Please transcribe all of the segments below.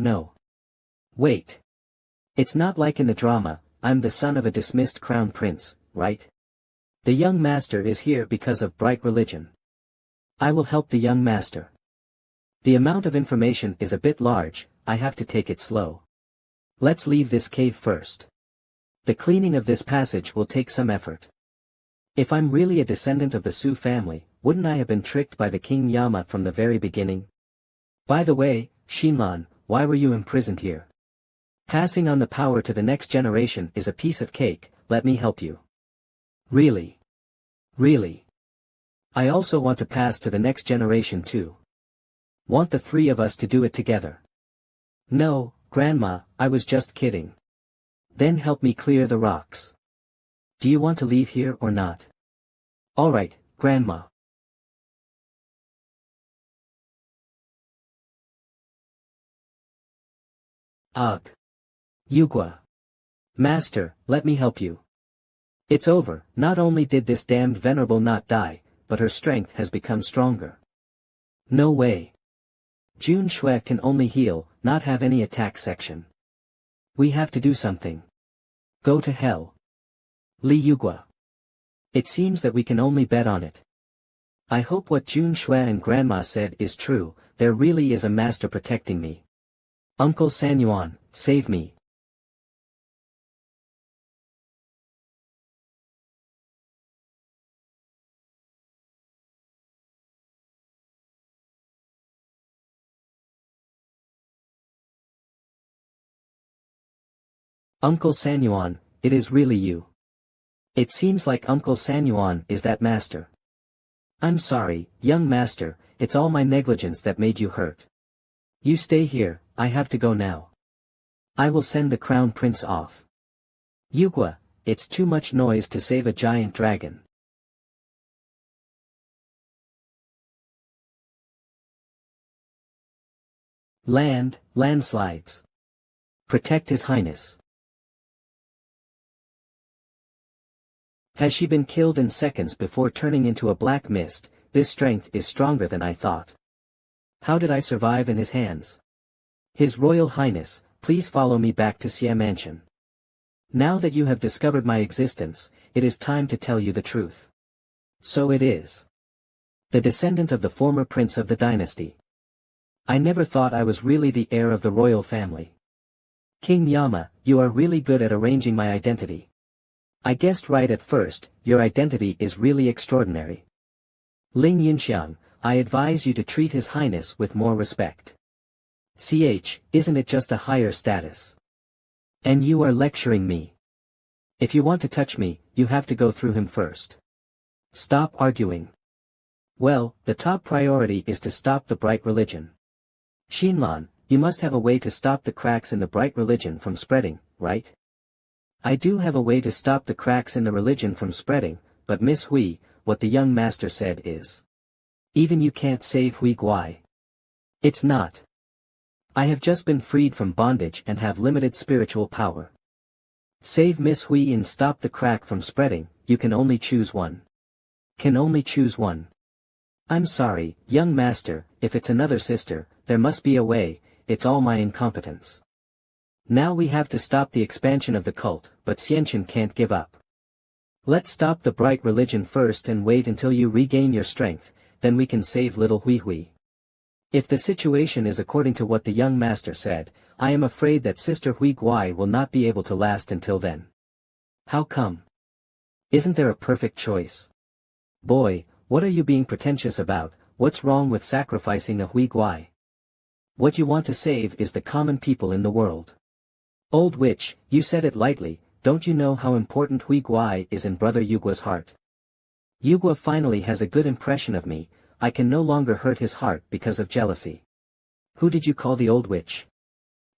No. Wait. It's not like in the drama, I'm the son of a dismissed crown prince, right? The young master is here because of bright religion. I will help the young master. The amount of information is a bit large, I have to take it slow. Let's leave this cave first. The cleaning of this passage will take some effort. If I'm really a descendant of the Su family, wouldn't I have been tricked by the King Yama from the very beginning? By the way, Shinlan, why were you imprisoned here? Passing on the power to the next generation is a piece of cake, let me help you. Really? Really? I also want to pass to the next generation too. Want the three of us to do it together? No, Grandma, I was just kidding. Then help me clear the rocks. Do you want to leave here or not? Alright, Grandma. Ugh. Yugua. Master, let me help you. It's over, not only did this damned venerable not die, but her strength has become stronger. No way. Jun Shui can only heal, not have any attack section. We have to do something. Go to hell. Li Yugua. It seems that we can only bet on it. I hope what Jun Shui and Grandma said is true, there really is a master protecting me. Uncle Sanyuan, save me. Uncle Sanyuan, it is really you. It seems like Uncle Sanyuan is that master. I'm sorry, young master, it's all my negligence that made you hurt. You stay here, I have to go now. I will send the crown prince off. Yugua, it's too much noise to save a giant dragon. Landslides. Protect His Highness. Has she been killed in seconds before turning into a black mist? This strength is stronger than I thought. How did I survive in his hands? His Royal Highness, please follow me back to Xie Mansion. Now that you have discovered my existence, it is time to tell you the truth. So it is. The descendant of the former prince of the dynasty. I never thought I was really the heir of the royal family. King Yama, you are really good at arranging my identity. I guessed right at first, your identity is really extraordinary. Ling Yinxiang, I advise you to treat His Highness with more respect. Isn't it just a higher status? And you are lecturing me. If you want to touch me, you have to go through him first. Stop arguing. Well, the top priority is to stop the bright religion. Shinlan, you must have a way to stop the cracks in the bright religion from spreading, right? I do have a way to stop the cracks in the religion from spreading, but Miss Hui, what the young master said is. Even you can't save Hui Guai. It's not. I have just been freed from bondage and have limited spiritual power. Save Miss Hui and stop the crack from spreading, you can only choose one. Can only choose one. I'm sorry, young master, if it's another sister, there must be a way, it's all my incompetence. Now we have to stop the expansion of the cult, but Xianqian can't give up. Let's stop the bright religion first and wait until you regain your strength, then we can save little Hui Hui. If the situation is according to what the young master said, I am afraid that Sister Hui Guai will not be able to last until then. How come? Isn't there a perfect choice? Boy, what are you being pretentious about? What's wrong with sacrificing a Hui Guai? What you want to save is the common people in the world. Old witch, you said it lightly, don't you know how important Hui Guai is in Brother Yugua's heart? Yugua finally has a good impression of me, I can no longer hurt his heart because of jealousy. Who did you call the old witch?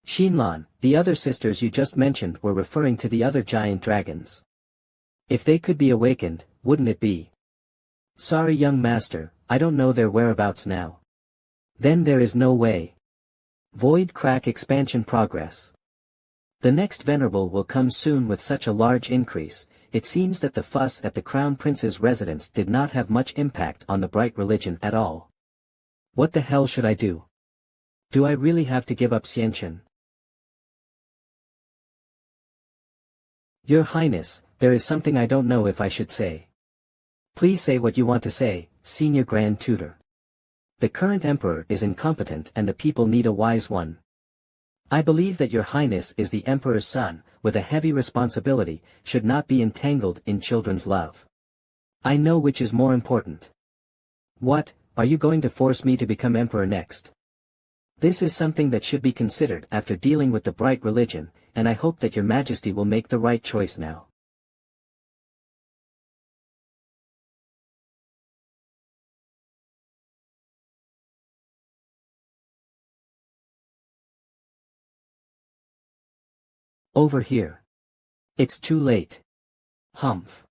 Shinlan, the other sisters you just mentioned were referring to the other giant dragons. If they could be awakened, wouldn't it be? Sorry young master, I don't know their whereabouts now. Then there is no way. Void crack expansion progress. The next venerable will come soon with such a large increase, it seems that the fuss at the Crown Prince's residence did not have much impact on the bright religion at all. What the hell should I do? Do I really have to give up Xianchen? Your Highness, there is something I don't know if I should say. Please say what you want to say, Senior Grand Tutor. The current emperor is incompetent and the people need a wise one. I believe that your Highness is the emperor's son, with a heavy responsibility, should not be entangled in children's love. I know which is more important. What, are you going to force me to become emperor next? This is something that should be considered after dealing with the bright religion, and I hope that your Majesty will make the right choice now. Over here. It's too late. Humph.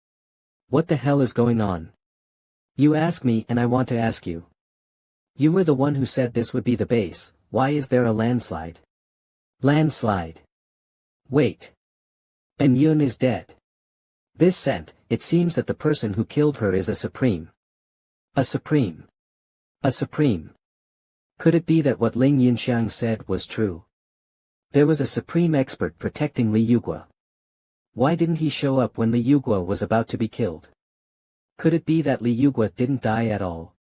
What the hell is going on? You ask me and I want to ask you. You were the one who said this would be the base, why is there a landslide? Landslide. Wait. And Yun is dead. This sent, it seems that the person who killed her is a supreme. A supreme. A supreme. Could it be that what Ling Yunxiang said was true? There was a supreme expert protecting Li Yugua. Why didn't he show up when Li Yugua was about to be killed? Could it be that Li Yugua didn't die at all?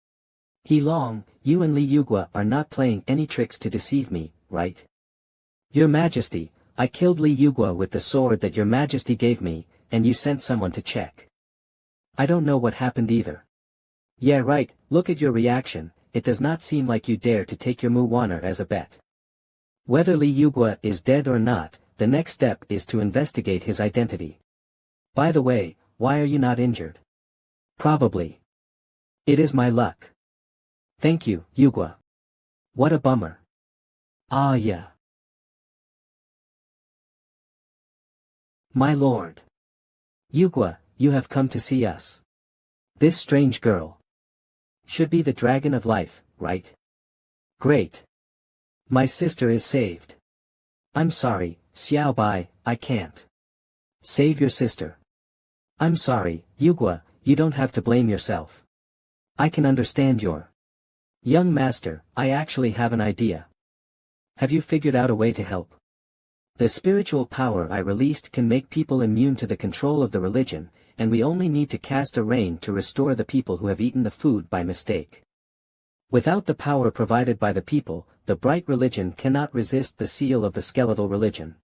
He Long, you and Li Yugua are not playing any tricks to deceive me, right? Your Majesty, I killed Li Yugua with the sword that your Majesty gave me, and you sent someone to check. I don't know what happened either. Yeah right, look at your reaction, it does not seem like you dare to take your Muwaner as a bet. Whether Li Yugua is dead or not, the next step is to investigate his identity. By the way, why are you not injured? Probably. It is my luck. Thank you, Yugua. What a bummer. Ah yeah. My lord. Yugua, you have come to see us. This strange girl. Should be the dragon of life, right? Great. My sister is saved. I'm sorry, Xiao Bai, I can't. Save your sister. I'm sorry, Yugua, you don't have to blame yourself. I can understand your young master, I actually have an idea. Have you figured out a way to help? The spiritual power I released can make people immune to the control of the religion, and we only need to cast a rain to restore the people who have eaten the food by mistake. Without the power provided by the people, the bright religion cannot resist the seal of the skeletal religion.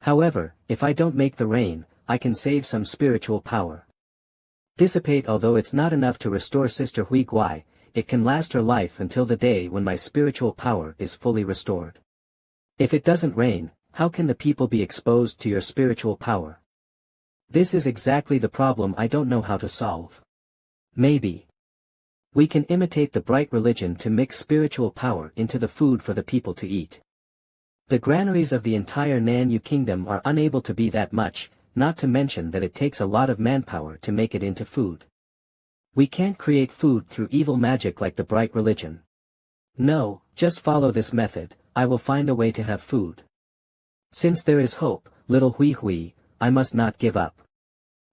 However, if I don't make the rain, I can save some spiritual power. Dissipate. Although it's not enough to restore Sister Hui Guai, it can last her life until the day when my spiritual power is fully restored. If it doesn't rain, how can the people be exposed to your spiritual power? This is exactly the problem I don't know how to solve. Maybe we can imitate the bright religion to mix spiritual power into the food for the people to eat. The granaries of the entire Nanyu kingdom are unable to be that much, not to mention that it takes a lot of manpower to make it into food. We can't create food through evil magic like the bright religion. No, just follow this method, I will find a way to have food. Since there is hope, little Hui Hui, I must not give up.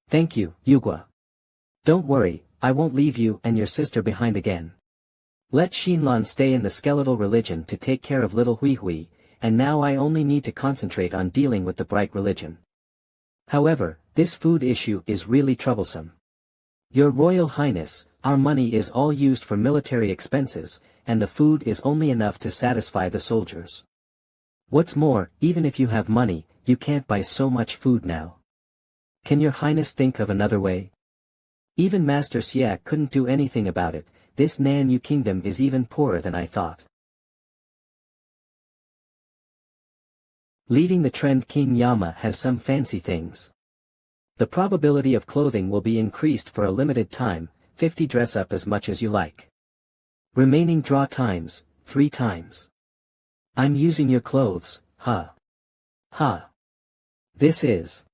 Thank you, Yugua. Don't worry, I won't leave you and your sister behind again. Let Xinlan stay in the skeletal religion to take care of little Hui Hui, and now I only need to concentrate on dealing with the bright religion. However, this food issue is really troublesome. Your Royal Highness, our money is all used for military expenses, and the food is only enough to satisfy the soldiers. What's more, even if you have money, you can't buy so much food now. Can your Highness think of another way? Even Master Xia couldn't do anything about it. This Nanyu kingdom is even poorer than I thought. Leading the trend, King Yama has some fancy things. The probability of clothing will be increased for a limited time, 50. Dress up as much as you like. Remaining draw times, 3 times. I'm using your clothes, huh? Huh. This is.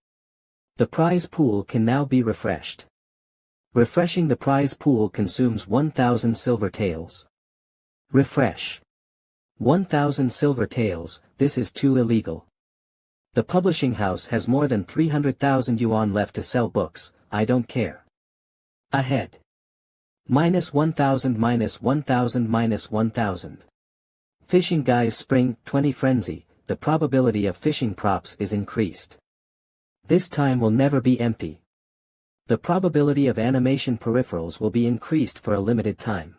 The prize pool can now be refreshed. Refreshing the prize pool consumes 1,000 silver taels. Refresh. 1,000 silver taels, this is too illegal. The publishing house has more than 300,000 yuan left to sell books, I don't care. Ahead. -1,000 -1,000 -1,000. Fishing guys spring 20 frenzy, the probability of fishing props is increased. This time will never be empty. The probability of animation peripherals will be increased for a limited time.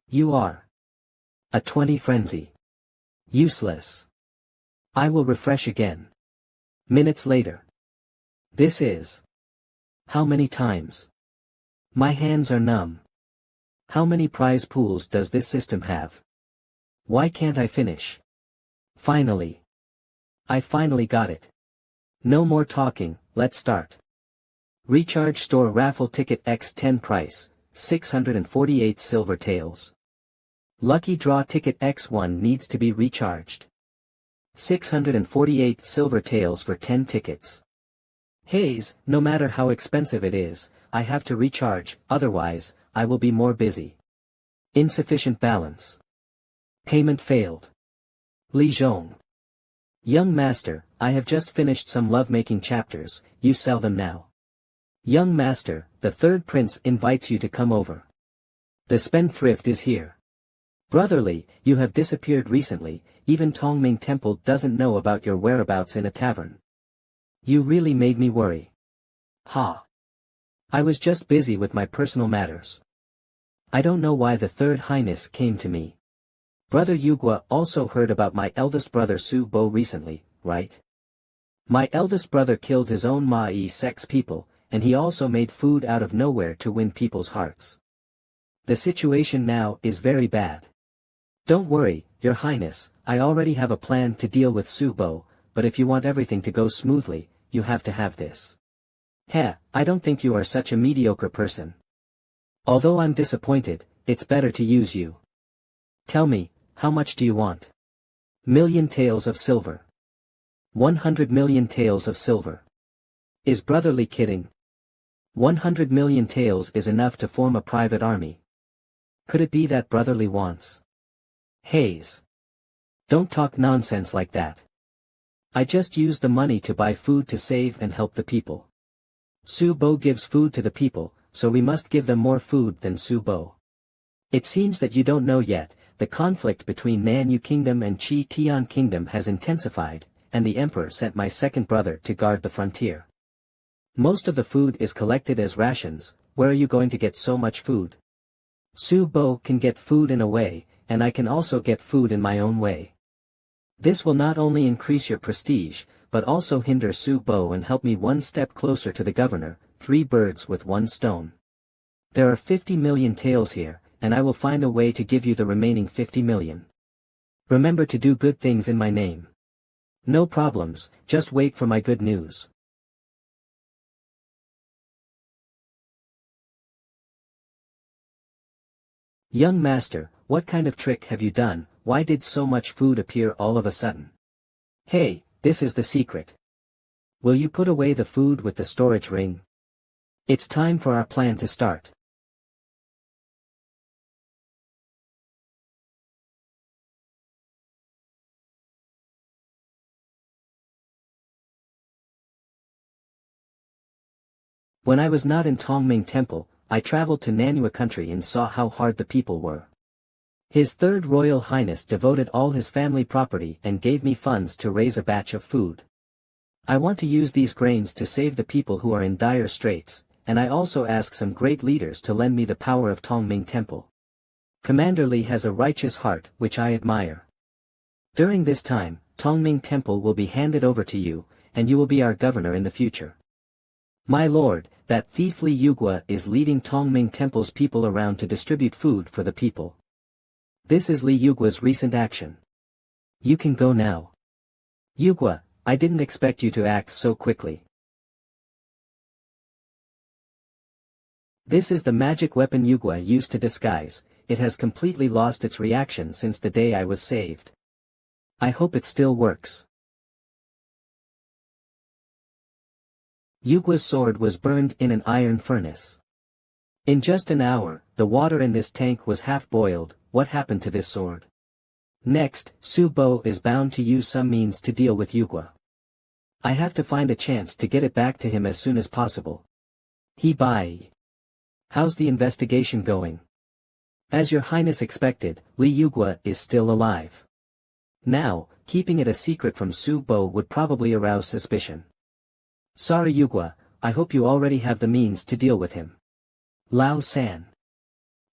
You are a 20 frenzy. Useless. I will refresh again. Minutes later. This is. How many times? My hands are numb. How many prize pools does this system have? Why can't I finish? Finally. I finally got it. No more talking, let's start. Recharge store raffle ticket X10 price, 648 silver taels. Lucky draw ticket X1 needs to be recharged. 648 silver taels for 10 tickets. Haze, no matter how expensive it is, I have to recharge, otherwise, I will be more busy. Insufficient balance. Payment failed. Li Zhong. Young master, I have just finished some lovemaking chapters, you sell them now. Young master, the third prince invites you to come over. The spendthrift is here. Brotherly, you have disappeared recently, even Tongming Temple doesn't know about your whereabouts in a tavern. You really made me worry. Ha. I was just busy with my personal matters. I don't know why the Third Highness came to me. Brother Yugua also heard about my eldest brother Su Bo recently, right? My eldest brother killed his own Ma-yi sex people, and he also made food out of nowhere to win people's hearts. The situation now is very bad. Don't worry, Your Highness, I already have a plan to deal with Su Bo, but if you want everything to go smoothly, you have to have this. Heh, I don't think you are such a mediocre person. Although I'm disappointed, it's better to use you. Tell me, how much do you want? Million taels of silver. 100 million taels of silver. Is Brotherly kidding? 100 million taels is enough to form a private army. Could it be that Brotherly wants? Haze. Don't talk nonsense like that. I just use the money to buy food to save and help the people. Su Bo gives food to the people, so we must give them more food than Su Bo. It seems that you don't know yet, the conflict between MANHWA Kingdom and Chi Tian Kingdom has intensified, and the Emperor sent my second brother to guard the frontier. Most of the food is collected as rations. Where are you going to get so much food? Su Bo can get food in a way, and I can also get food in my own way. This will not only increase your prestige, but also hinder Su Bo and help me one step closer to the governor, 3 birds with 1 stone. There are 50 million taels here, and I will find a way to give you the remaining 50 million. Remember to do good things in my name. No problems, just wait for my good news. Young master, what kind of trick have you done? Why did so much food appear all of a sudden? Hey, this is the secret. Will you put away the food with the storage ring? It's time for our plan to start. When I was not in Tongming Temple, I traveled to MANHWA country and saw how hard the people were. His Third Royal Highness devoted all his family property and gave me funds to raise a batch of food. I want to use these grains to save the people who are in dire straits, and I also ask some great leaders to lend me the power of Tongming Temple. Commander Li has a righteous heart which I admire. During this time, Tongming Temple will be handed over to you, and you will be our governor in the future. My lord, that thief Li Yugua is leading Tongming Temple's people around to distribute food for the people. This is Li Yugua's recent action. You can go now. Yugua, I didn't expect you to act so quickly. This is the magic weapon Yugua used to disguise. It has completely lost its reaction since the day I was saved. I hope it still works. Yugua's sword was burned in an iron furnace. In just an hour, the water in this tank was half boiled. What happened to this sword? Next, Su Bo is bound to use some means to deal with Yugua. I have to find a chance to get it back to him as soon as possible. Bye. How's the investigation going? As your highness expected, Li Yugua is still alive. Now, keeping it a secret from Su Bo would probably arouse suspicion. Sorry Yugua, I hope you already have the means to deal with him. Lao San.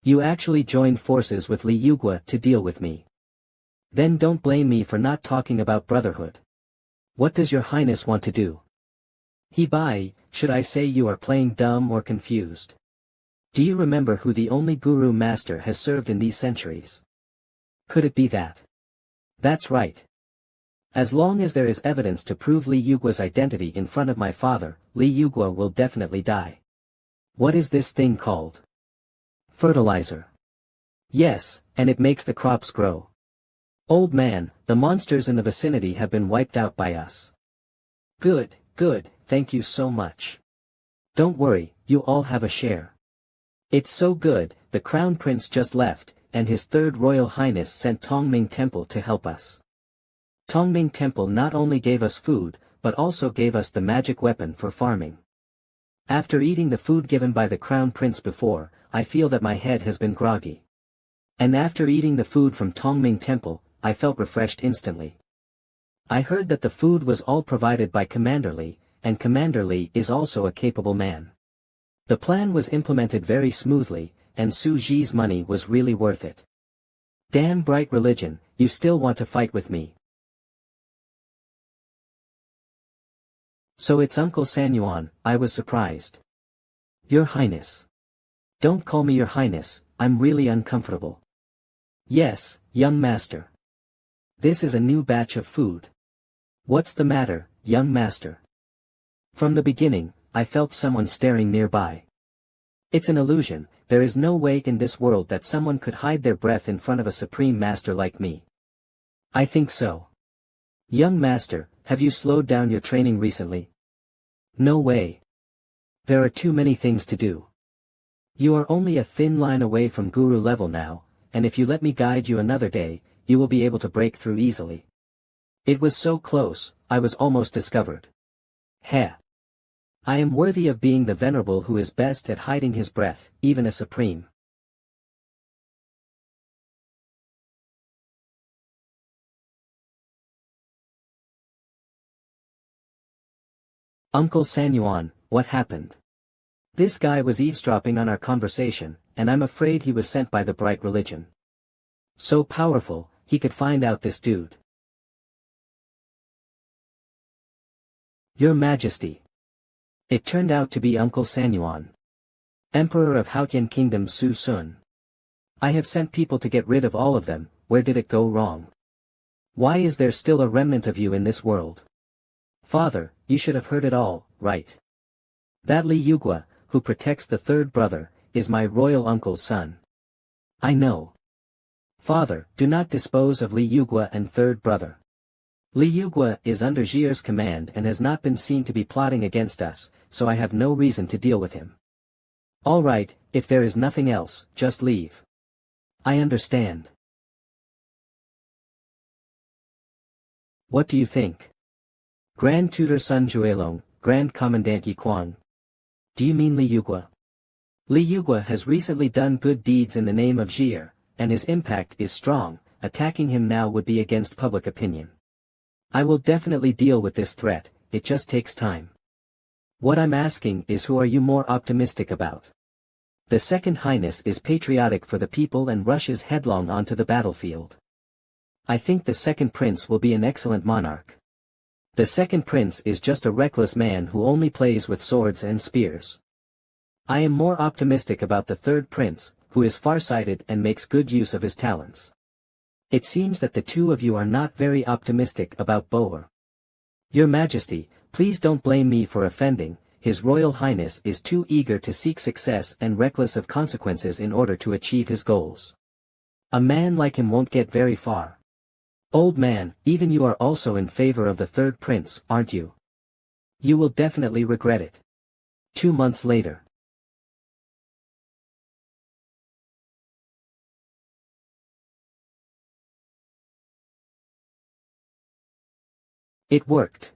You actually joined forces with Li Yugua to deal with me. Then don't blame me for not talking about brotherhood. What does your highness want to do? He bai, should I say you are playing dumb or confused? Do you remember who the only guru master has served in these centuries? Could it be that? That's right. As long as there is evidence to prove Li Yugua's identity in front of my father, Li Yugua will definitely die. What is this thing called? Fertilizer. Yes, and it makes the crops grow. Old man, the monsters in the vicinity have been wiped out by us. Good, thank you so much. Don't worry, you all have a share. It's so good, the Crown Prince just left, and his Third Royal Highness sent Tongming Temple to help us. Tongming Temple not only gave us food, but also gave us the magic weapon for farming. After eating the food given by the Crown Prince before, I feel that my head has been groggy. And after eating the food from Tongming Temple, I felt refreshed instantly. I heard that the food was all provided by Commander Li, and Commander Li is also a capable man. The plan was implemented very smoothly, and Su Ji's money was really worth it. Damn bright religion, you still want to fight with me. So it's Uncle Sanyuan, I was surprised. Your Highness. Don't call me Your Highness, I'm really uncomfortable. Yes, young master. This is a new batch of food. What's the matter, young master? From the beginning, I felt someone staring nearby. It's an illusion, there is no way in this world that someone could hide their breath in front of a supreme master like me. I think so. Young master, have you slowed down your training recently? No way. There are too many things to do. You are only a thin line away from guru level now, and if you let me guide you another day, you will be able to break through easily. It was so close, I was almost discovered. Heh. I am worthy of being the venerable who is best at hiding his breath, even a supreme. Uncle Sanyuan, what happened? This guy was eavesdropping on our conversation, and I'm afraid he was sent by the bright religion. So powerful, he could find out this dude. Your Majesty. It turned out to be Uncle Sanyuan, Emperor of Haotian Kingdom Su Sun. I have sent people to get rid of all of them, where did it go wrong? Why is there still a remnant of you in this world? Father, you should have heard it all, right? That Li Yugua, who protects the third brother, is my royal uncle's son. I know. Father, do not dispose of Li Yugua and third brother. Li Yugua is under Jier's command and has not been seen to be plotting against us, so I have no reason to deal with him. All right, if there is nothing else, just leave. I understand. What do you think? Grand Tutor Sun Juelong, Grand Commandant Yi Kuang. Do you mean Li Yugua? Li Yugua has recently done good deeds in the name of Jier, and his impact is strong, attacking him now would be against public opinion. I will definitely deal with this threat, it just takes time. What I'm asking is who are you more optimistic about? The Second Highness is patriotic for the people and rushes headlong onto the battlefield. I think the Second Prince will be an excellent monarch. The Second Prince is just a reckless man who only plays with swords and spears. I am more optimistic about the Third Prince, who is farsighted and makes good use of his talents. It seems that the two of you are not very optimistic about Boer. Your Majesty, please don't blame me for offending, His Royal Highness is too eager to seek success and reckless of consequences in order to achieve his goals. A man like him won't get very far. Old man, even you are also in favor of the Third Prince, aren't you? You will definitely regret it. 2 months later. It worked.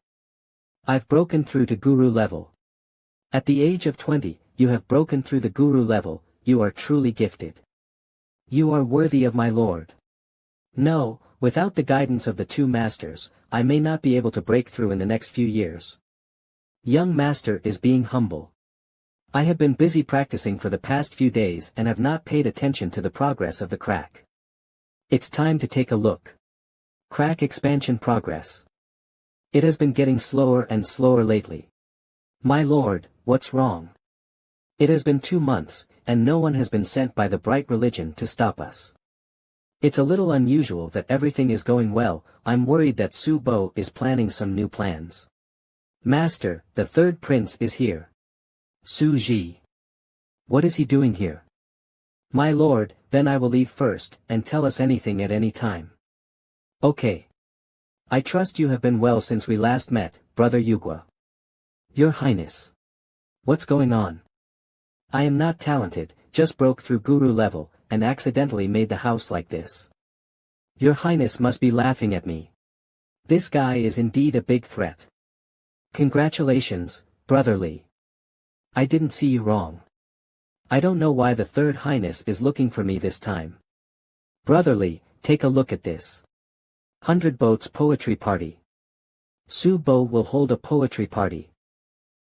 I've broken through to Guru level. At the age of 20, you have broken through the Guru level, you are truly gifted. You are worthy of my lord. No, Without the guidance of the two masters, I may not be able to break through in the next few years. Young master is being humble. I have been busy practicing for the past few days and have not paid attention to the progress of the crack. It's time to take a look. Crack expansion progress. It has been getting slower and slower lately. My lord, what's wrong? It has been 2 months, and no one has been sent by the bright religion to stop us. It's a little unusual that everything is going well. I'm worried that Su Bo is planning some new plans. Master, the third prince is here. Su Ji. What is he doing here? My lord, then I will leave first, and tell us anything at any time. Okay. I trust you have been well since we last met, Brother Yugua. Your Highness. What's going on? I am not talented, just broke through guru level, and accidentally made the house like this. Your Highness must be laughing at me. This guy is indeed a big threat. Congratulations, brotherly. I didn't see you wrong. I don't know why the Third Highness is looking for me this time. Brotherly, take a look at this. 100 Boats Poetry Party. Su Bo will hold a poetry party.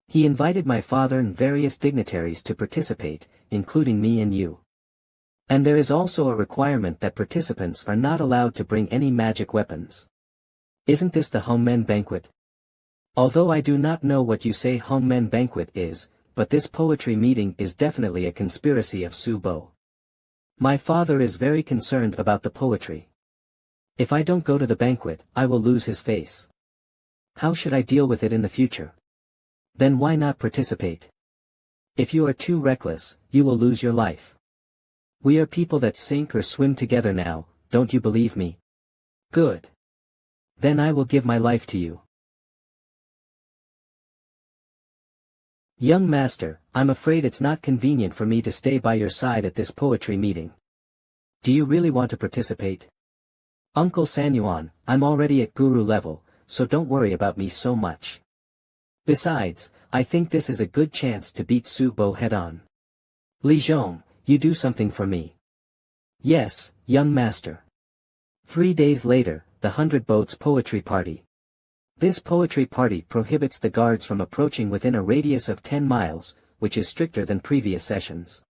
He invited my father and various dignitaries to participate, including me and you. And there is also a requirement that participants are not allowed to bring any magic weapons. Isn't this the Hongmen banquet? Although I do not know what you say Hongmen banquet is, but this poetry meeting is definitely a conspiracy of Su Bo. My father is very concerned about the poetry. If I don't go to the banquet, I will lose his face. How should I deal with it in the future? Then why not participate? If you are too reckless, you will lose your life. We are people that sink or swim together now, don't you believe me? Good. Then I will give my life to you. Young master, I'm afraid it's not convenient for me to stay by your side at this poetry meeting. Do you really want to participate? Uncle Sanyuan, I'm already at guru level, so don't worry about me so much. Besides, I think this is a good chance to beat Su Bo head-on. Li Zhong, you do something for me. Yes, young master. 3 days later, the 100 Boats Poetry Party. This poetry party prohibits the guards from approaching within a radius of 10 miles, which is stricter than previous sessions.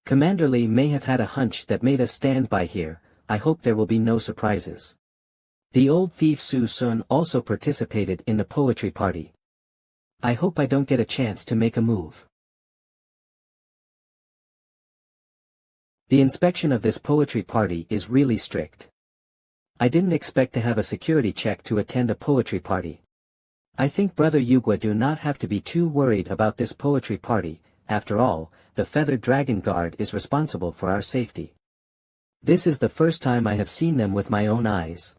Commander Li may have had a hunch that made us stand by here. I hope there will be no surprises. The old thief Su Sun also participated in the poetry party. I hope I don't get a chance to make a move. The inspection of this poetry party is really strict. I didn't expect to have a security check to attend a poetry party. I think Brother Yugua do not have to be too worried about this poetry party. After all, the Feathered Dragon Guard is responsible for our safety. This is the first time I have seen them with my own eyes.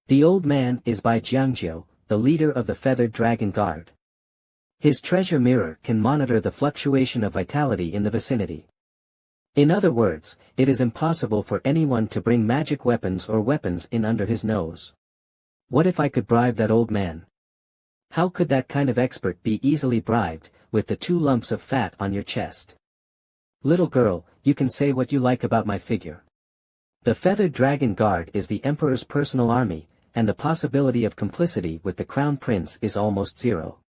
The old man is Bai Jiangjiu, the leader of the Feathered Dragon Guard. His treasure mirror can monitor the fluctuation of vitality in the vicinity. In other words, it is impossible for anyone to bring magic weapons or weapons in under his nose. What if I could bribe that old man? How could that kind of expert be easily bribed, with the 2 lumps of fat on your chest? Little girl, you can say what you like about my figure. The Feathered Dragon Guard is the Emperor's personal army, and the possibility of complicity with the Crown Prince is almost zero.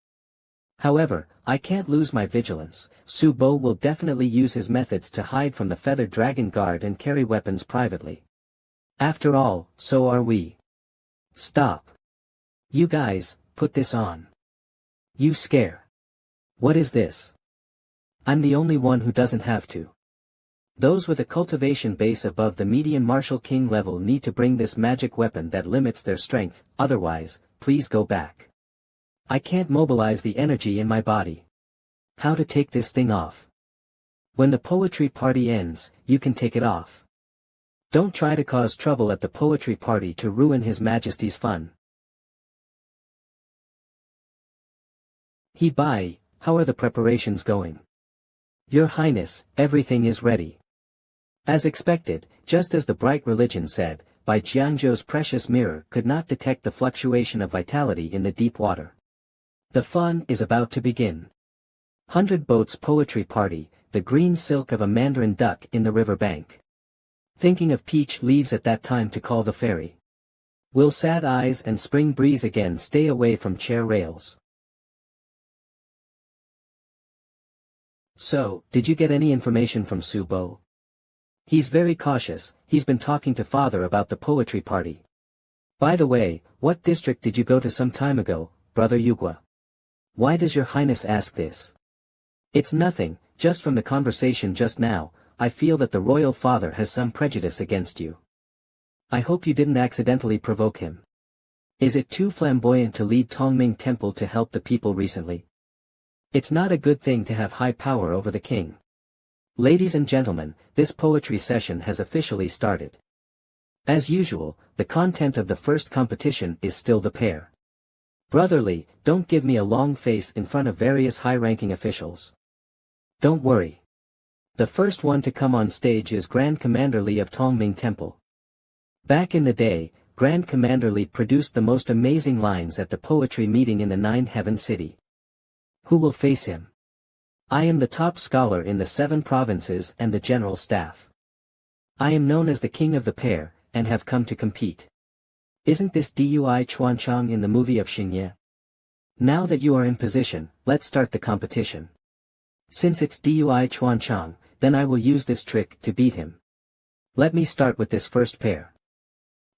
However, I can't lose my vigilance. Su Bo will definitely use his methods to hide from the Feathered Dragon Guard and carry weapons privately. After all, so are we. Stop. You guys, put this on. You scare. What is this? I'm the only one who doesn't have to. Those with a cultivation base above the median martial king level need to bring this magic weapon that limits their strength, otherwise, please go back. I can't mobilize the energy in my body. How to take this thing off? When the poetry party ends, you can take it off. Don't try to cause trouble at the poetry party to ruin His Majesty's fun. He Bai, how are the preparations going? Your Highness, everything is ready. As expected, just as the bright religion said, Bai Jiangzhou's precious mirror could not detect the fluctuation of vitality in the deep water. The fun is about to begin. 100 Boats Poetry Party, the green silk of a mandarin duck in the river bank. Thinking of peach leaves at that time to call the fairy. Will sad eyes and spring breeze again stay away from chair rails? So, did you get any information from Subo? He's very cautious, he's been talking to father about the poetry party. By the way, what district did you go to some time ago, Brother Yugua? Why does your highness ask this? It's nothing, just from the conversation just now, I feel that the royal father has some prejudice against you. I hope you didn't accidentally provoke him. Is it too flamboyant to lead Taming temple to help the people recently? It's not a good thing to have high power over the king. Ladies and gentlemen, this poetry session has officially started. As usual, the content of the first competition is still the pair. Brotherly, don't give me a long face in front of various high-ranking officials. Don't worry. The first one to come on stage is Grand Commander Li of Taming Temple. Back in the day, Grand Commander Li produced the most amazing lines at the poetry meeting in the Nine Heaven City. Who will face him? I am the top scholar in the 7 provinces and the general staff. I am known as the king of the pair, and have come to compete. Isn't this Dui Chuanchang in the movie of Xingye? Now that you are in position, let's start the competition. Since it's Dui Chuanchang, then I will use this trick to beat him. Let me start with this first pair.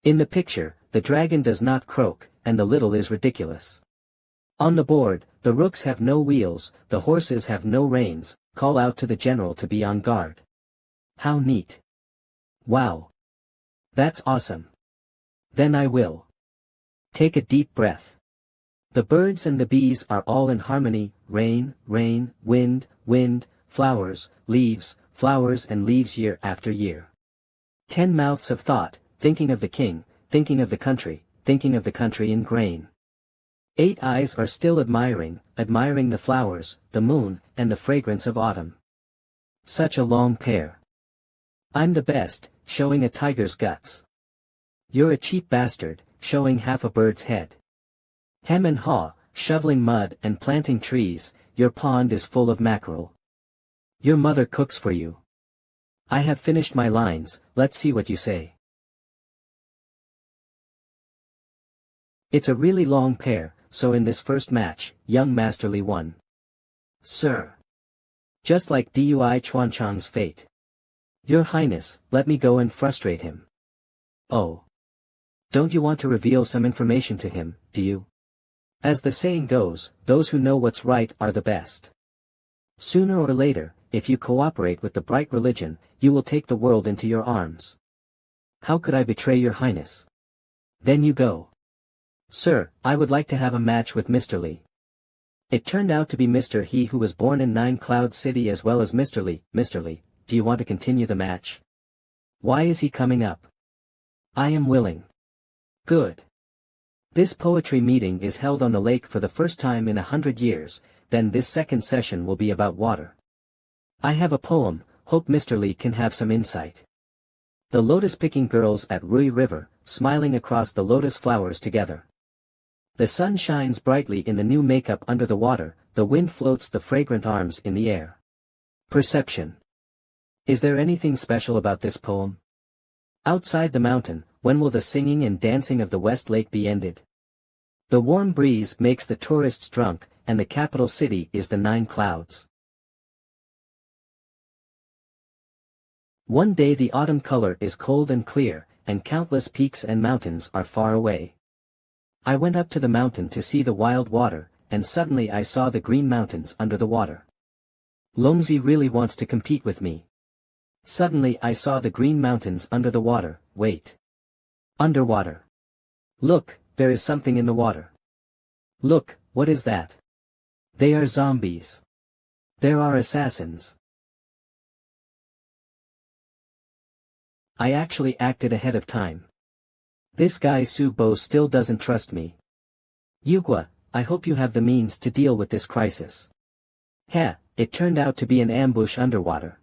In the picture, the dragon does not croak, and the little is ridiculous. On the board, the rooks have no wheels, the horses have no reins, call out to the general to be on guard. How neat. Wow. That's awesome. Then I will. Take a deep breath. The birds and the bees are all in harmony, rain, rain, wind, wind, flowers, leaves, flowers and leaves year after year. 10 mouths of thought, thinking of the king, thinking of the country in grain. 8 eyes are still admiring the flowers, the moon, and the fragrance of autumn. Such a long pair. I'm the best, showing a tiger's guts. You're a cheap bastard, showing half a bird's head. Hem and haw, shoveling mud and planting trees, your pond is full of mackerel. Your mother cooks for you. I have finished my lines, let's see what you say. It's a really long pair, so in this first match, young Masterly won. Sir. Just like Dui Chuanchang's fate. Your Highness, let me go and frustrate him. Oh. Don't you want to reveal some information to him, do you? As the saying goes, those who know what's right are the best. Sooner or later, if you cooperate with the bright religion, you will take the world into your arms. How could I betray your Highness? Then you go. Sir, I would like to have a match with Mr. Li. It turned out to be Mr. He who was born in Nine Cloud City as well as Mr. Li. Mr. Li, do you want to continue the match? Why is he coming up? I am willing. Good. This poetry meeting is held on the lake for the first time in 100 years, then this second session will be about water. I have a poem, hope Mr. Li can have some insight. The lotus-picking girls at Rui River, smiling across the lotus flowers together. The sun shines brightly in the new makeup under the water, the wind floats the fragrant arms in the air. Perception. Is there anything special about this poem? Outside the mountain, when will the singing and dancing of the West Lake be ended? The warm breeze makes the tourists drunk, and the capital city is the 9 clouds. One day the autumn color is cold and clear, and countless peaks and mountains are far away. I went up to the mountain to see the wild water, and suddenly I saw the green mountains under the water. Longzi really wants to compete with me. Suddenly I saw the green mountains under the water, wait. Underwater. Look, there is something in the water. Look, what is that? They are zombies. There are assassins. I actually acted ahead of time. This guy Subo still doesn't trust me. Yugua, I hope you have the means to deal with this crisis. Heh, it turned out to be an ambush underwater.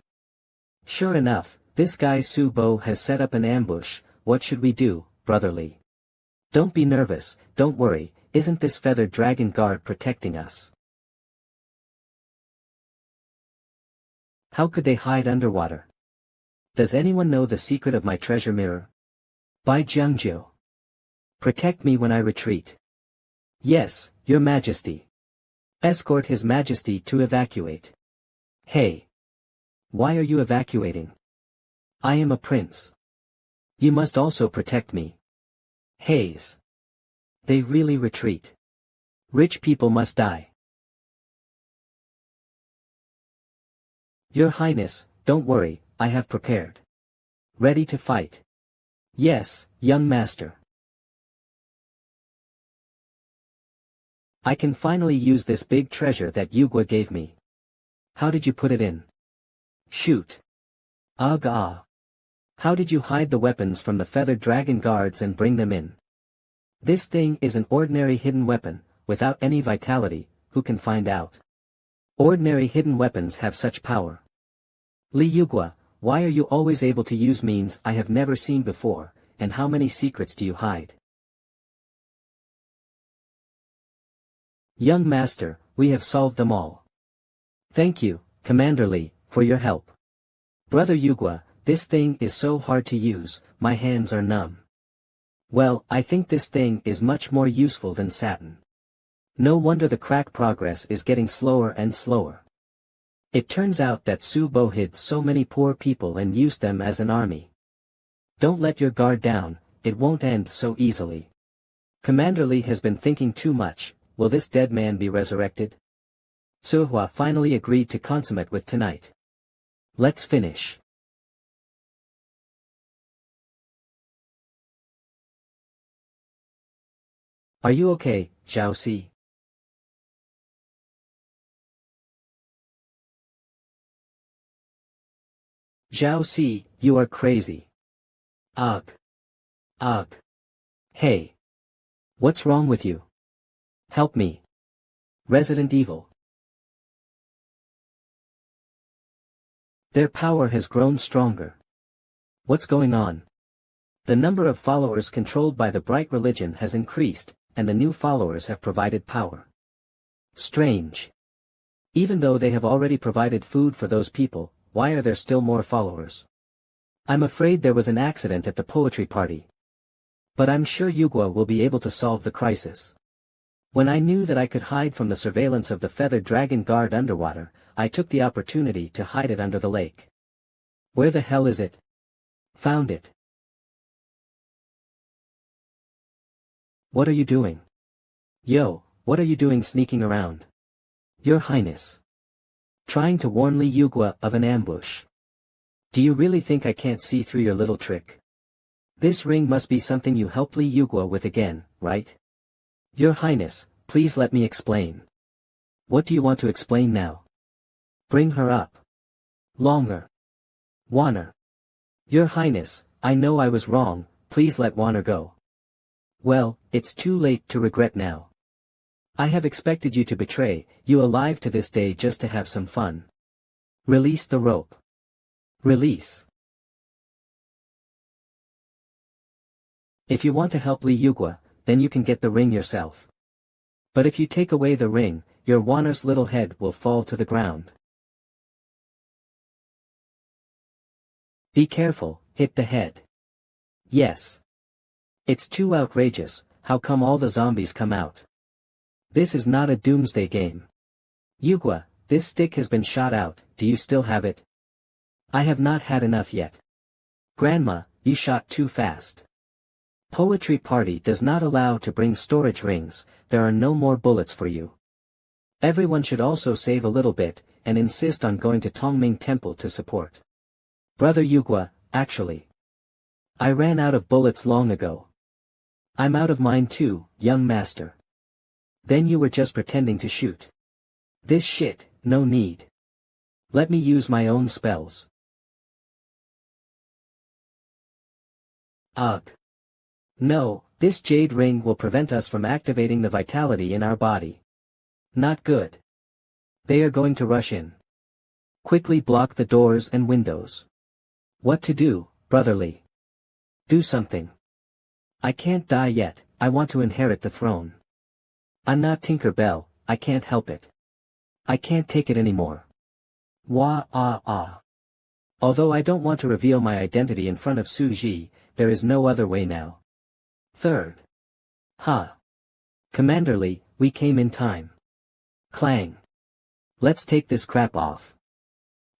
Sure enough, this guy Subo has set up an ambush, what should we do, brotherly? Don't be nervous, don't worry, isn't this feathered dragon guard protecting us? How could they hide underwater? Does anyone know the secret of my treasure mirror? By Jiangjiu. Protect me when I retreat. Yes, your majesty. Escort his majesty to evacuate. Hey. Why are you evacuating? I am a prince. You must also protect me. Haze. They really retreat. Rich people must die. Your Highness, don't worry, I have prepared. Ready to fight. Yes, young master. I can finally use this big treasure that Yugwa gave me. How did you put it in? Shoot. Ugh ah. How did you hide the weapons from the feathered dragon guards and bring them in? This thing is an ordinary hidden weapon, without any vitality, who can find out? Ordinary hidden weapons have such power. Li Yugwa, why are you always able to use means I have never seen before, and how many secrets do you hide? Young master, we have solved them all. Thank you, Commander Li, for your help. Brother Yugwa, this thing is so hard to use, my hands are numb. Well, I think this thing is much more useful than satin. No wonder the crack progress is getting slower and slower. It turns out that Su Bo hid so many poor people and used them as an army. Don't let your guard down, it won't end so easily. Commander Li has been thinking too much, will this dead man be resurrected? Suhua finally agreed to consummate with tonight. Let's finish. Are you okay, Zhao Si? Zhao Si, you are crazy. Ugh. Ugh. Hey. What's wrong with you? Help me. Resident Evil. Their power has grown stronger. What's going on? The number of followers controlled by the bright religion has increased, and the new followers have provided power. Strange. Even though they have already provided food for those people, why are there still more followers? I'm afraid there was an accident at the poetry party. But I'm sure Yugwa will be able to solve the crisis. When I knew that I could hide from the surveillance of the feathered dragon guard underwater, I took the opportunity to hide it under the lake. Where the hell is it? Found it. What are you doing? Yo, what are you doing sneaking around? Your Highness. Trying to warn Li Yugwa of an ambush. Do you really think I can't see through your little trick? This ring must be something you helped Li Yugwa with again, right? Your Highness, please let me explain. What do you want to explain now? Bring her up. Longer. Wanner. Your Highness, I know I was wrong, please let Wanner go. Well, it's too late to regret now. I have expected you to betray you alive to this day just to have some fun. Release the rope. Release. If you want to help Li Yugwa, then you can get the ring yourself. But if you take away the ring, your Wanner's little head will fall to the ground. Be careful, hit the head. Yes. It's too outrageous, how come all the zombies come out? This is not a doomsday game. Yugwa, this stick has been shot out, do you still have it? I have not had enough yet. Grandma, you shot too fast. Poetry party does not allow to bring storage rings, there are no more bullets for you. Everyone should also save a little bit, and insist on going to Taming temple to support. Brother Yugwa, actually. I ran out of bullets long ago. I'm out of mine too, young master. Then you were just pretending to shoot. This shit, no need. Let me use my own spells. Ugh. No, this jade ring will prevent us from activating the vitality in our body. Not good. They are going to rush in. Quickly block the doors and windows. What to do, brotherly? Do something. I can't die yet, I want to inherit the throne. I'm not Tinker Bell, I can't help it. I can't take it anymore. Wah ah ah. Although I don't want to reveal my identity in front of Su Ji, there is no other way now. Third. Ha! Commanderly, we came in time. Clang. Let's take this crap off.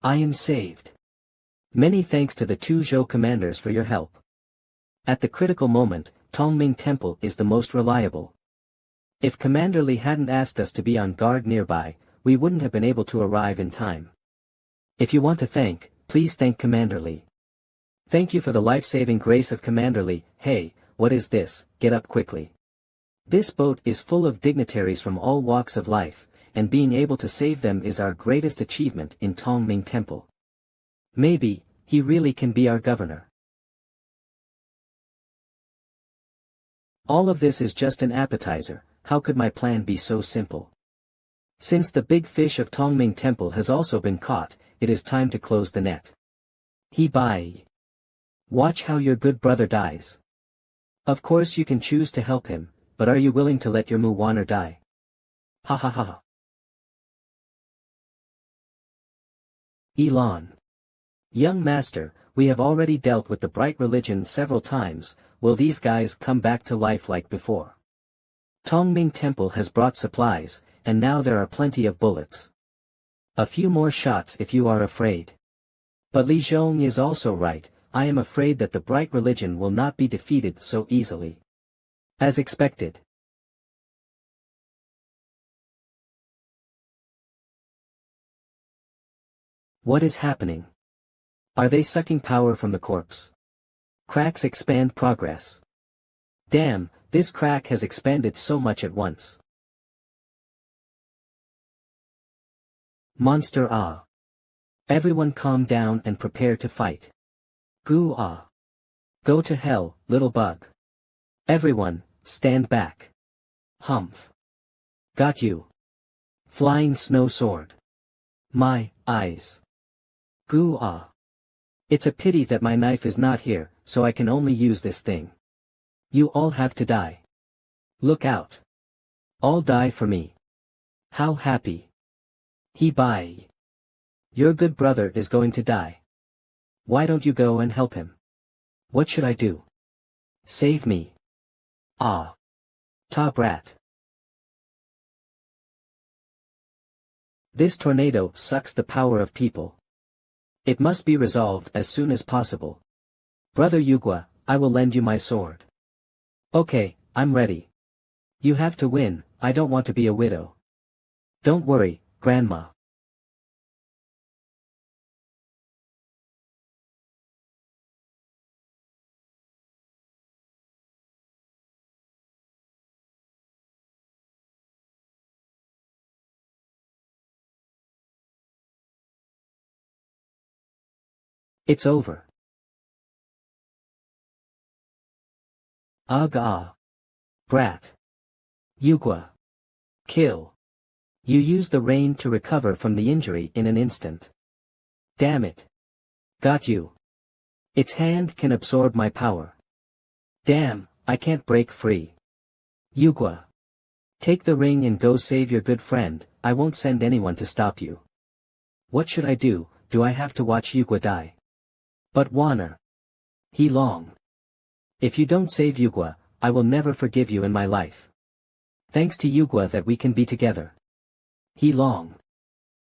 I am saved. Many thanks to the two Zhou commanders for your help. At the critical moment, Taming Temple is the most reliable. If Commander Li hadn't asked us to be on guard nearby, we wouldn't have been able to arrive in time. If you want to thank, please thank Commander Li. Thank you for the life-saving grace of Commander Li. Hey, what is this? Get up quickly. This boat is full of dignitaries from all walks of life, and being able to save them is our greatest achievement in Taming Temple. Maybe, he really can be our governor. All of this is just an appetizer. How could my plan be so simple? Since the big fish of Taming Temple has also been caught, it is time to close the net. He bye. Watch how your good brother dies. Of course you can choose to help him, but are you willing to let your Muwaner die? Ha ha ha. Elon. Young master, we have already dealt with the bright religion several times, will these guys come back to life like before? Taming Temple has brought supplies, and now there are plenty of bullets. A few more shots if you are afraid. But Li Zhong is also right, I am afraid that the bright religion will not be defeated so easily. As expected. What is happening? Are they sucking power from the corpse? Cracks expand progress. Damn, this crack has expanded so much at once. Monster ah. Everyone calm down and prepare to fight. Goo ah. Go to hell, little bug. Everyone, stand back. Humph. Got you. Flying snow sword. My eyes. Goo ah. It's a pity that my knife is not here, so I can only use this thing. You all have to die. Look out. All die for me. How happy. He bye. Your good brother is going to die. Why don't you go and help him? What should I do? Save me. Ah. Ta brat. This tornado sucks the power of people. It must be resolved as soon as possible. Brother Yugua, I will lend you my sword. Okay, I'm ready. You have to win, I don't want to be a widow. Don't worry, Grandma. It's over. Ugh ah. Brat. Yugua. Kill. You use the rain to recover from the injury in an instant. Damn it. Got you. Its hand can absorb my power. Damn, I can't break free. Yugua. Take the ring and go save your good friend, I won't send anyone to stop you. What should I do I have to watch Yugua die? But Warner. He long. If you don't save Yugua, I will never forgive you in my life. Thanks to Yugua that we can be together. He long.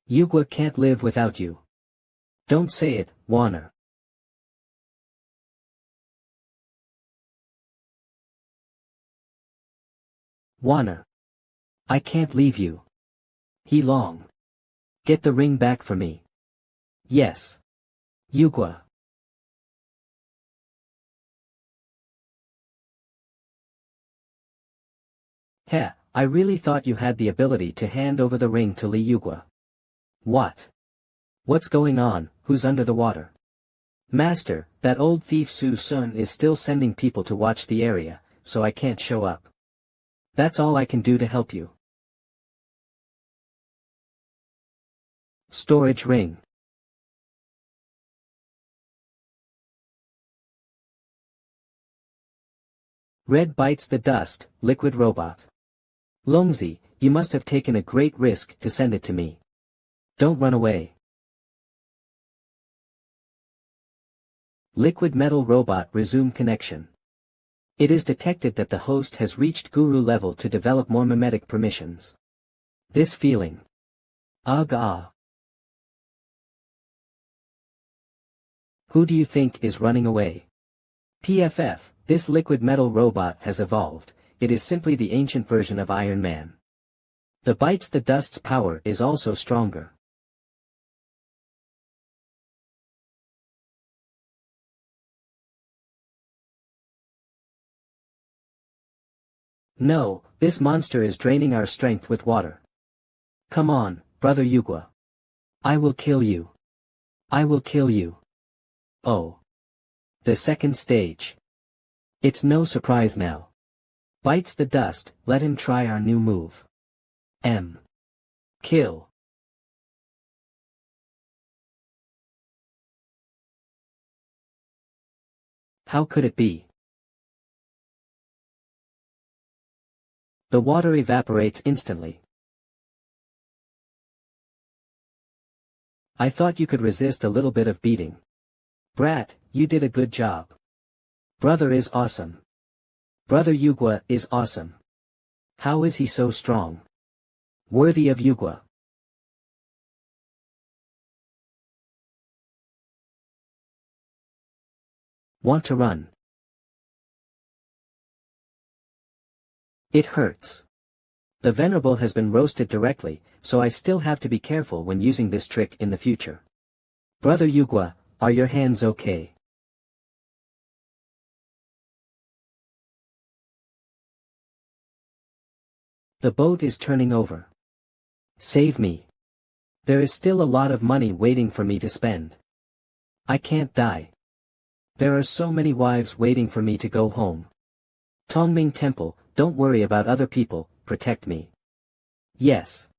Yugua can't live without you. Don't say it, Warner. Warner. I can't leave you. He long. Get the ring back for me. Yes. Yugua. Heh, I really thought you had the ability to hand over the ring to Li Yugua. What? What's going on, who's under the water? Master, that old thief Su Sun is still sending people to watch the area, so I can't show up. That's all I can do to help you. Storage ring. Red bites the dust, liquid robot. Longzi, you must have taken a great risk to send it to me. Don't run away. Liquid metal robot resume connection. It is detected that the host has reached guru level to develop more mimetic permissions. This feeling. Ugh ah. Who do you think is running away? PFF, this liquid metal robot has evolved, it is simply the ancient version of Iron Man. The bites the dust's power is also stronger. No, this monster is draining our strength with water. Come on, brother Yugwa. I will kill you. I will kill you. Oh. The second stage. It's no surprise now. Bites the dust, let him try our new move. Kill. How could it be? The water evaporates instantly. I thought you could resist a little bit of beating. Brat, you did a good job. Brother is awesome. Brother Yugwa is awesome. How is he so strong? Worthy of Yugwa. Want to run? It hurts. The Venerable has been roasted directly, so I still have to be careful when using this trick in the future. Brother Yugwa, are your hands okay? The boat is turning over. Save me. There is still a lot of money waiting for me to spend. I can't die. There are so many wives waiting for me to go home. Taming Temple, don't worry about other people, protect me. Yes.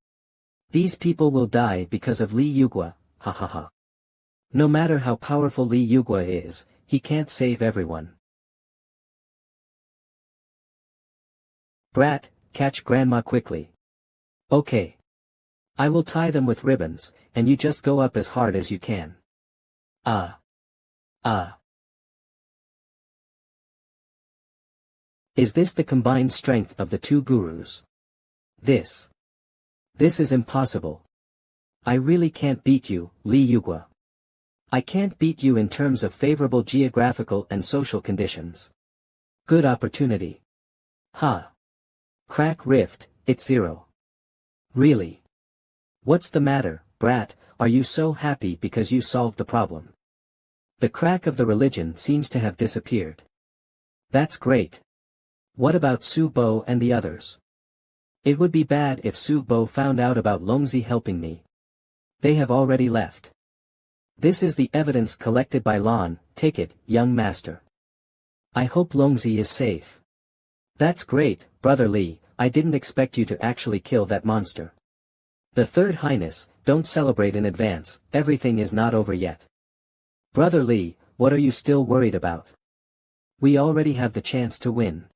These people will die because of Li Yugwa, ha ha ha. No matter how powerful Li Yugwa is, he can't save everyone. Brat, catch grandma quickly. Okay. I will tie them with ribbons, and you just go up as hard as you can. Is this the combined strength of the two gurus? This is impossible. I really can't beat you, Li Yugwa. I can't beat you in terms of favorable geographical and social conditions. Good opportunity. Ha. Crack rift, it's 0. Really? What's the matter, brat, are you so happy because you solved the problem? The crack of the religion seems to have disappeared. That's great. What about Su Bo and the others? It would be bad if Su Bo found out about Longzi helping me. They have already left. This is the evidence collected by Lan, take it, young master. I hope Longzi is safe. That's great, Brother Li, I didn't expect you to actually kill that monster. The Third Highness, don't celebrate in advance, everything is not over yet. Brother Li, what are you still worried about? We already have the chance to win.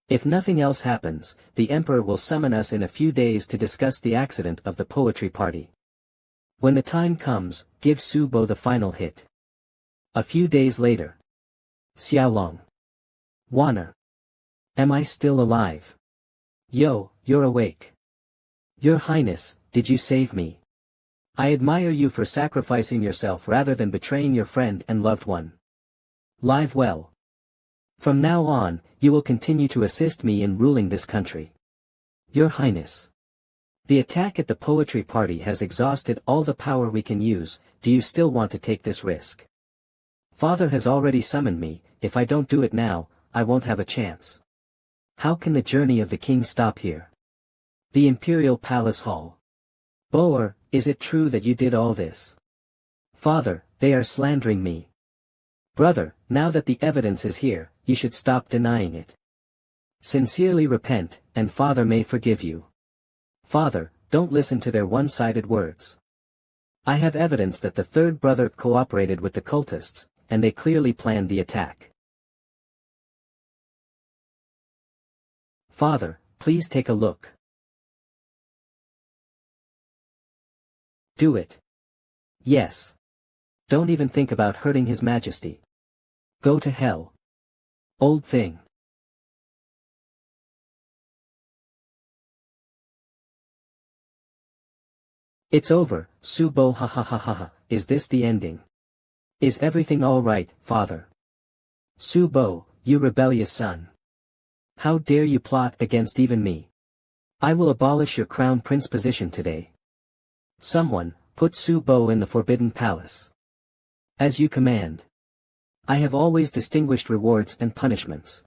If nothing else happens, the Emperor will summon us in a few days to discuss the accident of the poetry party. When the time comes, give Su Bo the final hit. A few days later. Xiaolong. Wanner. Am I still alive? Yo, you're awake. Your Highness, did you save me? I admire you for sacrificing yourself rather than betraying your friend and loved one. Live well. From now on, you will continue to assist me in ruling this country. Your Highness. The attack at the poetry party has exhausted all the power we can use, do you still want to take this risk? Father has already summoned me, if I don't do it now, I won't have a chance. How can the journey of the king stop here? The Imperial Palace Hall. Boer, is it true that you did all this? Father, they are slandering me. Brother, now that the evidence is here, you should stop denying it. Sincerely repent, and Father may forgive you. Father, don't listen to their one-sided words. I have evidence that the third brother cooperated with the cultists, and they clearly planned the attack. Father, please take a look. Do it. Yes. Don't even think about hurting His Majesty. Go to hell. Old thing. It's over, Subo, ha ha ha ha ha. Is this the ending? Is everything all right, father? Subo, you rebellious son. How dare you plot against even me? I will abolish your crown prince position today. Someone, put Subo in the forbidden palace. As you command. I have always distinguished rewards and punishments.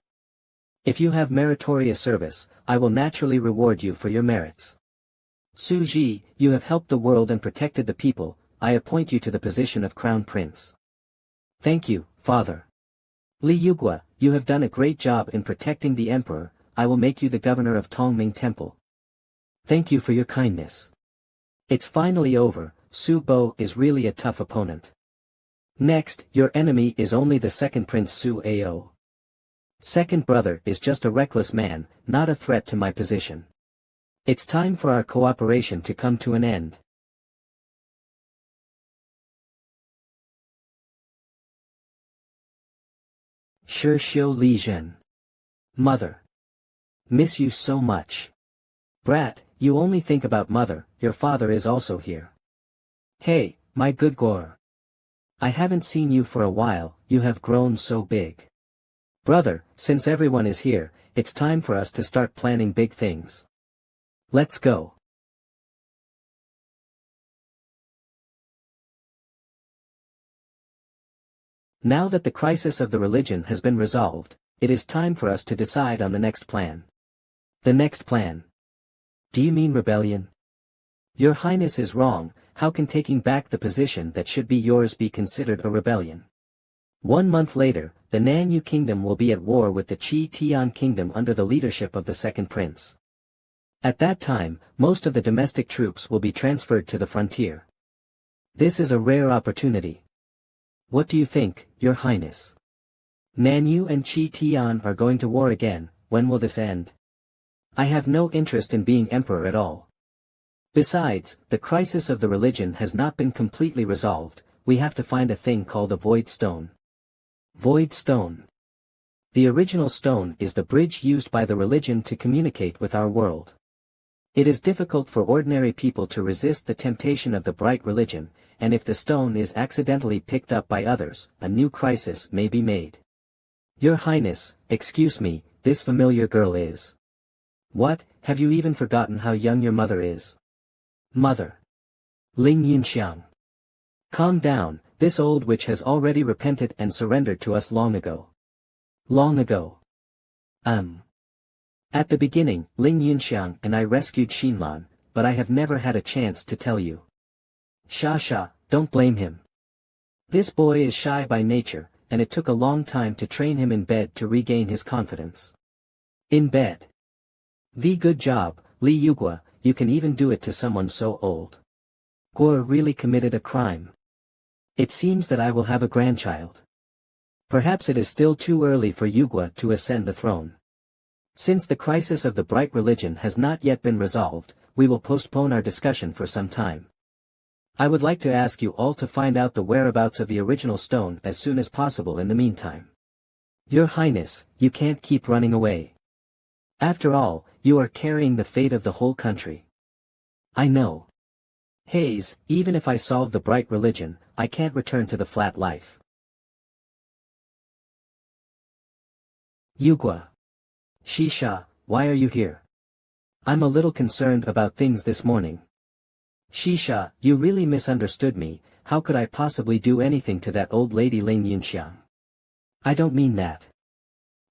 If you have meritorious service, I will naturally reward you for your merits. Suji, you have helped the world and protected the people, I appoint you to the position of crown prince. Thank you, father. Li Yugua, you have done a great job in protecting the emperor, I will make you the governor of Tongming Temple. Thank you for your kindness. It's finally over, Su Bo is really a tough opponent. Next, your enemy is only the second prince Su Ao. Second brother is just a reckless man, not a threat to my position. It's time for our cooperation to come to an end. Shi Xiu Li Zhen. Mother. Miss you so much. Brat, you only think about mother, your father is also here. Hey, my good Gor. I haven't seen you for a while, you have grown so big. Brother, since everyone is here, it's time for us to start planning big things. Let's go. Now that the crisis of the religion has been resolved, it is time for us to decide on the next plan. The next plan. Do you mean rebellion? Your Highness is wrong, how can taking back the position that should be yours be considered a rebellion? 1 month later, the Nanyu Kingdom will be at war with the Qi Tian Kingdom under the leadership of the second prince. At that time, most of the domestic troops will be transferred to the frontier. This is a rare opportunity. What do you think, Your Highness? Nanyu and Qi Tian are going to war again, when will this end? I have no interest in being emperor at all. Besides, the crisis of the religion has not been completely resolved, we have to find a thing called a void stone. Void stone. The original stone is the bridge used by the religion to communicate with our world. It is difficult for ordinary people to resist the temptation of the bright religion, and if the stone is accidentally picked up by others, a new crisis may be made. Your Highness, excuse me, this familiar girl is. What, have you even forgotten how young your mother is? Mother. Ling Yunxiang. Calm down, this old witch has already repented and surrendered to us long ago. Long ago. At the beginning, Ling Yunxiang and I rescued Xinlan, but I have never had a chance to tell you. Sha, don't blame him. This boy is shy by nature, and it took a long time to train him in bed to regain his confidence. In bed. The good job, Li Yugua, you can even do it to someone so old. Guo really committed a crime. It seems that I will have a grandchild. Perhaps it is still too early for Yugua to ascend the throne. Since the crisis of the bright religion has not yet been resolved, we will postpone our discussion for some time. I would like to ask you all to find out the whereabouts of the original stone as soon as possible in the meantime. Your Highness, you can't keep running away. After all, you are carrying the fate of the whole country. I know. Hayes, even if I solve the bright religion, I can't return to the flat life. Yugua. Shisha, why are you here? I'm a little concerned about things this morning. Shisha, you really misunderstood me, how could I possibly do anything to that old lady Ling Yunxiang? I don't mean that.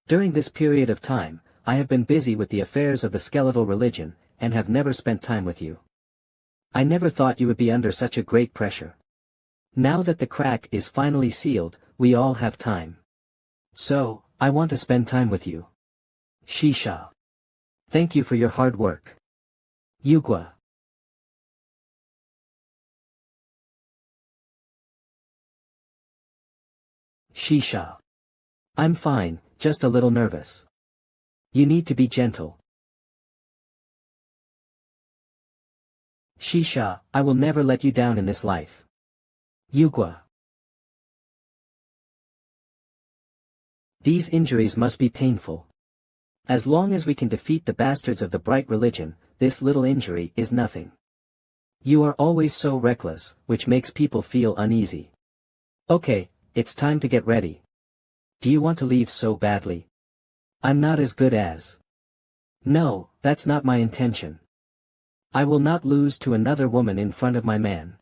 During this period of time, I have been busy with the affairs of the skeletal religion, and have never spent time with you. I never thought you would be under such a great pressure. Now that the crack is finally sealed, we all have time. So, I want to spend time with you. Shisha. Thank you for your hard work. Yugua. Shisha. I'm fine, just a little nervous. You need to be gentle. Shisha, I will never let you down in this life. Yugua. These injuries must be painful. As long as we can defeat the bastards of the bright religion, this little injury is nothing. You are always so reckless, which makes people feel uneasy. Okay, it's time to get ready. Do you want to leave so badly? I'm not as good as. No, that's not my intention. I will not lose to another woman in front of my man.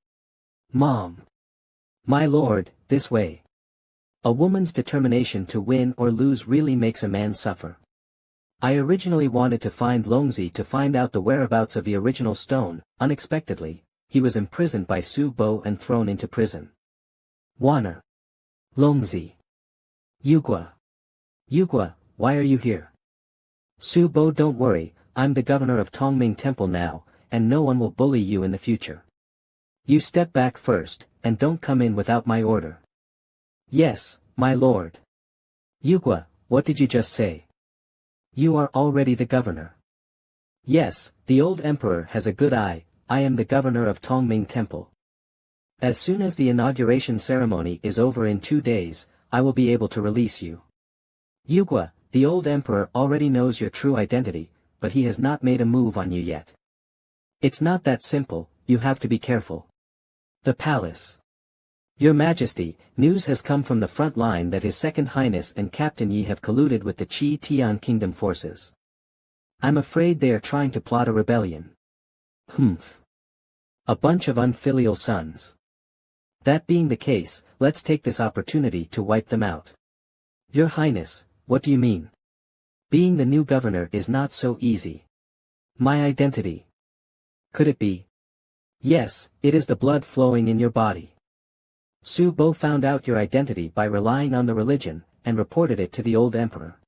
Mom. My lord, this way. A woman's determination to win or lose really makes a man suffer. I originally wanted to find Longzi to find out the whereabouts of the original stone. Unexpectedly, he was imprisoned by Su Bo and thrown into prison. Warner. Longzi. Yugua. Yugua, why are you here? Su Bo, don't worry, I'm the governor of Tongming Temple now, and no one will bully you in the future. You step back first, and don't come in without my order. Yes, my lord. Yugua, what did you just say? You are already the governor. Yes, the old emperor has a good eye. I am the governor of Tongming Temple. As soon as the inauguration ceremony is over in 2 days, I will be able to release you. Yugua, the old emperor already knows your true identity, but he has not made a move on you yet. It's not that simple, you have to be careful. The palace. Your Majesty, news has come from the front line that His Second Highness and Captain Yi have colluded with the Qi Tian Kingdom forces. I'm afraid they are trying to plot a rebellion. Humph. A bunch of unfilial sons. That being the case, let's take this opportunity to wipe them out. Your Highness, what do you mean? Being the new governor is not so easy. My identity. Could it be? Yes, it is the blood flowing in your body. Su Bo found out your identity by relying on the religion, and reported it to the old emperor.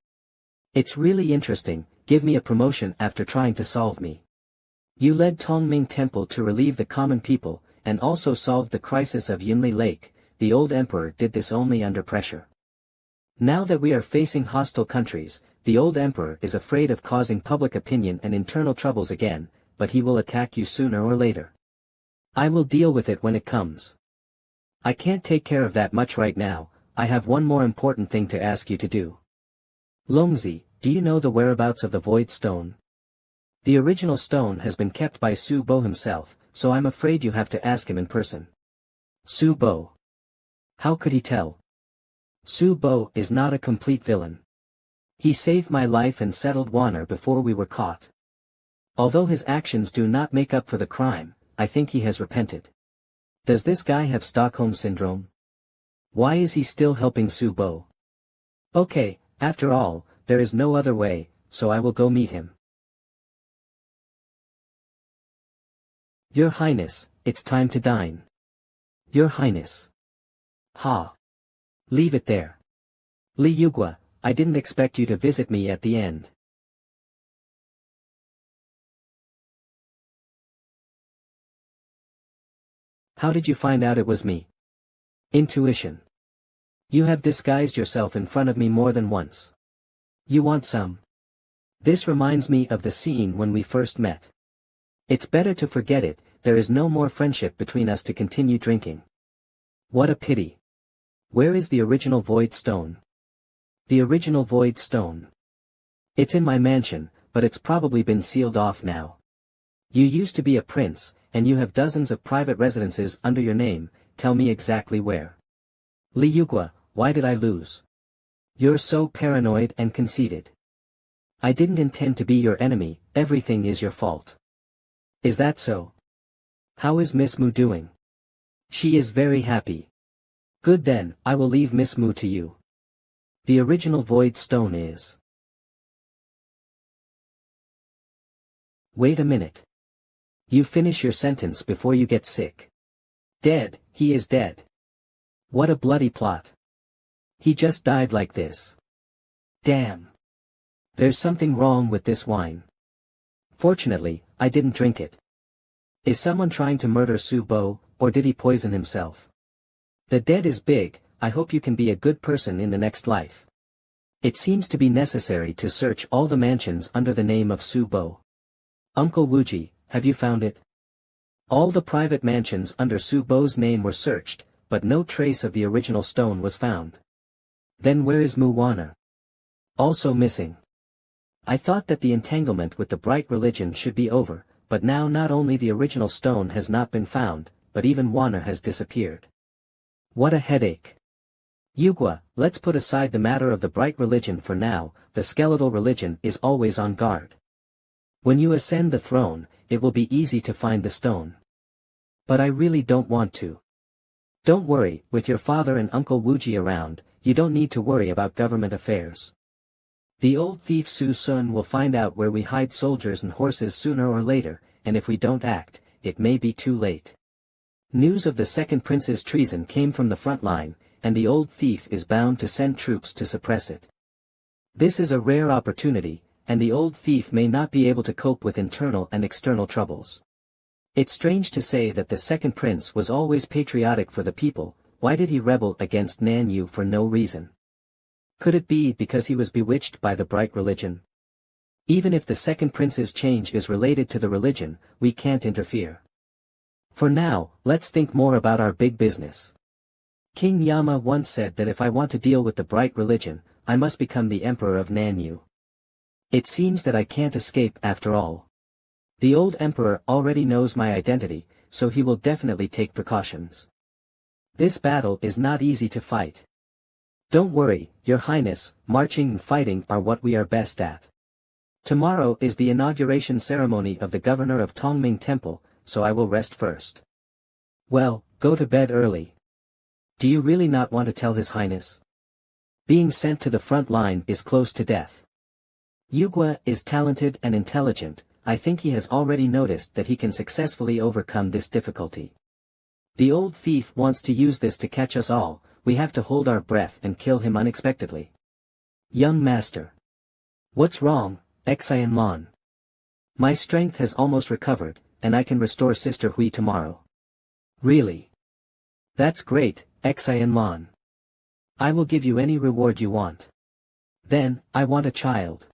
It's really interesting, give me a promotion after trying to solve me. You led Tongming Temple to relieve the common people, and also solved the crisis of Yunli Lake. The old emperor did this only under pressure. Now that we are facing hostile countries, the old emperor is afraid of causing public opinion and internal troubles again, but he will attack you sooner or later. I will deal with it when it comes. I can't take care of that much right now, I have one more important thing to ask you to do. Longzi, do you know the whereabouts of the Void Stone? The original stone has been kept by Su Bo himself, so I'm afraid you have to ask him in person. Su Bo. How could he tell? Su Bo is not a complete villain. He saved my life and settled Warner before we were caught. Although his actions do not make up for the crime, I think he has repented. Does this guy have Stockholm Syndrome? Why is he still helping Su Bo? Okay, after all, there is no other way, so I will go meet him. Your Highness, it's time to dine. Your Highness. Ha. Leave it there. Li Yugua, I didn't expect you to visit me at the end. How did you find out it was me? Intuition. You have disguised yourself in front of me more than once. You want some? This reminds me of the scene when we first met. It's better to forget it, there is no more friendship between us to continue drinking. What a pity. Where is the original Void Stone? The original Void Stone. It's in my mansion, but it's probably been sealed off now. You used to be a prince, and you have dozens of private residences under your name, tell me exactly where. Li Yugua, why did I lose? You're so paranoid and conceited. I didn't intend to be your enemy, everything is your fault. Is that so? How is Miss Mu doing? She is very happy. Good then, I will leave Miss Mu to you. The original Void Stone is. Wait a minute. You finish your sentence before you get sick. Dead, he is dead. What a bloody plot. He just died like this. Damn. There's something wrong with this wine. Fortunately, I didn't drink it. Is someone trying to murder Su Bo, or did he poison himself? The dead is big, I hope you can be a good person in the next life. It seems to be necessary to search all the mansions under the name of Su Bo. Uncle Wuji, have you found it? All the private mansions under Su Bo's name were searched, but no trace of the original stone was found. Then where is Mu Wana? Also missing. I thought that the entanglement with the bright religion should be over, but now not only the original stone has not been found, but even Wana has disappeared. What a headache. Yugwa, let's put aside the matter of the bright religion for now, the skeletal religion is always on guard. When you ascend the throne, it will be easy to find the stone. But I really don't want to. Don't worry, with your father and Uncle Wuji around, you don't need to worry about government affairs. The old thief Su Sun will find out where we hide soldiers and horses sooner or later, and if we don't act, it may be too late. News of the second prince's treason came from the front line, and the old thief is bound to send troops to suppress it. This is a rare opportunity, and the old thief may not be able to cope with internal and external troubles. It's strange to say that the second prince was always patriotic for the people. Why did he rebel against MANHWA for no reason? Could it be because he was bewitched by the bright religion? Even if the second prince's change is related to the religion, we can't interfere. For now, let's think more about our big business. King Yama once said that if I want to deal with the bright religion, I must become the emperor of MANHWA. It seems that I can't escape after all. The old emperor already knows my identity, so he will definitely take precautions. This battle is not easy to fight. Don't worry, Your Highness, marching and fighting are what we are best at. Tomorrow is the inauguration ceremony of the governor of Taming Temple, so I will rest first. Well, go to bed early. Do you really not want to tell His Highness? Being sent to the front line is close to death. Yugwa is talented and intelligent. I think he has already noticed that he can successfully overcome this difficulty. The old thief wants to use this to catch us all. We have to hold our breath and kill him unexpectedly. Young master. What's wrong, Xian Lan? My strength has almost recovered, and I can restore Sister Hui tomorrow. Really? That's great, Xian Lan. I will give you any reward you want. Then, I want a child.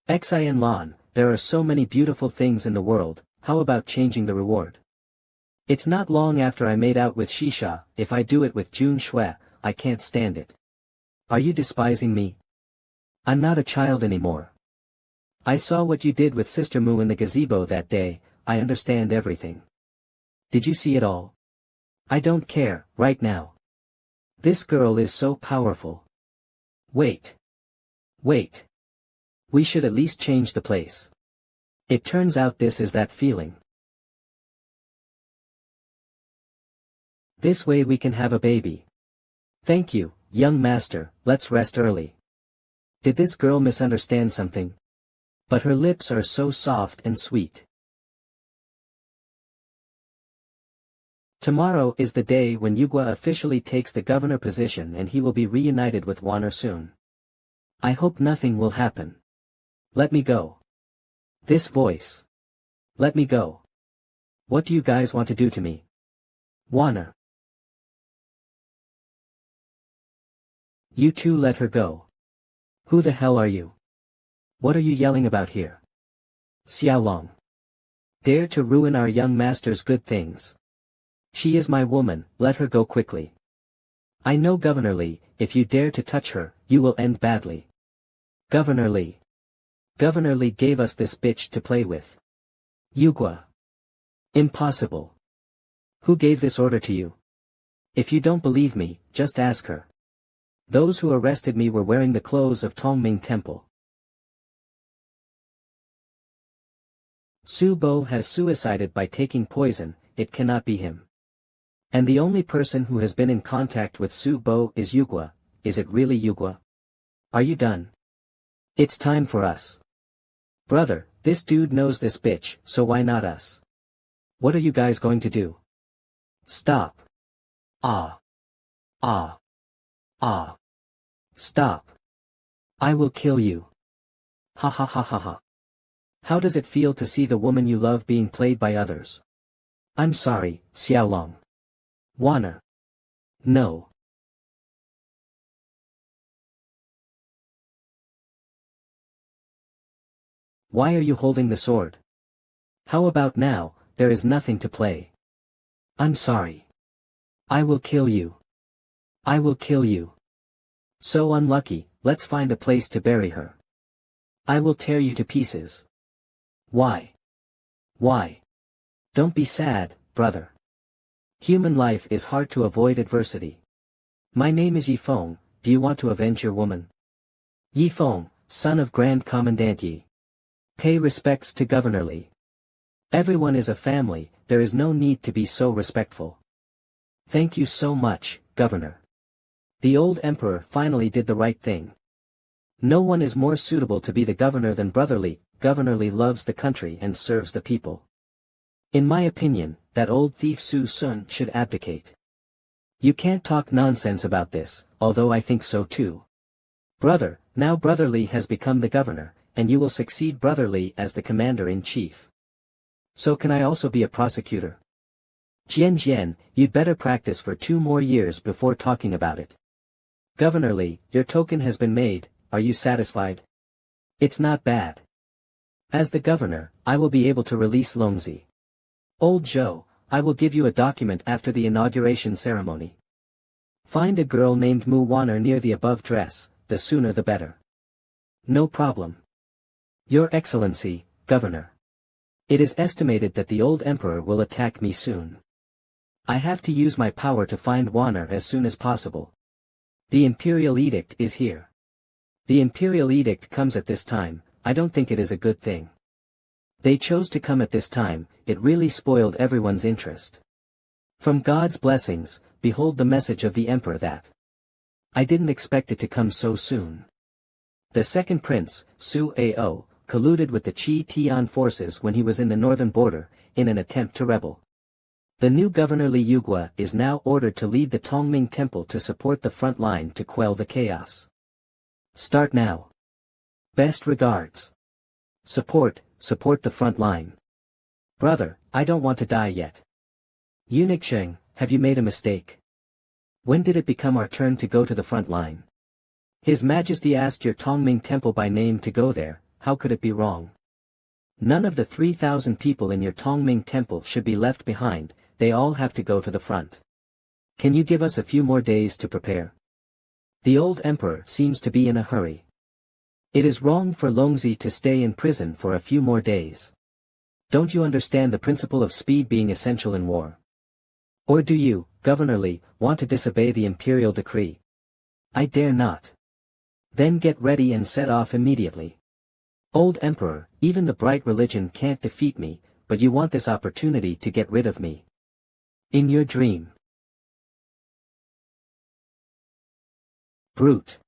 Xian Lan, there are so many beautiful things in the world, how about changing the reward? It's not long after I made out with Shisha. If I do it with Jun Shui, I can't stand it. Are you despising me? I'm not a child anymore. I saw what you did with Sister Mu in the gazebo that day. I understand everything. Did you see it all? I don't care, right now. This girl is so powerful. Wait. Wait. We should at least change the place. It turns out this is that feeling. This way we can have a baby. Thank you, young master, let's rest early. Did this girl misunderstand something? But her lips are so soft and sweet. Tomorrow is the day when Yugwa officially takes the governor position and he will be reunited with Wana soon. I hope nothing will happen. Let me go. This voice. Let me go. What do you guys want to do to me? Wana. You two let her go. Who the hell are you? What are you yelling about here? Xiaolong. Dare to ruin our young master's good things. She is my woman, let her go quickly. I know Governor Li, if you dare to touch her, you will end badly. Governor Li. Governor Li gave us this bitch to play with. Yugwa. Impossible. Who gave this order to you? If you don't believe me, just ask her. Those who arrested me were wearing the clothes of Taming Temple. Su Bo has suicided by taking poison, it cannot be him. And the only person who has been in contact with Su Bo is Yugwa. Is it really Yugwa? Are you done? It's time for us. Brother, this dude knows this bitch, so why not us? What are you guys going to do? Stop. Ah. Ah. Ah. Stop. I will kill you. Ha ha ha ha ha. How does it feel to see the woman you love being played by others? I'm sorry, Xiaolong. Wana. No. Why are you holding the sword? How about now, there is nothing to play. I'm sorry. I will kill you. I will kill you. So unlucky, let's find a place to bury her. I will tear you to pieces. Why? Why? Don't be sad, brother. Human life is hard to avoid adversity. My name is Yifeng, do you want to avenge your woman? Yifeng, son of Grand Commandant Yi. Pay respects to Governor Li. Everyone is a family, there is no need to be so respectful. Thank you so much, Governor. The old emperor finally did the right thing. No one is more suitable to be the governor than Brother Li. Governor Li loves the country and serves the people. In my opinion, that old thief Su Sun should abdicate. You can't talk nonsense about this, although I think so too. Brother, now Brother Li has become the governor, and you will succeed Brother Li as the commander-in-chief. So can I also be a prosecutor? Jian, you'd better practice for 2 more years before talking about it. Governor Li, your token has been made, are you satisfied? It's not bad. As the governor, I will be able to release Longzi. Old Zhou, I will give you a document after the inauguration ceremony. Find a girl named Mu Wanner near the above dress, the sooner the better. No problem. Your Excellency, Governor. It is estimated that the old emperor will attack me soon. I have to use my power to find Wanner as soon as possible. The Imperial Edict is here. The Imperial Edict comes at this time, I don't think it is a good thing. They chose to come at this time, it really spoiled everyone's interest. From God's blessings, behold the message of the emperor that. I didn't expect it to come so soon. The second prince, Su Ao, colluded with the Qi Tian forces when he was in the northern border, in an attempt to rebel. The new governor Li Yugua is now ordered to lead the Tongming temple to support the front line to quell the chaos. Start now. Best regards. Support the front line. Brother, I don't want to die yet. Eunuch Sheng, have you made a mistake? When did it become our turn to go to the front line? His Majesty asked your Tongming temple by name to go there, how could it be wrong? None of the 3,000 people in your Tongming temple should be left behind, they all have to go to the front. Can you give us a few more days to prepare? The old emperor seems to be in a hurry. It is wrong for Longzi to stay in prison for a few more days. Don't you understand the principle of speed being essential in war? Or do you, Governor Li, want to disobey the imperial decree? I dare not. Then get ready and set off immediately. Old Emperor, even the bright religion can't defeat me, but you want this opportunity to get rid of me. In your dream. Brute.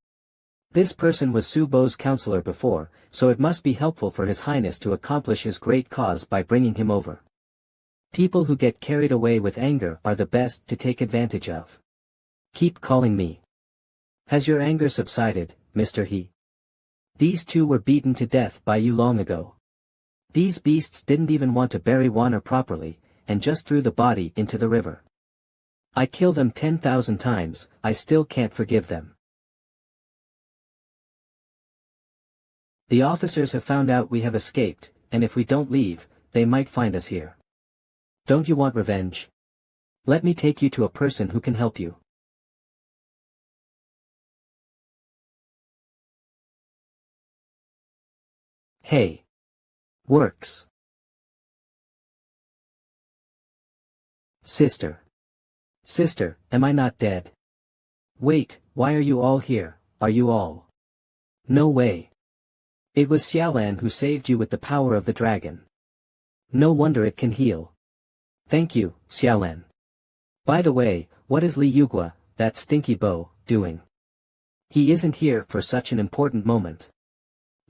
This person was Su Bo's counselor before, so it must be helpful for His Highness to accomplish his great cause by bringing him over. People who get carried away with anger are the best to take advantage of. Keep calling me. Has your anger subsided, Mr. He? These two were beaten to death by you long ago. These beasts didn't even want to bury Wanner properly, and just threw the body into the river. I kill them 10,000 times, I still can't forgive them. The officers have found out we have escaped, and if we don't leave, they might find us here. Don't you want revenge? Let me take you to a person who can help you. Hey. Works. Sister. Sister, am I not dead? Wait, why are you all here, are you all? No way. It was Xiaolan who saved you with the power of the dragon. No wonder it can heal. Thank you, Xiaolan. By the way, what is Li Yugua, that stinky Bo, doing? He isn't here for such an important moment.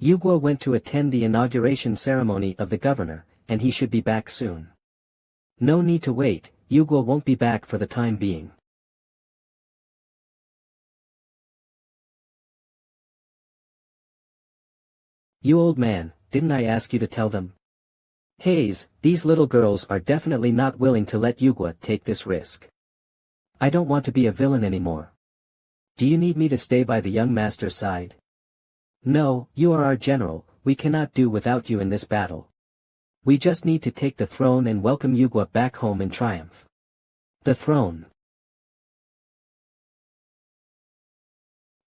Yugua went to attend the inauguration ceremony of the governor, and he should be back soon. No need to wait, Yugua won't be back for the time being. You old man, didn't I ask you to tell them? Hayes, these little girls are definitely not willing to let Yugua take this risk. I don't want to be a villain anymore. Do you need me to stay by the young master's side? No, you are our general, we cannot do without you in this battle. We just need to take the throne and welcome Yugua back home in triumph. The throne.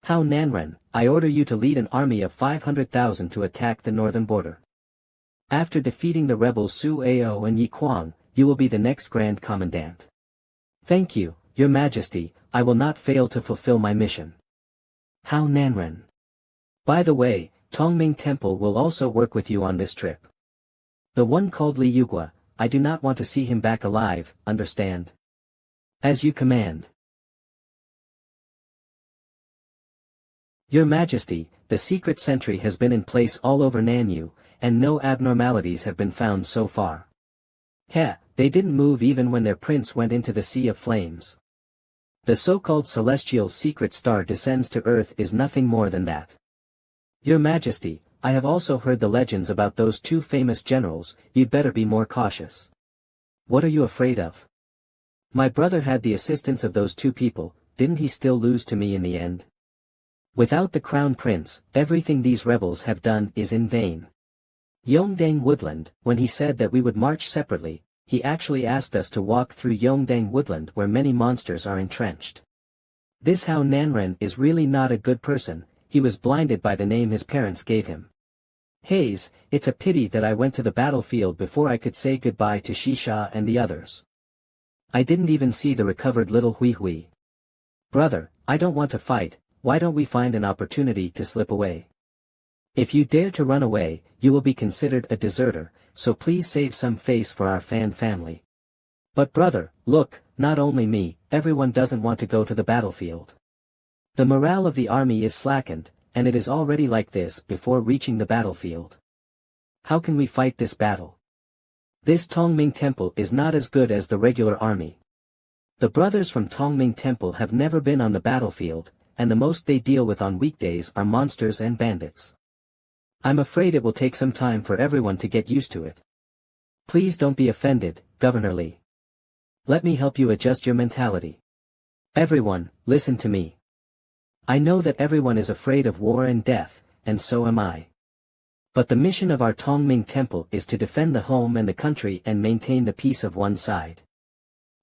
Hao Nanren, I order you to lead an army of 500,000 to attack the northern border. After defeating the rebels Su Ao and Yi Kuang, you will be the next Grand Commandant. Thank you, Your Majesty, I will not fail to fulfill my mission. How Nanren. By the way, Tongming Temple will also work with you on this trip. The one called Li Yugua, I do not want to see him back alive, understand? As you command. Your Majesty, the secret sentry has been in place all over Nanyu, and no abnormalities have been found so far. Heh, they didn't move even when their prince went into the Sea of Flames. The so-called celestial secret star descends to Earth is nothing more than that. Your Majesty, I have also heard the legends about those two famous generals, you'd better be more cautious. What are you afraid of? My brother had the assistance of those two people, didn't he still lose to me in the end? Without the Crown Prince, everything these rebels have done is in vain. Yongdang Woodland, when he said that we would march separately, he actually asked us to walk through Yongdang Woodland where many monsters are entrenched. This Hao Nanren is really not a good person, he was blinded by the name his parents gave him. Hayes, it's a pity that I went to the battlefield before I could say goodbye to Shisha and the others. I didn't even see the recovered little Hui Hui. Brother, I don't want to fight, why don't we find an opportunity to slip away? If you dare to run away, you will be considered a deserter, so please save some face for our family. But brother, look, not only me, everyone doesn't want to go to the battlefield. The morale of the army is slackened, and it is already like this before reaching the battlefield. How can we fight this battle? This Tongming Temple is not as good as the regular army. The brothers from Tongming Temple have never been on the battlefield, and the most they deal with on weekdays are monsters and bandits. I'm afraid it will take some time for everyone to get used to it. Please don't be offended, Governor Lee. Let me help you adjust your mentality. Everyone, listen to me. I know that everyone is afraid of war and death, and so am I. But the mission of our Tongming Temple is to defend the home and the country and maintain the peace of one side.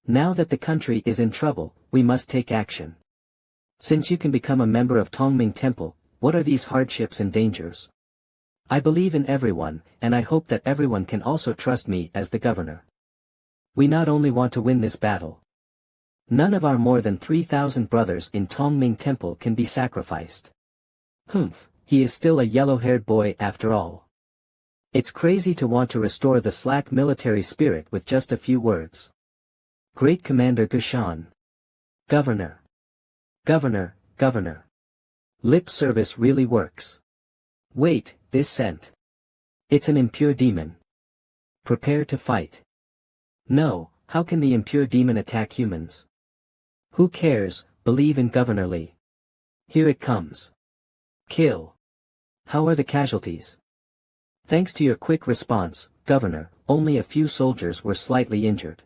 Now that the country is in trouble, we must take action. Since you can become a member of Tongming Temple, what are these hardships and dangers? I believe in everyone, and I hope that everyone can also trust me as the governor. We not only want to win this battle. None of our more than 3,000 brothers in Tongming Temple can be sacrificed. Humph, he is still a yellow-haired boy after all. It's crazy to want to restore the slack military spirit with just a few words. Great Commander Gushan. Governor. Governor, Governor. Lip service really works. Wait, this scent. It's an impure demon. Prepare to fight. No, how can the impure demon attack humans? Who cares, believe in Governor Lee. Here it comes. Kill. How are the casualties? Thanks to your quick response, Governor, only a few soldiers were slightly injured.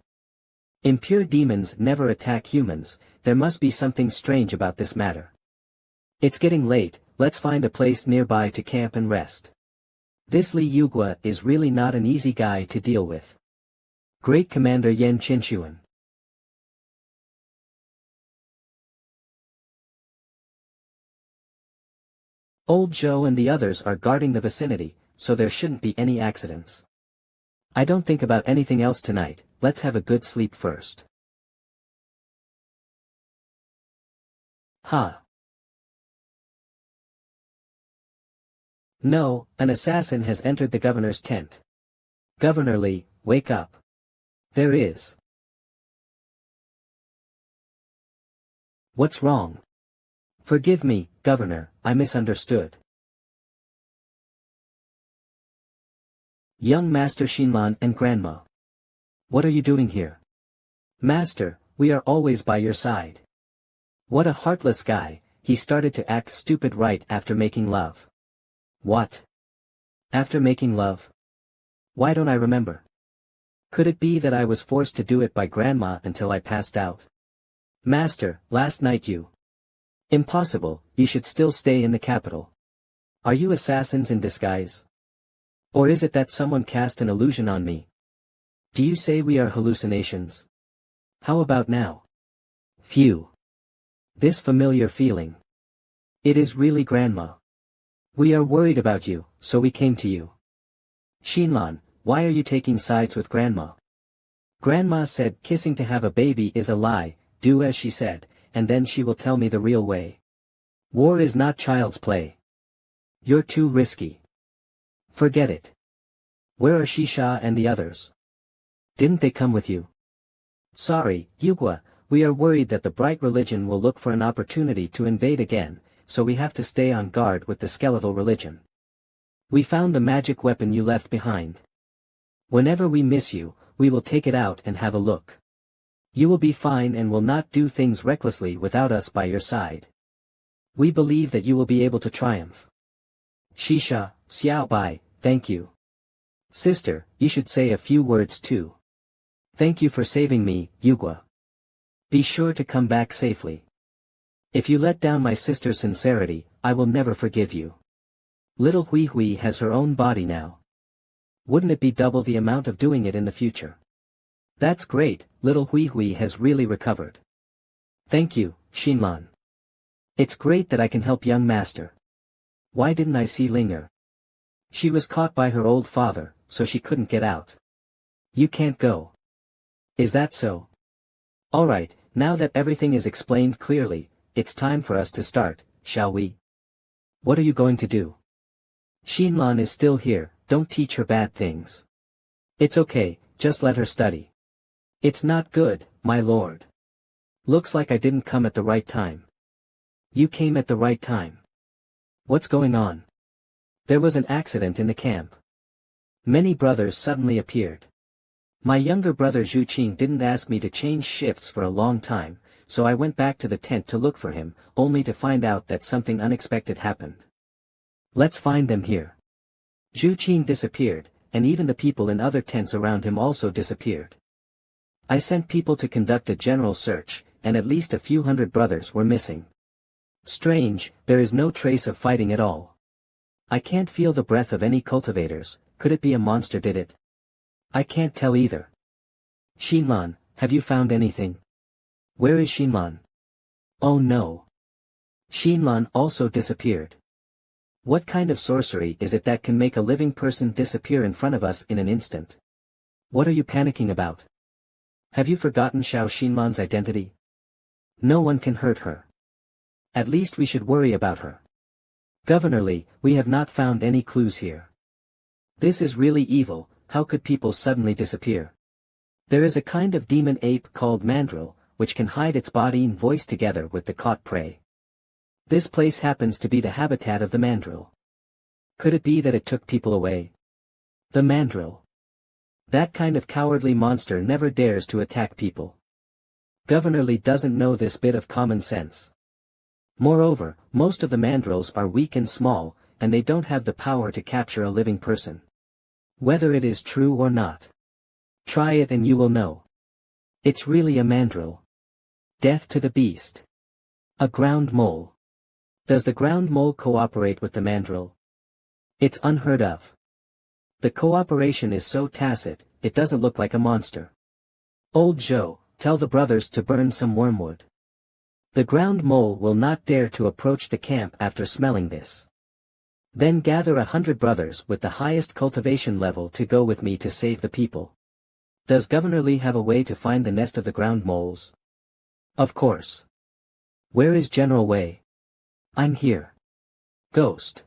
Impure demons never attack humans, there must be something strange about this matter. It's getting late, let's find a place nearby to camp and rest. This Li Yugua is really not an easy guy to deal with. Great Commander Yen Qinshuan. Old Zhou and the others are guarding the vicinity, so there shouldn't be any accidents. I don't think about anything else tonight, let's have a good sleep first. Ha. No, an assassin has entered the governor's tent. Governor Lee, wake up. There is. What's wrong? Forgive me, Governor, I misunderstood. Young Master Xinlan and Grandma. What are you doing here? Master, we are always by your side. What a heartless guy, he started to act stupid right after making love. What? After making love? Why don't I remember? Could it be that I was forced to do it by Grandma until I passed out? Master, last night you... Impossible, you should still stay in the capital. Are you assassins in disguise? Or is it that someone cast an illusion on me? Do you say we are hallucinations? How about now? Phew. This familiar feeling. It is really Grandma. We are worried about you, so we came to you. Xinlan, why are you taking sides with Grandma? Grandma said kissing to have a baby is a lie, do as she said, and then she will tell me the real way. War is not child's play. You're too risky. Forget it. Where are Shisha and the others? Didn't they come with you? Sorry, Yugwa, we are worried that the bright religion will look for an opportunity to invade again, so we have to stay on guard with the skeletal religion. We found the magic weapon you left behind. Whenever we miss you, we will take it out and have a look. You will be fine and will not do things recklessly without us by your side. We believe that you will be able to triumph. Shisha, Xiao Bai, thank you. Sister, you should say a few words too. Thank you for saving me, Yugwa. Be sure to come back safely. If you let down my sister's sincerity, I will never forgive you. Little Hui Hui has her own body now. Wouldn't it be double the amount of doing it in the future? That's great, little Hui Hui has really recovered. Thank you, Xinlan. It's great that I can help young master. Why didn't I see Linger? She was caught by her old father, so she couldn't get out. You can't go. Is that so? Alright, now that everything is explained clearly, it's time for us to start, shall we? What are you going to do? Xinlan is still here, don't teach her bad things. It's okay, just let her study. It's not good, my lord. Looks like I didn't come at the right time. You came at the right time. What's going on? There was an accident in the camp. Many brothers suddenly appeared. My younger brother Zhu Qing didn't ask me to change shifts for a long time, so I went back to the tent to look for him, only to find out that something unexpected happened. Let's find them here. Zhu Qing disappeared, and even the people in other tents around him also disappeared. I sent people to conduct a general search, and at least a few hundred brothers were missing. Strange, there is no trace of fighting at all. I can't feel the breath of any cultivators, could it be a monster did it? I can't tell either. Xinlan, have you found anything? Where is Xinlan? Oh no. Xinlan also disappeared. What kind of sorcery is it that can make a living person disappear in front of us in an instant? What are you panicking about? Have you forgotten Xiao Xinlan's identity? No one can hurt her. At least we should worry about her. Governor Li, we have not found any clues here. This is really evil, how could people suddenly disappear? There is a kind of demon ape called mandrill, which can hide its body and voice together with the caught prey. This place happens to be the habitat of the mandrill. Could it be that it took people away? The mandrill. That kind of cowardly monster never dares to attack people. Governor Li doesn't know this bit of common sense. Moreover, most of the mandrills are weak and small, and they don't have the power to capture a living person. Whether it is true or not. Try it and you will know. It's really a mandrill. Death to the beast. A ground mole. Does the ground mole cooperate with the mandrill? It's unheard of. The cooperation is so tacit, it doesn't look like a monster. Old Zhou, tell the brothers to burn some wormwood. The ground mole will not dare to approach the camp after smelling this. Then gather 100 brothers with the highest cultivation level to go with me to save the people. Does Governor Li have a way to find the nest of the ground moles? Of course. Where is General Wei? I'm here. Ghost.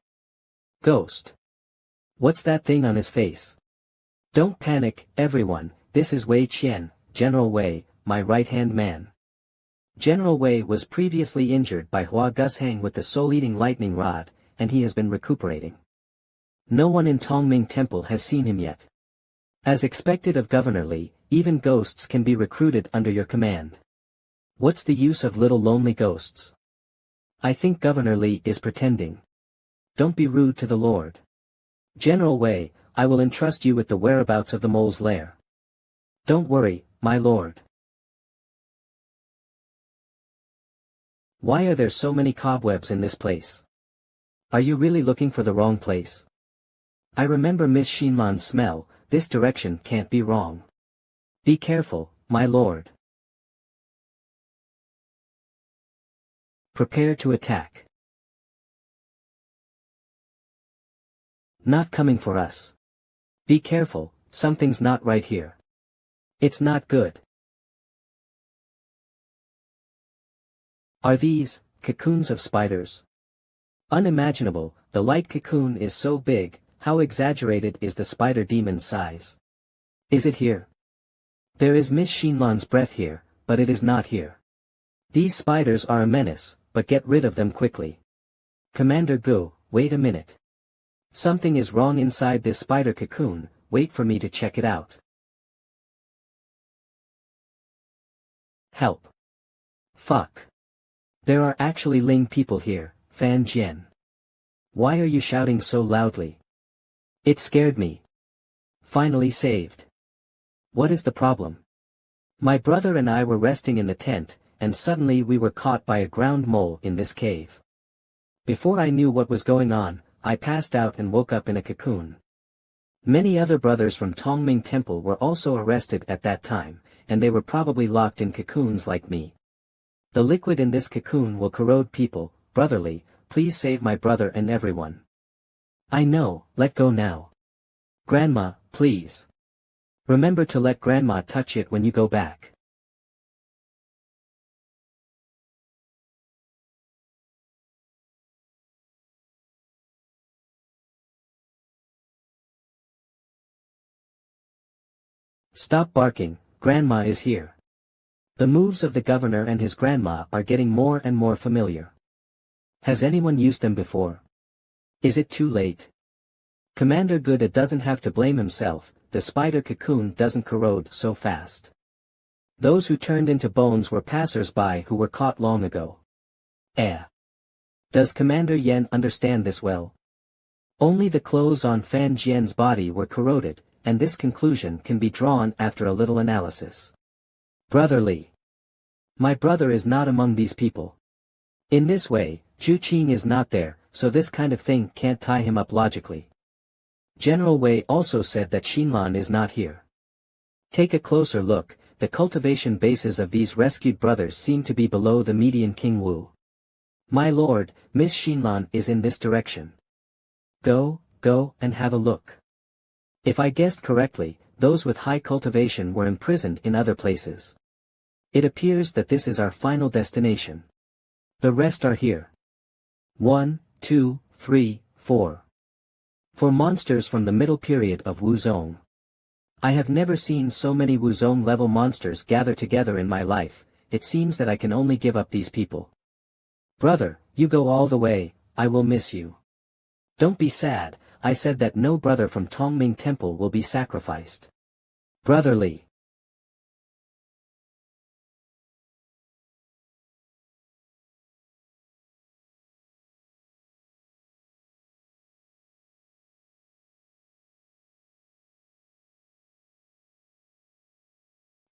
Ghost. What's that thing on his face? Don't panic, everyone, this is Wei Qian, General Wei, my right-hand man. General Wei was previously injured by Hua Gushang with the soul-eating lightning rod, and he has been recuperating. No one in Tongming Temple has seen him yet. As expected of Governor Li, even ghosts can be recruited under your command. What's the use of little lonely ghosts? I think Governor Li is pretending. Don't be rude to the Lord. General Wei, I will entrust you with the whereabouts of the mole's lair. Don't worry, my lord. Why are there so many cobwebs in this place? Are you really looking for the wrong place? I remember Miss Xinlan's smell, this direction can't be wrong. Be careful, my lord. Prepare to attack. Not coming for us. Be careful, something's not right here. It's not good. Are these cocoons of spiders? Unimaginable, the light cocoon is so big, how exaggerated is the spider demon's size? Is it here? There is Miss Shinlan's breath here, but it is not here. These spiders are a menace, but get rid of them quickly. Commander Gu, wait a minute. Something is wrong inside this spider cocoon, wait for me to check it out. Help. Fuck. There are actually Ling people here, Fan Jian. Why are you shouting so loudly? It scared me. Finally saved. What is the problem? My brother and I were resting in the tent, and suddenly we were caught by a ground mole in this cave. Before I knew what was going on, I passed out and woke up in a cocoon. Many other brothers from Taming Temple were also arrested at that time, and they were probably locked in cocoons like me. The liquid in this cocoon will corrode people, brotherly, please save my brother and everyone. I know, let go now. Grandma, please. Remember to let Grandma touch it when you go back. Stop barking, Grandma is here. The moves of the governor and his grandma are getting more and more familiar. Has anyone used them before? Is it too late? Commander Guda doesn't have to blame himself, the spider cocoon doesn't corrode so fast. Those who turned into bones were passers-by who were caught long ago. Does Commander Yen understand this well? Only the clothes on Fan Jian's body were corroded, and this conclusion can be drawn after a little analysis. Brotherly. My brother is not among these people. In this way, Zhu Qing is not there, so this kind of thing can't tie him up logically. General Wei also said that Xinlan is not here. Take a closer look, the cultivation bases of these rescued brothers seem to be below the median King Wu. My lord, Miss Xinlan is in this direction. Go, and have a look. If I guessed correctly, those with high cultivation were imprisoned in other places. It appears that this is our final destination. The rest are here. 1, 2, 3, 4. 4 monsters from the middle period of Wuzong. I have never seen so many Wuzong level monsters gather together in my life, it seems that I can only give up these people. Brother, you go all the way, I will miss you. Don't be sad, I said that no brother from Taming Temple will be sacrificed. Brotherly.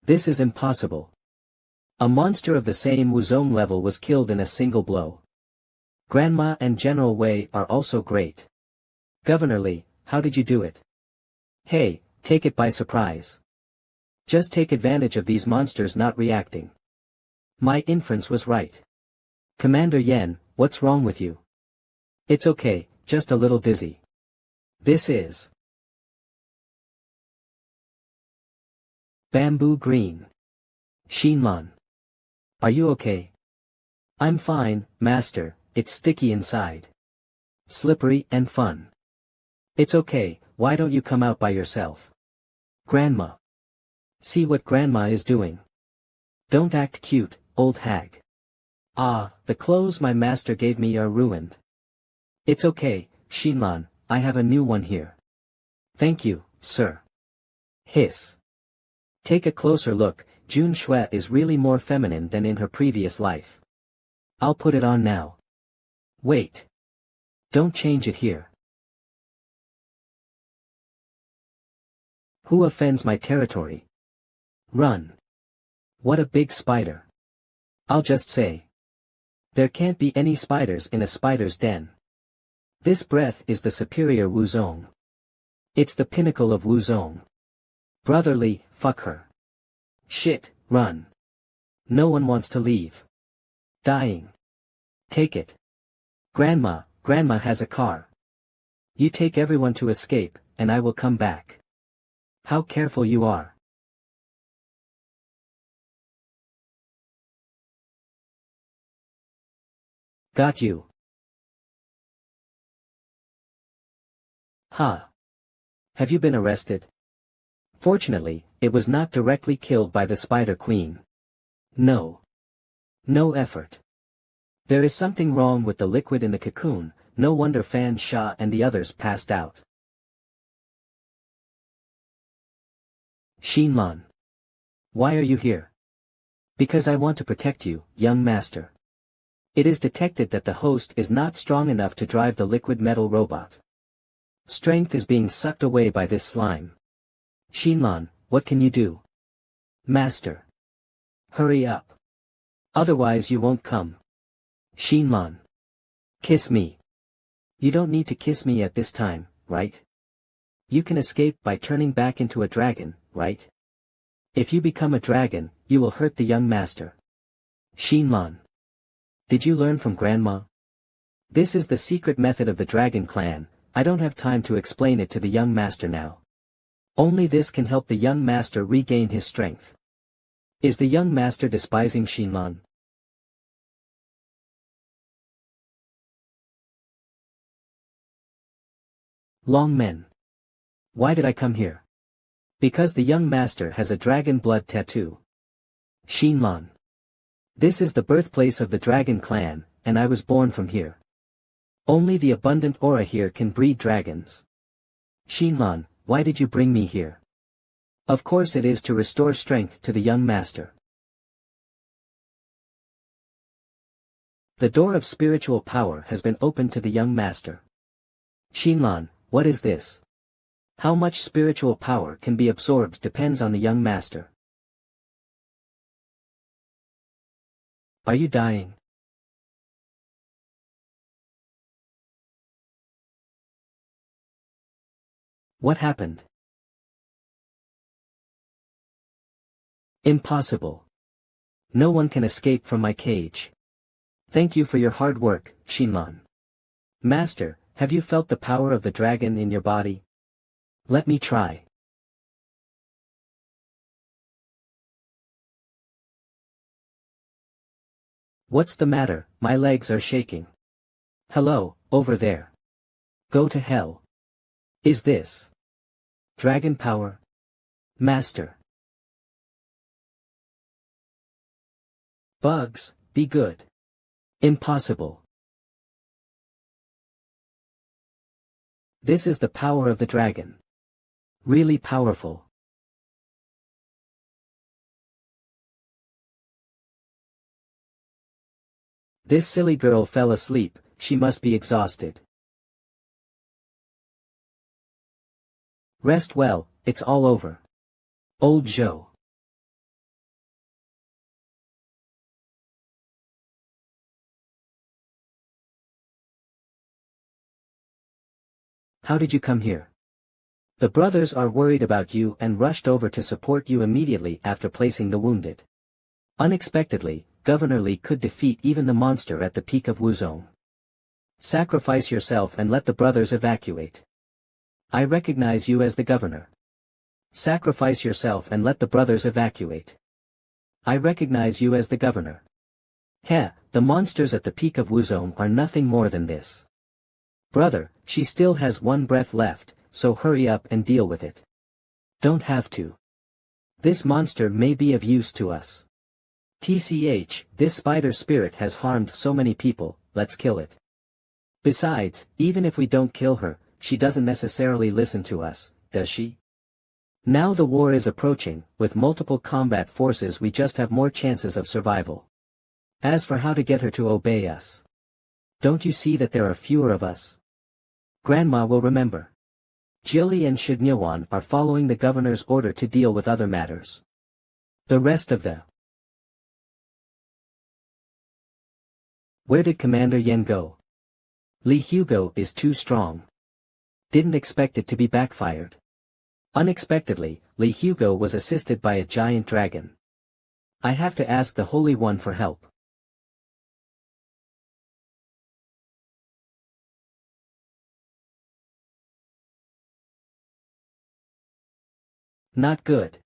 This is impossible. A monster of the same Wuzong level was killed in a single blow. Grandma and General Wei are also great. Governor Li, how did you do it? Hey, take it by surprise. Just take advantage of these monsters not reacting. My inference was right. Commander Yen, what's wrong with you? It's okay, just a little dizzy. This is Bamboo Green. Xinlan. Are you okay? I'm fine, Master, it's sticky inside. Slippery and fun. It's okay, why don't you come out by yourself? Grandma. See what Grandma is doing. Don't act cute, old hag. Ah, the clothes my master gave me are ruined. It's okay, Xinlan, I have a new one here. Thank you, sir. Hiss. Take a closer look, Jun Shui is really more feminine than in her previous life. I'll put it on now. Wait. Don't change it here. Who offends my territory? Run. What a big spider. I'll just say. There can't be any spiders in a spider's den. This breath is the superior Wuzong. It's the pinnacle of Wuzong. Brotherly, fuck her. Shit, run. No one wants to leave. Dying. Take it. Grandma has a car. You take everyone to escape, and I will come back. How careful you are. Got you. Ha. Have you been arrested? Fortunately, it was not directly killed by the Spider Queen. No. No effort. There is something wrong with the liquid in the cocoon, no wonder Fan Sha and the others passed out. Xinlan. Why are you here? Because I want to protect you, young master. It is detected that the host is not strong enough to drive the liquid metal robot. Strength is being sucked away by this slime. Xinlan, what can you do? Master. Hurry up. Otherwise you won't come. Xinlan. Kiss me. You don't need to kiss me at this time, right? You can escape by turning back into a dragon, right? If you become a dragon, you will hurt the young master. Xinlan. Did you learn from Grandma? This is the secret method of the Dragon Clan. I don't have time to explain it to the young master now. Only this can help the young master regain his strength. Is the young master despising Xinlan? Long men. Why did I come here? Because the young master has a dragon blood tattoo. Xinlan. This is the birthplace of the Dragon Clan, and I was born from here. Only the abundant aura here can breed dragons. Xinlan, why did you bring me here? Of course it is to restore strength to the young master. The door of spiritual power has been opened to the young master. Xinlan, what is this? How much spiritual power can be absorbed depends on the young master. Are you dying? What happened? Impossible. No one can escape from my cage. Thank you for your hard work, Xinlan. Master, have you felt the power of the dragon in your body? Let me try. What's the matter? My legs are shaking. Hello, over there. Go to hell. Is this dragon power? Master. Bugs, be good. Impossible. This is the power of the dragon. Really powerful. This silly girl fell asleep, she must be exhausted. Rest well, it's all over. Old Joe. How did you come here? The brothers are worried about you and rushed over to support you immediately after placing the wounded. Unexpectedly, Governor Li could defeat even the monster at the peak of Wuzong. Sacrifice yourself and let the brothers evacuate. I recognize you as the governor. Sacrifice yourself and let the brothers evacuate. I recognize you as the governor. Heh, the monsters at the peak of Wuzong are nothing more than this. Brother, she still has one breath left, so hurry up and deal with it. Don't have to. This monster may be of use to us. TCH, this spider spirit has harmed so many people, let's kill it. Besides, even if we don't kill her, she doesn't necessarily listen to us, does she? Now the war is approaching, with multiple combat forces we just have more chances of survival. As for how to get her to obey us. Don't you see that there are fewer of us? Grandma will remember. Jilly and Shignyuan are following the governor's order to deal with other matters. The rest of the... Where did Commander Yen go? Li Hugo is too strong. Didn't expect it to be backfired. Unexpectedly, Li Hugo was assisted by a giant dragon. I have to ask the Holy One for help. Not good.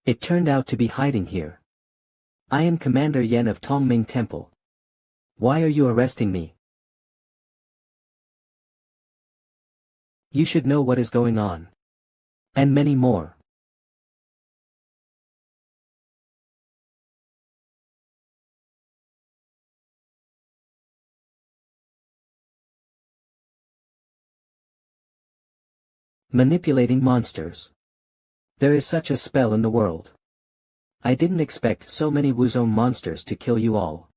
It turned out to be hiding here. I am Commander Yen of Taming Temple. Why are you arresting me? You should know what is going on. And many more. Manipulating monsters. There is such a spell in the world. I didn't expect so many Wuzong monsters to kill you all.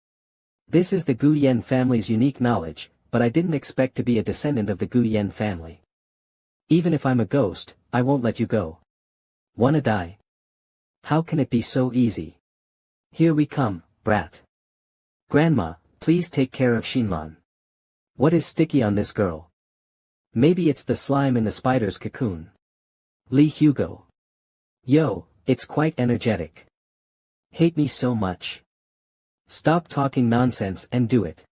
This is the Gu Yen family's unique knowledge, but I didn't expect to be a descendant of the Gu Yen family. Even if I'm a ghost, I won't let you go. Wanna die? How can it be so easy? Here we come, brat. Grandma, please take care of Shinlan. What is sticky on this girl? Maybe it's the slime in the spider's cocoon. Lee Hugo. Yo, it's quite energetic. Hate me so much. Stop talking nonsense and do it.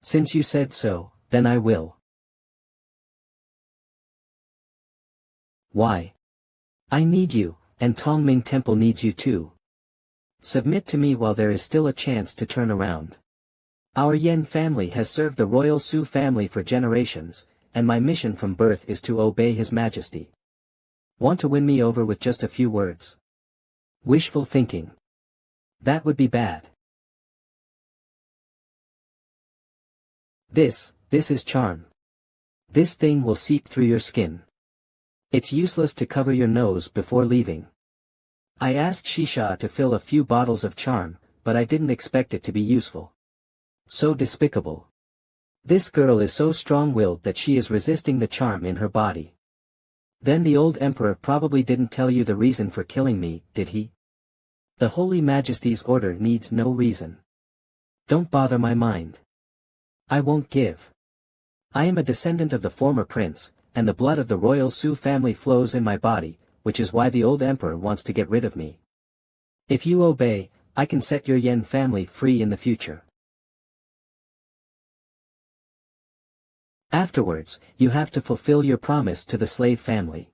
Since you said so, then I will. Why? I need you, and Tongming Temple needs you too. Submit to me while there is still a chance to turn around. Our Yen family has served the royal Su family for generations, and my mission from birth is to obey His Majesty. Want to win me over with just a few words? Wishful thinking. That would be bad. This is charm. This thing will seep through your skin. It's useless to cover your nose before leaving. I asked Shisha to fill a few bottles of charm, but I didn't expect it to be useful. So despicable. This girl is so strong-willed that she is resisting the charm in her body. Then the old emperor probably didn't tell you the reason for killing me, did he? The Holy Majesty's order needs no reason. Don't bother my mind. I won't give. I am a descendant of the former prince, and the blood of the royal Su family flows in my body, which is why the old emperor wants to get rid of me. If you obey, I can set your Yen family free in the future. Afterwards, you have to fulfill your promise to the slave family.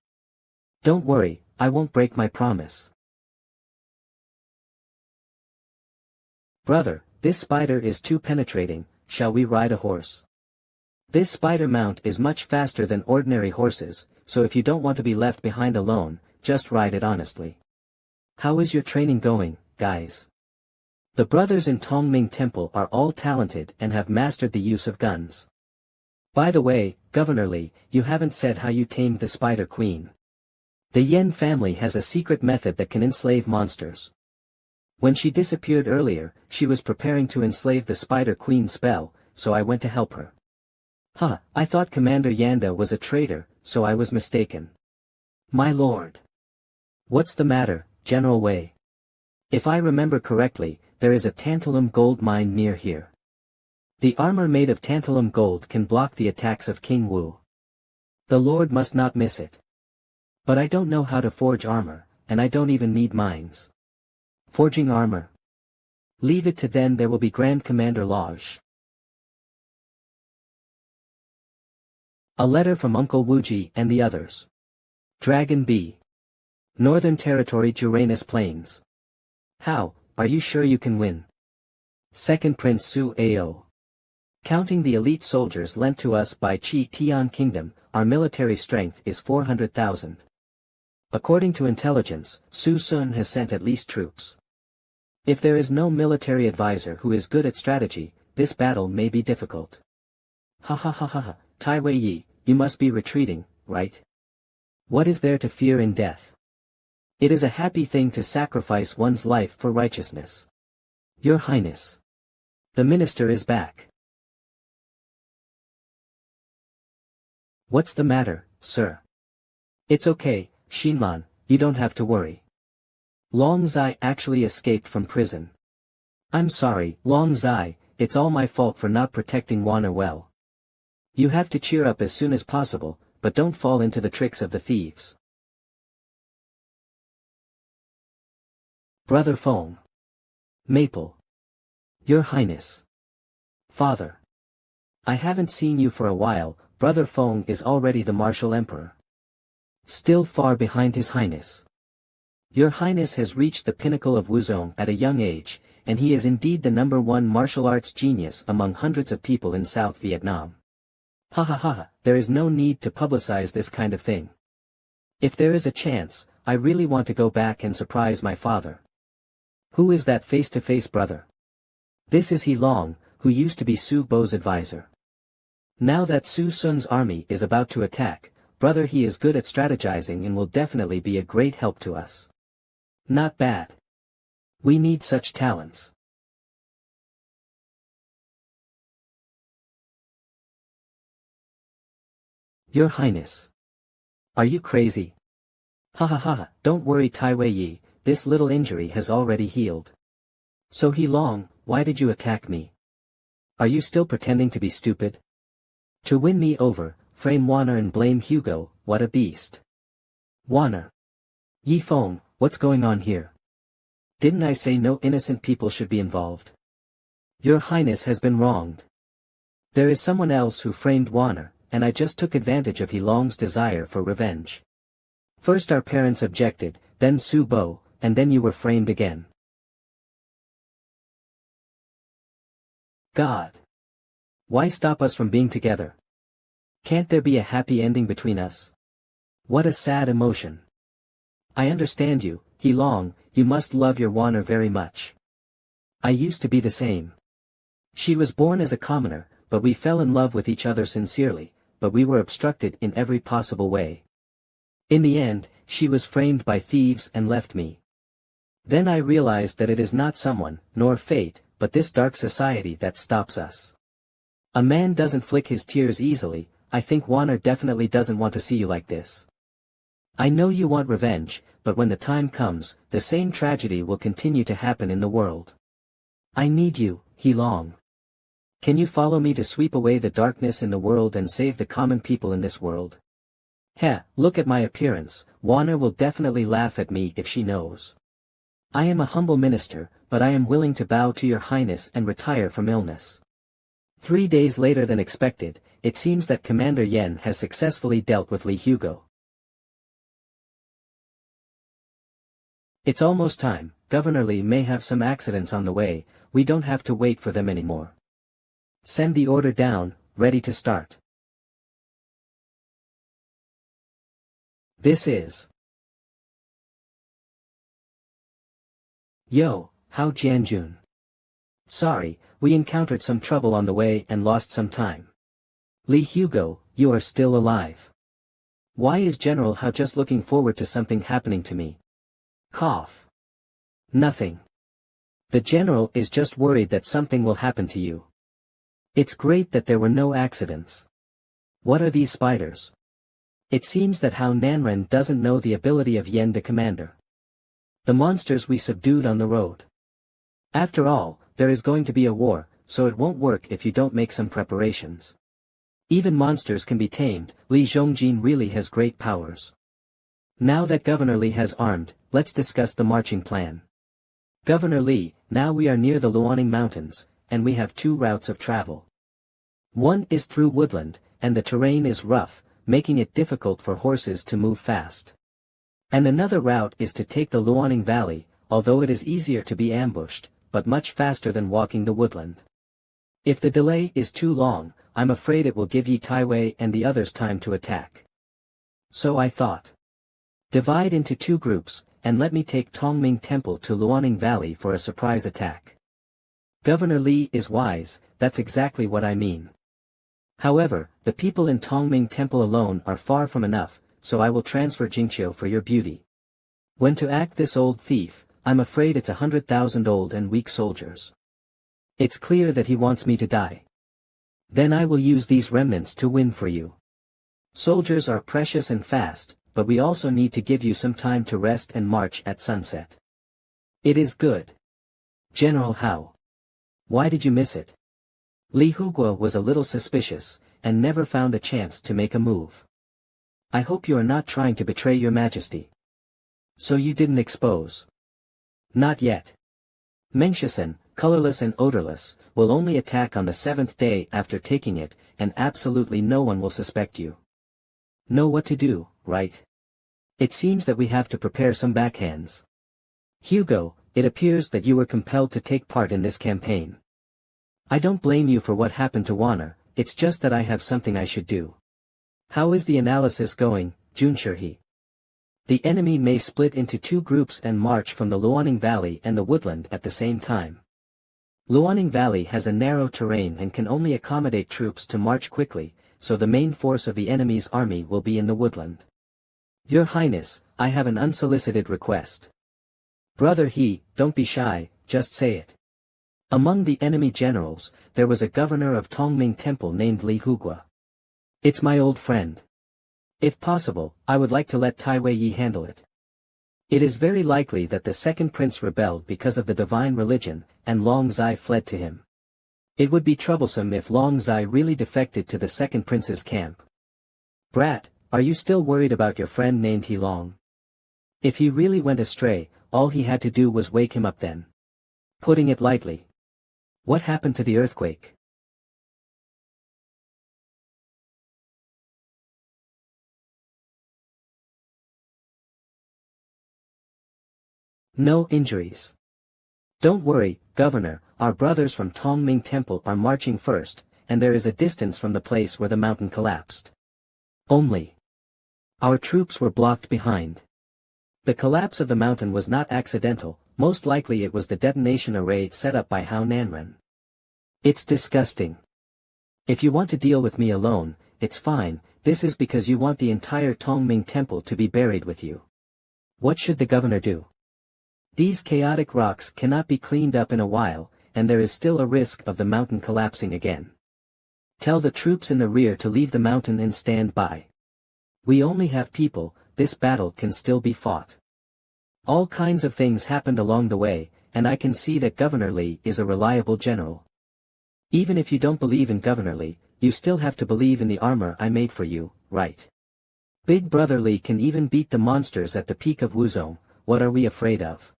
Don't worry, I won't break my promise. Brother, this spider is too penetrating, shall we ride a horse? This spider mount is much faster than ordinary horses, so if you don't want to be left behind alone, just ride it honestly. How is your training going, guys? The brothers in Tongming Temple are all talented and have mastered the use of guns. By the way, Governor Lee, you haven't said how you tamed the Spider Queen. The Yen family has a secret method that can enslave monsters. When she disappeared earlier, she was preparing to enslave the Spider Queen spell, so I went to help her. Huh, I thought Commander Yanda was a traitor, so I was mistaken. My lord. What's the matter, General Wei? If I remember correctly, there is a tantalum gold mine near here. The armor made of tantalum gold can block the attacks of King Wu. The Lord must not miss it. But I don't know how to forge armor, and I don't even need mines. Forging armor. Leave it to then there will be Grand Commander Lodge. A letter from Uncle Wuji and the others. Dragon B. Northern Territory Uranus Plains. How, are you sure you can win? Second Prince Su Ao. Counting the elite soldiers lent to us by Qi Tian Kingdom, our military strength is 400,000. According to intelligence, Su Sun has sent at least troops. If there is no military advisor who is good at strategy, this battle may be difficult. Ha ha ha ha ha, Tai Wei Yi, you must be retreating, right? What is there to fear in death? It is a happy thing to sacrifice one's life for righteousness. Your Highness. The minister is back. What's the matter, sir? It's okay, Shinlan, you don't have to worry. Long Zai actually escaped from prison. I'm sorry, Long Zai, it's all my fault for not protecting Wana well. You have to cheer up as soon as possible, but don't fall into the tricks of the thieves. Brother Fong. Maple. Your Highness. Father. I haven't seen you for a while. Brother Fong is already the martial emperor. Still far behind His Highness. Your Highness has reached the pinnacle of Wuzong at a young age, and he is indeed the #1 martial arts genius among hundreds of people in South Vietnam. Ha ha ha, there is no need to publicize this kind of thing. If there is a chance, I really want to go back and surprise my father. Who is that face-to-face brother? This is He Long, who used to be Su Bo's advisor. Now that Su Sun's army is about to attack, brother, he is good at strategizing and will definitely be a great help to us. Not bad. We need such talents. Your Highness. Are you crazy? Ha ha ha, don't worry Tai Wei Yi, this little injury has already healed. So He Long, why did you attack me? Are you still pretending to be stupid? To win me over, frame Warner and blame Hugo, what a beast. Warner. Yi Feng, what's going on here? Didn't I say no innocent people should be involved? Your Highness has been wronged. There is someone else who framed Warner, and I just took advantage of He Long's desire for revenge. First our parents objected, then Su Bo, and then you were framed again. God. Why stop us from being together? Can't there be a happy ending between us? What a sad emotion. I understand you, He Long, you must love your Warner very much. I used to be the same. She was born as a commoner, but we fell in love with each other sincerely, but we were obstructed in every possible way. In the end, she was framed by thieves and left me. Then I realized that it is not someone, nor fate, but this dark society that stops us. A man doesn't flick his tears easily. I think Warner definitely doesn't want to see you like this. I know you want revenge, but when the time comes, the same tragedy will continue to happen in the world. I need you, He Long. Can you follow me to sweep away the darkness in the world and save the common people in this world? Heh, look at my appearance, Warner will definitely laugh at me if she knows. I am a humble minister, but I am willing to bow to your Highness and retire from illness. 3 days later than expected, it seems that Commander Yen has successfully dealt with Li Hugo. It's almost time. Governor Li may have some accidents on the way, we don't have to wait for them anymore. Send the order down, ready to start. This is. Yo, how Jianjun? Sorry, we encountered some trouble on the way and lost some time. Li Hugo, you are still alive. Why is General Hao just looking forward to something happening to me? Cough. Nothing. The general is just worried that something will happen to you. It's great that there were no accidents. What are these spiders? It seems that Hao Nanren doesn't know the ability of Yen the commander. The monsters we subdued on the road. After all, there is going to be a war, so it won't work if you don't make some preparations. Even monsters can be tamed. Li Zhongjin really has great powers. Now that Governor Li has armed, let's discuss the marching plan. Governor Li, now we are near the Luaning Mountains, and we have 2 routes of travel. One is through woodland, and the terrain is rough, making it difficult for horses to move fast. And another route is to take the Luaning Valley, although it is easier to be ambushed, but much faster than walking the woodland. If the delay is too long, I'm afraid it will give Yi Taiwei and the others time to attack. So I thought. Divide into 2 groups, and let me take Tongming Temple to Luaning Valley for a surprise attack. Governor Li is wise, that's exactly what I mean. However, the people in Tongming Temple alone are far from enough, so I will transfer Jingqiu for your beauty. When to act this old thief, I'm afraid it's 100,000 old and weak soldiers. It's clear that he wants me to die. Then I will use these remnants to win for you. Soldiers are precious and fast, but we also need to give you some time to rest and march at sunset. It is good. General Hao. Why did you miss it? Li Hugua was a little suspicious, and never found a chance to make a move. I hope you are not trying to betray your majesty. So you didn't expose. Not yet. Mengshasen, colorless and odorless, will only attack on the 7th day after taking it, and absolutely no one will suspect you. Know what to do, right? It seems that we have to prepare some backhands. Hugo, it appears that you were compelled to take part in this campaign. I don't blame you for what happened to Warner, it's just that I have something I should do. How is the analysis going, Junshirhi? The enemy may split into two groups and march from the Luaning Valley and the woodland at the same time. Luaning Valley has a narrow terrain and can only accommodate troops to march quickly, so the main force of the enemy's army will be in the woodland. Your Highness, I have an unsolicited request. Brother He, don't be shy, just say it. Among the enemy generals, there was a governor of Taming Temple named Li Hugua. It's my old friend. If possible, I would like to let Tai Wei handle it. It is very likely that the second prince rebelled because of the divine religion, and Long Zai fled to him. It would be troublesome if Long Zai really defected to the second prince's camp. Brat, are you still worried about your friend named He Long? If he really went astray, all he had to do was wake him up then. Putting it lightly. What happened to the earthquake? No injuries. Don't worry, Governor, our brothers from Taming Temple are marching first, and there is a distance from the place where the mountain collapsed. Only. Our troops were blocked behind. The collapse of the mountain was not accidental, most likely it was the detonation array set up by Hao Nanren. It's disgusting. If you want to deal with me alone, it's fine, this is because you want the entire Taming Temple to be buried with you. What should the governor do? These chaotic rocks cannot be cleaned up in a while, and there is still a risk of the mountain collapsing again. Tell the troops in the rear to leave the mountain and stand by. We only have people, this battle can still be fought. All kinds of things happened along the way, and I can see that Governor Li is a reliable general. Even if you don't believe in Governor Li, you still have to believe in the armor I made for you, right? Big Brother Li can even beat the monsters at the peak of Wuzong, what are we afraid of?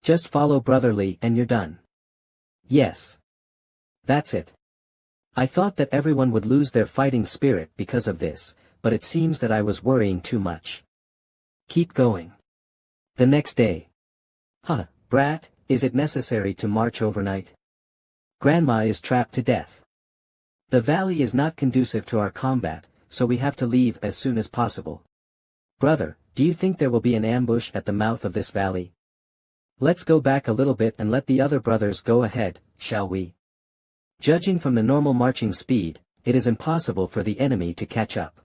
Just follow Brother Li and you're done. Yes. That's it. I thought that everyone would lose their fighting spirit because of this, but it seems that I was worrying too much. Keep going. The next day. Huh, brat, is it necessary to march overnight? Grandma is trapped to death. The valley is not conducive to our combat, so we have to leave as soon as possible. Brother, do you think there will be an ambush at the mouth of this valley? Let's go back a little bit and let the other brothers go ahead, shall we? Judging from the normal marching speed, it is impossible for the enemy to catch up.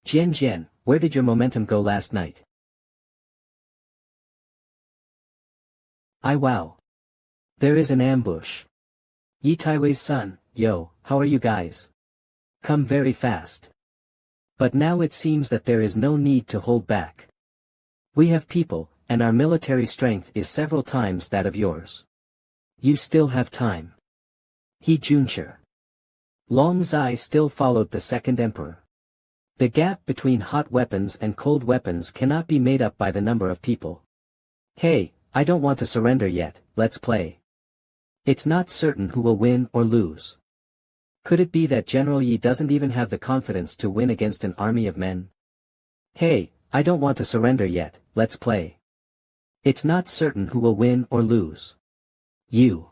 Jian Jian, where did your momentum go last night? Wow. There is an ambush. Yi Taiwei's son, yo, how are you guys? Come very fast. But now it seems that there is no need to hold back. We have people, and our military strength is several times that of yours. You still have time. He Junshi. Long Zai still followed the second emperor. The gap between hot weapons and cold weapons cannot be made up by the number of people. Hey, I don't want to surrender yet, let's play. It's not certain who will win or lose. Could it be that General Yi doesn't even have the confidence to win against an army of men? Hey, I don't want to surrender yet, let's play. It's not certain who will win or lose. You.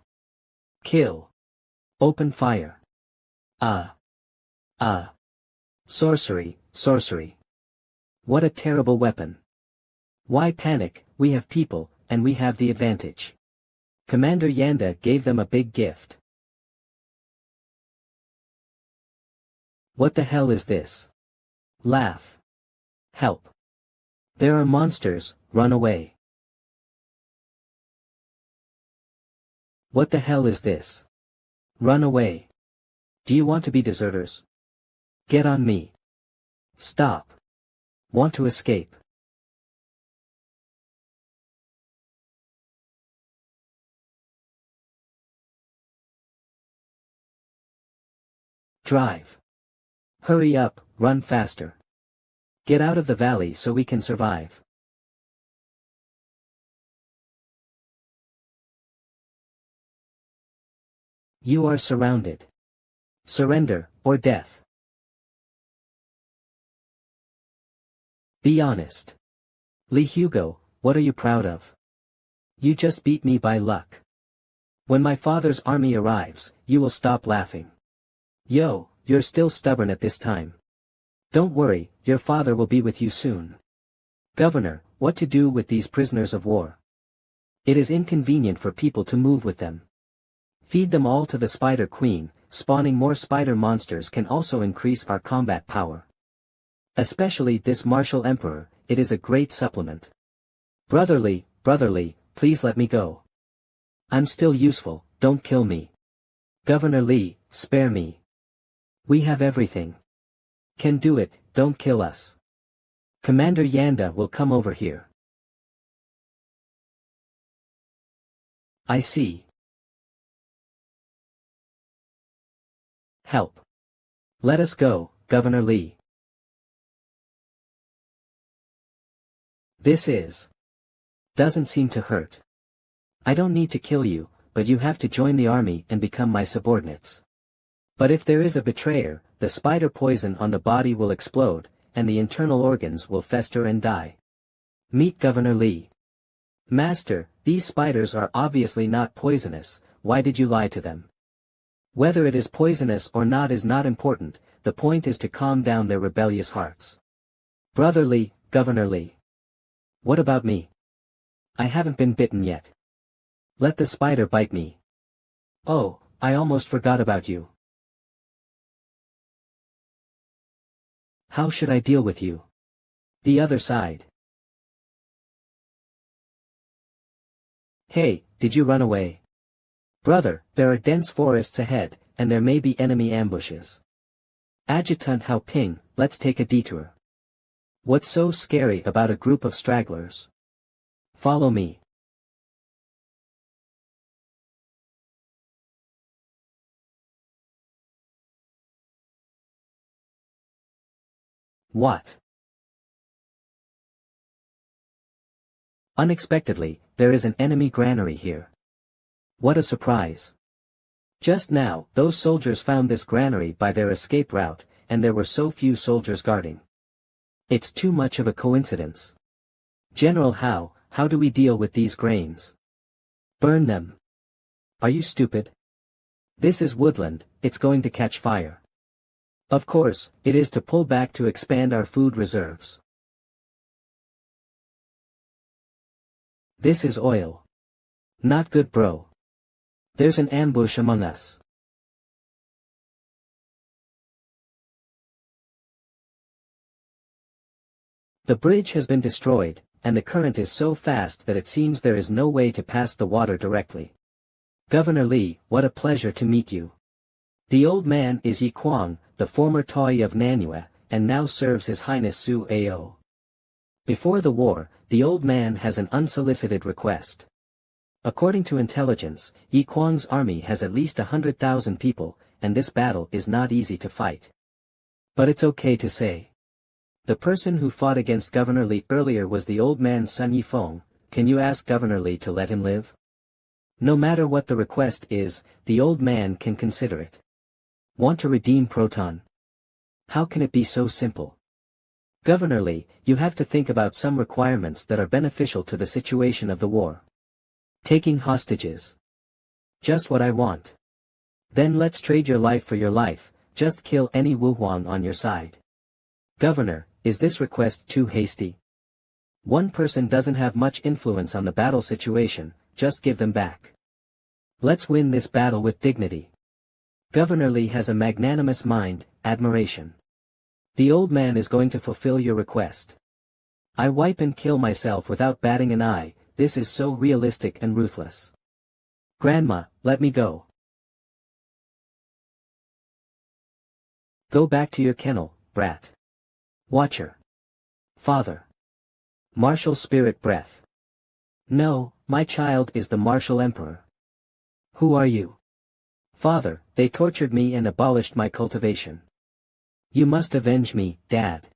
Kill. Open fire. Sorcery, sorcery. What a terrible weapon. Why panic, we have people, and we have the advantage. Commander Yanda gave them a big gift. What the hell is this? Laugh. Help. There are monsters, run away. What the hell is this? Run away. Do you want to be deserters? Get on me. Stop. Want to escape? Drive. Hurry up, run faster. Get out of the valley so we can survive. You are surrounded. Surrender, or death. Be honest. Li Hugo, what are you proud of? You just beat me by luck. When my father's army arrives, you will stop laughing. Yo, you're still stubborn at this time. Don't worry, your father will be with you soon. Governor, what to do with these prisoners of war? It is inconvenient for people to move with them. Feed them all to the Spider Queen. Spawning more spider monsters can also increase our combat power. Especially this martial emperor, it is a great supplement. Brotherly, please let me go. I'm still useful, don't kill me. Governor Lee, spare me. We have everything. Can do it, don't kill us. Commander Yanda will come over here. I see. Help. Let us go, Governor Lee. Doesn't seem to hurt. I don't need to kill you, but you have to join the army and become my subordinates. But if there is a betrayer, the spider poison on the body will explode, and the internal organs will fester and die. Meet Governor Lee. Master, these spiders are obviously not poisonous, why did you lie to them? Whether it is poisonous or not is not important, the point is to calm down their rebellious hearts. Brotherly, Governor Lee. What about me? I haven't been bitten yet. Let the spider bite me. Oh, I almost forgot about you. How should I deal with you? The other side. Hey, did you run away? Brother, there are dense forests ahead, and there may be enemy ambushes. Adjutant Hao Ping, let's take a detour. What's so scary about a group of stragglers? Follow me. What? Unexpectedly, there is an enemy granary here. What a surprise. Just now, those soldiers found this granary by their escape route, and there were so few soldiers guarding. It's too much of a coincidence. General Hao, how do we deal with these grains? Burn them. Are you stupid? This is woodland, it's going to catch fire. Of course, it is to pull back to expand our food reserves. This is oil. Not good, bro. There's an ambush among us. The bridge has been destroyed, and the current is so fast that it seems there is no way to pass the water directly. Governor Lee, what a pleasure to meet you. The old man is Yi Kuang, the former Taoyi of MANHWA, and now serves His Highness Su Ao. Before the war, the old man has an unsolicited request. According to intelligence, Yi Kuang's army has at least 100,000 people, and this battle is not easy to fight. But it's okay to say. The person who fought against Governor Li earlier was the old man's son Yifeng. Can you ask Governor Li to let him live? No matter what the request is, the old man can consider it. Want to redeem Proton? How can it be so simple? Governor Li, you have to think about some requirements that are beneficial to the situation of the war. Taking hostages. Just what I want. Then let's trade your life for your life, just kill any Wu Huang on your side. Governor, is this request too hasty? One person doesn't have much influence on the battle situation, just give them back. Let's win this battle with dignity. Governor Lee has a magnanimous mind, admiration. The old man is going to fulfill your request. I wipe and kill myself without batting an eye, this is so realistic and ruthless. Grandma, let me go. Go back to your kennel, brat. Watcher. Father. Martial spirit breath. No, my child is the martial emperor. Who are you? Father, they tortured me and abolished my cultivation. You must avenge me, Dad.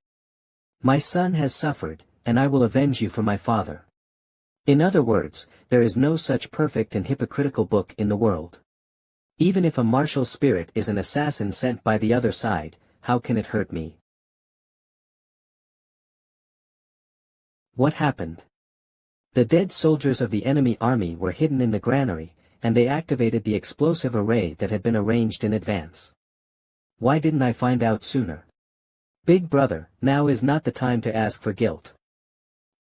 My son has suffered, and I will avenge you for my father. In other words, there is no such perfect and hypocritical book in the world. Even if a martial spirit is an assassin sent by the other side, how can it hurt me? What happened? The dead soldiers of the enemy army were hidden in the granary, and they activated the explosive array that had been arranged in advance. Why didn't I find out sooner? Big brother, now is not the time to ask for guilt.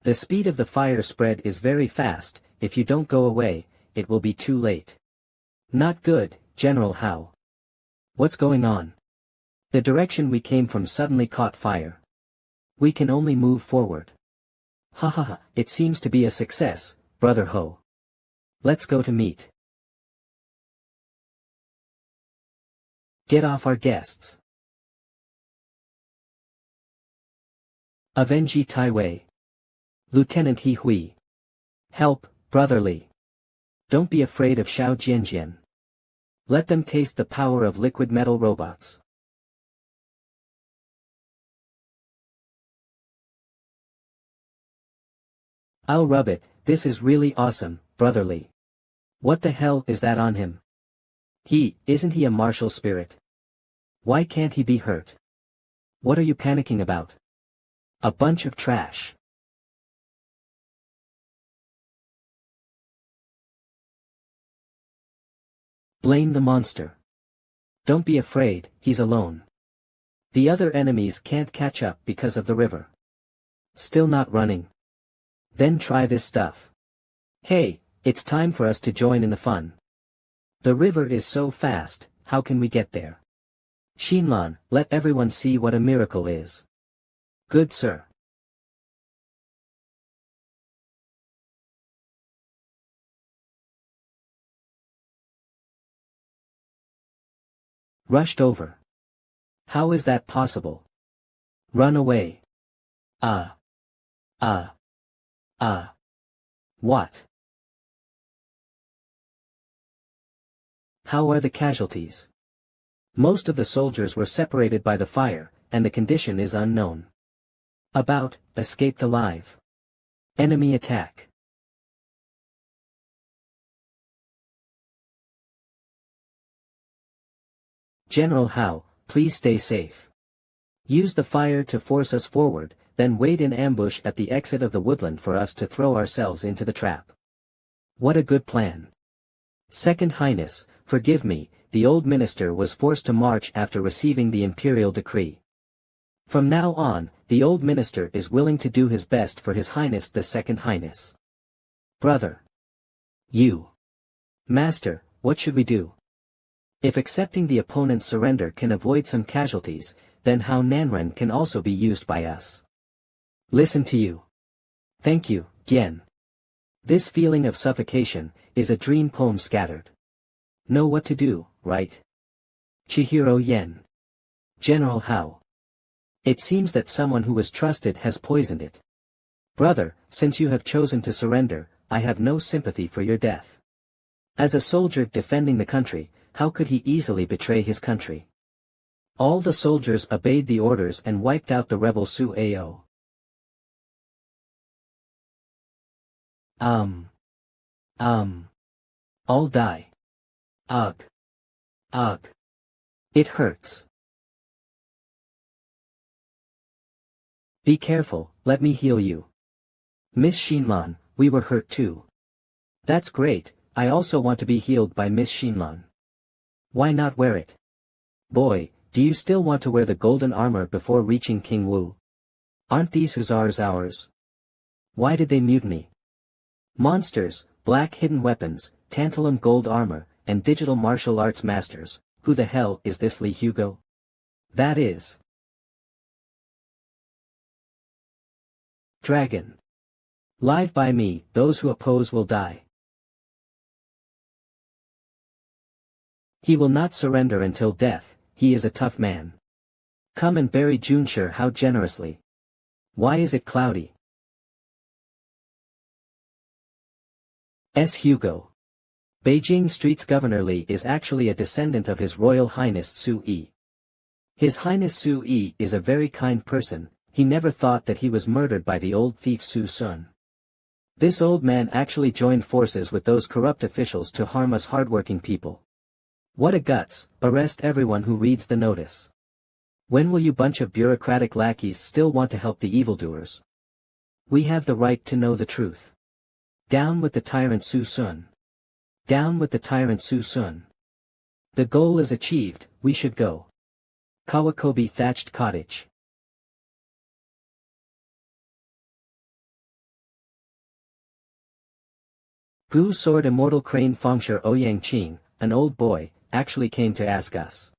The speed of the fire spread is very fast. If you don't go away, it will be too late. Not good, General Hao. What's going on? The direction we came from suddenly caught fire. We can only move forward. Ha ha ha, it seems to be a success, Brother Ho. Let's go to meet. Get off our guests. Avenge Tai Wei. Lieutenant He Hui. Help, brotherly. Don't be afraid of Xiao Jianjian. Let them taste the power of liquid metal robots. I'll rub it, this is really awesome, brotherly. What the hell is that on him? Isn't he a martial spirit? Why can't he be hurt? What are you panicking about? A bunch of trash. Blame the monster. Don't be afraid, he's alone. The other enemies can't catch up because of the river. Still not running? Then try this stuff. Hey, it's time for us to join in the fun. The river is so fast, how can we get there? Xinlan, let everyone see what a miracle is. Good sir. Rushed over. How is that possible? Run away. What? How are the casualties? Most of the soldiers were separated by the fire, and the condition is unknown. Escaped alive. Enemy attack. General Hao, please stay safe. Use the fire to force us forward, then wait in ambush at the exit of the woodland for us to throw ourselves into the trap. What a good plan. Second Highness, forgive me, the old minister was forced to march after receiving the imperial decree. From now on, the old minister is willing to do his best for His Highness the Second Highness. Brother. You. Master, what should we do? If accepting the opponent's surrender can avoid some casualties, then Hao Nanren can also be used by us. Listen to you. Thank you, Gian. This feeling of suffocation is a dream poem scattered. Know what to do, right? Chihiro Yen. General Hao. It seems that someone who was trusted has poisoned it. Brother, since you have chosen to surrender, I have no sympathy for your death. As a soldier defending the country, how could he easily betray his country? All the soldiers obeyed the orders and wiped out the rebel Su Ao. All die. Ugh. Ugh. It hurts. Be careful, let me heal you. Miss Xinlan, we were hurt too. That's great, I also want to be healed by Miss Xinlan. Why not wear it? Boy, do you still want to wear the golden armor before reaching King Wu? Aren't these hussars ours? Why did they mutiny? Monsters, black hidden weapons, tantalum gold armor, and digital martial arts masters. Who the hell is this Li Hugo? That is Dragon. Live by me, those who oppose will die. He will not surrender until death, he is a tough man. Come and bury Junshire how generously. Why is it cloudy? S. Hugo. Beijing Street's Governor Li is actually a descendant of His Royal Highness Su Yi. His Highness Su Yi is a very kind person, he never thought that he was murdered by the old thief Su Sun. This old man actually joined forces with those corrupt officials to harm us hardworking people. What a guts, arrest everyone who reads the notice. When will you bunch of bureaucratic lackeys still want to help the evildoers? We have the right to know the truth. Down with the tyrant Su Sun. Down with the tyrant Su Sun. The goal is achieved, we should go. Kawakobe thatched cottage. Gu sword immortal crane Fengsher Ouyang Qing, an old boy, actually came to ask us.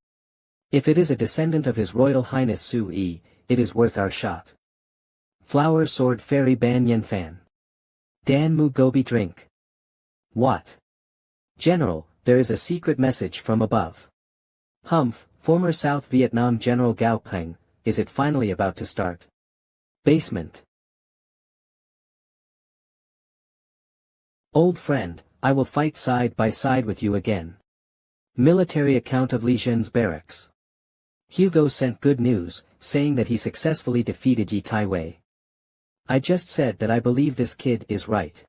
If it is a descendant of His Royal Highness Su Yi, it is worth our shot. Flower sword fairy Ban Yen Fan. Dan Mu Gobi drink. What? General, there is a secret message from above. Humph, former South Vietnam General Gao Peng, is it finally about to start? Basement. Old friend, I will fight side by side with you again. Military account of Li Zhen's barracks. Hugo sent good news, saying that he successfully defeated Yi Taiwei. I just said that I believe this kid is right.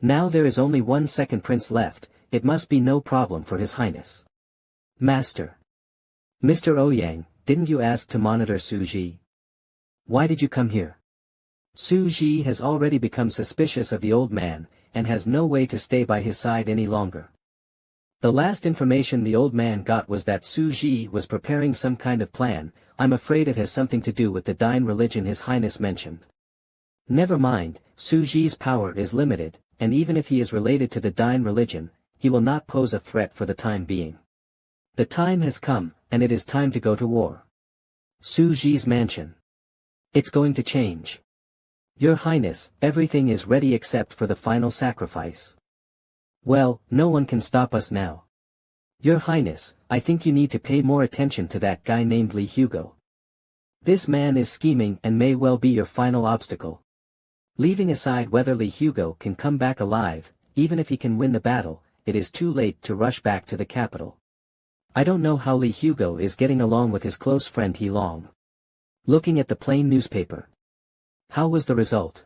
Now there is only one second prince left, it must be no problem for His Highness. Master. Mr. Ouyang, didn't you ask to monitor Su Ji? Why did you come here? Su Ji has already become suspicious of the old man, and has no way to stay by his side any longer. The last information the old man got was that Su Ji was preparing some kind of plan. I'm afraid it has something to do with the Dine religion His Highness mentioned. Never mind, Su Ji's power is limited, and even if he is related to the Dine religion, he will not pose a threat for the time being. The time has come, and it is time to go to war. Su Ji's mansion. It's going to change. Your Highness, everything is ready except for the final sacrifice. Well, no one can stop us now. Your Highness, I think you need to pay more attention to that guy named Li Hugo. This man is scheming and may well be your final obstacle. Leaving aside whether Li Hugo can come back alive, even if he can win the battle, it is too late to rush back to the capital. I don't know how Li Hugo is getting along with his close friend He Long. Looking at the plain newspaper. How was the result?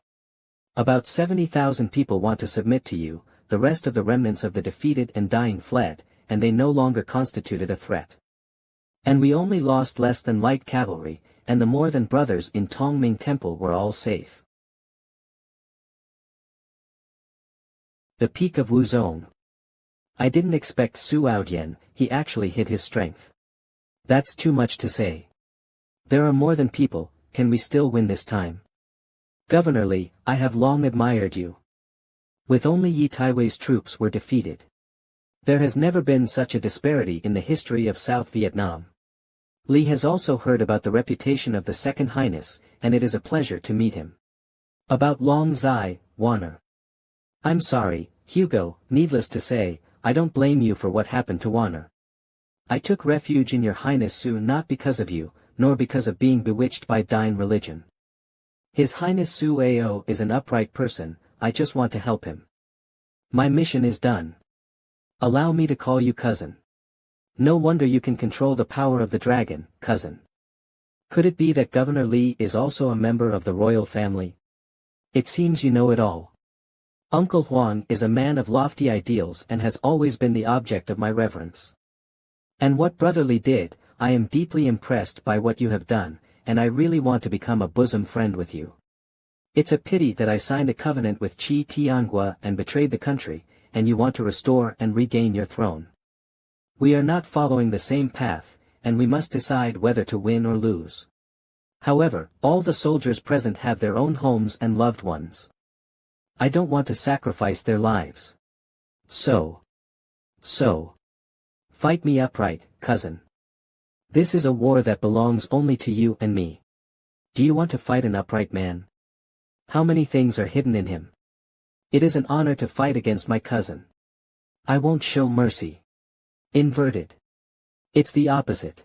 About 70,000 people want to submit to you, the rest of the remnants of the defeated and dying fled, and they no longer constituted a threat. And we only lost less than light cavalry, and the more than brothers in Tongming Temple were all safe. The peak of Wuzong. I didn't expect Su Aodian, he actually hid his strength. That's too much to say. There are more than people, can we still win this time? Governor Li, I have long admired you. With only Yi Taiwei's troops were defeated. There has never been such a disparity in the history of South Vietnam. Li has also heard about the reputation of the Second Highness, and it is a pleasure to meet him. About Long Zai, Warner. I'm sorry, Hugo, needless to say, I don't blame you for what happened to Warner. I took refuge in your Highness Su not because of you, nor because of being bewitched by Dine religion. His Highness Su Ao is an upright person, I just want to help him. My mission is done. Allow me to call you cousin. No wonder you can control the power of the dragon, cousin. Could it be that Governor Li is also a member of the royal family? It seems you know it all. Uncle Huang is a man of lofty ideals and has always been the object of my reverence. And what Brother Li did, I am deeply impressed by what you have done, and I really want to become a bosom friend with you. It's a pity that I signed a covenant with Qi Tianhua and betrayed the country, and you want to restore and regain your throne. We are not following the same path, and we must decide whether to win or lose. However, all the soldiers present have their own homes and loved ones. I don't want to sacrifice their lives. So. Fight me upright, cousin. This is a war that belongs only to you and me. Do you want to fight an upright man? How many things are hidden in him? It is an honor to fight against my cousin. I won't show mercy. Inverted. It's the opposite.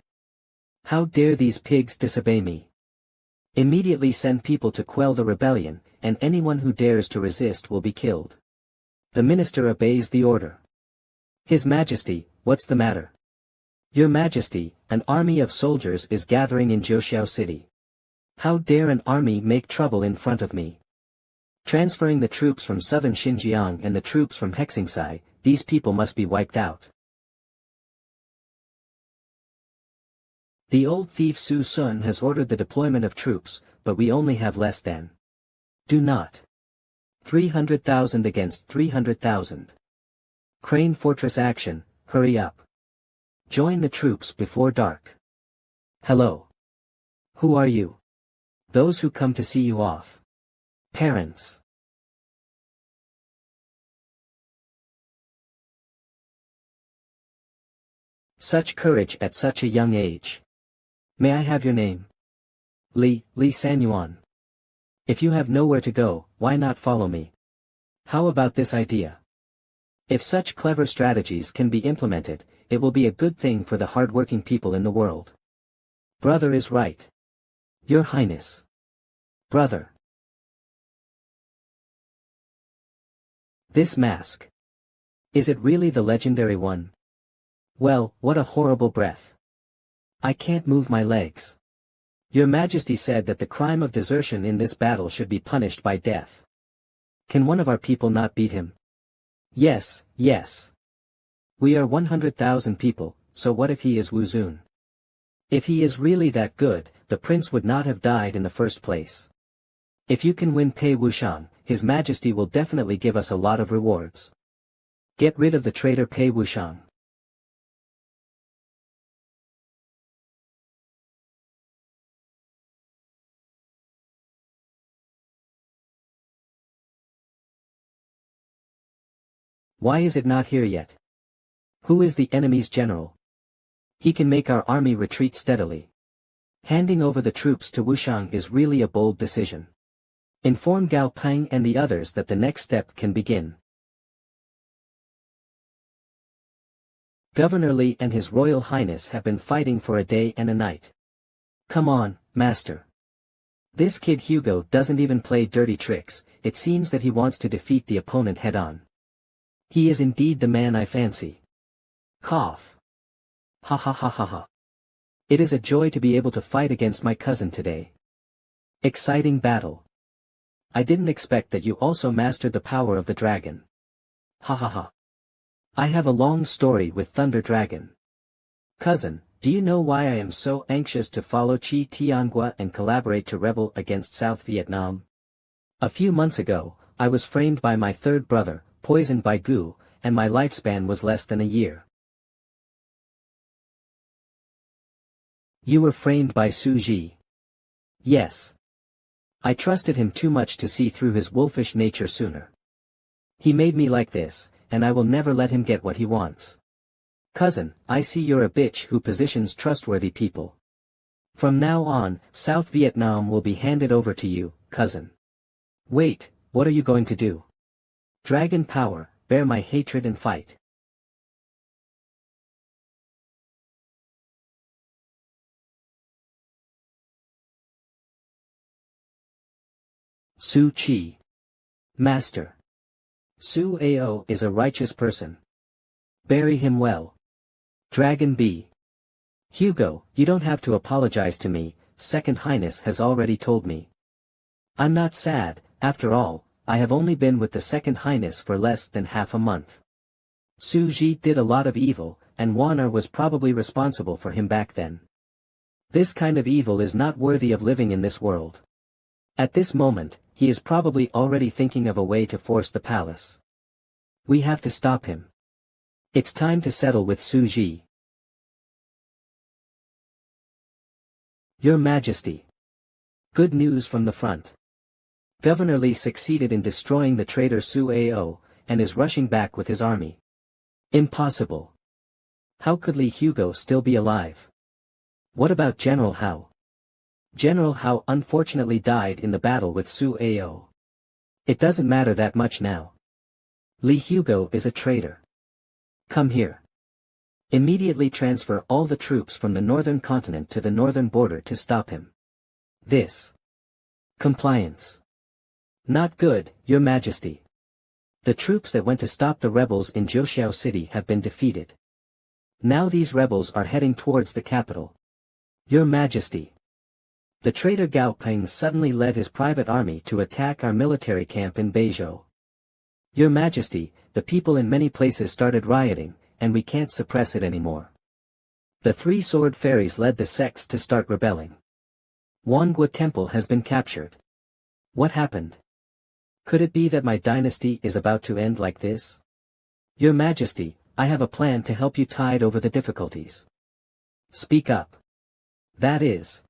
How dare these pigs disobey me? Immediately send people to quell the rebellion, and anyone who dares to resist will be killed. The minister obeys the order. His Majesty, what's the matter? Your Majesty, an army of soldiers is gathering in Jiuxiao City. How dare an army make trouble in front of me? Transferring the troops from southern Xinjiang and the troops from Hexingsai, these people must be wiped out. The old thief Su Sun has ordered the deployment of troops, but we only have less than. Do not 300,000 against 300,000. Crane Fortress action, hurry up. Join the troops before dark. Hello. Who are you? Those who come to see you off. Parents. Such courage at such a young age. May I have your name? Li Sanyuan. If you have nowhere to go, why not follow me? How about this idea? If such clever strategies can be implemented, it will be a good thing for the hard-working people in the world. Brother is right. Your Highness. Brother. This mask. Is it really the legendary one? Well, what a horrible breath. I can't move my legs. Your Majesty said that the crime of desertion in this battle should be punished by death. Can one of our people not beat him? Yes, yes. We are 100,000 people, so what if he is Wu Zun? If he is really that good, the prince would not have died in the first place. If you can win Pei Wuxiang, His Majesty will definitely give us a lot of rewards. Get rid of the traitor Pei Wuxiang. Why is it not here yet? Who is the enemy's general? He can make our army retreat steadily. Handing over the troops to Wuxiang is really a bold decision. Inform Gao Peng and the others that the next step can begin. Governor Li and His Royal Highness have been fighting for a day and a night. Come on, master. This kid Hugo doesn't even play dirty tricks, it seems that he wants to defeat the opponent head-on. He is indeed the man I fancy. Cough. Ha ha ha ha ha. It is a joy to be able to fight against my cousin today. Exciting battle. I didn't expect that you also mastered the power of the dragon. Ha ha ha. I have a long story with Thunder Dragon. Cousin, do you know why I am so anxious to follow Chi Tianhua and collaborate to rebel against South Vietnam? A few months ago, I was framed by my third brother, poisoned by goo, and my lifespan was less than a year. You were framed by Su Ji. Yes. I trusted him too much to see through his wolfish nature sooner. He made me like this, and I will never let him get what he wants. Cousin, I see you're a bitch who positions trustworthy people. From now on, South Vietnam will be handed over to you, cousin. Wait, what are you going to do? Dragon power, bear my hatred and fight. Su Chi. Master. Su Ao is a righteous person. Bury him well. Dragon B. Hugo, you don't have to apologize to me, Second Highness has already told me. I'm not sad, after all, I have only been with the Second Highness for less than half a month. Su Ji did a lot of evil, and Warner was probably responsible for him back then. This kind of evil is not worthy of living in this world. At this moment, he is probably already thinking of a way to force the palace. We have to stop him. It's time to settle with Su Ji. Your Majesty. Good news from the front. Governor Li succeeded in destroying the traitor Su Ao, and is rushing back with his army. Impossible. How could Li Hugo still be alive? What about General Hao? General Hao unfortunately died in the battle with Su Ao. It doesn't matter that much now. Li Hugo is a traitor. Come here. Immediately transfer all the troops from the northern continent to the northern border to stop him. This. Compliance. Not good, Your Majesty. The troops that went to stop the rebels in Jiuxiao City have been defeated. Now these rebels are heading towards the capital. Your Majesty. The traitor Gao Peng suddenly led his private army to attack our military camp in Beizhou. Your Majesty, the people in many places started rioting, and we can't suppress it anymore. The three sword fairies led the sects to start rebelling. Wanghua Temple has been captured. What happened? Could it be that my dynasty is about to end like this? Your Majesty, I have a plan to help you tide over the difficulties. Speak up. That is.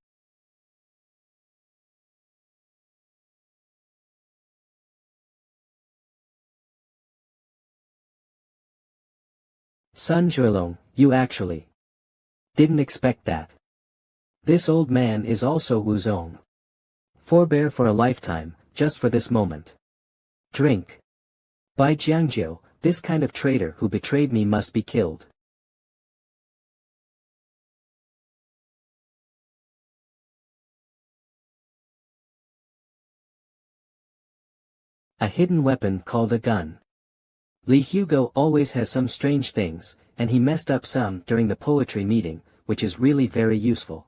Sun Zhuilong, you actually didn't expect that. This old man is also Wu Zong. Forbear for a lifetime, just for this moment. Drink. By Jiangjiu, this kind of traitor who betrayed me must be killed. A hidden weapon called a gun. Li Hugo always has some strange things, and he messed up some during the poetry meeting, which is really very useful.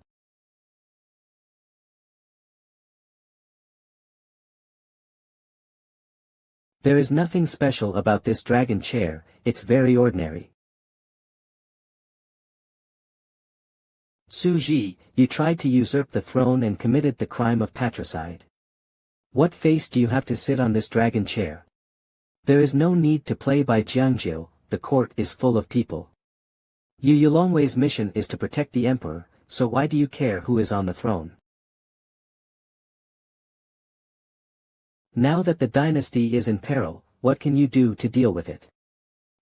There is nothing special about this dragon chair, it's very ordinary. Su Ji, you tried to usurp the throne and committed the crime of patricide. What face do you have to sit on this dragon chair? There is no need to play by Jiangjiu, the court is full of people. Yu Yulongwei's mission is to protect the emperor, so why do you care who is on the throne? Now that the dynasty is in peril, what can you do to deal with it?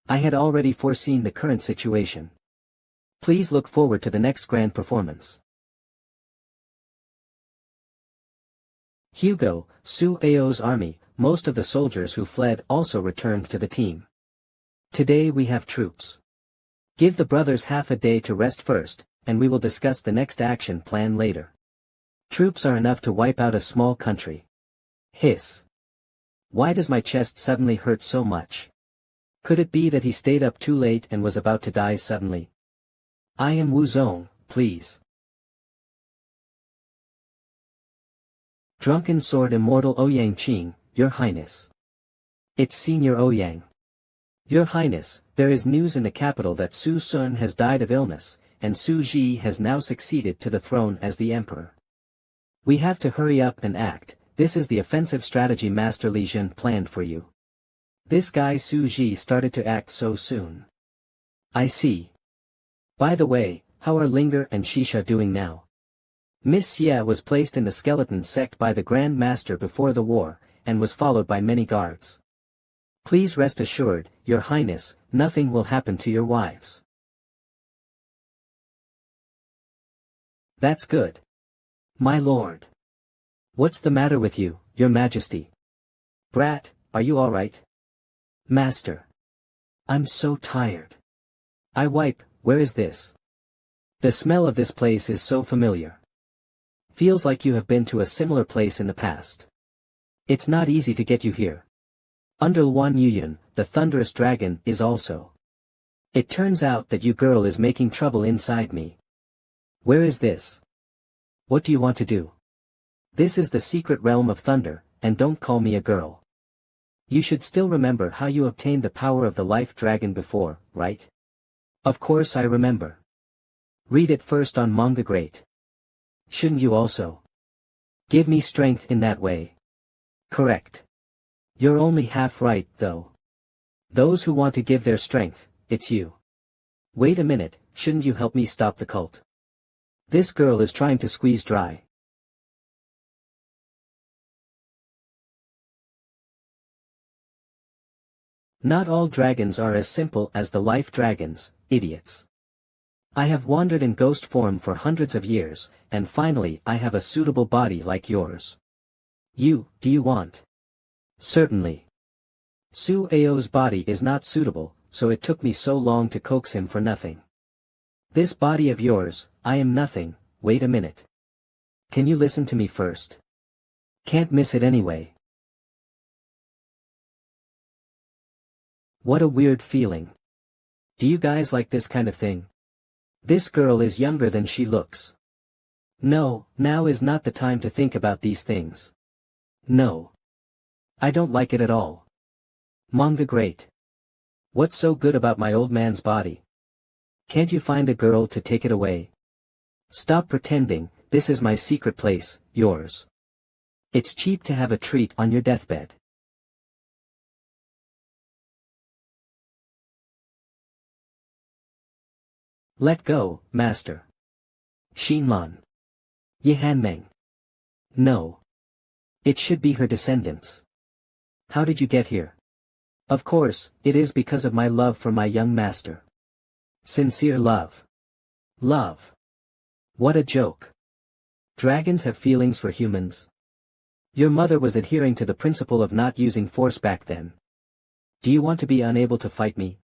I had already foreseen the current situation. Please look forward to the next grand performance. Hugo, Su Ao's army, most of the soldiers who fled also returned to the team. Today we have troops. Give the brothers half a day to rest first, and we will discuss the next action plan later. Troops are enough to wipe out a small country. Hiss. Why does my chest suddenly hurt so much? Could it be that he stayed up too late and was about to die suddenly? I am Wu Zong, please. Drunken Sword Immortal Ouyang Qing, Your Highness. It's Senior Ouyang. Your Highness, there is news in the capital that Su Sun has died of illness, and Su Ji has now succeeded to the throne as the emperor. We have to hurry up and act. This is the offensive strategy Master Li Jun planned for you. This guy Su Ji started to act so soon. I see. By the way, how are Linger and Shisha doing now? Miss Xie was placed in the skeleton sect by the Grand Master before the war, and was followed by many guards. Please rest assured, Your Highness, nothing will happen to your wives. That's good. My lord. What's the matter with you, Your Majesty? Brat, are you all right? Master. I'm so tired. Where is this? The smell of this place is so familiar. Feels like you have been to a similar place in the past. It's not easy to get you here. Under Wan Yuyun, the thunderous dragon is also. It turns out that you girl is making trouble inside me. Where is this? What do you want to do? This is the secret realm of thunder, and don't call me a girl. You should still remember how you obtained the power of the life dragon before, right? Of course I remember. Read it first on Manga Great. Shouldn't you also? Give me strength in that way. Correct. You're only half right, though. Those who want to give their strength, it's you. Wait a minute, shouldn't you help me stop the cult? This girl is trying to squeeze dry. Not all dragons are as simple as the life dragons, idiots. I have wandered in ghost form for hundreds of years, and finally I have a suitable body like yours. Do you want? Certainly. Su Ao's body is not suitable, so it took me so long to coax him for nothing. This body of yours, I am nothing, wait a minute. Can you listen to me first? Can't miss it anyway. What a weird feeling. Do you guys like this kind of thing? This girl is younger than she looks. No, now is not the time to think about these things. No. I don't like it at all. Manga Great. What's so good about my old man's body? Can't you find a girl to take it away? Stop pretending, this is my secret place, yours. It's cheap to have a treat on your deathbed. Let go, master. Xinlan. Yihanmeng. No. It should be her descendants. How did you get here? Of course, it is because of my love for my young master. Sincere love. Love. What a joke. Dragons have feelings for humans. Your mother was adhering to the principle of not using force back then. Do you want to be unable to fight me?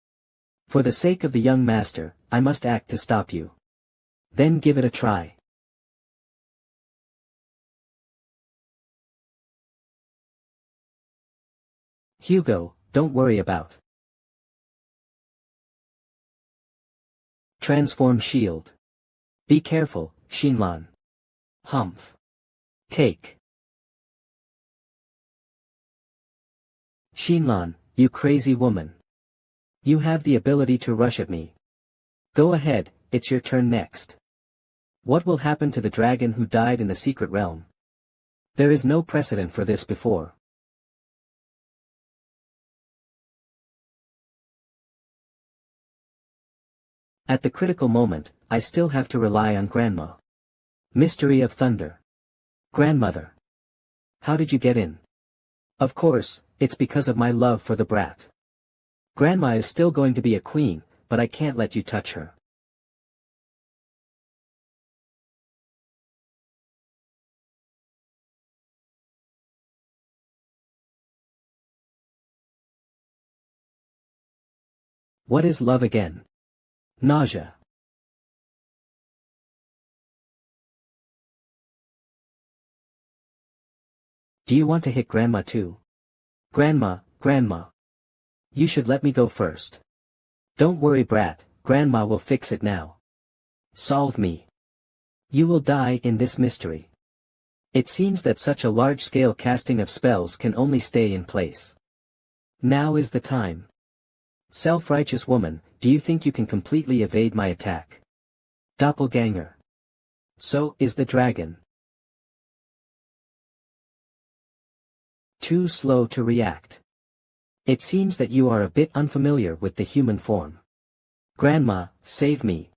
For the sake of the young master, I must act to stop you. Then give it a try. Hugo, don't worry about. Transform shield. Be careful, Xinlan. Humph. Take. Xinlan, you crazy woman. You have the ability to rush at me. Go ahead, it's your turn next. What will happen to the dragon who died in the secret realm? There is no precedent for this before. At the critical moment, I still have to rely on Grandma. Mystery of Thunder. Grandmother. How did you get in? Of course, it's because of my love for the brat. Grandma is still going to be a queen, but I can't let you touch her. What is love again? Nausea. Do you want to hit Grandma too? Grandma. You should let me go first. Don't worry, brat, Grandma will fix it now. Solve me. You will die in this mystery. It seems that such a large-scale casting of spells can only stay in place. Now is the time. Self-righteous woman, do you think you can completely evade my attack? Doppelganger. So is the dragon. Too slow to react. It seems that you are a bit unfamiliar with the human form. Grandma, save me.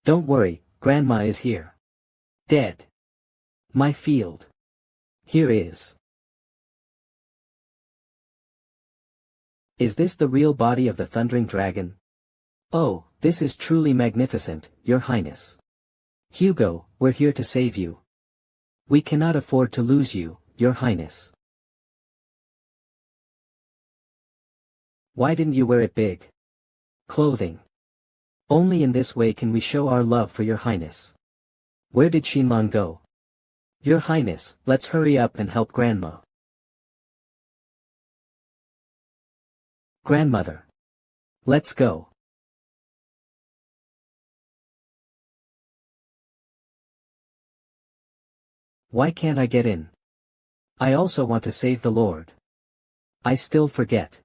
Don't worry, Grandma is here. Dead. My field. Here is. Is this the real body of the thundering dragon? Oh, this is truly magnificent, Your Highness. Hugo, we're here to save you. We cannot afford to lose you, Your Highness. Why didn't you wear it big? Clothing. Only in this way can we show our love for Your Highness. Where did Xinlan go? Your Highness, let's hurry up and help Grandma. Grandmother. Let's go. Why can't I get in? I also want to save the Lord. I still forget.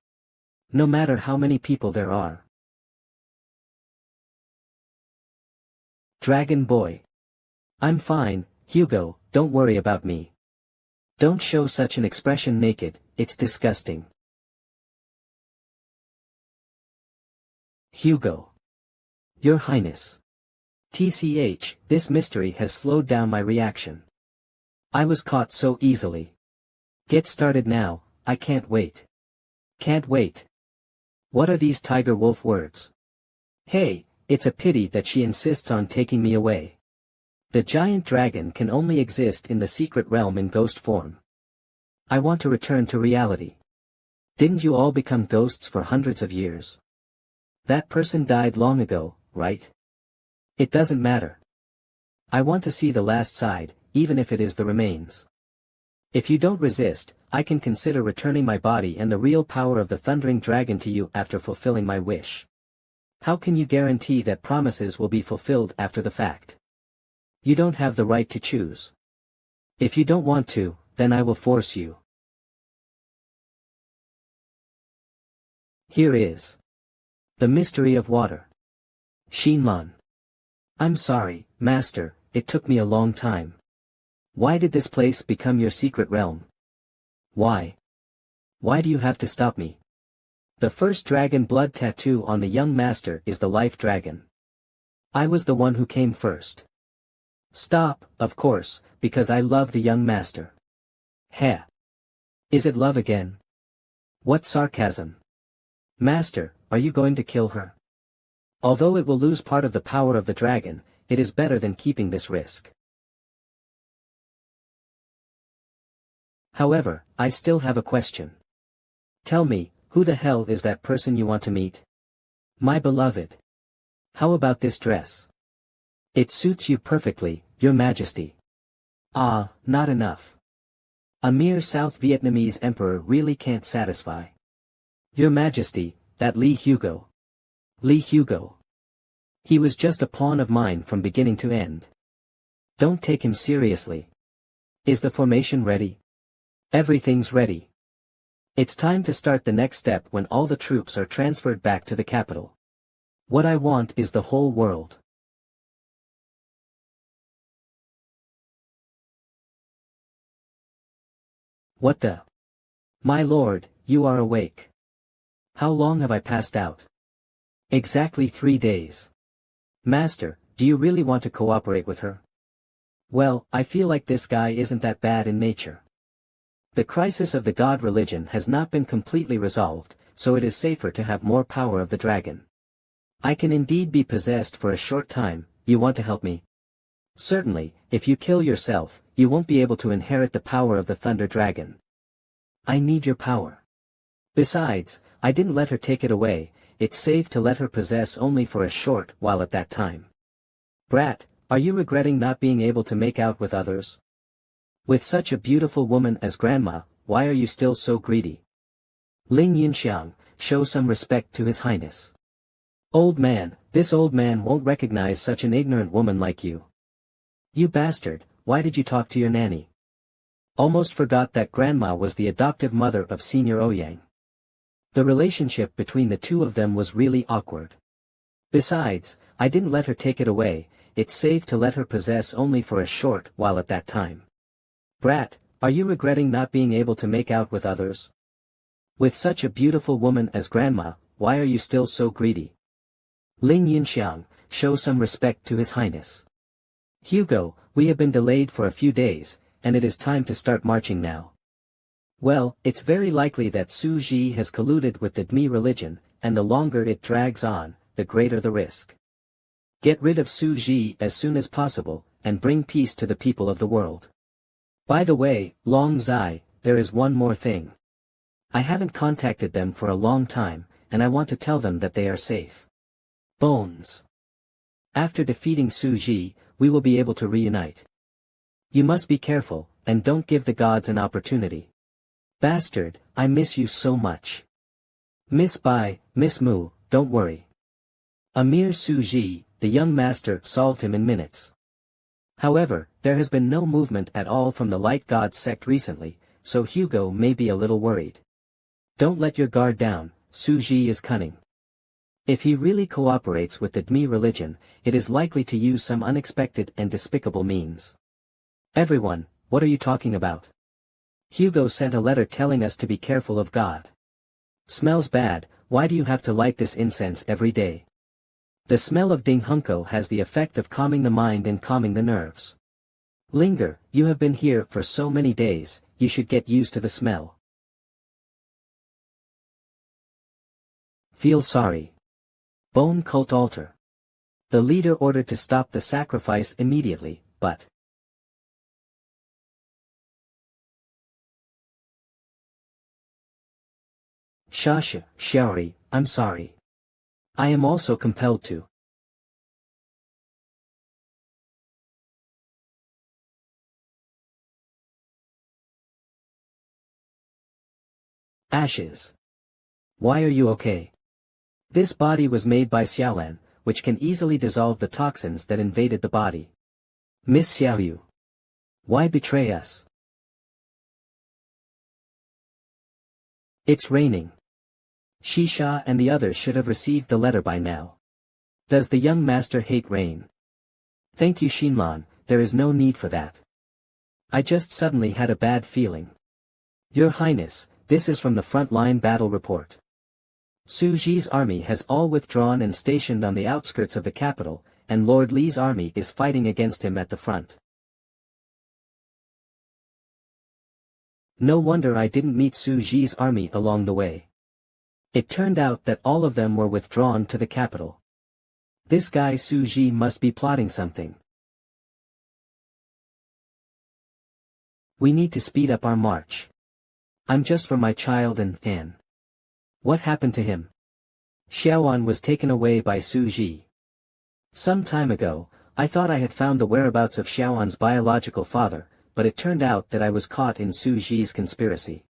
No matter how many people there are. Dragon Boy. I'm fine, Hugo, don't worry about me. Don't show such an expression naked, it's disgusting. Hugo. Your Highness. TCH, this mystery has slowed down my reaction. I was caught so easily. Get started now, I can't wait. Can't wait. What are these tiger wolf words? Hey, it's a pity that she insists on taking me away. The giant dragon can only exist in the secret realm in ghost form. I want to return to reality. Didn't you all become ghosts for hundreds of years? That person died long ago, right? It doesn't matter. I want to see the last side, even if it is the remains. If you don't resist, I can consider returning my body and the real power of the thundering dragon to you after fulfilling my wish. How can you guarantee that promises will be fulfilled after the fact? You don't have the right to choose. If you don't want to, then I will force you. Here is. The mystery of water. Xinlan. I'm sorry, Master, it took me a long time. Why did this place become your secret realm? Why? Why do you have to stop me? The first dragon blood tattoo on the young master is the life dragon. I was the one who came first. Stop, of course, because I love the young master. Heh. Is it love again? What sarcasm. Master, are you going to kill her? Although it will lose part of the power of the dragon, it is better than keeping this risk. However, I still have a question. Tell me, who the hell is that person you want to meet? My beloved. How about this dress? It suits you perfectly, Your Majesty. Ah, not enough. A mere South Vietnamese emperor really can't satisfy. Your Majesty, that Li Hugo. Li Hugo. He was just a pawn of mine from beginning to end. Don't take him seriously. Is the formation ready? Everything's ready. It's time to start the next step when all the troops are transferred back to the capital. What I want is the whole world. What the? My lord, you are awake. How long have I passed out? Exactly 3 days. Master, do you really want to cooperate with her? Well, I feel like this guy isn't that bad in nature. The crisis of the god religion has not been completely resolved, so it is safer to have more power of the dragon. I can indeed be possessed for a short time. You want to help me? Certainly, if you kill yourself, you won't be able to inherit the power of the thunder dragon. I need your power. Besides, I didn't let her take it away, it's safe to let her possess only for a short while at that time. Brat, are you regretting not being able to make out with others? With such a beautiful woman as Grandma, why are you still so greedy? Ling Yinxiang, show some respect to His Highness. Old man, this old man won't recognize such an ignorant woman like you. You bastard, why did you talk to your nanny? Almost forgot that Grandma was the adoptive mother of Senior Ouyang. The relationship between the two of them was really awkward. Besides, I didn't let her take it away, it's safe to let her possess only for a short while at that time. Brat, are you regretting not being able to make out with others? With such a beautiful woman as Grandma, why are you still so greedy? Ling Yinxiang, show some respect to His Highness. Hugo, we have been delayed for a few days, and it is time to start marching now. Well, it's very likely that Su Ji has colluded with the Dmi religion, and the longer it drags on, the greater the risk. Get rid of Su Ji as soon as possible, and bring peace to the people of the world. By the way, Long Zai, there is one more thing. I haven't contacted them for a long time, and I want to tell them that they are safe. Bones. After defeating Su Ji, we will be able to reunite. You must be careful, and don't give the gods an opportunity. Bastard, I miss you so much. Miss Bai, Miss Mu, don't worry. Amir Su Ji, the young master, solved him in minutes. However, there has been no movement at all from the Light God sect recently, so Hugo may be a little worried. Don't let your guard down, Su Ji is cunning. If he really cooperates with the Dmi religion, it is likely to use some unexpected and despicable means. Everyone, what are you talking about? Hugo sent a letter telling us to be careful of God. Smells bad, why do you have to light this incense every day? The smell of Ding Hunko has the effect of calming the mind and calming the nerves. Linger, you have been here for so many days, you should get used to the smell. Feel sorry. Bone cult altar. The leader ordered to stop the sacrifice immediately, but... Shasha, Xiaori, I'm sorry. I am also compelled to. Ashes. Why are you okay? This body was made by Xiaolan, which can easily dissolve the toxins that invaded the body. Miss Xiaoyu. Why betray us? It's raining. Shisha and the others should have received the letter by now. Does the young master hate rain? Thank you Xinlan, there is no need for that. I just suddenly had a bad feeling. Your Highness, this is from the front-line battle report. Su Ji's army has all withdrawn and stationed on the outskirts of the capital, and Lord Li's army is fighting against him at the front. No wonder I didn't meet Su Ji's army along the way. It turned out that all of them were withdrawn to the capital. This guy Su Ji must be plotting something. We need to speed up our march. I'm just for my child and Anne. What happened to him? Xiaoan was taken away by Su Ji. Some time ago, I thought I had found the whereabouts of Xiaoan's biological father, but it turned out that I was caught in Su Ji's conspiracy.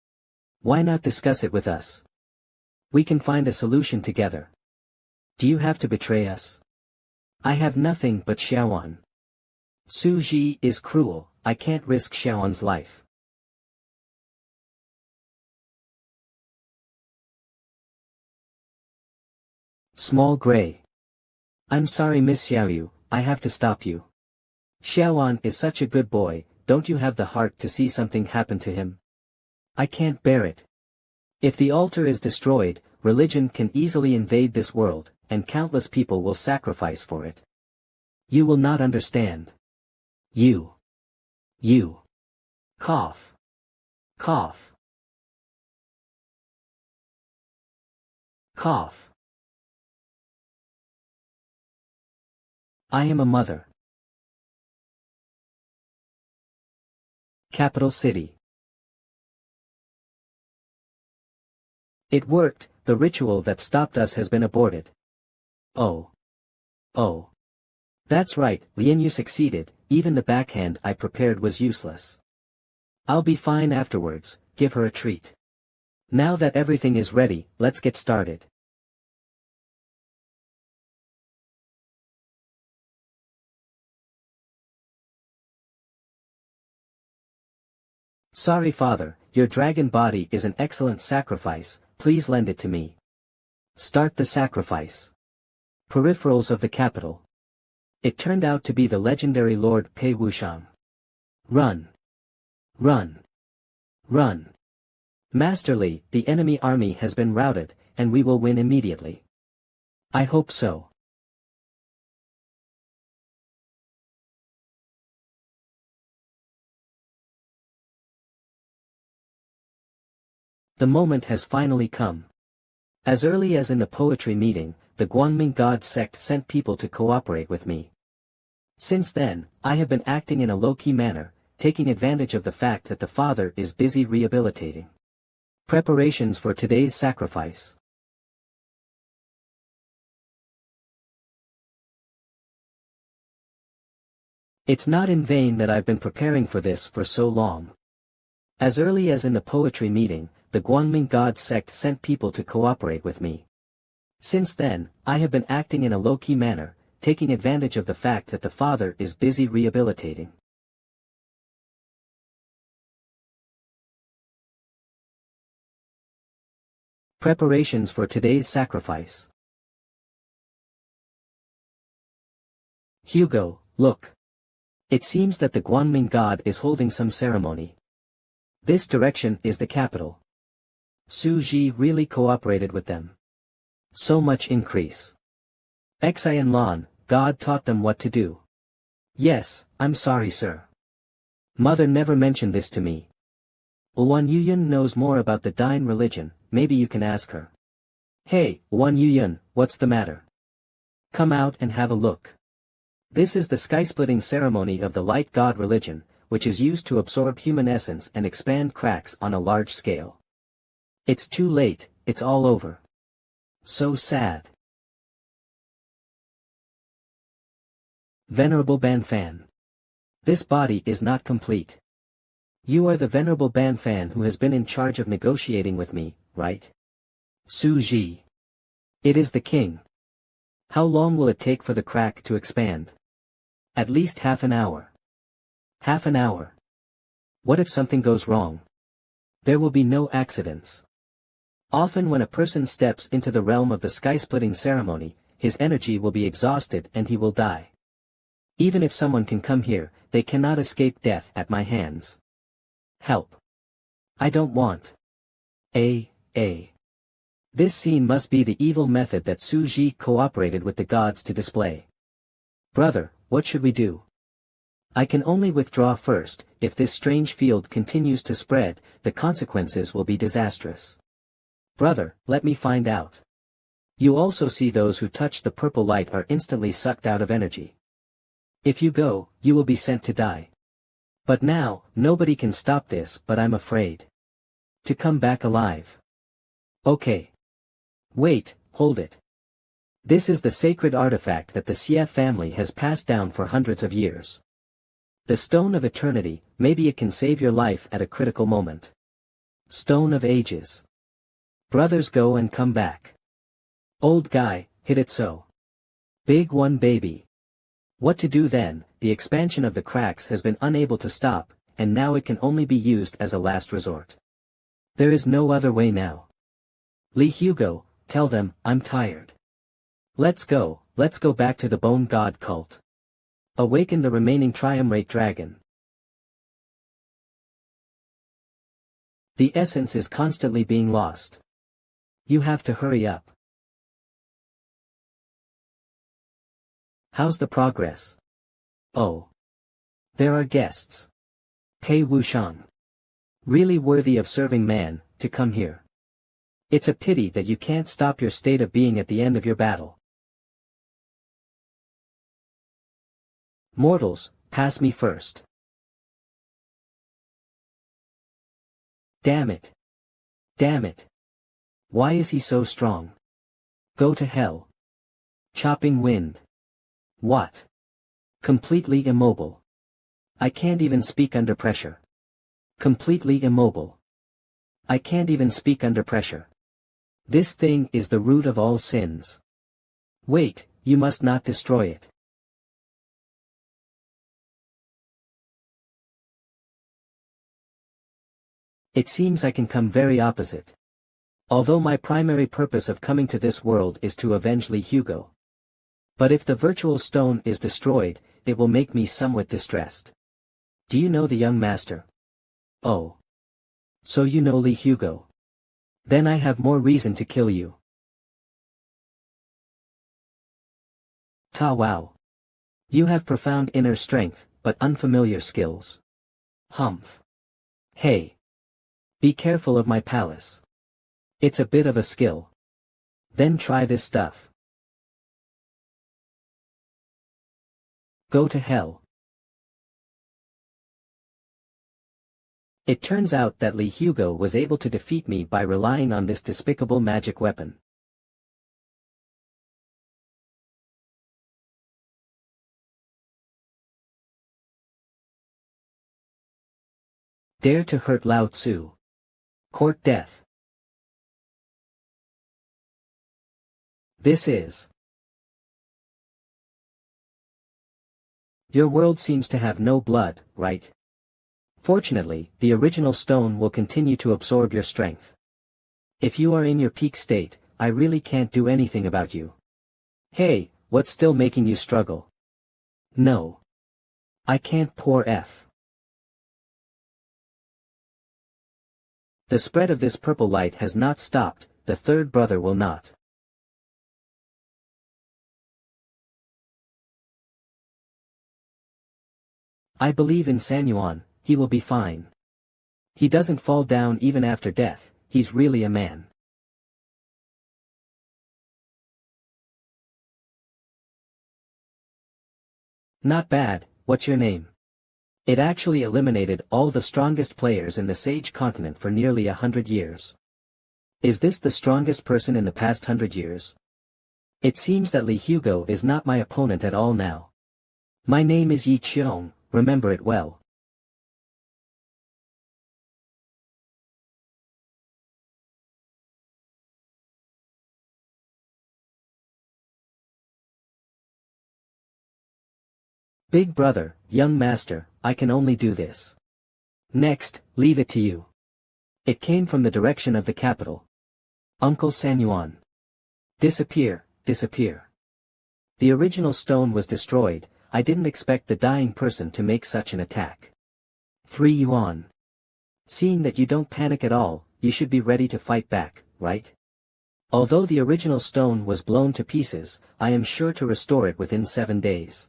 Why not discuss it with us? We can find a solution together. Do you have to betray us? I have nothing but Xiaoan. Su Ji is cruel, I can't risk Xiaoan's life. Small Gray. I'm sorry Miss Xiaoyu, I have to stop you. Xiaoan is such a good boy, don't you have the heart to see something happen to him? I can't bear it. If the altar is destroyed, religion can easily invade this world, and countless people will sacrifice for it. You will not understand. You. Cough. Cough. Cough. I am a mother. Capital City. It worked, the ritual that stopped us has been aborted. Oh. That's right, Lian, you succeeded, even the backhand I prepared was useless. I'll be fine afterwards, give her a treat. Now that everything is ready, let's get started. Sorry father, your dragon body is an excellent sacrifice, please lend it to me. Start the sacrifice. Peripherals of the capital. It turned out to be the legendary Lord Pei Wushang. Run. Run. Run. Master Li, the enemy army has been routed, and we will win immediately. I hope so. The moment has finally come. As early as in the poetry meeting, the Guangming God sect sent people to cooperate with me. Since then, I have been acting in a low-key manner, taking advantage of the fact that the father is busy rehabilitating. Preparations for today's sacrifice. It's not in vain that I've been preparing for this for so long. As early as in the poetry meeting, the Guangming God sect sent people to cooperate with me. Since then, I have been acting in a low-key manner, taking advantage of the fact that the father is busy rehabilitating. Preparations for today's sacrifice. Hugo, look. It seems that the Guangming God is holding some ceremony. This direction is the capital. Su Ji really cooperated with them. So much increase. Xian Lan, God taught them what to do. Yes, I'm sorry sir. Mother never mentioned this to me. Wan Yuyun knows more about the Dain religion, maybe you can ask her. Hey, Wan Yuyun, what's the matter? Come out and have a look. This is the sky-splitting ceremony of the light god religion, which is used to absorb human essence and expand cracks on a large scale. It's too late, it's all over. So sad. Venerable Banfan. This body is not complete. You are the Venerable Banfan who has been in charge of negotiating with me, right? Su Ji. It is the king. How long will it take for the crack to expand? At least half an hour. Half an hour. What if something goes wrong? There will be no accidents. Often when a person steps into the realm of the sky-splitting ceremony, his energy will be exhausted and he will die. Even if someone can come here, they cannot escape death at my hands. Help. I don't want. This scene must be the evil method that Su Ji cooperated with the gods to display. Brother, what should we do? I can only withdraw first. If this strange field continues to spread, the consequences will be disastrous. Brother, let me find out. You also see those who touch the purple light are instantly sucked out of energy. If you go, you will be sent to die. But now, nobody can stop this, but I'm afraid to come back alive. Okay. Wait, hold it. This is the sacred artifact that the Xie family has passed down for hundreds of years. The Stone of Eternity, maybe it can save your life at a critical moment. Stone of Ages. Brothers go and come back. Old guy, hit it so. Big one baby. What to do then? The expansion of the cracks has been unable to stop, and now it can only be used as a last resort. There is no other way now. Li Hugo, tell them, I'm tired. Let's go back to the Bone God cult. Awaken the remaining triumvirate dragon. The essence is constantly being lost. You have to hurry up. How's the progress? Oh. There are guests. Pei Wuxian. Really worthy of serving man, to come here. It's a pity that you can't stop your state of being at the end of your battle. Mortals, pass me first. Damn it. Damn it. Why is he so strong? Go to hell. Chopping wind. What? Completely immobile. I can't even speak under pressure. Completely immobile. I can't even speak under pressure. This thing is the root of all sins. Wait, you must not destroy it. It seems I can come very opposite. Although my primary purpose of coming to this world is to avenge Li Hugo. But if the virtual stone is destroyed, it will make me somewhat distressed. Do you know the young master? Oh. So you know Li Hugo. Then I have more reason to kill you. Ta wow. You have profound inner strength, but unfamiliar skills. Humph. Hey. Be careful of my palace. It's a bit of a skill. Then try this stuff. Go to hell. It turns out that Li Hugo was able to defeat me by relying on this despicable magic weapon. Dare to hurt Lao Tzu. Court death. This is. Your world seems to have no blood, right? Fortunately, the original stone will continue to absorb your strength. If you are in your peak state, I really can't do anything about you. Hey, what's still making you struggle? No. I can't pour F. The spread of this purple light has not stopped, the third brother will not. I believe in Sanyuan, he will be fine. He doesn't fall down even after death, he's really a man. Not bad, what's your name? It actually eliminated all the strongest players in the Sage continent for nearly 100 years. Is this the strongest person in the past 100 years? It seems that Li Hugo is not my opponent at all now. My name is Yi Qiong, remember it well. Big brother, young master, I can only do this. Next, leave it to you. It came from the direction of the capital. Uncle Sanyuan. Disappear, disappear. The original stone was destroyed, I didn't expect the dying person to make such an attack. 3 yuan. Seeing that you don't panic at all, you should be ready to fight back, right? Although the original stone was blown to pieces, I am sure to restore it within 7 days.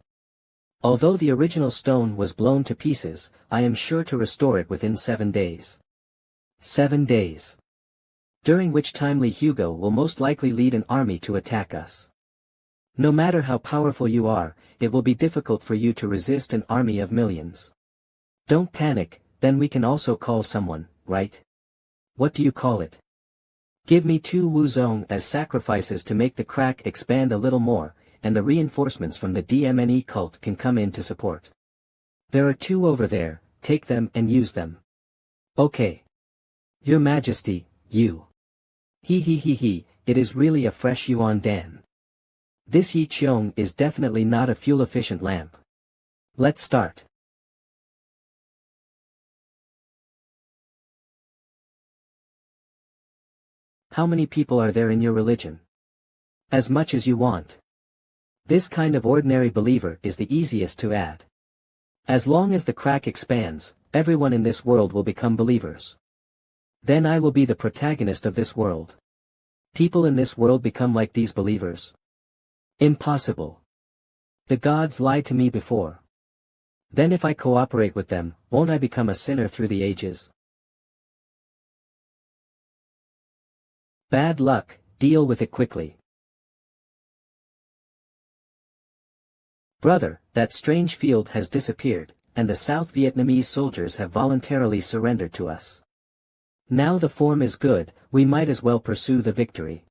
Although the original stone was blown to pieces, I am sure to restore it within 7 days. 7 days. During which time Li Hugo will most likely lead an army to attack us. No matter how powerful you are, it will be difficult for you to resist an army of millions. Don't panic, then we can also call someone, right? What do you call it? Give me 2 Wuzong as sacrifices to make the crack expand a little more, and the reinforcements from the DMNE cult can come in to support. There are 2 over there, take them and use them. Okay. Your Majesty, you. He, it is really a fresh Yuan Dan. This Yi Qiong is definitely not a fuel-efficient lamp. Let's start. How many people are there in your religion? As much as you want. This kind of ordinary believer is the easiest to add. As long as the crack expands, everyone in this world will become believers. Then I will be the protagonist of this world. People in this world become like these believers. Impossible. The gods lied to me before. Then if I cooperate with them, won't I become a sinner through the ages? Bad luck, deal with it quickly. Brother, that strange field has disappeared, and the South Vietnamese soldiers have voluntarily surrendered to us. Now the form is good, we might as well pursue the victory.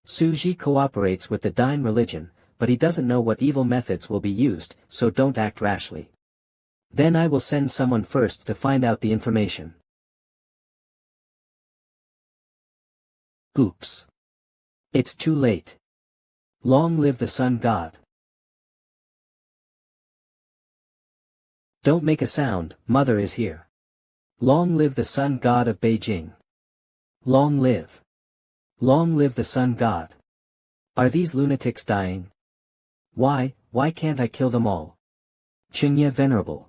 Suji cooperates with the Dine religion, but he doesn't know what evil methods will be used, so don't act rashly. Then I will send someone first to find out the information. Oops. It's too late. Long live the Sun God. Don't make a sound, Mother is here. Long live the Sun God of Beijing. Long live. Long live the Sun God. Are these lunatics dying? Why can't I kill them all? Chingye Venerable.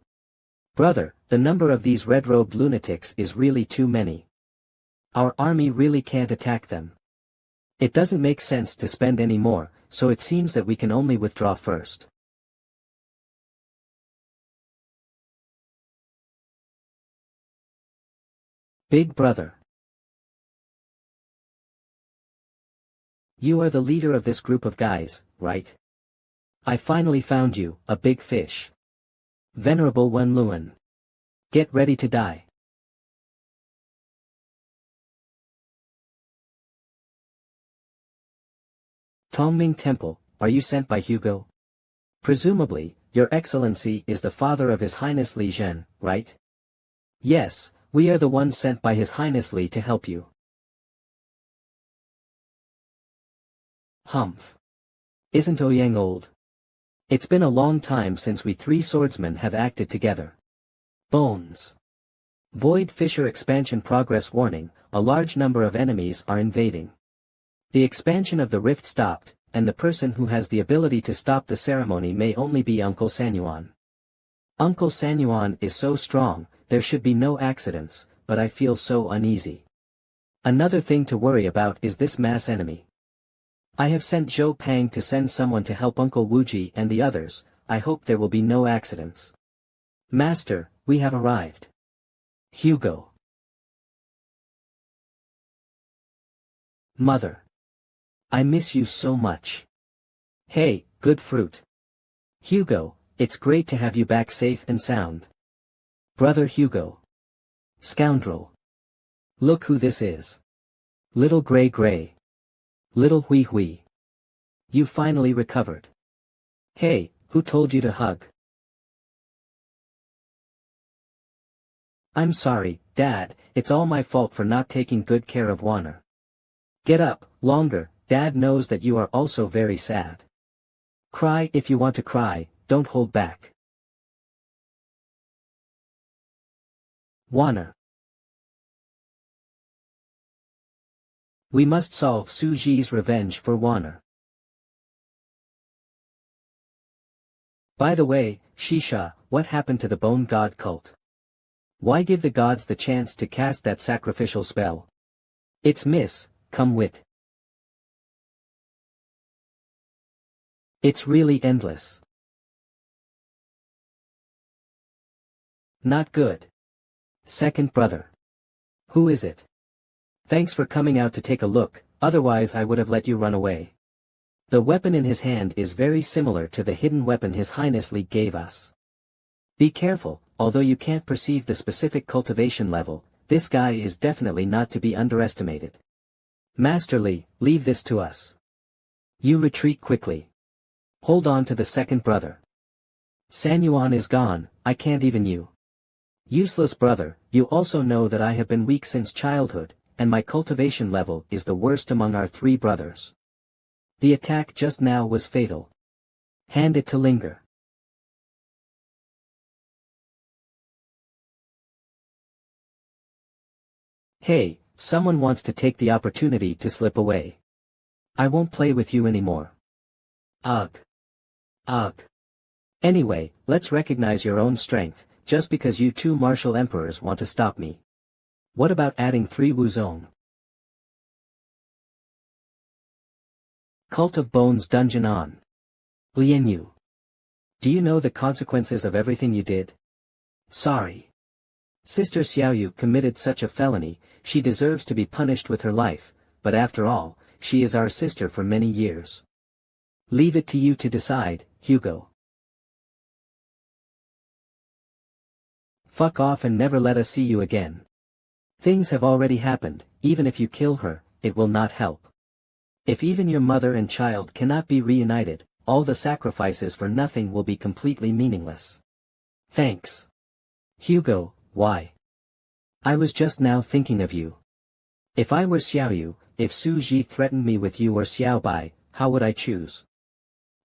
Brother, the number of these red-robed lunatics is really too many. Our army really can't attack them. It doesn't make sense to spend any more, so it seems that we can only withdraw first. Big brother. You are the leader of this group of guys, right? I finally found you, a big fish. Venerable Wen Luan. Get ready to die. Taming Temple, are you sent by Hugo? Presumably, Your Excellency is the father of His Highness Li Zhen, right? Yes, we are the ones sent by His Highness Li to help you. Humph. Isn't Ouyang old? It's been a long time since we 3 swordsmen have acted together. Bones. Void Fissure expansion progress warning, a large number of enemies are invading. The expansion of the rift stopped, and the person who has the ability to stop the ceremony may only be Uncle Sanyuan. Uncle Sanyuan is so strong, there should be no accidents, but I feel so uneasy. Another thing to worry about is this mass enemy. I have sent Zhou Pang to send someone to help Uncle Wuji and the others, I hope there will be no accidents. Master, we have arrived. Hugo. Mother. I miss you so much. Hey, good fruit. Hugo, it's great to have you back safe and sound. Brother Hugo. Scoundrel. Look who this is. Little Gray Gray. Little Hui Hui. You finally recovered. Hey, who told you to hug? I'm sorry, Dad, it's all my fault for not taking good care of Warner. Get up, longer, Dad knows that you are also very sad. Cry if you want to cry, don't hold back. Warner. We must solve Su Ji's revenge for Warner. By the way, Shisha, what happened to the Bone God cult? Why give the gods the chance to cast that sacrificial spell? It's Miss, come wit. It's really endless. Not good. Second brother. Who is it? Thanks for coming out to take a look, otherwise I would have let you run away. The weapon in his hand is very similar to the hidden weapon His Highness Li gave us. Be careful, although you can't perceive the specific cultivation level, this guy is definitely not to be underestimated. Master Li, leave this to us. You retreat quickly. Hold on to the second brother. San Yuan is gone, I can't even you. Useless brother, you also know that I have been weak since childhood, and my cultivation level is the worst among our 3 brothers. The attack just now was fatal. Hand it to Linger. Hey, someone wants to take the opportunity to slip away. I won't play with you anymore. Ugh. Ugh. Anyway, let's recognize your own strength, just because you 2 martial emperors want to stop me. What about adding 3 Wuzong? Cult of Bones Dungeon on. Lianyu. Do you know the consequences of everything you did? Sorry. Sister Xiaoyu committed such a felony, she deserves to be punished with her life, but after all, she is our sister for many years. Leave it to you to decide, Hugo. Fuck off and never let us see you again. Things have already happened, even if you kill her, it will not help. If even your mother and child cannot be reunited, all the sacrifices for nothing will be completely meaningless. Thanks. Hugo, why? I was just now thinking of you. If I were Xiaoyu, if Su Ji threatened me with you or Xiaobai, how would I choose?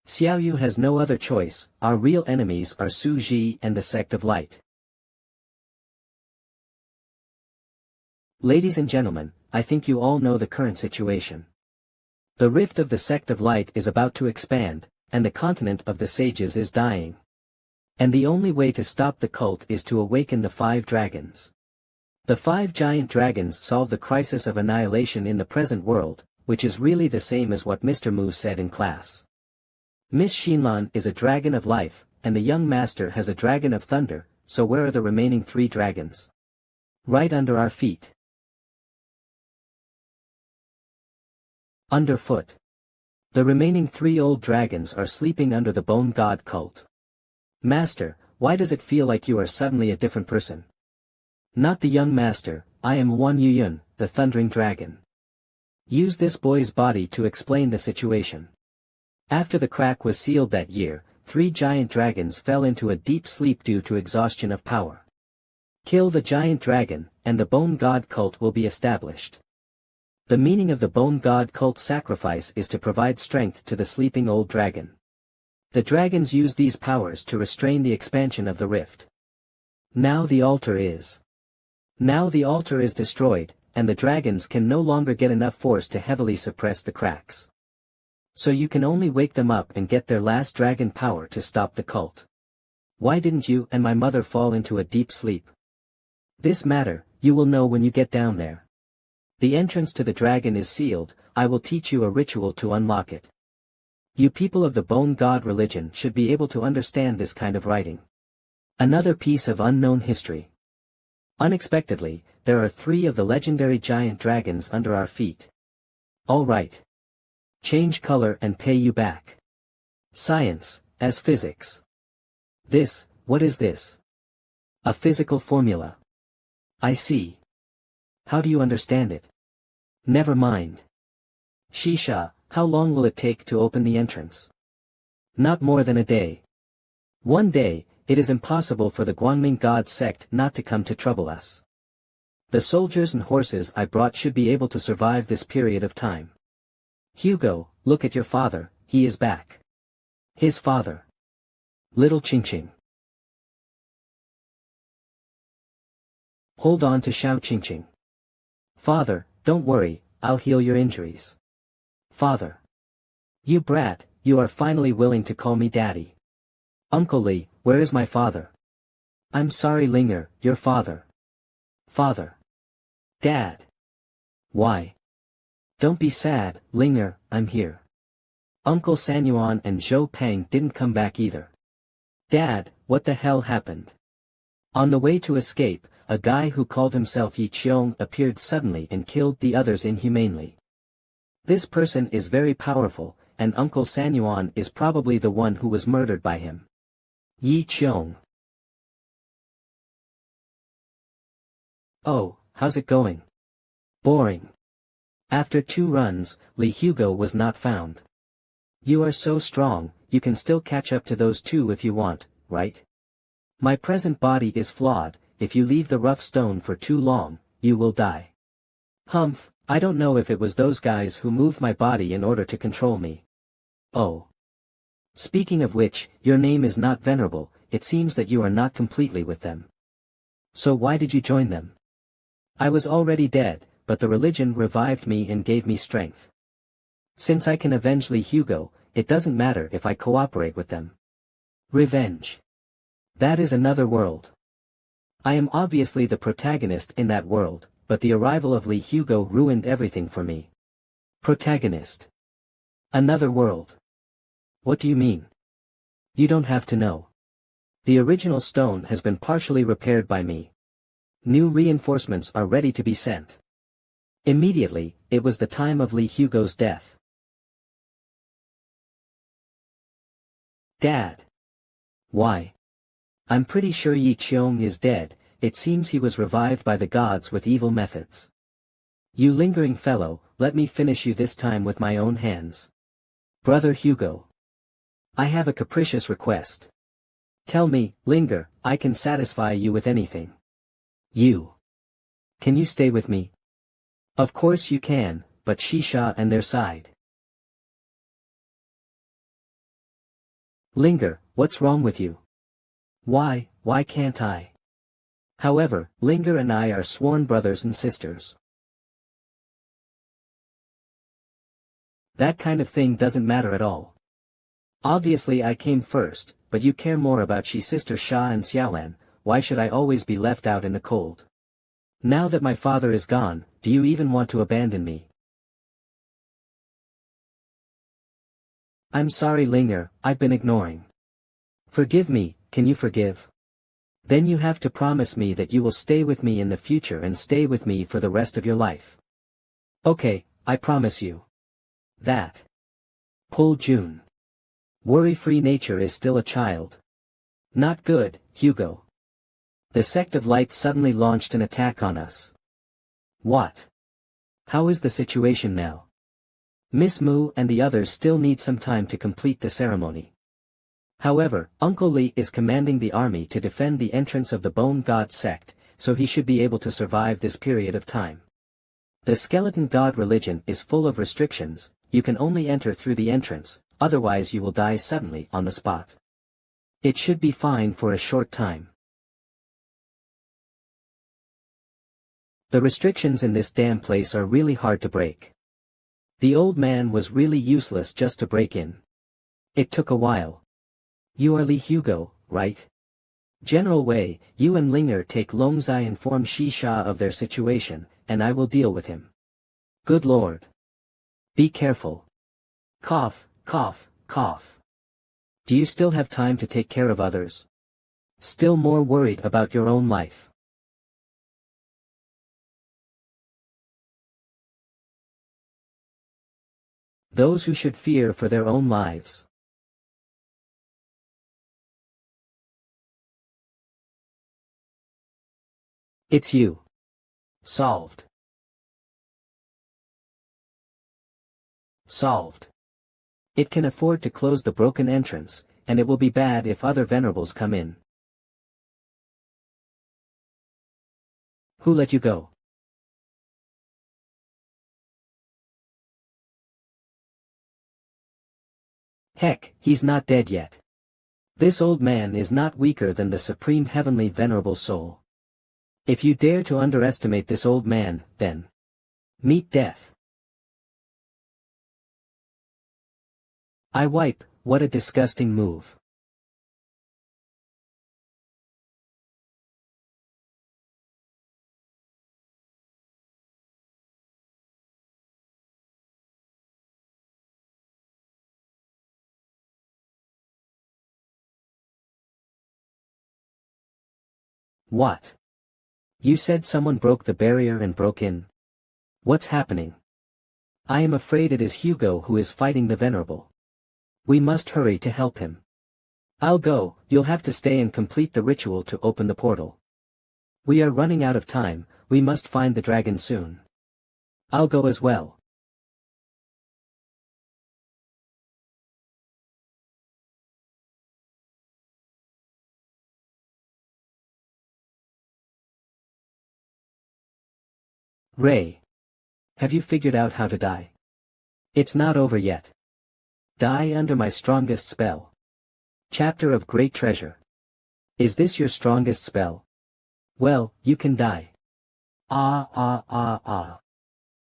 Xiaoyu has no other choice, our real enemies are Su Ji and the Sect of Light. Ladies and gentlemen, I think you all know the current situation. The rift of the Sect of Light is about to expand, and the continent of the sages is dying. And the only way to stop the cult is to awaken the 5 dragons. The 5 giant dragons solve the crisis of annihilation in the present world, which is really the same as what Mr. Mu said in class. Miss Xinlan is a dragon of life, and the young master has a dragon of thunder, so where are the remaining 3 dragons? Right under our feet. Underfoot. The remaining 3 old dragons are sleeping under the Bone God cult. Master, why does it feel like you are suddenly a different person? Not the young master, I am Wan Yuyun, the thundering dragon. Use this boy's body to explain the situation. After the crack was sealed that year, 3 giant dragons fell into a deep sleep due to exhaustion of power. Kill the giant dragon, and the Bone God cult will be established. The meaning of the Bone God cult sacrifice is to provide strength to the sleeping old dragon. The dragons use these powers to restrain the expansion of the rift. Now the altar is destroyed, and the dragons can no longer get enough force to heavily suppress the cracks. So you can only wake them up and get their last dragon power to stop the cult. Why didn't you and my mother fall into a deep sleep? This matter, you will know when you get down there. The entrance to the dragon is sealed, I will teach you a ritual to unlock it. You people of the Bone God religion should be able to understand this kind of writing. Another piece of unknown history. Unexpectedly, there are 3 of the legendary giant dragons under our feet. All right. Change color and pay you back. Science, as physics. This, what is this? A physical formula. I see. How do you understand it? Never mind. Shisha, how long will it take to open the entrance? Not more than a day. One day, it is impossible for the Guangming God sect not to come to trouble us. The soldiers and horses I brought should be able to survive this period of time. Hugo, look at your father, he is back. His father. Little Qingqing. Hold on to Xiao Qingqing. Father, don't worry, I'll heal your injuries. Father. You brat, you are finally willing to call me daddy. Uncle Li, where is my father? I'm sorry Linger, your father. Father. Dad. Why? Don't be sad, Linger, I'm here. Uncle Sanyuan and Zhou Peng didn't come back either. Dad, what the hell happened? On the way to escape, a guy who called himself Yi Qiong appeared suddenly and killed the others inhumanely. This person is very powerful, and Uncle Sanyuan is probably the one who was murdered by him. Yi Qiong. Oh, how's it going? Boring. After 2 runs, Li Hugo was not found. You are so strong, you can still catch up to those 2 if you want, right? My present body is flawed, if you leave the rough stone for too long, you will die. Humph, I don't know if it was those guys who moved my body in order to control me. Oh. Speaking of which, your name is not venerable, it seems that you are not completely with them. So why did you join them? I was already dead, but the religion revived me and gave me strength. Since I can avenge Li Hugo, it doesn't matter if I cooperate with them. Revenge. That is another world. I am obviously the protagonist in that world, but the arrival of Li Hugo ruined everything for me. Protagonist. Another world. What do you mean? You don't have to know. The original stone has been partially repaired by me. New reinforcements are ready to be sent. Immediately, it was the time of Li Hugo's death. Dad. Why? I'm pretty sure Yi Qiong is dead, it seems he was revived by the gods with evil methods. You lingering fellow, let me finish you this time with my own hands. Brother Hugo. I have a capricious request. Tell me, Linger, I can satisfy you with anything. You. Can you stay with me? Of course you can, but Shisha and their side. Linger, what's wrong with you? Why can't I? However, Linger and I are sworn brothers and sisters. That kind of thing doesn't matter at all. Obviously I came first, but you care more about sister Sha and Xiaolan, why should I always be left out in the cold? Now that my father is gone, do you even want to abandon me? I'm sorry Linger, I've been ignoring. Forgive me, can you forgive? Then you have to promise me that you will stay with me in the future and stay with me for the rest of your life. Okay, I promise you. That. Pull June. Worry-free nature is still a child. Not good, Hugo. The sect of light suddenly launched an attack on us. What? How is the situation now? Miss Mu and the others still need some time to complete the ceremony. However, Uncle Li is commanding the army to defend the entrance of the Bone God sect, so he should be able to survive this period of time. The skeleton god religion is full of restrictions, you can only enter through the entrance, otherwise you will die suddenly on the spot. It should be fine for a short time. The restrictions in this damn place are really hard to break. The old man was really useless just to break in. It took a while. You are Li Hugo, right? General Wei, you and Linger take Longzai, inform Shisha of their situation, and I will deal with him. Good lord. Be careful. Cough, cough, cough. Do you still have time to take care of others? Still more worried about your own life? Those who should fear for their own lives. It's you. Solved. Solved. It can afford to close the broken entrance, and it will be bad if other venerables come in. Who let you go? Heck, he's not dead yet. This old man is not weaker than the supreme heavenly venerable soul. If you dare to underestimate this old man, then meet death. I wipe, what a disgusting move. What? You said someone broke the barrier and broke in. What's happening? I am afraid it is Hugo who is fighting the Venerable. We must hurry to help him. I'll go, you'll have to stay and complete the ritual to open the portal. We are running out of time, we must find the dragon soon. I'll go as well. Ray. Have you figured out how to die? It's not over yet. Die under my strongest spell. Chapter of Great Treasure. Is this your strongest spell? Well, you can die.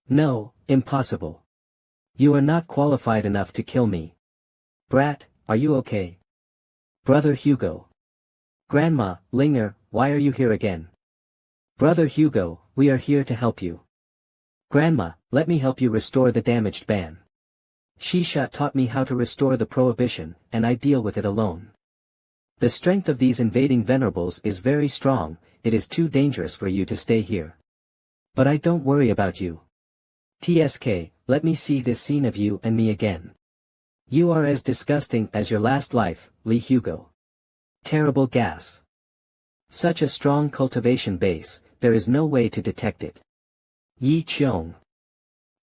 No, impossible. You are not qualified enough to kill me. Brat, are you okay? Brother Hugo. Grandma, Linger, why are you here again? Brother Hugo, we are here to help you. Grandma, let me help you restore the damaged ban. Shisha taught me how to restore the prohibition, and I deal with it alone. The strength of these invading venerables is very strong, it is too dangerous for you to stay here. But I don't worry about you. TSK, let me see this scene of you and me again. You are as disgusting as your last life, Lee Hugo. Terrible gas. Such a strong cultivation base, there is no way to detect it. Yi Cheong.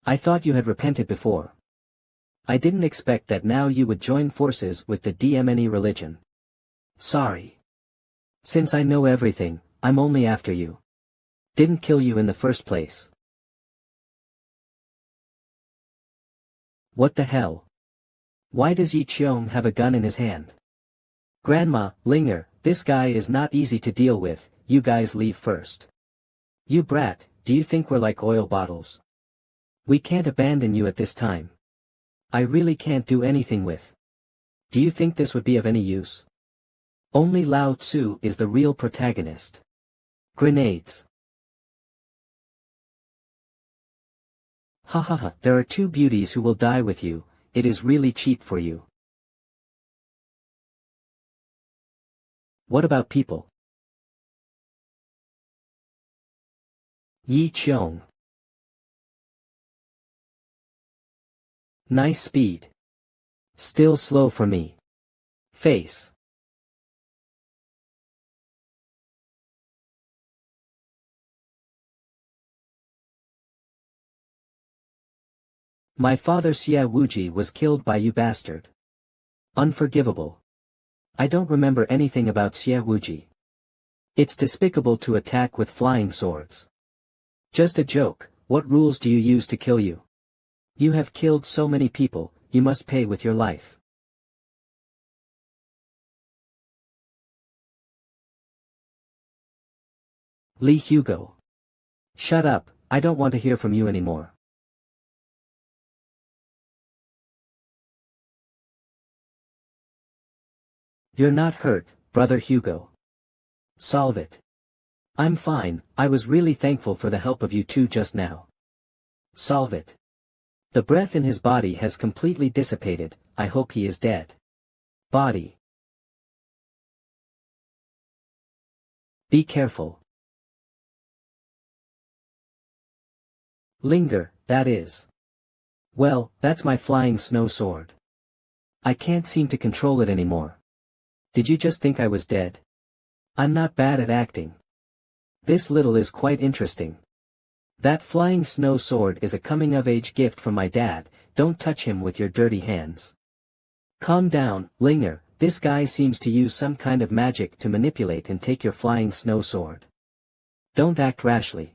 I thought you had repented before. I didn't expect that now you would join forces with the DMNE religion. Sorry. Since I know everything, I'm only after you. Didn't kill you in the first place. What the hell? Why does Yi Cheong have a gun in his hand? Grandma, Linger, this guy is not easy to deal with, you guys leave first. You brat, do you think we're like oil bottles? We can't abandon you at this time. I really can't do anything with. Do you think this would be of any use? Only Lao Tzu is the real protagonist. Grenades. Hahaha, there are two beauties who will die with you, it is really cheap for you. What about people? Yi Cheong. Nice speed. Still slow for me. Face. My father Xia Wuji was killed by you bastard. Unforgivable. I don't remember anything about Xia Wuji. It's despicable to attack with flying swords. Just a joke, what rules do you use to kill you? You have killed so many people, you must pay with your life. Lee Hugo. Shut up, I don't want to hear from you anymore. You're not hurt, brother Hugo. Solve it. I'm fine, I was really thankful for the help of you two just now. Solve it. The breath in his body has completely dissipated, I hope he is dead. Body. Be careful. Linger, that is. Well, that's my flying snow sword. I can't seem to control it anymore. Did you just think I was dead? I'm not bad at acting. This little is quite interesting. That flying snow sword is a coming-of-age gift from my dad, don't touch him with your dirty hands. Calm down, Linger, this guy seems to use some kind of magic to manipulate and take your flying snow sword. Don't act rashly.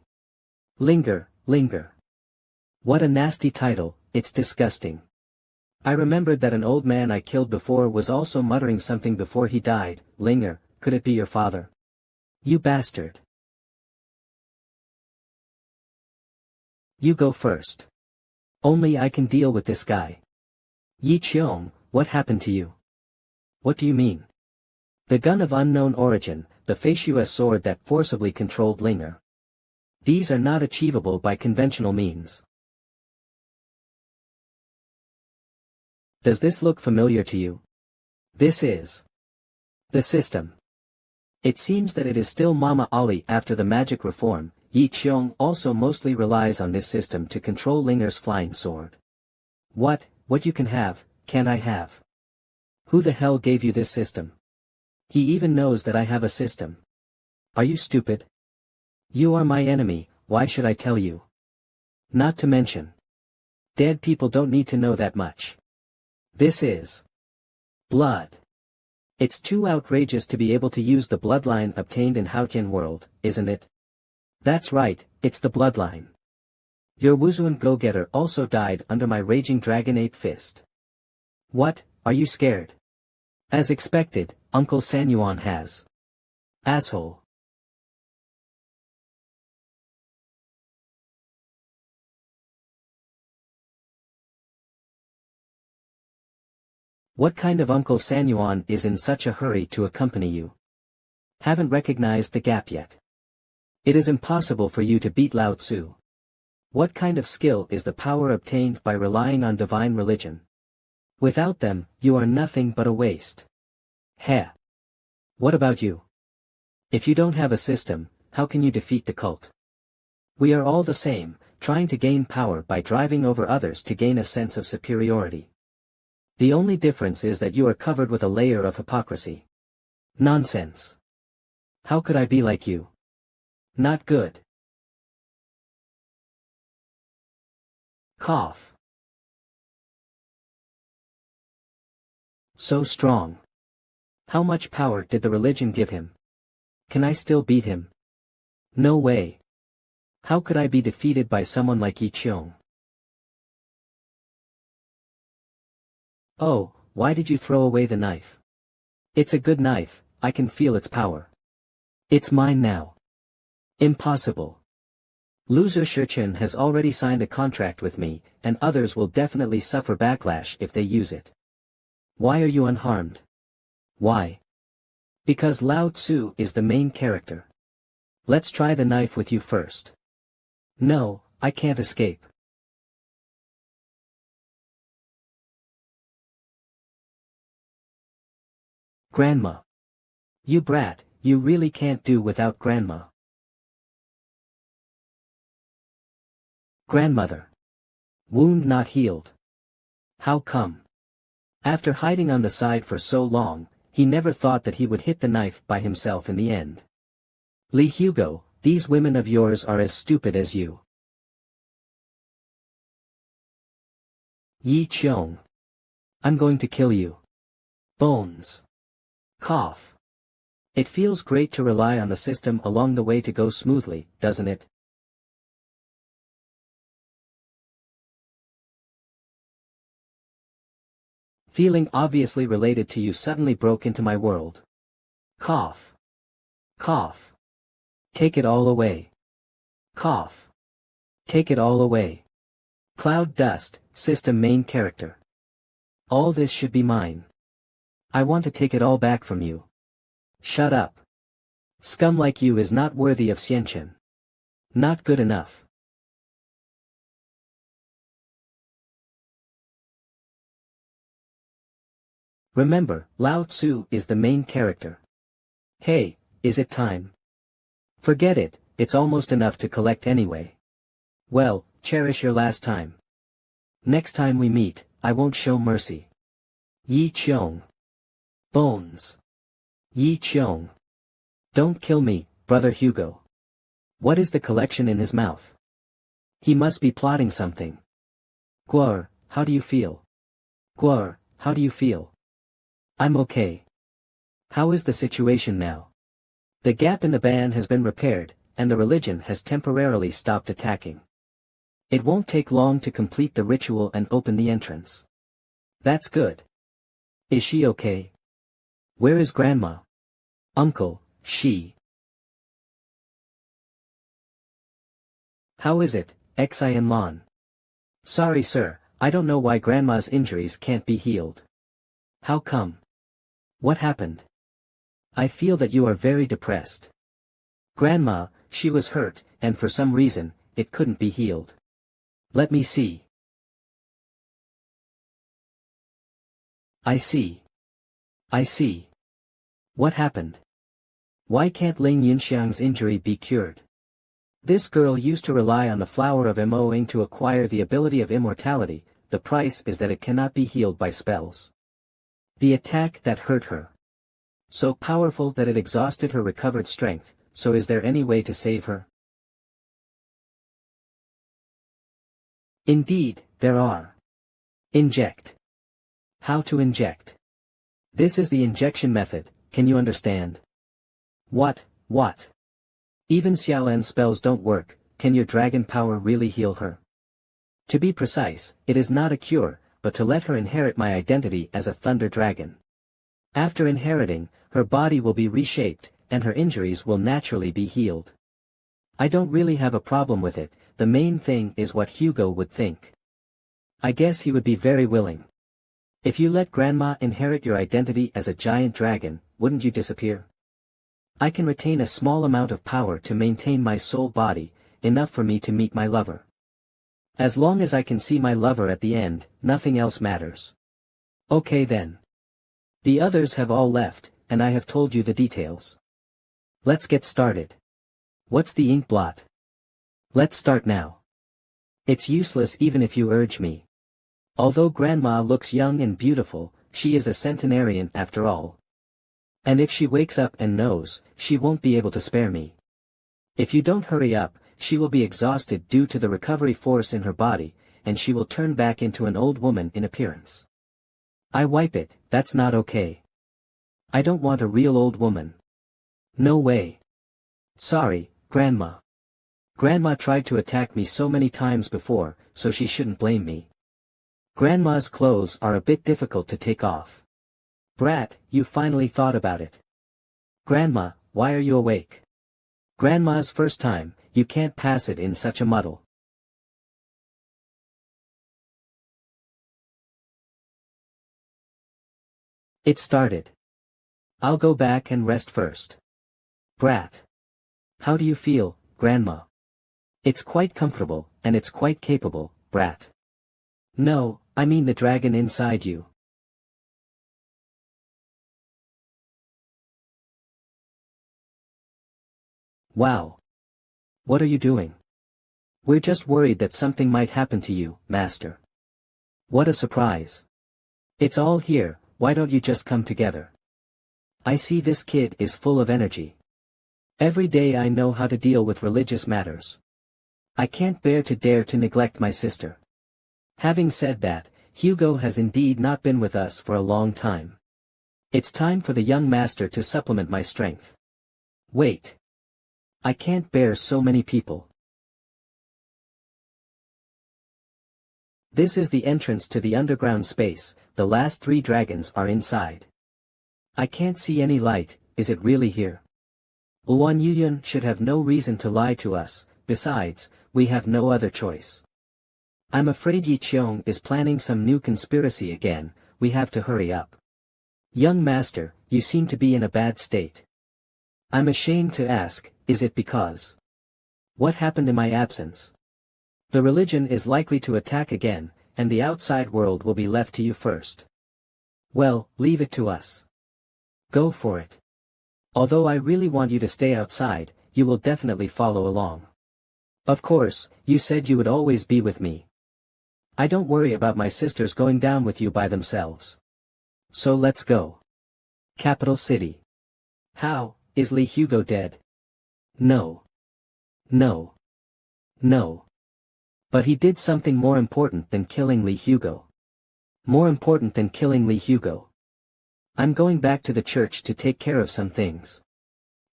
Linger, Linger. What a nasty title, it's disgusting. I remembered that an old man I killed before was also muttering something before he died. Linger, could it be your father? You bastard. You go first. Only I can deal with this guy. Yi Cheong, what happened to you? What do you mean? The gun of unknown origin, the Feishua sword that forcibly controlled Linger. These are not achievable by conventional means. Does this look familiar to you? This is the system. It seems that it is still Mama Ali after the magic reform. Yi Qiong also mostly relies on this system to control Linger's flying sword. What you can have, can't I have? Who the hell gave you this system? He even knows that I have a system. Are you stupid? You are my enemy, why should I tell you? Not to mention. Dead people don't need to know that much. This is blood. It's too outrageous to be able to use the bloodline obtained in Haotian world, isn't it? That's right, it's the bloodline. Your Wuzuan go-getter also died under my raging dragon ape fist. What, are you scared? As expected, Uncle Sanyuan has. Asshole. What kind of Uncle Sanyuan is in such a hurry to accompany you? Haven't recognized the gap yet. It is impossible for you to beat Lao Tzu. What kind of skill is the power obtained by relying on divine religion? Without them, you are nothing but a waste. Heh. What about you? If you don't have a system, how can you defeat the cult? We are all the same, trying to gain power by driving over others to gain a sense of superiority. The only difference is that you are covered with a layer of hypocrisy. Nonsense. How could I be like you? Not good. Cough. So strong. How much power did the religion give him? Can I still beat him? No way. How could I be defeated by someone like Yi Qiong? Oh, why did you throw away the knife? It's a good knife, I can feel its power. It's mine now. Impossible. Loser Shichen has already signed a contract with me, and others will definitely suffer backlash if they use it. Why are you unharmed? Why? Because Lao Tzu is the main character. Let's try the knife with you first. No, I can't escape. Grandma. You brat, you really can't do without Grandma. Grandmother. Wound not healed. How come? After hiding on the side for so long, he never thought that he would hit the knife by himself in the end. Li Hugo, these women of yours are as stupid as you. Yi Qiong. I'm going to kill you. Bones. Cough. It feels great to rely on the system along the way to go smoothly, doesn't it? Feeling obviously related to you suddenly broke into my world. Cough. Cough. Take it all away. Cough. Take it all away. Cloud dust, system main character. All this should be mine. I want to take it all back from you. Shut up. Scum like you is not worthy of Xianchen. Not good enough. Remember, Lao Tzu is the main character. Hey, is it time? Forget it, it's almost enough to collect anyway. Well, cherish your last time. Next time we meet, I won't show mercy. Yi Qiong. Bones. Yi Qiong. Don't kill me, brother Hugo. What is the collection in his mouth? He must be plotting something. Guar, how do you feel? Guar, how do you feel? I'm okay. How is the situation now? The gap in the ban has been repaired, and the religion has temporarily stopped attacking. It won't take long to complete the ritual and open the entrance. That's good. Is she okay? Where is Grandma? Uncle, she. How is it, Xian Lan? Sorry sir, I don't know why Grandma's injuries can't be healed. How come? What happened? I feel that you are very depressed. Grandma, she was hurt, and for some reason, it couldn't be healed. Let me see. I see. I see. What happened? Why can't Ling Yunxiang's injury be cured? This girl used to rely on the flower of Moing to acquire the ability of immortality, the price is that it cannot be healed by spells. The attack that hurt her. So powerful that it exhausted her recovered strength, so is there any way to save her? Indeed, there are. Inject. How to inject? This is the injection method, can you understand? What? Even Xiaolan spells don't work, can your dragon power really heal her? To be precise, it is not a cure, but to let her inherit my identity as a thunder dragon. After inheriting, her body will be reshaped, and her injuries will naturally be healed. I don't really have a problem with it, the main thing is what Hugo would think. I guess he would be very willing. If you let Grandma inherit your identity as a giant dragon, wouldn't you disappear? I can retain a small amount of power to maintain my soul body, enough for me to meet my lover. As long as I can see my lover at the end, nothing else matters. Okay then. The others have all left, and I have told you the details. Let's get started. What's the ink blot? Let's start now. It's useless even if you urge me. Although Grandma looks young and beautiful, she is a centenarian after all. And if she wakes up and knows, she won't be able to spare me. If you don't hurry up, she will be exhausted due to the recovery force in her body, and she will turn back into an old woman in appearance. I wipe it, that's not okay. I don't want a real old woman. No way. Sorry, Grandma. Grandma tried to attack me so many times before, so she shouldn't blame me. Grandma's clothes are a bit difficult to take off. Brat, you finally thought about it. Grandma, why are you awake? Grandma's first time, you can't pass it in such a muddle. It started. I'll go back and rest first. Brat. How do you feel, Grandma? It's quite comfortable, and it's quite capable, Brat. No, I mean the dragon inside you. Wow. What are you doing? We're just worried that something might happen to you, Master. What a surprise. It's all here, why don't you just come together? I see this kid is full of energy. Every day I know how to deal with religious matters. I can't bear to dare to neglect my sister. Having said that, Hugo has indeed not been with us for a long time. It's time for the young master to supplement my strength. Wait. I can't bear so many people. This is the entrance to the underground space, the last 3 dragons are inside. I can't see any light, is it really here? Luan Yuyun should have no reason to lie to us, besides, we have no other choice. I'm afraid Yi Qiong is planning some new conspiracy again, we have to hurry up. Young master, you seem to be in a bad state. I'm ashamed to ask, is it because? What happened in my absence? The religion is likely to attack again, and the outside world will be left to you first. Well, leave it to us. Go for it. Although I really want you to stay outside, you will definitely follow along. Of course, you said you would always be with me. I don't worry about my sisters going down with you by themselves. So let's go. Capital City. How, is Li Hugo dead? No. No. No. But he did something more important than killing Li Hugo. More important than killing Li Hugo. I'm going back to the church to take care of some things.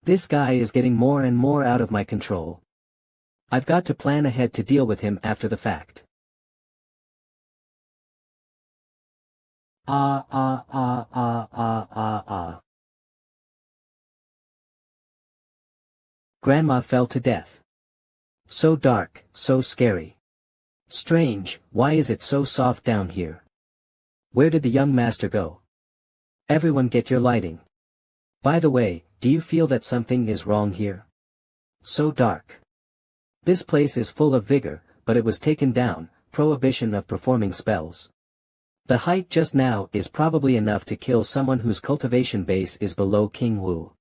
This guy is getting more and more out of my control. I've got to plan ahead to deal with him after the fact. Grandma fell to death. So dark, so scary. Strange, why is it so soft down here? Where did the young master go? Everyone get your lighting. By the way, do you feel that something is wrong here? So dark. This place is full of vigor, but it was taken down, prohibition of performing spells. The height just now is probably enough to kill someone whose cultivation base is below King Wu.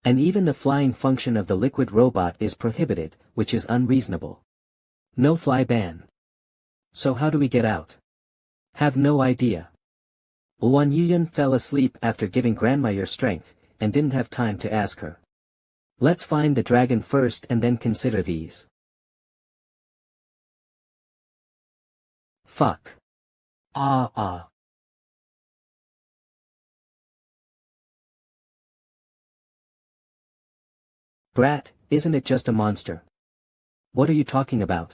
And even the flying function of the liquid robot is prohibited, which is unreasonable. No fly ban. So how do we get out? Have no idea. Wan Yuyan fell asleep after giving Grandma your strength, and didn't have time to ask her. Let's find the dragon first and then consider these. Fuck. Ah. Brat, isn't it just a monster? What are you talking about?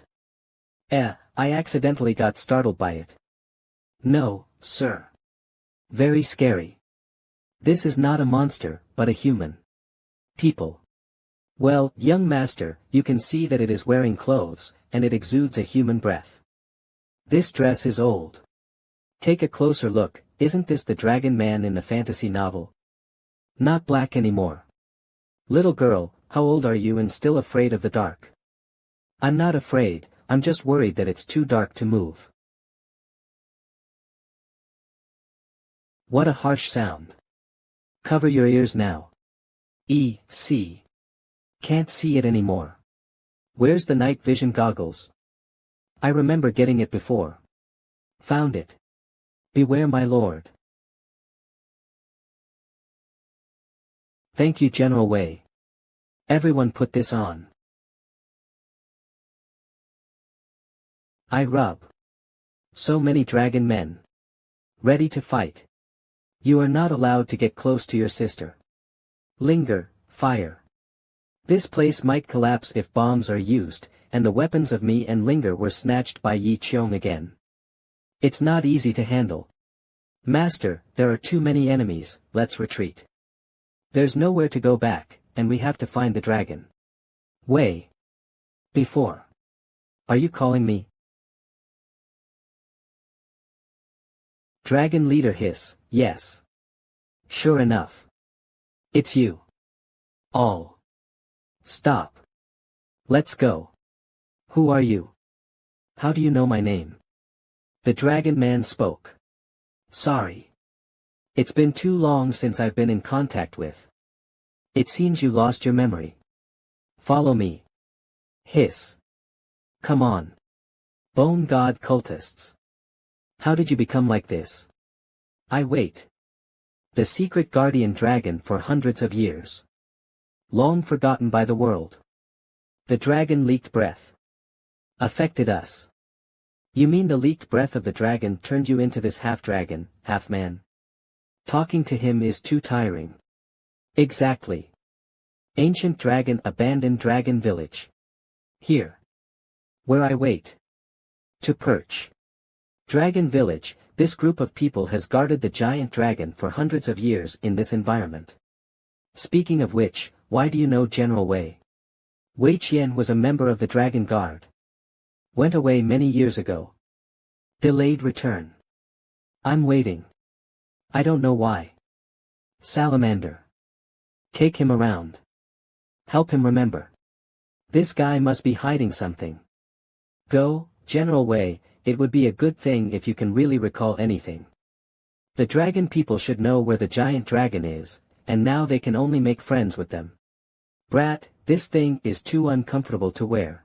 I accidentally got startled by it. No, sir. Very scary. This is not a monster, but a human. People. Well, young master, you can see that it is wearing clothes, and it exudes a human breath. This dress is old. Take a closer look, isn't this the dragon man in the fantasy novel? Not black anymore. Little girl, how old are you and still afraid of the dark? I'm not afraid, I'm just worried that it's too dark to move. What a harsh sound. Cover your ears now. See. Can't see it anymore. Where's the night vision goggles? I remember getting it before. Found it. Beware my lord. Thank you General Wei. Everyone put this on. I rub. So many dragon men. Ready to fight. You are not allowed to get close to your sister. Linger, fire. This place might collapse if bombs are used, and the weapons of me and Linger were snatched by Yi Qiong again. It's not easy to handle. Master, there are too many enemies, let's retreat. There's nowhere to go back, and we have to find the dragon. Wei. Before. Are you calling me? Dragon leader hiss, yes. Sure enough. It's you. All. Stop. Let's go. Who are you? How do you know my name? The dragon man spoke. Sorry. It's been too long since I've been in contact with. It seems you lost your memory. Follow me. Hiss. Come on. Bone god cultists. How did you become like this? I wait. The secret guardian dragon for hundreds of years. Long forgotten by the world. The dragon leaked breath. Affected us. You mean the leaked breath of the dragon turned you into this half-dragon, half-man? Talking to him is too tiring. Exactly. Ancient dragon abandoned dragon village. Here. Where I wait. To perch. Dragon village, this group of people has guarded the giant dragon for hundreds of years in this environment. Speaking of which, why do you know General Wei? Wei Qian was a member of the Dragon Guard. Went away many years ago. Delayed return. I'm waiting. I don't know why. Salamander. Take him around. Help him remember. This guy must be hiding something. Go, General Wei, it would be a good thing if you can really recall anything. The dragon people should know where the giant dragon is, and now they can only make friends with them. Brat, this thing is too uncomfortable to wear.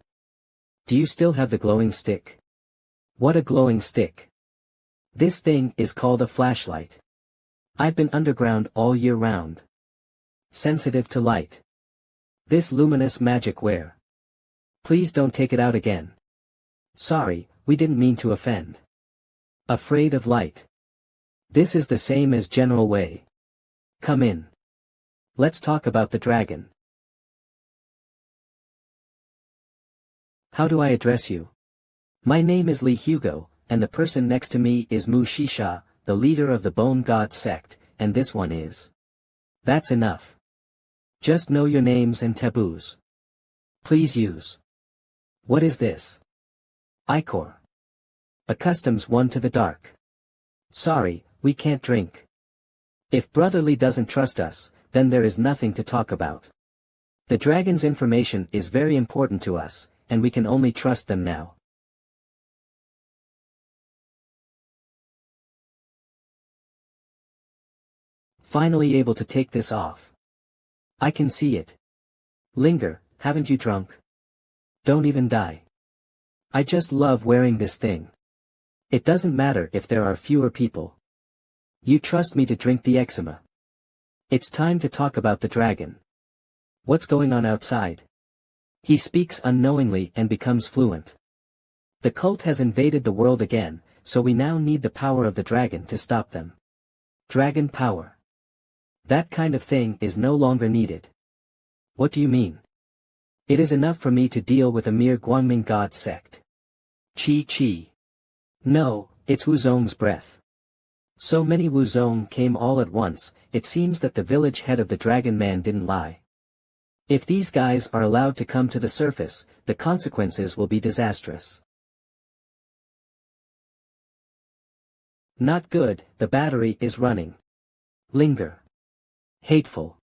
Do you still have the glowing stick? What a glowing stick. This thing is called a flashlight. I've been underground all year round. Sensitive to light. This luminous magic wear. Please don't take it out again. Sorry, we didn't mean to offend. Afraid of light. This is the same as General Wei. Come in. Let's talk about the dragon. How do I address you? My name is Li Hugo, and the person next to me is Mu Shisha, the leader of the Bone God sect, and this one is. That's enough. Just know your names and taboos. Please use. What is this? Ichor. Accustoms one to the dark. Sorry, we can't drink. If Brotherly doesn't trust us, then there is nothing to talk about. The dragon's information is very important to us, and we can only trust them now. Finally able to take this off. I can see it. Linger, haven't you drunk? Don't even die. I just love wearing this thing. It doesn't matter if there are fewer people. You trust me to drink the eczema. It's time to talk about the dragon. What's going on outside? He speaks unknowingly and becomes fluent. The cult has invaded the world again, so we now need the power of the dragon to stop them. Dragon power. That kind of thing is no longer needed. What do you mean? It is enough for me to deal with a mere Guangming god sect. Chi. No, it's Wuzong's breath. So many Wuzong came all at once, it seems that the village head of the dragon man didn't lie. If these guys are allowed to come to the surface, the consequences will be disastrous. Not good, the battery is running. Linger. Hateful.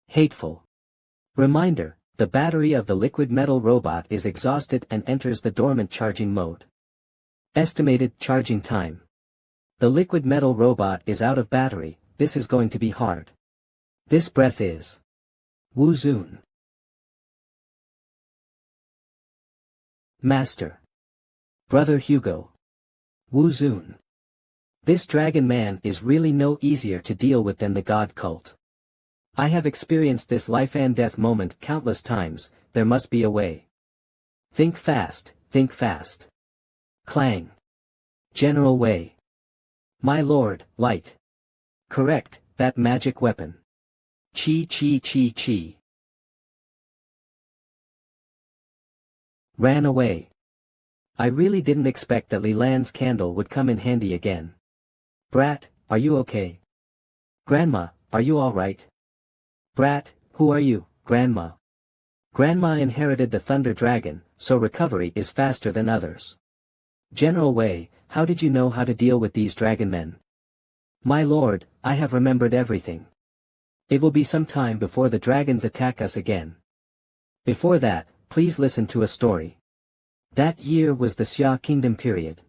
Hateful. Reminder, the battery of the liquid metal robot is exhausted and enters the dormant charging mode. Estimated charging time. The liquid metal robot is out of battery, this is going to be hard. This breath is Wu Zun. Master. Brother Hugo. Wu Zun. This dragon man is really no easier to deal with than the god cult. I have experienced this life and death moment countless times, there must be a way. Think fast, think fast. Clang. General Wei. My lord, light. Correct, that magic weapon. Chi. Ran away. I really didn't expect that Li Lan's candle would come in handy again. Brat, are you okay? Grandma, are you alright? Brat, who are you, Grandma? Grandma inherited the Thunder Dragon, so recovery is faster than others. General Wei, how did you know how to deal with these dragon men? My lord, I have remembered everything. It will be some time before the dragons attack us again. Before that, please listen to a story. That year was the Xia Kingdom period.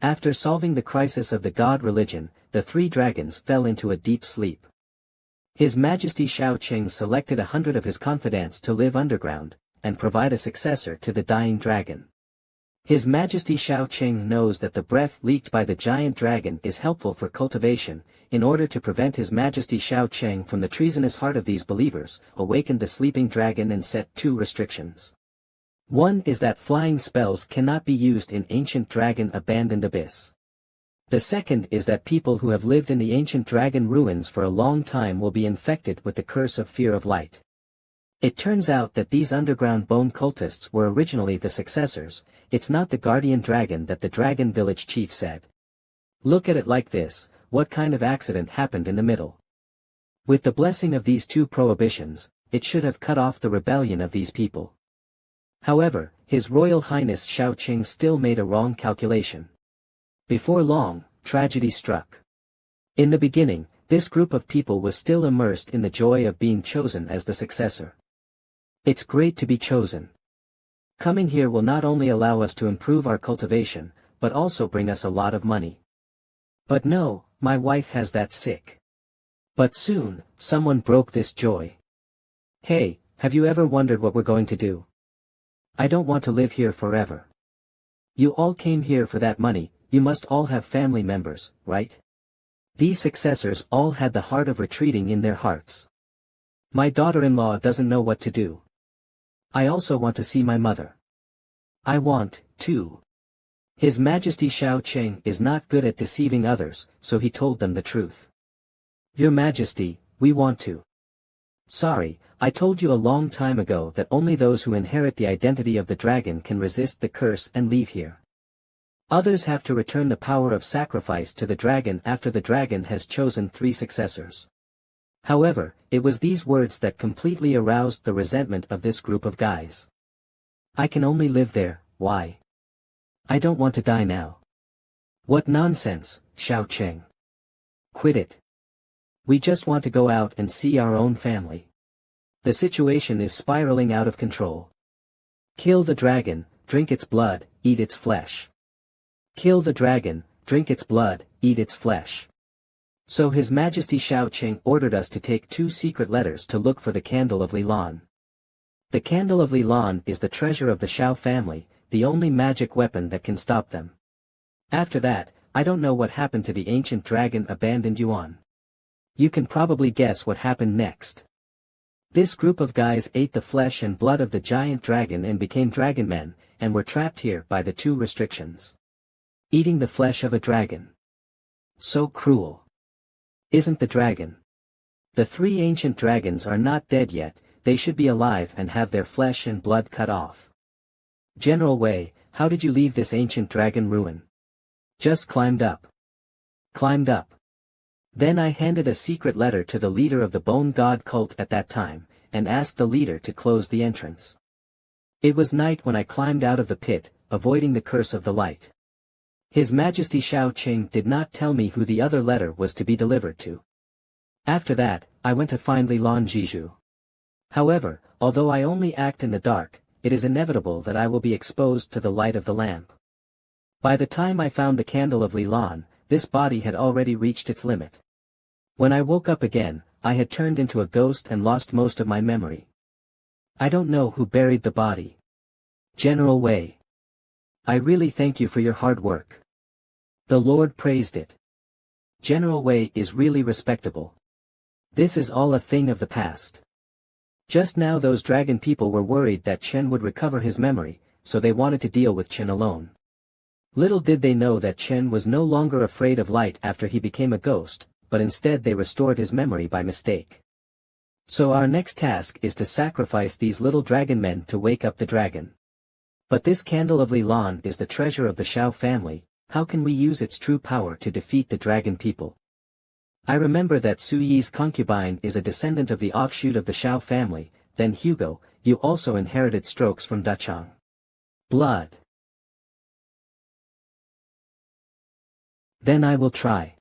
After solving the crisis of the god religion, the three dragons fell into a deep sleep. His Majesty Xiao Qing selected 100 of his confidants to live underground, and provide a successor to the dying dragon. His Majesty Xiao Qing knows that the breath leaked by the giant dragon is helpful for cultivation. In order to prevent His Majesty Xiao Qing from the treasonous heart of these believers, awakened the sleeping dragon and set 2 restrictions. One is that flying spells cannot be used in ancient dragon abandoned abyss. The second is that people who have lived in the ancient dragon ruins for a long time will be infected with the curse of fear of light. It turns out that these underground bone cultists were originally the successors, it's not the guardian dragon that the dragon village chief said. Look at it like this, what kind of accident happened in the middle? With the blessing of these 2 prohibitions, it should have cut off the rebellion of these people. However, His Royal Highness Xiao Qing still made a wrong calculation. Before long, tragedy struck. In the beginning, this group of people was still immersed in the joy of being chosen as the successor. It's great to be chosen. Coming here will not only allow us to improve our cultivation, but also bring us a lot of money. But no, my wife has that sick. But soon, someone broke this joy. Hey, have you ever wondered what we're going to do? I don't want to live here forever. You all came here for that money, you must all have family members, right? These successors all had the heart of retreating in their hearts. My daughter-in-law doesn't know what to do. I also want to see my mother. I want, too. His Majesty Xiao Qing is not good at deceiving others, so he told them the truth. Your Majesty, we want to. Sorry, I told you a long time ago that only those who inherit the identity of the dragon can resist the curse and leave here. Others have to return the power of sacrifice to the dragon after the dragon has chosen 3 successors. However, it was these words that completely aroused the resentment of this group of guys. I can only live there, why? I don't want to die now. What nonsense, Xiao Qing. Quit it. We just want to go out and see our own family. The situation is spiraling out of control. Kill the dragon, drink its blood, eat its flesh. Kill the dragon, drink its blood, eat its flesh. So His Majesty Shao Qing ordered us to take 2 secret letters to look for the Candle of Lilan. The Candle of Lilan is the treasure of the Shao family, the only magic weapon that can stop them. After that, I don't know what happened to the ancient dragon abandoned Yuan. You can probably guess what happened next. This group of guys ate the flesh and blood of the giant dragon and became dragon men, and were trapped here by the 2 restrictions. Eating the flesh of a dragon. So cruel. Isn't the dragon? The 3 ancient dragons are not dead yet, they should be alive and have their flesh and blood cut off. General Wei, how did you leave this ancient dragon ruin? Just climbed up. Climbed up. Then I handed a secret letter to the leader of the Bone God cult at that time, and asked the leader to close the entrance. It was night when I climbed out of the pit, avoiding the curse of the light. His Majesty Shao Qing did not tell me who the other letter was to be delivered to. After that, I went to find Lilan Jiju. However, although I only act in the dark, it is inevitable that I will be exposed to the light of the lamp. By the time I found the Candle of Lilan, this body had already reached its limit. When I woke up again, I had turned into a ghost and lost most of my memory. I don't know who buried the body. General Wei. I really thank you for your hard work. The Lord praised it. General Wei is really respectable. This is all a thing of the past. Just now those dragon people were worried that Chen would recover his memory, so they wanted to deal with Chen alone. Little did they know that Chen was no longer afraid of light after he became a ghost, but instead they restored his memory by mistake. So our next task is to sacrifice these little dragon men to wake up the dragon. But this Candle of Lilan is the treasure of the Shao family, how can we use its true power to defeat the dragon people? I remember that Su Yi's concubine is a descendant of the offshoot of the Shao family, then Hugo, you also inherited strokes from Dachang. Blood. Then I will try.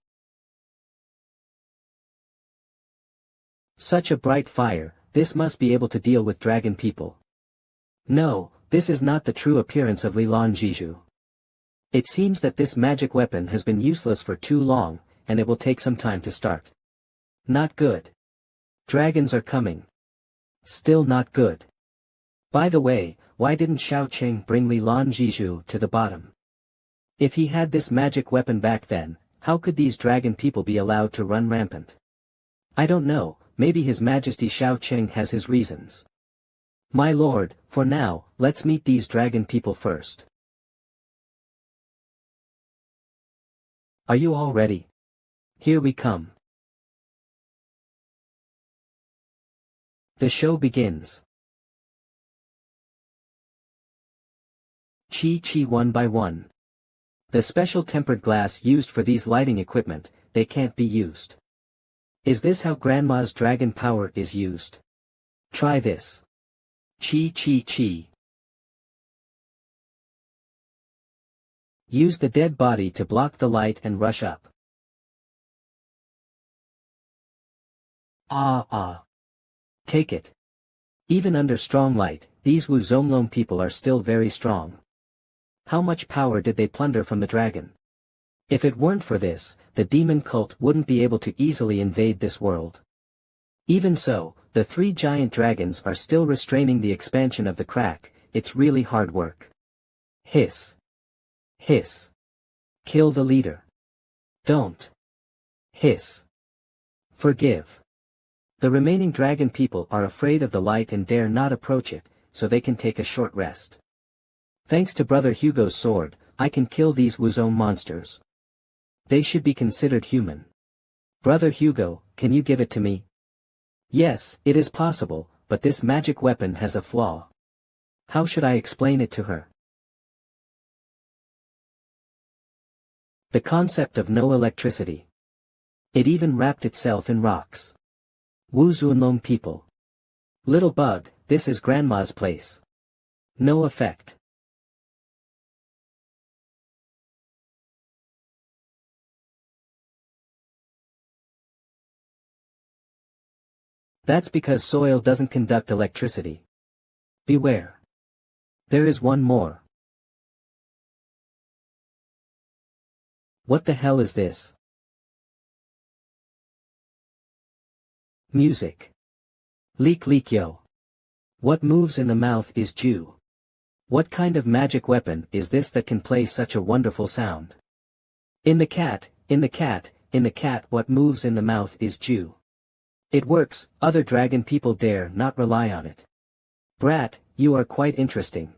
Such a bright fire, this must be able to deal with dragon people. No, this is not the true appearance of Lilan Jiju. It seems that this magic weapon has been useless for too long, and it will take some time to start. Not good. Dragons are coming. Still not good. By the way, why didn't Shao Qing bring Lilan Jiju to the bottom? If he had this magic weapon back then, how could these dragon people be allowed to run rampant? I don't know, maybe His Majesty Shao Qing has his reasons. My lord, for now, let's meet these dragon people first. Are you all ready? Here we come. The show begins. Chi one by one. The special tempered glass used for these lighting equipment, they can't be used. Is this how Grandma's dragon power is used? Try this. Chi. Use the dead body to block the light and rush up. Take it. Even under strong light, these Wu Zonglong people are still very strong. How much power did they plunder from the dragon? If it weren't for this, the demon cult wouldn't be able to easily invade this world. Even so, the 3 giant dragons are still restraining the expansion of the crack, it's really hard work. Hiss. Hiss. Kill the leader. Don't. Hiss. Forgive. The remaining dragon people are afraid of the light and dare not approach it, so they can take a short rest. Thanks to Brother Hugo's sword, I can kill these Wuzong monsters. They should be considered human. Brother Hugo, can you give it to me? Yes, it is possible, but this magic weapon has a flaw. How should I explain it to her? The concept of no electricity. It even wrapped itself in rocks. Wu Zunlong people. Little bug, this is Grandma's place. No effect. That's because soil doesn't conduct electricity. Beware. There is one more. What the hell is this? Music. Leek leek yo. What moves in the mouth is Jew. What kind of magic weapon is this that can play such a wonderful sound? In the cat, in the cat, in the cat, what moves in the mouth is Jew. It works, other dragon people dare not rely on it. Brat, you are quite interesting.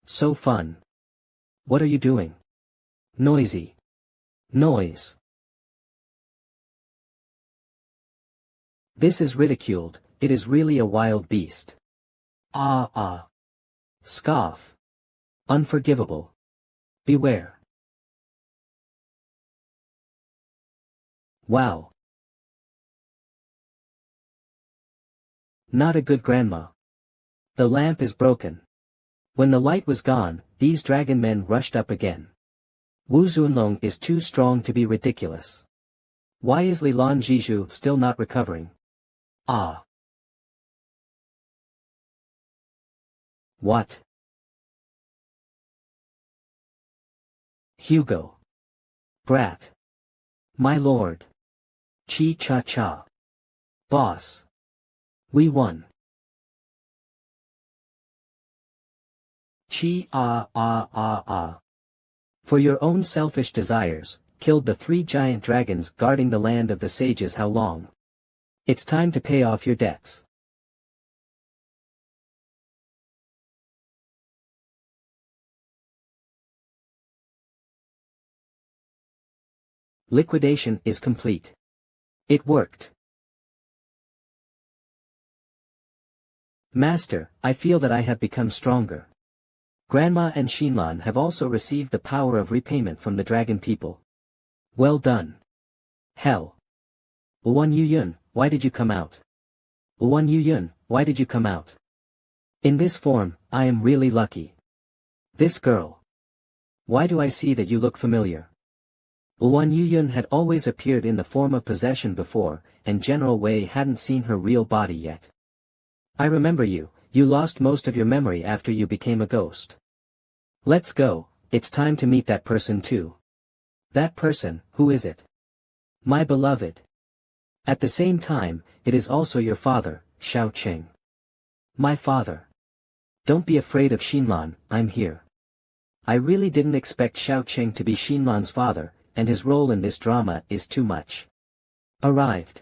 So fun. What are you doing? Noisy. Noise. This is ridiculed, it is really a wild beast. Ah ah. Scoff. Unforgivable. Beware. Wow. Not a good grandma. The lamp is broken. When the light was gone, these dragon men rushed up again. Wu Zunlong is too strong to be ridiculous. Why is Li Lan Jiju still not recovering? Ah. What? Hugo. Brat. My lord. Chi cha cha. Boss. We won. Chi ah ah ah ah. For your own selfish desires, killed the 3 giant dragons guarding the land of the sages. How long? It's time to pay off your debts. Liquidation is complete. It worked. Master, I feel that I have become stronger. Grandma and Xinlan have also received the power of repayment from the dragon people. Well done. Hell. Wan Yuyun, why did you come out? Wan Yuyun, why did you come out? In this form, I am really lucky. This girl. Why do I see that you look familiar? Wan Yuyun had always appeared in the form of possession before, and General Wei hadn't seen her real body yet. I remember you, you lost most of your memory after you became a ghost. Let's go, it's time to meet that person too. That person, who is it? My beloved. At the same time, it is also your father, Xiao Qing. My father. Don't be afraid of Xinlan, I'm here. I really didn't expect Xiao Qing to be Xinlan's father, and his role in this drama is too much. Arrived.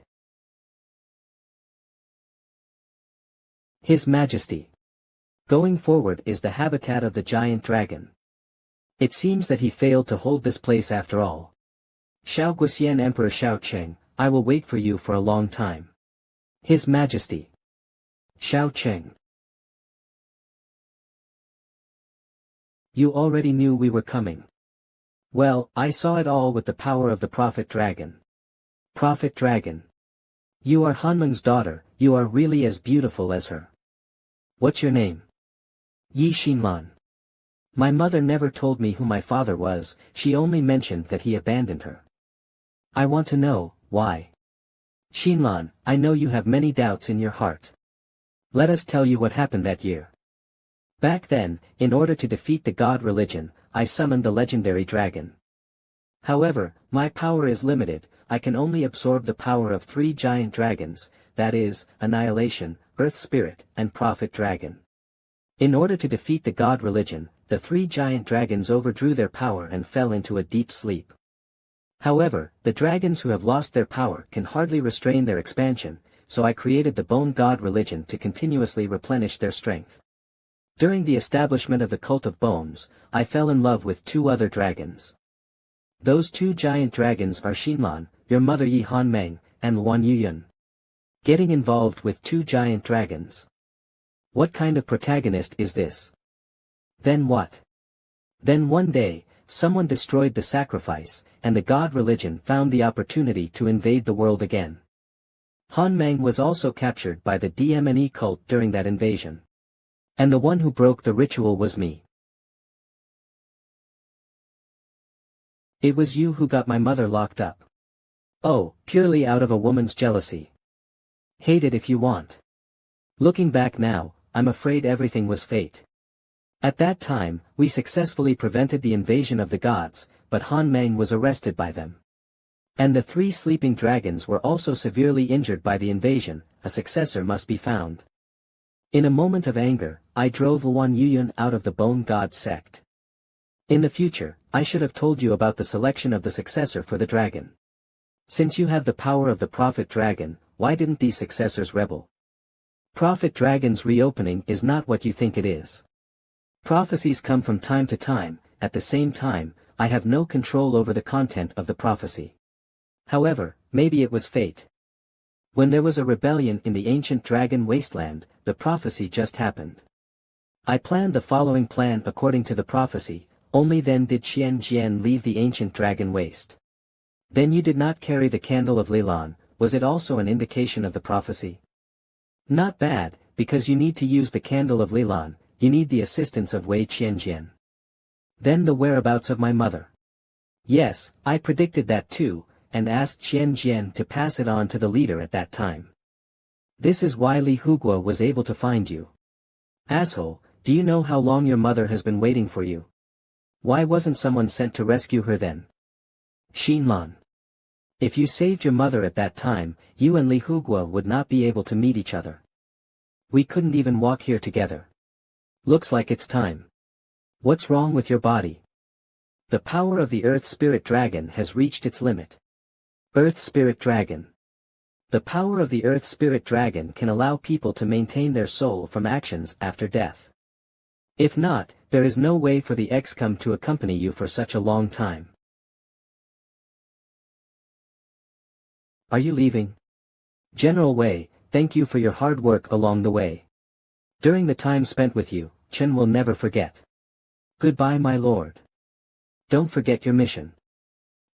His Majesty. Going forward is the habitat of the giant dragon. It seems that he failed to hold this place after all. Xiao Guxian Emperor Xiao Qing, I will wait for you for a long time. His Majesty. Xiao Qing. You already knew we were coming. Well, I saw it all with the power of the Prophet Dragon. Prophet Dragon. You are Hanmeng's daughter, you are really as beautiful as her. What's your name? Yi Xinlan. My mother never told me who my father was, she only mentioned that he abandoned her. I want to know, why? Xinlan, I know you have many doubts in your heart. Let us tell you what happened that year. Back then, in order to defeat the god religion, I summoned the legendary dragon. However, my power is limited, I can only absorb the power of 3 giant dragons, that is, Annihilation, Earth Spirit, and Prophet Dragon. In order to defeat the god religion, the 3 giant dragons overdrew their power and fell into a deep sleep. However, the dragons who have lost their power can hardly restrain their expansion, so I created the bone god religion to continuously replenish their strength. During the establishment of the cult of bones, I fell in love with 2 other dragons. Those 2 giant dragons are Xinlan, your mother Yi Hanmeng, and Wan Yuyun. Getting involved with 2 giant dragons. What kind of protagonist is this? Then what? Then one day, someone destroyed the sacrifice, and the god religion found the opportunity to invade the world again. Hanmeng was also captured by the DMNE cult during that invasion. And the one who broke the ritual was me. It was you who got my mother locked up. Oh, purely out of a woman's jealousy. Hate it if you want. Looking back now, I'm afraid everything was fate. At that time, we successfully prevented the invasion of the gods, but Han Meng was arrested by them. And the 3 sleeping dragons were also severely injured by the invasion. A successor must be found. In a moment of anger, I drove Wan Yuyun out of the Bone God sect. In the future, I should have told you about the selection of the successor for the dragon. Since you have the power of the prophet dragon, why didn't these successors rebel? Prophet dragon's reopening is not what you think it is. Prophecies come from time to time. At the same time, I have no control over the content of the prophecy. However, maybe it was fate. When there was a rebellion in the ancient dragon wasteland, the prophecy just happened. I planned the following plan according to the prophecy, only then did Qian Jian leave the ancient dragon waste. Then you did not carry the candle of Lilan. Was it also an indication of the prophecy? Not bad, because you need to use the candle of Lilan, you need the assistance of Wei Qianjian. Then the whereabouts of my mother. Yes, I predicted that too, and asked Qianjian to pass it on to the leader at that time. This is why Li Hugua was able to find you. Asshole, do you know how long your mother has been waiting for you? Why wasn't someone sent to rescue her then? Xinlan. If you saved your mother at that time, you and Li Hugua would not be able to meet each other. We couldn't even walk here together. Looks like it's time. What's wrong with your body? The power of the Earth Spirit Dragon has reached its limit. Earth Spirit Dragon. The power of the Earth Spirit Dragon can allow people to maintain their soul from actions after death. If not, there is no way for the XCOM to accompany you for such a long time. Are you leaving? General Wei, thank you for your hard work along the way. During the time spent with you, Chen will never forget. Goodbye, my lord. Don't forget your mission.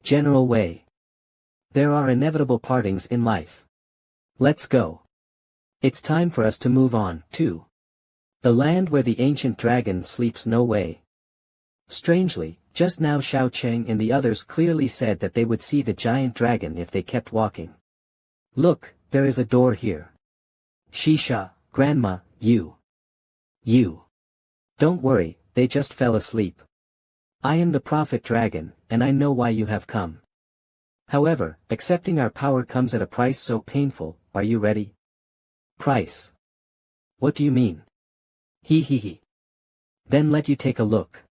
General Wei. There are inevitable partings in life. Let's go. It's time for us to move on, too. The land where the ancient dragon sleeps no way. Strangely, just now Xiao Cheng and the others clearly said that they would see the giant dragon if they kept walking. Look, there is a door here. Shisha, Grandma, you. Don't worry, they just fell asleep. I am the prophet dragon, and I know why you have come. However, accepting our power comes at a price so painful. Are you ready? Price. What do you mean? He. Then let you take a look.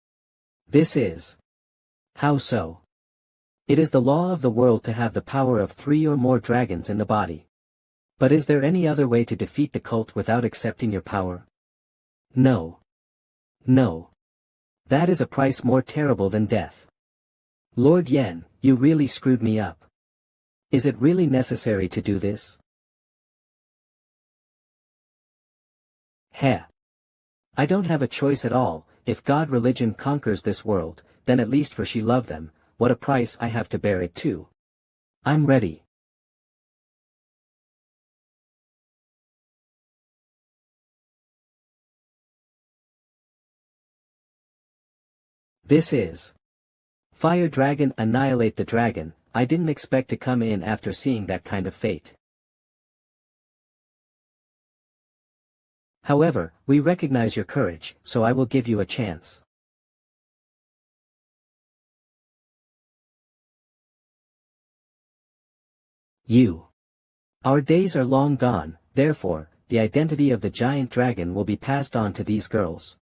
This is. How so? It is the law of the world to have the power of 3 or more dragons in the body. But is there any other way to defeat the cult without accepting your power? No. That is a price more terrible than death. Lord Yen, you really screwed me up. Is it really necessary to do this? Heh. I don't have a choice at all. If God religion conquers this world, then at least for she love them, what a price I have to bear it too. I'm ready. This is. Fire Dragon annihilate the dragon. I didn't expect to come in after seeing that kind of fate. However, we recognize your courage, so I will give you a chance. Our days are long gone, therefore, the identity of the giant dragon will be passed on to these girls.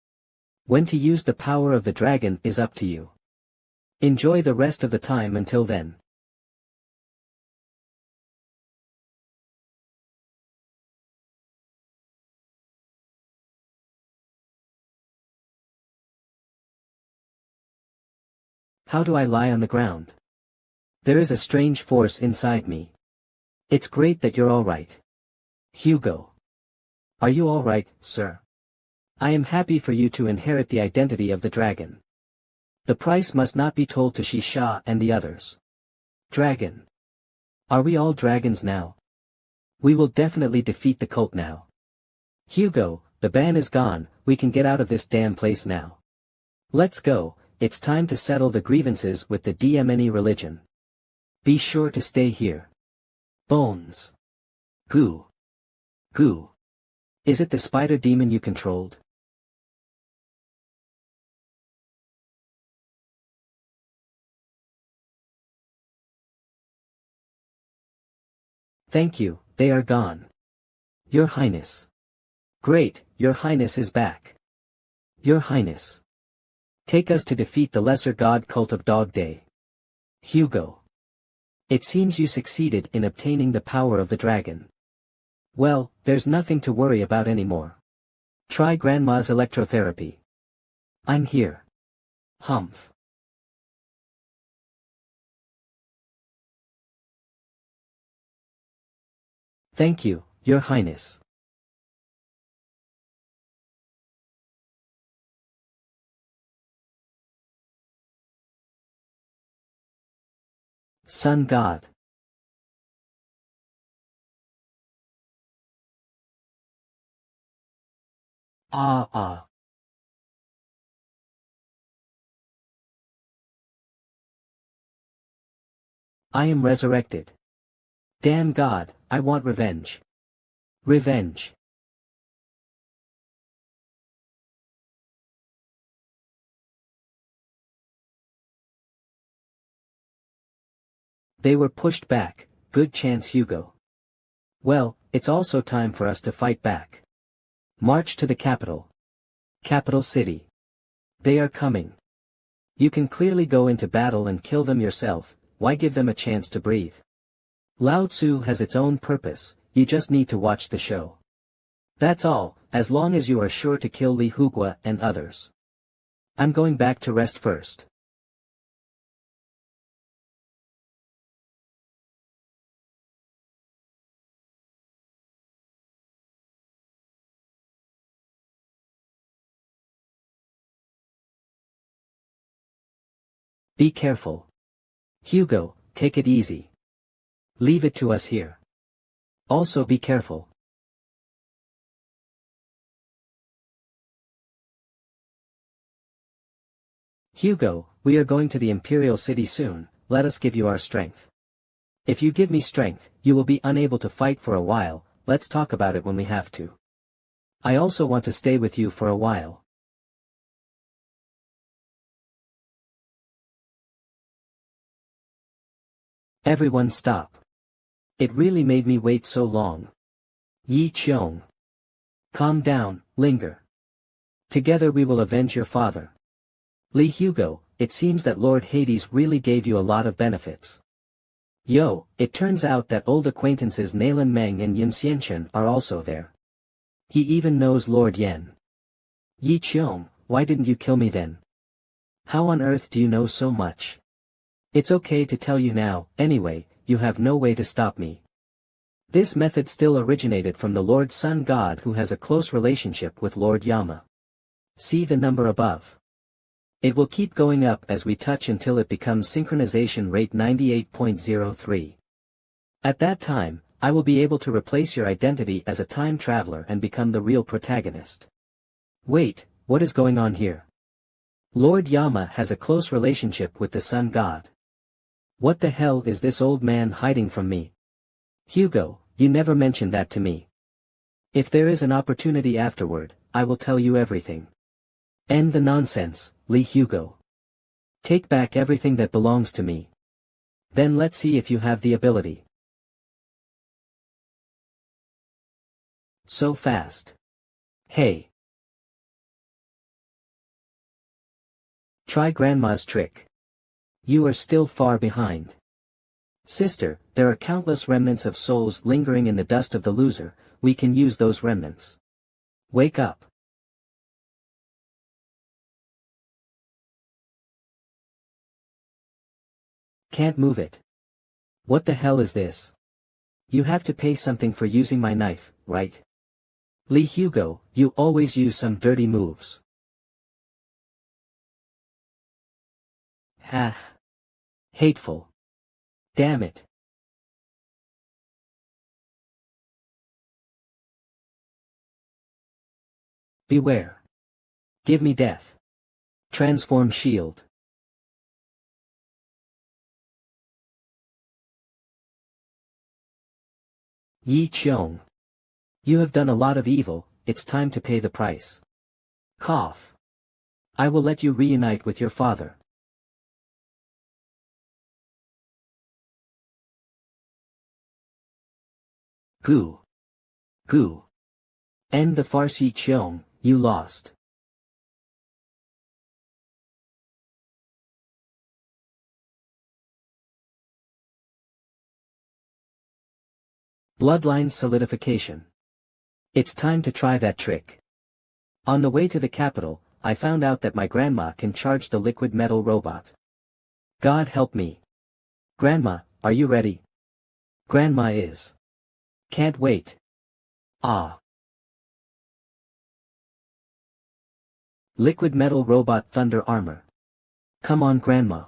When to use the power of the dragon is up to you. Enjoy the rest of the time until then. How do I lie on the ground? There is a strange force inside me. It's great that you're alright. Hugo. Are you alright, sir? I am happy for you to inherit the identity of the dragon. The price must not be told to Shisha and the others. Dragon. Are we all dragons now? We will definitely defeat the cult now. Hugo, the ban is gone, we can get out of this damn place now. Let's go, it's time to settle the grievances with the DMNE religion. Be sure to stay here. Bones. Goo. Is it the spider demon you controlled? Thank you, they are gone. Your Highness. Great, Your Highness is back. Your Highness. Take us to defeat the lesser god cult of Dog Day. Hugo. It seems you succeeded in obtaining the power of the dragon. Well, there's nothing to worry about anymore. Try Grandma's electrotherapy. I'm here. Humph. Thank you, Your Highness. Sun God. Ah ah. I am resurrected. Damn God, I want revenge. Revenge. They were pushed back, good chance Hugo. Well, it's also time for us to fight back. March to the capital. Capital city. They are coming. You can clearly go into battle and kill them yourself, why give them a chance to breathe? Lao Tzu has its own purpose, you just need to watch the show. That's all, as long as you are sure to kill Li Hugua and others. I'm going back to rest first. Be careful. Hugo, take it easy. Leave it to us here. Also be careful. Hugo, we are going to the Imperial City soon, let us give you our strength. If you give me strength, you will be unable to fight for a while, let's talk about it when we have to. I also want to stay with you for a while. Everyone stop. It really made me wait so long. Yi Qiong. Calm down, linger. Together we will avenge your father. Li Hugo, it seems that Lord Hades really gave you a lot of benefits. Yo, it turns out that old acquaintances Nalan Meng and Yun Xianchen are also there. He even knows Lord Yen. Yi Qiong, why didn't you kill me then? How on earth do you know so much? It's okay to tell you now, anyway, you have no way to stop me. This method still originated from the Lord Sun God who has a close relationship with Lord Yama. See the number above. It will keep going up as we touch until it becomes synchronization rate 98.03. At that time, I will be able to replace your identity as a time traveler and become the real protagonist. Wait, what is going on here? Lord Yama has a close relationship with the Sun God. What the hell is this old man hiding from me? Hugo, you never mentioned that to me. If there is an opportunity afterward, I will tell you everything. End the nonsense, Li Hugo. Take back everything that belongs to me. Then let's see if you have the ability. So fast. Hey. Try Grandma's trick. You are still far behind. Sister, there are countless remnants of souls lingering in the dust of the loser, we can use those remnants. Wake up. Can't move it. What the hell is this? You have to pay something for using my knife, right? Li Hugo, you always use some dirty moves. Ha. Hateful. Damn it. Beware. Give me death. Transform shield. Yi Qiong. You have done a lot of evil, it's time to pay the price. Cough. I will let you reunite with your father. Goo. Goo. End the farce Yi Cheong, you lost. Bloodline solidification. It's time to try that trick. On the way to the capital, I found out that my grandma can charge the liquid metal robot. God help me. Grandma, are you ready? Grandma is. Can't wait. Ah. Liquid metal robot thunder armor. Come on Grandma.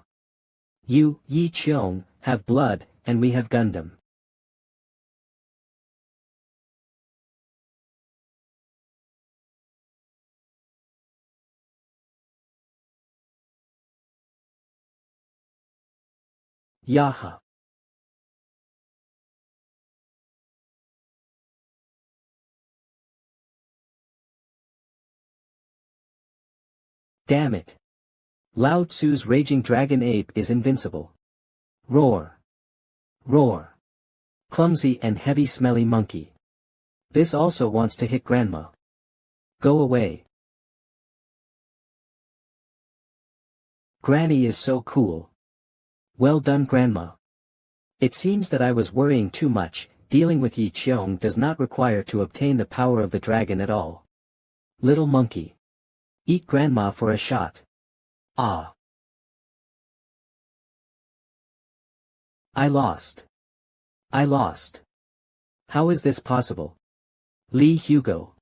You, Yi Cheong, have blood, and we have Gundam. Yaha. Damn it. Lao Tzu's raging dragon ape is invincible. Roar. Roar. Clumsy and heavy smelly monkey. This also wants to hit Grandma. Go away. Granny is so cool. Well done Grandma. It seems that I was worrying too much. Dealing with Yi Cheong does not require to obtain the power of the dragon at all. Little monkey. Eat Grandma for a shot. Ah. I lost. I lost. How is this possible? Lee Hugo.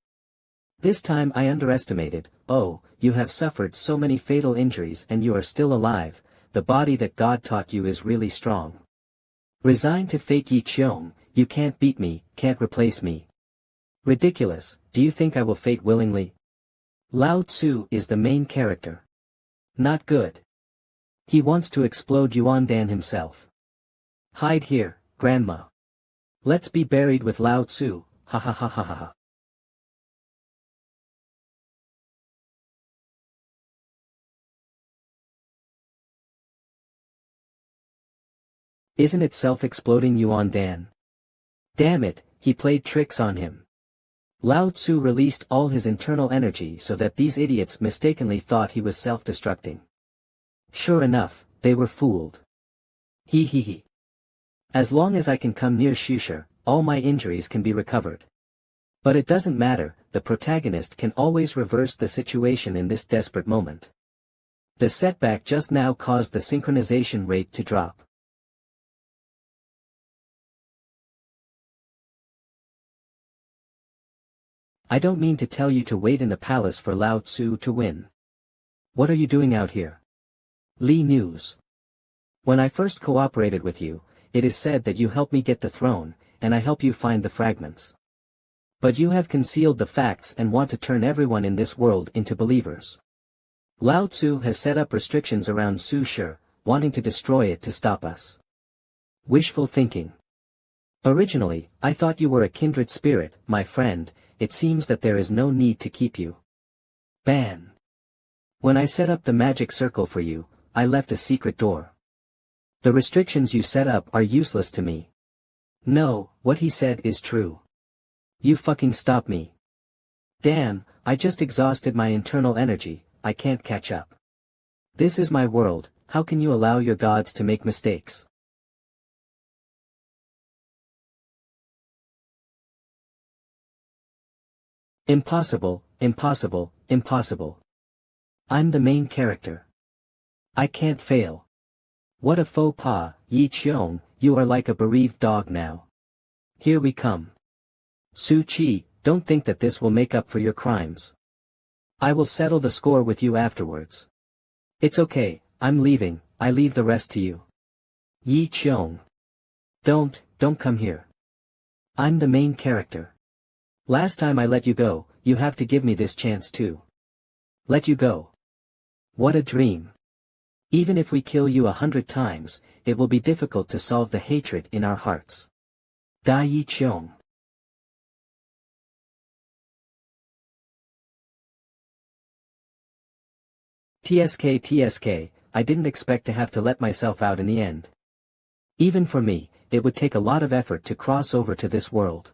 This time I underestimated. Oh, you have suffered so many fatal injuries and you are still alive. The body that God taught you is really strong. Resign to fate Yi Cheong, you can't beat me, can't replace me. Ridiculous, do you think I will fate willingly? Lao Tzu is the main character. Not good. He wants to explode Yuan Dan himself. Hide here, Grandma. Let's be buried with Lao Tzu, ha ha ha ha ha ha. Isn't it self-exploding Yuan Dan? Damn it, he played tricks on him. Lao Tzu released all his internal energy so that these idiots mistakenly thought he was self-destructing. Sure enough, they were fooled. He he he. As long as I can come near Shusher, all my injuries can be recovered. But it doesn't matter, the protagonist can always reverse the situation in this desperate moment. The setback just now caused the synchronization rate to drop. I don't mean to tell you to wait in the palace for Lao Tzu to win. What are you doing out here? Lee News. When I first cooperated with you, it is said that you help me get the throne, and I help you find the fragments. But you have concealed the facts and want to turn everyone in this world into believers. Lao Tzu has set up restrictions around Su Shi, wanting to destroy it to stop us. Wishful thinking. Originally, I thought you were a kindred spirit, my friend. It seems that there is no need to keep you. Ban. When I set up the magic circle for you, I left a secret door. The restrictions you set up are useless to me. No, what he said is true. You fucking stop me. Damn, I just exhausted my internal energy, I can't catch up. This is my world, how can you allow your gods to make mistakes? Impossible, impossible, impossible. I'm the main character. I can't fail. What a faux pas, Yi Cheong, you are like a bereaved dog now. Here we come. Su Chi, don't think that this will make up for your crimes. I will settle the score with you afterwards. It's okay, I'm leaving, I leave the rest to you. Yi Cheong. Don't come here. I'm the main character. Last time I let you go, you have to give me this chance too. Let you go. What a dream. Even if we kill you 100 times, it will be difficult to solve the hatred in our hearts. Da Yi Cheong. TSK, I didn't expect to have to let myself out in the end. Even for me, it would take a lot of effort to cross over to this world.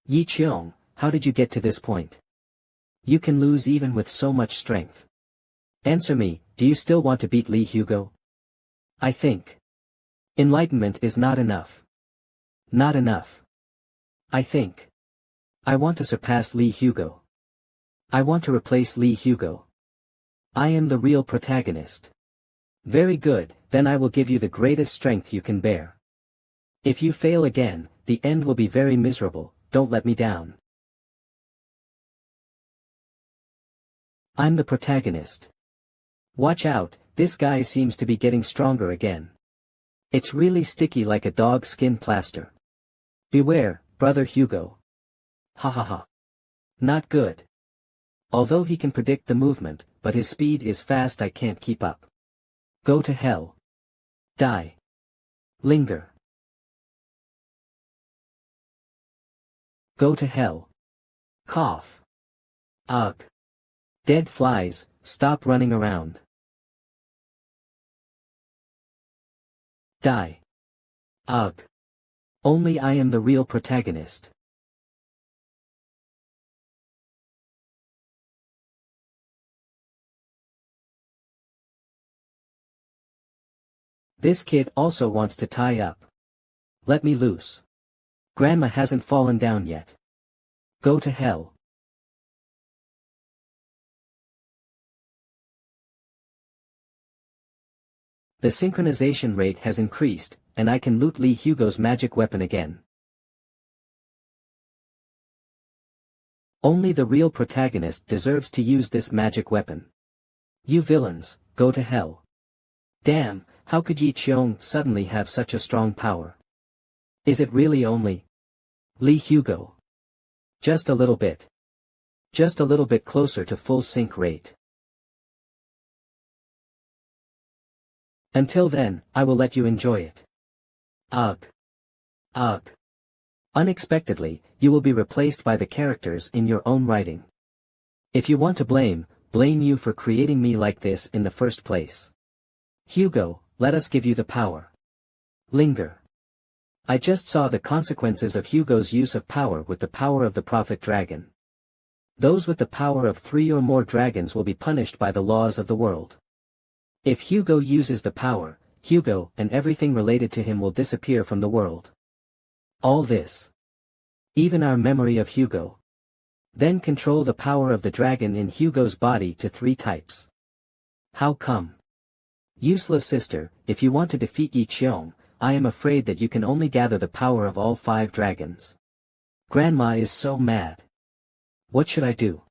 Yi Qiong, how did you get to this point? You can lose even with so much strength. Answer me, do you still want to beat Li Hugo? I think. Enlightenment is not enough. Not enough. I think. I want to surpass Li Hugo. I want to replace Li Hugo. I am the real protagonist. Very good, then I will give you the greatest strength you can bear. If you fail again, the end will be very miserable, don't let me down. I'm the protagonist. Watch out, this guy seems to be getting stronger again. It's really sticky like a dog skin plaster. Beware, brother Hugo. Ha ha ha. Not good. Although he can predict the movement, but his speed is fast, I can't keep up. Go to hell. Die. Linger. Go to hell. Cough. Ugh. Dead flies, stop running around. Die. Ugh. Only I am the real protagonist. This kid also wants to tie up. Let me loose. Grandma hasn't fallen down yet. Go to hell. The synchronization rate has increased, and I can loot Li Hugo's magic weapon again. Only the real protagonist deserves to use this magic weapon. You villains, go to hell. Damn, how could Yi Qiong suddenly have such a strong power? Is it really only Li Hugo? Just a little bit. Just a little bit closer to full sync rate. Until then, I will let you enjoy it. Ugh. Ugh. Unexpectedly, you will be replaced by the characters in your own writing. If you want to blame you for creating me like this in the first place. Hugo, let us give you the power. Linger. I just saw the consequences of Hugo's use of power with the power of the Prophet Dragon. Those with the power of 3 or more dragons will be punished by the laws of the world. If Hugo uses the power, Hugo and everything related to him will disappear from the world. All this. Even our memory of Hugo. Then control the power of the dragon in Hugo's body to 3 types. How come? Useless sister, if you want to defeat Yi Qiong, I am afraid that you can only gather the power of all 5 dragons. Grandma is so mad. What should I do?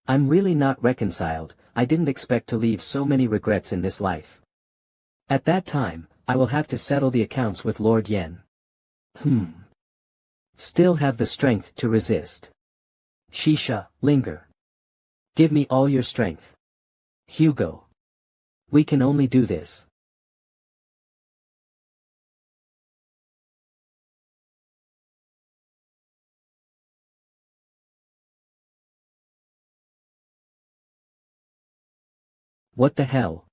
I'm really not reconciled, I didn't expect to leave so many regrets in this life. At that time, I will have to settle the accounts with Lord Yen. Still have the strength to resist. Shisha, linger. Give me all your strength. Hugo. We can only do this. What the hell?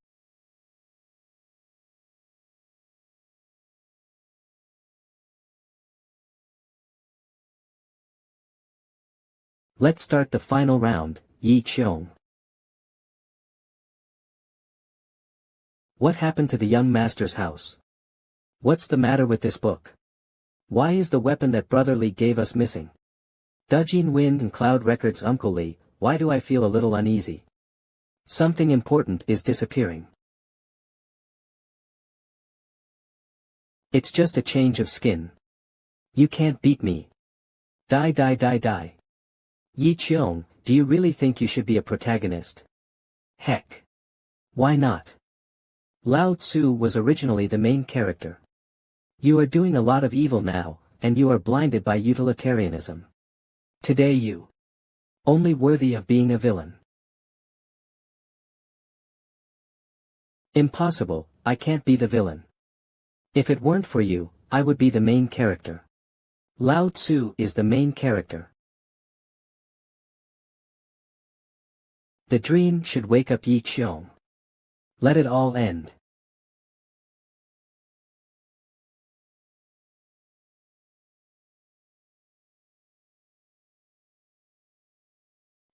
Let's start the final round, Yi Qiong. What happened to the young master's house? What's the matter with this book? Why is the weapon that Brother Li gave us missing? Dujin Wind and Cloud Records Uncle Li, why do I feel a little uneasy? Something important is disappearing. It's just a change of skin. You can't beat me. Die die die die. Yi Qiong, do you really think you should be a protagonist? Heck. Why not? Lao Tzu was originally the main character. You are doing a lot of evil now, and you are blinded by utilitarianism. Today you. Only worthy of being a villain. Impossible, I can't be the villain. If it weren't for you, I would be the main character. Lao Tzu is the main character. The dream should wake up Yi Qiong. Let it all end.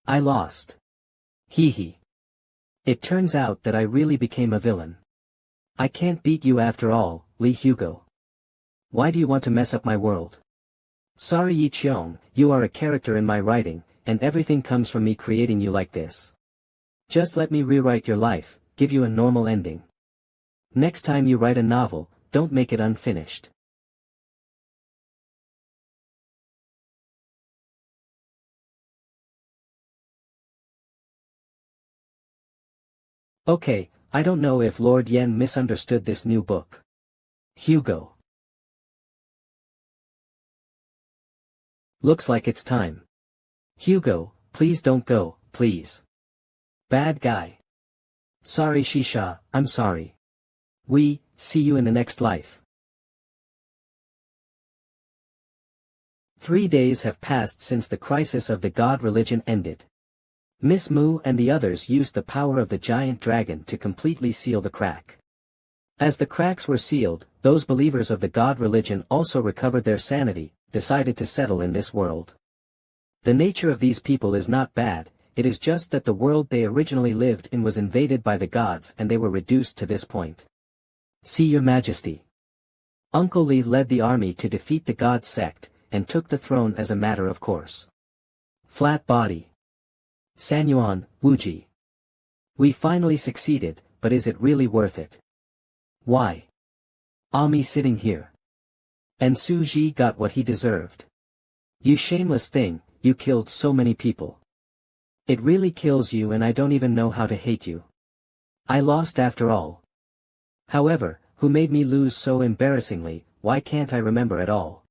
I lost. Hee hee. It turns out that I really became a villain. I can't beat you after all, Lee Hugo. Why do you want to mess up my world? Sorry Yi Qiong, you are a character in my writing, and everything comes from me creating you like this. Just let me rewrite your life, give you a normal ending. Next time you write a novel, don't make it unfinished. Okay, I don't know if Lord Yen misunderstood this new book. Hugo. Looks like it's time. Hugo, please don't go, please. Bad guy. Sorry Shisha, I'm sorry. We, see you in the next life. 3 days have passed since the crisis of the god religion ended. Miss Mu and the others used the power of the giant dragon to completely seal the crack. As the cracks were sealed, those believers of the god religion also recovered their sanity, decided to settle in this world. The nature of these people is not bad, it is just that the world they originally lived in was invaded by the gods and they were reduced to this point. See your majesty. Uncle Li led the army to defeat the god sect, and took the throne as a matter of course. Flat body. Sanyuan, Wuji. We finally succeeded, but is it really worth it? Why? Ami sitting here. And Su Ji got what he deserved. You shameless thing, you killed so many people. It really kills you and I don't even know how to hate you. I lost after all. However, who made me lose so embarrassingly, why can't I remember at all?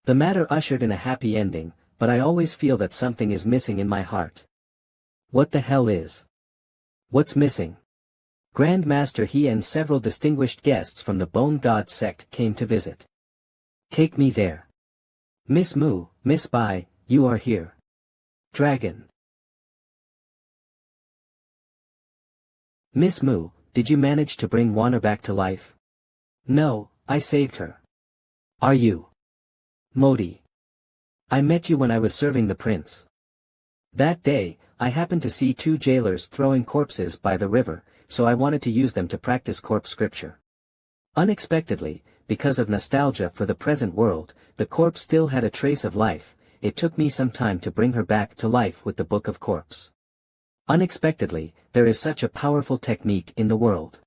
The matter ushered in a happy ending, but I always feel that something is missing in my heart. What the hell is? What's missing? Grand Master He and several distinguished guests from the Bone God sect came to visit. Take me there. Miss Mu, Miss Bai, you are here. Dragon. Miss Mu, did you manage to bring Wana back to life? No, I saved her. Are you? Modi. I met you when I was serving the prince. That day, I happened to see 2 jailers throwing corpses by the river, so I wanted to use them to practice corpse scripture. Unexpectedly, because of nostalgia for the present world, the corpse still had a trace of life. It took me some time to bring her back to life with the Book of Corpse. Unexpectedly, there is such a powerful technique in the world.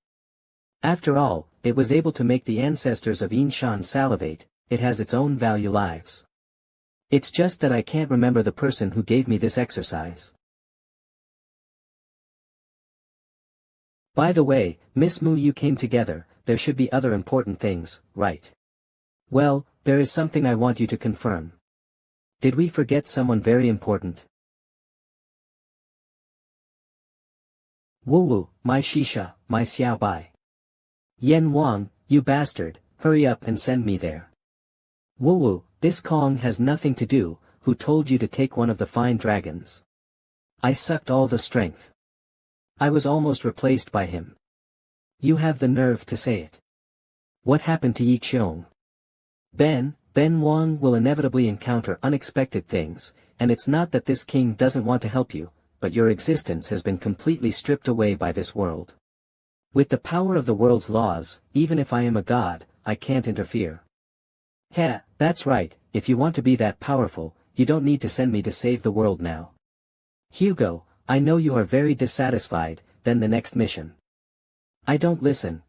After all, it was able to make the ancestors of Yinshan salivate, it has its own value lives. It's just that I can't remember the person who gave me this exercise. By the way, Miss Mu, you came together, there should be other important things, right? Well, there is something I want you to confirm. Did we forget someone very important? Wu, my Shisha, my Xiao Bai. Yen Wang, you bastard, hurry up and send me there. Wu, this Kong has nothing to do, who told you to take one of the fine dragons? I sucked all the strength. I was almost replaced by him. You have the nerve to say it. What happened to Yi Qiong? Ben Wang will inevitably encounter unexpected things, and it's not that this king doesn't want to help you, but your existence has been completely stripped away by this world. With the power of the world's laws, even if I am a god, I can't interfere. Heh, that's right, if you want to be that powerful, you don't need to send me to save the world now. Hugo, I know you are very dissatisfied, then the next mission. I don't listen.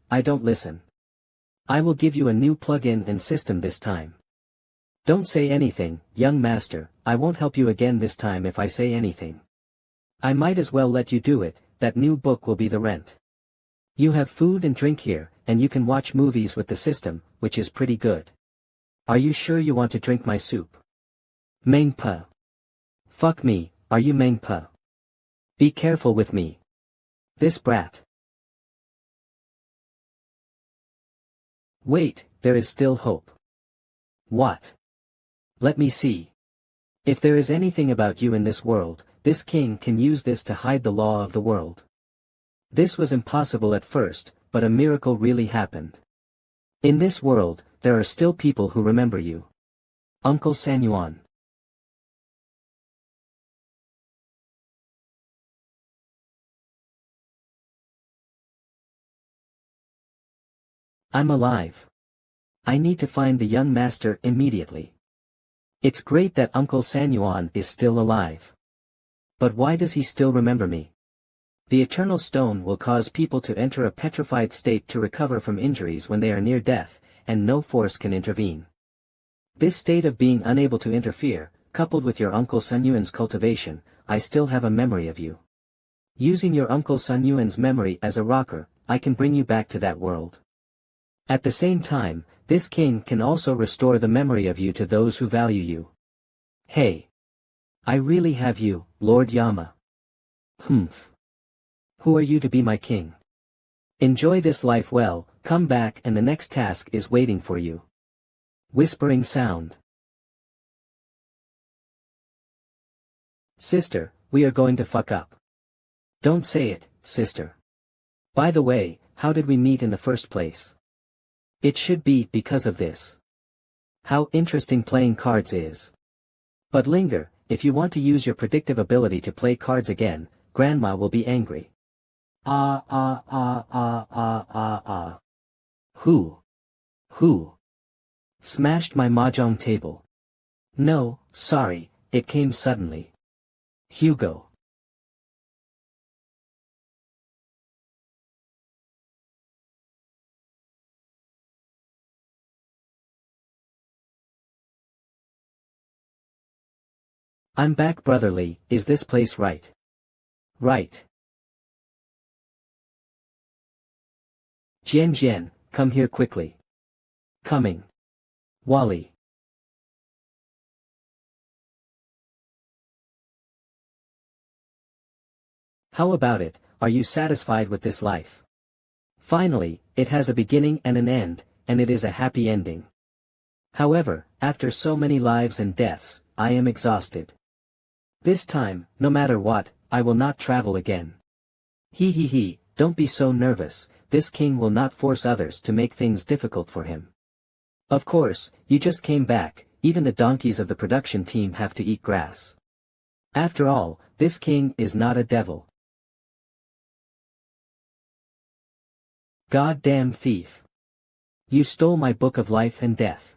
I will give you a new plug-in and system this time. Don't say anything, young master, I won't help you again this time if I say anything. I might as well let you do it, that new book will be the rent. You have food and drink here, and you can watch movies with the system, which is pretty good. Are you sure you want to drink my soup? Mengpa. Fuck me, are you Mengpa? Be careful with me. This brat. Wait, there is still hope. What? Let me see. If there is anything about you in this world, this king can use this to hide the law of the world. This was impossible at first, but a miracle really happened. In this world, there are still people who remember you. Uncle Sanyuan. I'm alive. I need to find the young master immediately. It's great that Uncle Sanyuan is still alive. But why does he still remember me? The eternal stone will cause people to enter a petrified state to recover from injuries when they are near death, and no force can intervene. This state of being unable to interfere, coupled with your Uncle Sanyuan's cultivation, I still have a memory of you. Using your Uncle Sanyuan's memory as a rocker, I can bring you back to that world. At the same time, this king can also restore the memory of you to those who value you. Hey! I really have you, Lord Yama. Humph. Who are you to be my king? Enjoy this life well, come back and the next task is waiting for you. Whispering sound. Sister, we are going to fuck up. Don't say it, sister. By the way, how did we meet in the first place? It should be because of this. How interesting playing cards is. But linger, if you want to use your predictive ability to play cards again, Grandma will be angry. Who? Smashed my mahjong table. No, sorry, it came suddenly. Hugo. I'm back, brotherly, is this place right? Right. Jian, come here quickly. Coming. Wally. How about it, are you satisfied with this life? Finally, it has a beginning and an end, and it is a happy ending. However, after so many lives and deaths, I am exhausted. This time, no matter what, I will not travel again. He, don't be so nervous, this king will not force others to make things difficult for him. Of course, you just came back, even the donkeys of the production team have to eat grass. After all, this king is not a devil. Goddamn thief. You stole my book of life and death.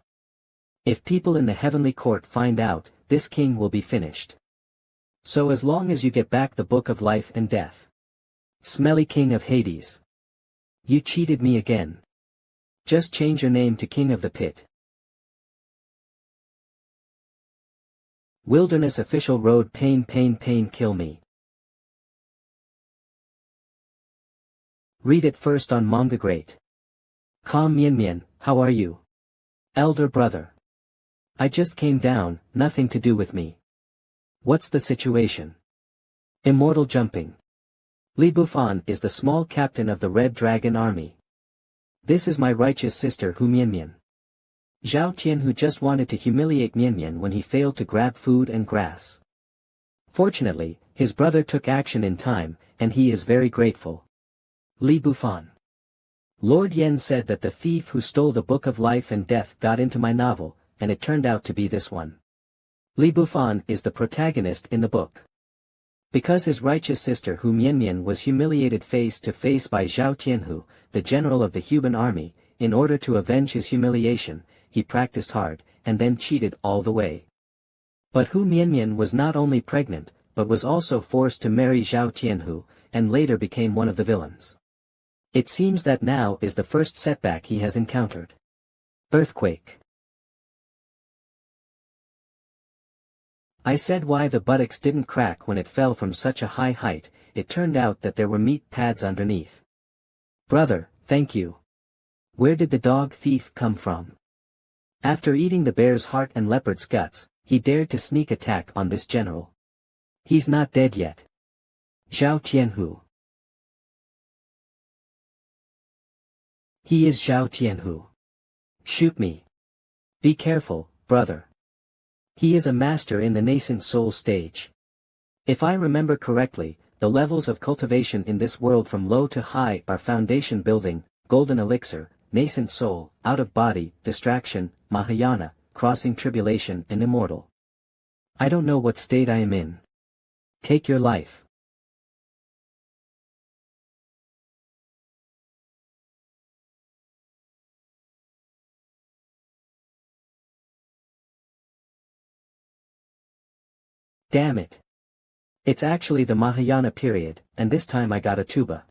If people in the heavenly court find out, this king will be finished. So as long as you get back the book of life and death. Smelly king of Hades. You cheated me again. Just change your name to King of the Pit. Wilderness official road pain kill me. Read it first on Manga Great. Calm Mian, how are you? Elder brother. I just came down, nothing to do with me. What's the situation? Immortal jumping. Li Bufan is the small captain of the Red Dragon Army. This is my righteous sister Hu Mian. Zhao Tianhu just wanted to humiliate Mian when he failed to grab food and grass. Fortunately, his brother took action in time, and he is very grateful. Li Bufan. Lord Yen said that the thief who stole the Book of Life and Death got into my novel, and it turned out to be this one. Li Bufan is the protagonist in the book. Because his righteous sister Hu Mian was humiliated face to face by Zhao Tianhu, the general of the Huban army, in order to avenge his humiliation, he practiced hard, and then cheated all the way. But Hu Mian was not only pregnant, but was also forced to marry Zhao Tianhu, and later became one of the villains. It seems that now is the first setback he has encountered. Earthquake. I said why the buttocks didn't crack when it fell from such a high height, it turned out that there were meat pads underneath. Brother, thank you. Where did the dog thief come from? After eating the bear's heart and leopard's guts, he dared to sneak attack on this general. He's not dead yet. Zhao Tianhu. He is Zhao Tianhu. Shoot me. Be careful, brother. He is a master in the nascent soul stage. If I remember correctly, the levels of cultivation in this world from low to high are foundation building, golden elixir, nascent soul, out of body, distraction, Mahayana, crossing tribulation and immortal. I don't know what state I am in. Take your life. Damn it. It's actually the Mahayana period, and this time I got a tuba.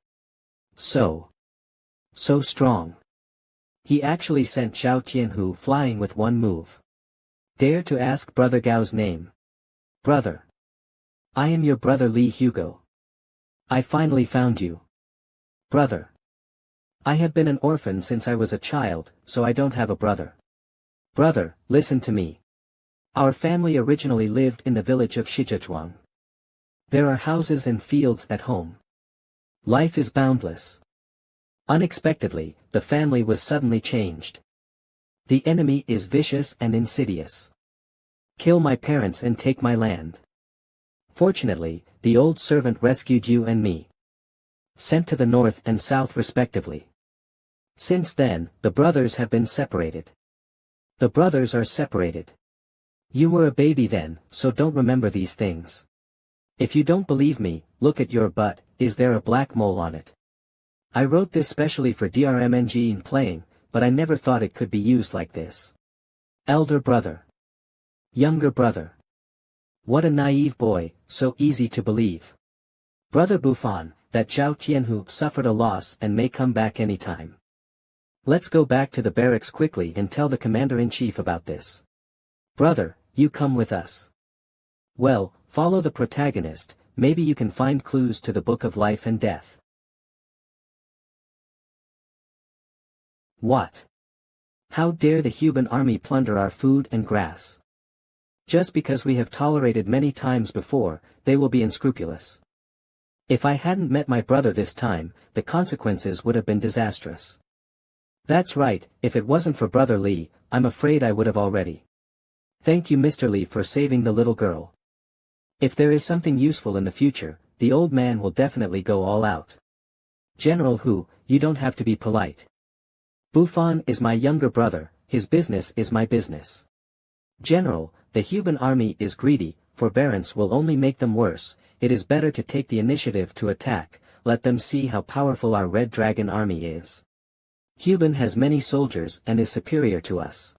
So strong. He actually sent Xiao Qianhu flying with one move. Dare to ask Brother Gao's name. Brother. I am your brother Li Hugo. I finally found you. Brother. I have been an orphan since I was a child, so I don't have a brother. Brother, listen to me. Our family originally lived in the village of Shijiazhuang. There are houses and fields at home. Life is boundless. Unexpectedly, the family was suddenly changed. The enemy is vicious and insidious. Kill my parents and take my land. Fortunately, the old servant rescued you and me. Sent to the north and south respectively. Since then, the brothers have been separated. The brothers are separated. You were a baby then, so don't remember these things. If you don't believe me, look at your butt, is there a black mole on it? I wrote this specially for DRMNG in playing, but I never thought it could be used like this. Elder brother. Younger brother. What a naive boy, so easy to believe. Brother Buffon, that Zhao Qianhu suffered a loss and may come back anytime. Let's go back to the barracks quickly and tell the commander-in-chief about this. Brother, you come with us. Well, follow the protagonist, maybe you can find clues to the Book of Life and Death. What? How dare the Huban army plunder our food and grass? Just because we have tolerated many times before, they will be unscrupulous. If I hadn't met my brother this time, the consequences would have been disastrous. That's right, if it wasn't for Brother Li, I'm afraid I would have already. Thank you Mr. Li for saving the little girl. If there is something useful in the future, the old man will definitely go all out. General Hu, you don't have to be polite. Buffon is my younger brother, his business is my business. General, the Huban army is greedy, forbearance will only make them worse, it is better to take the initiative to attack, let them see how powerful our Red Dragon army is. Huban has many soldiers and is superior to us.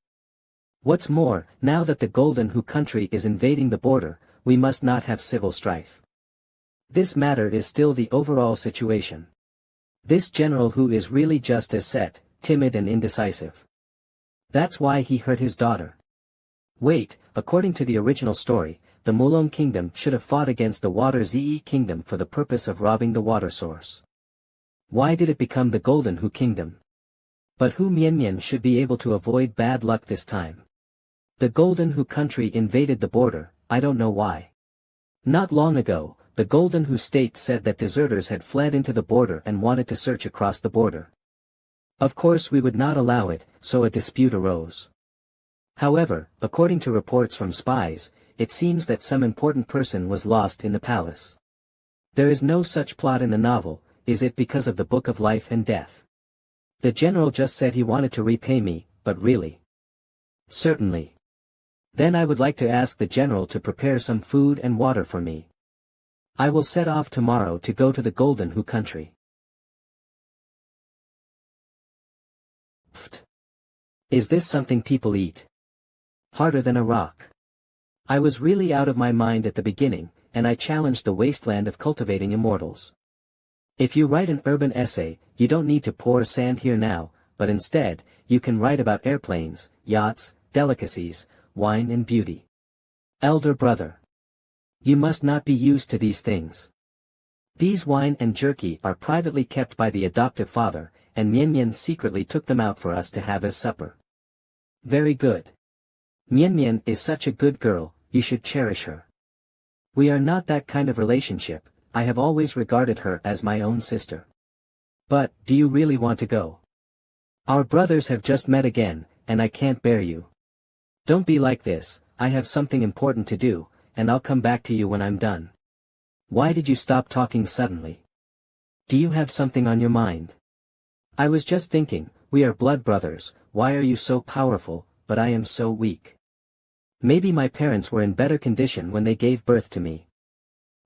What's more, now that the Golden Hu country is invading the border, we must not have civil strife. This matter is still the overall situation. This General Hu is really just as set, timid and indecisive. That's why he hurt his daughter. Wait, according to the original story, the Mulong kingdom should have fought against the Water Ze kingdom for the purpose of robbing the water source. Why did it become the Golden Hu kingdom? But Hu Mianmian should be able to avoid bad luck this time. The Golden Hu country invaded the border, I don't know why. Not long ago, the Golden Hu state said that deserters had fled into the border and wanted to search across the border. Of course we would not allow it, so a dispute arose. However, according to reports from spies, it seems that some important person was lost in the palace. There is no such plot in the novel, is it because of the Book of Life and Death? The general just said he wanted to repay me, but really? Certainly. Then I would like to ask the general to prepare some food and water for me. I will set off tomorrow to go to the Golden Hu country. Pfft. Is this something people eat? Harder than a rock. I was really out of my mind at the beginning, and I challenged the wasteland of cultivating immortals. If you write an urban essay, you don't need to pour sand here now, but instead, you can write about airplanes, yachts, delicacies, wine and beauty. Elder brother. You must not be used to these things. These wine and jerky are privately kept by the adoptive father, and Mian secretly took them out for us to have as supper. Very good. Mian is such a good girl, you should cherish her. We are not that kind of relationship, I have always regarded her as my own sister. But, do you really want to go? Our brothers have just met again, and I can't bear you. Don't be like this, I have something important to do, and I'll come back to you when I'm done. Why did you stop talking suddenly? Do you have something on your mind? I was just thinking, we are blood brothers, why are you so powerful, but I am so weak? Maybe my parents were in better condition when they gave birth to me.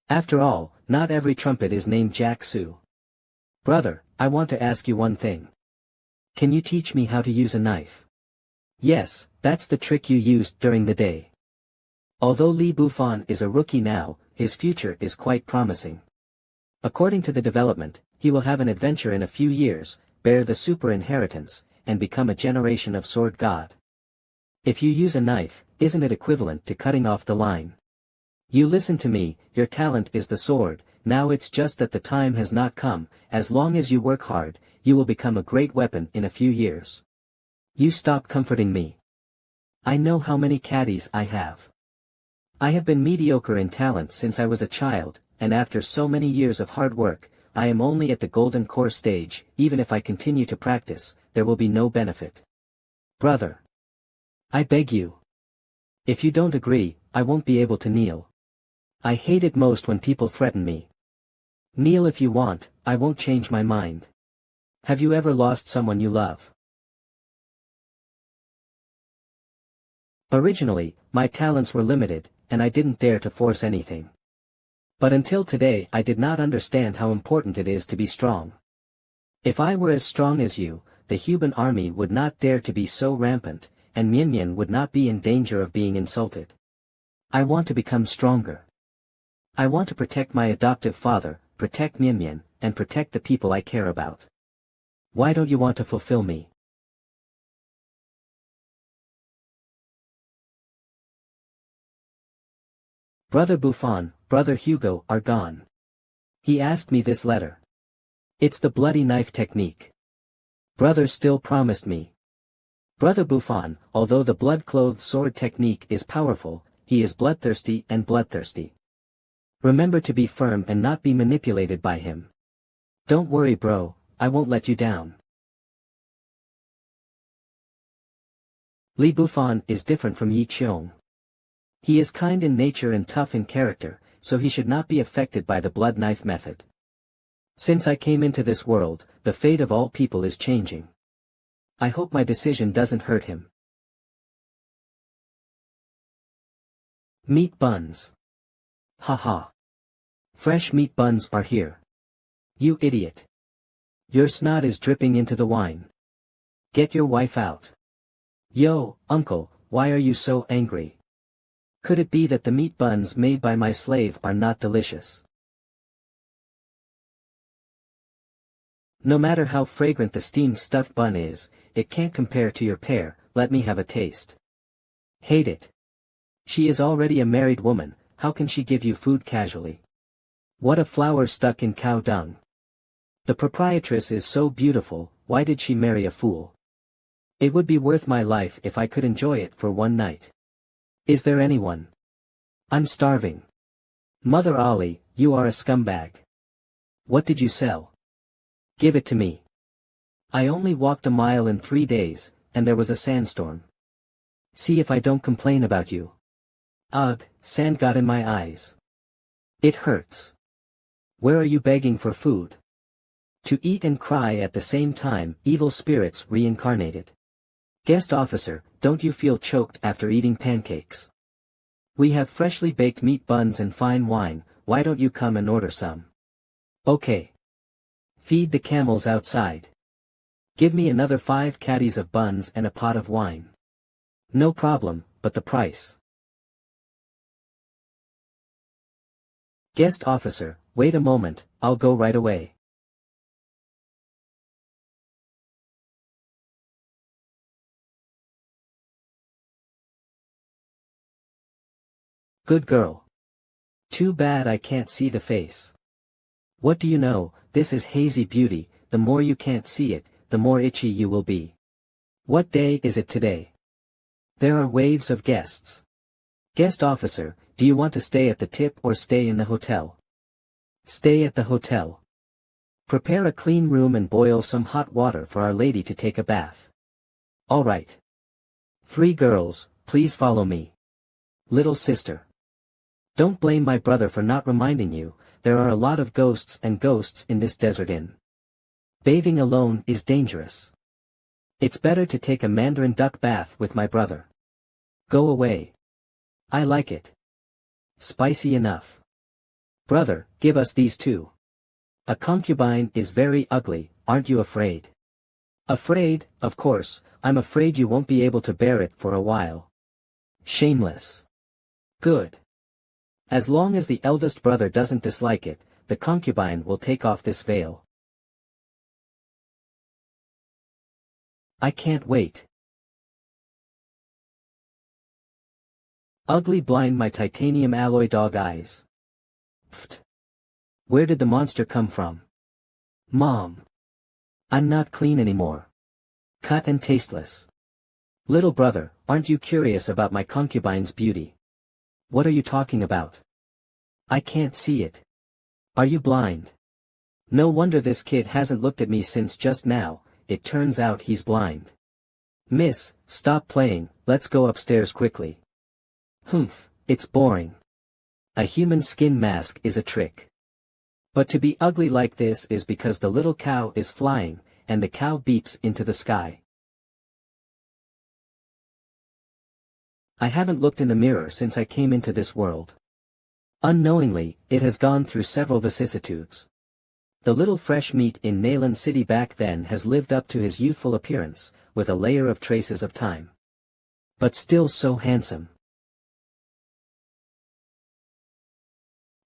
After all, not every trumpet is named Jack Su. Brother, I want to ask you one thing. Can you teach me how to use a knife? Yes, that's the trick you used during the day. Although Li Bufan is a rookie now, his future is quite promising. According to the development, he will have an adventure in a few years, bear the super inheritance, and become a generation of sword god. If you use a knife, isn't it equivalent to cutting off the line? You listen to me, your talent is the sword, now it's just that the time has not come. As long as you work hard, you will become a great weapon in a few years. You stop comforting me. I know how many caddies I have. I have been mediocre in talent since I was a child, and after so many years of hard work, I am only at the golden core stage. Even if I continue to practice, there will be no benefit. Brother. I beg you. If you don't agree, I won't be able to kneel. I hate it most when people threaten me. Kneel if you want, I won't change my mind. Have you ever lost someone you love? Originally, my talents were limited, and I didn't dare to force anything. But until today I did not understand how important it is to be strong. If I were as strong as you, the human army would not dare to be so rampant, and Mian would not be in danger of being insulted. I want to become stronger. I want to protect my adoptive father, protect Mian, and protect the people I care about. Why don't you want to fulfill me? Brother Buffon, Brother Hugo are gone. He asked me this letter. It's the bloody knife technique. Brother still promised me. Brother Buffon, although the blood-clothed sword technique is powerful, he is bloodthirsty and bloodthirsty. Remember to be firm and not be manipulated by him. Don't worry bro, I won't let you down. Li Bufan is different from Yi Qiong. He is kind in nature and tough in character, so he should not be affected by the blood knife method. Since I came into this world, the fate of all people is changing. I hope my decision doesn't hurt him. Meat buns. Haha. Fresh meat buns are here. You idiot. Your snot is dripping into the wine. Get your wife out. Yo, uncle, why are you so angry? Could it be that the meat buns made by my slave are not delicious? No matter how fragrant the steamed stuffed bun is, it can't compare to your pear. Let me have a taste. Hate it. She is already a married woman, how can she give you food casually? What a flower stuck in cow dung. The proprietress is so beautiful, why did she marry a fool? It would be worth my life if I could enjoy it for one night. Is there anyone? I'm starving. Mother Ali, you are a scumbag. What did you sell? Give it to me. I only walked a mile in 3 days, and there was a sandstorm. See if I don't complain about you. Ugh, sand got in my eyes. It hurts. Where are you begging for food? To eat and cry at the same time, evil spirits reincarnated. Guest officer, don't you feel choked after eating pancakes? We have freshly baked meat buns and fine wine, why don't you come and order some? Okay. Feed the camels outside. Give me another 5 caddies of buns and a pot of wine. No problem, but the price. Guest officer, wait a moment, I'll go right away. Good girl. Too bad I can't see the face. What do you know, this is hazy beauty, the more you can't see it, the more itchy you will be. What day is it today? There are waves of guests. Guest officer, do you want to stay at the tip or stay in the hotel? Stay at the hotel. Prepare a clean room and boil some hot water for Our Lady to take a bath. All right. 3 girls, please follow me. Little sister. Don't blame my brother for not reminding you, there are a lot of ghosts in this desert inn. Bathing alone is dangerous. It's better to take a mandarin duck bath with my brother. Go away. I like it. Spicy enough. Brother, give us these 2. A concubine is very ugly, aren't you afraid? Afraid, of course, I'm afraid you won't be able to bear it for a while. Shameless. Good. As long as the eldest brother doesn't dislike it, the concubine will take off this veil. I can't wait. Ugly blind my titanium alloy dog eyes. Pfft. Where did the monster come from? Mom. I'm not clean anymore. Cut and tasteless. Little brother, aren't you curious about my concubine's beauty? What are you talking about? I can't see it. Are you blind? No wonder this kid hasn't looked at me since just now, it turns out he's blind. Miss, stop playing, let's go upstairs quickly. Humph, it's boring. A human skin mask is a trick. But to be ugly like this is because the little cow is flying, and the cow beeps into the sky. I haven't looked in the mirror since I came into this world. Unknowingly, it has gone through several vicissitudes. The little fresh meat in Nayland City back then has lived up to his youthful appearance, with a layer of traces of time. But still so handsome.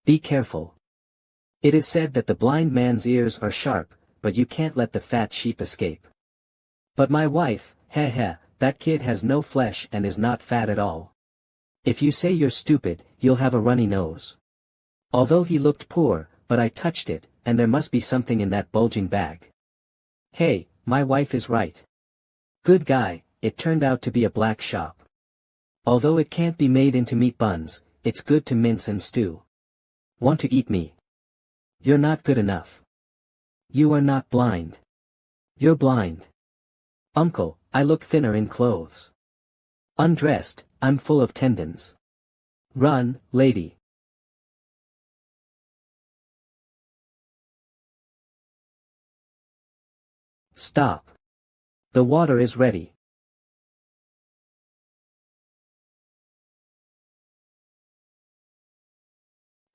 Be careful. It is said that the blind man's ears are sharp, but you can't let the fat sheep escape. But my wife, that kid has no flesh and is not fat at all. If you say you're stupid, you'll have a runny nose. Although he looked poor, but I touched it, and there must be something in that bulging bag. Hey, my wife is right. Good guy, it turned out to be a black shop. Although it can't be made into meat buns, it's good to mince and stew. Want to eat me? You're not good enough. You are not blind. You're blind. Uncle, I look thinner in clothes. Undressed, I'm full of tendons. Run, lady. Stop. The water is ready.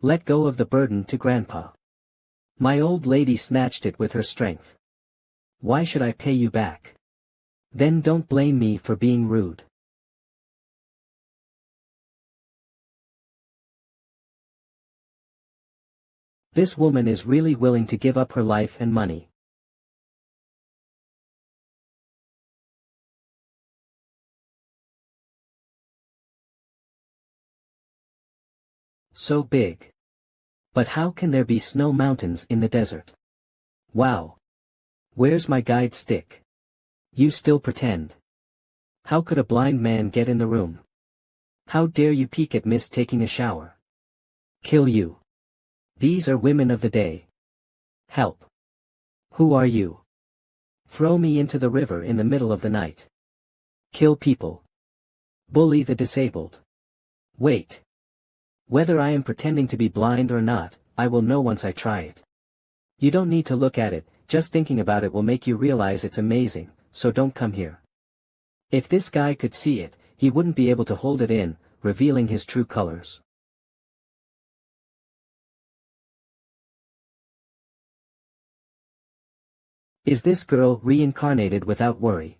Let go of the burden to Grandpa. My old lady snatched it with her strength. Why should I pay you back? Then don't blame me for being rude. This woman is really willing to give up her life and money. So big. But how can there be snow mountains in the desert? Wow. Where's my guide stick? You still pretend. How could a blind man get in the room? How dare you peek at Miss taking a shower? Kill you. These are women of the day. Help. Who are you? Throw me into the river in the middle of the night. Kill people. Bully the disabled. Wait. Whether I am pretending to be blind or not, I will know once I try it. You don't need to look at it, just thinking about it will make you realize it's amazing, so don't come here. If this guy could see it, he wouldn't be able to hold it in, revealing his true colors. Is this girl reincarnated without worry?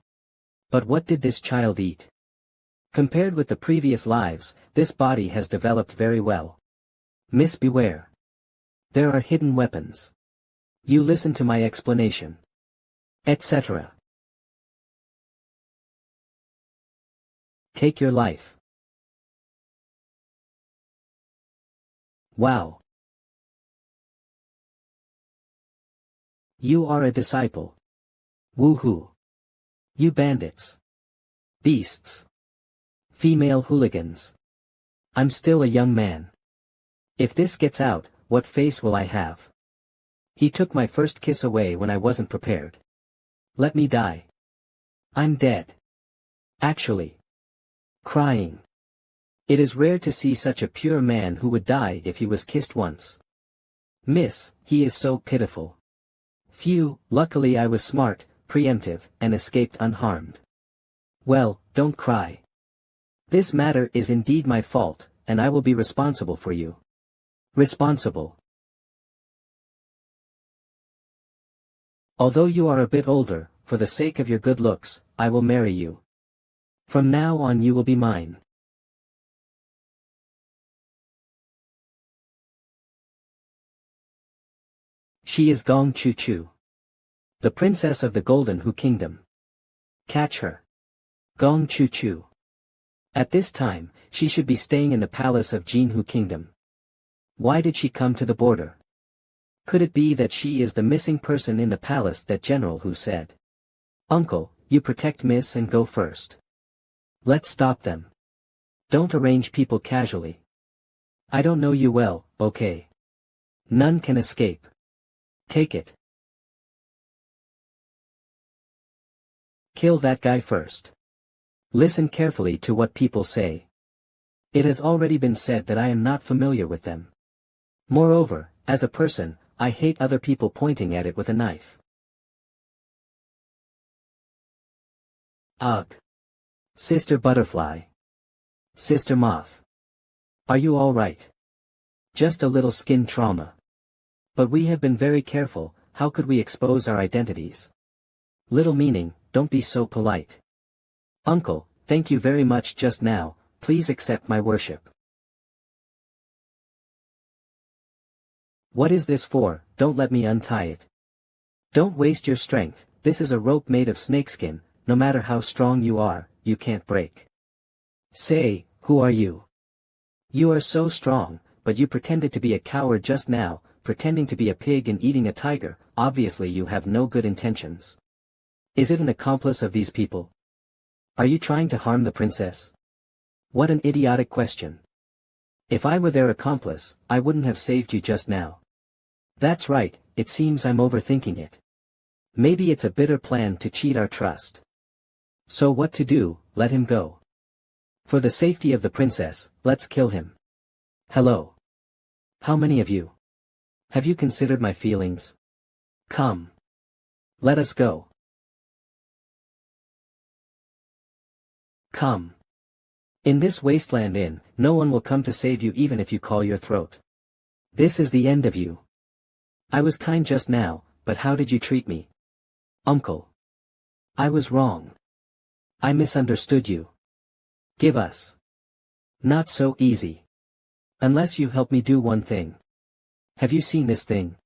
But what did this child eat? Compared with the previous lives, this body has developed very well. Miss, beware. There are hidden weapons. You listen to my explanation. Etc. Take your life. Wow. You are a disciple. Woohoo. You bandits. Beasts. Female hooligans. I'm still a young man. If this gets out, what face will I have? He took my first kiss away when I wasn't prepared. Let me die. I'm dead. Actually. Crying. It is rare to see such a pure man who would die if he was kissed once. Miss, he is so pitiful. Phew, luckily I was smart, preemptive, and escaped unharmed. Well, don't cry. This matter is indeed my fault, and I will be responsible for you. Responsible. Although you are a bit older, for the sake of your good looks, I will marry you. From now on you will be mine. She is Gong Chu Chu, the princess of the Golden Hu Kingdom. Catch her. Gong Chu Chu. At this time, she should be staying in the palace of Jin Hu Kingdom. Why did she come to the border? Could it be that she is the missing person in the palace that General Hu said? Uncle, you protect Miss and go first. Let's stop them. Don't arrange people casually. I don't know you well, okay? None can escape. Take it. Kill that guy first. Listen carefully to what people say. It has already been said that I am not familiar with them. Moreover, as a person, I hate other people pointing at it with a knife. Ugh. Sister Butterfly. Sister Moth. Are you all right? Just a little skin trauma. But we have been very careful, how could we expose our identities? Little meaning, don't be so polite. Uncle, thank you very much just now, please accept my worship. What is this for? Don't let me untie it. Don't waste your strength, this is a rope made of snakeskin, no matter how strong you are, you can't break. Say, who are you? You are so strong, but you pretended to be a coward just now, pretending to be a pig and eating a tiger, obviously you have no good intentions. Is it an accomplice of these people? Are you trying to harm the princess? What an idiotic question. If I were their accomplice, I wouldn't have saved you just now. That's right, it seems I'm overthinking it. Maybe it's a bitter plan to cheat our trust. So what to do? Let him go. For the safety of the princess, let's kill him. Hello. How many of you? Have you considered my feelings? Come. Let us go. Come. In this wasteland inn, no one will come to save you even if you call your throat. This is the end of you. I was kind just now, but how did you treat me? Uncle. I was wrong. I misunderstood you. Give us. Not so easy. Unless you help me do one thing. Have you seen this thing?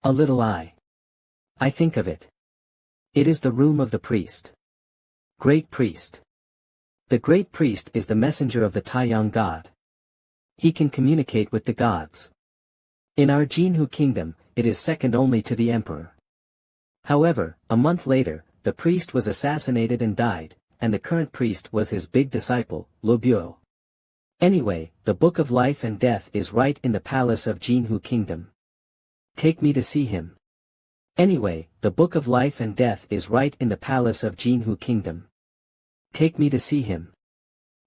A little eye. I think of it. It is the room of the priest. Great priest. The great priest is the messenger of the Taiyang god. He can communicate with the gods. In our Jinhu kingdom, it is second only to the emperor. However, a month later, the priest was assassinated and died, and the current priest was his big disciple, Lu Buo. Anyway, the book of life and death is right in the palace of Jinhu kingdom. Take me to see him. Anyway, the book of life and death is right in the palace of Jinhu kingdom. Take me to see him.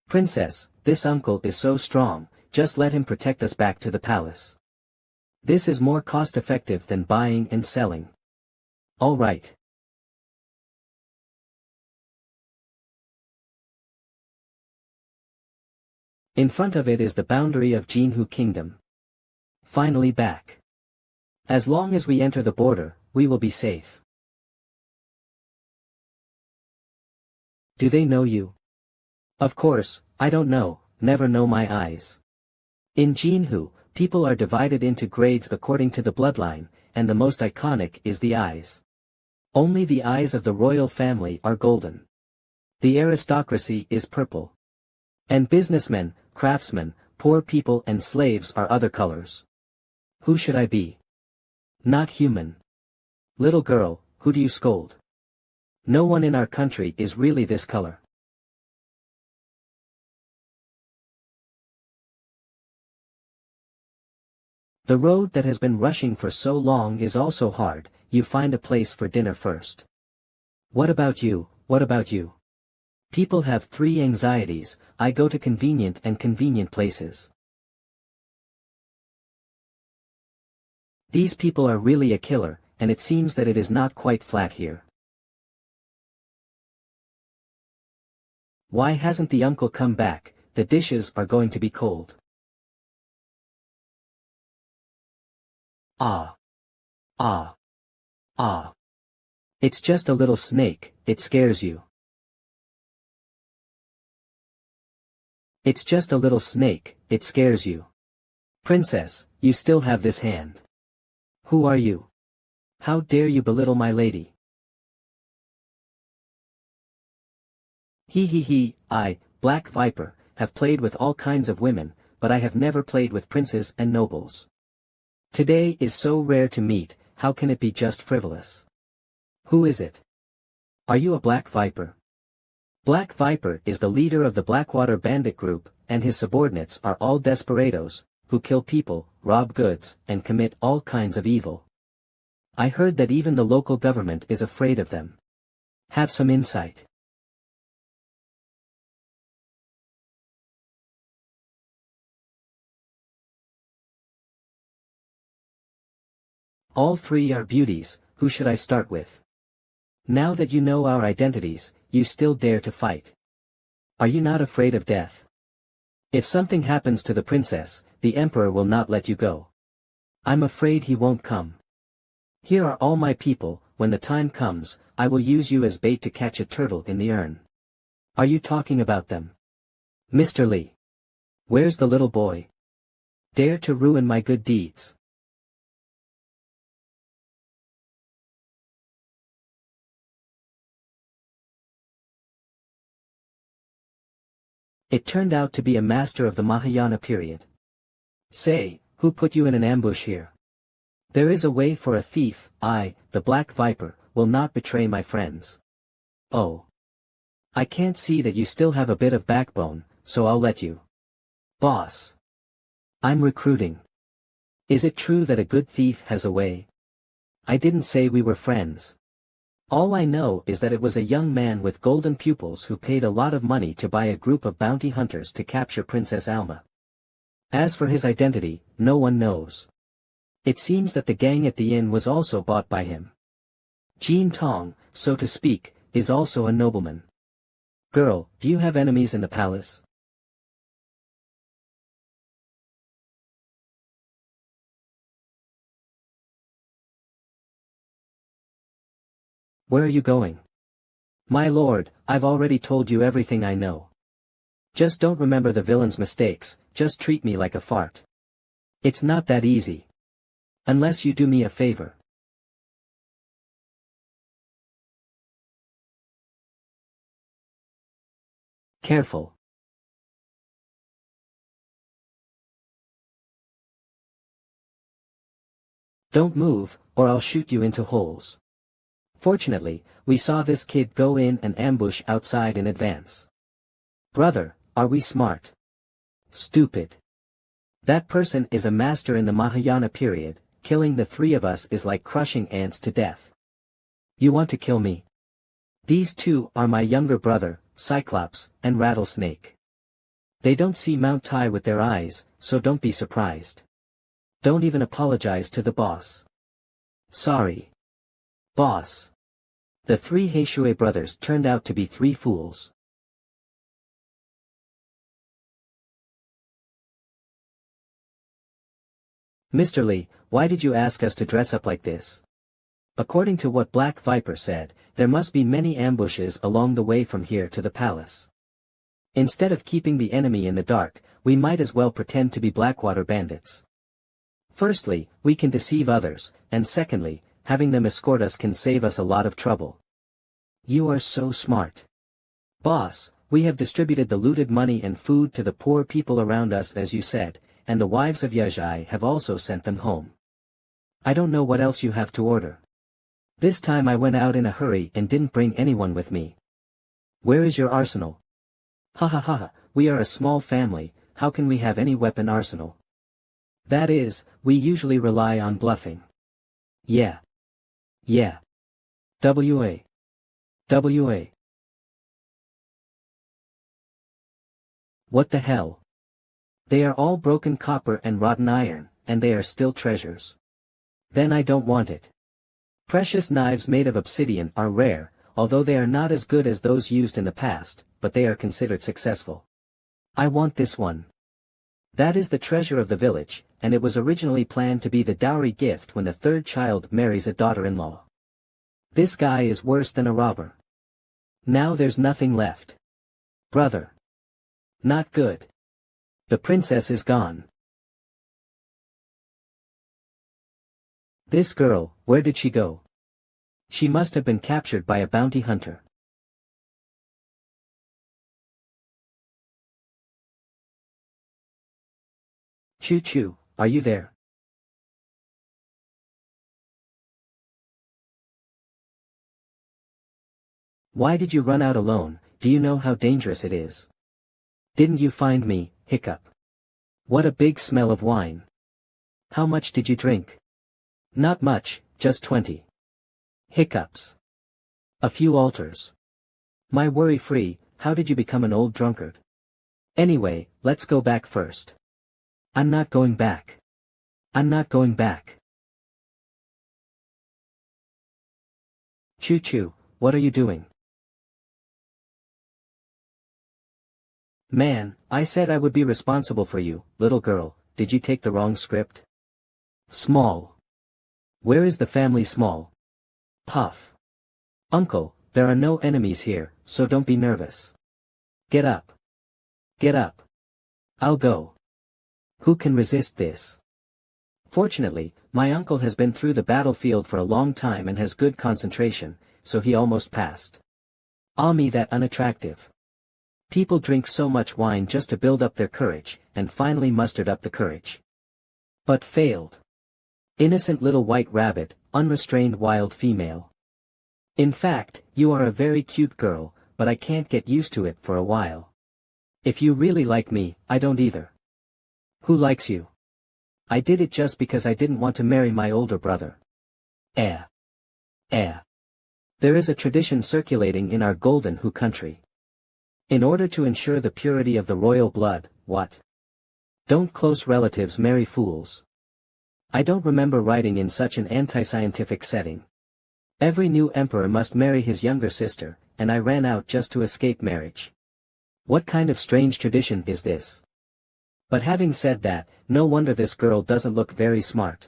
Princess, this uncle is so strong, just let him protect us back to the palace. This is more cost-effective than buying and selling. All right. In front of it is the boundary of Jinhu kingdom. Finally back. As long as we enter the border, we will be safe. Do they know you? Of course, I don't know, never know my eyes. In Jinhu, people are divided into grades according to the bloodline, and the most iconic is the eyes. Only the eyes of the royal family are golden. The aristocracy is purple. And businessmen, craftsmen, poor people and slaves are other colors. Who should I be? Not human. Little girl, who do you scold? No one in our country is really this color. The road that has been rushing for so long is also hard, you find a place for dinner first. What about you, what about you? People have 3 anxieties, I go to convenient and convenient places. These people are really a killer, and it seems that it is not quite flat here. Why hasn't the uncle come back? The dishes are going to be cold. Ah. Ah. Ah. It's just a little snake, it scares you. It's just a little snake, it scares you. Princess, you still have this hand. Who are you? How dare you belittle my lady? I, Black Viper, have played with all kinds of women, but I have never played with princes and nobles. Today is so rare to meet, how can it be just frivolous? Who is it? Are you a Black Viper? Black Viper is the leader of the Blackwater bandit group, and his subordinates are all desperados, who kill people, rob goods, and commit all kinds of evil. I heard that even the local government is afraid of them. Have some insight. All three are beauties, who should I start with? Now that you know our identities, you still dare to fight. Are you not afraid of death? If something happens to the princess, the emperor will not let you go. I'm afraid he won't come. Here are all my people, when the time comes, I will use you as bait to catch a turtle in the urn. Are you talking about them? Mr. Lee. Where's the little boy? Dare to ruin my good deeds. It turned out to be a master of the Mahayana period. Say, who put you in an ambush here? There is a way for a thief. I, the Black Viper, will not betray my friends. Oh. I can't see that you still have a bit of backbone, so I'll let you. Boss. I'm recruiting. Is it true that a good thief has a way? I didn't say we were friends. All I know is that it was a young man with golden pupils who paid a lot of money to buy a group of bounty hunters to capture Princess Alma. As for his identity, no one knows. It seems that the gang at the inn was also bought by him. Jean Tong, so to speak, is also a nobleman. Girl, do you have enemies in the palace? Where are you going? My lord, I've already told you everything I know. Just don't remember the villain's mistakes, just treat me like a fart. It's not that easy. Unless you do me a favor. Careful. Don't move, or I'll shoot you into holes. Fortunately, we saw this kid go in and ambush outside in advance. Brother, are we smart? Stupid. That person is a master in the Mahayana period, killing the three of us is like crushing ants to death. You want to kill me? These two are my younger brother, Cyclops, and Rattlesnake. They don't see Mount Tai with their eyes, so don't be surprised. Don't even apologize to the boss. Sorry. Boss. The three Heishui brothers turned out to be three fools. Mr. Lee, why did you ask us to dress up like this? According to what Black Viper said, there must be many ambushes along the way from here to the palace. Instead of keeping the enemy in the dark, we might as well pretend to be Blackwater bandits. Firstly, we can deceive others, and secondly, having them escort us can save us a lot of trouble. You are so smart. Boss, we have distributed the looted money and food to the poor people around us as you said, and the wives of Yezhai have also sent them home. I don't know what else you have to order. This time I went out in a hurry and didn't bring anyone with me. Where is your arsenal? Ha ha ha, we are a small family, how can we have any weapon arsenal? That is, we usually rely on bluffing. Yeah. Yeah. WA. WA. What the hell? They are all broken copper and rotten iron, and they are still treasures. Then I don't want it. Precious knives made of obsidian are rare, although they are not as good as those used in the past, but they are considered successful. I want this one. That is the treasure of the village, and it was originally planned to be the dowry gift when the third child marries a daughter-in-law. This guy is worse than a robber. Now there's nothing left. Brother. Not good. The princess is gone. This girl, where did she go? She must have been captured by a bounty hunter. Choo-choo, are you there? Why did you run out alone? Do you know how dangerous it is? Didn't you find me? Hiccup. What a big smell of wine. How much did you drink? Not much, just 20. Hiccups. A few altars. My worry-free, how did you become an old drunkard? Anyway, let's go back first. I'm not going back. I'm not going back. Choo-choo, what are you doing? Man, I said I would be responsible for you, little girl, did you take the wrong script? Small. Where is the family small? Puff. Uncle, there are no enemies here, so don't be nervous. Get up. Get up. I'll go. Who can resist this? Fortunately, my uncle has been through the battlefield for a long time and has good concentration, so he almost passed. Ah me that unattractive. People drink so much wine just to build up their courage, and finally mustered up the courage. But failed. Innocent little white rabbit, unrestrained wild female. In fact, you are a very cute girl, but I can't get used to it for a while. If you really like me, I don't either. Who likes you? I did it just because I didn't want to marry my older brother. Eh. Eh. There is a tradition circulating in our Golden Who country. In order to ensure the purity of the royal blood, what? Don't close relatives marry fools. I don't remember writing in such an anti-scientific setting. Every new emperor must marry his younger sister, and I ran out just to escape marriage. What kind of strange tradition is this? But having said that, no wonder this girl doesn't look very smart.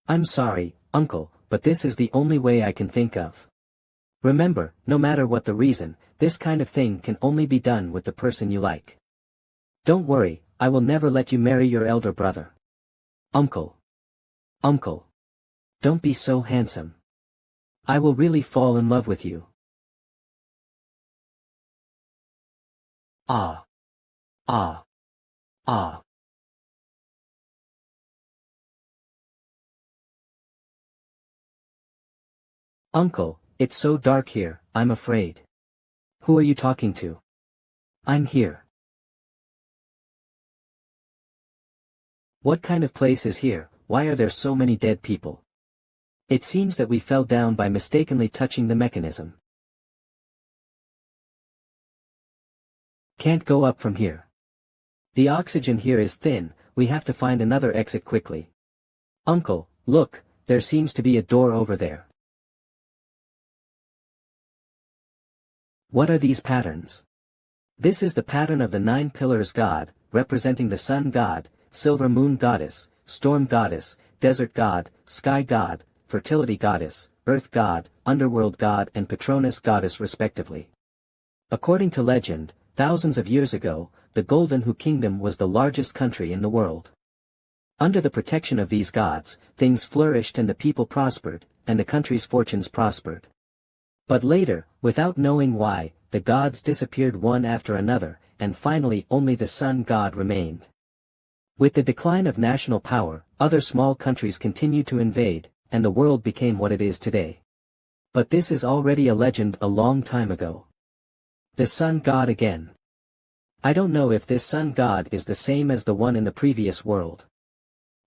I'm sorry, uncle, but this is the only way I can think of. Remember, no matter what the reason, this kind of thing can only be done with the person you like. Don't worry, I will never let you marry your elder brother. Uncle. Uncle. Don't be so handsome. I will really fall in love with you. Ah. Ah. Ah. Uncle, it's so dark here, I'm afraid. Who are you talking to? I'm here. What kind of place is here? Why are there so many dead people? It seems that we fell down by mistakenly touching the mechanism. Can't go up from here. The oxygen here is thin, we have to find another exit quickly. Uncle, look, there seems to be a door over there. What are these patterns? This is the pattern of the 9 pillars god, representing the sun god, silver moon goddess, storm goddess, desert god, sky god, fertility goddess, earth god, underworld god and patronus goddess respectively. According to legend, thousands of years ago, the Golden Who kingdom was the largest country in the world. Under the protection of these gods, things flourished and the people prospered, and the country's fortunes prospered. But later, without knowing why, the gods disappeared one after another, and finally only the sun god remained. With the decline of national power, other small countries continued to invade, and the world became what it is today. But this is already a legend a long time ago. The sun god again. I don't know if this sun god is the same as the one in the previous world.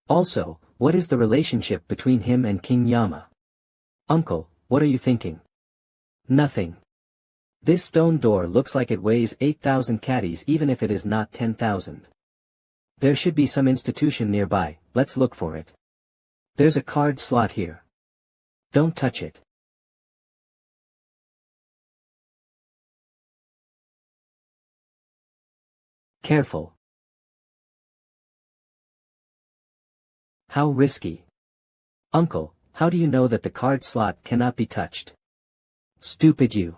Also, what is the relationship between him and King Yama? Uncle, what are you thinking? Nothing. This stone door looks like it weighs 8,000 caddies even if it is not 10,000. There should be some institution nearby, let's look for it. There's a card slot here. Don't touch it. Careful. How risky. Uncle, how do you know that the card slot cannot be touched? Stupid you.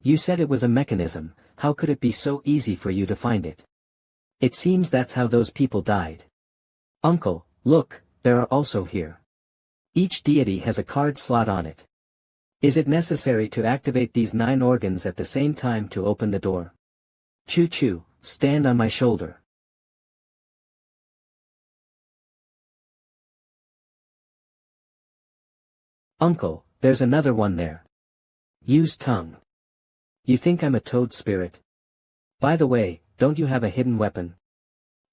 You said it was a mechanism, how could it be so easy for you to find it? It seems that's how those people died. Uncle, look, there are also here. Each deity has a card slot on it. Is it necessary to activate these 9 organs at the same time to open the door? Choo-choo, stand on my shoulder. Uncle, there's another one there. Use tongue. You think I'm a toad spirit? By the way, don't you have a hidden weapon?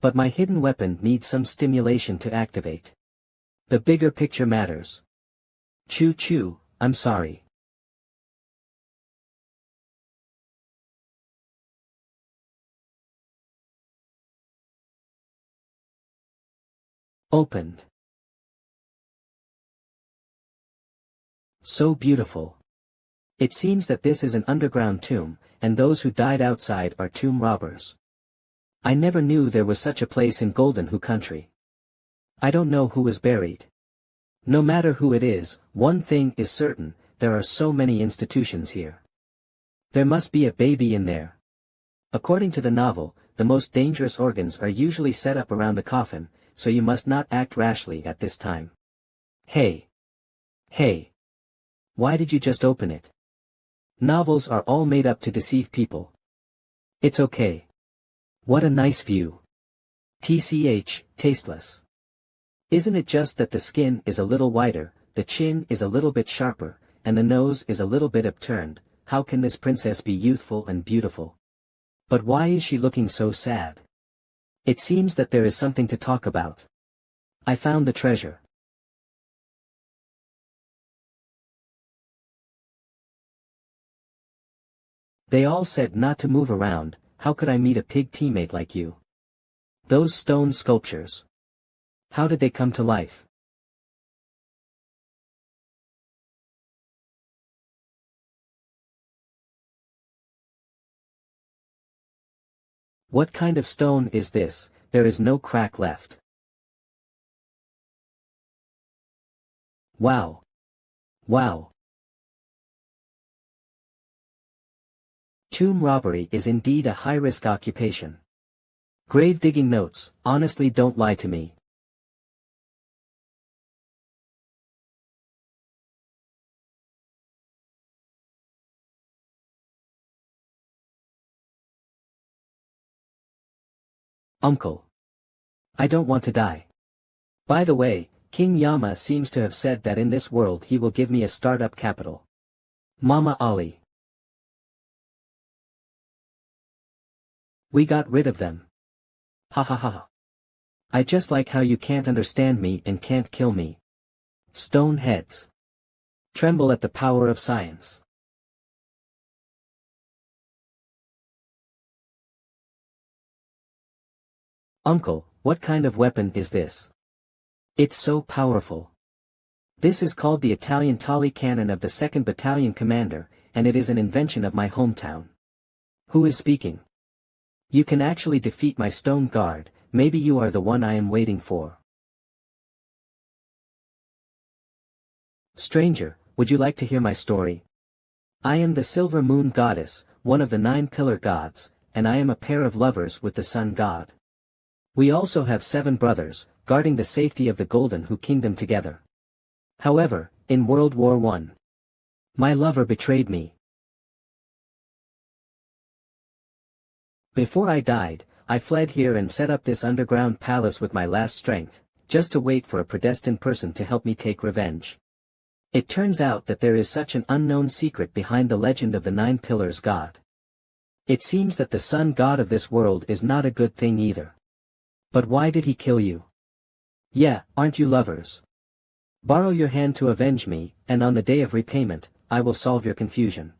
But my hidden weapon needs some stimulation to activate. The bigger picture matters. Choo-choo, I'm sorry. Opened. So beautiful. It seems that this is an underground tomb, and those who died outside are tomb robbers. I never knew there was such a place in Golden Who country. I don't know who is buried. No matter who it is, one thing is certain, there are so many institutions here. There must be a baby in there. According to the novel, the most dangerous organs are usually set up around the coffin, so you must not act rashly at this time. Hey. Hey. Why did you just open it? Novels are all made up to deceive people. It's okay. What a nice view. TCH, tasteless. Isn't it just that the skin is a little whiter, the chin is a little bit sharper, and the nose is a little bit upturned? How can this princess be youthful and beautiful? But why is she looking so sad? It seems that there is something to talk about. I found the treasure. They all said not to move around. How could I meet a pig teammate like you? Those stone sculptures. How did they come to life? What kind of stone is this? There is no crack left. Wow. Wow. Tomb robbery is indeed a high-risk occupation. Grave digging notes, honestly don't lie to me. Uncle. I don't want to die. By the way, King Yama seems to have said that in this world he will give me a startup capital. Mama Ali. We got rid of them. Ha ha ha. I just like how you can't understand me and can't kill me. Stone heads. Tremble at the power of science. Uncle, what kind of weapon is this? It's so powerful. This is called the Italian Tali cannon of the 2nd Battalion Commander, and it is an invention of my hometown. Who is speaking? You can actually defeat my stone guard, maybe you are the one I am waiting for. Stranger, would you like to hear my story? I am the Silver Moon Goddess, one of the 9 pillar gods, and I am a pair of lovers with the Sun God. We also have 7 brothers, guarding the safety of the Golden Who kingdom together. However, in World War I, my lover betrayed me. Before I died, I fled here and set up this underground palace with my last strength, just to wait for a predestined person to help me take revenge. It turns out that there is such an unknown secret behind the legend of the 9 pillars god. It seems that the sun god of this world is not a good thing either. But why did he kill you? Yeah, aren't you lovers? Borrow your hand to avenge me, and on the day of repayment, I will solve your confusion.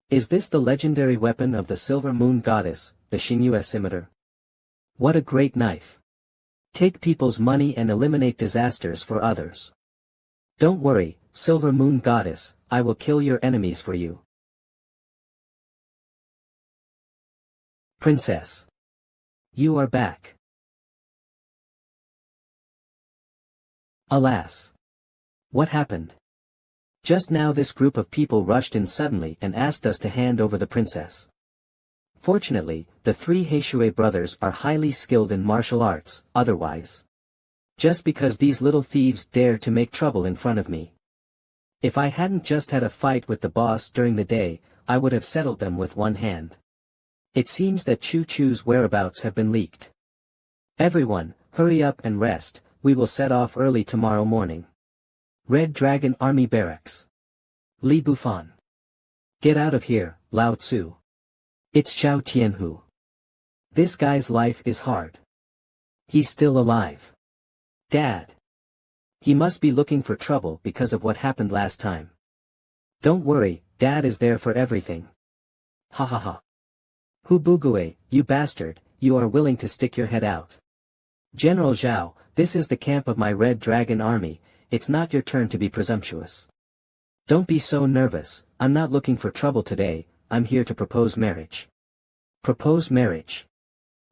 Is this the legendary weapon of the Silver Moon Goddess, the MANHWA scimitar? What a great knife! Take people's money and eliminate disasters for others. Don't worry, Silver Moon Goddess, I will kill your enemies for you. Princess. You are back. Alas. What happened? Just now this group of people rushed in suddenly and asked us to hand over the princess. Fortunately, the three Heishui brothers are highly skilled in martial arts, otherwise. Just because these little thieves dare to make trouble in front of me. If I hadn't just had a fight with the boss during the day, I would have settled them with one hand. It seems that Choo Choo's whereabouts have been leaked. Everyone, hurry up and rest, we will set off early tomorrow morning. Red Dragon Army Barracks. Li Bufan. Get out of here, Lao Tzu. It's Zhao Tianhu. This guy's life is hard. He's still alive. Dad. He must be looking for trouble because of what happened last time. Don't worry, Dad is there for everything. Ha ha ha. Hu Bugue, you bastard, you are willing to stick your head out. General Zhao, this is the camp of my Red Dragon army, it's not your turn to be presumptuous. Don't be so nervous, I'm not looking for trouble today, I'm here to propose marriage. Propose marriage.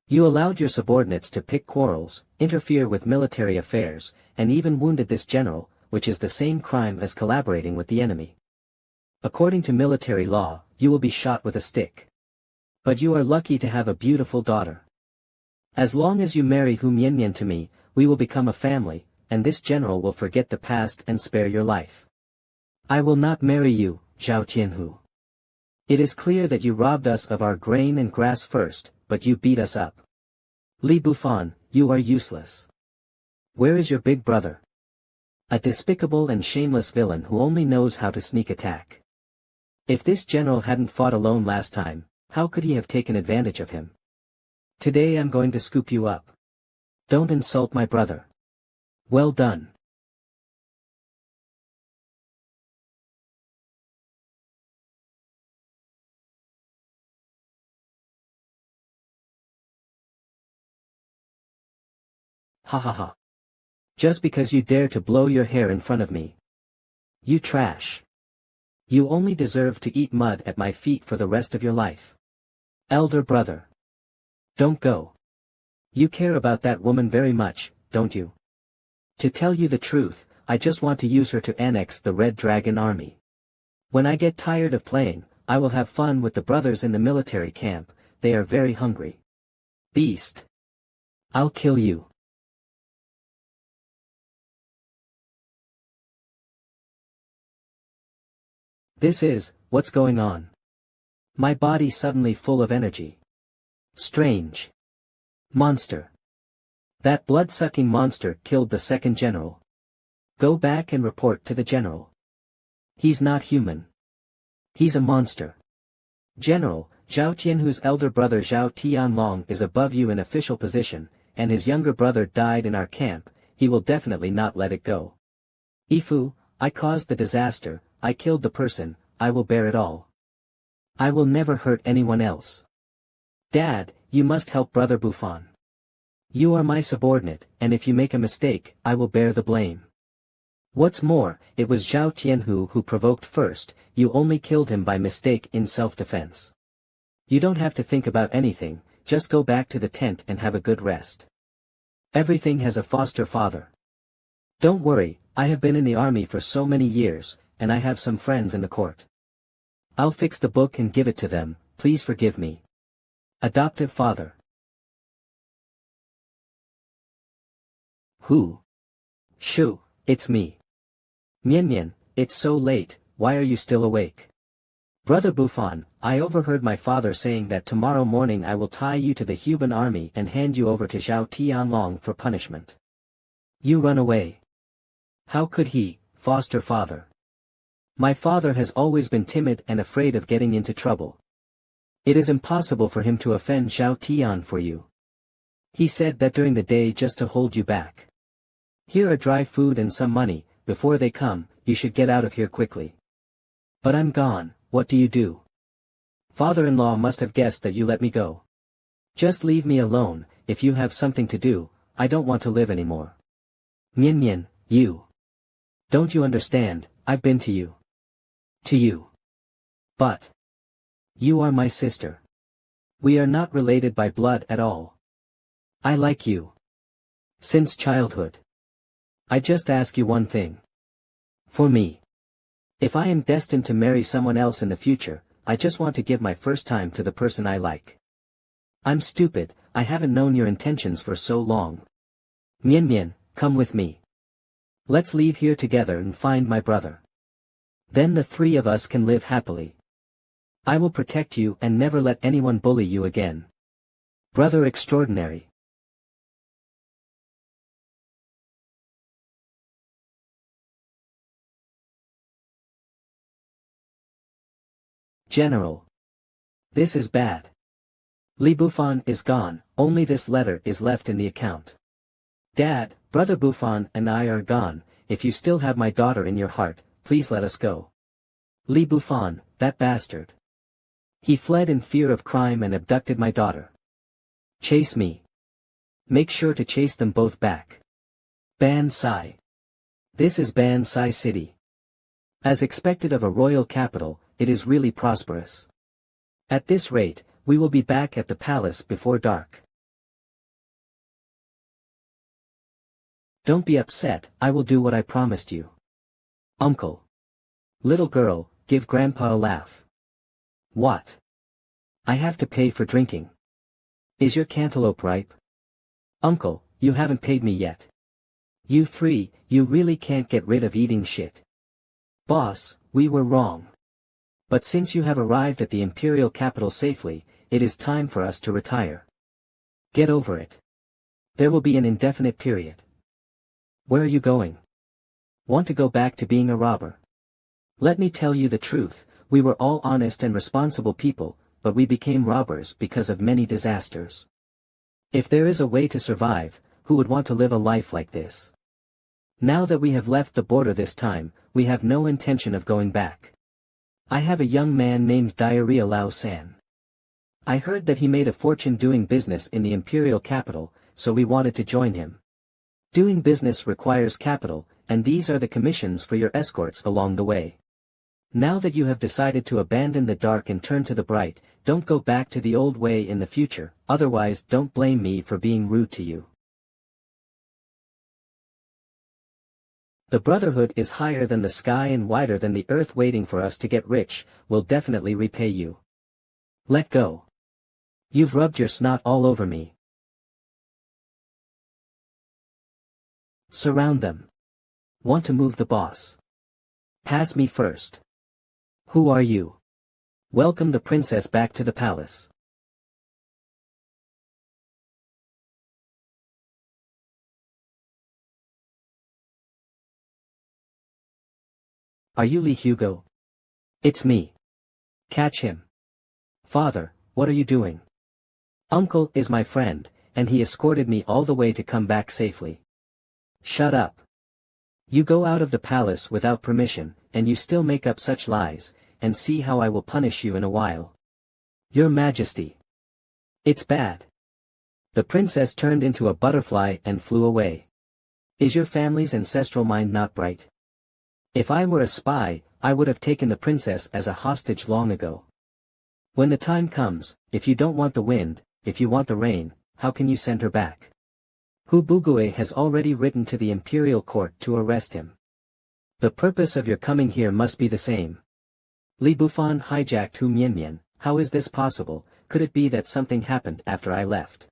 You allowed your subordinates to pick quarrels, interfere with military affairs, and even wounded this general, which is the same crime as collaborating with the enemy. According to military law, you will be shot with a stick. But you are lucky to have a beautiful daughter. As long as you marry Hu Mianmian to me, we will become a family, and this general will forget the past and spare your life. I will not marry you, Zhao Tianhu. It is clear that you robbed us of our grain and grass first, but you beat us up. Li Bufan, you are useless. Where is your big brother? A despicable and shameless villain who only knows how to sneak attack. If this general hadn't fought alone last time, how could he have taken advantage of him? Today I'm going to scoop you up. Don't insult my brother. Well done. Ha ha ha. Just because you dare to blow your hair in front of me. You trash. You only deserve to eat mud at my feet for the rest of your life. Elder brother. Don't go. You care about that woman very much, don't you? To tell you the truth, I just want to use her to annex the Red Dragon army. When I get tired of playing, I will have fun with the brothers in the military camp, they are very hungry. Beast. I'll kill you. This is, what's going on? My body suddenly full of energy. Strange. Monster. That blood-sucking monster killed the second general. Go back and report to the general. He's not human. He's a monster. General, Zhao Tianhu's elder brother Zhao Tianlong is above you in official position, and his younger brother died in our camp, he will definitely not let it go. Ifu, I caused the disaster, I killed the person, I will bear it all. I will never hurt anyone else. Dad, you must help Brother Bufan. You are my subordinate, and if you make a mistake, I will bear the blame. What's more, it was Zhao Tianhu who provoked first, you only killed him by mistake in self-defense. You don't have to think about anything, just go back to the tent and have a good rest. Everything has a foster father. Don't worry, I have been in the army for so many years, and I have some friends in the court. I'll fix the book and give it to them, please forgive me. Adoptive father. Who? Shoo, it's me. Mian, it's so late, why are you still awake? Brother Bufan, I overheard my father saying that tomorrow morning I will tie you to the human army and hand you over to Zhao Tianlong for punishment. You run away. How could he, foster father? My father has always been timid and afraid of getting into trouble. It is impossible for him to offend Zhao Tian for you. He said that during the day just to hold you back. Here are dry food and some money, before they come, you should get out of here quickly. But I'm gone, what do you do? Father-in-law must have guessed that you let me go. Just leave me alone, if you have something to do, I don't want to live anymore. Mian, you. Don't you understand, I've been to you. To you. But. You are my sister. We are not related by blood at all. I like you. Since childhood. I just ask you one thing. For me. If I am destined to marry someone else in the future, I just want to give my first time to the person I like. I'm stupid, I haven't known your intentions for so long. Mian Mian, come with me. Let's leave here together and find my brother. Then the three of us can live happily. I will protect you and never let anyone bully you again. Brother extraordinary. General. This is bad. Li Bufan is gone, only this letter is left in the account. Dad, Brother Bufan and I are gone, if you still have my daughter in your heart, please let us go. Li Bufan, that bastard. He fled in fear of crime and abducted my daughter. Chase me. Make sure to chase them both back. Ban Sai. This is Ban Sai City. As expected of a royal capital, it is really prosperous. At this rate, we will be back at the palace before dark. Don't be upset, I will do what I promised you. Uncle. Little girl, give Grandpa a laugh. What? I have to pay for drinking. Is your cantaloupe ripe? Uncle, you haven't paid me yet. You three, you really can't get rid of eating shit. Boss, we were wrong. But since you have arrived at the imperial capital safely, it is time for us to retire. Get over it. There will be an indefinite period. Where are you going? Want to go back to being a robber? Let me tell you the truth, we were all honest and responsible people, but we became robbers because of many disasters. If there is a way to survive, who would want to live a life like this? Now that we have left the border this time, we have no intention of going back. I have a young man named Diarrhea Lao San. I heard that he made a fortune doing business in the imperial capital, so we wanted to join him. Doing business requires capital, and these are the commissions for your escorts along the way. Now that you have decided to abandon the dark and turn to the bright, don't go back to the old way in the future, otherwise don't blame me for being rude to you. The Brotherhood is higher than the sky and wider than the earth, waiting for us to get rich, will definitely repay you. Let go. You've rubbed your snot all over me. Surround them. Want to move the boss? Pass me first. Who are you? Welcome the princess back to the palace. Are you Li Hugo? It's me. Catch him. Father, what are you doing? Uncle is my friend, and he escorted me all the way to come back safely. Shut up. You go out of the palace without permission, and you still make up such lies, and see how I will punish you in a while. Your Majesty. It's bad. The princess turned into a butterfly and flew away. Is your family's ancestral mind not bright? If I were a spy, I would have taken the princess as a hostage long ago. When the time comes, if you don't want the wind, if you want the rain, how can you send her back? Hu Bugue has already written to the imperial court to arrest him. The purpose of your coming here must be the same. Li Bufan hijacked Hu Mianmian. How is this possible? Could it be that something happened after I left?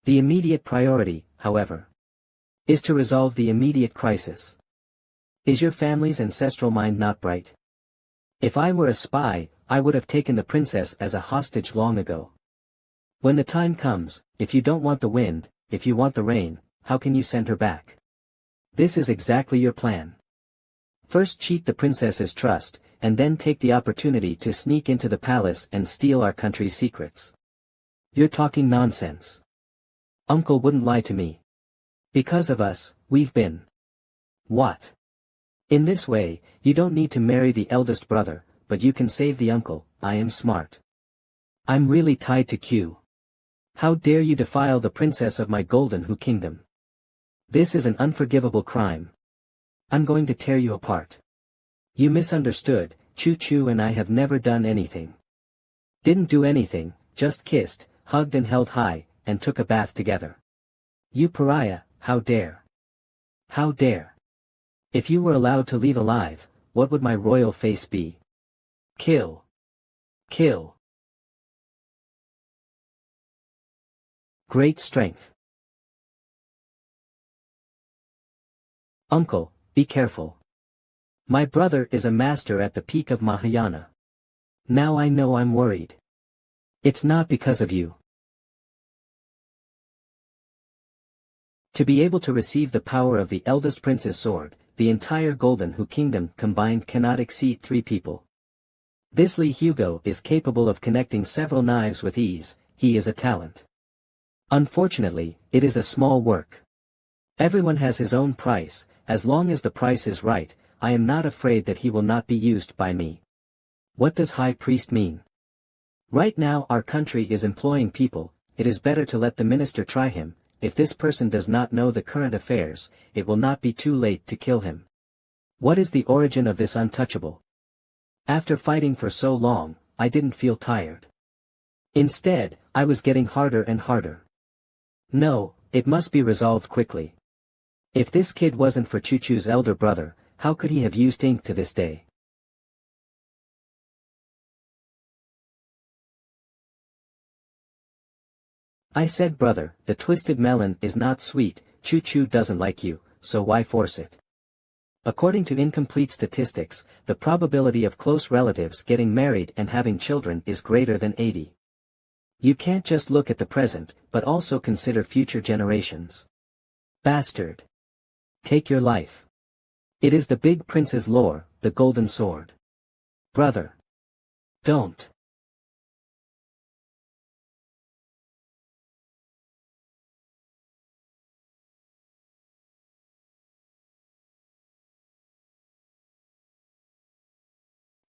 The immediate priority, however, is to resolve the immediate crisis. Is your family's ancestral mind not bright? If I were a spy, I would have taken the princess as a hostage long ago. When the time comes, if you don't want the wind, if you want the rain, how can you send her back? This is exactly your plan. First cheat the princess's trust, and then take the opportunity to sneak into the palace and steal our country's secrets. You're talking nonsense. Uncle wouldn't lie to me. Because of us, we've been. What? In this way, you don't need to marry the eldest brother, but you can save the uncle. I am smart. I'm really tied to Q. How dare you defile the princess of my golden Hu kingdom? This is an unforgivable crime. I'm going to tear you apart. You misunderstood, Chu Chu and I have never done anything. Didn't do anything, just kissed, hugged and held high, and took a bath together. You pariah, how dare? How dare? If you were allowed to leave alive, what would my royal face be? Kill. Kill. Great strength. Uncle, be careful. My brother is a master at the peak of Mahayana. Now I know I'm worried. It's not because of you. To be able to receive the power of the eldest prince's sword, the entire Golden Hu kingdom combined cannot exceed 3 people. This Li Hugo is capable of connecting several knives with ease. He is a talent. Unfortunately, it is a small work. Everyone has his own price. As long as the price is right, I am not afraid that he will not be used by me. What does High Priest mean? Right now our country is employing people. It is better to let the minister try him. If this person does not know the current affairs, it will not be too late to kill him. What is the origin of this untouchable? After fighting for so long, I didn't feel tired. Instead, I was getting harder and harder. No, it must be resolved quickly. If this kid wasn't for Chuchu's elder brother, how could he have used ink to this day? I said brother, the twisted melon is not sweet. Chuchu doesn't like you, so why force it? According to incomplete statistics, the probability of close relatives getting married and having children is greater than 80. You can't just look at the present, but also consider future generations. Bastard. Take your life. It is the big prince's lore, the golden sword. Brother. Don't.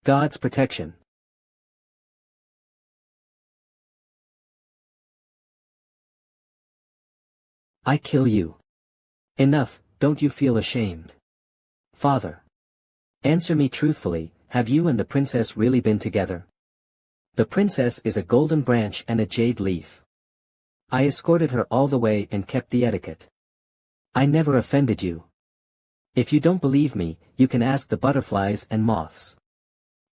God's protection. I kill you. Enough, don't you feel ashamed? Father. Answer me truthfully, have you and the princess really been together? The princess is a golden branch and a jade leaf. I escorted her all the way and kept the etiquette. I never offended you. If you don't believe me, you can ask the butterflies and moths.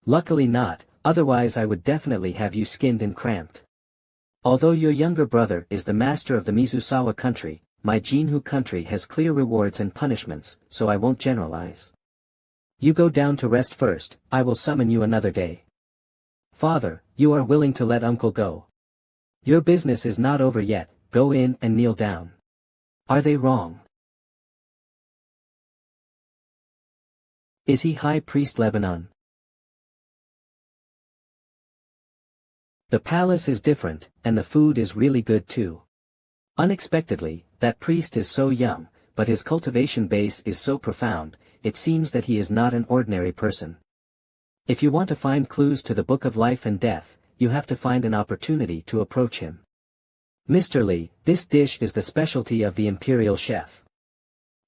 Luckily not, otherwise I would definitely have you skinned and cramped. Although your younger brother is the master of the Mizusawa country, my Jinhu country has clear rewards and punishments, so I won't generalize. You go down to rest first, I will summon you another day. Father, you are willing to let uncle go. Your business is not over yet, go in and kneel down. Are they wrong? Is he High Priest Lebanon? The palace is different, and the food is really good too. Unexpectedly, that priest is so young, but his cultivation base is so profound, it seems that he is not an ordinary person. If you want to find clues to the Book of Life and Death, you have to find an opportunity to approach him. Mr. Lee, this dish is the specialty of the imperial chef.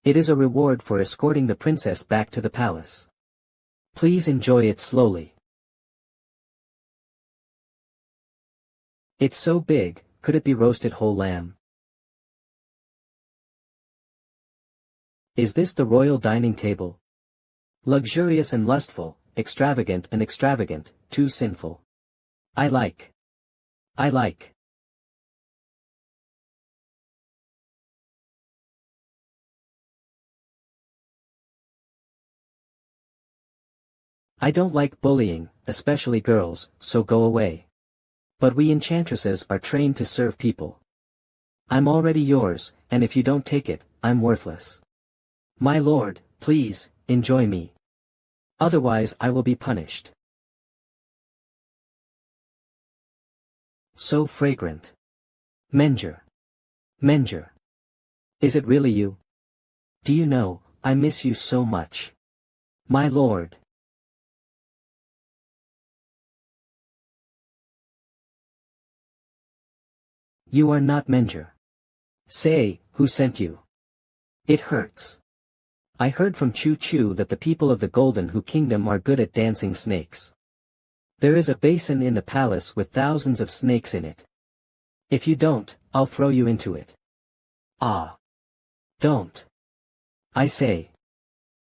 It is a reward for escorting the princess back to the palace. Please enjoy it slowly. It's so big, could it be roasted whole lamb? Is this the royal dining table? Luxurious and lustful, extravagant and extravagant, too sinful. I like. I like. I don't like bullying, especially girls, so go away. But we enchantresses are trained to serve people. I'm already yours, and if you don't take it, I'm worthless. My lord, please, enjoy me. Otherwise I will be punished. So fragrant. Menger. Menger. Is it really you? Do you know, I miss you so much. My lord. You are not Menger. Say, who sent you? It hurts. I heard from Chu Chu that the people of the Golden Hu Kingdom are good at dancing snakes. There is a basin in the palace with thousands of snakes in it. If you don't, I'll throw you into it. Ah. Don't. I say.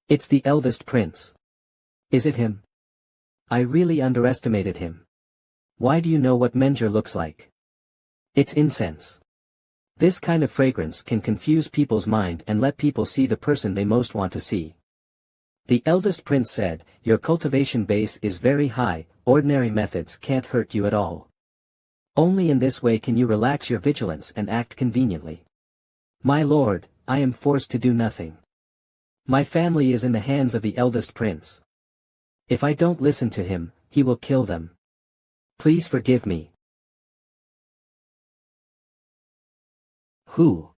It's the eldest prince. Is it him? I really underestimated him. Why do you know what Menger looks like? It's incense. This kind of fragrance can confuse people's mind and let people see the person they most want to see. The eldest prince said, "Your cultivation base is very high, ordinary methods can't hurt you at all. Only in this way can you relax your vigilance and act conveniently. My lord, I am forced to do nothing. My family is in the hands of the eldest prince. If I don't listen to him, he will kill them. Please forgive me." Who?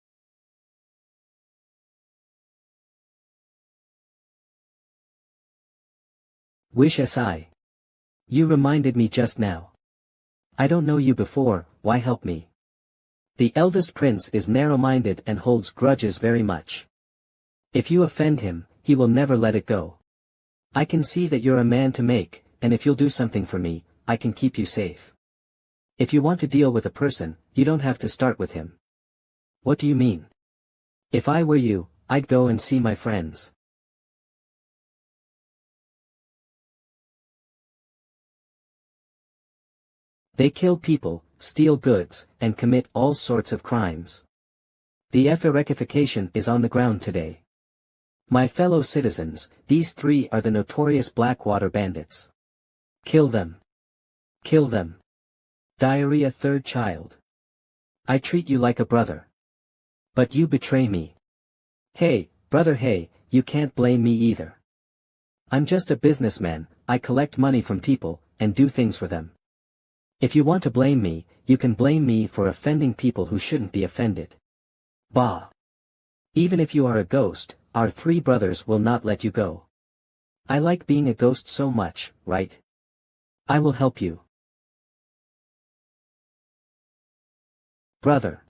Wish SI. You reminded me just now. I don't know you before, why help me? The eldest prince is narrow-minded and holds grudges very much. If you offend him, he will never let it go. I can see that you're a man to make, and if you'll do something for me, I can keep you safe. If you want to deal with a person, you don't have to start with him. What do you mean? If I were you, I'd go and see my friends. They kill people, steal goods, and commit all sorts of crimes. The F-rectification is on the ground today. My fellow citizens, these three are the notorious Blackwater bandits. Kill them. Kill them. Diarrhea third child. I treat you like a brother. But you betray me. Hey, brother, hey, you can't blame me either. I'm just a businessman, I collect money from people, and do things for them. If you want to blame me, you can blame me for offending people who shouldn't be offended. Bah! Even if you are a ghost, our three brothers will not let you go. I like being a ghost so much, right? I will help you. Brother.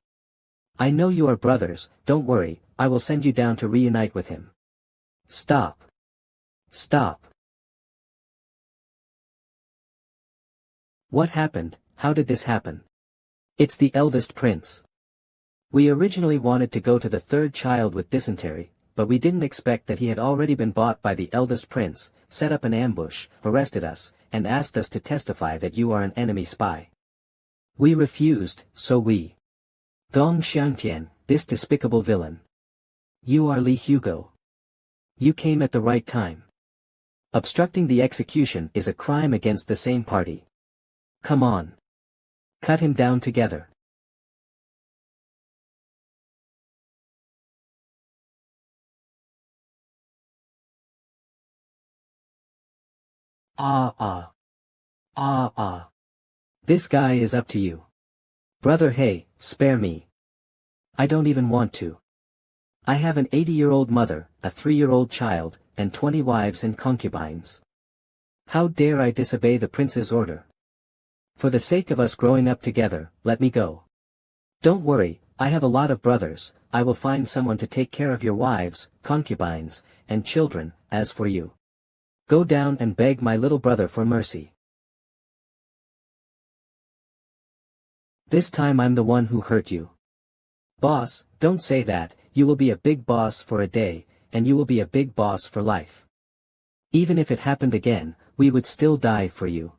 I know you are brothers, don't worry, I will send you down to reunite with him. Stop. Stop. What happened? How did this happen? It's the eldest prince. We originally wanted to go to the third child with dysentery, but we didn't expect that he had already been bought by the eldest prince, set up an ambush, arrested us, and asked us to testify that you are an enemy spy. We refused, so we. Gong Xiangtian, this despicable villain. You are Li Hugo. You came at the right time. Obstructing the execution is a crime against the same party. Come on. Cut him down together. Ah ah. Ah ah. This guy is up to you. Brother, hey, spare me. I don't even want to. I have an 80-year-old mother, a 3-year-old child, and 20 wives and concubines. How dare I disobey the prince's order? For the sake of us growing up together, let me go. Don't worry, I have a lot of brothers, I will find someone to take care of your wives, concubines, and children. As for you, go down and beg my little brother for mercy. This time I'm the one who hurt you. Boss, don't say that, you will be a big boss for a day, and you will be a big boss for life. Even if it happened again, we would still die for you.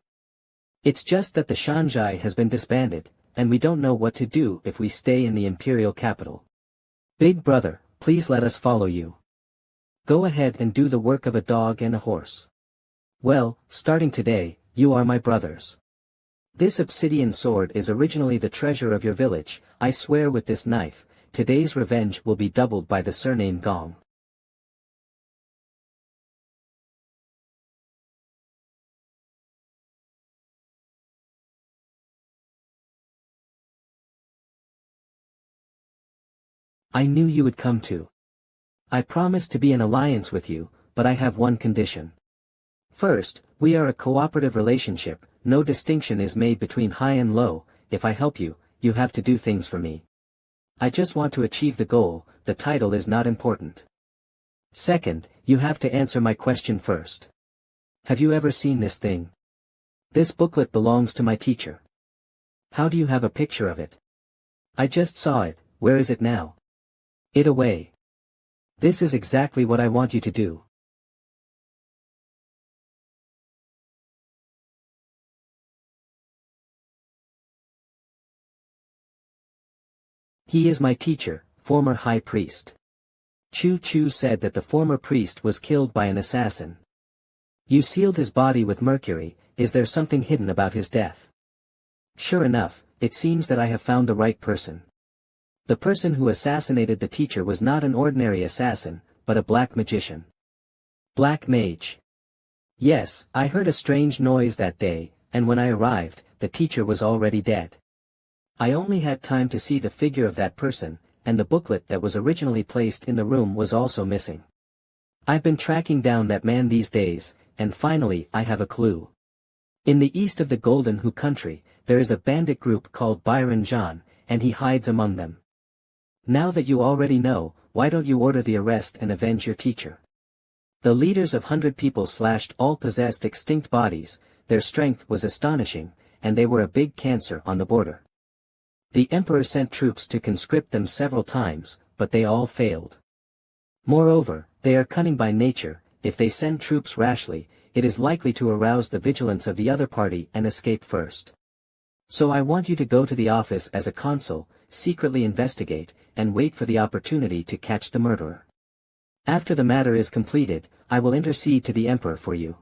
It's just that the Shanzhai has been disbanded, and we don't know what to do if we stay in the imperial capital. Big brother, please let us follow you. Go ahead and do the work of a dog and a horse. Well, starting today, you are my brothers. This obsidian sword is originally the treasure of your village, I swear with this knife, today's revenge will be doubled by the surname Gong. I knew you would come too. I promise to be in alliance with you, but I have one condition. First, we are a cooperative relationship, no distinction is made between high and low, if I help you, you have to do things for me. I just want to achieve the goal, the title is not important. Second, you have to answer my question first. Have you ever seen this thing? This booklet belongs to my teacher. How do you have a picture of it? I just saw it, where is it now? It away. This is exactly what I want you to do. He is my teacher, former high priest. Chu Chu said that the former priest was killed by an assassin. You sealed his body with mercury, is there something hidden about his death? Sure enough, it seems that I have found the right person. The person who assassinated the teacher was not an ordinary assassin, but a black magician. Black mage. Yes, I heard a strange noise that day, and when I arrived, the teacher was already dead. I only had time to see the figure of that person, and the booklet that was originally placed in the room was also missing. I've been tracking down that man these days, and finally I have a clue. In the east of the Golden Hu country, there is a bandit group called Byron John, and he hides among them. Now that you already know, why don't you order the arrest and avenge your teacher? The leaders of 100 people slashed all possessed extinct bodies, their strength was astonishing, and they were a big cancer on the border. The emperor sent troops to conscript them several times, but they all failed. Moreover, they are cunning by nature, if they send troops rashly, it is likely to arouse the vigilance of the other party and escape first. So I want you to go to the office as a consul, secretly investigate, and wait for the opportunity to catch the murderer. After the matter is completed, I will intercede to the emperor for you.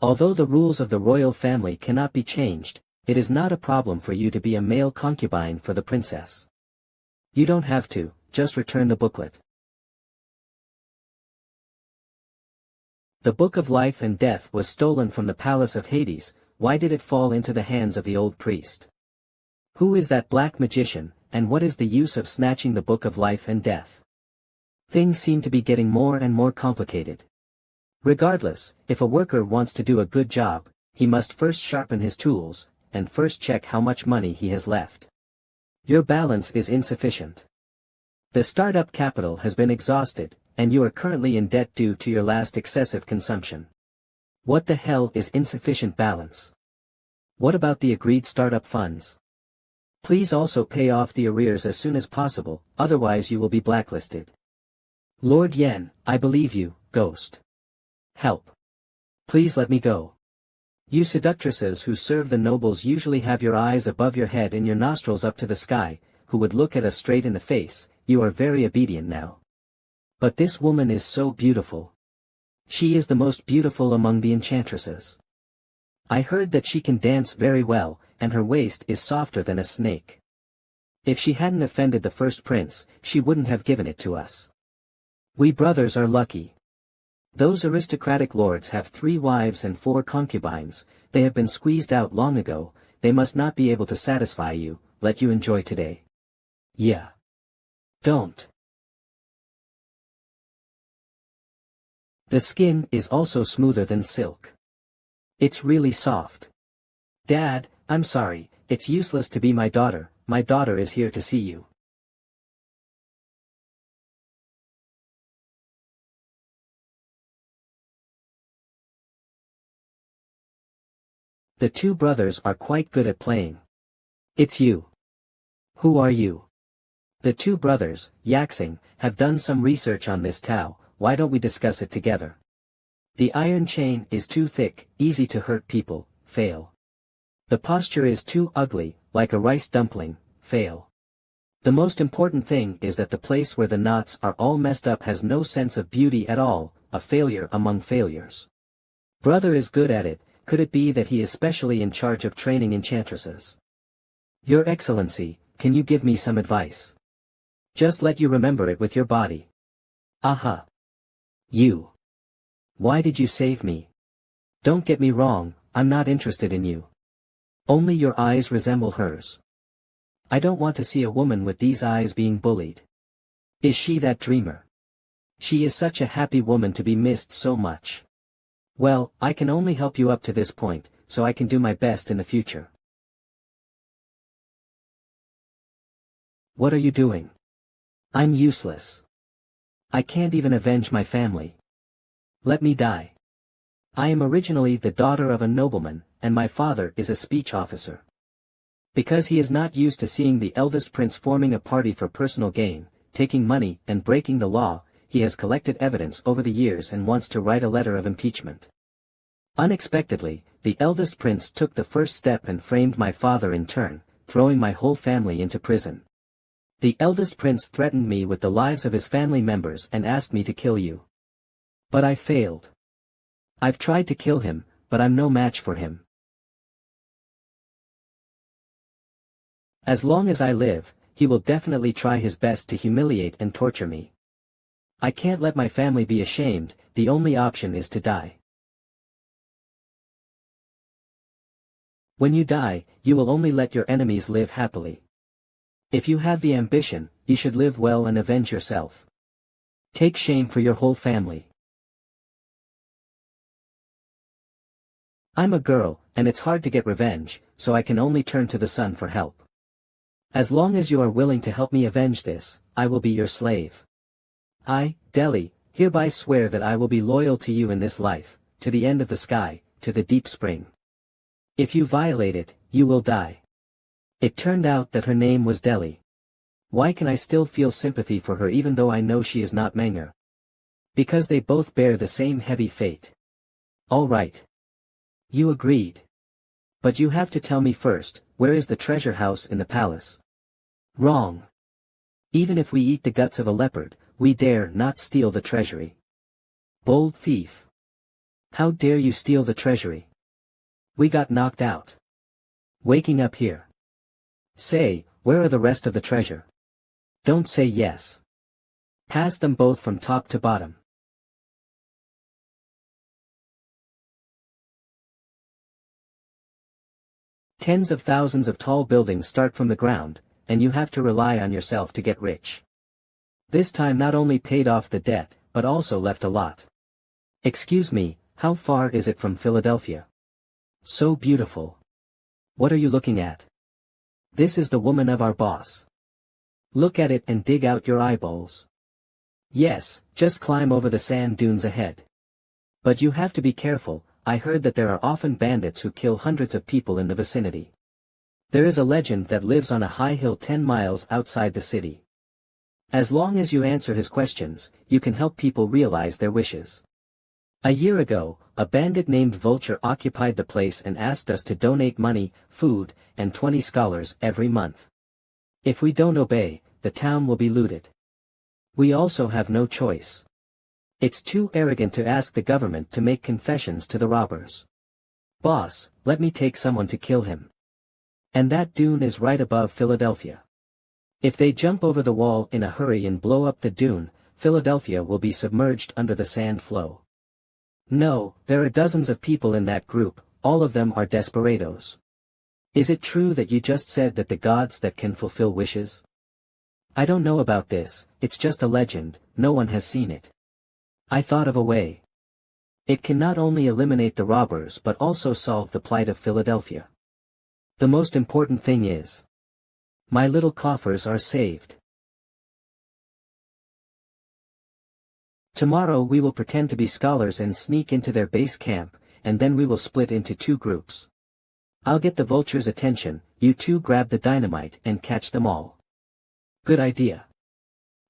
Although the rules of the royal family cannot be changed, it is not a problem for you to be a male concubine for the princess. You don't have to, just return the booklet. The Book of Life and Death was stolen from the palace of Hades. Why did it fall into the hands of the old priest? Who is that black magician, and what is the use of snatching the Book of Life and Death? Things seem to be getting more and more complicated. Regardless, if a worker wants to do a good job, he must first sharpen his tools, and first check how much money he has left. Your balance is insufficient. The startup capital has been exhausted, and you are currently in debt due to your last excessive consumption. What the hell is insufficient balance? What about the agreed startup funds? Please also pay off the arrears as soon as possible, otherwise you will be blacklisted. Lord Yen, I believe you, ghost. Help. Please let me go. You seductresses who serve the nobles usually have your eyes above your head and your nostrils up to the sky, who would look at us straight in the face, you are very obedient now. But this woman is so beautiful. She is the most beautiful among the enchantresses. I heard that she can dance very well, and her waist is softer than a snake. If she hadn't offended the first prince, she wouldn't have given it to us. We brothers are lucky. Those aristocratic lords have 3 wives and 4 concubines, they have been squeezed out long ago, they must not be able to satisfy you, let you enjoy today. Yeah. Don't. The skin is also smoother than silk. It's really soft. Dad, I'm sorry, it's useless to be my daughter is here to see you. The 2 brothers are quite good at playing. It's you. Who are you? The 2 brothers, Yaxing, have done some research on this Tao, why don't we discuss it together? The iron chain is too thick, easy to hurt people, fail. The posture is too ugly, like a rice dumpling, fail. The most important thing is that the place where the knots are all messed up has no sense of beauty at all, a failure among failures. Brother is good at it, could it be that he is specially in charge of training enchantresses? Your Excellency, can you give me some advice? Just let you remember it with your body. Aha. You. Why did you save me? Don't get me wrong, I'm not interested in you. Only your eyes resemble hers. I don't want to see a woman with these eyes being bullied. Is she that dreamer? She is such a happy woman to be missed so much. Well, I can only help you up to this point, so I can do my best in the future. What are you doing? I'm useless. I can't even avenge my family. Let me die. I am originally the daughter of a nobleman, and my father is a speech officer. Because he is not used to seeing the eldest prince forming a party for personal gain, taking money and breaking the law, he has collected evidence over the years and wants to write a letter of impeachment. Unexpectedly, the eldest prince took the first step and framed my father in turn, throwing my whole family into prison. The eldest prince threatened me with the lives of his family members and asked me to kill you. But I failed. I've tried to kill him, but I'm no match for him. As long as I live, he will definitely try his best to humiliate and torture me. I can't let my family be ashamed, the only option is to die. When you die, you will only let your enemies live happily. If you have the ambition, you should live well and avenge yourself. Take shame for your whole family. I'm a girl, and it's hard to get revenge, so I can only turn to the sun for help. As long as you are willing to help me avenge this, I will be your slave. I, Delhi, hereby swear that I will be loyal to you in this life, to the end of the sky, to the deep spring. If you violate it, you will die. It turned out that her name was Delhi. Why can I still feel sympathy for her even though I know she is not MANHWA? Because they both bear the same heavy fate. All right. You agreed. But you have to tell me first, where is the treasure house in the palace? Wrong. Even if we eat the guts of a leopard, we dare not steal the treasury. Bold thief. How dare you steal the treasury? We got knocked out. Waking up here. Say, where are the rest of the treasure? Don't say yes. Pass them both from top to bottom. Tens of thousands of tall buildings start from the ground, and you have to rely on yourself to get rich. This time not only paid off the debt, but also left a lot. Excuse me, how far is it from Philadelphia? So beautiful. What are you looking at? This is the woman of our boss. Look at it and dig out your eyeballs. Yes, just climb over the sand dunes ahead. But you have to be careful, I heard that there are often bandits who kill hundreds of people in the vicinity. There is a legend that lives on a high hill 10 miles outside the city. As long as you answer his questions, you can help people realize their wishes. A year ago, a bandit named Vulture occupied the place and asked us to donate money, food, and 20 scholars every month. If we don't obey, the town will be looted. We also have no choice. It's too arrogant to ask the government to make confessions to the robbers. Boss, let me take someone to kill him. And that dune is right above Philadelphia. If they jump over the wall in a hurry and blow up the dune, Philadelphia will be submerged under the sand flow. No, there are dozens of people in that group, all of them are desperados. Is it true that you just said that the gods that can fulfill wishes? I don't know about this, it's just a legend, no one has seen it. I thought of a way. It can not only eliminate the robbers but also solve the plight of Philadelphia. The most important thing is, my little coffers are saved. Tomorrow we will pretend to be scholars and sneak into their base camp, and then we will split into 2 groups. I'll get the vulture's attention, you two grab the dynamite and catch them all. Good idea.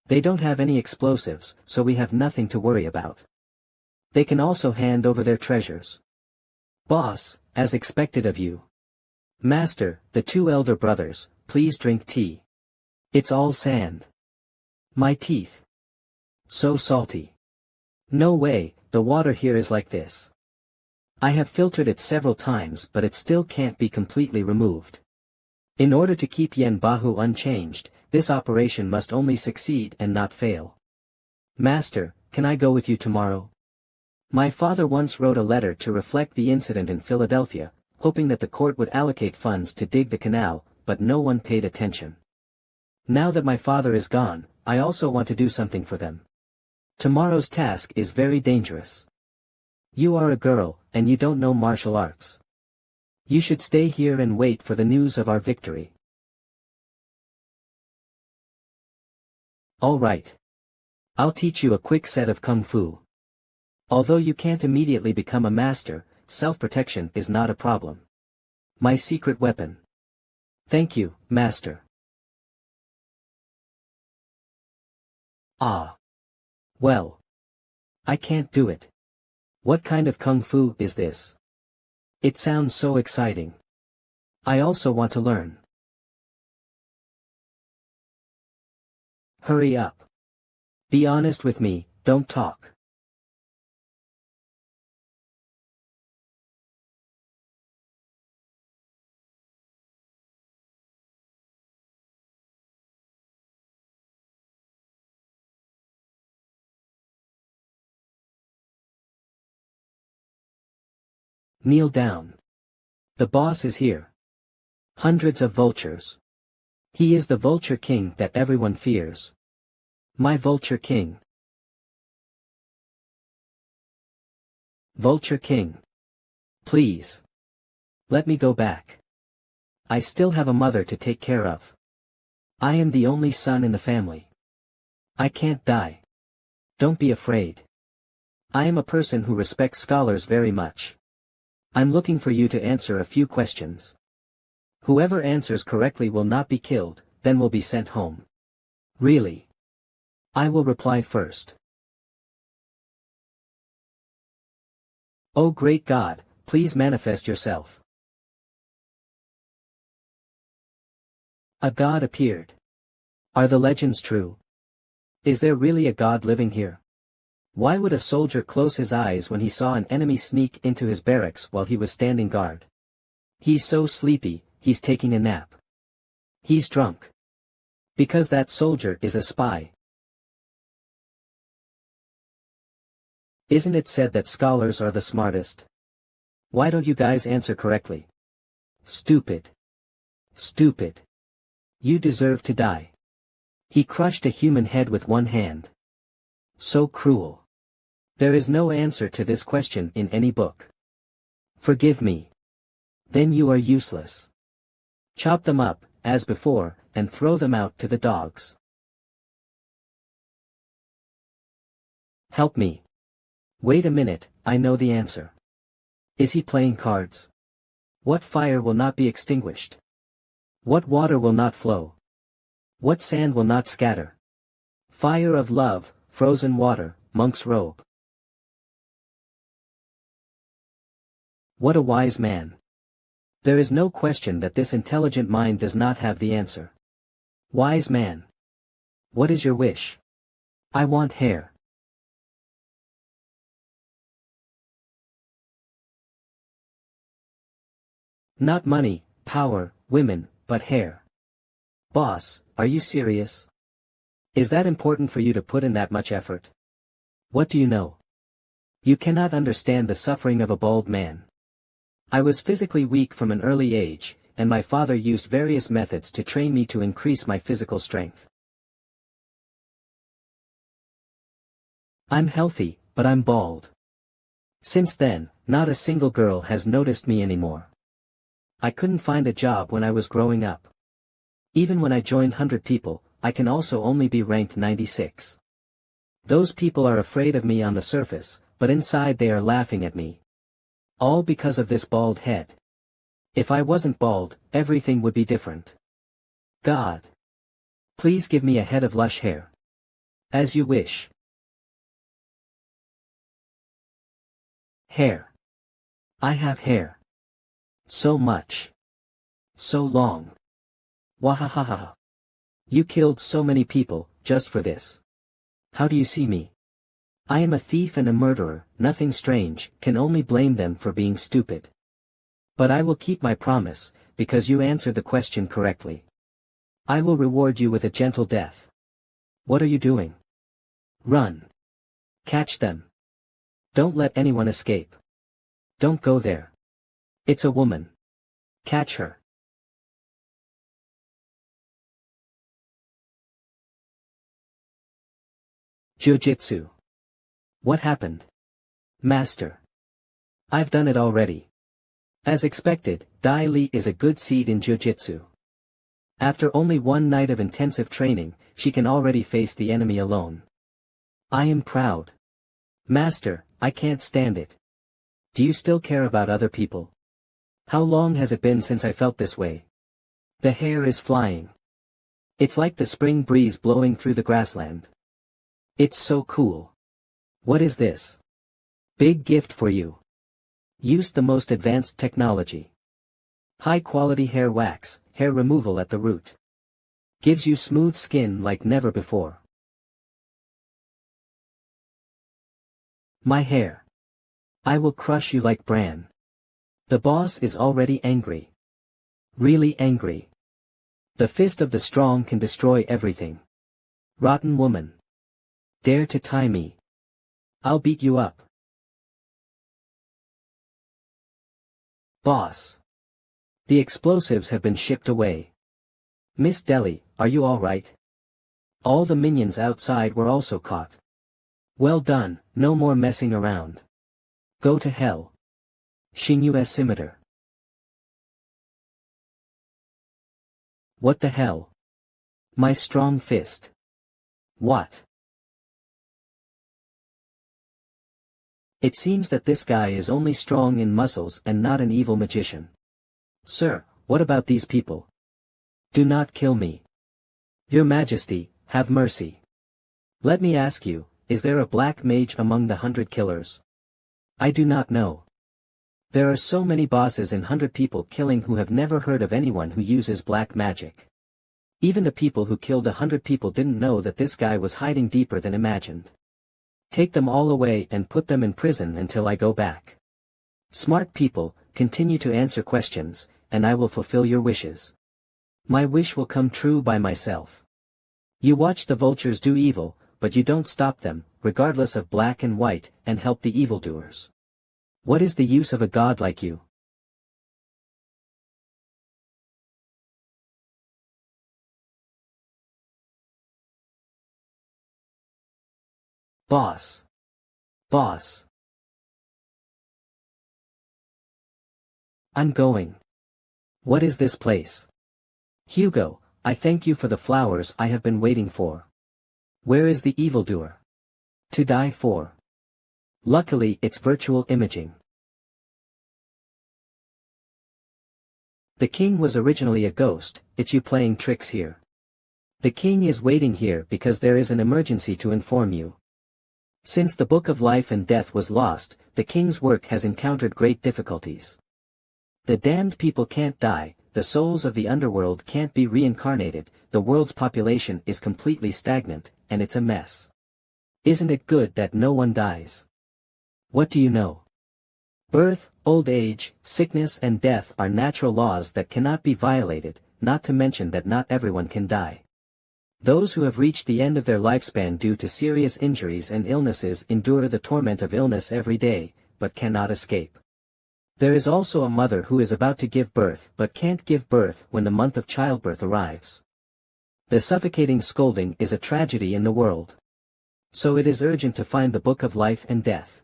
They don't have any explosives, so we have nothing to worry about. They can also hand over their treasures. Boss, as expected of you. Master, the 2 elder brothers, please drink tea. It's all sand. My teeth. So salty. No way, the water here is like this. I have filtered it several times but it still can't be completely removed. In order to keep Yen Bahu unchanged, this operation must only succeed and not fail. Master, can I go with you tomorrow? My father once wrote a letter to reflect the incident in Philadelphia, hoping that the court would allocate funds to dig the canal, but no one paid attention. Now that my father is gone, I also want to do something for them. Tomorrow's task is very dangerous. You are a girl, and you don't know martial arts. You should stay here and wait for the news of our victory. All right. I'll teach you a quick set of kung fu. Although you can't immediately become a master, self-protection is not a problem. My secret weapon. Thank you, master. Ah. Well. I can't do it. What kind of kung fu is this? It sounds so exciting. I also want to learn. Hurry up. Be honest with me, don't talk. Kneel down. The boss is here. Hundreds of vultures. He is the vulture king that everyone fears. My vulture king. Vulture king. Please. Let me go back. I still have a mother to take care of. I am the only son in the family. I can't die. Don't be afraid. I am a person who respects scholars very much. I'm looking for you to answer a few questions. Whoever answers correctly will not be killed, then will be sent home. Really? I will reply first. Oh great God, please manifest yourself. A god appeared. Are the legends true? Is there really a god living here? Why would a soldier close his eyes when he saw an enemy sneak into his barracks while he was standing guard? He's so sleepy, he's taking a nap. He's drunk. Because that soldier is a spy. Isn't it said that scholars are the smartest? Why don't you guys answer correctly? Stupid. Stupid. You deserve to die. He crushed a human head with one hand. So cruel. There is no answer to this question in any book. Forgive me. Then you are useless. Chop them up, as before, and throw them out to the dogs. Help me. Wait a minute, I know the answer. Is he playing cards? What fire will not be extinguished? What water will not flow? What sand will not scatter? Fire of love, frozen water, monk's robe. What a wise man. There is no question that this intelligent mind does not have the answer. Wise man. What is your wish? I want hair. Not money, power, women, but hair. Boss, are you serious? Is that important for you to put in that much effort? What do you know? You cannot understand the suffering of a bald man. I was physically weak from an early age, and my father used various methods to train me to increase my physical strength. I'm healthy, but I'm bald. Since then, not a single girl has noticed me anymore. I couldn't find a job when I was growing up. Even when I joined 100 people, I can also only be ranked 96. Those people are afraid of me on the surface, but inside they are laughing at me. All because of this bald head. If I wasn't bald, everything would be different. God. Please give me a head of lush hair. As you wish. Hair. I have hair. So much. So long. Wahahaha. You killed so many people, just for this. How do you see me? I am a thief and a murderer, nothing strange, can only blame them for being stupid. But I will keep my promise, because you answered the question correctly. I will reward you with a gentle death. What are you doing? Run. Catch them. Don't let anyone escape. Don't go there. It's a woman. Catch her. Jiu-jitsu. What happened? Master. I've done it already. As expected, Dai Li is a good seed in jiu-jitsu. After only one night of intensive training, she can already face the enemy alone. I am proud. Master, I can't stand it. Do you still care about other people? How long has it been since I felt this way? The hair is flying. It's like the spring breeze blowing through the grassland. It's so cool. What is this? Big gift for you. Use the most advanced technology. High quality hair wax, hair removal at the root. Gives you smooth skin like never before. My hair. I will crush you like bran. The boss is already angry. Really angry. The fist of the strong can destroy everything. Rotten woman. Dare to tie me. I'll beat you up. Boss. The explosives have been shipped away. Miss Deli, are you all right? All the minions outside were also caught. Well done, no more messing around. Go to hell. Xingyu Scimitar. What the hell? My strong fist. What? It seems that this guy is only strong in muscles and not an evil magician. Sir, what about these people? Do not kill me. Your Majesty, have mercy. Let me ask you, is there a black mage among the 100 killers? I do not know. There are so many bosses in 100 people killing who have never heard of anyone who uses black magic. Even the people who killed 100 people didn't know that this guy was hiding deeper than imagined. Take them all away and put them in prison until I go back. Smart people, continue to answer questions, and I will fulfill your wishes. My wish will come true by myself. You watch the vultures do evil, but you don't stop them, regardless of black and white, and help the evildoers. What is the use of a god like you? Boss. Boss. I'm going. What is this place? Hugo, I thank you for the flowers I have been waiting for. Where is the evildoer? To die for. Luckily it's virtual imaging. The king was originally a ghost, it's you playing tricks here. The king is waiting here because there is an emergency to inform you. Since the Book of Life and Death was lost, the king's work has encountered great difficulties. The damned people can't die, the souls of the underworld can't be reincarnated, the world's population is completely stagnant, and it's a mess. Isn't it good that no one dies? What do you know? Birth, old age, sickness and death are natural laws that cannot be violated, not to mention that not everyone can die. Those who have reached the end of their lifespan due to serious injuries and illnesses endure the torment of illness every day, but cannot escape. There is also a mother who is about to give birth but can't give birth when the month of childbirth arrives. The suffocating scolding is a tragedy in the world. So it is urgent to find the Book of Life and Death.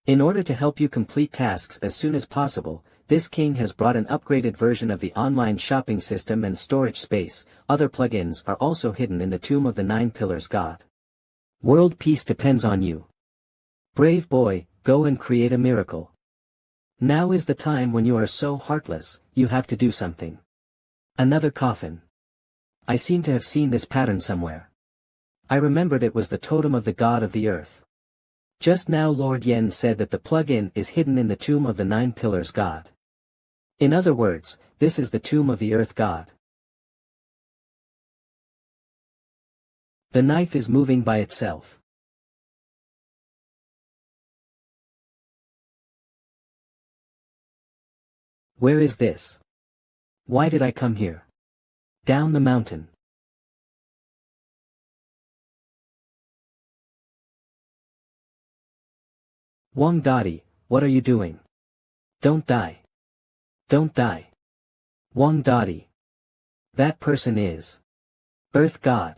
In order to help you complete tasks as soon as possible, this king has brought an upgraded version of the online shopping system and storage space. Other plugins are also hidden in the Tomb of the Nine Pillars God. World peace depends on you. Brave boy, go and create a miracle. Now is the time when you are so heartless, you have to do something. Another coffin. I seem to have seen this pattern somewhere. I remembered it was the totem of the god of the earth. Just now Lord Yen said that the plug-in is hidden in the Tomb of the Nine Pillars God. In other words, this is the tomb of the earth god. The knife is moving by itself. Where is this? Why did I come here? Down the mountain. Wang Dadi, what are you doing? Don't die. Don't die. Wang Dadi. That person is Earth God.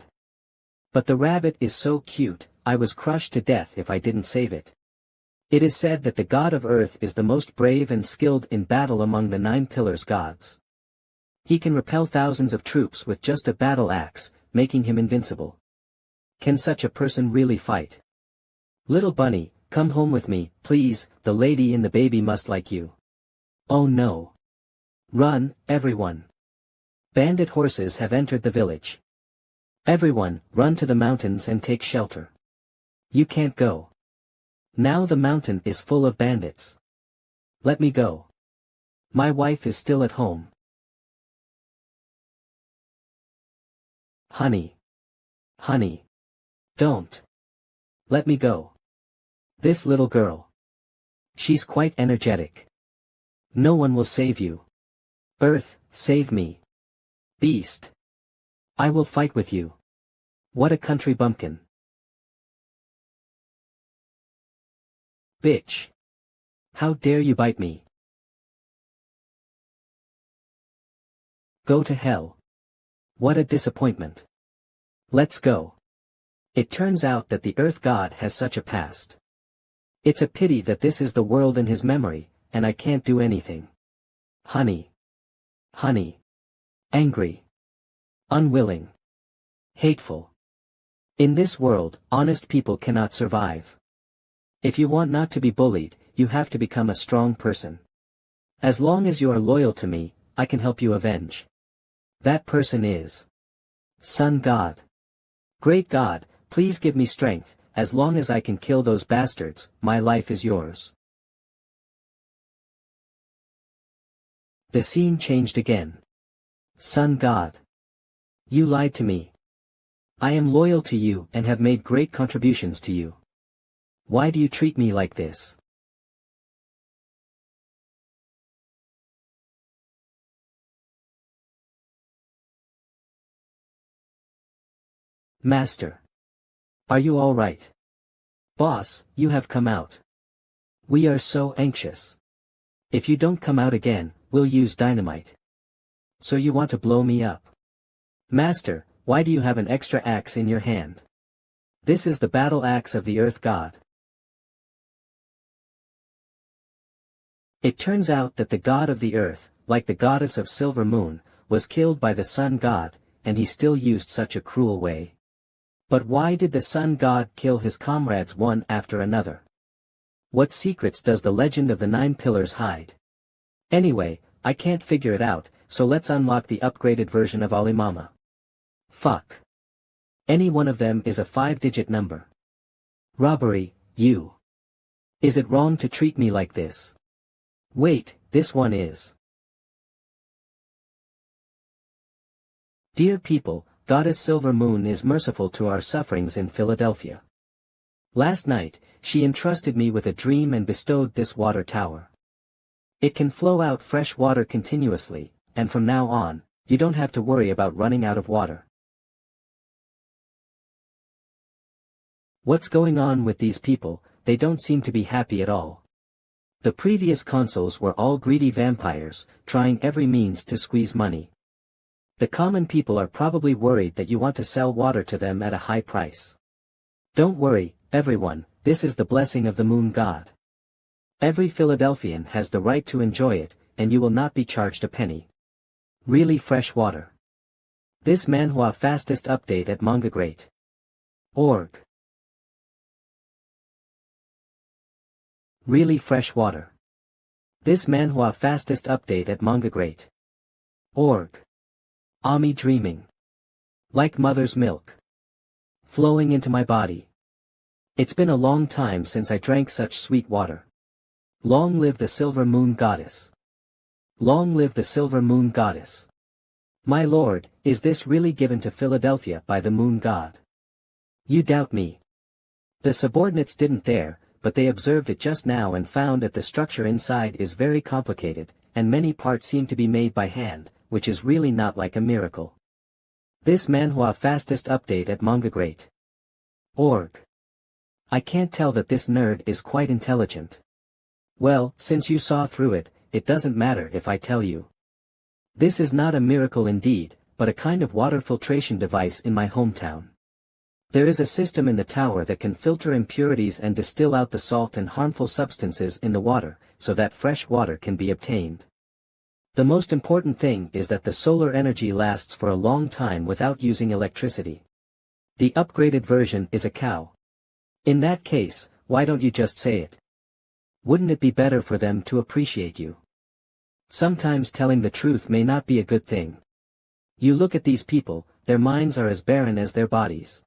But the rabbit is so cute, I was crushed to death if I didn't save it. It is said that the god of Earth is the most brave and skilled in battle among the Nine Pillars gods. He can repel thousands of troops with just a battle axe, making him invincible. Can such a person really fight? Little bunny, come home with me, please, the lady and the baby must like you. Oh no. Run, everyone. Bandit horses have entered the village. Everyone, run to the mountains and take shelter. You can't go. Now the mountain is full of bandits. Let me go. My wife is still at home. Honey. Honey. Don't. Let me go. This little girl. She's quite energetic. No one will save you. Earth, save me. Beast. I will fight with you. What a country bumpkin. Bitch. How dare you bite me? Go to hell. What a disappointment. Let's go. It turns out that the Earth God has such a past. It's a pity that this is the world in his memory, and I can't do anything. Honey. Honey. Angry. Unwilling. Hateful. In this world, honest people cannot survive. If you want not to be bullied, you have to become a strong person. As long as you are loyal to me, I can help you avenge. That person is Sun God. Great God, please give me strength. As long as I can kill those bastards, my life is yours. The scene changed again. Sun God. You lied to me. I am loyal to you and have made great contributions to you. Why do you treat me like this? Master. Are you all right? Boss, you have come out. We are so anxious. If you don't come out again, we'll use dynamite. So you want to blow me up? Master, why do you have an extra axe in your hand? This is the battle axe of the Earth God. It turns out that the god of the earth, like the goddess of Silver Moon, was killed by the Sun God, and he still used such a cruel way. But why did the Sun God kill his comrades one after another? What secrets does the legend of the 9 pillars hide? Anyway, I can't figure it out, so let's unlock the upgraded version of Alimama. Fuck. Any one of them is a 5-digit number. Robbery, you. Is it wrong to treat me like this? Wait, this one is. Dear people, Goddess Silver Moon is merciful to our sufferings in Philadelphia. Last night, she entrusted me with a dream and bestowed this water tower. It can flow out fresh water continuously, and from now on, you don't have to worry about running out of water. What's going on with these people? They don't seem to be happy at all. The previous consuls were all greedy vampires, trying every means to squeeze money. The common people are probably worried that you want to sell water to them at a high price. Don't worry, everyone, this is the blessing of the Moon God. Every Philadelphian has the right to enjoy it, and you will not be charged a penny. Really fresh water. This MANHWA fastest update at manhwarecap.org. Really fresh water. This MANHWA fastest update at manhwarecap.org. Ami dreaming. Like mother's milk. Flowing into my body. It's been a long time since I drank such sweet water. Long live the Silver Moon Goddess. Long live the Silver Moon Goddess. My lord, is this really given to Philadelphia by the Moon God? You doubt me. The subordinates didn't dare, but they observed it just now and found that the structure inside is very complicated, and many parts seem to be made by hand, which is really not like a miracle. This MANHWA fastest update at manhwarecap.org. I can't tell that this nerd is quite intelligent. Well, since you saw through it, it doesn't matter if I tell you. This is not a miracle indeed, but a kind of water filtration device in my hometown. There is a system in the tower that can filter impurities and distill out the salt and harmful substances in the water, so that fresh water can be obtained. The most important thing is that the solar energy lasts for a long time without using electricity. The upgraded version is a cow. In that case, why don't you just say it? Wouldn't it be better for them to appreciate you? Sometimes telling the truth may not be a good thing. You look at these people, their minds are as barren as their bodies.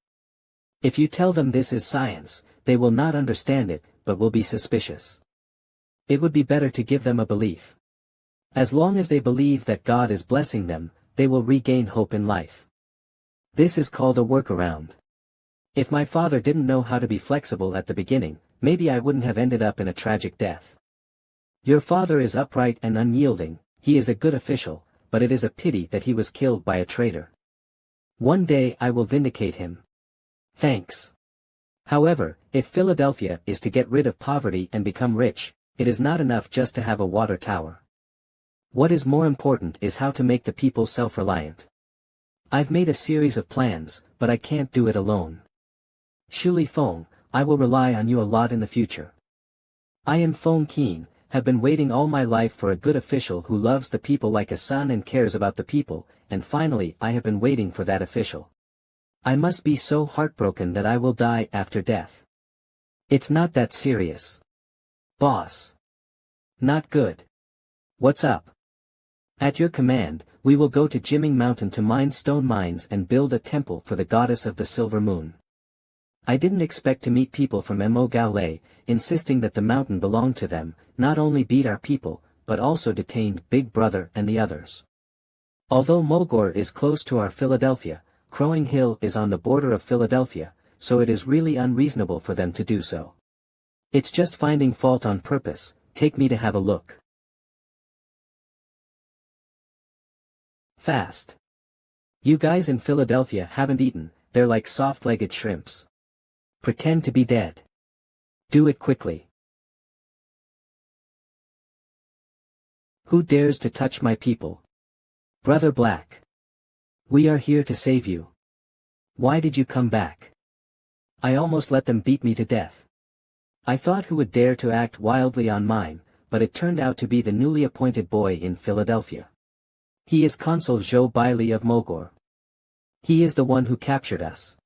If you tell them this is science, they will not understand it, but will be suspicious. It would be better to give them a belief. As long as they believe that God is blessing them, they will regain hope in life. This is called a workaround. If my father didn't know how to be flexible at the beginning, maybe I wouldn't have ended up in a tragic death. Your father is upright and unyielding, he is a good official, but it is a pity that he was killed by a traitor. One day I will vindicate him. Thanks. However, if Philadelphia is to get rid of poverty and become rich, it is not enough just to have a water tower. What is more important is how to make the people self-reliant. I've made a series of plans, but I can't do it alone. Xu Li Feng, I will rely on you a lot in the future. I am Feng Qin, have been waiting all my life for a good official who loves the people like a son and cares about the people, and finally I have been waiting for that official. I must be so heartbroken that I will die after death. It's not that serious. Boss. Not good. What's up? At your command, we will go to Jiming Mountain to mine stone mines and build a temple for the goddess of the silver moon. I didn't expect to meet people from Mo Gaolei, insisting that the mountain belonged to them, not only beat our people, but also detained Big Brother and the others. Although Mulgore is close to our Philadelphia, Crowing Hill is on the border of Philadelphia, so it is really unreasonable for them to do so. It's just finding fault on purpose. Take me to have a look. Fast. You guys in Philadelphia haven't eaten, they're like soft-legged shrimps. Pretend to be dead. Do it quickly. Who dares to touch my people? Brother Black. We are here to save you. Why did you come back? I almost let them beat me to death. I thought who would dare to act wildly on mine, but it turned out to be the newly appointed boy in Philadelphia. He is Consul Zhou Baili of Mulgore. He is the one who captured us.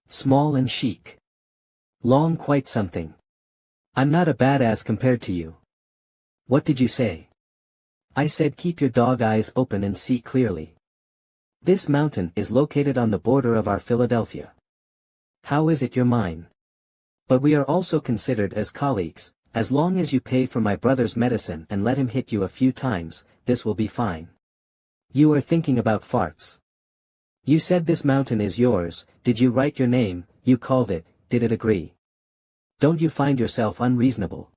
Small and chic. Long quite something. I'm not a badass compared to you. What did you say? I said keep your dog eyes open and see clearly. This mountain is located on the border of our Philadelphia. How is it you're mine? But we are also considered as colleagues. As long as you pay for my brother's medicine and let him hit you a few times, this will be fine. You are thinking about farts. You said this mountain is yours, did you write your name, you called it, did it agree? Don't you find yourself unreasonable?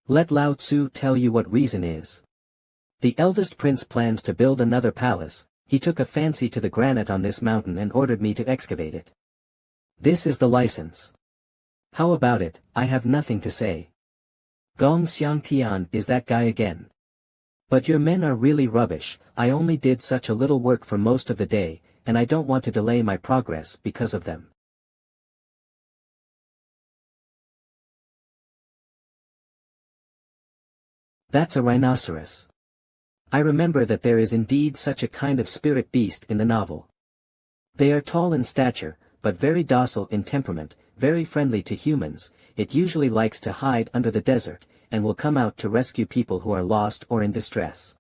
Let Lao Tzu tell you what reason is. The eldest prince plans to build another palace, he took a fancy to the granite on this mountain and ordered me to excavate it. This is the license. How about it, I have nothing to say. Gong Xiangtian is that guy again. But your men are really rubbish, I only did such a little work for most of the day, and I don't want to delay my progress because of them. That's a rhinoceros. I remember that there is indeed such a kind of spirit beast in the novel. They are tall in stature, but very docile in temperament, very friendly to humans. It usually likes to hide under the desert, and will come out to rescue people who are lost or in distress.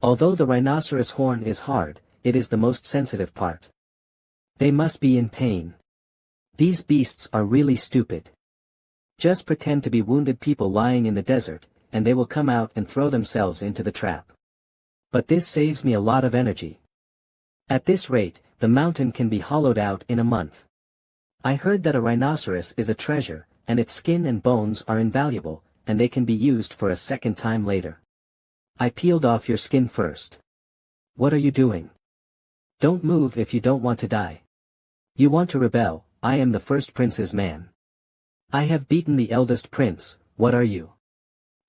Although the rhinoceros horn is hard, it is the most sensitive part. They must be in pain. These beasts are really stupid. Just pretend to be wounded people lying in the desert, and they will come out and throw themselves into the trap. But this saves me a lot of energy. At this rate, the mountain can be hollowed out in a month. I heard that a rhinoceros is a treasure, and its skin and bones are invaluable, and they can be used for a second time later. I peeled off your skin first. What are you doing? Don't move if you don't want to die. You want to rebel, I am the first prince's man. I have beaten the eldest prince, what are you?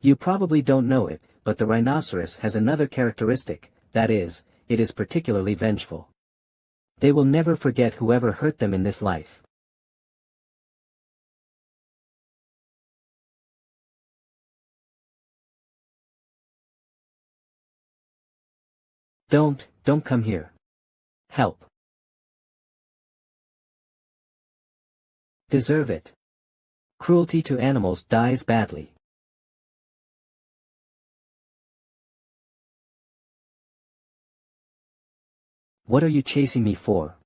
You probably don't know it, but the rhinoceros has another characteristic, that is, it is particularly vengeful. They will never forget whoever hurt them in this life. Don't come here. Help. Deserve it. Cruelty to animals dies badly. What are you chasing me for?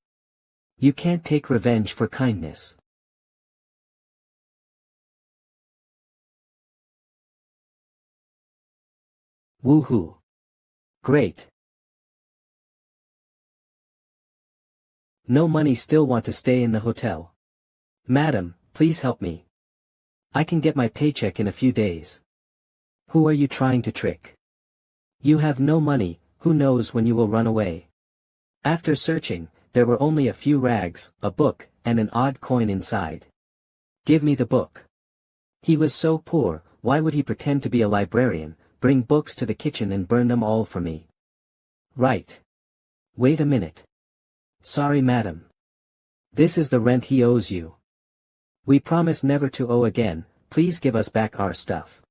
You can't take revenge for kindness. Woohoo. Great. No money, still want to stay in the hotel. Madam, please help me. I can get my paycheck in a few days. Who are you trying to trick? You have no money, who knows when you will run away. After searching, there were only a few rags, a book, and an odd coin inside. Give me the book. He was so poor, why would he pretend to be a librarian, bring books to the kitchen and burn them all for me? Right. Wait a minute. Sorry, madam. This is the rent he owes you. We promise never to owe again, please give us back our stuff.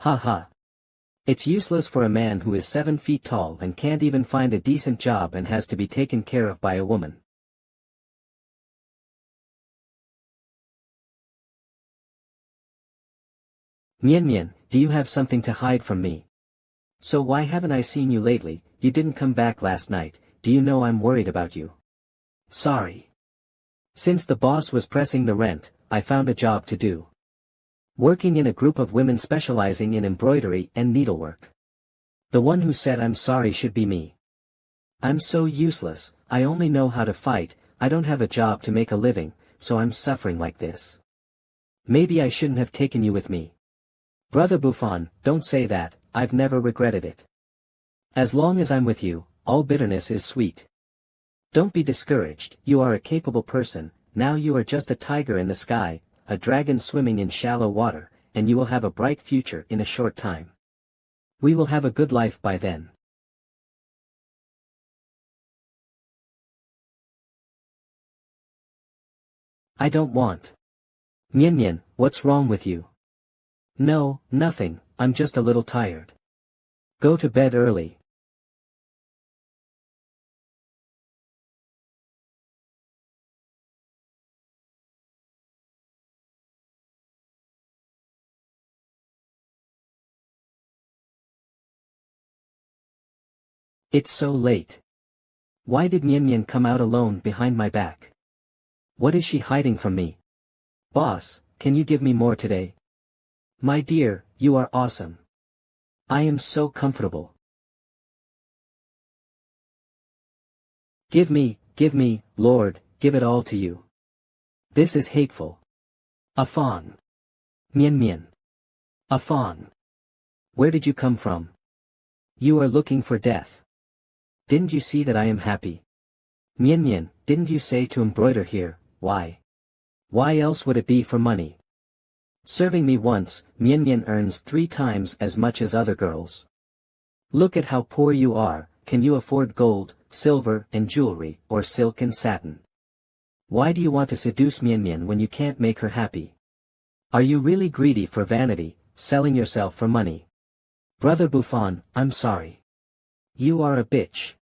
Ha ha. It's useless for a man who is 7 feet tall and can't even find a decent job and has to be taken care of by a woman. Mian Mian, do you have something to hide from me? So why haven't I seen you lately? You didn't come back last night, do you know I'm worried about you? Sorry. Since the boss was pressing the rent, I found a job to do. Working in a group of women specializing in embroidery and needlework. The one who said I'm sorry should be me. I'm so useless, I only know how to fight, I don't have a job to make a living, so I'm suffering like this. Maybe I shouldn't have taken you with me. Brother Buffon, don't say that, I've never regretted it. As long as I'm with you, all bitterness is sweet. Don't be discouraged, you are a capable person, now you are just a tiger in the sky, a dragon swimming in shallow water, and you will have a bright future in a short time. We will have a good life by then. I don't want. Mian Mian, what's wrong with you? No, nothing, I'm just a little tired. Go to bed early. It's so late. Why did Mian Mian come out alone behind my back? What is she hiding from me? Boss, can you give me more today? My dear, you are awesome. I am so comfortable. Give me, Lord, give it all to you. This is hateful. A fawn. Mian Mian. A fawn. Where did you come from? You are looking for death. Didn't you see that I am happy? Mian Mian, didn't you say to embroider here, why? Why else would it be for money? Serving me once, Mian Mian earns 3 times as much as other girls. Look at how poor you are, can you afford gold, silver and jewelry, or silk and satin? Why do you want to seduce Mian Mian when you can't make her happy? Are you really greedy for vanity, selling yourself for money? Brother Buffon, I'm sorry. You are a bitch.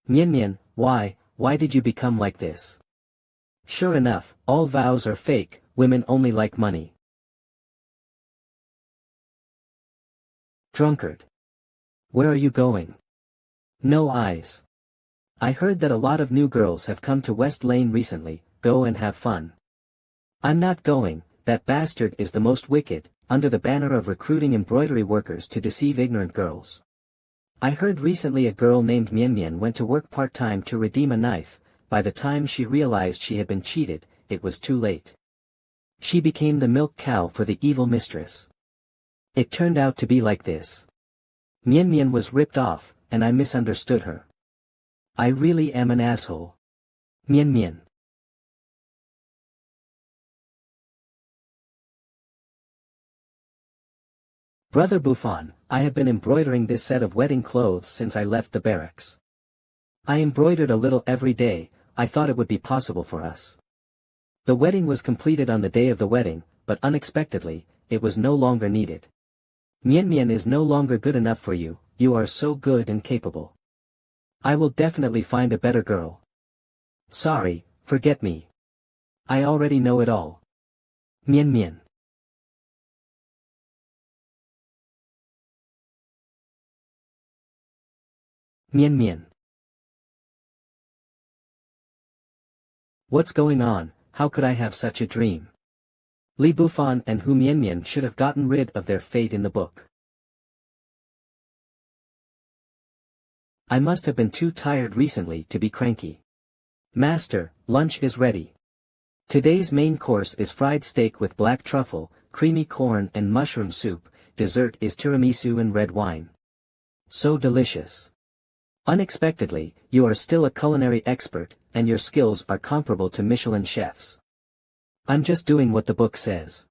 Mian Mian, why did you become like this? Sure enough, all vows are fake, women only like money. Drunkard. Where are you going? No eyes. I heard that a lot of new girls have come to West Lane recently, go and have fun. I'm not going, that bastard is the most wicked, under the banner of recruiting embroidery workers to deceive ignorant girls. I heard recently a girl named Mian Mian went to work part-time to redeem a knife, by the time she realized she had been cheated, it was too late. She became the milk cow for the evil mistress. It turned out to be like this. Mian Mian was ripped off, and I misunderstood her. I really am an asshole. Mian Mian. Brother Buffon, I have been embroidering this set of wedding clothes since I left the barracks. I embroidered a little every day, I thought it would be possible for us. The wedding was completed on the day of the wedding, but unexpectedly, it was no longer needed. Mian Mian is no longer good enough for you, you are so good and capable. I will definitely find a better girl. Sorry, forget me. I already know it all. Mian Mian. Mian Mian. What's going on, how could I have such a dream? Li Bufan and Hu Mianmian should have gotten rid of their fate in the book. I must have been too tired recently to be cranky. Master, lunch is ready. Today's main course is fried steak with black truffle, creamy corn and mushroom soup. Dessert is tiramisu and red wine. So delicious. Unexpectedly, you are still a culinary expert, and your skills are comparable to Michelin chefs. I'm just doing what the book says.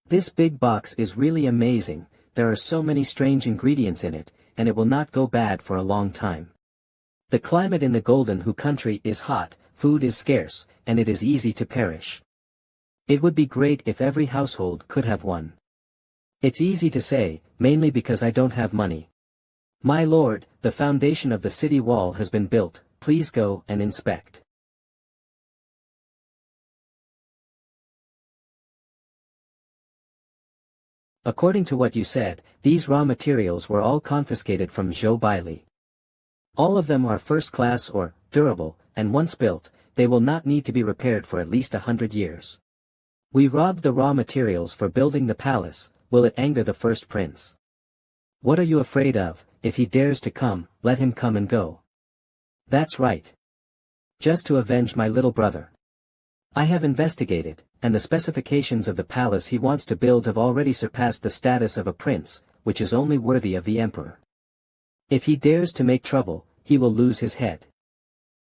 This big box is really amazing, there are so many strange ingredients in it, and it will not go bad for a long time. The climate in the Golden Hu country is hot, food is scarce, and it is easy to perish. It would be great if every household could have one. It's easy to say, mainly because I don't have money. My lord, the foundation of the city wall has been built, please go and inspect. According to what you said, these raw materials were all confiscated from Zhou Baili. All of them are first-class or durable, and once built, they will not need to be repaired for at least 100 years. We robbed the raw materials for building the palace. Will it anger the first prince? What are you afraid of? If he dares to come, let him come and go. That's right. Just to avenge my little brother. I have investigated, and the specifications of the palace he wants to build have already surpassed the status of a prince, which is only worthy of the emperor. If he dares to make trouble, he will lose his head.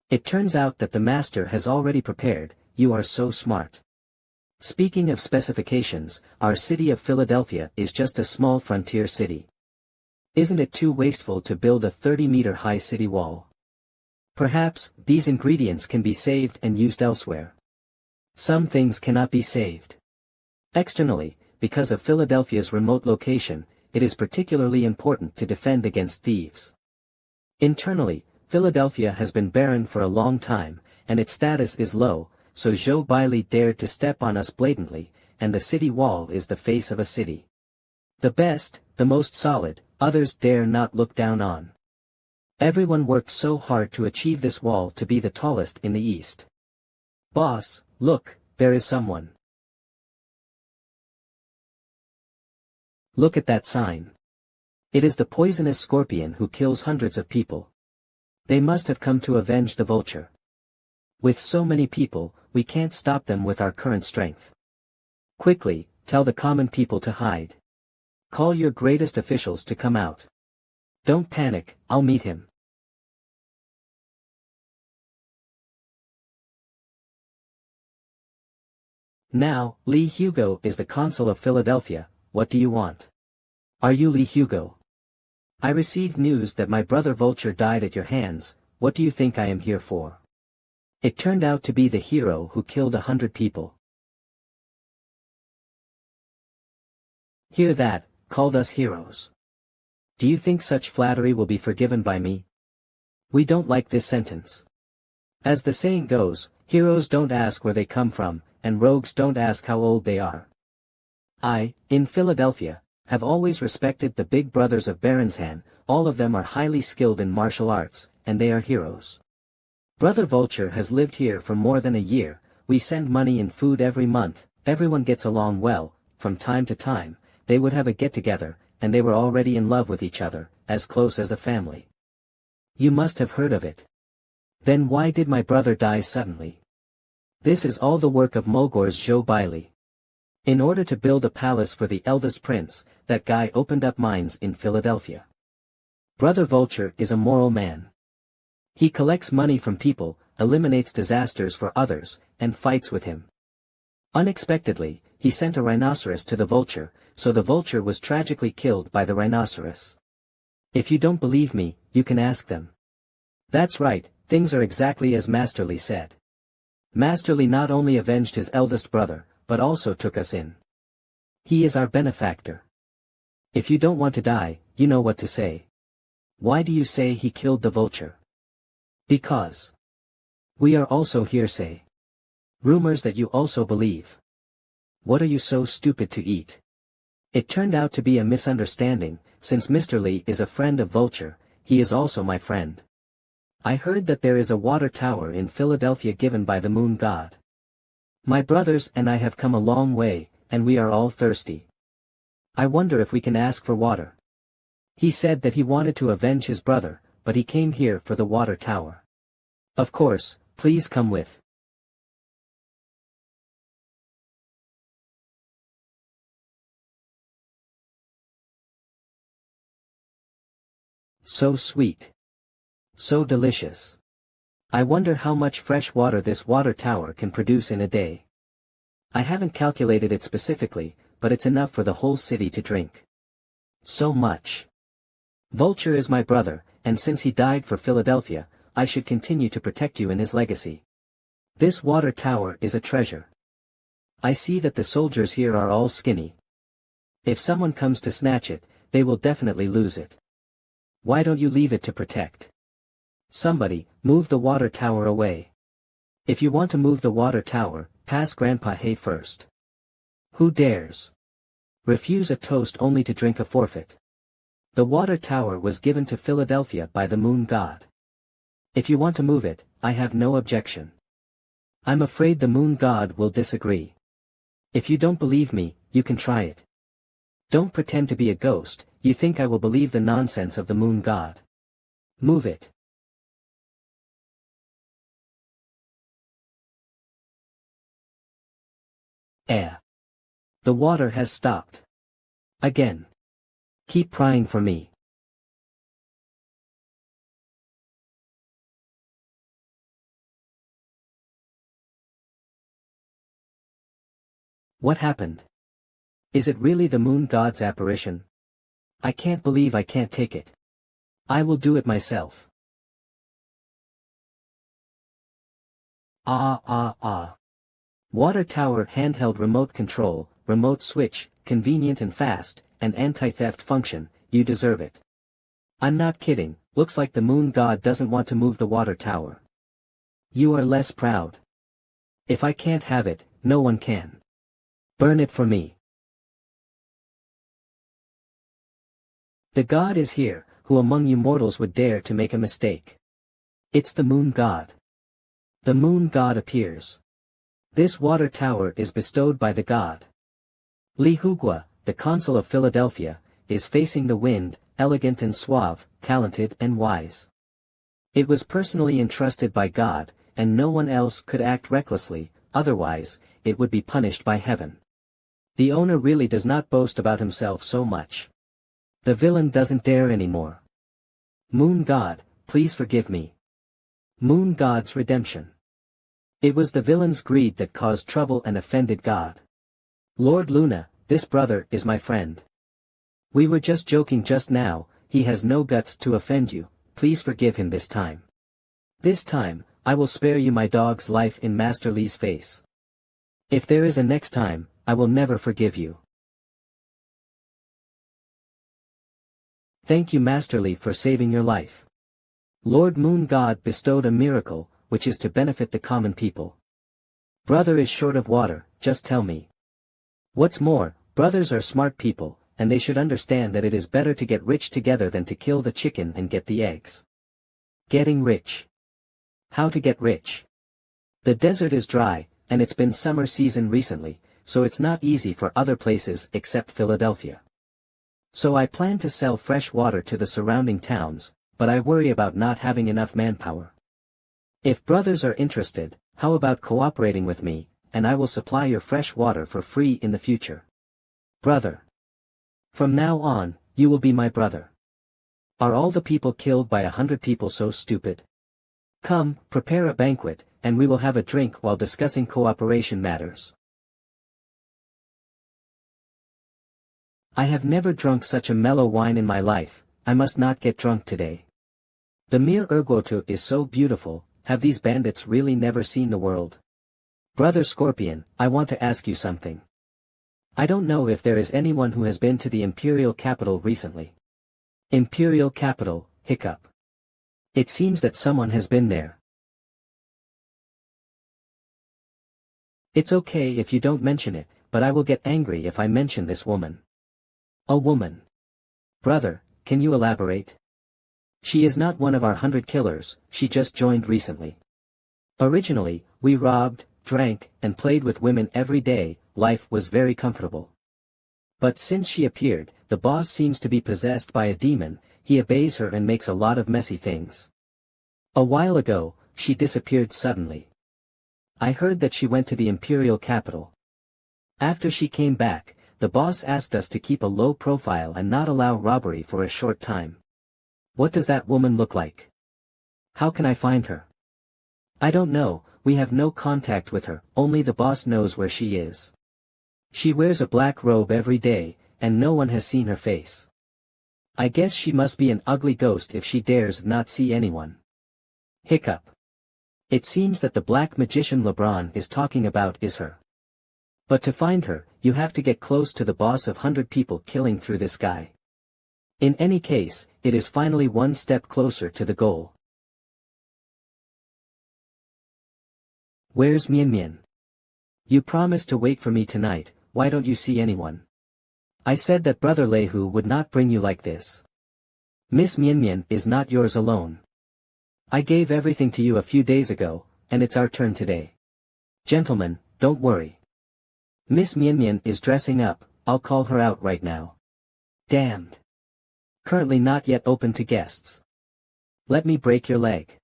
It turns out that the master has already prepared. You are so smart. Speaking of specifications, our city of Philadelphia is just a small frontier city. Isn't it too wasteful to build a 30-meter-high city wall? Perhaps, these ingredients can be saved and used elsewhere. Some things cannot be saved. Externally, because of Philadelphia's remote location, it is particularly important to defend against thieves. Internally, Philadelphia has been barren for a long time, and its status is low, so Zhou Baili dared to step on us blatantly, and the city wall is the face of a city. The best, the most solid, others dare not look down on. Everyone worked so hard to achieve this wall to be the tallest in the East. Boss, look, there is someone. Look at that sign. It is the poisonous scorpion who kills hundreds of people. They must have come to avenge the vulture. With so many people, we can't stop them with our current strength. Quickly, tell the common people to hide. Call your greatest officials to come out. Don't panic, I'll meet him. Now, Lee Hugo is the consul of Philadelphia. What do you want? Are you Lee Hugo? I received news that my brother Vulture died at your hands. What do you think I am here for? It turned out to be the hero who killed 100 people. Hear that, called us heroes. Do you think such flattery will be forgiven by me? We don't like this sentence. As the saying goes, heroes don't ask where they come from, and rogues don't ask how old they are. I, in Philadelphia, have always respected the big brothers of Baronshan. All of them are highly skilled in martial arts, and they are heroes. Brother Vulture has lived here for more than a year. We send money and food every month, everyone gets along well. From time to time, they would have a get-together, and they were already in love with each other, as close as a family. You must have heard of it. Then why did my brother die suddenly? This is all the work of Mulgor's Zhou Baili. In order to build a palace for the eldest prince, that guy opened up mines in Philadelphia. Brother Vulture is a moral man. He collects money from people, eliminates disasters for others, and fights with him. Unexpectedly, he sent a rhinoceros to the vulture, so the vulture was tragically killed by the rhinoceros. If you don't believe me, you can ask them. That's right, things are exactly as Master Li said. Master Li not only avenged his eldest brother, but also took us in. He is our benefactor. If you don't want to die, you know what to say. Why do you say he killed the vulture? Because we are also hearsay. Rumors that you also believe. What are you so stupid to eat? It turned out to be a misunderstanding. Since Mr. Li is a friend of Vulture, he is also my friend. I heard that there is a water tower in Philadelphia given by the moon god. My brothers and I have come a long way, and we are all thirsty. I wonder if we can ask for water. He said that he wanted to avenge his brother, but he came here for the water tower. Of course, please come with. So sweet. So delicious. I wonder how much fresh water this water tower can produce in a day. I haven't calculated it specifically, but it's enough for the whole city to drink. So much. Vulture is my brother, and since he died for Philadelphia, I should continue to protect you in his legacy. This water tower is a treasure. I see that the soldiers here are all skinny. If someone comes to snatch it, they will definitely lose it. Why don't you leave it to protect? Somebody, move the water tower away. If you want to move the water tower, pass Grandpa Hay first. Who dares? Refuse a toast only to drink a forfeit. The water tower was given to Philadelphia by the moon god. If you want to move it, I have no objection. I'm afraid the moon god will disagree. If you don't believe me, you can try it. Don't pretend to be a ghost, you think I will believe the nonsense of the moon god. Move it. The water has stopped. Again. Keep prying for me. What happened? Is it really the moon god's apparition? I can't believe I can't take it. I will do it myself. Water tower handheld remote control, remote switch, convenient and fast, and anti-theft function, you deserve it. I'm not kidding, looks like the moon god doesn't want to move the water tower. You are less proud. If I can't have it, no one can. Burn it for me. The god is here, who among you mortals would dare to make a mistake? It's the moon god. The moon god appears. This water tower is bestowed by the god. MANHWA, the consul of Philadelphia, is facing the wind, elegant and suave, talented and wise. It was personally entrusted by God, and no one else could act recklessly, otherwise, it would be punished by heaven. The owner really does not boast about himself so much. The villain doesn't dare anymore. Moon God, please forgive me. Moon God's redemption. It was the villain's greed that caused trouble and offended God. Lord Luna, this brother is my friend. We were just joking just now, he has no guts to offend you, please forgive him this time. This time, I will spare you my dog's life in Master Lee's face. If there is a next time, I will never forgive you. Thank you Master Lee for saving your life. Lord Moon God bestowed a miracle, which is to benefit the common people. Brother is short of water, just tell me. What's more, brothers are smart people, and they should understand that it is better to get rich together than to kill the chicken and get the eggs. Getting rich. How to get rich? The desert is dry, and it's been summer season recently, so it's not easy for other places except Philadelphia. So I plan to sell fresh water to the surrounding towns, but I worry about not having enough manpower. If brothers are interested, how about cooperating with me, and I will supply your fresh water for free in the future. Brother. From now on, you will be my brother. Are all the people killed by 100 people so stupid? Come, prepare a banquet, and we will have a drink while discussing cooperation matters. I have never drunk such a mellow wine in my life, I must not get drunk today. The mere ergotu is so beautiful, have these bandits really never seen the world? Brother Scorpion, I want to ask you something. I don't know if there is anyone who has been to the imperial capital recently. Imperial capital, hiccup. It seems that someone has been there. It's okay if you don't mention it, but I will get angry if I mention this woman. A woman. Brother, can you elaborate? She is not one of our 100 killers, she just joined recently. Originally, we robbed, drank, and played with women every day, life was very comfortable. But since she appeared, the boss seems to be possessed by a demon, he obeys her and makes a lot of messy things. A while ago, she disappeared suddenly. I heard that she went to the imperial capital. After she came back, the boss asked us to keep a low profile and not allow robbery for a short time. What does that woman look like? How can I find her? I don't know, we have no contact with her, only the boss knows where she is. She wears a black robe every day, and no one has seen her face. I guess she must be an ugly ghost if she dares not see anyone. Hiccup. It seems that the black magician LeBron is talking about is her. But to find her, you have to get close to the boss of 100 people killing through the sky. In any case, it is finally one step closer to the goal. Where's Mian Mian? You promised to wait for me tonight, why don't you see anyone? I said that Brother Lehu would not bring you like this. Miss Mian Mian is not yours alone. I gave everything to you a few days ago, and it's our turn today. Gentlemen, don't worry. Miss Mian Mian is dressing up, I'll call her out right now. Damned. Currently not yet open to guests. Let me break your leg.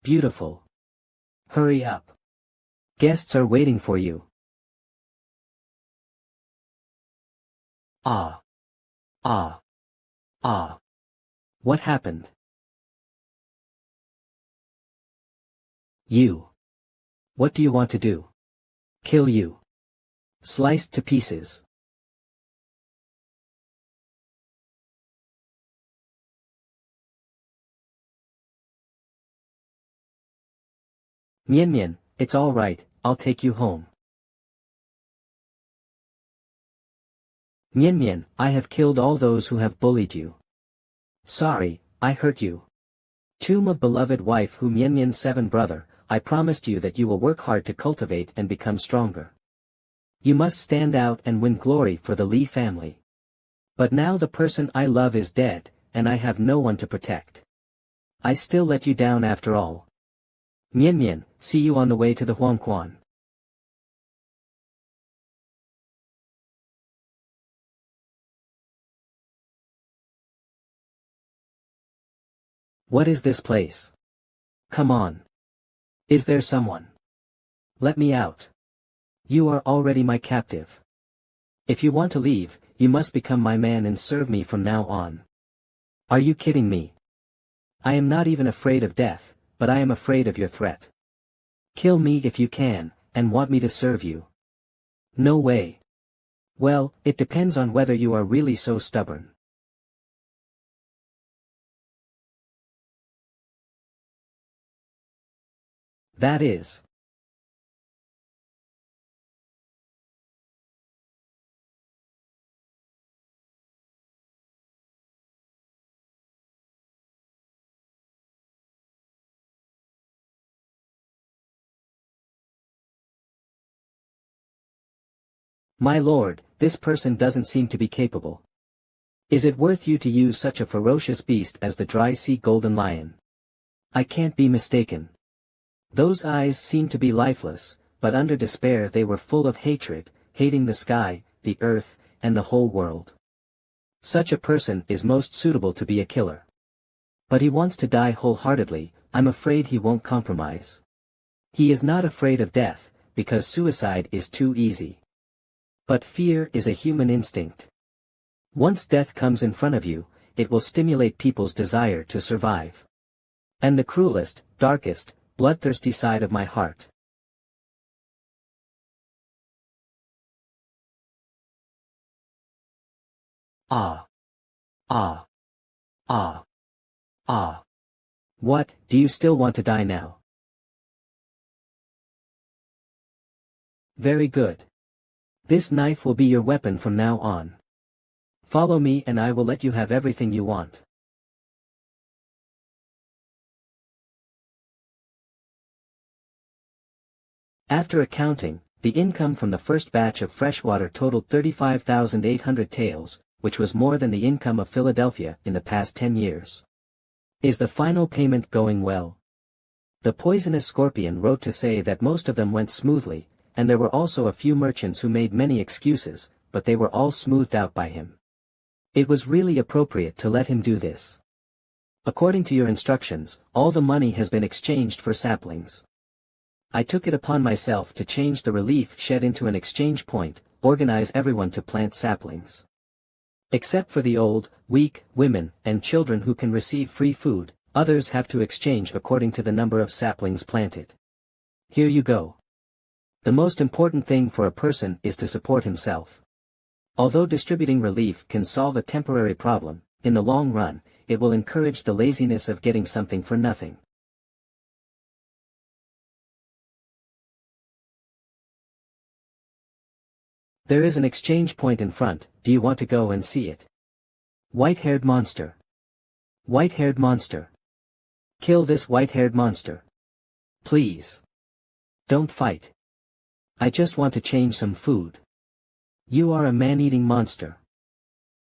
Beautiful. Hurry up. Guests are waiting for you. Ah. Ah. Ah. What happened? You. What do you want to do? Kill you. Sliced to pieces. Mian Mian, it's all right, I'll take you home. Mian Mian, I have killed all those who have bullied you. Sorry, I hurt you. Tomb of beloved wife Hu Mian Mian's 7 brother, I promised you that you will work hard to cultivate and become stronger. You must stand out and win glory for the Li family. But now the person I love is dead, and I have no one to protect. I still let you down after all. Mian Mian, see you on the way to the Huangquan. What is this place? Come on. Is there someone? Let me out. You are already my captive. If you want to leave, you must become my man and serve me from now on. Are you kidding me? I am not even afraid of death, but I am afraid of your threat. Kill me if you can, and want me to serve you. No way. Well, it depends on whether you are really so stubborn. That is. My lord, this person doesn't seem to be capable. Is it worth you to use such a ferocious beast as the dry sea golden lion? I can't be mistaken. Those eyes seemed to be lifeless, but under despair they were full of hatred, hating the sky, the earth, and the whole world. Such a person is most suitable to be a killer. But he wants to die wholeheartedly, I'm afraid he won't compromise. He is not afraid of death, because suicide is too easy. But fear is a human instinct. Once death comes in front of you, it will stimulate people's desire to survive. And the cruelest, darkest, bloodthirsty side of my heart. Ah. Ah. Ah. Ah. What, do you still want to die now? Very good. This knife will be your weapon from now on. Follow me and I will let you have everything you want. After accounting, the income from the first batch of freshwater totaled 35,800 taels, which was more than the income of Philadelphia in the past 10 years. Is the final payment going well? The poisonous scorpion wrote to say that most of them went smoothly, and there were also a few merchants who made many excuses, but they were all smoothed out by him. It was really appropriate to let him do this. According to your instructions, all the money has been exchanged for saplings. I took it upon myself to change the relief shed into an exchange point, organize everyone to plant saplings. Except for the old, weak, women, and children who can receive free food, others have to exchange according to the number of saplings planted. Here you go. The most important thing for a person is to support himself. Although distributing relief can solve a temporary problem, in the long run, it will encourage the laziness of getting something for nothing. There is an exchange point in front, do you want to go and see it? White-haired monster. White-haired monster. Kill this white-haired monster. Please. Don't fight. I just want to change some food. You are a man-eating monster.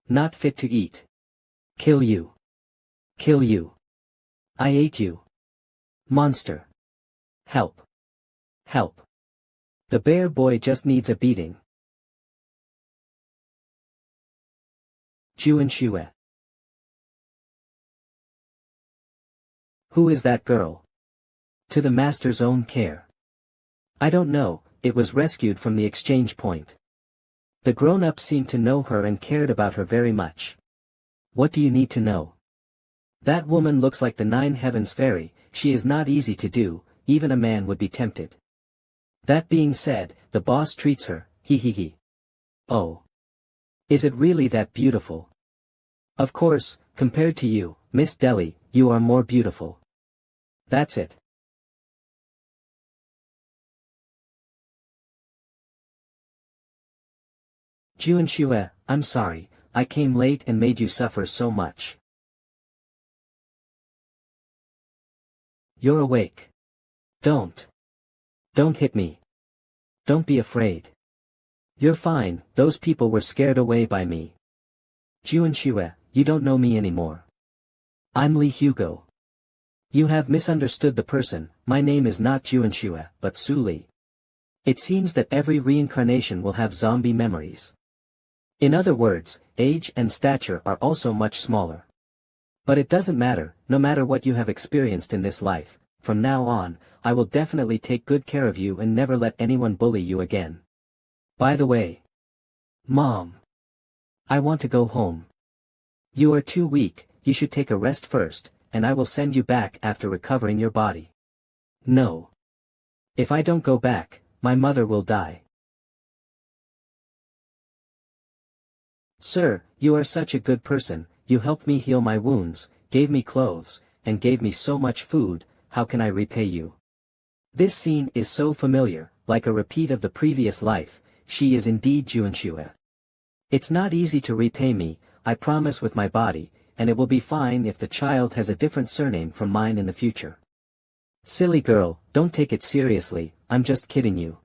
Not fit to eat. Kill you. Kill you. I ate you. Monster. Help. Help. The bear boy just needs a beating. Juanshue. Who is that girl? To the master's own care. I don't know, it was rescued from the exchange point. The grown-up seemed to know her and cared about her very much. What do you need to know? That woman looks like the nine heavens fairy, she is not easy to do, even a man would be tempted. That being said, the boss treats her, he. Oh. Is it really that beautiful? Of course, compared to you, Miss Deli, you are more beautiful. That's it. Juanshue, I'm sorry, I came late and made you suffer so much. You're awake. Don't hit me. Don't be afraid. You're fine, those people were scared away by me. Juanshue, you don't know me anymore. I'm Lee Hugo. You have misunderstood the person, my name is not Juanshue, but Su Li. It seems that every reincarnation will have zombie memories. In other words, age and stature are also much smaller. But it doesn't matter, no matter what you have experienced in this life, from now on, I will definitely take good care of you and never let anyone bully you again. By the way. Mom. I want to go home. You are too weak, you should take a rest first, and I will send you back after recovering your body. No. If I don't go back, my mother will die. Sir, you are such a good person, you helped me heal my wounds, gave me clothes, and gave me so much food, how can I repay you? This scene is so familiar, like a repeat of the previous life, she is indeed Juanshue. It's not easy to repay me, I promise with my body, and it will be fine if the child has a different surname from mine in the future. Silly girl, don't take it seriously, I'm just kidding you.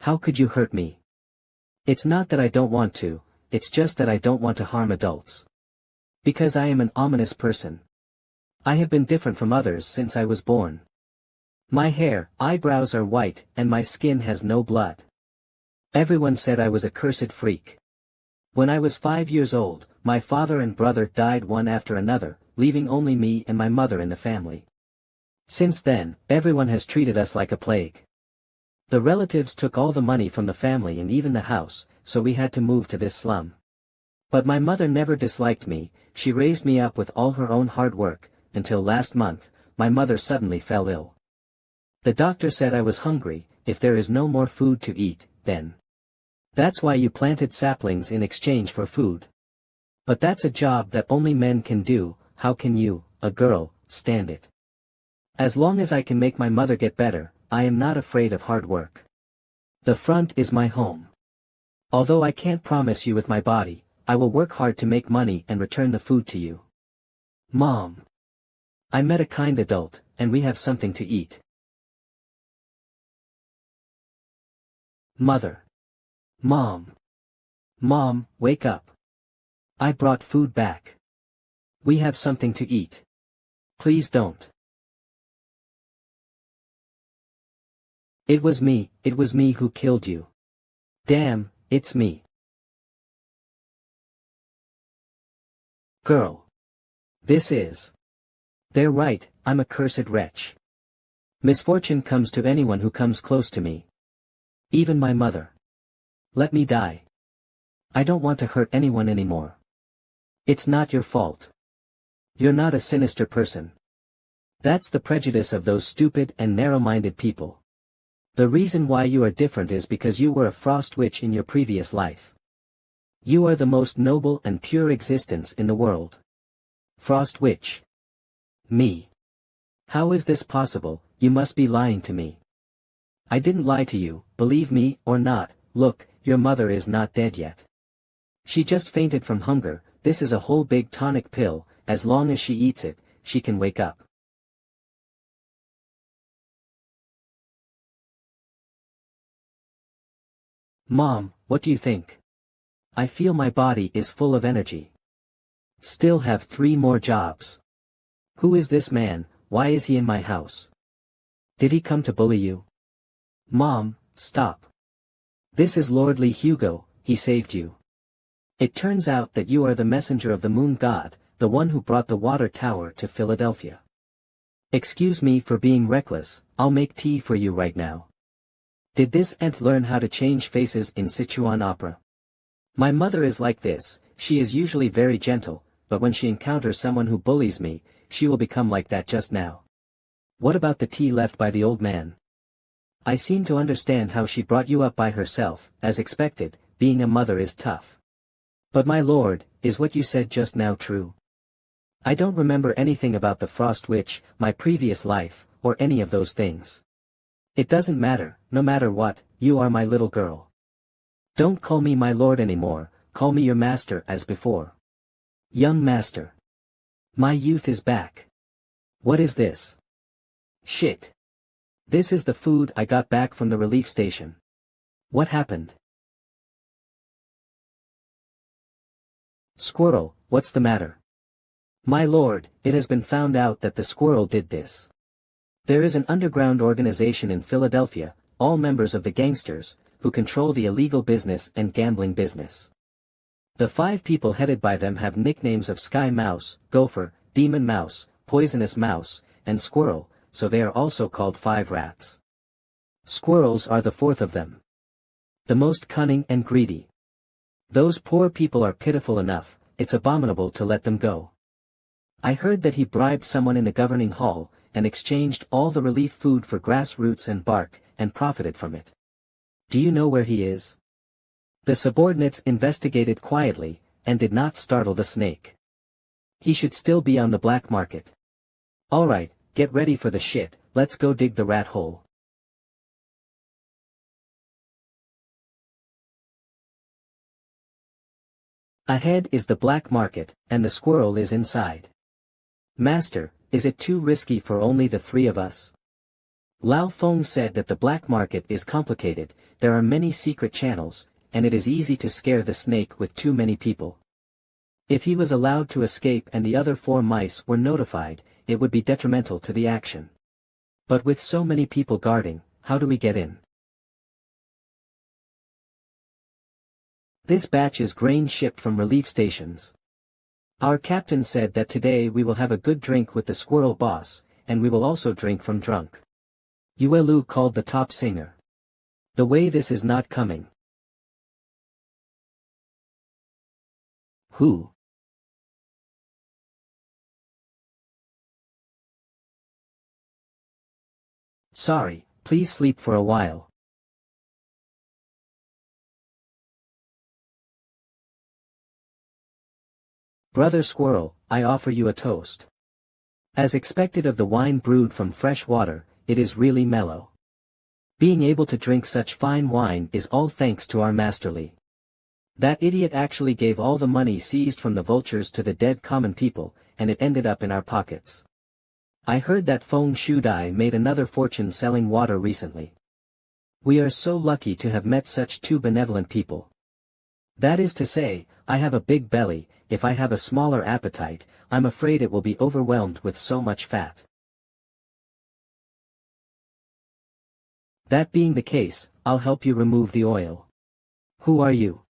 How could you hurt me? It's not that I don't want to, it's just that I don't want to harm adults. Because I am an ominous person. I have been different from others since I was born. My hair, eyebrows are white, and my skin has no blood. Everyone said I was a cursed freak. When I was 5 years old, my father and brother died one after another, leaving only me and my mother in the family. Since then, everyone has treated us like a plague. The relatives took all the money from the family and even the house, so we had to move to this slum. But my mother never disliked me, she raised me up with all her own hard work, until last month, my mother suddenly fell ill. The doctor said I was hungry, if there is no more food to eat, then. That's why you planted saplings in exchange for food. But that's a job that only men can do, how can you, a girl, stand it? As long as I can make my mother get better, I am not afraid of hard work. The front is my home. Although I can't promise you with my body, I will work hard to make money and return the food to you. Mom. I met a kind adult, and we have something to eat. Mother. Mom. Mom, wake up. I brought food back. We have something to eat. Please don't. It was me who killed you. Damn, it's me. Girl. This is. They're right, I'm a cursed wretch. Misfortune comes to anyone who comes close to me. Even my mother. Let me die. I don't want to hurt anyone anymore. It's not your fault. You're not a sinister person. That's the prejudice of those stupid and narrow-minded people. The reason why you are different is because you were a frost witch in your previous life. You are the most noble and pure existence in the world. Frost witch. Me. How is this possible? You must be lying to me. I didn't lie to you, believe me or not. Look, your mother is not dead yet. She just fainted from hunger. This is a whole big tonic pill. As long as she eats it, she can wake up. Mom, what do you think? I feel my body is full of energy. Still have 3 more jobs. Who is this man? Why is he in my house? Did he come to bully you? Mom, stop. This is Lordly Hugo, he saved you. It turns out that you are the messenger of the moon god, the one who brought the water tower to Philadelphia. Excuse me for being reckless, I'll make tea for you right now. Did this ant learn how to change faces in Sichuan opera? My mother is like this, she is usually very gentle, but when she encounters someone who bullies me, she will become like that just now. What about the tea left by the old man? I seem to understand how she brought you up by herself, as expected, being a mother is tough. But my lord, is what you said just now true? I don't remember anything about the Frost Witch, my previous life, or any of those things. It doesn't matter, no matter what, you are my little girl. Don't call me my lord anymore, call me your master as before. Young master. My youth is back. What is this? Shit. This is the food I got back from the relief station. What happened? Squirrel, what's the matter? My lord, it has been found out that the squirrel did this. There is an underground organization in Philadelphia, all members of the gangsters, who control the illegal business and gambling business. The 5 people headed by them have nicknames of Sky Mouse, Gopher, Demon Mouse, Poisonous Mouse, and Squirrel, so they are also called 5 rats. Squirrels are the 4th of them. The most cunning and greedy. Those poor people are pitiful enough, it's abominable to let them go. I heard that he bribed someone in the governing hall, and exchanged all the relief food for grass roots and bark, and profited from it. Do you know where he is? The subordinates investigated quietly, and did not startle the snake. He should still be on the black market. Alright, get ready for the shit, let's go dig the rat hole. Ahead is the black market, and the squirrel is inside. Master, is it too risky for only the 3 of us? Lao Feng said that the black market is complicated, there are many secret channels, and it is easy to scare the snake with too many people. If he was allowed to escape and the other 4 mice were notified, it would be detrimental to the action. But with so many people guarding, how do we get in? This batch is grain shipped from relief stations. Our captain said that today we will have a good drink with the squirrel boss, and we will also drink from drunk. Yuelu called the top singer. The way this is not coming. Who? Sorry, please sleep for a while. Brother Squirrel, I offer you a toast. As expected of the wine brewed from fresh water, it is really mellow. Being able to drink such fine wine is all thanks to our masterly. That idiot actually gave all the money seized from the vultures to the dead common people, and it ended up in our pockets. I heard that Feng Shudai made another fortune selling water recently. We are so lucky to have met such 2 benevolent people. That is to say, I have a big belly, if I have a smaller appetite, I'm afraid it will be overwhelmed with so much fat. That being the case, I'll help you remove the oil. Who are you?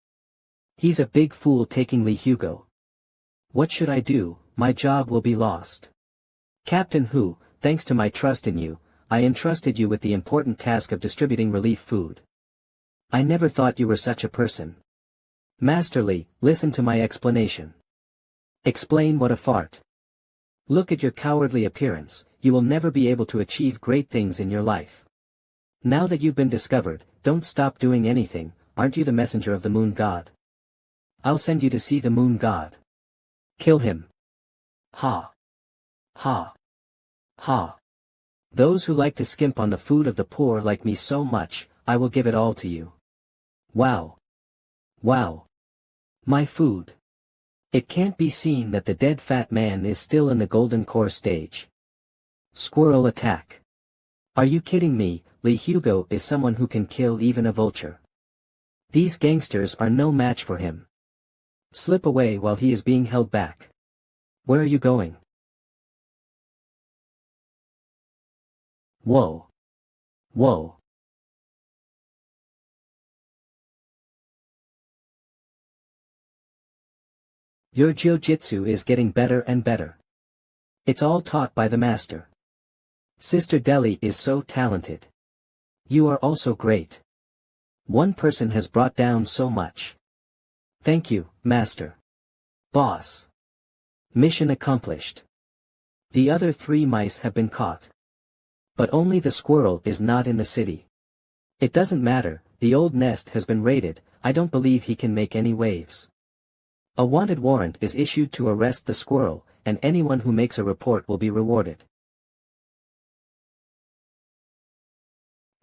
He's a big fool taking Li Hugo. What should I do? My job will be lost. Captain Hu, thanks to my trust in you, I entrusted you with the important task of distributing relief food. I never thought you were such a person. Master Li, listen to my explanation. Explain what a fart. Look at your cowardly appearance, you will never be able to achieve great things in your life. Now that you've been discovered, don't stop doing anything, aren't you the messenger of the moon god? I'll send you to see the moon god. Kill him. Ha. Ha. Ha. Those who like to skimp on the food of the poor like me so much, I will give it all to you. Wow. Wow. My food. It can't be seen that the dead fat man is still in the golden core stage. Squirrel attack. Are you kidding me? Li Hugo is someone who can kill even a vulture. These gangsters are no match for him. Slip away while he is being held back. Where are you going? Whoa. Whoa. Your jiu-jitsu is getting better and better. It's all taught by the master. Sister Deli is so talented. You are also great. One person has brought down so much. Thank you, master. Boss. Mission accomplished. The other 3 mice have been caught. But only the squirrel is not in the city. It doesn't matter, the old nest has been raided, I don't believe he can make any waves. A wanted warrant is issued to arrest the squirrel, and anyone who makes a report will be rewarded.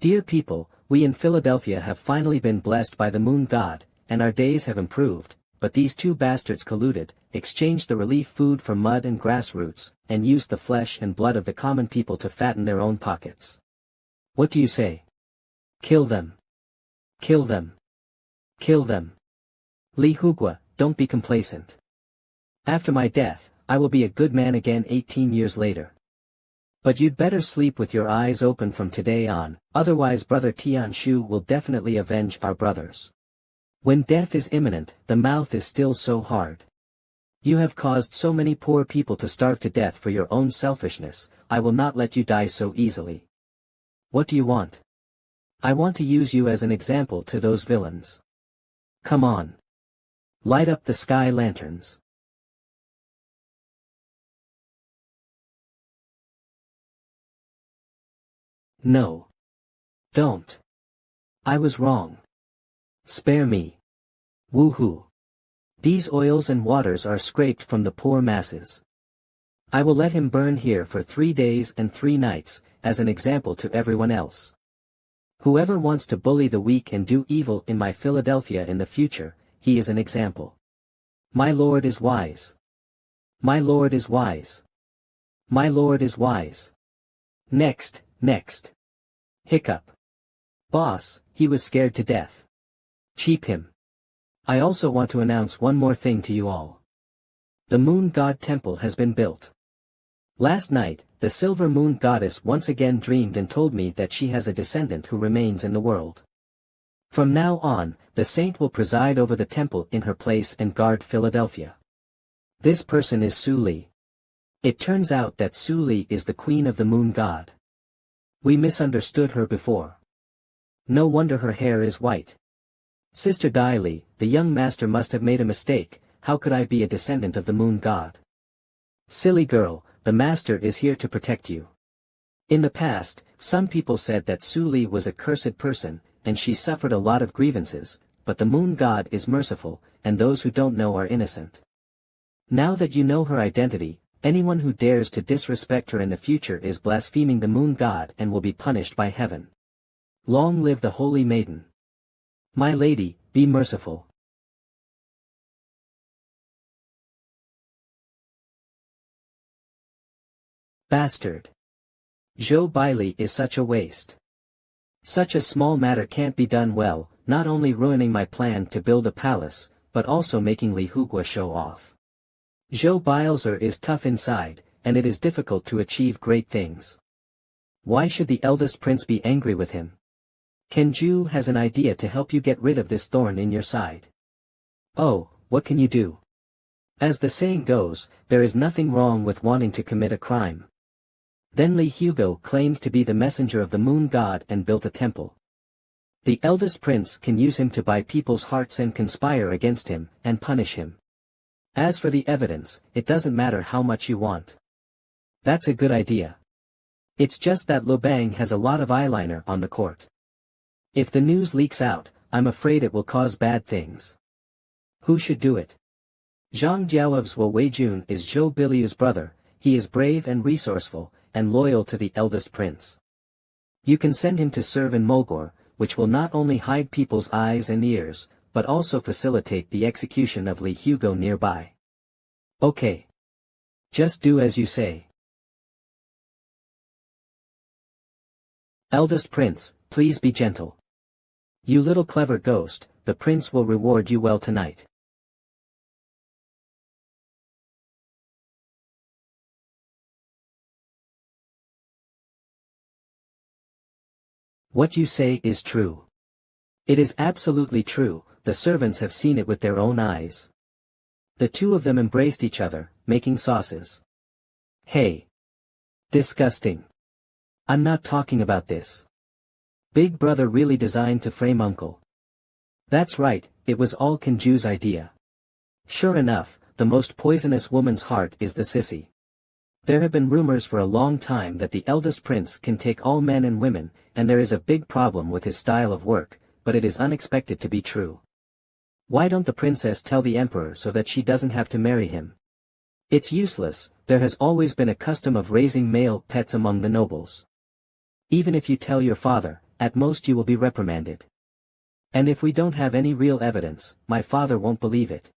Dear people, we in Philadelphia have finally been blessed by the moon god, and our days have improved, but these 2 bastards colluded, exchanged the relief food for mud and grass roots, and used the flesh and blood of the common people to fatten their own pockets. What do you say? Kill them. Kill them. Kill them. Li Hugo, don't be complacent. After my death, I will be a good man again 18 years later. But you'd better sleep with your eyes open from today on, otherwise Brother Tianshu will definitely avenge our brothers. When death is imminent, the mouth is still so hard. You have caused so many poor people to starve to death for your own selfishness, I will not let you die so easily. What do you want? I want to use you as an example to those villains. Come on. Light up the sky lanterns. No. Don't. I was wrong. Spare me. Woohoo. These oils and waters are scraped from the poor masses. I will let him burn here for 3 days and 3 nights, as an example to everyone else. Whoever wants to bully the weak and do evil in my Philadelphia in the future, he is an example. My Lord is wise. My Lord is wise. My Lord is wise. Next. Hiccup. Boss, he was scared to death. Cheap him. I also want to announce one more thing to you all. The Moon God Temple has been built. Last night, the Silver Moon Goddess once again dreamed and told me that she has a descendant who remains in the world. From now on, the saint will preside over the temple in her place and guard Philadelphia. This person is Su Li. It turns out that Su Li is the queen of the moon god. We misunderstood her before. No wonder her hair is white. Sister Dai Li, the young master must have made a mistake, how could I be a descendant of the moon god? Silly girl, the master is here to protect you. In the past, some people said that Su Li was a cursed person, and she suffered a lot of grievances, but the moon god is merciful, and those who don't know are innocent. Now that you know her identity, anyone who dares to disrespect her in the future is blaspheming the moon god and will be punished by heaven. Long live the holy maiden. My lady, be merciful. Bastard. Zhou Bailey is such a waste. Such a small matter can't be done well, not only ruining my plan to build a palace, but also making Li Hugo show off. Zhou Bailzer is tough inside, and it is difficult to achieve great things. Why should the eldest prince be angry with him? Kenju has an idea to help you get rid of this thorn in your side. Oh, what can you do? As the saying goes, there is nothing wrong with wanting to commit a crime. Then Li Hugo claimed to be the messenger of the moon god and built a temple. The eldest prince can use him to buy people's hearts and conspire against him, and punish him. As for the evidence, it doesn't matter how much you want. That's a good idea. It's just that Lobang has a lot of eyeliner on the court. If the news leaks out, I'm afraid it will cause bad things. Who should do it? Zhang Jiao's Wu Weijun is Zhou Biliu's brother. He is brave and resourceful, and loyal to the eldest prince. You can send him to serve in Mogor, which will not only hide people's eyes and ears, but also facilitate the execution of Li Hugo nearby. Okay. Just do as you say. Eldest prince, please be gentle. You little clever ghost, the prince will reward you well tonight. What you say is true. It is absolutely true, the servants have seen it with their own eyes. The two of them embraced each other, making sauces. Hey. Disgusting. I'm not talking about this. Big brother really designed to frame uncle. That's right, it was all Kenju's idea. Sure enough, the most poisonous woman's heart is the sissy. There have been rumors for a long time that the eldest prince can take all men and women, and there is a big problem with his style of work, but it is unexpected to be true. Why don't the princess tell the emperor so that she doesn't have to marry him? It's useless, there has always been a custom of raising male pets among the nobles. Even if you tell your father, at most you will be reprimanded. And if we don't have any real evidence, my father won't believe it.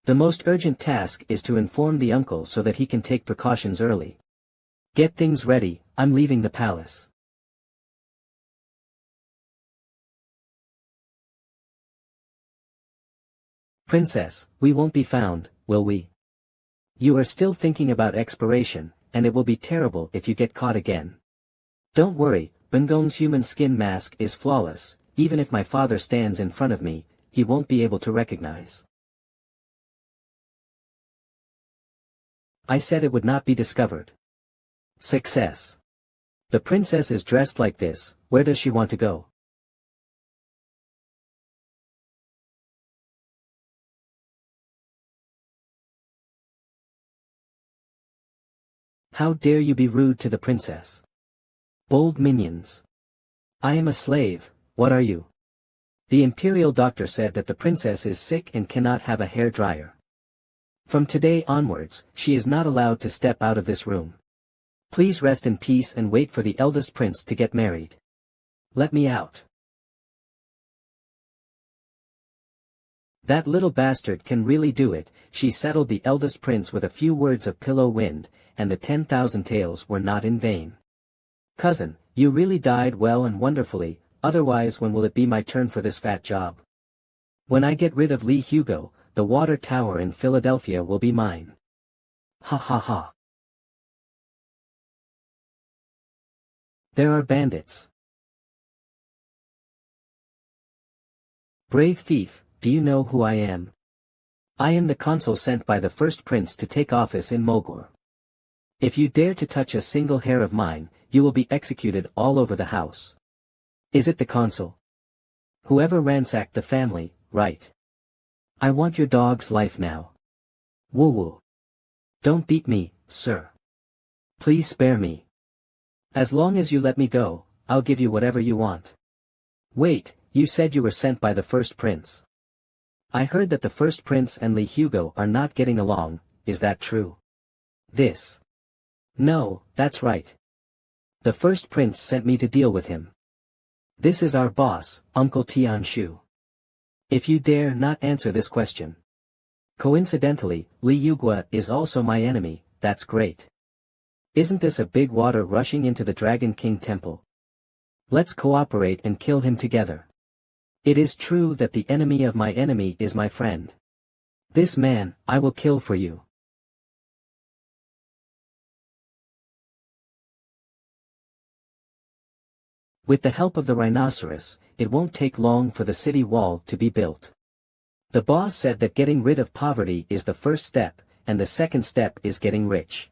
The most urgent task is to inform the uncle so that he can take precautions early. Get things ready, I'm leaving the palace. Princess, we won't be found, will we? You are still thinking about expiration, and it will be terrible if you get caught again. Don't worry, Bengong's human skin mask is flawless, even if my father stands in front of me, he won't be able to recognize. I said it would not be discovered. Success. The princess is dressed like this, where does she want to go? How dare you be rude to the princess? Bold minions. I am a slave, what are you? The imperial doctor said that the princess is sick and cannot have a hair dryer. From today onwards, she is not allowed to step out of this room. Please rest in peace and wait for the eldest prince to get married. Let me out. That little bastard can really do it. She settled the eldest prince with a few words of pillow wind, and the 10,000 tales were not in vain. Cousin, you really died well and wonderfully, otherwise when will it be my turn for this fat job? When I get rid of Li Hugo, the water tower in Philadelphia will be mine. Ha ha ha. There are bandits. Brave thief, do you know who I am? I am the consul sent by the first prince to take office in Mogor. If you dare to touch a single hair of mine, you will be executed all over the house. Is it the consul? Whoever ransacked the family, right? I want your dog's life now. Woo woo. Don't beat me, sir. Please spare me. As long as you let me go, I'll give you whatever you want. Wait, you said you were sent by the first prince. I heard that the first prince and Li Hugo are not getting along, is that true? This. No, that's right. The first prince sent me to deal with him. This is our boss, Uncle Tianshu. If you dare not answer this question. Coincidentally, Li Yugua is also my enemy, that's great. Isn't this a big water rushing into the Dragon King temple? Let's cooperate and kill him together. It is true that the enemy of my enemy is my friend. This man, I will kill for you. With the help of the rhinoceros, it won't take long for the city wall to be built. The boss said that getting rid of poverty is the first step, and the second step is getting rich.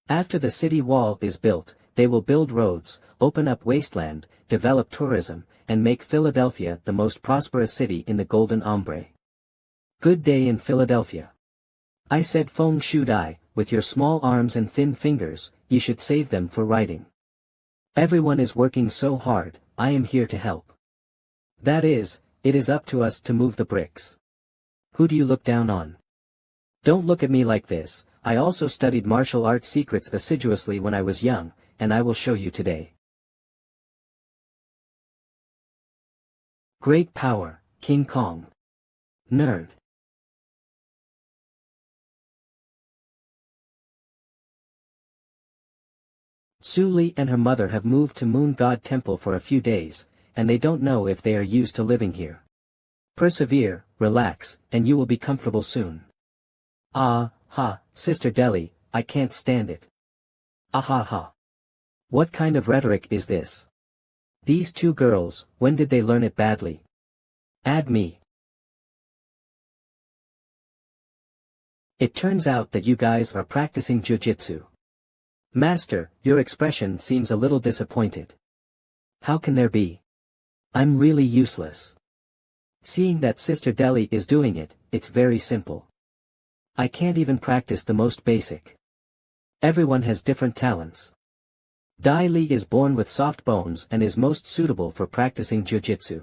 After the city wall is built, they will build roads, open up wasteland, develop tourism, and make Philadelphia the most prosperous city in the Golden Ombre. Good day in Philadelphia. I said Feng Shui Dai, with your small arms and thin fingers, you should save them for writing. Everyone is working so hard, I am here to help. That is, it is up to us to move the bricks. Who do you look down on? Don't look at me like this, I also studied martial arts secrets assiduously when I was young, and I will show you today. Great power, King Kong. Nerd. Su Li and her mother have moved to Moon God Temple for a few days, and they don't know if they are used to living here. Persevere, relax, and you will be comfortable soon. Ah, ha, Sister Deli, I can't stand it. Ah ha ha. What kind of rhetoric is this? These two girls, when did they learn it badly? Add me. It turns out that you guys are practicing jujitsu. Master, your expression seems a little disappointed. How can there be? I'm really useless. Seeing that Sister Deli is doing it, it's very simple. I can't even practice the most basic. Everyone has different talents. Dai Li is born with soft bones and is most suitable for practicing jujitsu.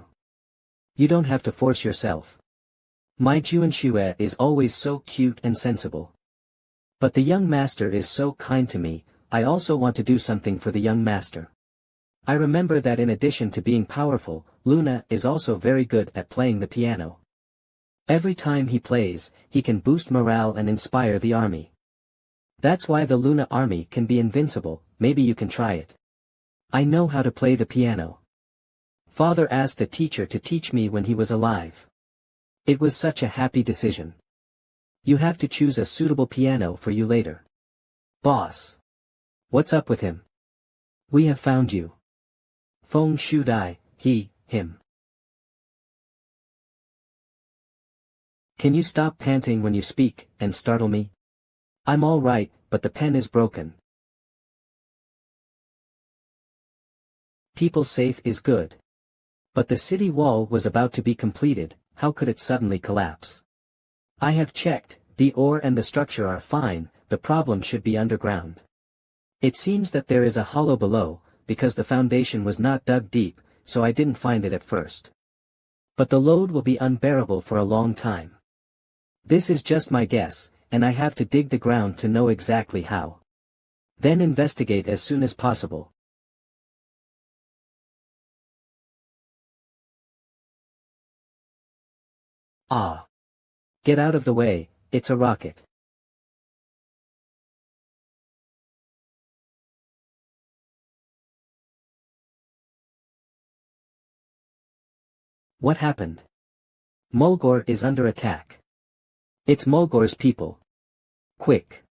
You don't have to force yourself. My Juanxue is always so cute and sensible. But the young master is so kind to me, I also want to do something for the young master. I remember that in addition to being powerful, Luna is also very good at playing the piano. Every time he plays, he can boost morale and inspire the army. That's why the Luna army can be invincible, maybe you can try it. I know how to play the piano. Father asked a teacher to teach me when he was alive. It was such a happy decision. You have to choose a suitable piano for you later. Boss. What's up with him? We have found you. Feng Shui Dai, he, him. Can you stop panting when you speak, and startle me? I'm all right, but the pen is broken. People safe is good. But the city wall was about to be completed, how could it suddenly collapse? I have checked, the ore and the structure are fine, the problem should be underground. It seems that there is a hollow below, because the foundation was not dug deep, so I didn't find it at first. But the load will be unbearable for a long time. This is just my guess, and I have to dig the ground to know exactly how. Then investigate as soon as possible. Ah. Get out of the way, it's a rocket. What happened? Mulgore is under attack. It's Mulgore's people. Quick.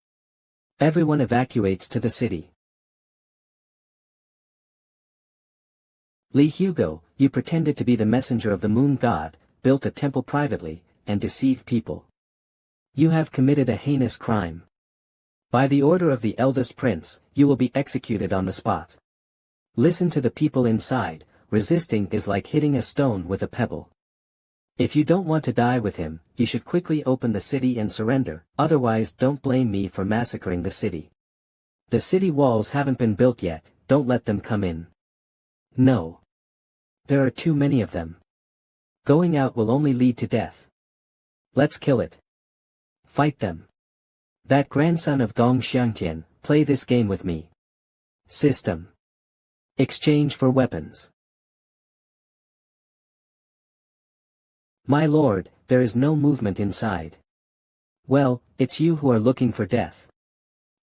Everyone evacuates to the city. Li Hugo, you pretended to be the messenger of the moon god, built a temple privately, and deceived people. You have committed a heinous crime. By the order of the eldest prince, you will be executed on the spot. Listen to the people inside, resisting is like hitting a stone with a pebble. If you don't want to die with him, you should quickly open the city and surrender, otherwise don't blame me for massacring the city. The city walls haven't been built yet, don't let them come in. No. There are too many of them. Going out will only lead to death. Let's kill it. Fight them. That grandson of Gong Xiangtian, play this game with me. System. Exchange for weapons. My lord, there is no movement inside. Well, it's you who are looking for death.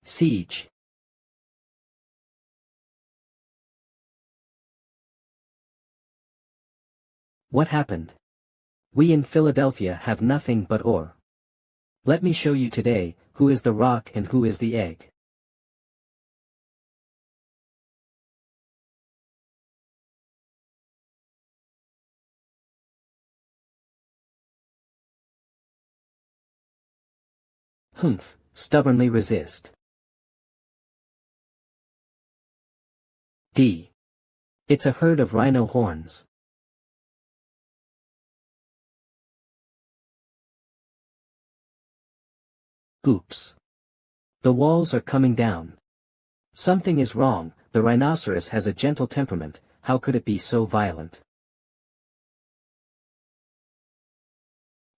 Siege. What happened? We in Philadelphia have nothing but ore. Let me show you today, who is the rock and who is the egg. Humph, stubbornly resist. D. It's a herd of rhino horns. Oops. The walls are coming down. Something is wrong, the rhinoceros has a gentle temperament, how could it be so violent?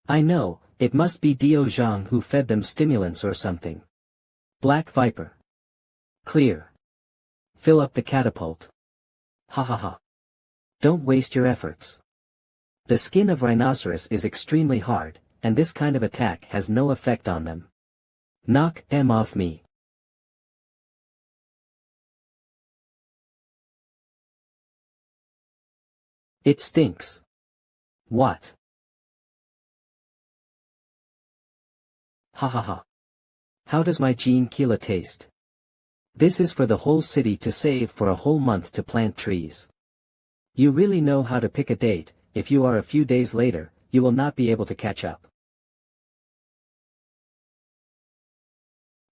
I know, it must be Dio Zhang who fed them stimulants or something. Black Viper. Clear. Fill up the catapult. Ha ha ha. Don't waste your efforts. The skin of rhinoceros is extremely hard, and this kind of attack has no effect on them. Knock them off me. It stinks. What? Ha ha ha. How does my gene Keela taste? This is for the whole city to save for a whole month to plant trees. You really know how to pick a date, if you are a few days later, you will not be able to catch up.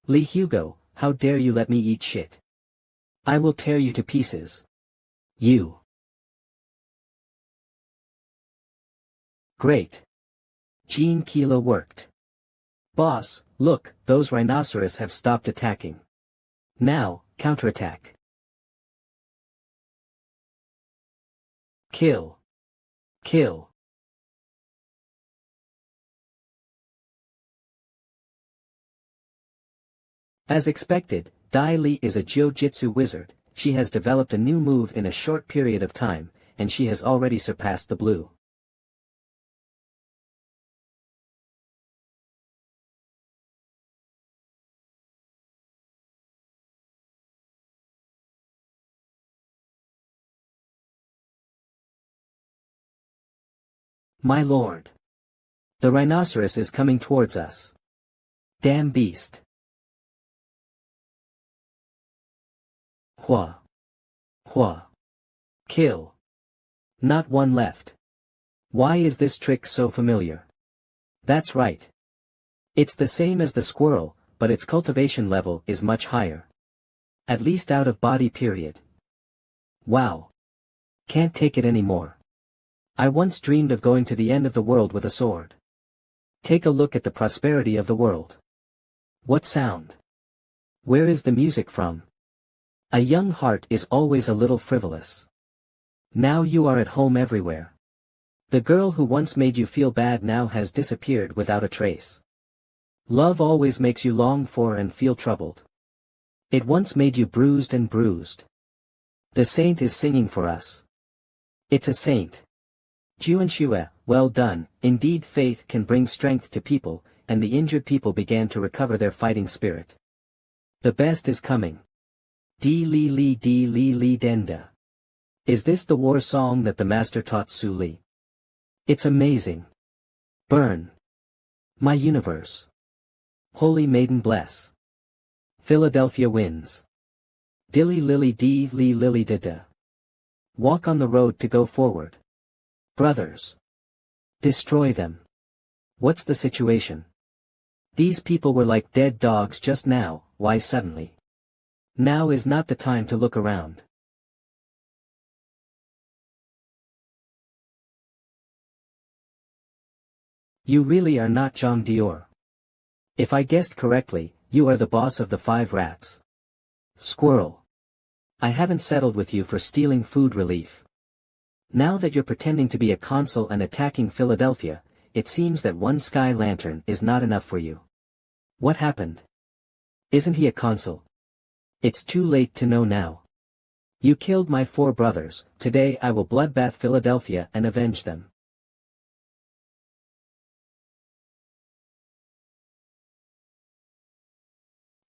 Lee Hugo, how dare you let me eat shit? I will tear you to pieces. You. Great. Gene Keela worked. Boss, look, those rhinoceros have stopped attacking. Now, counterattack. Kill. Kill. As expected, Dai Li is a jiu-jitsu wizard, she has developed a new move in a short period of time, and she has already surpassed the blue. My lord. The rhinoceros is coming towards us. Damn beast. Hua. Hua. Kill. Not one left. Why is this trick so familiar? That's right. It's the same as the squirrel, but its cultivation level is much higher. At least out of body period. Wow. Can't take it anymore. I once dreamed of going to the end of the world with a sword. Take a look at the prosperity of the world. What sound? Where is the music from? A young heart is always a little frivolous. Now you are at home everywhere. The girl who once made you feel bad now has disappeared without a trace. Love always makes you long for and feel troubled. It once made you bruised and bruised. The saint is singing for us. It's a saint. Juanxue, well done, indeed faith can bring strength to people, and the injured people began to recover their fighting spirit. The best is coming. Di li li denda. Is this the war song that the master taught Su Li? It's amazing. Burn. My universe. Holy Maiden bless. Philadelphia wins. Dilly lily dee li lily da da. Walk on the road to go forward. Brothers. Destroy them. What's the situation? These people were like dead dogs just now, why suddenly? Now is not the time to look around. You really are not Jean Dior. If I guessed correctly, you are the boss of the 5 rats. Squirrel. I haven't settled with you for stealing food relief. Now that you're pretending to be a consul and attacking Philadelphia, it seems that one sky lantern is not enough for you. What happened? Isn't he a consul? It's too late to know now. You killed my 4 brothers, today I will bloodbath Philadelphia and avenge them.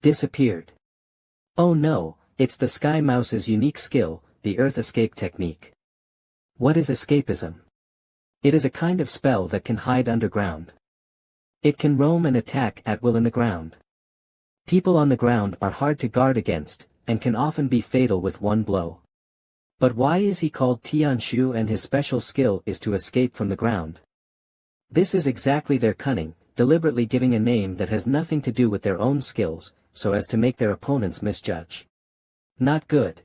Disappeared. Oh no, it's the Sky Mouse's unique skill, the Earth Escape technique. What is escapism? It is a kind of spell that can hide underground. It can roam and attack at will in the ground. People on the ground are hard to guard against, and can often be fatal with one blow. But why is he called Tianshu and his special skill is to escape from the ground? This is exactly their cunning, deliberately giving a name that has nothing to do with their own skills, so as to make their opponents misjudge. Not good.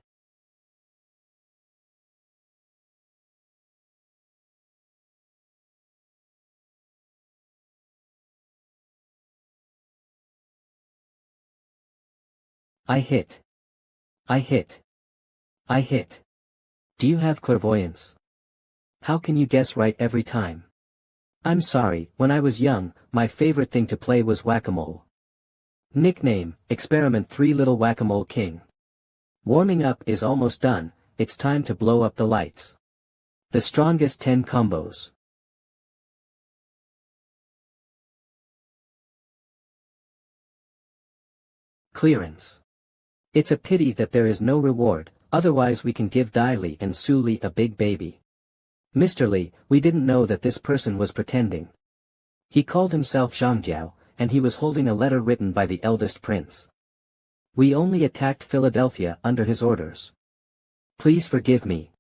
I hit. I hit. I hit. Do you have clairvoyance? How can you guess right every time? I'm sorry, when I was young, my favorite thing to play was whack-a-mole. Nickname, Experiment 3 Little Whack-a-Mole King. Warming up is almost done, it's time to blow up the lights. The strongest 10 combos. Clearance. It's a pity that there is no reward, otherwise we can give Dai Li and Su Li a big baby. Mr. Li, we didn't know that this person was pretending. He called himself Zhang Jiao, and he was holding a letter written by the eldest prince. We only attacked Philadelphia under his orders. Please forgive me.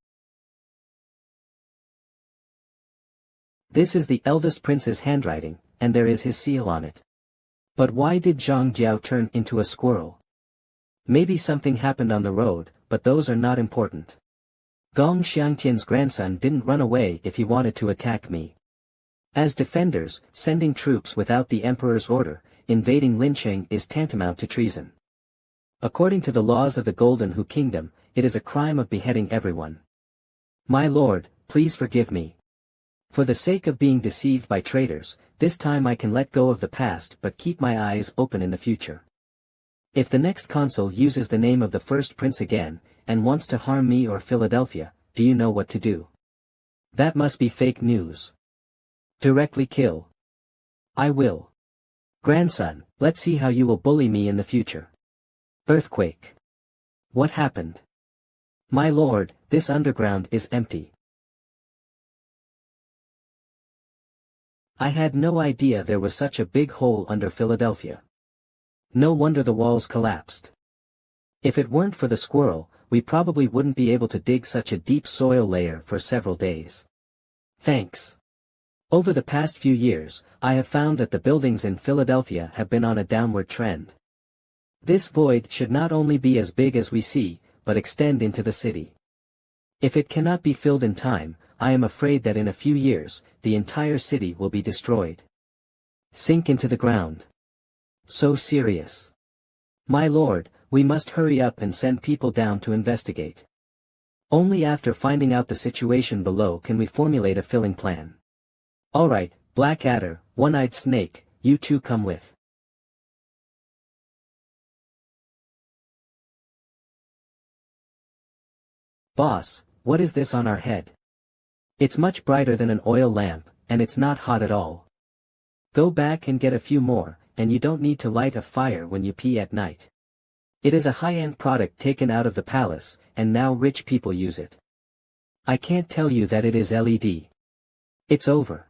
This is the eldest prince's handwriting, and there is his seal on it. But why did Zhang Jiao turn into a squirrel? Maybe something happened on the road, but those are not important. Gong Xiangtian's grandson didn't run away if he wanted to attack me. As defenders, sending troops without the emperor's order, invading Lincheng is tantamount to treason. According to the laws of the Golden Hu Kingdom, it is a crime of beheading everyone. My lord, please forgive me. For the sake of being deceived by traitors, this time I can let go of the past but keep my eyes open in the future. If the next consul uses the name of the first prince again, and wants to harm me or Philadelphia, do you know what to do? That must be fake news. Directly kill. I will. Grandson, let's see how you will bully me in the future. Earthquake. What happened? My lord, this underground is empty. I had no idea there was such a big hole under Philadelphia. No wonder the walls collapsed. If it weren't for the squirrel, we probably wouldn't be able to dig such a deep soil layer for several days. Thanks. Over the past few years, I have found that the buildings in Philadelphia have been on a downward trend. This void should not only be as big as we see, but extend into the city. If it cannot be filled in time, I am afraid that in a few years, the entire city will be destroyed. Sink into the ground. So serious. My lord, we must hurry up and send people down to investigate. Only after finding out the situation below can we formulate a filling plan. Alright, Blackadder, One-Eyed Snake, you two come with. Boss, what is this on our head? It's much brighter than an oil lamp, and it's not hot at all. Go back and get a few more, and you don't need to light a fire when you pee at night. It is a high-end product taken out of the palace, and now rich people use it. I can't tell you that it is LED. It's over.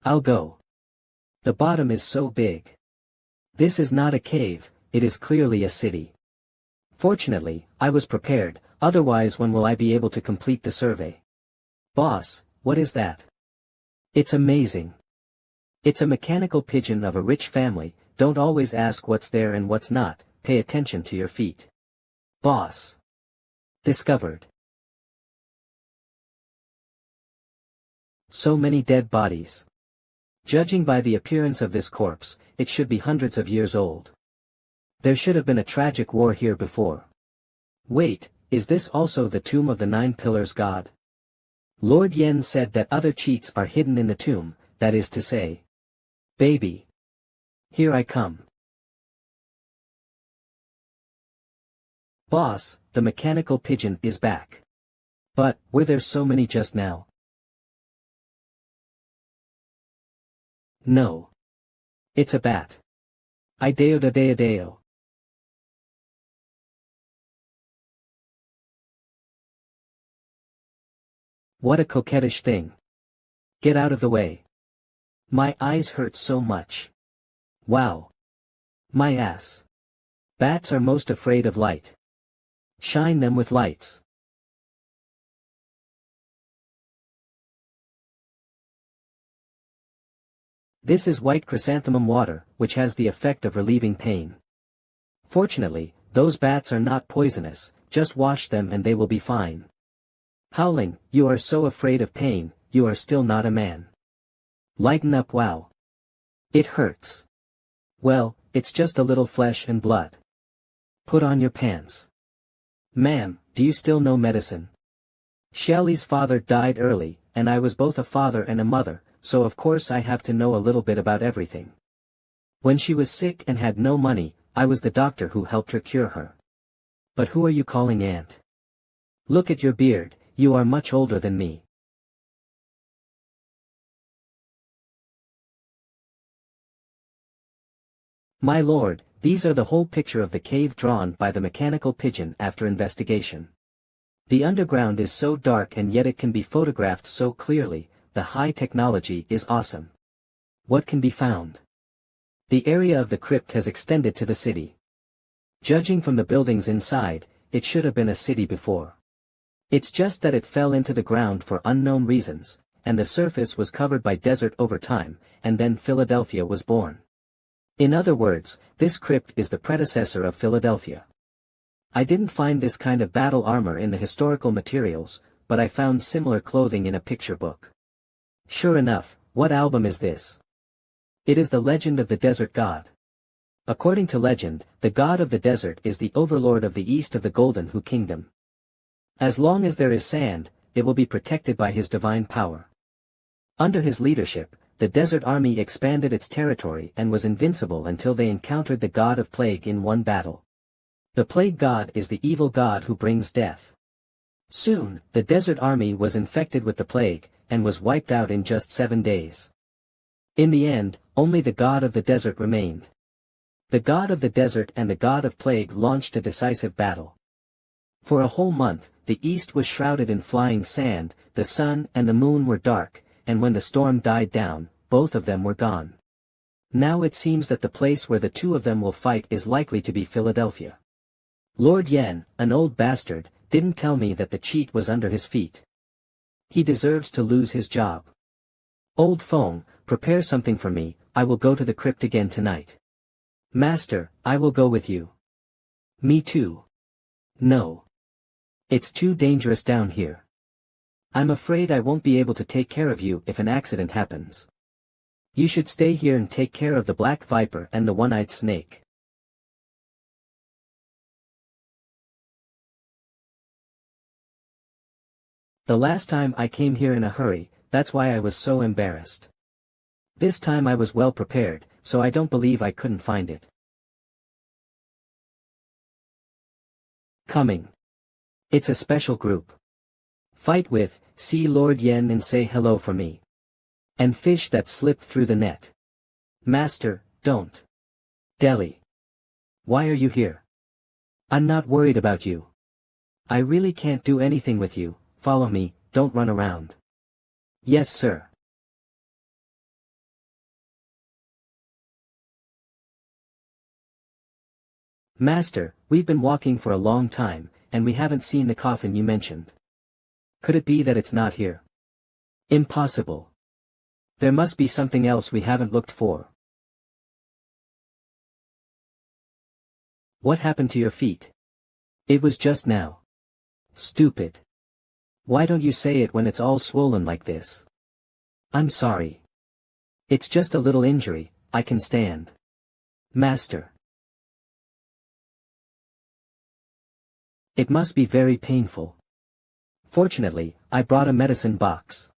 I'll go. The bottom is so big. This is not a cave, it is clearly a city. Fortunately, I was prepared, otherwise when will I be able to complete the survey? Boss, what is that? It's amazing. It's a mechanical pigeon of a rich family, don't always ask what's there and what's not, pay attention to your feet. Boss. Discovered. So many dead bodies. Judging by the appearance of this corpse, it should be hundreds of years old. There should have been a tragic war here before. Wait, is this also the tomb of the 9 Pillars god? Lord Yen said that other cheats are hidden in the tomb, that is to say. Baby. Here I come. Boss, the mechanical pigeon is back. But, were there so many just now? No. It's a bat. Ideo da deo deo. What a coquettish thing. Get out of the way. My eyes hurt so much. Wow. My ass. Bats are most afraid of light. Shine them with lights. This is white chrysanthemum water, which has the effect of relieving pain. Fortunately, those bats are not poisonous, just wash them and they will be fine. Howling, you are so afraid of pain, you are still not a man. Lighten up, wow. It hurts. Well, it's just a little flesh and blood. Put on your pants. Ma'am, do you still know medicine? Shelley's father died early, and I was both a father and a mother, so of course I have to know a little bit about everything. When she was sick and had no money, I was the doctor who helped her cure her. But who are you calling aunt? Look at your beard, you are much older than me. My lord, these are the whole picture of the cave drawn by the mechanical pigeon after investigation. The underground is so dark and yet it can be photographed so clearly, the high technology is awesome. What can be found? The area of the crypt has extended to the city. Judging from the buildings inside, it should have been a city before. It's just that it fell into the ground for unknown reasons, and the surface was covered by desert over time, and then Philadelphia was born. In other words, this crypt is the predecessor of Philadelphia. I didn't find this kind of battle armor in the historical materials, but I found similar clothing in a picture book. Sure enough, what album is this? It is the legend of the desert god. According to legend, the god of the desert is the overlord of the east of the Golden Hu kingdom. As long as there is sand, it will be protected by his divine power. Under his leadership, the desert army expanded its territory and was invincible until they encountered the god of plague in one battle. The plague god is the evil god who brings death. Soon, the desert army was infected with the plague, and was wiped out in just 7 days. In the end, only the god of the desert remained. The god of the desert and the god of plague launched a decisive battle. For a whole month, the east was shrouded in flying sand, the sun and the moon were dark, and when the storm died down, both of them were gone. Now it seems that the place where the two of them will fight is likely to be Philadelphia. Lord Yen, an old bastard, didn't tell me that the cheat was under his feet. He deserves to lose his job. Old Fong, prepare something for me, I will go to the crypt again tonight. Master, I will go with you. Me too. No. It's too dangerous down here. I'm afraid I won't be able to take care of you if an accident happens. You should stay here and take care of the black viper and the one-eyed snake. The last time I came here in a hurry, that's why I was so embarrassed. This time I was well prepared, so I don't believe I couldn't find it. Coming. It's a special group. Fight with, see Lord Yen and say hello for me. And fish that slipped through the net. Master, don't. Delhi. Why are you here? I'm not worried about you. I really can't do anything with you, follow me, don't run around. Yes sir. Master, we've been walking for a long time, and we haven't seen the coffin you mentioned. Could it be that it's not here? Impossible. There must be something else we haven't looked for. What happened to your feet? It was just now. Stupid. Why don't you say it when it's all swollen like this? I'm sorry. It's just a little injury, I can stand. Master. It must be very painful. Fortunately, I brought a medicine box.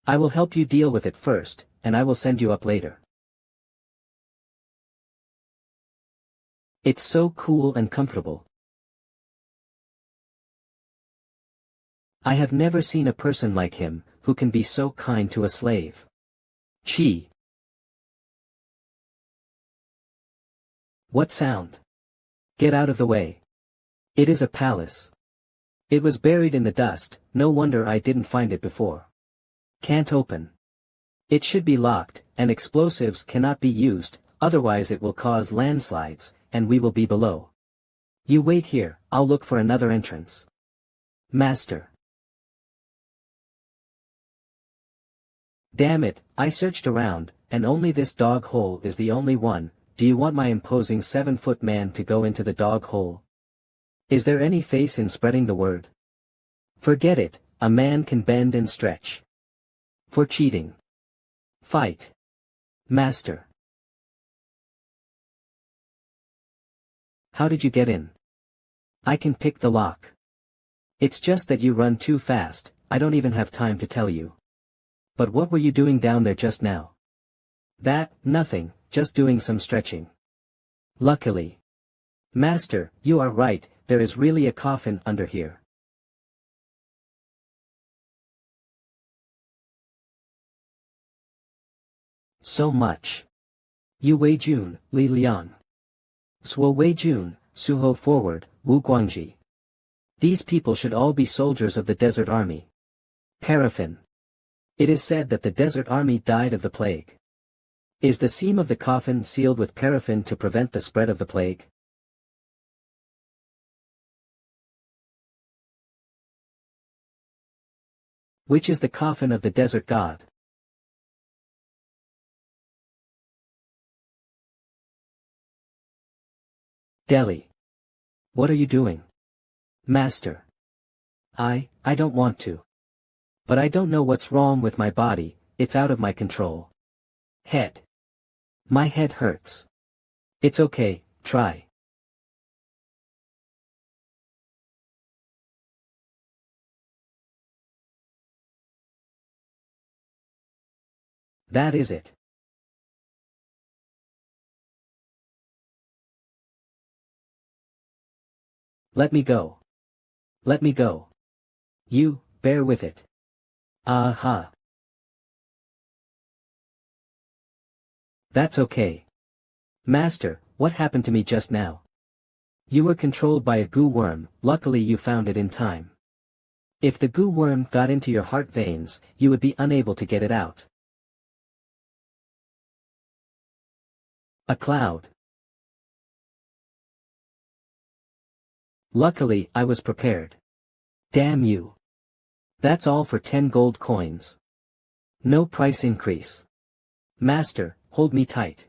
I will help you deal with it first, and I will send you up later. It's so cool and comfortable. I have never seen a person like him, who can be so kind to a slave. Chi. What sound? Get out of the way. It is a palace. It was buried in the dust, no wonder I didn't find it before. Can't open. It should be locked, and explosives cannot be used, otherwise it will cause landslides, and we will be below. You wait here, I'll look for another entrance. Master. Damn it, I searched around, and only this dog hole is the only one. Do you want my imposing 7-foot man to go into the dog hole? Is there any face in spreading the word? Forget it, a man can bend and stretch. For cheating. Fight. Master. How did you get in? I can pick the lock. It's just that you run too fast, I don't even have time to tell you. But what were you doing down there just now? Nothing, just doing some stretching. Luckily. Master, you are right, there is really a coffin under here. So much. Yu Wei Jun, Li Lian. Suo Wei Jun, Suho forward, Wu Guangji. These people should all be soldiers of the Desert Army. Paraffin. It is said that the Desert Army died of the plague. Is the seam of the coffin sealed with paraffin to prevent the spread of the plague? Which is the coffin of the desert god? Delhi. What are you doing? Master. I don't want to. But I don't know what's wrong with my body, it's out of my control. Head. My head hurts. It's okay, try. That is it. Let me go. Let me go. You, bear with it. Aha. That's okay. Master, what happened to me just now? You were controlled by a goo worm, luckily you found it in time. If the goo worm got into your heart veins, you would be unable to get it out. A cloud. Luckily, I was prepared. Damn you. That's all for 10 gold coins. No price increase. Master, hold me tight.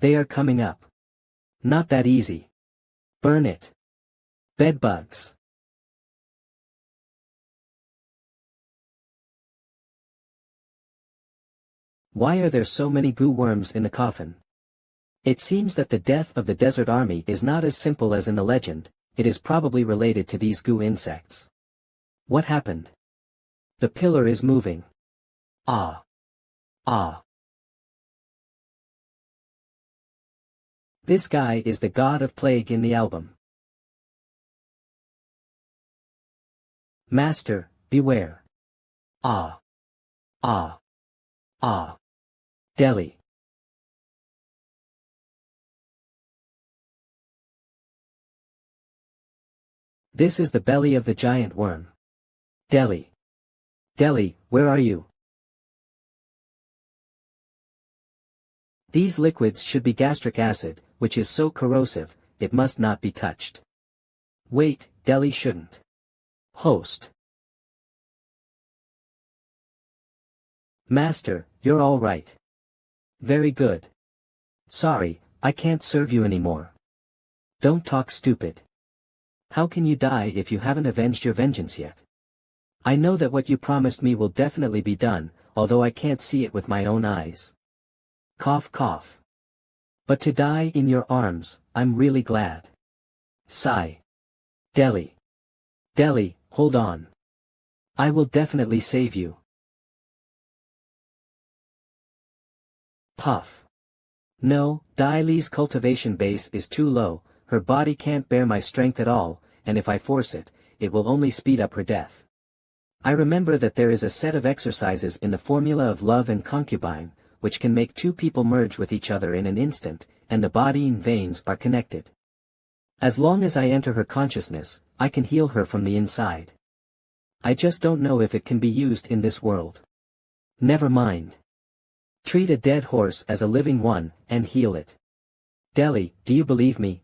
They are coming up. Not that easy. Burn it. Bedbugs. Why are there so many goo worms in the coffin? It seems that the death of the Desert Army is not as simple as in the legend, it is probably related to these goo insects. What happened? The pillar is moving. Ah. Ah. This guy is the god of plague in the album. Master, beware. Ah. Ah. Ah. Delhi. This is the belly of the giant worm. Delhi. Delhi, where are you? These liquids should be gastric acid, which is so corrosive, it must not be touched. Wait, Delhi shouldn't. Host. Master, you're all right. Very good. Sorry, I can't serve you anymore. Don't talk stupid. How can you die if you haven't avenged your vengeance yet? I know that what you promised me will definitely be done, although I can't see it with my own eyes. Cough cough. But to die in your arms, I'm really glad. Sigh. Delhi. Delhi, hold on. I will definitely save you. Puff. No, Dai Li's cultivation base is too low, her body can't bear my strength at all, and if I force it, it will only speed up her death. I remember that there is a set of exercises in the formula of love and concubine, which can make two people merge with each other in an instant, and the body and veins are connected. As long as I enter her consciousness, I can heal her from the inside. I just don't know if it can be used in this world. Never mind. Treat a dead horse as a living one, and heal it. Delhi, do you believe me?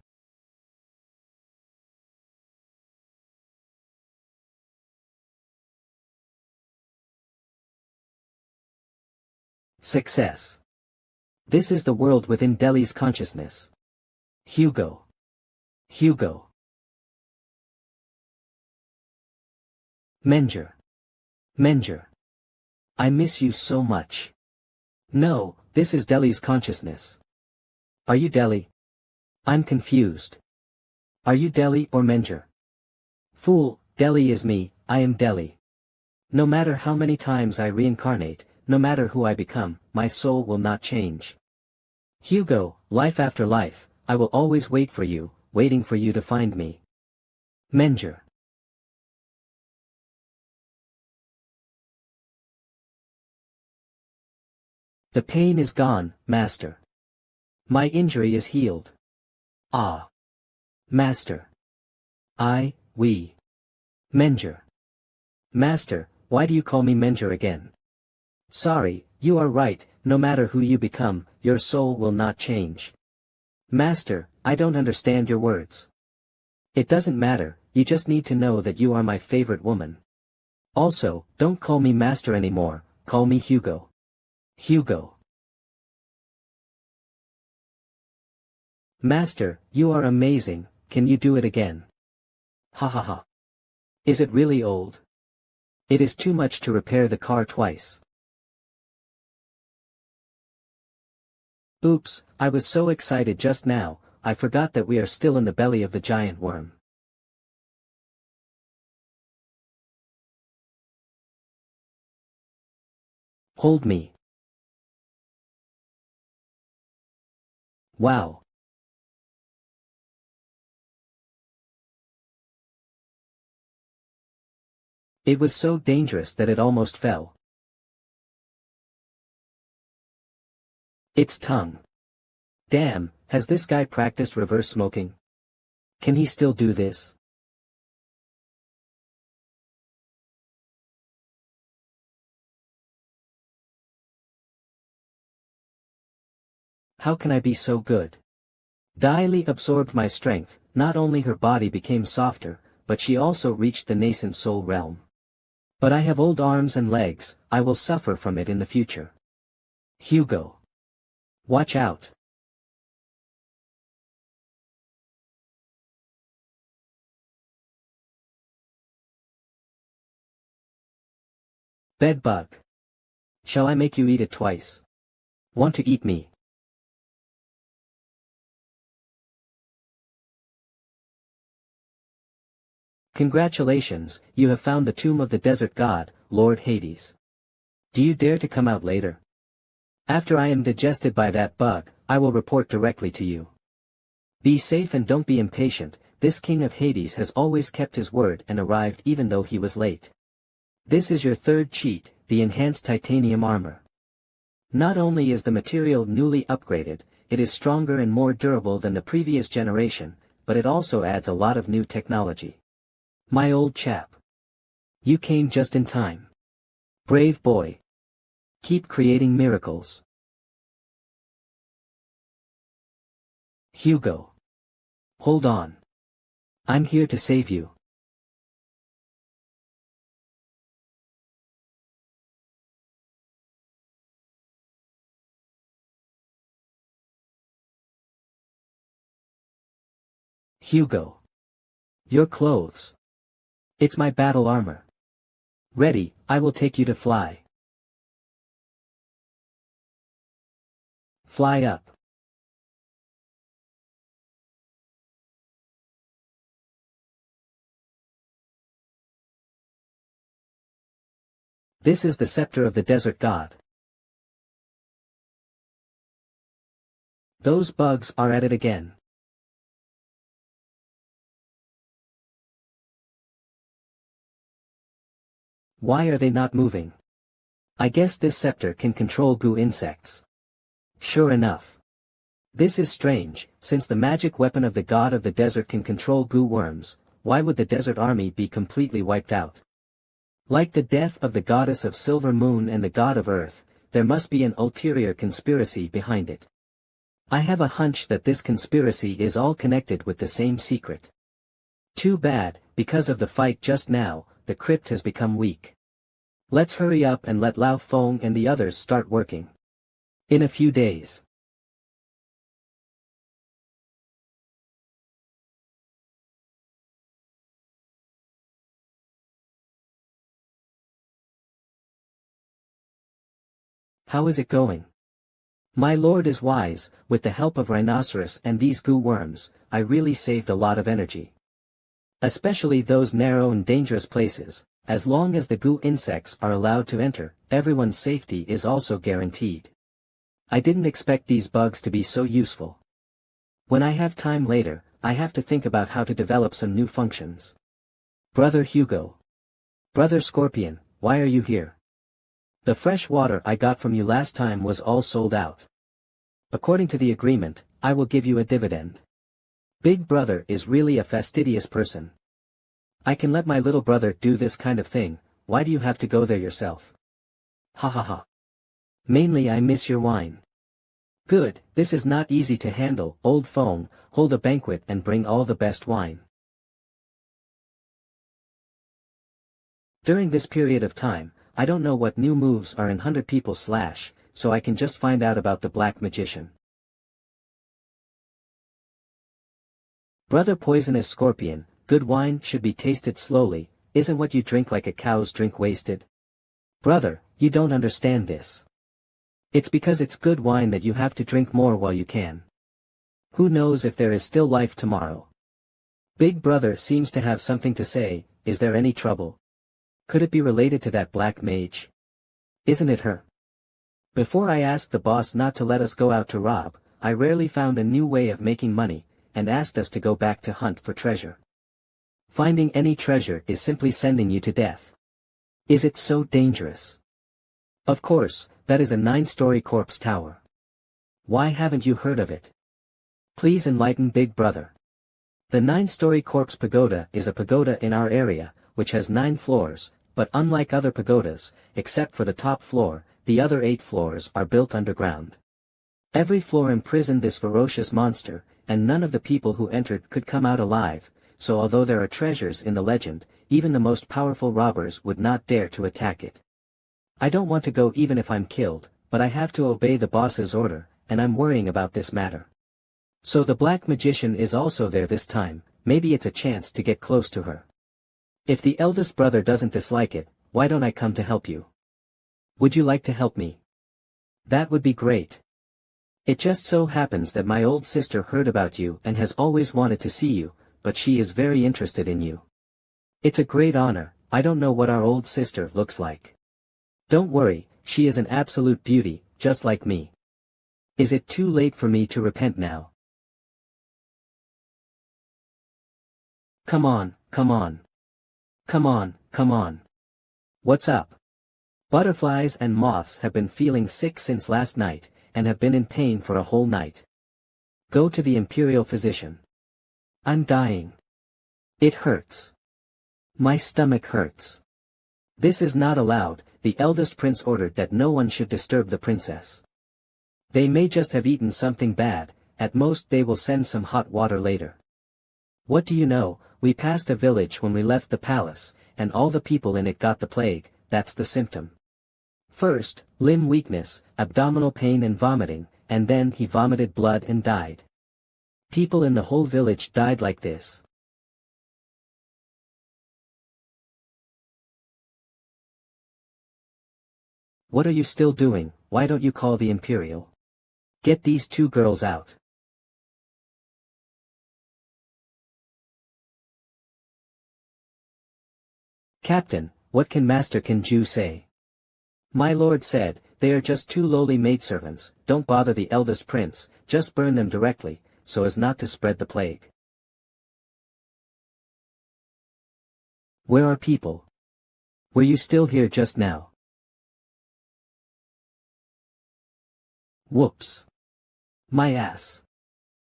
Success. This is the world within Delhi's consciousness. Hugo. Hugo. Menger. Menger. I miss you so much. No, this is Delhi's consciousness. Are you Delhi? I'm confused. Are you Delhi or Menger? Fool, Delhi is me, I am Delhi. No matter how many times I reincarnate, no matter who I become, my soul will not change. Hugo, life after life, I will always wait for you, waiting for you to find me. Menger. The pain is gone, Master. My injury is healed. Ah. Master. We. Menger. Master, why do you call me Menger again? Sorry, you are right, no matter who you become, your soul will not change. Master, I don't understand your words. It doesn't matter, you just need to know that you are my favorite woman. Also, don't call me Master anymore, call me Hugo. Hugo. Master, you are amazing, can you do it again? Ha ha ha. Is it really old? It is too much to repair the car twice. Oops, I was so excited just now, I forgot that we are still in the belly of the giant worm. Hold me. Wow. It was so dangerous that it almost fell. Its tongue. Damn, has this guy practiced reverse smoking? Can he still do this? How can I be so good? Daily absorbed my strength, not only her body became softer, but she also reached the nascent soul realm. But I have old arms and legs, I will suffer from it in the future. Hugo. Watch out. Bedbug. Shall I make you eat it twice? Want to eat me? Congratulations, you have found the tomb of the desert god, Lord Hades. Do you dare to come out later? After I am digested by that bug, I will report directly to you. Be safe and don't be impatient, this king of Hades has always kept his word and arrived even though he was late. This is your third cheat, the enhanced titanium armor. Not only is the material newly upgraded, it is stronger and more durable than the previous generation, but it also adds a lot of new technology. My old chap. You came just in time. Brave boy. Keep creating miracles. Hugo. Hold on. I'm here to save you. Hugo. Your clothes. It's my battle armor. Ready, I will take you to fly. Fly up. This is the scepter of the desert god. Those bugs are at it again. Why are they not moving? I guess this scepter can control goo insects. Sure enough. This is strange, since the magic weapon of the god of the desert can control goo worms, why would the desert army be completely wiped out? Like the death of the goddess of Silver Moon and the god of Earth, there must be an ulterior conspiracy behind it. I have a hunch that this conspiracy is all connected with the same secret. Too bad, because of the fight just now, the crypt has become weak. Let's hurry up and let Lao Feng and the others start working. In a few days. How is it going? My lord is wise. With the help of rhinoceros and these goo worms, I really saved a lot of energy. Especially those narrow and dangerous places. As long as the goo insects are allowed to enter, everyone's safety is also guaranteed. I didn't expect these bugs to be so useful. When I have time later, I have to think about how to develop some new functions. Brother Hugo. Brother Scorpion, why are you here? The fresh water I got from you last time was all sold out. According to the agreement, I will give you a dividend. Big brother is really a fastidious person. I can let my little brother do this kind of thing, why do you have to go there yourself? Ha ha ha. Mainly I miss your wine. Good, this is not easy to handle, old phone, hold a banquet and bring all the best wine. During this period of time, I don't know what new moves are in 100 people / so I can just find out about the black magician. Brother Poisonous Scorpion, good wine should be tasted slowly, isn't what you drink like a cow's drink wasted? Brother, you don't understand this. It's because it's good wine that you have to drink more while you can. Who knows if there is still life tomorrow? Big brother seems to have something to say, is there any trouble? Could it be related to that black mage? Isn't it her? Before I asked the boss not to let us go out to rob, I rarely found a new way of making money, and asked us to go back to hunt for treasure. Finding any treasure is simply sending you to death. Is it so dangerous? Of course, that is a 9-story corpse tower. Why haven't you heard of it? Please enlighten Big Brother. The 9-story corpse pagoda is a pagoda in our area, which has 9 floors, but unlike other pagodas, except for the top floor, the other 8 floors are built underground. Every floor imprisoned this ferocious monster, and none of the people who entered could come out alive, so although there are treasures in the legend, even the most powerful robbers would not dare to attack it. I don't want to go even if I'm killed, but I have to obey the boss's order, and I'm worrying about this matter. So the black magician is also there this time, maybe it's a chance to get close to her. If the eldest brother doesn't dislike it, why don't I come to help you? Would you like to help me? That would be great. It just so happens that my old sister heard about you and has always wanted to see you, but she is very interested in you. It's a great honor. I don't know what our old sister looks like. Don't worry, she is an absolute beauty, just like me. Is it too late for me to repent now? Come on, come on. Come on, come on. What's up? Butterflies and moths have been feeling sick since last night, and have been in pain for a whole night. Go to the imperial physician. I'm dying. It hurts. My stomach hurts. This is not allowed, the eldest prince ordered that no one should disturb the princess. They may just have eaten something bad, at most they will send some hot water later. What do you know, we passed a village when we left the palace, and all the people in it got the plague, that's the symptom. First, limb weakness, abdominal pain and vomiting, and then he vomited blood and died. People in the whole village died like this. What are you still doing? Why don't you call the imperial? Get these 2 girls out. Captain, what can Master Kenju say? My lord said, they are just 2 lowly maidservants, don't bother the eldest prince, just burn them directly, so as not to spread the plague. Where are people? Were you still here just now? Whoops. My ass.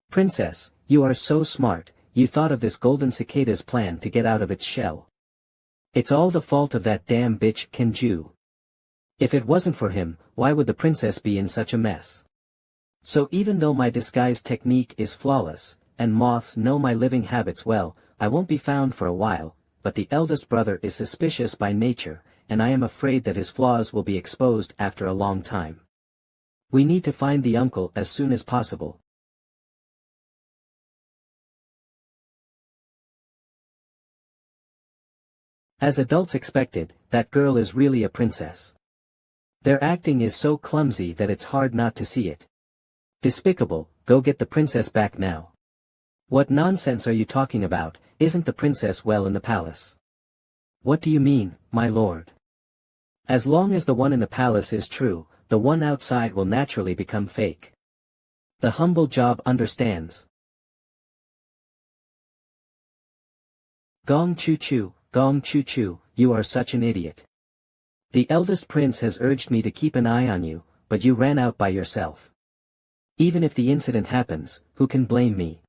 Princess, you are so smart, you thought of this golden cicada's plan to get out of its shell. It's all the fault of that damn bitch Kenju. If it wasn't for him, why would the princess be in such a mess? So even though my disguise technique is flawless, and moths know my living habits well, I won't be found for a while, but the eldest brother is suspicious by nature, and I am afraid that his flaws will be exposed after a long time. We need to find the uncle as soon as possible. As adults expected, that girl is really a princess. Their acting is so clumsy that it's hard not to see it. Despicable, go get the princess back now. What nonsense are you talking about? Isn't the princess well in the palace? What do you mean, my lord? As long as the one in the palace is true, the one outside will naturally become fake. The humble job understands. Gong choo-choo, you are such an idiot. The eldest prince has urged me to keep an eye on you, but you ran out by yourself. Even if the incident happens, who can blame me?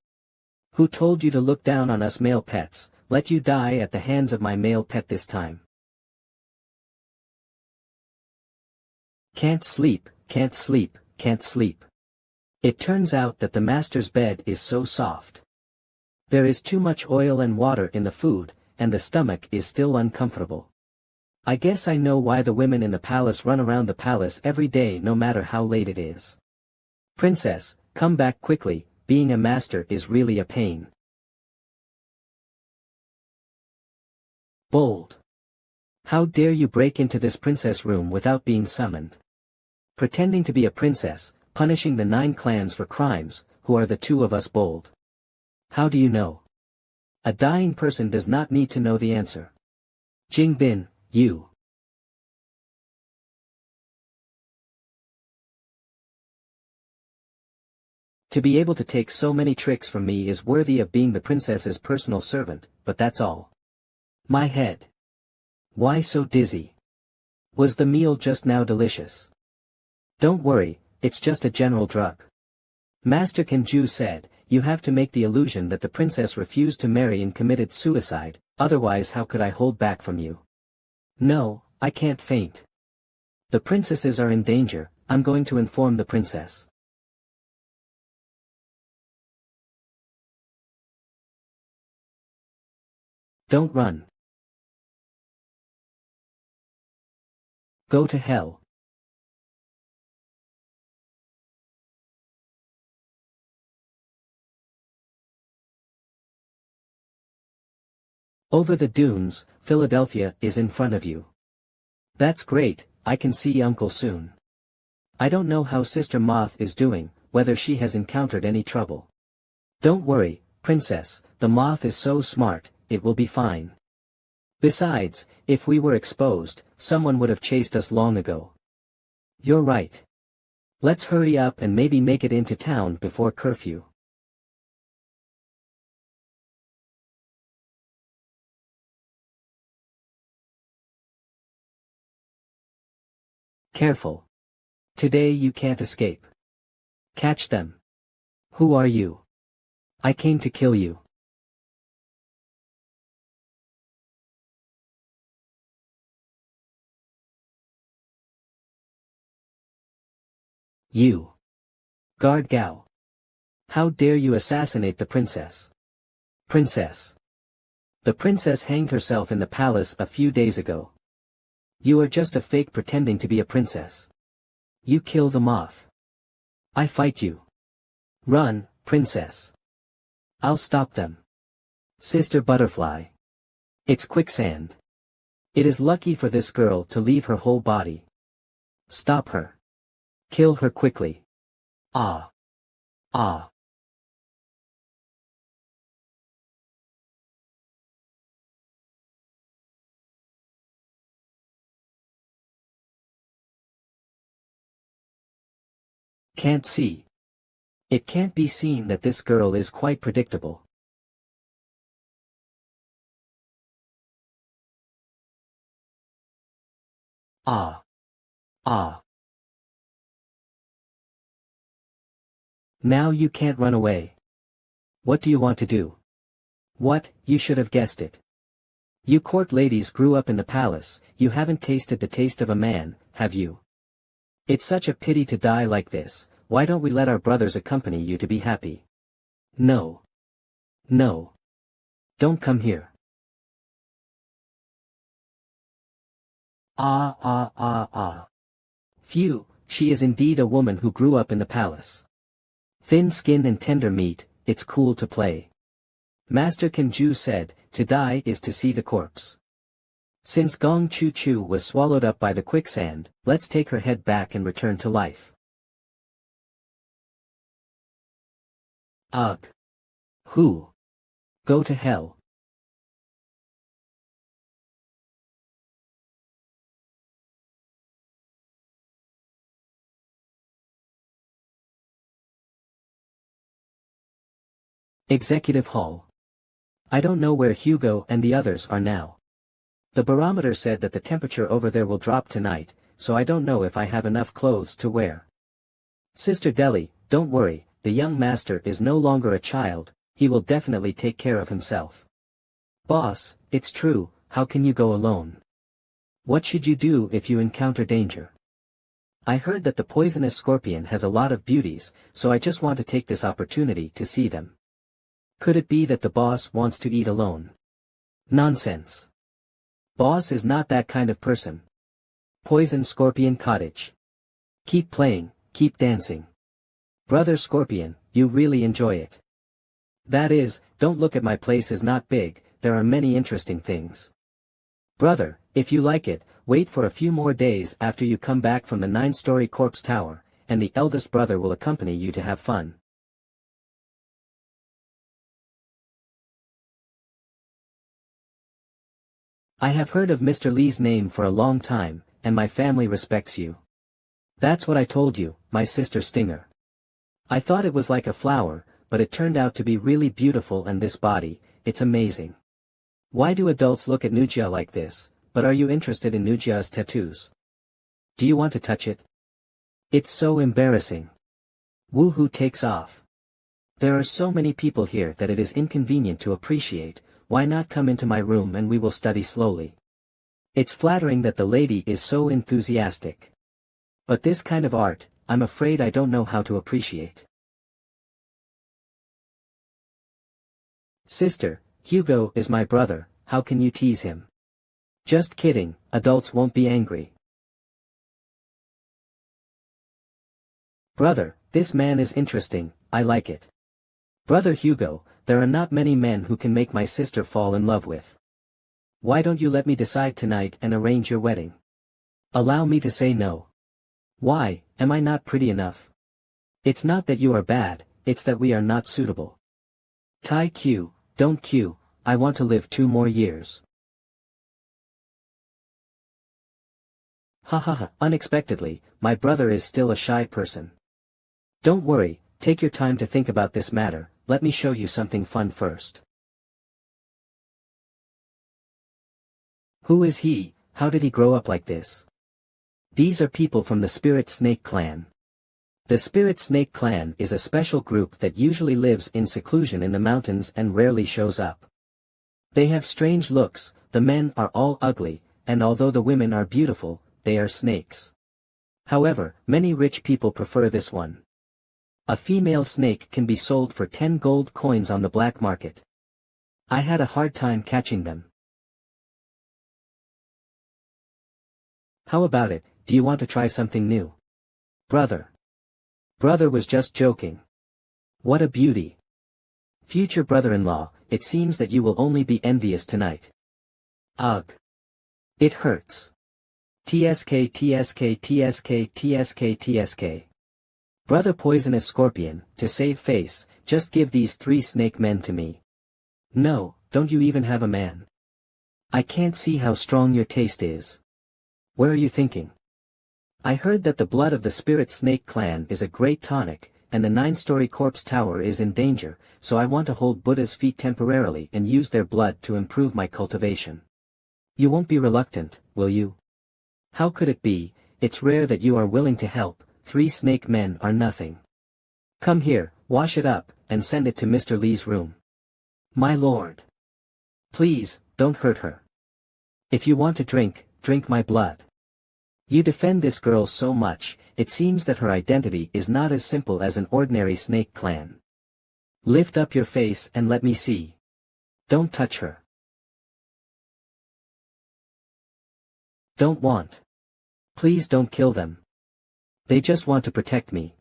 Who told you to look down on us male pets? Let you die at the hands of my male pet this time. Can't sleep. It turns out that the master's bed is so soft. There is too much oil and water in the food, and the stomach is still uncomfortable. I guess I know why the women in the palace run around the palace every day no matter how late it is. Princess, come back quickly, being a master is really a pain. Bold. How dare you break into this princess room without being summoned? Pretending to be a princess, punishing the 9 clans for crimes, who are the 2 of us bold? How do you know? A dying person does not need to know the answer. Jingbin, you. To be able to take so many tricks from me is worthy of being the princess's personal servant, but that's all. My head. Why so dizzy? Was the meal just now delicious? Don't worry, it's just a general drug. Master Kanju said, you have to make the illusion that the princess refused to marry and committed suicide, otherwise how could I hold back from you? No, I can't faint. The princesses are in danger, I'm going to inform the princess. Don't run. Go to hell. Over the dunes, Philadelphia is in front of you. That's great, I can see Uncle soon. I don't know how Sister Moth is doing, whether she has encountered any trouble. Don't worry, Princess, the moth is so smart, it will be fine. Besides, if we were exposed, someone would have chased us long ago. You're right. Let's hurry up and maybe make it into town before curfew. Careful. Today you can't escape. Catch them. Who are you? I came to kill you. You. Guard Gao. How dare you assassinate the princess? Princess. The princess hanged herself in the palace a few days ago. You are just a fake pretending to be a princess. You kill the moth. I fight you. Run, princess. I'll stop them. Sister Butterfly. It's quicksand. It is lucky for this girl to leave her whole body. Stop her. Kill her quickly. Ah. Ah. Can't see. It can't be seen that this girl is quite predictable. Ah. Ah. Now you can't run away. What do you want to do? What, you should have guessed it. You court ladies grew up in the palace, you haven't tasted the taste of a man, have you? It's such a pity to die like this, why don't we let our brothers accompany you to be happy? No. No. Don't come here. Ah. Phew, she is indeed a woman who grew up in the palace. Thin skin and tender meat, it's cool to play. Master Kanju said, to die is to see the corpse. Since Gong Chu Chu was swallowed up by the quicksand, let's take her head back and return to life. Ugh. Who? Go to hell. Executive Hall. I don't know where Hugo and the others are now. The barometer said that the temperature over there will drop tonight, so I don't know if I have enough clothes to wear. Sister Deli, don't worry, the young master is no longer a child, he will definitely take care of himself. Boss, it's true, how can you go alone? What should you do if you encounter danger? I heard that the poisonous scorpion has a lot of beauties, so I just want to take this opportunity to see them. Could it be that the boss wants to eat alone? Nonsense. Boss is not that kind of person. Poison Scorpion Cottage. Keep playing, keep dancing. Brother Scorpion, you really enjoy it. That is, don't look at my place is not big, there are many interesting things. Brother, if you like it, wait for a few more days after you come back from the 9-story corpse tower, and the eldest brother will accompany you to have fun. I have heard of Mr. Lee's name for a long time, and my family respects you. That's what I told you, my sister Stinger. I thought it was like a flower, but it turned out to be really beautiful, and this body, it's amazing. Why do adults look at Nujia like this, but are you interested in Nujia's tattoos? Do you want to touch it? It's so embarrassing. Woohoo takes off. There are so many people here that it is inconvenient to appreciate. Why not come into my room and we will study slowly? It's flattering that the lady is so enthusiastic. But this kind of art, I'm afraid I don't know how to appreciate. Sister, Hugo is my brother, how can you tease him? Just kidding, adults won't be angry. Brother, this man is interesting, I like it. Brother Hugo, there are not many men who can make my sister fall in love with. Why don't you let me decide tonight and arrange your wedding? Allow me to say no. Why, am I not pretty enough? It's not that you are bad, it's that we are not suitable. Tai Q, don't Q, I want to live 2 more years. Hahaha, unexpectedly, my brother is still a shy person. Don't worry, take your time to think about this matter, let me show you something fun first. Who is he, how did he grow up like this? These are people from the Spirit Snake clan. The Spirit Snake clan is a special group that usually lives in seclusion in the mountains and rarely shows up. They have strange looks, the men are all ugly, and although the women are beautiful, they are snakes. However, many rich people prefer this one. A female snake can be sold for 10 gold coins on the black market. I had a hard time catching them. How about it, do you want to try something new? Brother. Brother was just joking. What a beauty. Future brother-in-law, it seems that you will only be envious tonight. Ugh. It hurts. TSK TSK TSK TSK TSK. Brother Poisonous Scorpion, to save face, just give these 3 snake men to me. No, don't you even have a man. I can't see how strong your taste is. Where are you thinking? I heard that the blood of the Spirit Snake clan is a great tonic, and the 9-story corpse tower is in danger, so I want to hold Buddha's feet temporarily and use their blood to improve my cultivation. You won't be reluctant, will you? How could it be? It's rare that you are willing to help. 3 snake men are nothing. Come here, wash it up, and send it to Mr. Lee's room. My lord. Please, don't hurt her. If you want to drink, drink my blood. You defend this girl so much, it seems that her identity is not as simple as an ordinary snake clan. Lift up your face and let me see. Don't touch her. Don't want. Please don't kill them. They just want to protect me.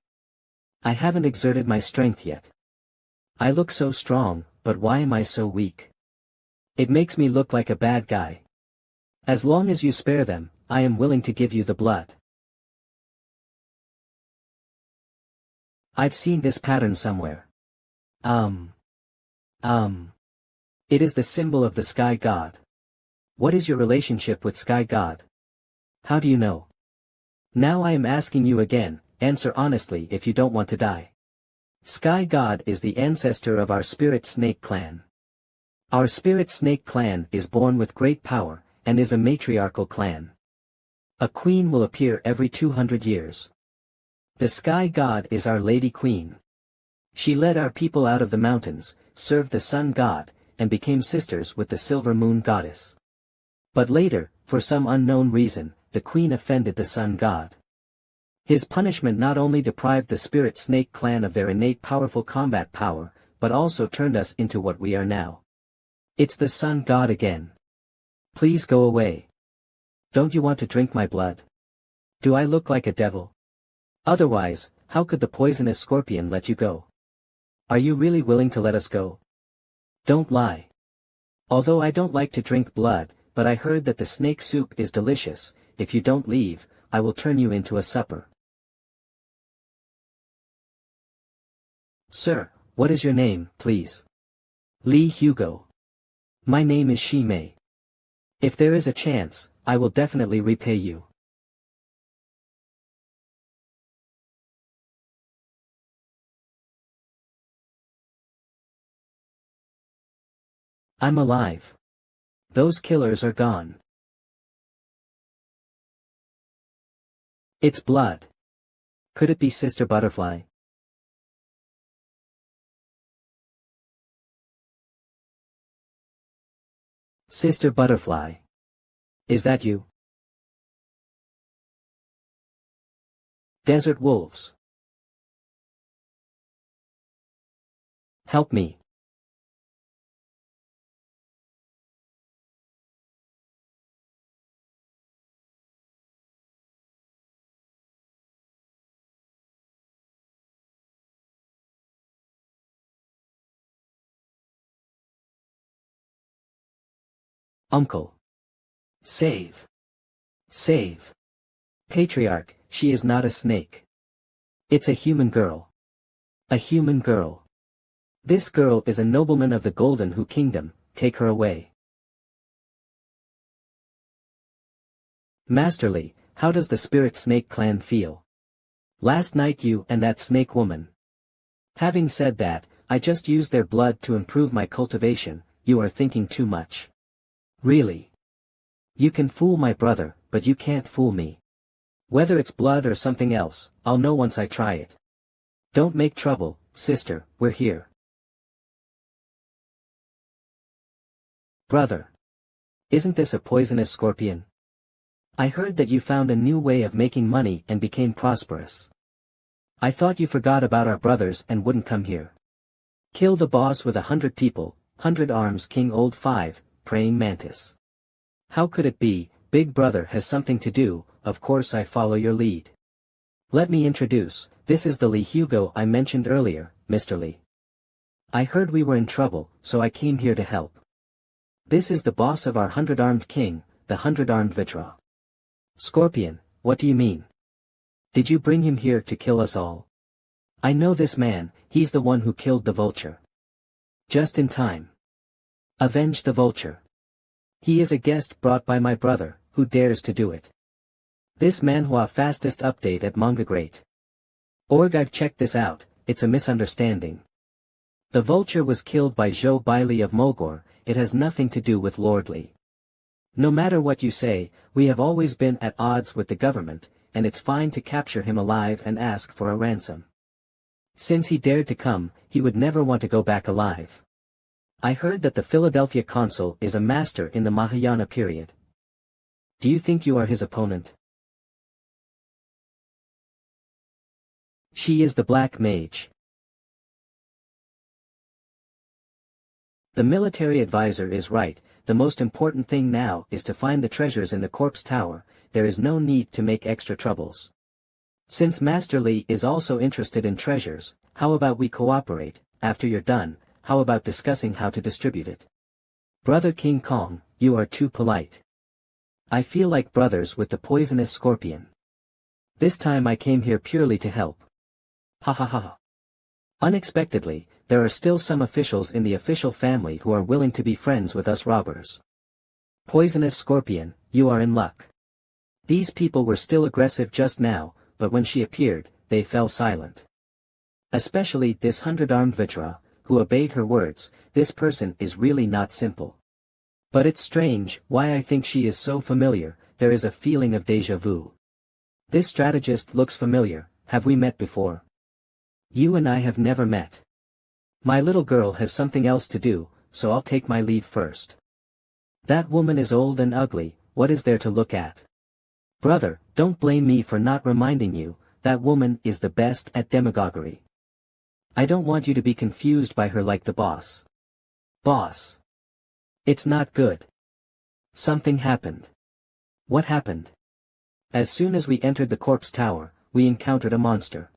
I haven't exerted my strength yet. I look so strong, but why am I so weak? It makes me look like a bad guy. As long as you spare them, I am willing to give you the blood. I've seen this pattern somewhere. It is the symbol of the sky god. What is your relationship with sky god? How do you know? Now I am asking you again, answer honestly if you don't want to die. Sky god is the ancestor of our spirit snake clan. Our spirit snake clan is born with great power, and is a matriarchal clan. A queen will appear every 200 years. The sky god is our lady queen. She led our people out of the mountains, served the sun god, and became sisters with the silver moon goddess. But later, for some unknown reason, the queen offended the sun god. His punishment not only deprived the spirit snake clan of their innate powerful combat power, but also turned us into what we are now. It's the sun god again. Please go away. Don't you want to drink my blood? Do I look like a devil? Otherwise, how could the poisonous scorpion let you go? Are you really willing to let us go? Don't lie. Although I don't like to drink blood, but I heard that the snake soup is delicious. If you don't leave, I will turn you into a supper. Sir, what is your name, please? Lee Hugo. My name is Shimei. If there is a chance, I will definitely repay you. I'm alive. Those killers are gone. It's blood. Could it be Sister Butterfly? Sister Butterfly. Is that you? Desert wolves. Help me. Uncle. Save. Save. Patriarch, she is not a snake. It's a human girl. A human girl. This girl is a nobleman of the Golden Hu Kingdom, take her away. Masterly, how does the Spirit Snake clan feel? Last night you and that snake woman. Having said that, I just used their blood to improve my cultivation. You are thinking too much. Really? You can fool my brother, but you can't fool me. Whether it's blood or something else, I'll know once I try it. Don't make trouble, sister, we're here. Brother. Isn't this a poisonous scorpion? I heard that you found a new way of making money and became prosperous. I thought you forgot about our brothers and wouldn't come here. Kill the boss with 100 people, 100 arms King Old 5, praying mantis. How could it be? Big brother has something to do, of course I follow your lead. Let me introduce, this is the Lee Hugo I mentioned earlier, Mr. Lee. I heard we were in trouble, so I came here to help. This is the boss of our 100-armed king, the 100-armed Vitra. Scorpion, what do you mean? Did you bring him here to kill us all? I know this man, he's the one who killed the vulture. Just in time. Avenge the vulture. He is a guest brought by my brother, who dares to do it. This MANHWA fastest update at Manga Great. Org, I've checked this out, it's a misunderstanding. The vulture was killed by Zhou Baili of Mulgore, it has nothing to do with Lord Li. No matter what you say, we have always been at odds with the government, and it's fine to capture him alive and ask for a ransom. Since he dared to come, he would never want to go back alive. I heard that the Philadelphia consul is a master in the Mahayana period. Do you think you are his opponent? She is the Black Mage. The military advisor is right, the most important thing now is to find the treasures in the corpse tower, there is no need to make extra troubles. Since Master Li is also interested in treasures, how about we cooperate? After you're done, how about discussing how to distribute it? Brother King Kong, you are too polite. I feel like brothers with the poisonous scorpion. This time I came here purely to help. Ha ha ha ha. Unexpectedly, there are still some officials in the official family who are willing to be friends with us robbers. Poisonous scorpion, you are in luck. These people were still aggressive just now, but when she appeared, they fell silent. Especially this 100-armed Vitra, who obeyed her words. This person is really not simple. But it's strange, why I think she is so familiar, there is a feeling of déjà vu. This strategist looks familiar, have we met before? You and I have never met. My little girl has something else to do, so I'll take my leave first. That woman is old and ugly, what is there to look at? Brother, don't blame me for not reminding you, that woman is the best at demagoguery. I don't want you to be confused by her like the boss. Boss. It's not good. Something happened. What happened? As soon as we entered the corpse tower, we encountered a monster.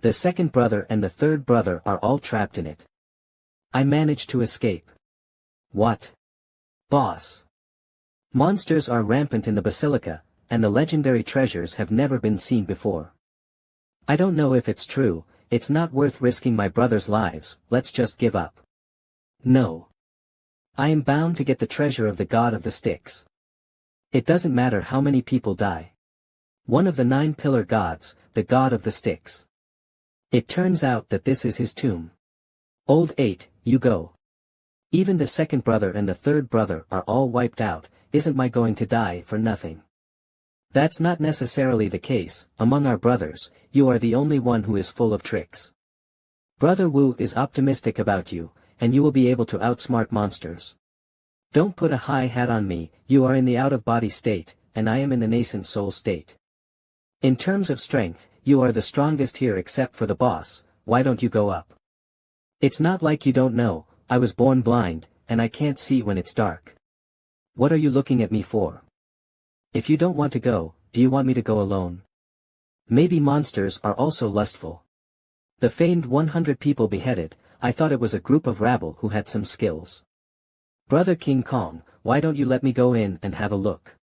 The second brother and the third brother are all trapped in it. I managed to escape. What? Boss. Monsters are rampant in the basilica, and the legendary treasures have never been seen before. I don't know if it's true, it's not worth risking my brother's lives, let's just give up. No. I am bound to get the treasure of the god of the sticks. It doesn't matter how many people die. One of the 9 pillar gods, the god of the sticks. It turns out that this is his tomb. Old 8, you go. Even the second brother and the third brother are all wiped out, isn't my going to die for nothing? That's not necessarily the case, among our brothers, you are the only one who is full of tricks. Brother Wu is optimistic about you, and you will be able to outsmart monsters. Don't put a high hat on me, you are in the out-of-body state, and I am in the nascent soul state. In terms of strength, you are the strongest here except for the boss, why don't you go up? It's not like you don't know, I was born blind, and I can't see when it's dark. What are you looking at me for? If you don't want to go, do you want me to go alone? Maybe monsters are also lustful. The famed 100 people beheaded, I thought it was a group of rabble who had some skills. Brother King Kong, why don't you let me go in and have a look?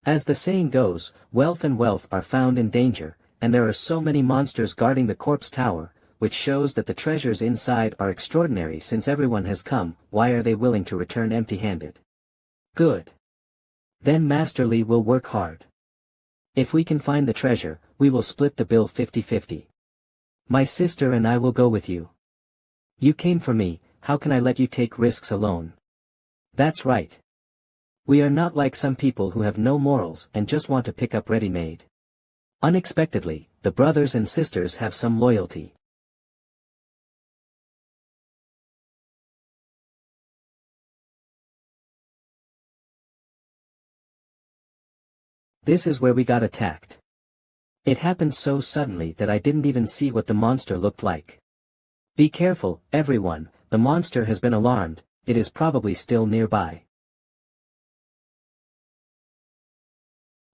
As the saying goes, wealth and wealth are found in danger, and there are so many monsters guarding the corpse tower, which shows that the treasures inside are extraordinary since everyone has come, why are they willing to return empty-handed? Good. Then Master Li will work hard. If we can find the treasure, we will split the bill 50-50. My sister and I will go with you. You came for me, how can I let you take risks alone? That's right. We are not like some people who have no morals and just want to pick up ready-made. Unexpectedly, the brothers and sisters have some loyalty. This is where we got attacked. It happened so suddenly that I didn't even see what the monster looked like. Be careful, everyone, the monster has been alarmed, it is probably still nearby.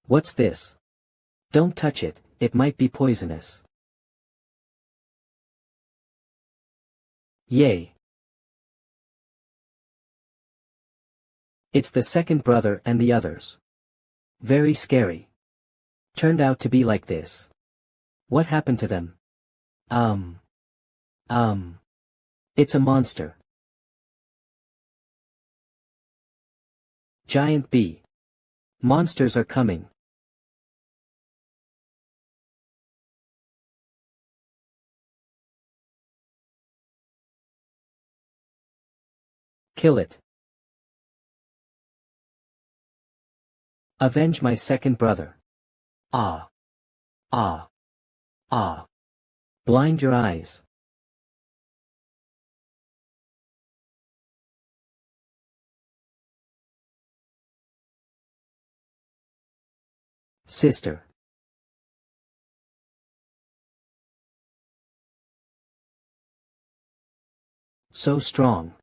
What's this? Don't touch it, it might be poisonous. Yay. It's the second brother and the others. Very scary. Turned out to be like this. What happened to them? It's a monster. Giant bee. Monsters are coming. Kill it. Avenge my second brother. Ah. Ah. Ah. Blind your eyes. Sister. So strong.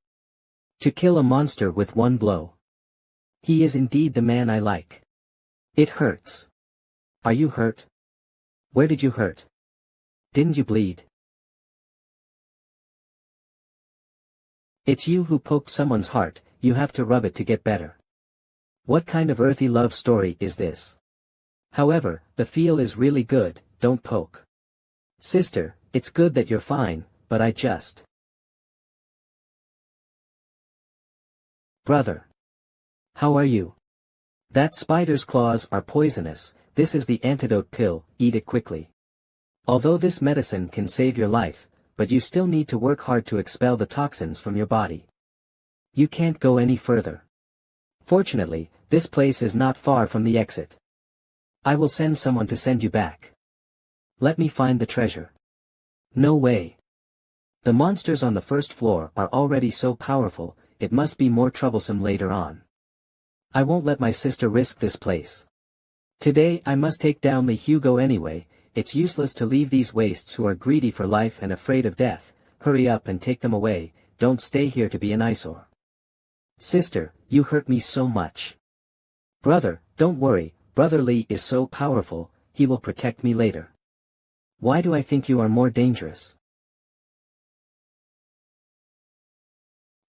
To kill a monster with one blow. He is indeed the man I like. It hurts. Are you hurt? Where did you hurt? Didn't you bleed? It's you who poked someone's heart, you have to rub it to get better. What kind of earthy love story is this? However, the feel is really good, don't poke. Sister, it's good that you're fine, but I just... Brother. How are you? That spider's claws are poisonous, this is the antidote pill, eat it quickly. Although this medicine can save your life, but you still need to work hard to expel the toxins from your body. You can't go any further. Fortunately, this place is not far from the exit. I will send someone to send you back. Let me find the treasure. No way. The monsters on the first floor are already so powerful, it must be more troublesome later on. I won't let my sister risk this place. Today I must take down Lee Hugo anyway. It's useless to leave these wastes who are greedy for life and afraid of death. Hurry up and take them away, don't stay here to be an eyesore. Sister, you hurt me so much. Brother, don't worry, Brother Lee is so powerful, he will protect me later. Why do I think you are more dangerous?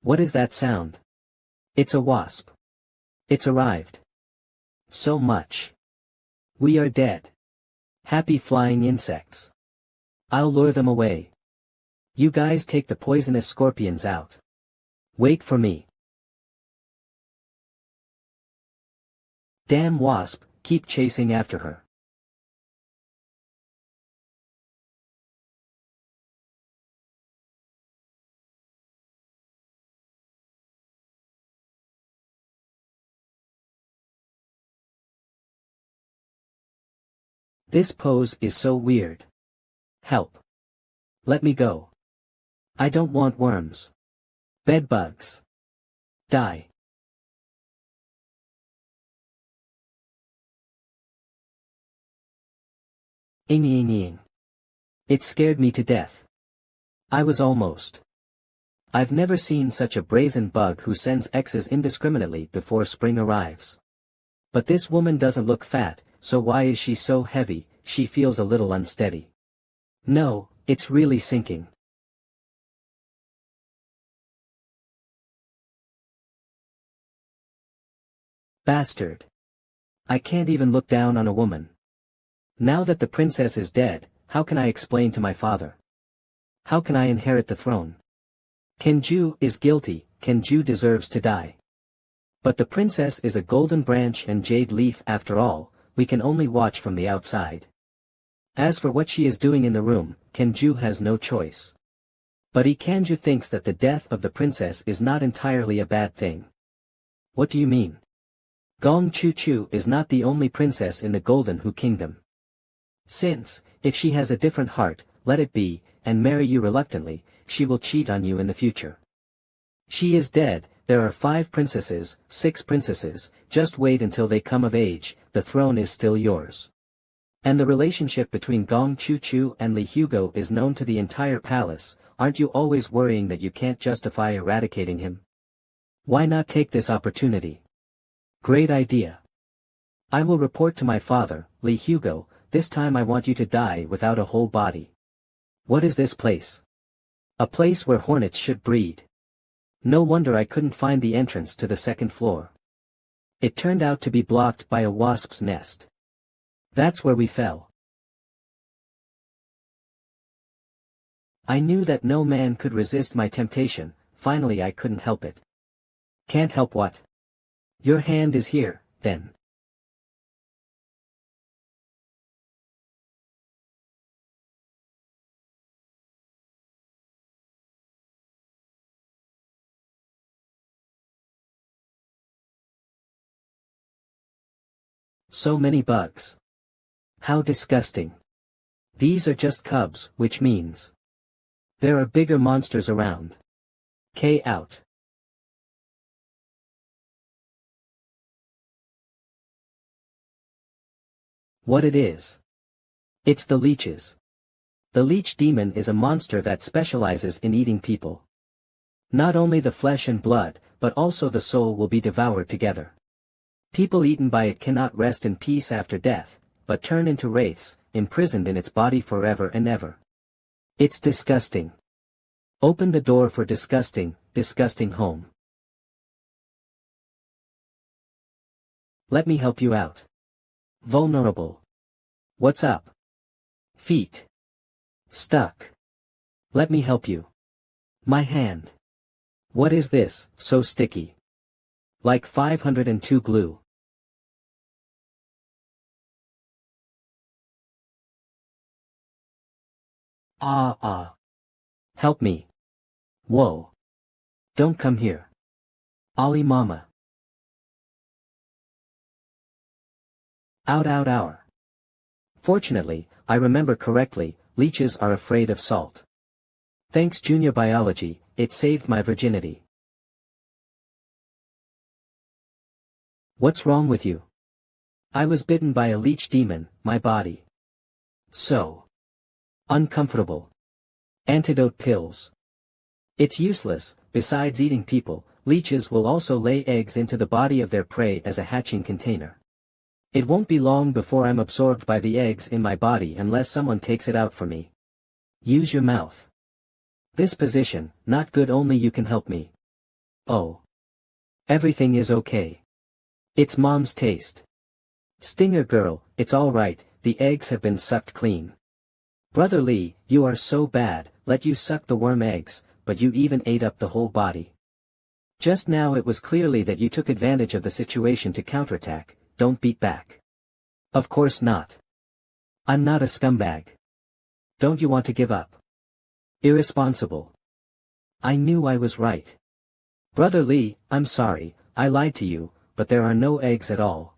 What is that sound? It's a wasp. It's arrived. So much. We are dead. Happy flying insects. I'll lure them away. You guys take the poisonous scorpions out. Wait for me. Damn wasp, keep chasing after her. This pose is so weird. Help. Let me go. I don't want worms. Bedbugs. Die. Ing. It scared me to death. I was almost. I've never seen such a brazen bug who sends X's indiscriminately before spring arrives. But this woman doesn't look fat, so why is she so heavy? She feels a little unsteady. No, it's really sinking. Bastard. I can't even look down on a woman. Now that the princess is dead, how can I explain to my father? How can I inherit the throne? Kenju is guilty, Kenju deserves to die. But the princess is a golden branch and jade leaf after all, we can only watch from the outside. As for what she is doing in the room, Kenju has no choice. But Ikanju thinks that the death of the princess is not entirely a bad thing. What do you mean? Gong Chu Chu is not the only princess in the Golden Hu Kingdom. Since, if she has a different heart, let it be, and marry you reluctantly, she will cheat on you in the future. She is dead, there are 5 princesses, 6 princesses, just wait until they come of age, the throne is still yours. And the relationship between Gong Chu Chu and Lee Hugo is known to the entire palace, aren't you always worrying that you can't justify eradicating him? Why not take this opportunity? Great idea. I will report to my father, Lee Hugo, this time I want you to die without a whole body. What is this place? A place where hornets should breed. No wonder I couldn't find the entrance to the 2nd floor. It turned out to be blocked by a wasp's nest. That's where we fell. I knew that no man could resist my temptation, finally I couldn't help it. Can't help what? Your hand is here, then. So many bugs. How disgusting. These are just cubs, which means there are bigger monsters around. K out. What it is? It's the leeches. The leech demon is a monster that specializes in eating people. Not only the flesh and blood, but also the soul will be devoured together. People eaten by it cannot rest in peace after death, but turn into wraiths, imprisoned in its body forever and ever. It's disgusting. Open the door for disgusting, disgusting home. Let me help you out. Vulnerable. What's up? Feet. Stuck. Let me help you. My hand. What is this, so sticky? Like 502 glue. Help me. Whoa. Don't come here. Ali mama. Out. Fortunately, I remember correctly, leeches are afraid of salt. Thanks junior biology, it saved my virginity. What's wrong with you? I was bitten by a leech demon, my body. So uncomfortable. Antidote pills. It's useless, besides eating people, leeches will also lay eggs into the body of their prey as a hatching container. It won't be long before I'm absorbed by the eggs in my body unless someone takes it out for me. Use your mouth. This position, not good, only you can help me. Oh. Everything is okay. It's mom's taste. Stinger girl, it's alright, the eggs have been sucked clean. Brother Lee, you are so bad, let you suck the worm eggs, but you even ate up the whole body. Just now it was clearly that you took advantage of the situation to counterattack. Don't beat back. Of course not. I'm not a scumbag. Don't you want to give up? Irresponsible. I knew I was right. Brother Lee, I'm sorry, I lied to you, but there are no eggs at all.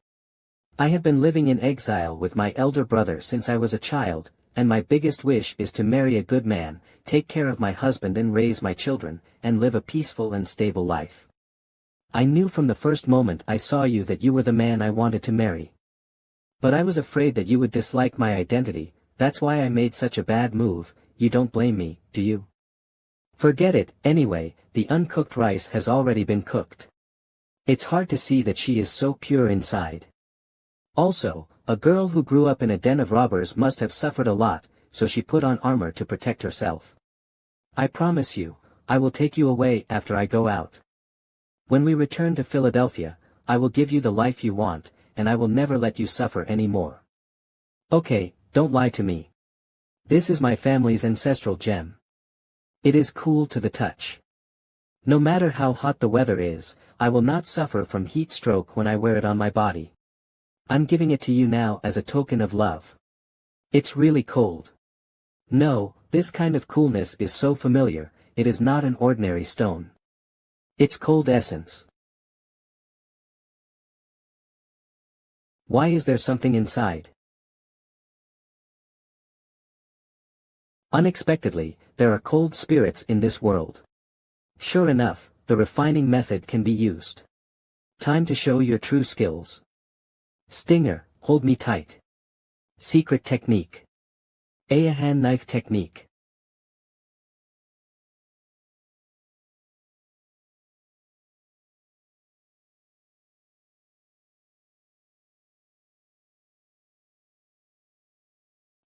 I have been living in exile with my elder brother since I was a child, and my biggest wish is to marry a good man, take care of my husband and raise my children, and live a peaceful and stable life. I knew from the first moment I saw you that you were the man I wanted to marry. But I was afraid that you would dislike my identity, that's why I made such a bad move. You don't blame me, do you? Forget it, anyway, the uncooked rice has already been cooked. It's hard to see that she is so pure inside. Also, a girl who grew up in a den of robbers must have suffered a lot, so she put on armor to protect herself. I promise you, I will take you away after I go out. When we return to Philadelphia, I will give you the life you want, and I will never let you suffer any more. Okay, don't lie to me. This is my family's ancestral gem. It is cool to the touch. No matter how hot the weather is, I will not suffer from heat stroke when I wear it on my body. I'm giving it to you now as a token of love. It's really cold. No, this kind of coolness is so familiar, it is not an ordinary stone. It's cold essence. Why is there something inside? Unexpectedly, there are cold spirits in this world. Sure enough, the refining method can be used. Time to show your true skills. Stinger, hold me tight. Secret technique. A hand knife technique.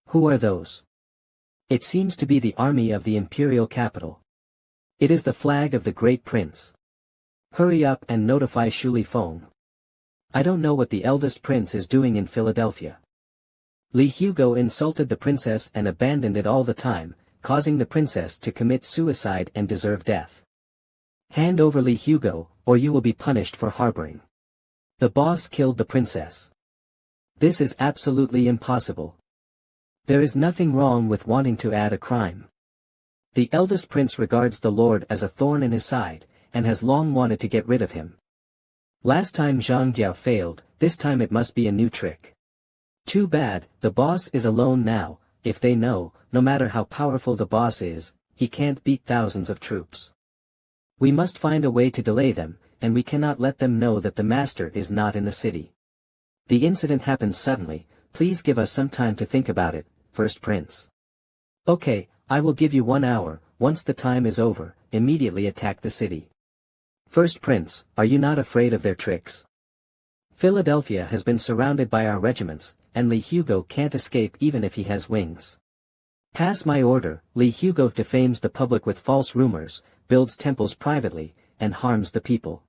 Who are those? It seems to be the army of the imperial capital. It is the flag of the great prince. Hurry up and notify Shuli Feng. I don't know what the eldest prince is doing in Philadelphia. Li Hugo insulted the princess and abandoned it all the time, causing the princess to commit suicide and deserve death. Hand over Li Hugo, or you will be punished for harboring. The boss killed the princess. This is absolutely impossible. There is nothing wrong with wanting to add a crime. The eldest prince regards the Lord as a thorn in his side, and has long wanted to get rid of him. Last time Zhang Jiao failed, this time it must be a new trick. Too bad, the boss is alone now. If they know, no matter how powerful the boss is, he can't beat thousands of troops. We must find a way to delay them, and we cannot let them know that the master is not in the city. The incident happened suddenly, please give us some time to think about it, First Prince. Okay, I will give you 1 hour, once the time is over, immediately attack the city. First Prince, are you not afraid of their tricks? Philadelphia has been surrounded by our regiments, and Li Hugo can't escape even if he has wings. Pass my order. Li Hugo defames the public with false rumors, builds temples privately, and harms the people.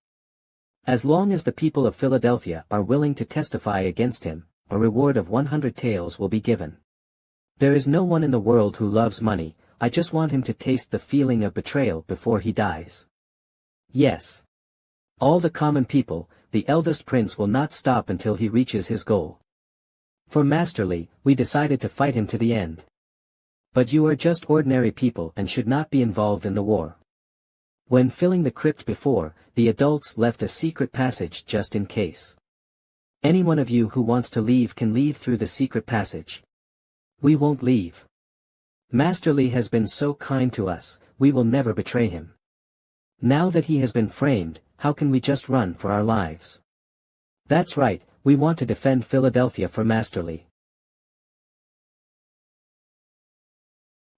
As long as the people of Philadelphia are willing to testify against him, a reward of 100 taels will be given. There is no one in the world who loves money. I just want him to taste the feeling of betrayal before he dies. Yes. All the common people, the eldest prince will not stop until he reaches his goal. For Masterly, we decided to fight him to the end. But you are just ordinary people and should not be involved in the war. When filling the crypt before, the adults left a secret passage just in case. Any one of you who wants to leave can leave through the secret passage. We won't leave. Masterly has been so kind to us, we will never betray him. Now that he has been framed, how can we just run for our lives? That's right, we want to defend Philadelphia for Masterly.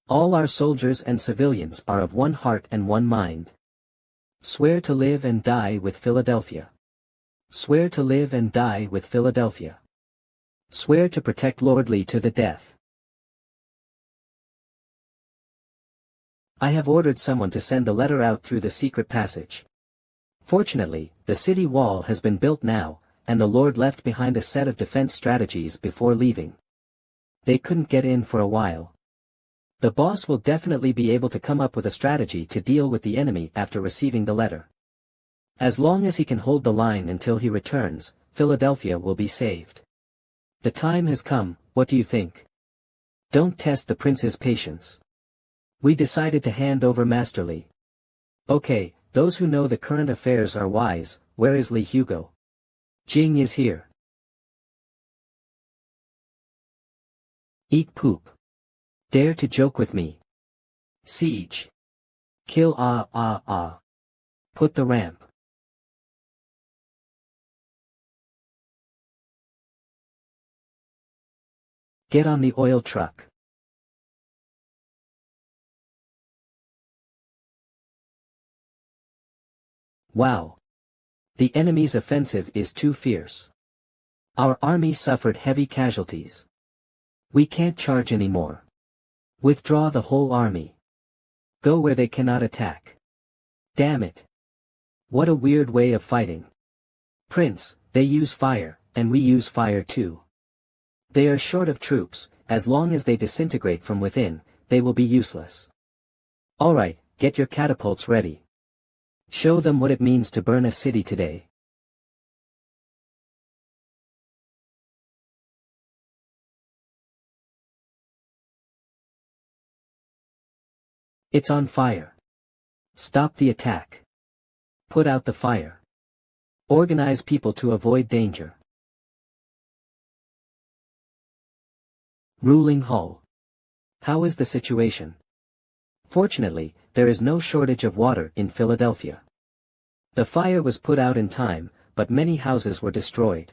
All our soldiers and civilians are of one heart and one mind. Swear to live and die with Philadelphia. Swear to live and die with Philadelphia. Swear to protect Lord Lee to the death. I have ordered someone to send a letter out through the secret passage. Fortunately, the city wall has been built now, and the Lord left behind a set of defense strategies before leaving. They couldn't get in for a while. The boss will definitely be able to come up with a strategy to deal with the enemy after receiving the letter. As long as he can hold the line until he returns, Philadelphia will be saved. The time has come, what do you think? Don't test the prince's patience. We decided to hand over Masterly. Okay, those who know the current affairs are wise. Where is Li Hugo? Jing is here. Eat poop. Dare to joke with me. Siege. Kill Put the ramp. Get on the oil truck. Wow. The enemy's offensive is too fierce. Our army suffered heavy casualties. We can't charge anymore. Withdraw the whole army. Go where they cannot attack. Damn it. What a weird way of fighting. Prince, they use fire, and we use fire too. They are short of troops. As long as they disintegrate from within, they will be useless. Alright, get your catapults ready. Show them what it means to burn a city today. It's on fire. Stop the attack. Put out the fire. Organize people to avoid danger. Ruling Hull. How is the situation? Fortunately, there is no shortage of water in Philadelphia. The fire was put out in time, but many houses were destroyed.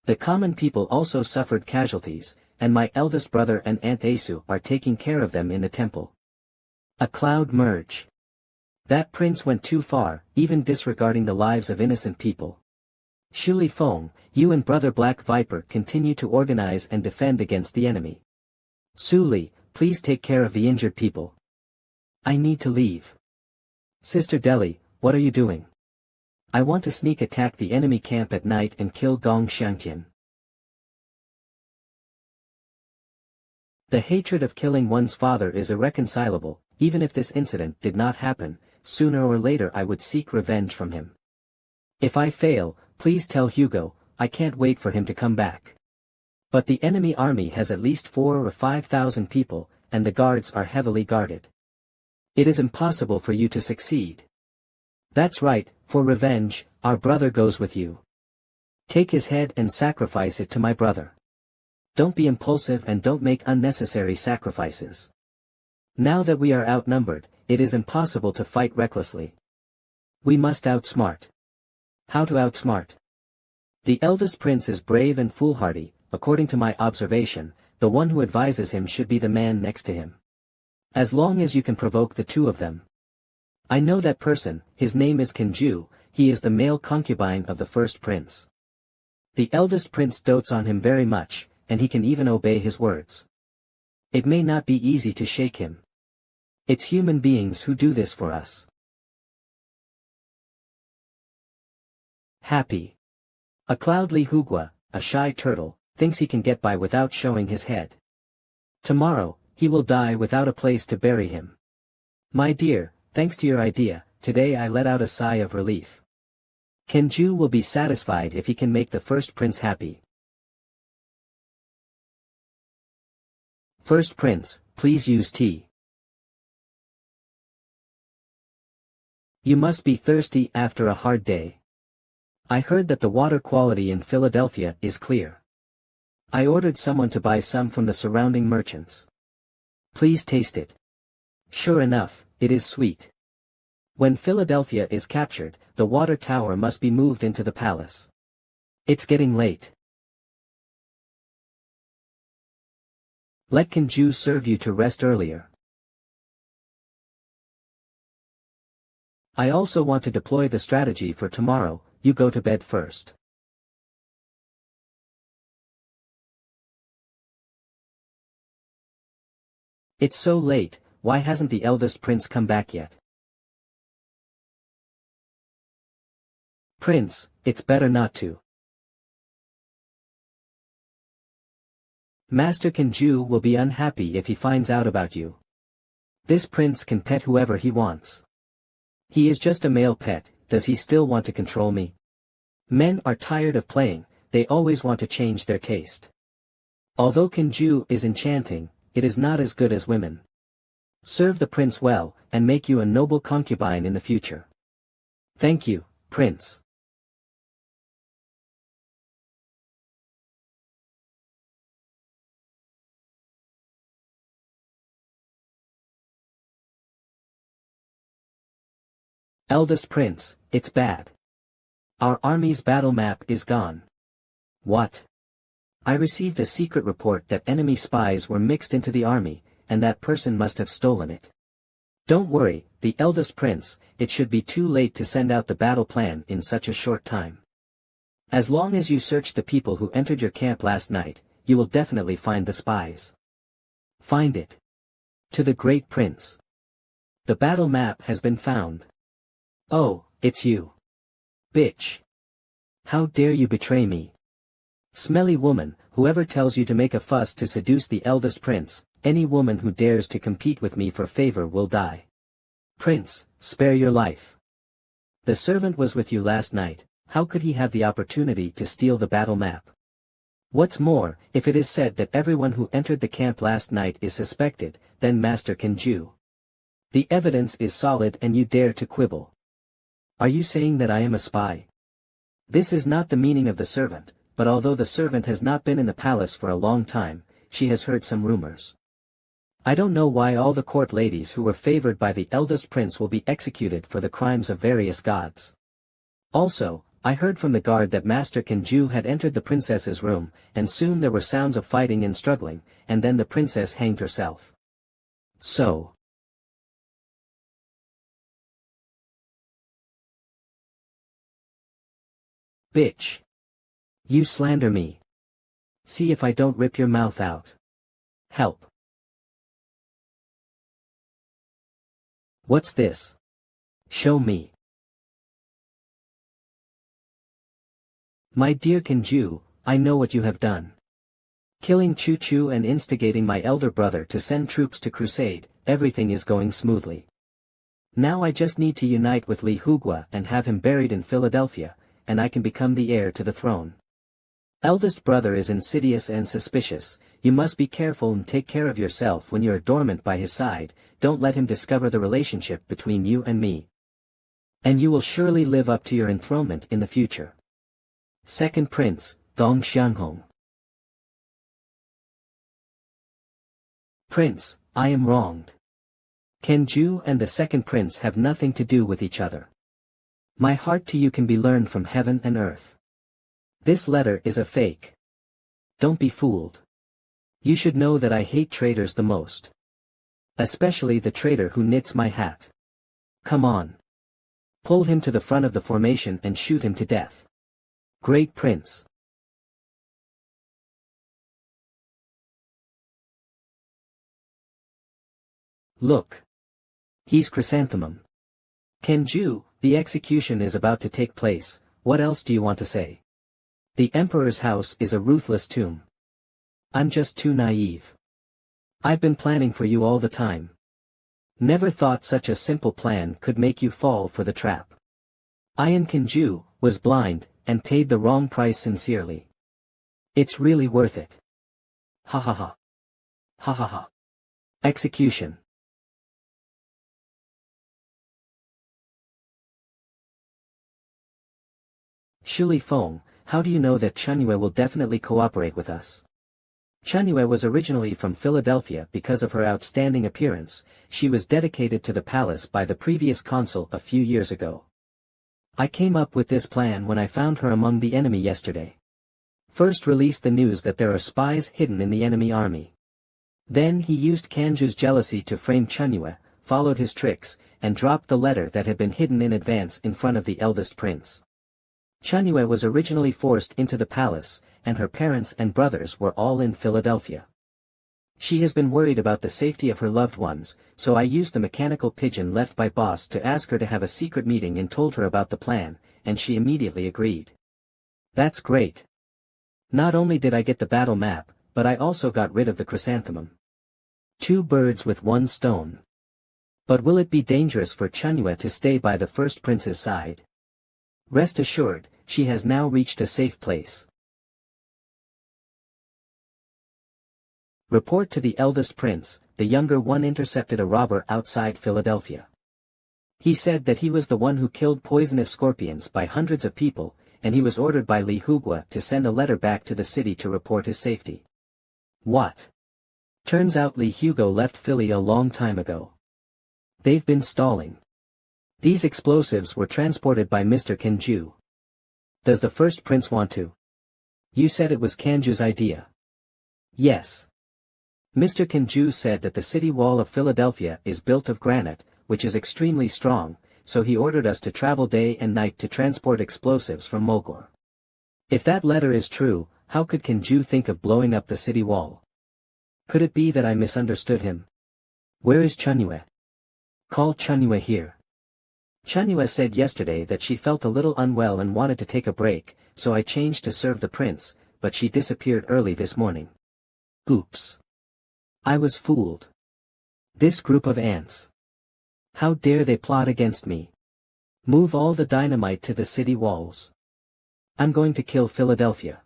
The common people also suffered casualties, and my eldest brother and Aunt Asu are taking care of them in the temple. A cloud merge. That prince went too far, even disregarding the lives of innocent people. Shuli Feng, you and brother Black Viper continue to organize and defend against the enemy. Su Li, please take care of the injured people. I need to leave. Sister Deli, what are you doing? I want to sneak attack the enemy camp at night and kill Gong Xiangtian. The hatred of killing one's father is irreconcilable. Even if this incident did not happen, sooner or later I would seek revenge from him. If I fail, please tell Hugo, I can't wait for him to come back. But the enemy army has at least 4,000 or 5,000 people, and the guards are heavily guarded. It is impossible for you to succeed. That's right, for revenge, our brother goes with you. Take his head and sacrifice it to my brother. Don't be impulsive and don't make unnecessary sacrifices. Now that we are outnumbered, it is impossible to fight recklessly. We must outsmart. How to outsmart? The eldest prince is brave and foolhardy. According to my observation, the one who advises him should be the man next to him. As long as you can provoke the two of them. I know that person, his name is Kenju, he is the male concubine of the first prince. The eldest prince dotes on him very much, and he can even obey his words. It may not be easy to shake him. It's human beings who do this for us. Happy. A cloudly hugwa, a shy turtle, thinks he can get by without showing his head. Tomorrow, he will die without a place to bury him. My dear, thanks to your idea, today I let out a sigh of relief. Kenju will be satisfied if he can make the first prince happy. First prince, please use tea. You must be thirsty after a hard day. I heard that the water quality in Philadelphia is clear. I ordered someone to buy some from the surrounding merchants. Please taste it. Sure enough, it is sweet. When Philadelphia is captured, the water tower must be moved into the palace. It's getting late. Let Kenju serve you to rest earlier. I also want to deploy the strategy for tomorrow. You go to bed first. It's so late, why hasn't the eldest prince come back yet? Prince, it's better not to. Master Kenju will be unhappy if he finds out about you. This prince can pet whoever he wants. He is just a male pet, does he still want to control me? Men are tired of playing, they always want to change their taste. Although Kenju is enchanting, it is not as good as women. Serve the prince well, and make you a noble concubine in the future. Thank you, prince. Eldest prince, it's bad. Our army's battle map is gone. What? I received a secret report that enemy spies were mixed into the army, and that person must have stolen it. Don't worry, the eldest prince, it should be too late to send out the battle plan in such a short time. As long as you search the people who entered your camp last night, you will definitely find the spies. Find it. To the great prince. The battle map has been found. Oh, it's you. Bitch. How dare you betray me? Smelly woman, whoever tells you to make a fuss to seduce the eldest prince, any woman who dares to compete with me for favor will die. Prince, spare your life. The servant was with you last night, how could he have the opportunity to steal the battle map? What's more, if it is said that everyone who entered the camp last night is suspected, then Master Kenju. The evidence is solid and you dare to quibble. Are you saying that I am a spy? This is not the meaning of the servant, but although the servant has not been in the palace for a long time, she has heard some rumors. I don't know why all the court ladies who were favored by the eldest prince will be executed for the crimes of various gods. Also, I heard from the guard that Master Kenju had entered the princess's room, and soon there were sounds of fighting and struggling, and then the princess hanged herself. So. Bitch. You slander me. See if I don't rip your mouth out. Help. What's this? Show me. My dear Kenju, I know what you have done. Killing Chu Chu and instigating my elder brother to send troops to crusade, everything is going smoothly. Now I just need to unite with Li Hugua and have him buried in Philadelphia, and I can become the heir to the throne. Eldest brother is insidious and suspicious, you must be careful and take care of yourself when you are dormant by his side, don't let him discover the relationship between you and me. And you will surely live up to your enthronement in the future. Second Prince, Gong Xianghong. Prince, I am wronged. Kenju and the second prince have nothing to do with each other. My heart to you can be learned from heaven and earth. This letter is a fake. Don't be fooled. You should know that I hate traitors the most. Especially the traitor who knits my hat. Come on. Pull him to the front of the formation and shoot him to death. Great Prince. Look. He's Chrysanthemum. Kenju, the execution is about to take place, what else do you want to say? The Emperor's house is a ruthless tomb. I'm just too naive. I've been planning for you all the time. Never thought such a simple plan could make you fall for the trap. Ian Kenju was blind, and paid the wrong price sincerely. It's really worth it. Ha ha ha. Ha ha ha. Execution. Shuli Feng, how do you know that Chunyue will definitely cooperate with us? Chunyue was originally from Philadelphia because of her outstanding appearance. She was dedicated to the palace by the previous consul a few years ago. I came up with this plan when I found her among the enemy yesterday. First released the news that there are spies hidden in the enemy army. Then he used Kanju's jealousy to frame Chunyue, followed his tricks, and dropped the letter that had been hidden in advance in front of the eldest prince. Chunyue was originally forced into the palace, and her parents and brothers were all in Philadelphia. She has been worried about the safety of her loved ones, so I used the mechanical pigeon left by boss to ask her to have a secret meeting and told her about the plan, and she immediately agreed. That's great. Not only did I get the battle map, but I also got rid of the chrysanthemum. 2 birds with 1 stone. But will it be dangerous for Chunyue to stay by the first prince's side? Rest assured, she has now reached a safe place. Report to the eldest prince, the younger one intercepted a robber outside Philadelphia. He said that he was the one who killed poisonous scorpions by hundreds of people, and he was ordered by Li Hugua to send a letter back to the city to report his safety. What? Turns out Li Hugo left Philly a long time ago. They've been stalling. These explosives were transported by Mr. Kenju. Does the first prince want to? You said it was Kanju's idea. Yes. Mr. Kenju said that the city wall of Philadelphia is built of granite, which is extremely strong, so he ordered us to travel day and night to transport explosives from Mogor. If that letter is true, how could Kenju think of blowing up the city wall? Could it be that I misunderstood him? Where is Chunyue? Call Chunyue here. Chunyue said yesterday that she felt a little unwell and wanted to take a break, so I changed to serve the prince, but she disappeared early this morning. Oops. I was fooled. This group of ants. How dare they plot against me? Move all the dynamite to the city walls. I'm going to kill Philadelphia.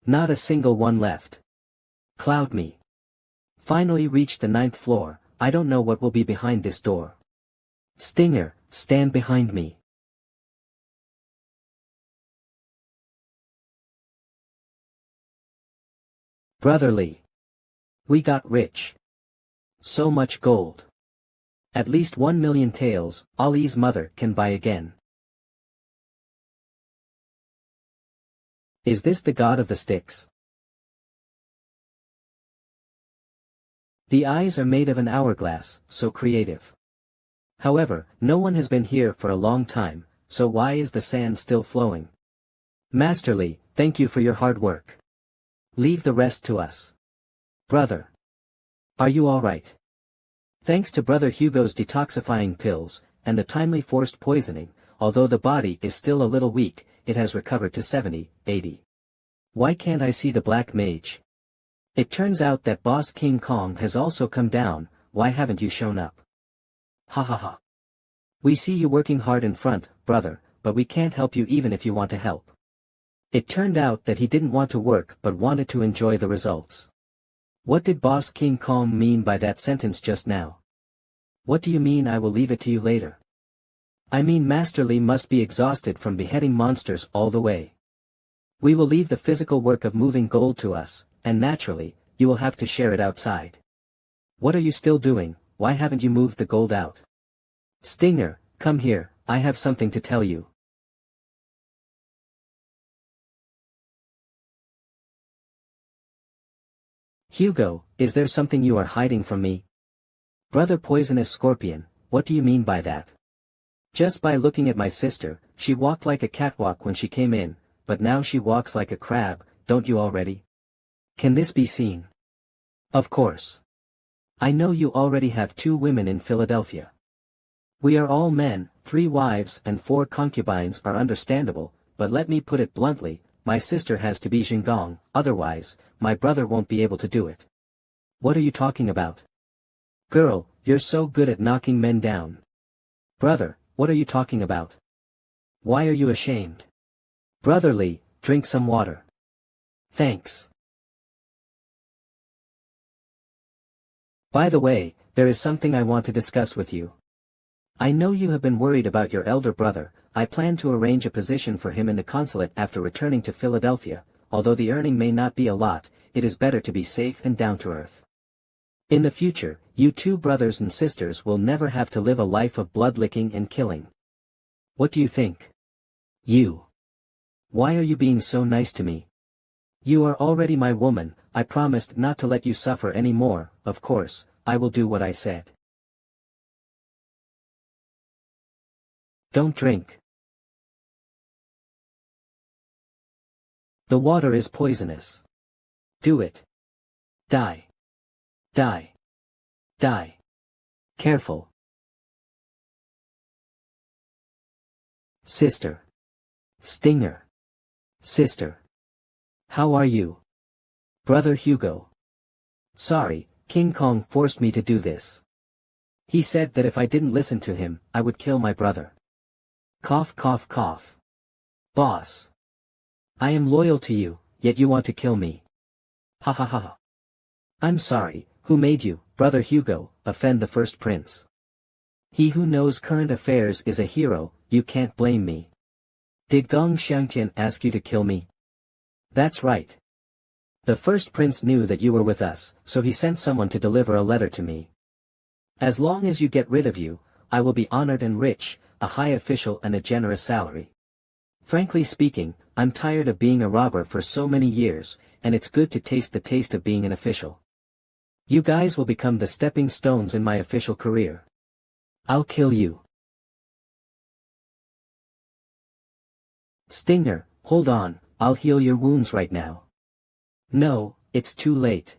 Not a single one left. Cloud me. Finally reached the 9th floor, I don't know what will be behind this door. Stinger, stand behind me. Brotherly. We got rich. So much gold. At least 1 million taels, Ali's mother can buy again. Is this the god of the sticks? The eyes are made of an hourglass, so creative. However, no one has been here for a long time, so why is the sand still flowing? Masterly, thank you for your hard work. Leave the rest to us. Brother. Are you alright? Thanks to Brother Hugo's detoxifying pills, and the timely forced poisoning, although the body is still a little weak, it has recovered to 70, 80. Why can't I see the black mage? It turns out that Boss King Kong has also come down, why haven't you shown up? Ha ha ha. We see you working hard in front, brother, but we can't help you even if you want to help. It turned out that he didn't want to work but wanted to enjoy the results. What did Boss King Kong mean by that sentence just now? What do you mean I will leave it to you later? I mean Masterly must be exhausted from beheading monsters all the way. We will leave the physical work of moving gold to us, and naturally, you will have to share it outside. What are you still doing, why haven't you moved the gold out? Stinger, come here, I have something to tell you. Hugo, is there something you are hiding from me? Brother Poisonous Scorpion, what do you mean by that? Just by looking at my sister, she walked like a catwalk when she came in, but now she walks like a crab, don't you already? Can this be seen? Of course. I know you already have 2 women in Philadelphia. We are all men, 3 wives and 4 concubines are understandable, but let me put it bluntly, my sister has to be Xingong, otherwise, my brother won't be able to do it. What are you talking about? Girl, you're so good at knocking men down. Brother, what are you talking about? Why are you ashamed? Brotherly, drink some water. Thanks. By the way, there is something I want to discuss with you. I know you have been worried about your elder brother. I plan to arrange a position for him in the consulate after returning to Philadelphia. Although the earning may not be a lot, it is better to be safe and down to earth. In the future, you 2 brothers and sisters will never have to live a life of blood-licking and killing. What do you think? You. Why are you being so nice to me? You are already my woman. I promised not to let you suffer any more. Of course, I will do what I said. Don't drink. The water is poisonous. Do it. Die. Die. Die. Careful. Sister. Stinger. Sister. How are you? Brother Hugo. Sorry, King Kong forced me to do this. He said that if I didn't listen to him, I would kill my brother. Cough cough cough. Boss. I am loyal to you, yet you want to kill me. Ha ha ha ha. I'm sorry, who made you, Brother Hugo, offend the first prince? He who knows current affairs is a hero, you can't blame me. Did Gong Xiangtian ask you to kill me? That's right. The first prince knew that you were with us, so he sent someone to deliver a letter to me. As long as you get rid of you, I will be honored and rich, a high official and a generous salary. Frankly speaking, I'm tired of being a robber for so many years, and it's good to taste the taste of being an official. You guys will become the stepping stones in my official career. I'll kill you. Stinger, hold on, I'll heal your wounds right now. No, it's too late.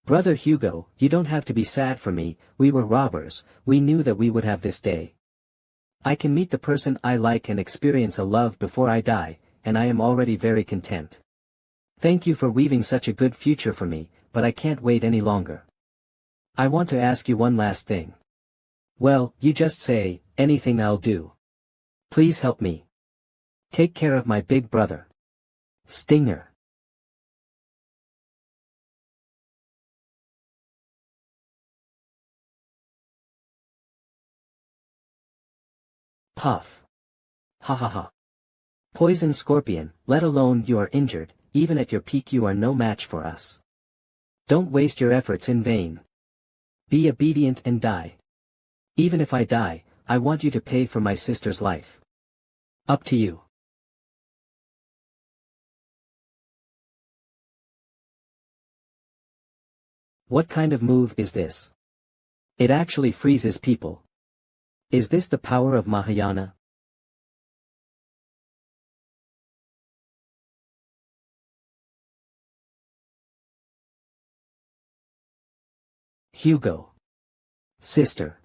Brother Hugo, you don't have to be sad for me, we were robbers, we knew that we would have this day. I can meet the person I like and experience a love before I die, and I am already very content. Thank you for weaving such a good future for me, but I can't wait any longer. I want to ask you one last thing. Well, you just say, anything I'll do. Please help me. Take care of my big brother. Stinger. Puff. Ha ha ha. Poison scorpion, let alone you are injured, even at your peak you are no match for us. Don't waste your efforts in vain. Be obedient and die. Even if I die, I want you to pay for my sister's life. Up to you. What kind of move is this? It actually freezes people. Is this the power of Mahayana? Hugo. Sister.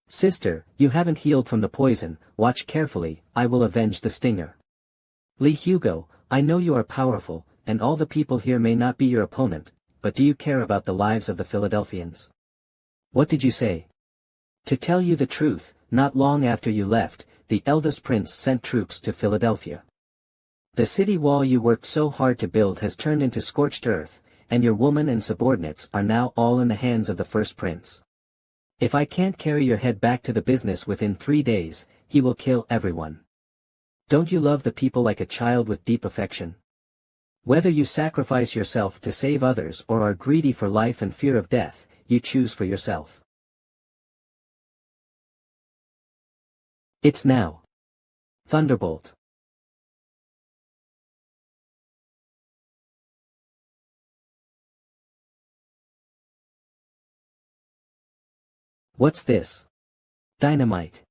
Sister, you haven't healed from the poison, watch carefully, I will avenge the stinger. Li Hugo, I know you are powerful, and all the people here may not be your opponent, but do you care about the lives of the Philadelphians? What did you say? To tell you the truth, not long after you left, the eldest prince sent troops to Philadelphia. The city wall you worked so hard to build has turned into scorched earth, and your woman and subordinates are now all in the hands of the first prince. If I can't carry your head back to the business within 3 days, he will kill everyone. Don't you love the people like a child with deep affection? Whether you sacrifice yourself to save others or are greedy for life and fear of death, you choose for yourself. It's now. Thunderbolt. What's this? Dynamite.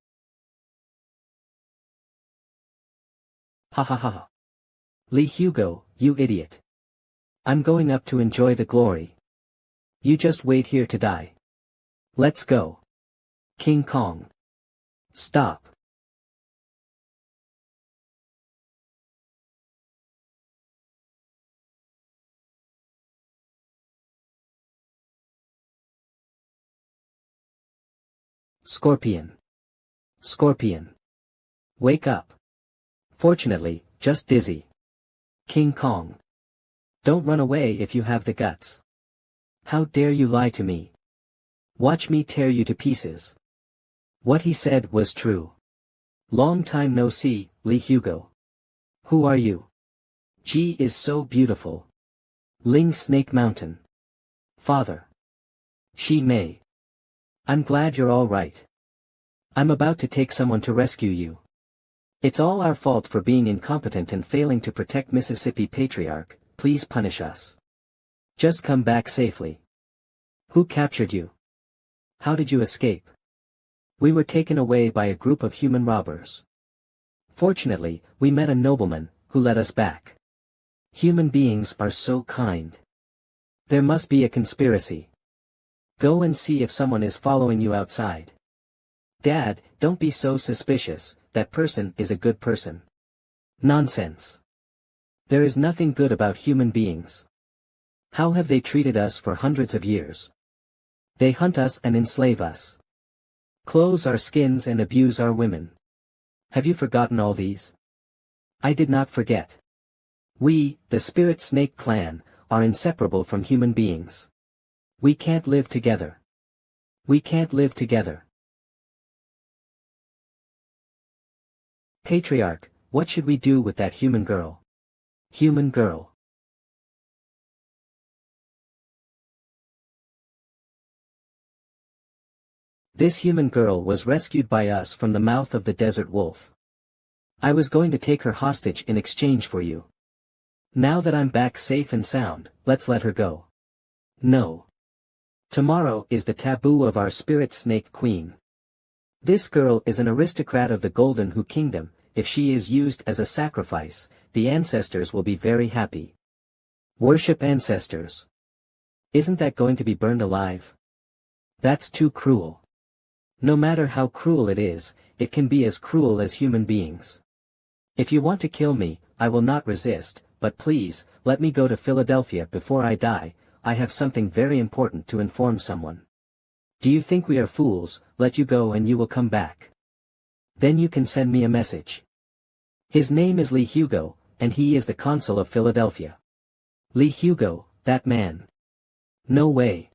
Ha ha ha ha. Li Hugo, you idiot. I'm going up to enjoy the glory. You just wait here to die. Let's go. King Kong. Stop. Scorpion. Scorpion. Wake up. Fortunately, just dizzy. King Kong. Don't run away if you have the guts. How dare you lie to me? Watch me tear you to pieces. What he said was true. Long time no see, Lee Hugo. Who are you? G is so beautiful. Ling Snake Mountain. Father. She May. I'm glad you're all right. I'm about to take someone to rescue you. It's all our fault for being incompetent and failing to protect Mississippi Patriarch, please punish us. Just come back safely. Who captured you? How did you escape? We were taken away by a group of human robbers. Fortunately, we met a nobleman, who let us back. Human beings are so kind. There must be a conspiracy. Go and see if someone is following you outside. Dad, don't be so suspicious, that person is a good person. Nonsense. There is nothing good about human beings. How have they treated us for hundreds of years? They hunt us and enslave us. Close our skins and abuse our women. Have you forgotten all these? I did not forget. We, the Spirit Snake clan, are inseparable from human beings. We can't live together. We can't live together. Patriarch, what should we do with that human girl? Human girl. This human girl was rescued by us from the mouth of the desert wolf. I was going to take her hostage in exchange for you. Now that I'm back safe and sound, let's let her go. No. Tomorrow is the taboo of our spirit snake queen. This girl is an aristocrat of the Golden Hu Kingdom. If she is used as a sacrifice, the ancestors will be very happy. Worship ancestors. Isn't that going to be burned alive? That's too cruel. No matter how cruel it is, it can be as cruel as human beings. If you want to kill me, I will not resist, but please, let me go to Philadelphia before I die. I have something very important to inform someone. Do you think we are fools? Let you go and you will come back. Then you can send me a message. His name is Lee Hugo, and he is the consul of Philadelphia. Lee Hugo, that man. No way.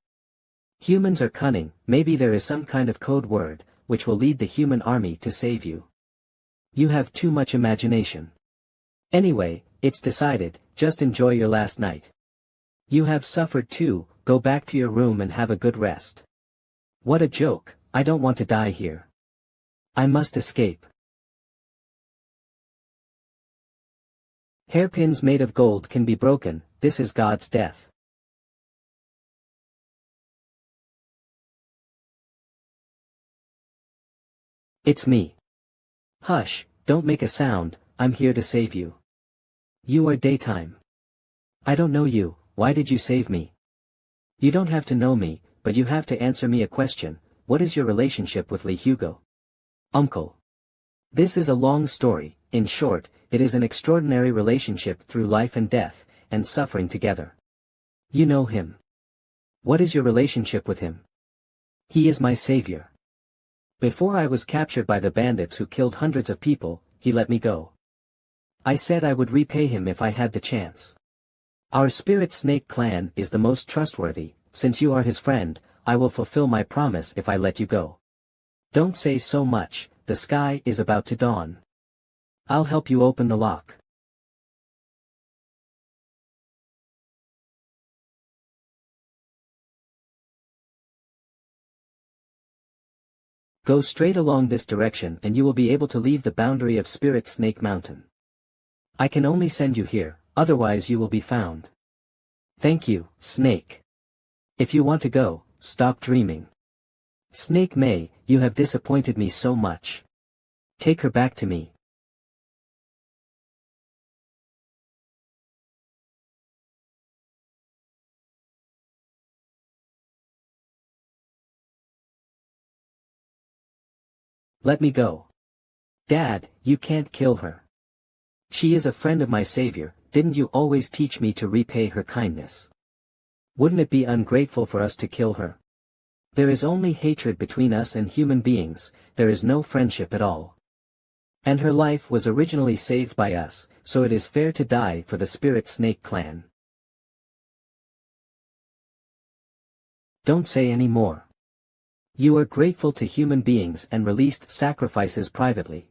Humans are cunning, maybe there is some kind of code word, which will lead the human army to save you. You have too much imagination. Anyway, it's decided, just enjoy your last night. You have suffered too, go back to your room and have a good rest. What a joke, I don't want to die here. I must escape. Hairpins made of gold can be broken, this is God's death. It's me. Hush, don't make a sound, I'm here to save you. You are daytime. I don't know you, why did you save me? You don't have to know me, but you have to answer me a question. What is your relationship with Lee Hugo? Uncle. This is a long story, in short, it is an extraordinary relationship through life and death, and suffering together. You know him. What is your relationship with him? He is my savior. Before I was captured by the bandits who killed hundreds of people, he let me go. I said I would repay him if I had the chance. Our Spirit Snake clan is the most trustworthy, since you are his friend, I will fulfill my promise if I let you go. Don't say so much, the sky is about to dawn. I'll help you open the lock. Go straight along this direction and you will be able to leave the boundary of Spirit Snake Mountain. I can only send you here, otherwise you will be found. Thank you, Snake. If you want to go, stop dreaming. Snake May, you have disappointed me so much. Take her back to me. Let me go. Dad, you can't kill her. She is a friend of my savior, didn't you always teach me to repay her kindness? Wouldn't it be ungrateful for us to kill her? There is only hatred between us and human beings, there is no friendship at all. And her life was originally saved by us, so it is fair to die for the Spirit Snake clan. Don't say any more. You are grateful to human beings and released sacrifices privately.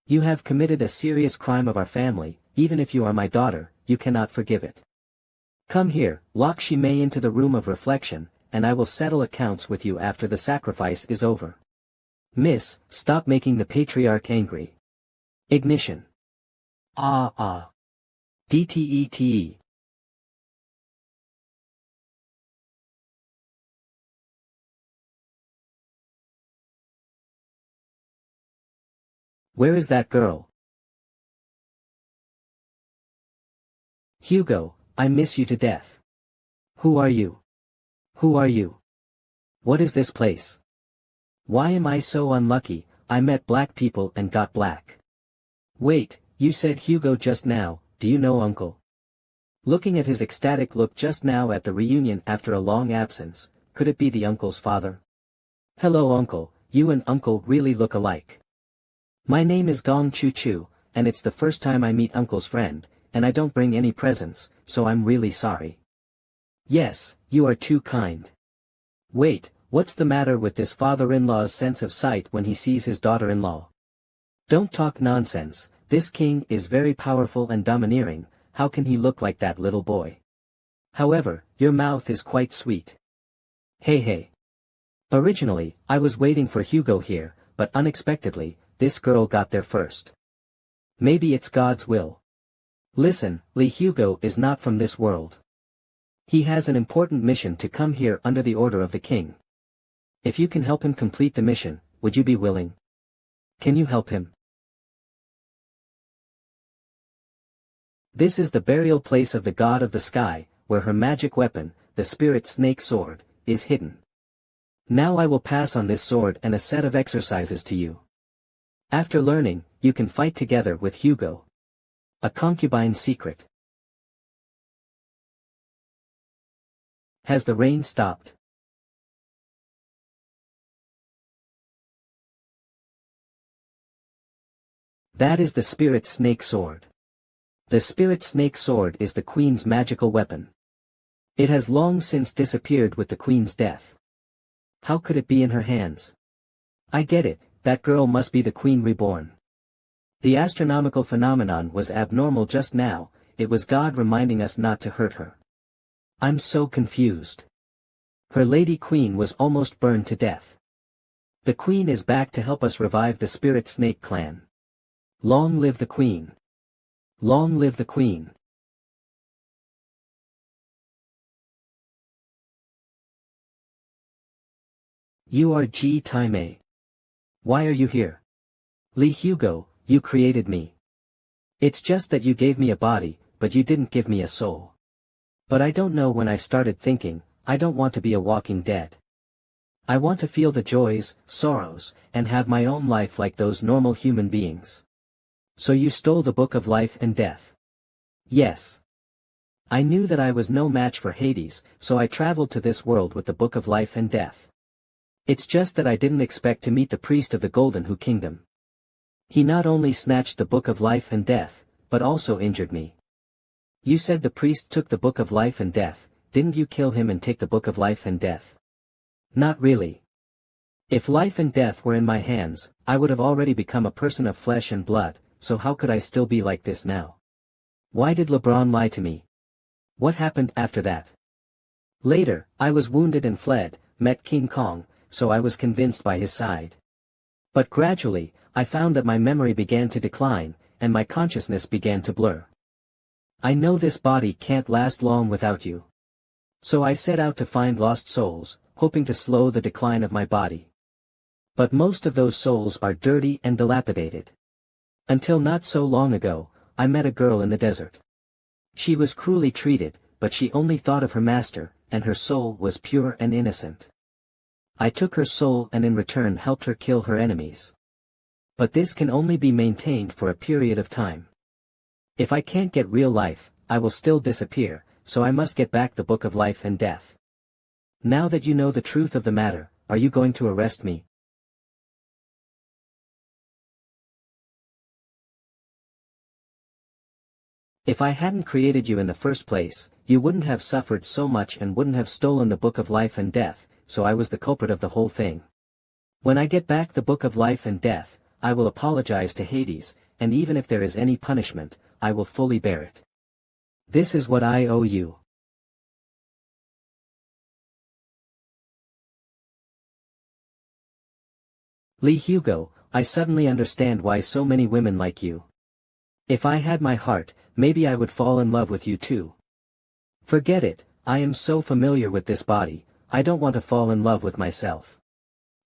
You have committed a serious crime of our family, even if you are my daughter, you cannot forgive it. Come here, lock Shime into the room of reflection, and I will settle accounts with you after the sacrifice is over. Miss, stop making the patriarch angry. Ignition. DTETE. Where is that girl? Hugo, I miss you to death. Who are you? Who are you? What is this place? Why am I so unlucky? I met black people and got black. Wait, you said Hugo just now, do you know Uncle? Looking at his ecstatic look just now at the reunion after a long absence, could it be the uncle's father? Hello Uncle, you and Uncle really look alike. My name is Gong Chu Chu, and it's the first time I meet Uncle's friend, and I don't bring any presents, so I'm really sorry. Yes, you are too kind. Wait, what's the matter with this father-in-law's sense of sight when he sees his daughter-in-law? Don't talk nonsense, this king is very powerful and domineering, how can he look like that little boy? However, your mouth is quite sweet. Hey. Originally, I was waiting for Hugo here, but unexpectedly, this girl got there first. Maybe it's God's will. Listen, Lee Hugo is not from this world. He has an important mission to come here under the order of the king. If you can help him complete the mission, would you be willing? Can you help him? This is the burial place of the god of the sky, where her magic weapon, the spirit snake sword, is hidden. Now I will pass on this sword and a set of exercises to you. After learning, you can fight together with Hugo. A concubine's secret. Has the rain stopped? That is the spirit snake sword. The spirit snake sword is the queen's magical weapon. It has long since disappeared with the queen's death. How could it be in her hands? I get it, that girl must be the queen reborn. The astronomical phenomenon was abnormal just now, it was God reminding us not to hurt her. I'm so confused. Her lady queen was almost burned to death. The queen is back to help us revive the spirit snake clan. Long live the queen. Long live the queen. You are G. Taimei. Why are you here? Lee Hugo, you created me. It's just that you gave me a body, but you didn't give me a soul. But I don't know when I started thinking, I don't want to be a walking dead. I want to feel the joys, sorrows, and have my own life like those normal human beings. So you stole the book of life and death. Yes. I knew that I was no match for Hades, so I traveled to this world with the book of life and death. It's just that I didn't expect to meet the priest of the Golden Hu Kingdom. He not only snatched the book of life and death, but also injured me. You said the priest took the book of life and death, didn't you kill him and take the book of life and death? Not really. If life and death were in my hands, I would have already become a person of flesh and blood, so how could I still be like this now? Why did LeBron lie to me? What happened after that? Later, I was wounded and fled, met King Kong, so I was convinced by his side. But gradually, I found that my memory began to decline, and my consciousness began to blur. I know this body can't last long without you. So I set out to find lost souls, hoping to slow the decline of my body. But most of those souls are dirty and dilapidated. Until not so long ago, I met a girl in the desert. She was cruelly treated, but she only thought of her master, and her soul was pure and innocent. I took her soul and in return helped her kill her enemies. But this can only be maintained for a period of time. If I can't get real life, I will still disappear, so I must get back the book of life and death. Now that you know the truth of the matter, are you going to arrest me? If I hadn't created you in the first place, you wouldn't have suffered so much and wouldn't have stolen the book of life and death, so I was the culprit of the whole thing. When I get back the book of life and death, I will apologize to Hades, and even if there is any punishment, I will fully bear it. This is what I owe you. Lee Hugo, I suddenly understand why so many women like you. If I had my heart, maybe I would fall in love with you too. Forget it, I am so familiar with this body, I don't want to fall in love with myself.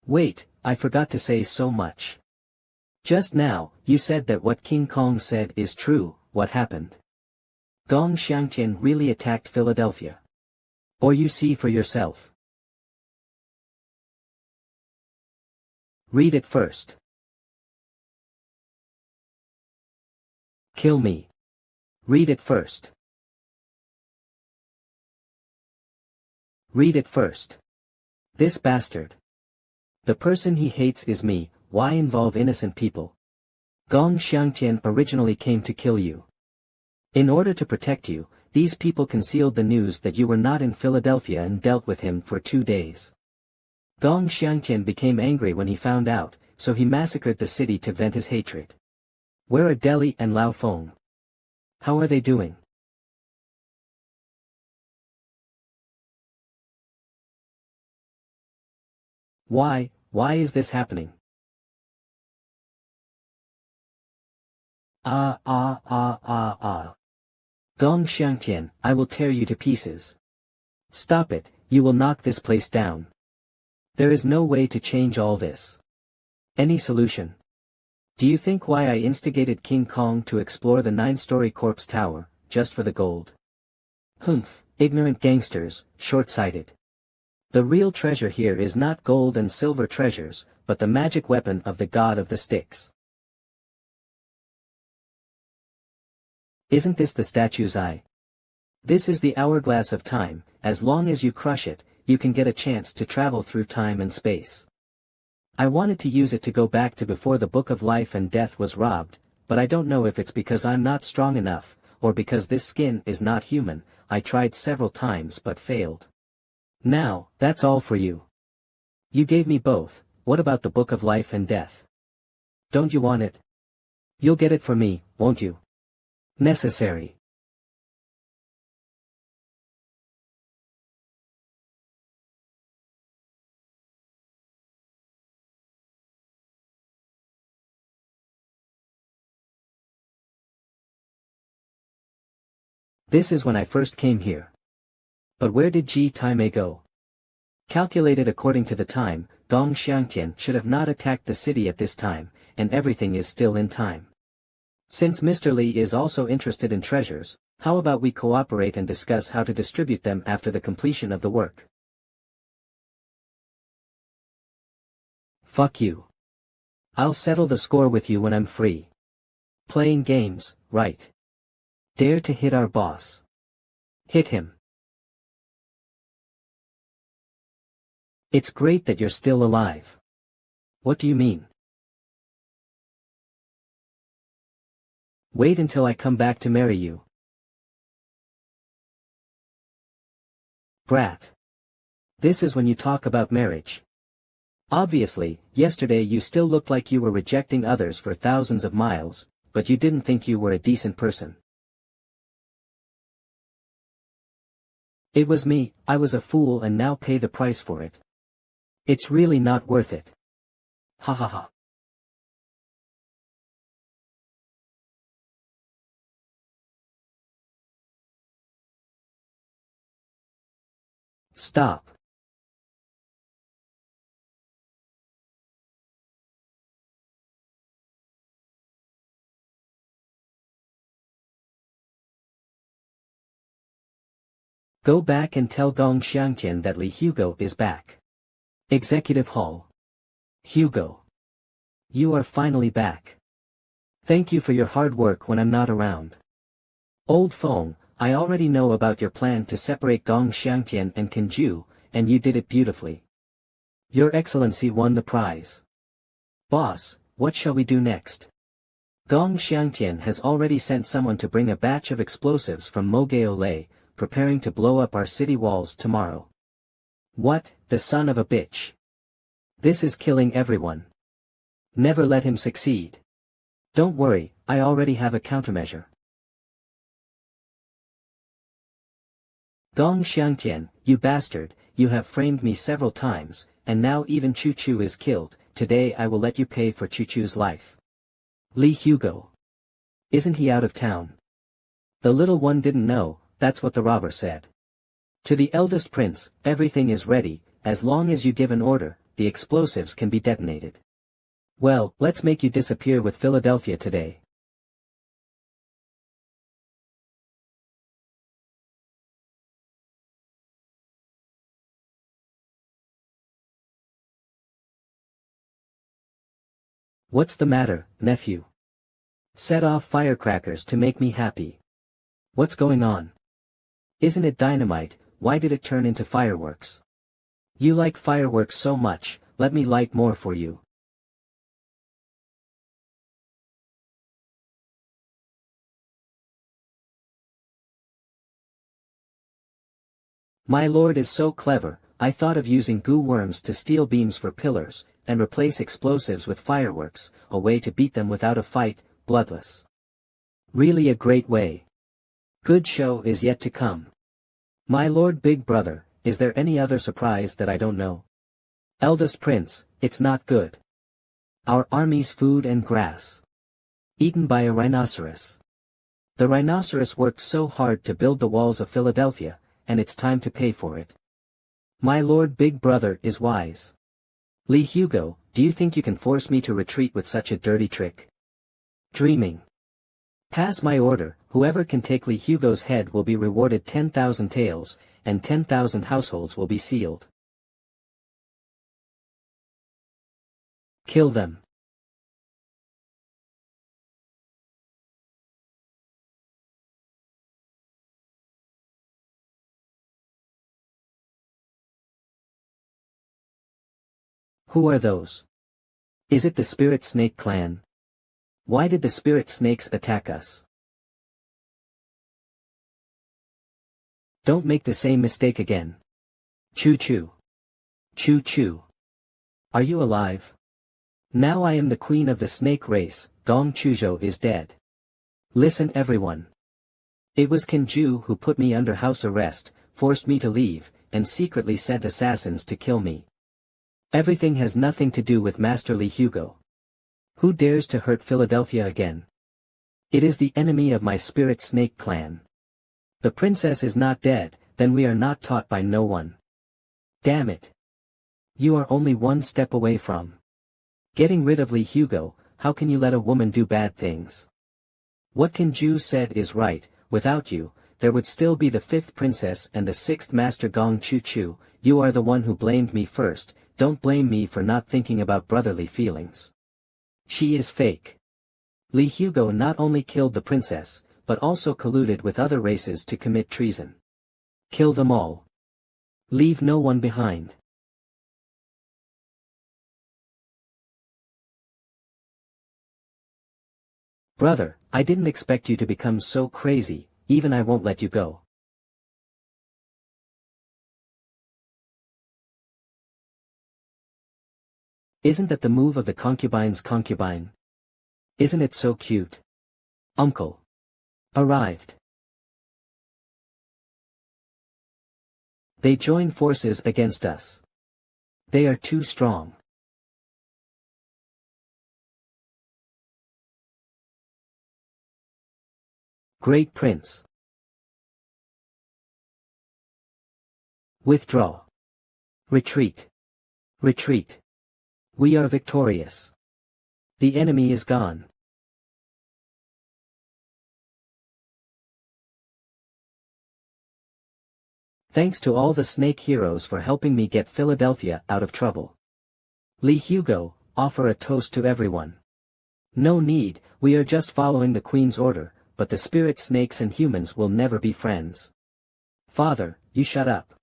Wait, I forgot to say so much. Just now, you said that what King Kong said is true. What happened? Gong Xiangtian really attacked Philadelphia. Or you see for yourself. Read it first. Kill me. Read it first. Read it first. This bastard. The person he hates is me, why involve innocent people? Gong Xiangtian originally came to kill you. In order to protect you, these people concealed the news that you were not in Philadelphia and dealt with him for 2 days. Gong Xiangtian became angry when he found out, so he massacred the city to vent his hatred. Where are Delhi and Lao Feng? How are they doing? Why is this happening? Gong Xiangtian, I will tear you to pieces. Stop it, you will knock this place down. There is no way to change all this. Any solution? Do you think why I instigated King Kong to explore the 9-story corpse tower, just for the gold? Humph, ignorant gangsters, short-sighted. The real treasure here is not gold and silver treasures, but the magic weapon of the god of the sticks. Isn't this the statue's eye? This is the hourglass of time, as long as you crush it, you can get a chance to travel through time and space. I wanted to use it to go back to before the book of life and death was robbed, but I don't know if it's because I'm not strong enough, or because this skin is not human. I tried several times but failed. Now, that's all for you. You gave me both, what about the book of life and death? Don't you want it? You'll get it for me, won't you? Necessary. This is when I first came here. But where did Ji Taimei go? Calculated according to the time, Gong Xiangtian should have not attacked the city at this time, and everything is still in time. Since Mr. Li is also interested in treasures, how about we cooperate and discuss how to distribute them after the completion of the work? Fuck you. I'll settle the score with you when I'm free. Playing games, right? Dare to hit our boss. Hit him. It's great that you're still alive. What do you mean? Wait until I come back to marry you. Brat. This is when you talk about marriage. Obviously, yesterday you still looked like you were rejecting others for thousands of miles, but you didn't think you were a decent person. It was me, I was a fool and now pay the price for it. It's really not worth it. Ha ha ha. Stop. Go back and tell Gong Xiangtian that Li Hugo is back. Executive Hall. Hugo. You are finally back. Thank you for your hard work when I'm not around. Old Feng, I already know about your plan to separate Gong Xiangtian and Kenju, and you did it beautifully. Your Excellency won the prize. Boss, what shall we do next? Gong Xiangtian has already sent someone to bring a batch of explosives from Mogao Lei, preparing to blow up our city walls tomorrow. What, the son of a bitch? This is killing everyone. Never let him succeed. Don't worry, I already have a countermeasure. Gong Xiangtian, you bastard, you have framed me several times, and now even Chu Chu is killed. Today I will let you pay for Chu Chu's life. Li Hugo. Isn't he out of town? The little one didn't know, that's what the robber said. To the eldest prince, everything is ready, as long as you give an order, the explosives can be detonated. Well, let's make you disappear with Philadelphia today. What's the matter, nephew? Set off firecrackers to make me happy. What's going on? Isn't it dynamite? Why did it turn into fireworks? You like fireworks so much, let me light more for you. My lord is so clever, I thought of using goo worms to steal beams for pillars, and replace explosives with fireworks, a way to beat them without a fight, bloodless. Really a great way. Good show is yet to come. My lord big brother, is there any other surprise that I don't know? Eldest prince, it's not good. Our army's food and grass. Eaten by a rhinoceros. The rhinoceros worked so hard to build the walls of Philadelphia, and it's time to pay for it. My lord big brother is wise. Li Hugo, do you think you can force me to retreat with such a dirty trick? Dreaming. Pass my order, whoever can take Li Hugo's head will be rewarded 10,000 taels, and 10,000 households will be sealed. Kill them. Who are those? Is it the Spirit Snake clan? Why did the Spirit Snakes attack us? Don't make the same mistake again. Choo choo. Choo choo. Are you alive? Now I am the queen of the snake race, Gong Chuzhou is dead. Listen everyone. It was Kenju who put me under house arrest, forced me to leave, and secretly sent assassins to kill me. Everything has nothing to do with Master Li Hugo. Who dares to hurt Philadelphia again? It is the enemy of my Spirit Snake clan. The princess is not dead, then we are not taught by no one. Damn it. You are only one step away from getting rid of Li Hugo. How can you let a woman do bad things? What Kenju said is right, without you, there would still be the 5th princess and the 6th master Gong Chu Chu. You are the one who blamed me first, don't blame me for not thinking about brotherly feelings. She is fake. Li Hugo not only killed the princess, but also colluded with other races to commit treason. Kill them all. Leave no one behind. Brother, I didn't expect you to become so crazy, even I won't let you go. Isn't that the move of the concubine's concubine? Isn't it so cute? Uncle. Arrived. They join forces against us. They are too strong. Great Prince. Withdraw. Retreat. Retreat. We are victorious. The enemy is gone. Thanks to all the snake heroes for helping me get Philadelphia out of trouble. Li Hugo, offer a toast to everyone. No need, we are just following the Queen's order, but the spirit snakes and humans will never be friends. Father, you shut up.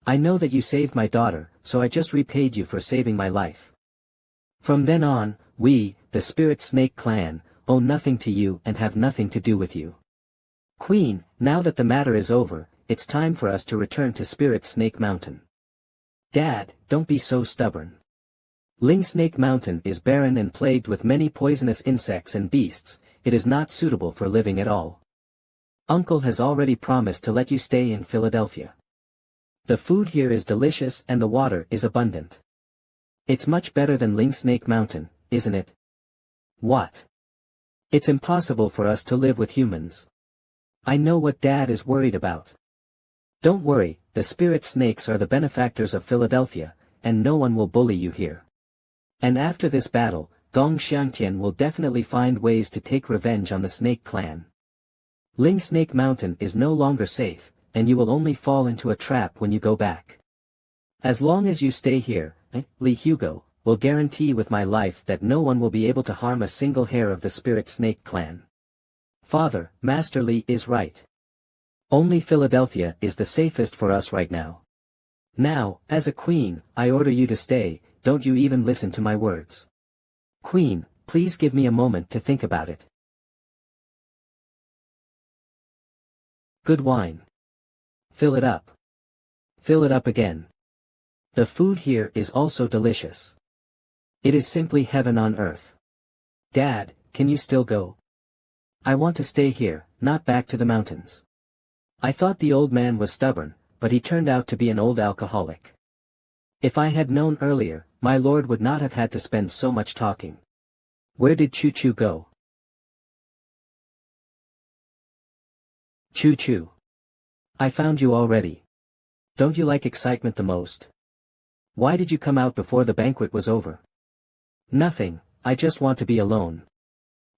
I know that you saved my daughter, so I just repaid you for saving my life. From then on, we, the Spirit Snake clan, owe nothing to you and have nothing to do with you. Queen, now that the matter is over, it's time for us to return to Spirit Snake Mountain. Dad, don't be so stubborn. Ling Snake Mountain is barren and plagued with many poisonous insects and beasts, it is not suitable for living at all. Uncle has already promised to let you stay in Philadelphia. The food here is delicious and the water is abundant. It's much better than Ling Snake Mountain, isn't it? What? It's impossible for us to live with humans. I know what Dad is worried about. Don't worry, the spirit snakes are the benefactors of Philadelphia, and no one will bully you here. And after this battle, Gong Xiangtian will definitely find ways to take revenge on the Snake Clan. Ling Snake Mountain is no longer safe, and you will only fall into a trap when you go back. As long as you stay here, Li Hugo, will guarantee with my life that no one will be able to harm a single hair of the Spirit Snake Clan. Father, Master Li is right. Only Philadelphia is the safest for us right now. Now, as a queen, I order you to stay, don't you even listen to my words. Queen, please give me a moment to think about it. Good wine. Fill it up. Fill it up again. The food here is also delicious. It is simply heaven on earth. Dad, can you still go? I want to stay here, not back to the mountains. I thought the old man was stubborn, but he turned out to be an old alcoholic. If I had known earlier, my lord would not have had to spend so much talking. Where did Choo Choo go? Choo Choo. I found you already. Don't you like excitement the most? Why did you come out before the banquet was over? Nothing, I just want to be alone.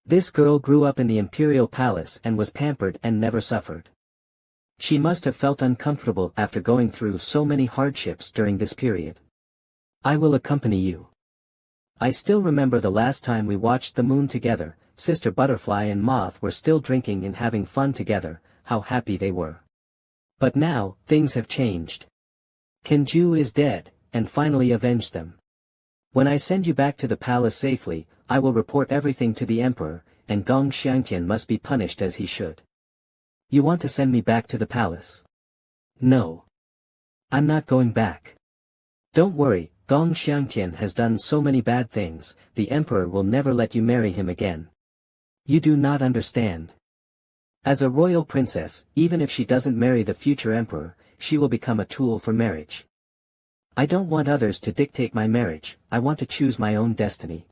This girl grew up in the imperial palace and was pampered and never suffered. She must have felt uncomfortable after going through so many hardships during this period. I will accompany you. I still remember the last time we watched the moon together, Sister Butterfly and Moth were still drinking and having fun together, how happy they were. But now, things have changed. Kenju is dead, and finally avenged them. When I send you back to the palace safely, I will report everything to the emperor, and Gong Xiangtian must be punished as he should. You want to send me back to the palace? No. I'm not going back. Don't worry, Gong Xiangtian has done so many bad things, the emperor will never let you marry him again. You do not understand. As a royal princess, even if she doesn't marry the future emperor, she will become a tool for marriage. I don't want others to dictate my marriage, I want to choose my own destiny.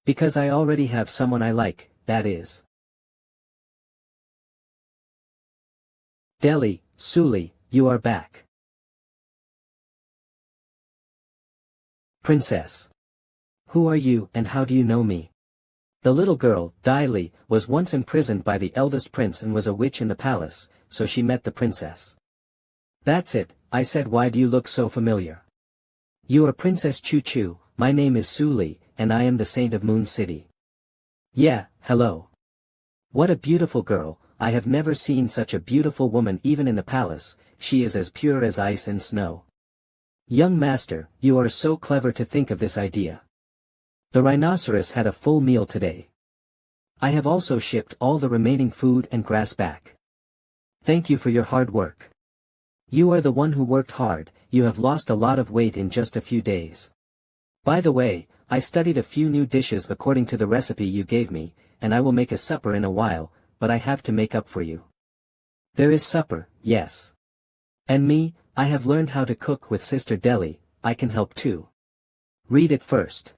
Because I already have someone I like, that is. Deli, Suli, you are back. Princess. Who are you and how do you know me? The little girl, Dai Li, was once imprisoned by the eldest prince and was a witch in the palace, so she met the princess. That's it, I said, why do you look so familiar? You are Princess Choo Choo, my name is Suli, and I am the Saint of Moon City. Yeah, hello. What a beautiful girl, I have never seen such a beautiful woman even in the palace, she is as pure as ice and snow. Young master, you are so clever to think of this idea. The rhinoceros had a full meal today. I have also shipped all the remaining food and grass back. Thank you for your hard work. You are the one who worked hard, you have lost a lot of weight in just a few days. By the way, I studied a few new dishes according to the recipe you gave me, and I will make a supper in a while, but I have to make up for you. There is supper, yes. And me, I have learned how to cook with Sister Deli, I can help too. Read it first.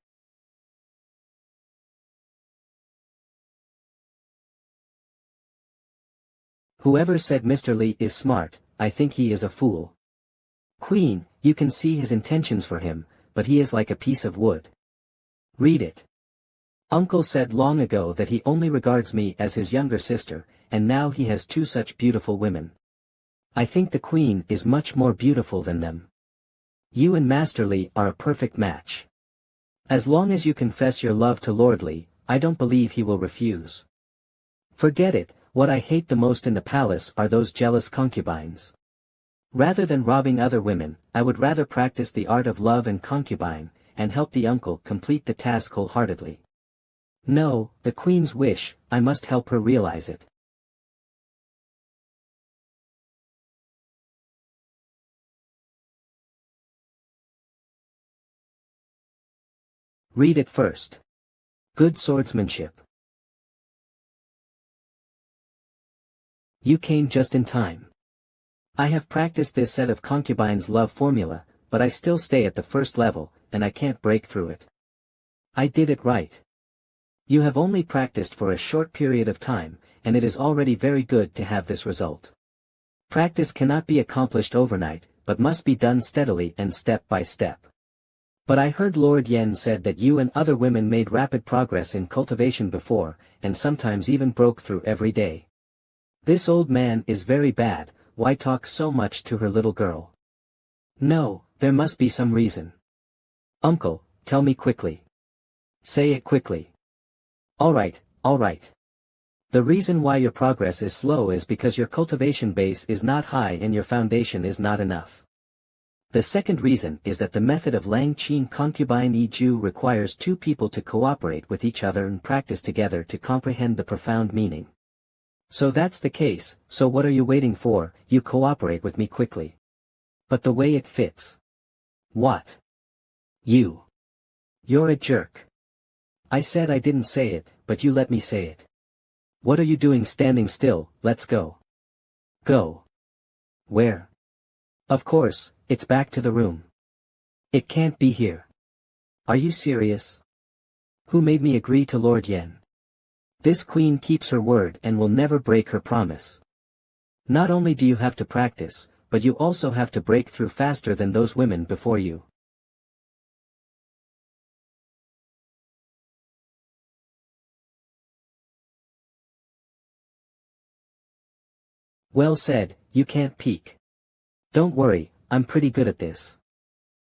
Whoever said Mr. Li is smart, I think he is a fool. Queen, you can see his intentions for him, but he is like a piece of wood. Read it. Uncle said long ago that he only regards me as his younger sister, and now he has two such beautiful women. I think the queen is much more beautiful than them. You and Master Li are a perfect match. As long as you confess your love to Lordly, I don't believe he will refuse. Forget it, what I hate the most in the palace are those jealous concubines. Rather than robbing other women, I would rather practice the art of love and concubine, and help the uncle complete the task wholeheartedly. No, the queen's wish, I must help her realize it. Read it first. Good swordsmanship. You came just in time. I have practiced this set of concubines' love formula, but I still stay at the first level, and I can't break through it. I did it right. You have only practiced for a short period of time, and it is already very good to have this result. Practice cannot be accomplished overnight, but must be done steadily and step by step. But I heard Lord Yen said that you and other women made rapid progress in cultivation before, and sometimes even broke through every day. This old man is very bad, why talk so much to her little girl? No, there must be some reason. Uncle, tell me quickly. Say it quickly. Alright, alright. The reason why your progress is slow is because your cultivation base is not high and your foundation is not enough. The second reason is that the method of Lang Qin concubine Ju requires two people to cooperate with each other and practice together to comprehend the profound meaning. So that's the case, so what are you waiting for? You cooperate with me quickly. But the way it fits. What? You're a jerk. I said I didn't say it, but you let me say it. What are you doing standing still? Let's go. Go. Where? Of course, it's back to the room. It can't be here. Are you serious? Who made me agree to Lord Yen? This queen keeps her word and will never break her promise. Not only do you have to practice, but you also have to break through faster than those women before you. Well said, you can't peek. Don't worry, I'm pretty good at this.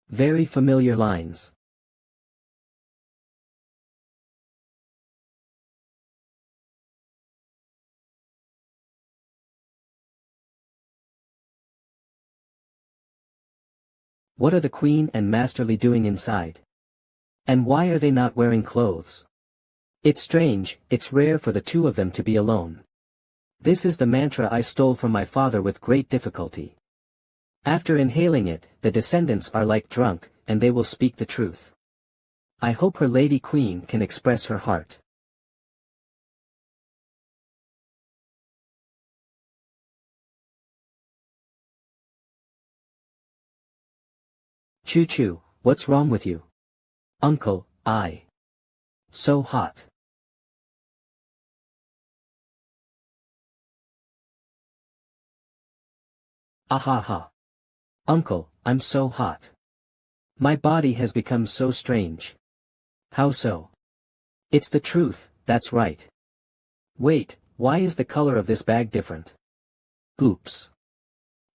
Very familiar lines. What are the queen and Masterly doing inside? And why are they not wearing clothes? It's strange, it's rare for the two of them to be alone. This is the mantra I stole from my father with great difficulty. After inhaling it, the descendants are like drunk, and they will speak the truth. I hope her lady queen can express her heart. Choo-choo, what's wrong with you? Uncle, so hot. Ahaha. Uncle, I'm so hot. My body has become so strange. How so? It's the truth, that's right. Wait, why is the color of this bag different? Oops.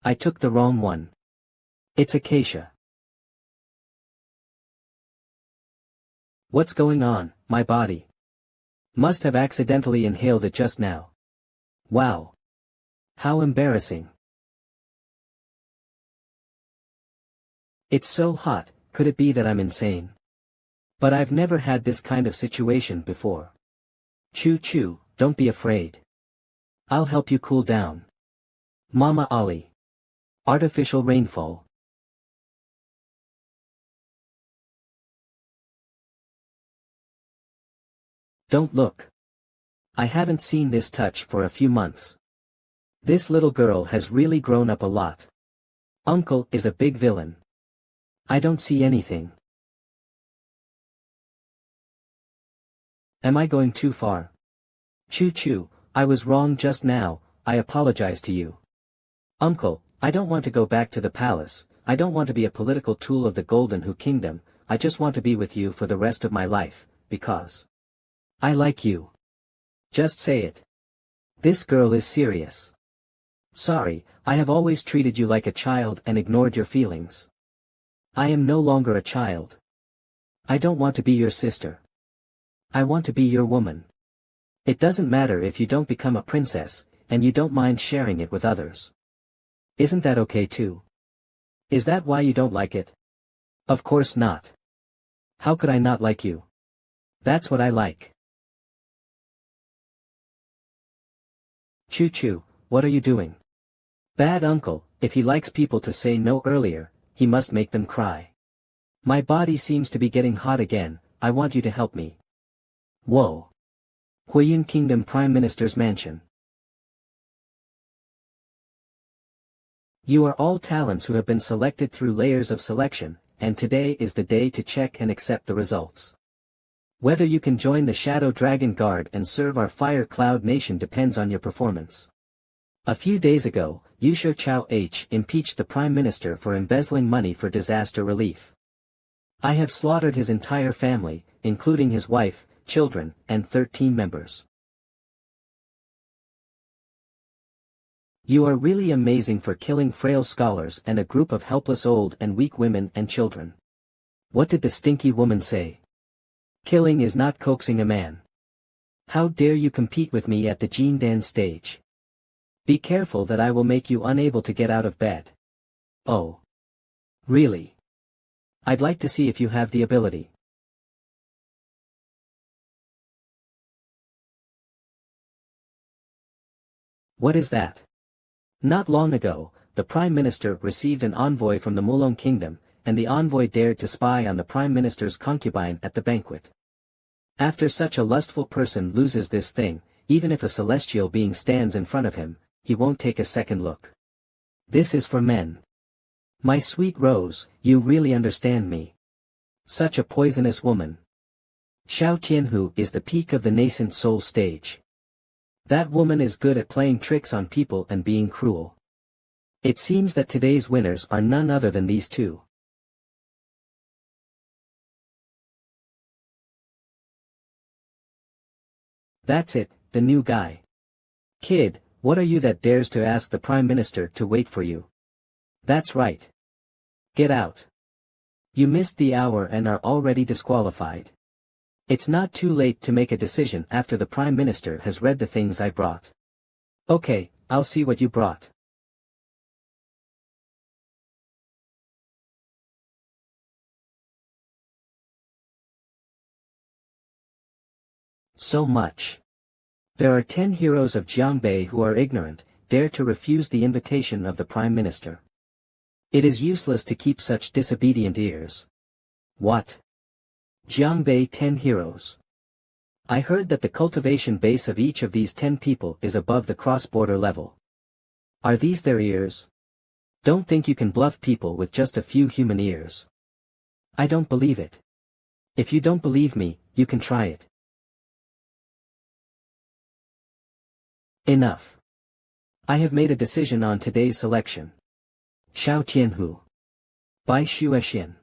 I took the wrong one. It's acacia. What's going on, my body? Must have accidentally inhaled it just now. Wow. How embarrassing. It's so hot, could it be that I'm insane? But I've never had this kind of situation before. Choo-choo, don't be afraid. I'll help you cool down. Mama Ali. Artificial rainfall. Don't look. I haven't seen this touch for a few months. This little girl has really grown up a lot. Uncle is a big villain. I don't see anything. Am I going too far? Choo-choo, I was wrong just now, I apologize to you. Uncle, I don't want to go back to the palace, I don't want to be a political tool of the Golden Hu Kingdom, I just want to be with you for the rest of my life, because I like you. Just say it. This girl is serious. Sorry, I have always treated you like a child and ignored your feelings. I am no longer a child. I don't want to be your sister. I want to be your woman. It doesn't matter if you don't become a princess, and you don't mind sharing it with others. Isn't that okay too? Is that why you don't like it? Of course not. How could I not like you? That's what I like. Choo-choo, what are you doing? Bad uncle, if he likes people to say no earlier, he must make them cry. My body seems to be getting hot again, I want you to help me. Whoa. Huiyun Kingdom Prime Minister's Mansion. You are all talents who have been selected through layers of selection, and today is the day to check and accept the results. Whether you can join the Shadow Dragon Guard and serve our Fire Cloud Nation depends on your performance. A few days ago, Yusho Chao H impeached the Prime Minister for embezzling money for disaster relief. I have slaughtered his entire family, including his wife, children, and 13 members. You are really amazing for killing frail scholars and a group of helpless old and weak women and children. What did the stinky woman say? Killing is not coaxing a man. How dare you compete with me at the Jindan stage? Be careful that I will make you unable to get out of bed. Oh. Really? I'd like to see if you have the ability. What is that? Not long ago, the Prime Minister received an envoy from the Mulong Kingdom, and the envoy dared to spy on the Prime Minister's concubine at the banquet. After such a lustful person loses this thing, even if a celestial being stands in front of him, he won't take a second look. This is for men. My sweet Rose, you really understand me. Such a poisonous woman. Xiao Tianhu is the peak of the nascent soul stage. That woman is good at playing tricks on people and being cruel. It seems that today's winners are none other than these two. That's it, the new guy. Kid, what are you that dares to ask the Prime Minister to wait for you? That's right. Get out. You missed the hour and are already disqualified. It's not too late to make a decision after the Prime Minister has read the things I brought. Okay, I'll see what you brought. So much. There are 10 heroes of Jiangbei who are ignorant, dare to refuse the invitation of the Prime Minister. It is useless to keep such disobedient ears. What? Jiangbei 10 heroes. I heard that the cultivation base of each of these 10 people is above the cross-border level. Are these their ears? Don't think you can bluff people with just a few human ears. I don't believe it. If you don't believe me, you can try it. Enough. I have made a decision on today's selection. Xiao Tianhu. Bai Shuexian.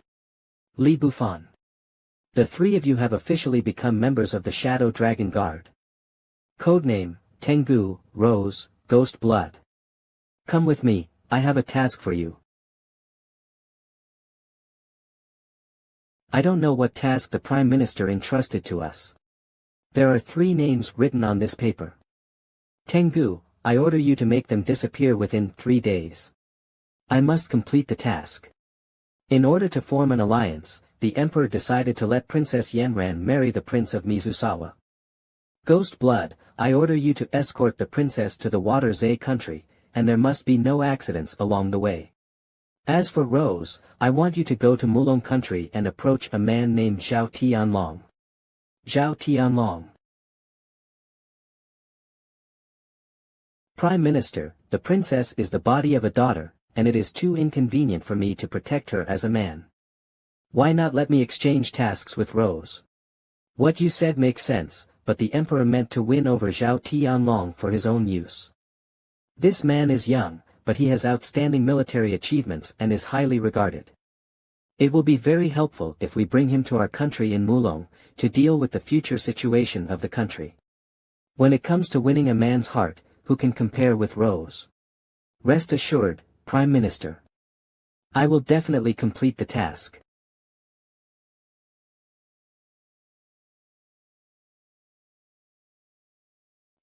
Li Bufan. The three of you have officially become members of the Shadow Dragon Guard. Codename, Tengu, Rose, Ghost Blood. Come with me, I have a task for you. I don't know what task the Prime Minister entrusted to us. There are 3 names written on this paper. Tengu, I order you to make them disappear within 3 days. I must complete the task. In order to form an alliance, the Emperor decided to let Princess Yanran marry the Prince of Mizusawa. Ghost Blood, I order you to escort the princess to the Water Zay country, and there must be no accidents along the way. As for Rose, I want you to go to Mulong country and approach a man named Zhao Tianlong. Zhao Tianlong. Prime Minister, the princess is the body of a daughter, and it is too inconvenient for me to protect her as a man. Why not let me exchange tasks with Rose? What you said makes sense, but the Emperor meant to win over Zhao Tianlong for his own use. This man is young, but he has outstanding military achievements and is highly regarded. It will be very helpful if we bring him to our country in Mulong, to deal with the future situation of the country. When it comes to winning a man's heart, who can compare with Rose? Rest assured, Prime Minister. I will definitely complete the task.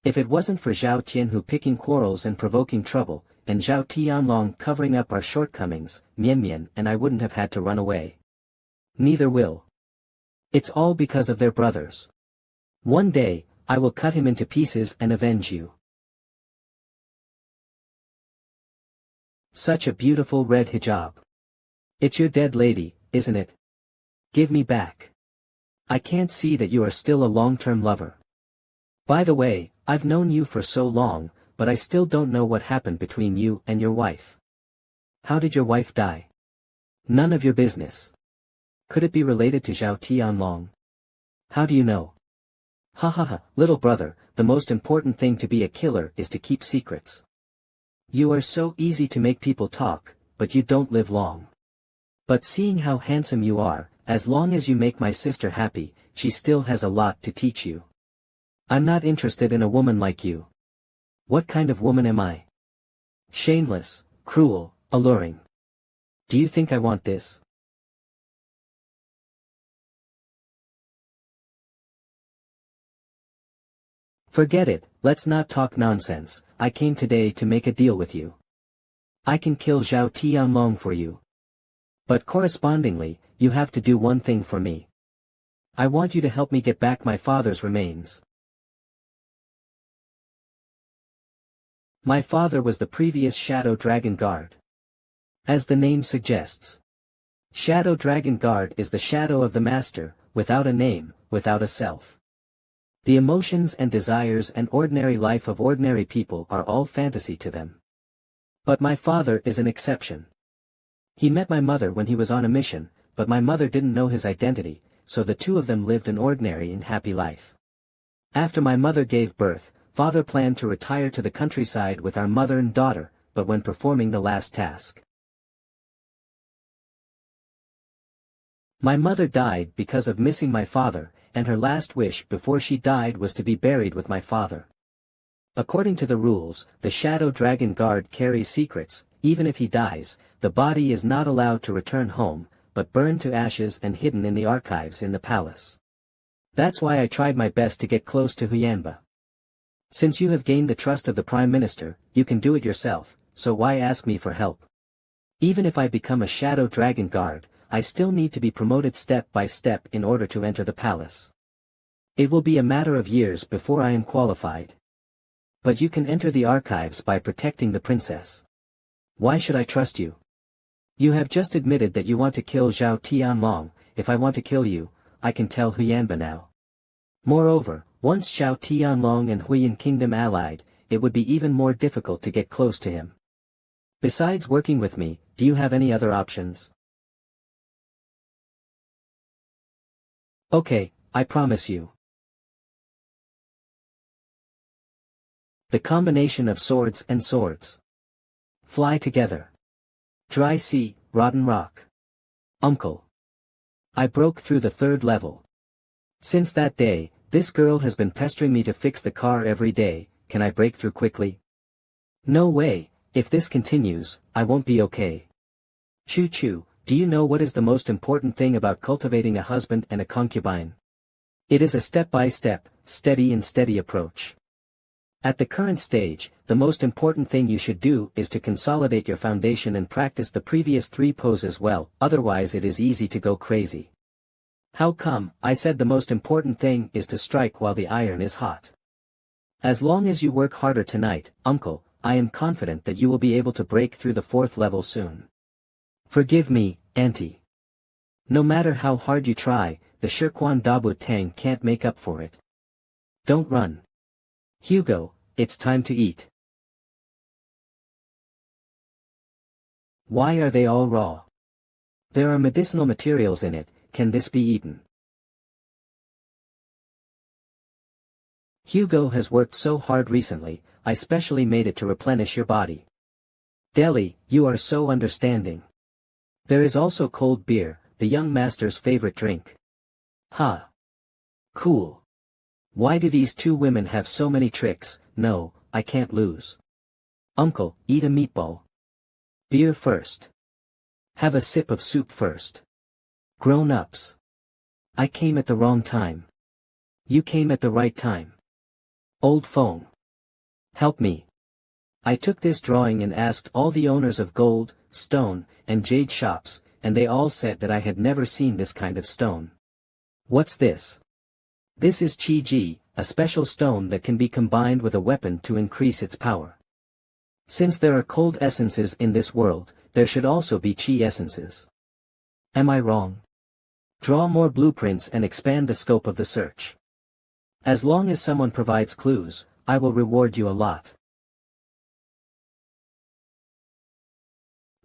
If it wasn't for Zhao Tianhu picking quarrels and provoking trouble, and Zhao Tianlong covering up our shortcomings, Mian Mian and I wouldn't have had to run away. Neither will. It's all because of their brothers. One day, I will cut him into pieces and avenge you. Such a beautiful red hijab. It's your dead lady, isn't it? Give me back. I can't see that you are still a long-term lover. By the way, I've known you for so long, but I still don't know what happened between you and your wife. How did your wife die? None of your business. Could it be related to Zhao Tianlong? How do you know? Ha ha ha, little brother, the most important thing to be a killer is to keep secrets. You are so easy to make people talk, but you don't live long. But seeing how handsome you are, as long as you make my sister happy, she still has a lot to teach you. I'm not interested in a woman like you. What kind of woman am I? Shameless, cruel, alluring. Do you think I want this? Forget it, let's not talk nonsense. I came today to make a deal with you. I can kill Zhao Tianlong for you. But correspondingly, you have to do one thing for me. I want you to help me get back my father's remains. My father was the previous Shadow Dragon Guard. As the name suggests, Shadow Dragon Guard is the shadow of the master, without a name, without a self. The emotions and desires and ordinary life of ordinary people are all fantasy to them. But my father is an exception. He met my mother when he was on a mission, but my mother didn't know his identity, so the two of them lived an ordinary and happy life. After my mother gave birth, father planned to retire to the countryside with our mother and daughter, but when performing the last task, my mother died because of missing my father, and her last wish before she died was to be buried with my father. According to the rules, the Shadow Dragon Guard carries secrets. Even if he dies, the body is not allowed to return home, but burned to ashes and hidden in the archives in the palace. That's why I tried my best to get close to Huyanba. Since you have gained the trust of the Prime Minister, you can do it yourself, so why ask me for help? Even if I become a Shadow Dragon Guard, I still need to be promoted step by step in order to enter the palace. It will be a matter of years before I am qualified. But you can enter the archives by protecting the princess. Why should I trust you? You have just admitted that you want to kill Zhao Tianlong. If I want to kill you, I can tell Huyanba now. Moreover, once Zhao Tianlong and Huyan Kingdom allied, it would be even more difficult to get close to him. Besides working with me, do you have any other options? Okay, I promise you. The combination of swords and swords. Fly together. Dry sea, rotten rock. Uncle. I broke through the 3rd level. Since that day, this girl has been pestering me to fix the car every day. Can I break through quickly? No way, if this continues, I won't be okay. Choo choo. Do you know what is the most important thing about cultivating a husband and a concubine? It is a step-by-step, steady approach. At the current stage, the most important thing you should do is to consolidate your foundation and practice the previous 3 poses well, otherwise it is easy to go crazy. How come? I said the most important thing is to strike while the iron is hot. As long as you work harder tonight, uncle, I am confident that you will be able to break through the 4th level soon. Forgive me, auntie. No matter how hard you try, the Shirquan Dabu Tang can't make up for it. Don't run. Hugo, it's time to eat. Why are they all raw? There are medicinal materials in it. Can this be eaten? Hugo has worked so hard recently, I specially made it to replenish your body. Deli, you are so understanding. There is also cold beer, the young master's favorite drink. Ha! Cool. Why do these 2 women have so many tricks? No, I can't lose. Uncle, eat a meatball. Beer first. Have a sip of soup first. Grown-ups. I came at the wrong time. You came at the right time. Old phone. Help me. I took this drawing and asked all the owners of gold, stone, and jade shops, and they all said that I had never seen this kind of stone. What's this? This is Chi-Ji, a special stone that can be combined with a weapon to increase its power. Since there are cold essences in this world, there should also be Chi essences. Am I wrong? Draw more blueprints and expand the scope of the search. As long as someone provides clues, I will reward you a lot.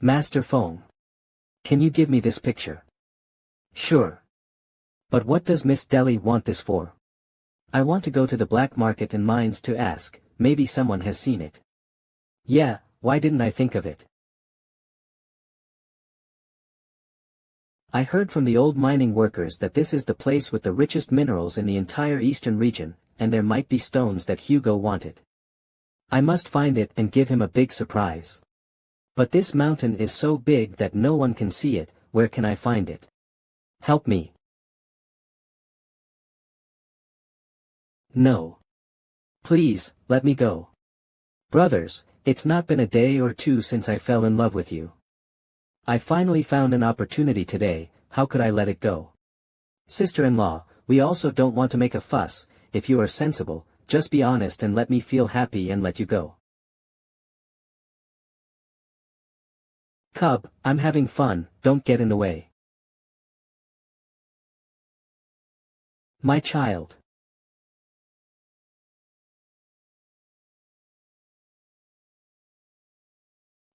Master Fong. Can you give me this picture? Sure. But what does Miss Deli want this for? I want to go to the black market and mines to ask, maybe someone has seen it. Yeah, why didn't I think of it? I heard from the old mining workers that this is the place with the richest minerals in the entire eastern region, and there might be stones that Hugo wanted. I must find it and give him a big surprise. But this mountain is so big that no one can see it. Where can I find it? Help me. No. Please, let me go. Brothers, it's not been a day or two since I fell in love with you. I finally found an opportunity today, how could I let it go? Sister-in-law, we also don't want to make a fuss. If you are sensible, just be honest and let me feel happy and let you go. Cub, I'm having fun, don't get in the way. My child.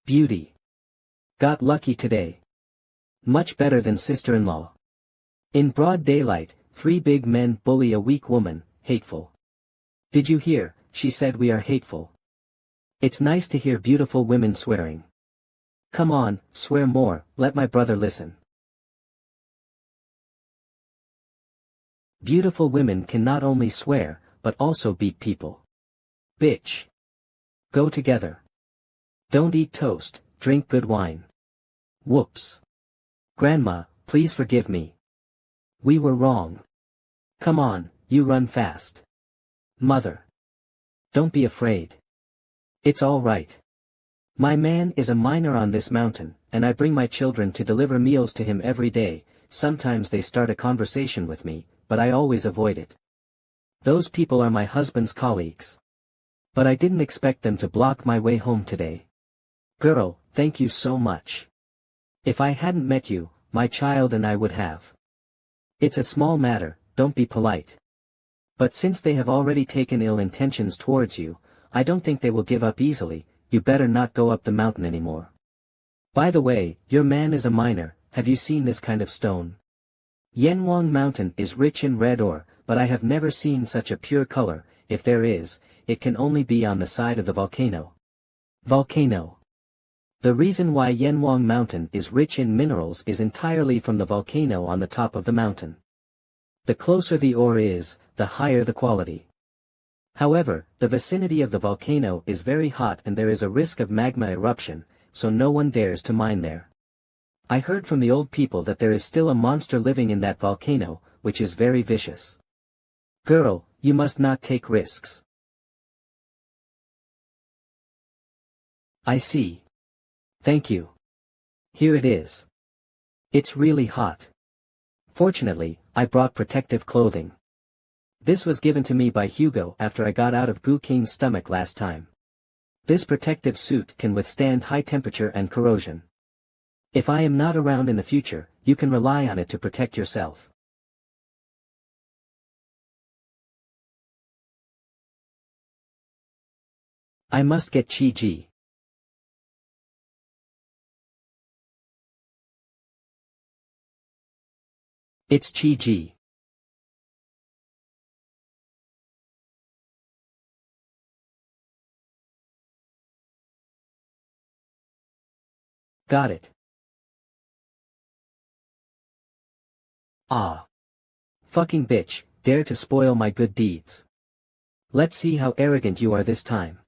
Beauty. Got lucky today. Much better than sister-in-law. In broad daylight, 3 big men bully a weak woman, hateful. Did you hear? She said we are hateful. It's nice to hear beautiful women swearing. Come on, swear more, let my brother listen. Beautiful women can not only swear, but also beat people. Bitch. Go together. Don't eat toast, drink good wine. Whoops. Grandma, please forgive me. We were wrong. Come on, you run fast. Mother. Don't be afraid. It's all right. My man is a miner on this mountain, and I bring my children to deliver meals to him every day. Sometimes they start a conversation with me, but I always avoid it. Those people are my husband's colleagues. But I didn't expect them to block my way home today. Girl, thank you so much. If I hadn't met you, my child and I would have. It's a small matter, don't be polite. But since they have already taken ill intentions towards you, I don't think they will give up easily. You better not go up the mountain anymore. By the way, your man is a miner, have you seen this kind of stone? Yanwang Mountain is rich in red ore, but I have never seen such a pure color. If there is, it can only be on the side of the volcano. Volcano. The reason why Yanwang Mountain is rich in minerals is entirely from the volcano on the top of the mountain. The closer the ore is, the higher the quality. However, the vicinity of the volcano is very hot and there is a risk of magma eruption, so no one dares to mine there. I heard from the old people that there is still a monster living in that volcano, which is very vicious. Girl, you must not take risks. I see. Thank you. Here it is. It's really hot. Fortunately, I brought protective clothing. This was given to me by Hugo after I got out of Gu King's stomach last time. This protective suit can withstand high temperature and corrosion. If I am not around in the future, you can rely on it to protect yourself. I must get Chi-Ji. It's Chi-Ji. Got it. Ah. Fucking bitch, dare to spoil my good deeds. Let's see how arrogant you are this time.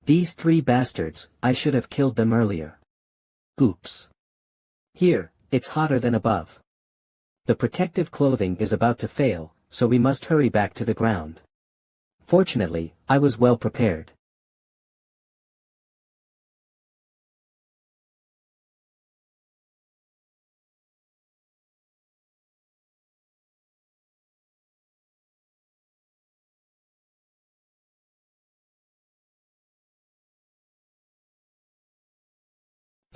These 3 bastards, I should have killed them earlier. Oops. Here, it's hotter than above. The protective clothing is about to fail, so we must hurry back to the ground. Fortunately, I was well prepared.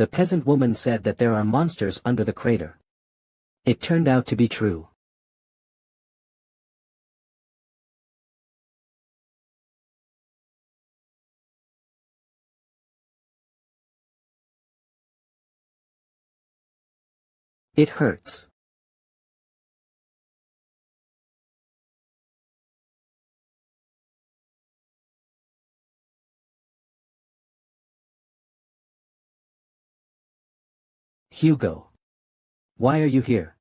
The peasant woman said that there are monsters under the crater. It turned out to be true. It hurts. Hugo. Why are you here?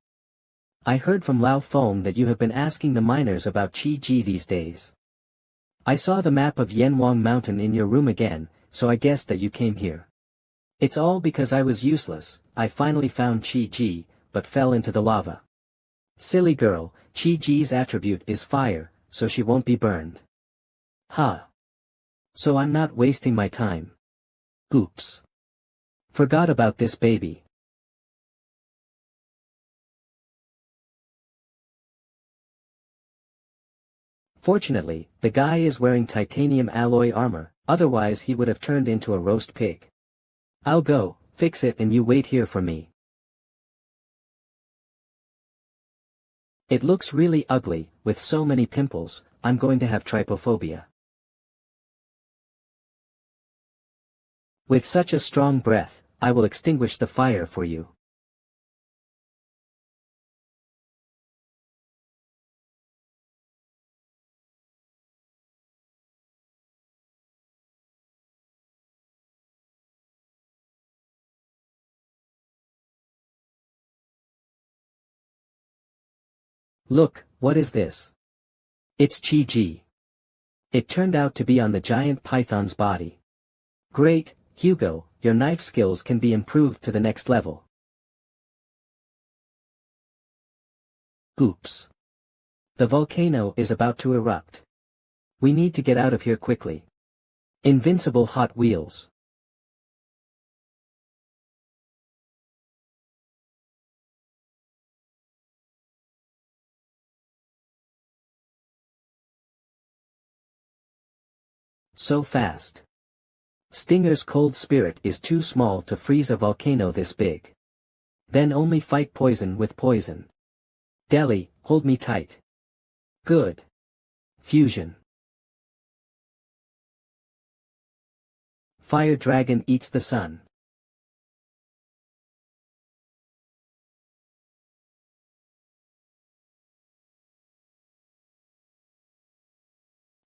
I heard from Lao Feng that you have been asking the miners about Chi Ji these days. I saw the map of Yanwang Mountain in your room again, so I guessed that you came here. It's all because I was useless. I finally found Chi Ji, but fell into the lava. Silly girl, Chi Ji's attribute is fire, so she won't be burned. Ha. So I'm not wasting my time. Oops. Forgot about this baby. Fortunately, the guy is wearing titanium alloy armor, otherwise he would have turned into a roast pig. I'll go, fix it and you wait here for me. It looks really ugly, with so many pimples. I'm going to have trypophobia. With such a strong breath, I will extinguish the fire for you. Look, what is this? It's Chi Ji. It turned out to be on the giant python's body. Great, Hugo, your knife skills can be improved to the next level. Oops. The volcano is about to erupt. We need to get out of here quickly. Invincible Hot Wheels. So fast. Stinger's cold spirit is too small to freeze a volcano this big. Then only fight poison with poison. Deli, hold me tight. Good. Fusion. Fire dragon eats the sun.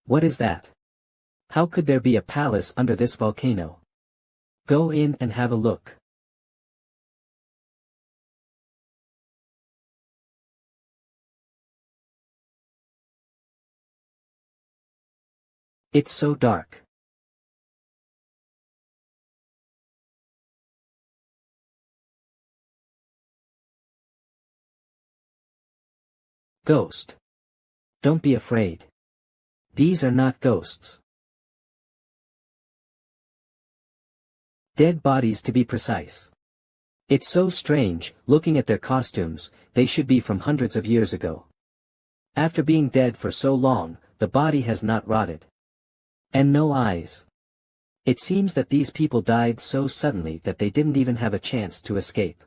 What is that? How could there be a palace under this volcano? Go in and have a look. It's so dark. Ghost. Don't be afraid. These are not ghosts. Dead bodies to be precise. It's so strange, looking at their costumes, they should be from hundreds of years ago. After being dead for so long, the body has not rotted. And no eyes. It seems that these people died so suddenly that they didn't even have a chance to escape.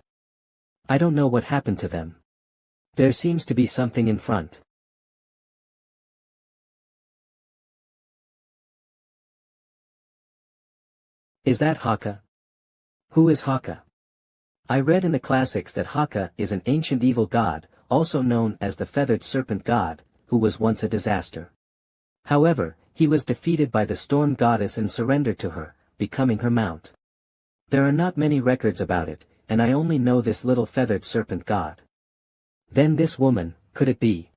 I don't know what happened to them. There seems to be something in front. Is that Haka? Who is Haka? I read in the classics that Haka is an ancient evil god, also known as the feathered serpent god, who was once a disaster. However, he was defeated by the storm goddess and surrendered to her, becoming her mount. There are not many records about it, and I only know this little feathered serpent god. Then this woman, could it be?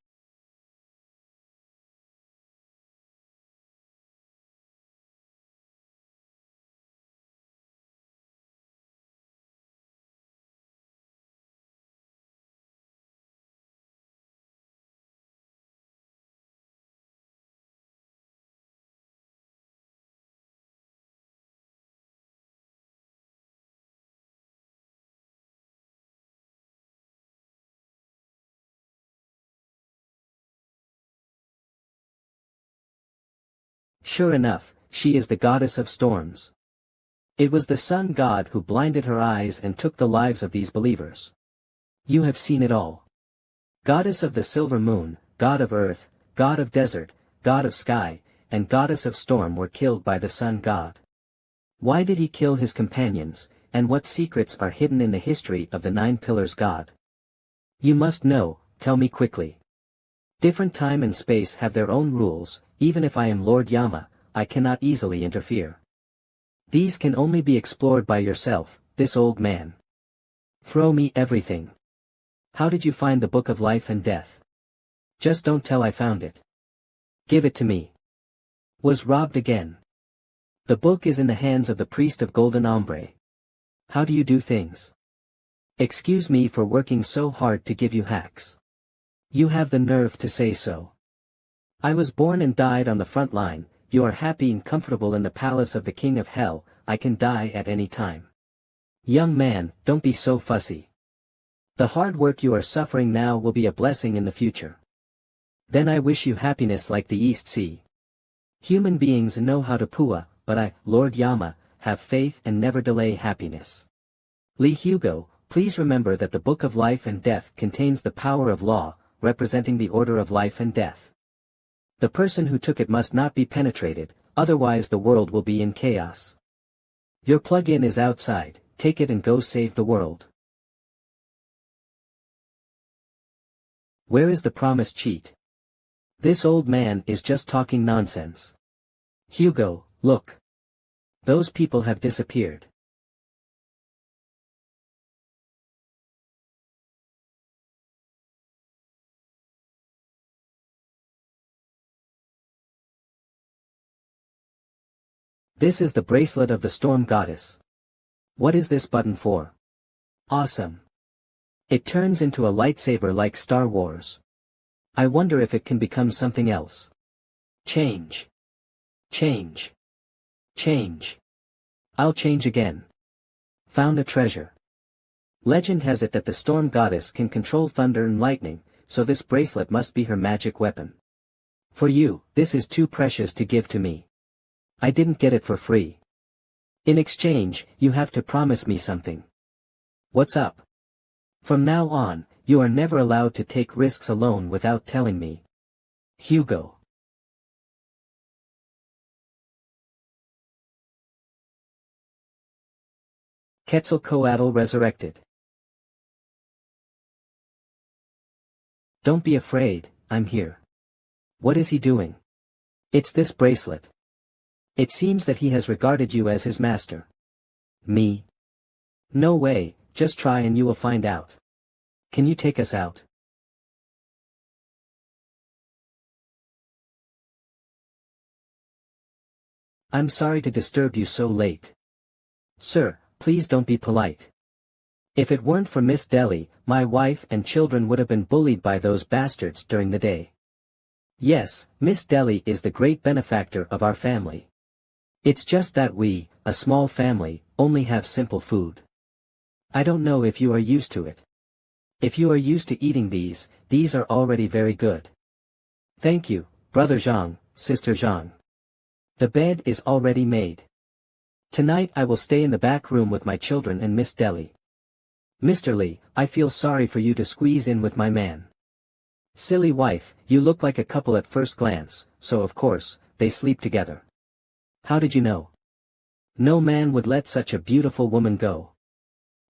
Sure enough, she is the goddess of storms. It was the sun god who blinded her eyes and took the lives of these believers. You have seen it all. Goddess of the silver moon, god of earth, god of desert, god of sky, and goddess of storm were killed by the sun god. Why did he kill his companions, and what secrets are hidden in the history of the 9 pillars god? You must know, tell me quickly. Different time and space have their own rules, even if I am Lord Yama, I cannot easily interfere. These can only be explored by yourself, this old man. Throw me everything. How did you find the Book of Life and Death? Just don't tell I found it. Give it to me. Was robbed again. The book is in the hands of the priest of Golden Ombre. How do you do things? Excuse me for working so hard to give you hacks. You have the nerve to say so. I was born and died on the front line, you are happy and comfortable in the palace of the King of Hell, I can die at any time. Young man, don't be so fussy. The hard work you are suffering now will be a blessing in the future. Then I wish you happiness like the East Sea. Human beings know how to pua, but I, Lord Yama, have faith and never delay happiness. Lee Hugo, please remember that the Book of Life and Death contains the power of law, representing the order of life and death. The person who took it must not be penetrated, otherwise the world will be in chaos. Your plug-in is outside, take it and go save the world. Where is the promised cheat? This old man is just talking nonsense. Hugo, look. Those people have disappeared. This is the bracelet of the storm goddess. What is this button for? Awesome. It turns into a lightsaber like Star Wars. I wonder if it can become something else. Change. Change. Change. I'll change again. Found a treasure. Legend has it that the storm goddess can control thunder and lightning, so this bracelet must be her magic weapon. For you, this is too precious to give to me. I didn't get it for free. In exchange, you have to promise me something. What's up? From now on, you are never allowed to take risks alone without telling me. Hugo. Quetzalcoatl resurrected. Don't be afraid, I'm here. What is he doing? It's this bracelet. It seems that he has regarded you as his master. Me? No way, just try and you will find out. Can you take us out? I'm sorry to disturb you so late. Sir, please don't be polite. If it weren't for Miss Deli, my wife and children would have been bullied by those bastards during the day. Yes, Miss Deli is the great benefactor of our family. It's just that we, a small family, only have simple food. I don't know if you are used to it. If you are used to eating these are already very good. Thank you, Brother Zhang, Sister Zhang. The bed is already made. Tonight I will stay in the back room with my children and Miss Deli. Mr. Lee, I feel sorry for you to squeeze in with my man. Silly wife, you look like a couple at first glance, so of course, they sleep together. How did you know? No man would let such a beautiful woman go.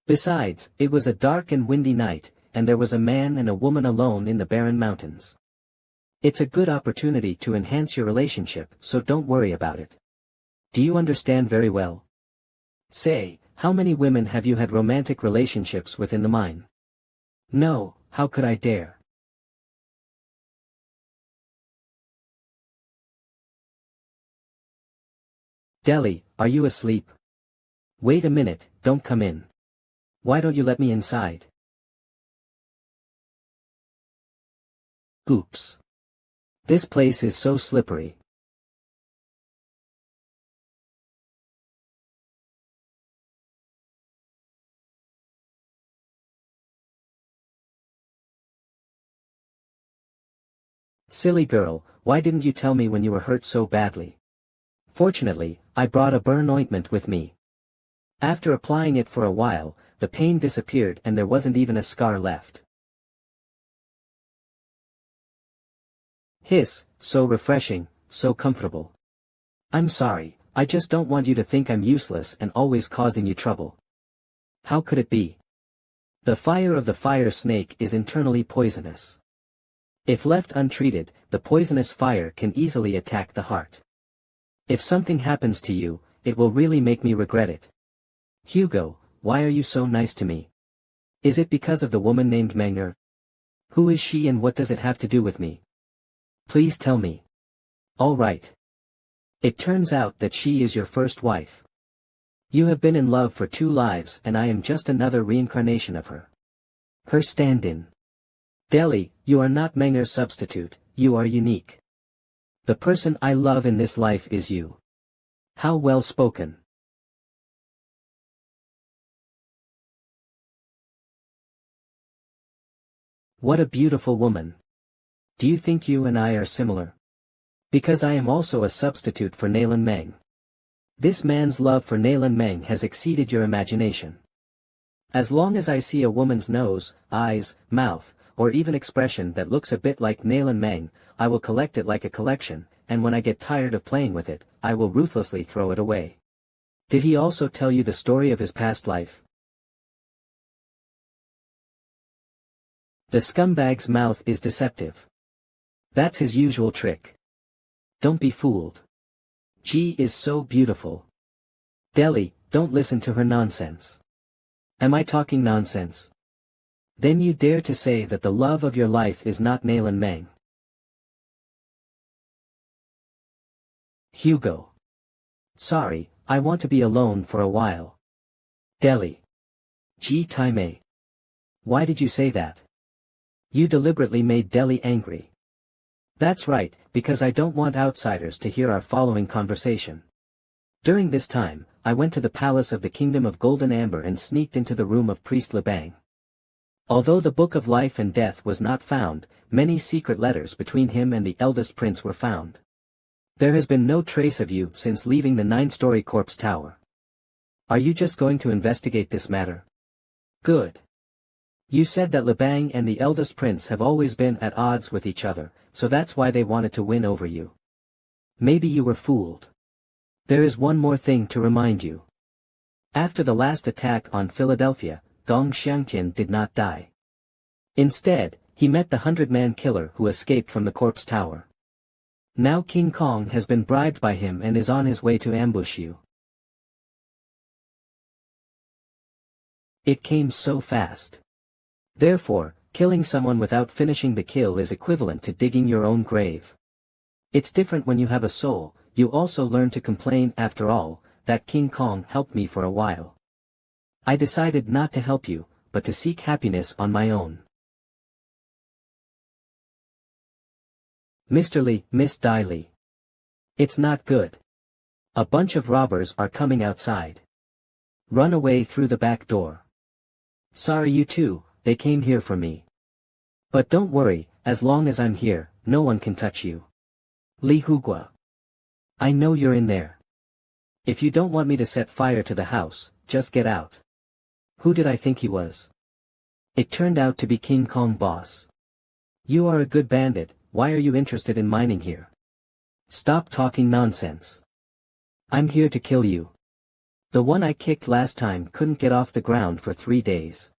Besides, it was a dark and windy night, and there was a man and a woman alone in the barren mountains. It's a good opportunity to enhance your relationship, so don't worry about it. Do you understand very well? Say, how many women have you had romantic relationships with in the mine? No, how could I dare? Deli, are you asleep? Wait a minute, don't come in. Why don't you let me inside? Oops. This place is so slippery. Silly girl, why didn't you tell me when you were hurt so badly? Fortunately, I brought a burn ointment with me. After applying it for a while, the pain disappeared and there wasn't even a scar left. Hiss, so refreshing, so comfortable. I'm sorry, I just don't want you to think I'm useless and always causing you trouble. How could it be? The fire of the fire snake is internally poisonous. If left untreated, the poisonous fire can easily attack the heart. If something happens to you, it will really make me regret it. Hugo, why are you so nice to me? Is it because of the woman named MANHWA? Who is she and what does it have to do with me? Please tell me. All right. It turns out that she is your first wife. You have been in love for 2 lives and I am just another reincarnation of her. Her stand-in. Deli, you are not MANHWA's substitute, you are unique. The person I love in this life is you. How well spoken. What a beautiful woman. Do you think you and I are similar? Because I am also a substitute for Nalan Meng. This man's love for Nalan Meng has exceeded your imagination. As long as I see a woman's nose, eyes, mouth, or even expression that looks a bit like Nalan Meng, I will collect it like a collection, and when I get tired of playing with it, I will ruthlessly throw it away. Did he also tell you the story of his past life? The scumbag's mouth is deceptive. That's his usual trick. Don't be fooled. G is so beautiful. Deli, don't listen to her nonsense. Am I talking nonsense? Then you dare to say that the love of your life is not Nalan Meng. Hugo. Sorry, I want to be alone for a while. Deli. G Time. Why did you say that? You deliberately made Deli angry. That's right, because I don't want outsiders to hear our following conversation. During this time, I went to the palace of the Kingdom of Golden Amber and sneaked into the room of Priest Lebang. Although the Book of Life and Death was not found, many secret letters between him and the eldest prince were found. There has been no trace of you since leaving the 9-story corpse tower. Are you just going to investigate this matter? Good. You said that Lebang and the eldest prince have always been at odds with each other, so that's why they wanted to win over you. Maybe you were fooled. There is one more thing to remind you. After the last attack on Philadelphia, Gong Xiangtian did not die. Instead, he met the 100-man killer who escaped from the corpse tower. Now King Kong has been bribed by him and is on his way to ambush you. It came so fast. Therefore, killing someone without finishing the kill is equivalent to digging your own grave. It's different when you have a soul. You also learn to complain. After all, that King Kong helped me for a while. I decided not to help you, but to seek happiness on my own. Mr. Li, Miss Dai Li. It's not good. A bunch of robbers are coming outside. Run away through the back door. Sorry you too, they came here for me. But don't worry, as long as I'm here, no one can touch you. Li Hugua. I know you're in there. If you don't want me to set fire to the house, just get out. Who did I think he was? It turned out to be King Kong boss. You are a good bandit, why are you interested in mining here? Stop talking nonsense. I'm here to kill you. The one I kicked last time couldn't get off the ground for 3 days.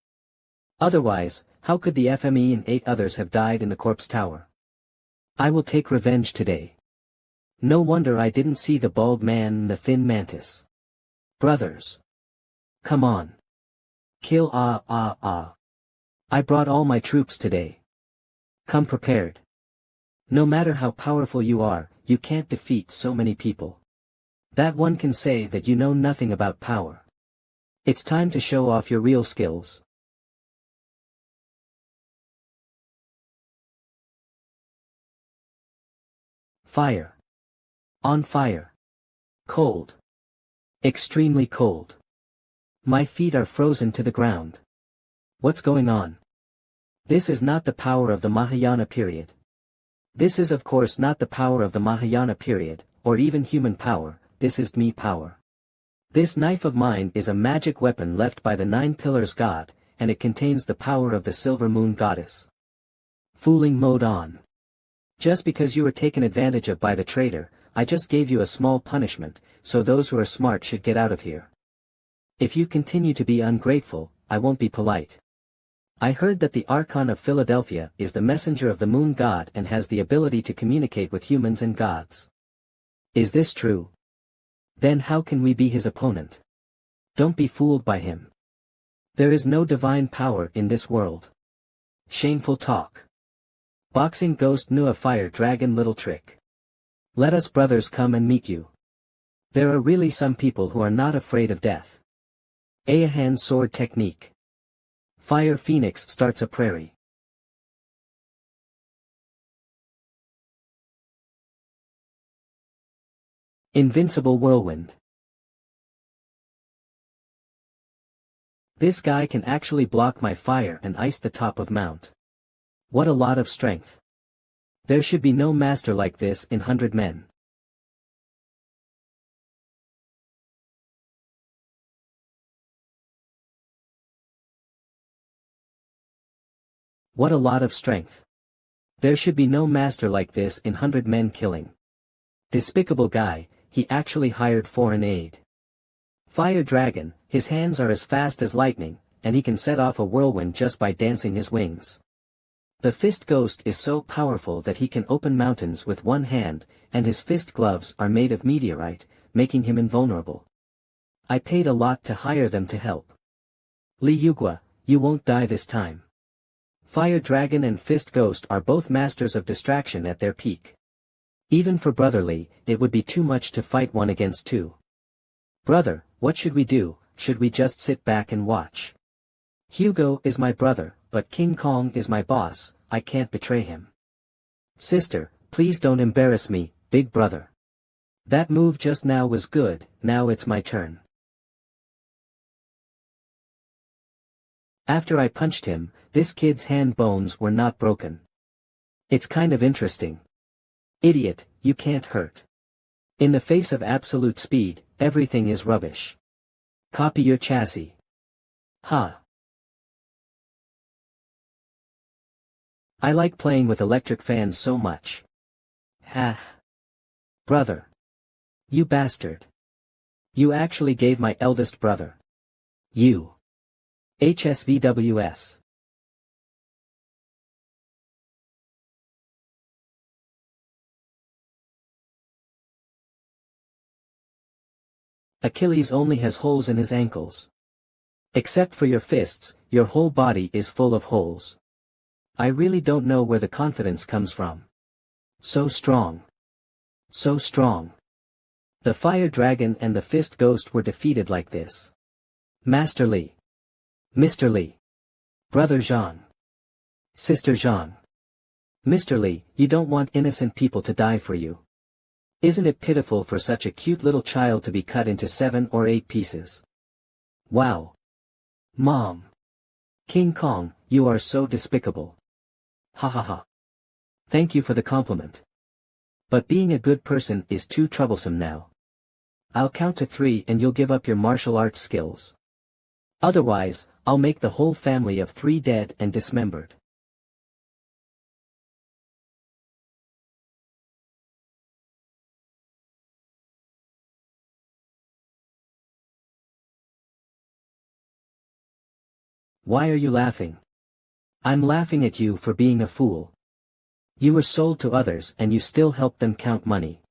Otherwise, how could the FME and 8 others have died in the corpse tower? I will take revenge today. No wonder I didn't see the bald man and the thin mantis. Brothers. Come on. Kill I brought all my troops today. Come prepared. No matter how powerful you are, you can't defeat so many people. That one can say that you know nothing about power. It's time to show off your real skills. Fire. On fire. Cold. Extremely cold. My feet are frozen to the ground. What's going on? This is not the power of the Mahayana period. This is of course not the power of the Mahayana period, or even human power, this is me power. This knife of mine is a magic weapon left by the 9 pillars god, and it contains the power of the silver moon goddess. Fooling mode on. Just because you were taken advantage of by the traitor, I just gave you a small punishment, so those who are smart should get out of here. If you continue to be ungrateful, I won't be polite. I heard that the Archon of Philadelphia is the messenger of the moon god and has the ability to communicate with humans and gods. Is this true? Then how can we be his opponent? Don't be fooled by him. There is no divine power in this world. Shameful talk. Boxing ghost knew a fire dragon little trick. Let us brothers come and meet you. There are really some people who are not afraid of death. Ahan sword technique. Fire phoenix starts a prairie. Invincible whirlwind. This guy can actually block my fire and ice the top of Mount. What a lot of strength. There should be no master like this in 100 men. What a lot of strength. There should be no master like this in 100 men killing. Despicable guy, he actually hired foreign aid. Fire dragon, his hands are as fast as lightning, and he can set off a whirlwind just by dancing his wings. The fist ghost is so powerful that he can open mountains with one hand, and his fist gloves are made of meteorite, making him invulnerable. I paid a lot to hire them to help. Li Yugua, you won't die this time. Fire dragon and fist ghost are both masters of distraction at their peak. Even for Brother Li, it would be too much to fight 1 against 2. Brother, what should we do? Should we just sit back and watch? Hugo is my brother, but King Kong is my boss, I can't betray him. Sister, please don't embarrass me, big brother. That move just now was good, now it's my turn. After I punched him, this kid's hand bones were not broken. It's kind of interesting. Idiot, you can't hurt. In the face of absolute speed, everything is rubbish. Copy your chassis. Ha. I like playing with electric fans so much. Ha. Brother. You bastard. You actually gave my eldest brother. You. HSVWS. Achilles only has holes in his ankles. Except for your fists, your whole body is full of holes. I really don't know where the confidence comes from. So strong. So strong. The fire dragon and the fist ghost were defeated like this. Master Li. Mr. Li. Brother Jean. Sister Jean. Mr. Li, you don't want innocent people to die for you. Isn't it pitiful for such a cute little child to be cut into 7 or 8 pieces? Wow. Mom. King Kong, you are so despicable. Ha ha ha. Thank you for the compliment. But being a good person is too troublesome now. I'll count to 3 and you'll give up your martial arts skills. Otherwise, I'll make the whole family of 3 dead and dismembered. Why are you laughing? I'm laughing at you for being a fool. You were sold to others and you still help them count money.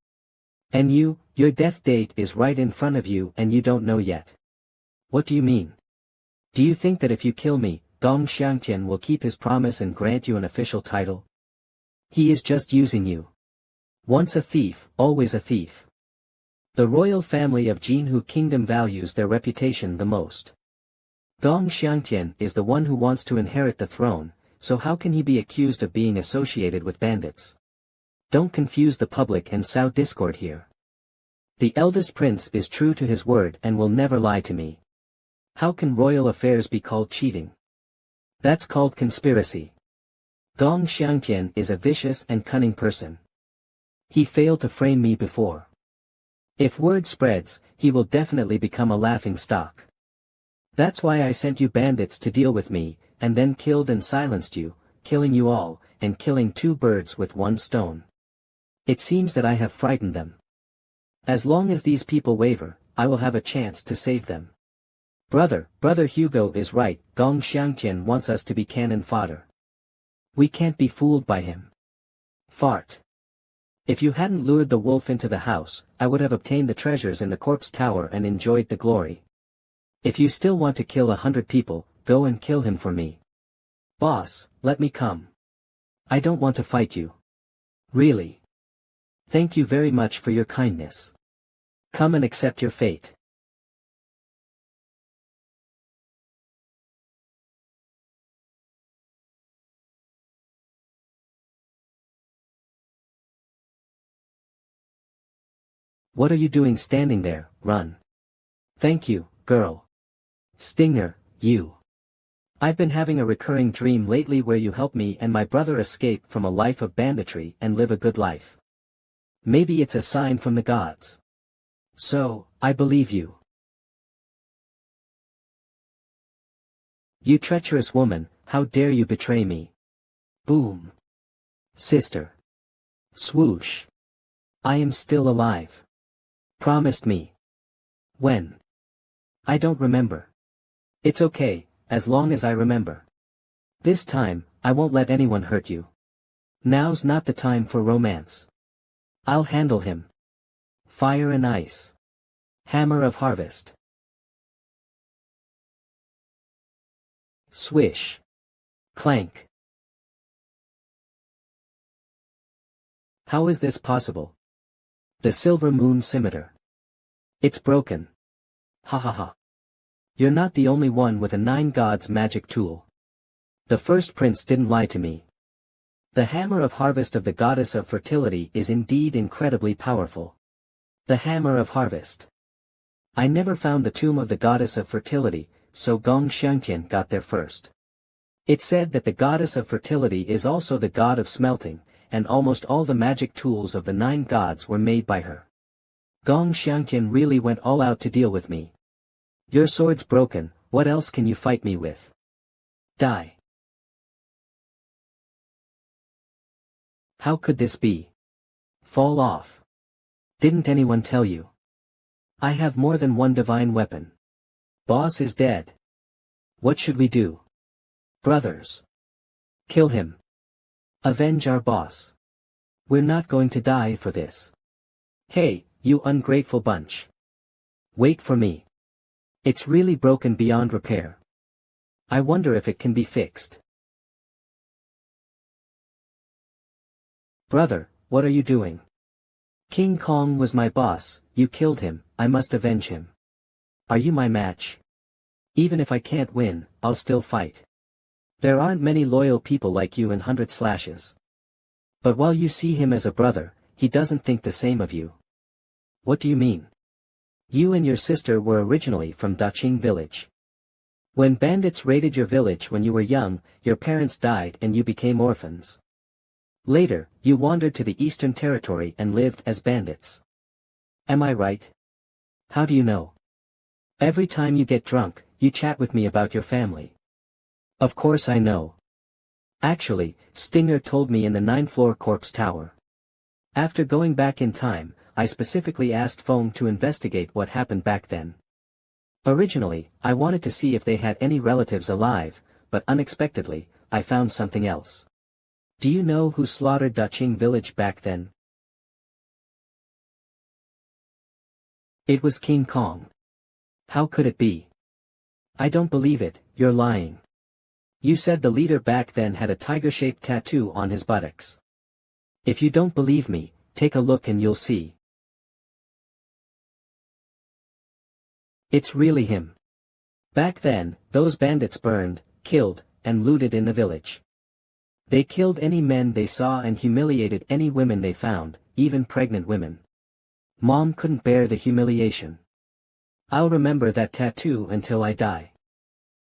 And your death date is right in front of you and you don't know yet. What do you mean? Do you think that if you kill me, Dong Xiangtian will keep his promise and grant you an official title? He is just using you. Once a thief, always a thief. The royal family of Jinhu Kingdom values their reputation the most. Dong Xiangtian is the one who wants to inherit the throne, so how can he be accused of being associated with bandits? Don't confuse the public and sow discord here. The eldest prince is true to his word and will never lie to me. How can royal affairs be called cheating? That's called conspiracy. Dong Xiangtian is a vicious and cunning person. He failed to frame me before. If word spreads, he will definitely become a laughing stock. That's why I sent you bandits to deal with me, and then killed and silenced you, killing you all, and killing two birds with one stone. It seems that I have frightened them. As long as these people waver, I will have a chance to save them. Brother Hugo is right, Gong Xiangtian wants us to be cannon fodder. We can't be fooled by him. Fart. If you hadn't lured the wolf into the house, I would have obtained the treasures in the corpse tower and enjoyed the glory. If you still want to kill 100 people, go and kill him for me. Boss, let me come. I don't want to fight you. Really. Thank you very much for your kindness. Come and accept your fate. What are you doing standing there? Run. Thank you, girl. Stinger, you. I've been having a recurring dream lately where you help me and my brother escape from a life of banditry and live a good life. Maybe it's a sign from the gods. So, I believe you. You treacherous woman, how dare you betray me? Boom. Sister. Swoosh. I am still alive. Promised me. When? I don't remember. It's okay, as long as I remember. This time, I won't let anyone hurt you. Now's not the time for romance. I'll handle him. Fire and ice. Hammer of harvest. Swish. Clank. How is this possible? The silver moon scimitar. It's broken. Ha ha ha. You're not the only one with a 9 gods magic tool. The first prince didn't lie to me. The hammer of harvest of the goddess of fertility is indeed incredibly powerful. The hammer of harvest. I never found the tomb of the goddess of fertility, so Gong Xiangtian got there first. It said that the goddess of fertility is also the god of smelting, and almost all the magic tools of the 9 gods were made by her. Gong Xiangtian really went all out to deal with me. Your sword's broken, what else can you fight me with? Die. How could this be? Fall off. Didn't anyone tell you? I have more than one divine weapon. Boss is dead. What should we do? Brothers. Kill him. Avenge our boss. We're not going to die for this. Hey, you ungrateful bunch. Wait for me. It's really broken beyond repair. I wonder if it can be fixed. Brother, what are you doing? King Kong was my boss, you killed him, I must avenge him. Are you my match? Even if I can't win, I'll still fight. There aren't many loyal people like you in 100 slashes. But while you see him as a brother, he doesn't think the same of you. What do you mean? You and your sister were originally from Daqing village. When bandits raided your village when you were young, your parents died and you became orphans. Later, you wandered to the Eastern Territory and lived as bandits. Am I right? How do you know? Every time you get drunk, you chat with me about your family. Of course I know. Actually, Stinger told me in the 9th floor corpse tower. After going back in time, I specifically asked Feng to investigate what happened back then. Originally, I wanted to see if they had any relatives alive, but unexpectedly, I found something else. Do you know who slaughtered Daqing village back then? It was King Kong. How could it be? I don't believe it, you're lying. You said the leader back then had a tiger-shaped tattoo on his buttocks. If you don't believe me, take a look and you'll see. It's really him. Back then, those bandits burned, killed, and looted in the village. They killed any men they saw and humiliated any women they found, even pregnant women. Mom couldn't bear the humiliation. I'll remember that tattoo until I die.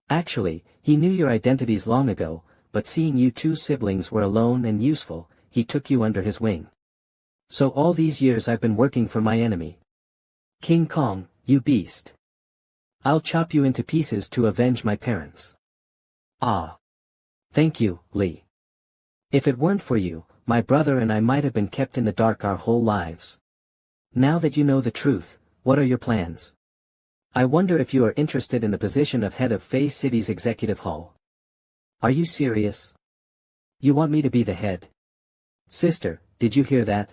Actually, he knew your identities long ago, but seeing you two siblings were alone and useful, he took you under his wing. So all these years I've been working for my enemy. King Kong, you beast. I'll chop you into pieces to avenge my parents. Ah. Thank you, Li. If it weren't for you, my brother and I might have been kept in the dark our whole lives. Now that you know the truth, what are your plans? I wonder if you are interested in the position of head of Fei City's executive hall. Are you serious? You want me to be the head? Sister, did you hear that?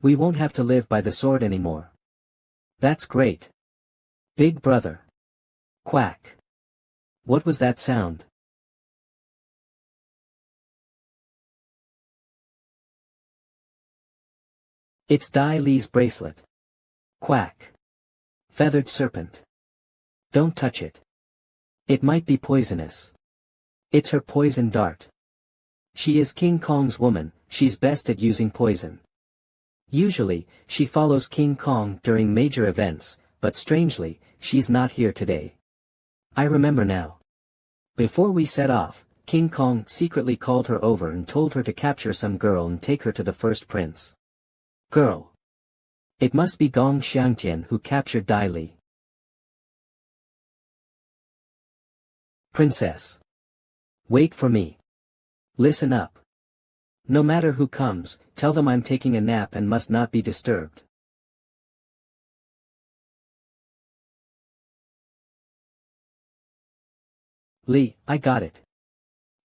We won't have to live by the sword anymore. That's great. Big brother. Quack. What was that sound? It's Dai Li's bracelet. Quack. Feathered serpent. Don't touch it. It might be poisonous. It's her poison dart. She is King Kong's woman, she's best at using poison. Usually, she follows King Kong during major events, but strangely, she's not here today. I remember now. Before we set off, King Kong secretly called her over and told her to capture some girl and take her to the first prince. Girl. It must be Gong Xiangtian who captured Dai Li. Princess. Wait for me. Listen up. No matter who comes, tell them I'm taking a nap and must not be disturbed. Li, I got it.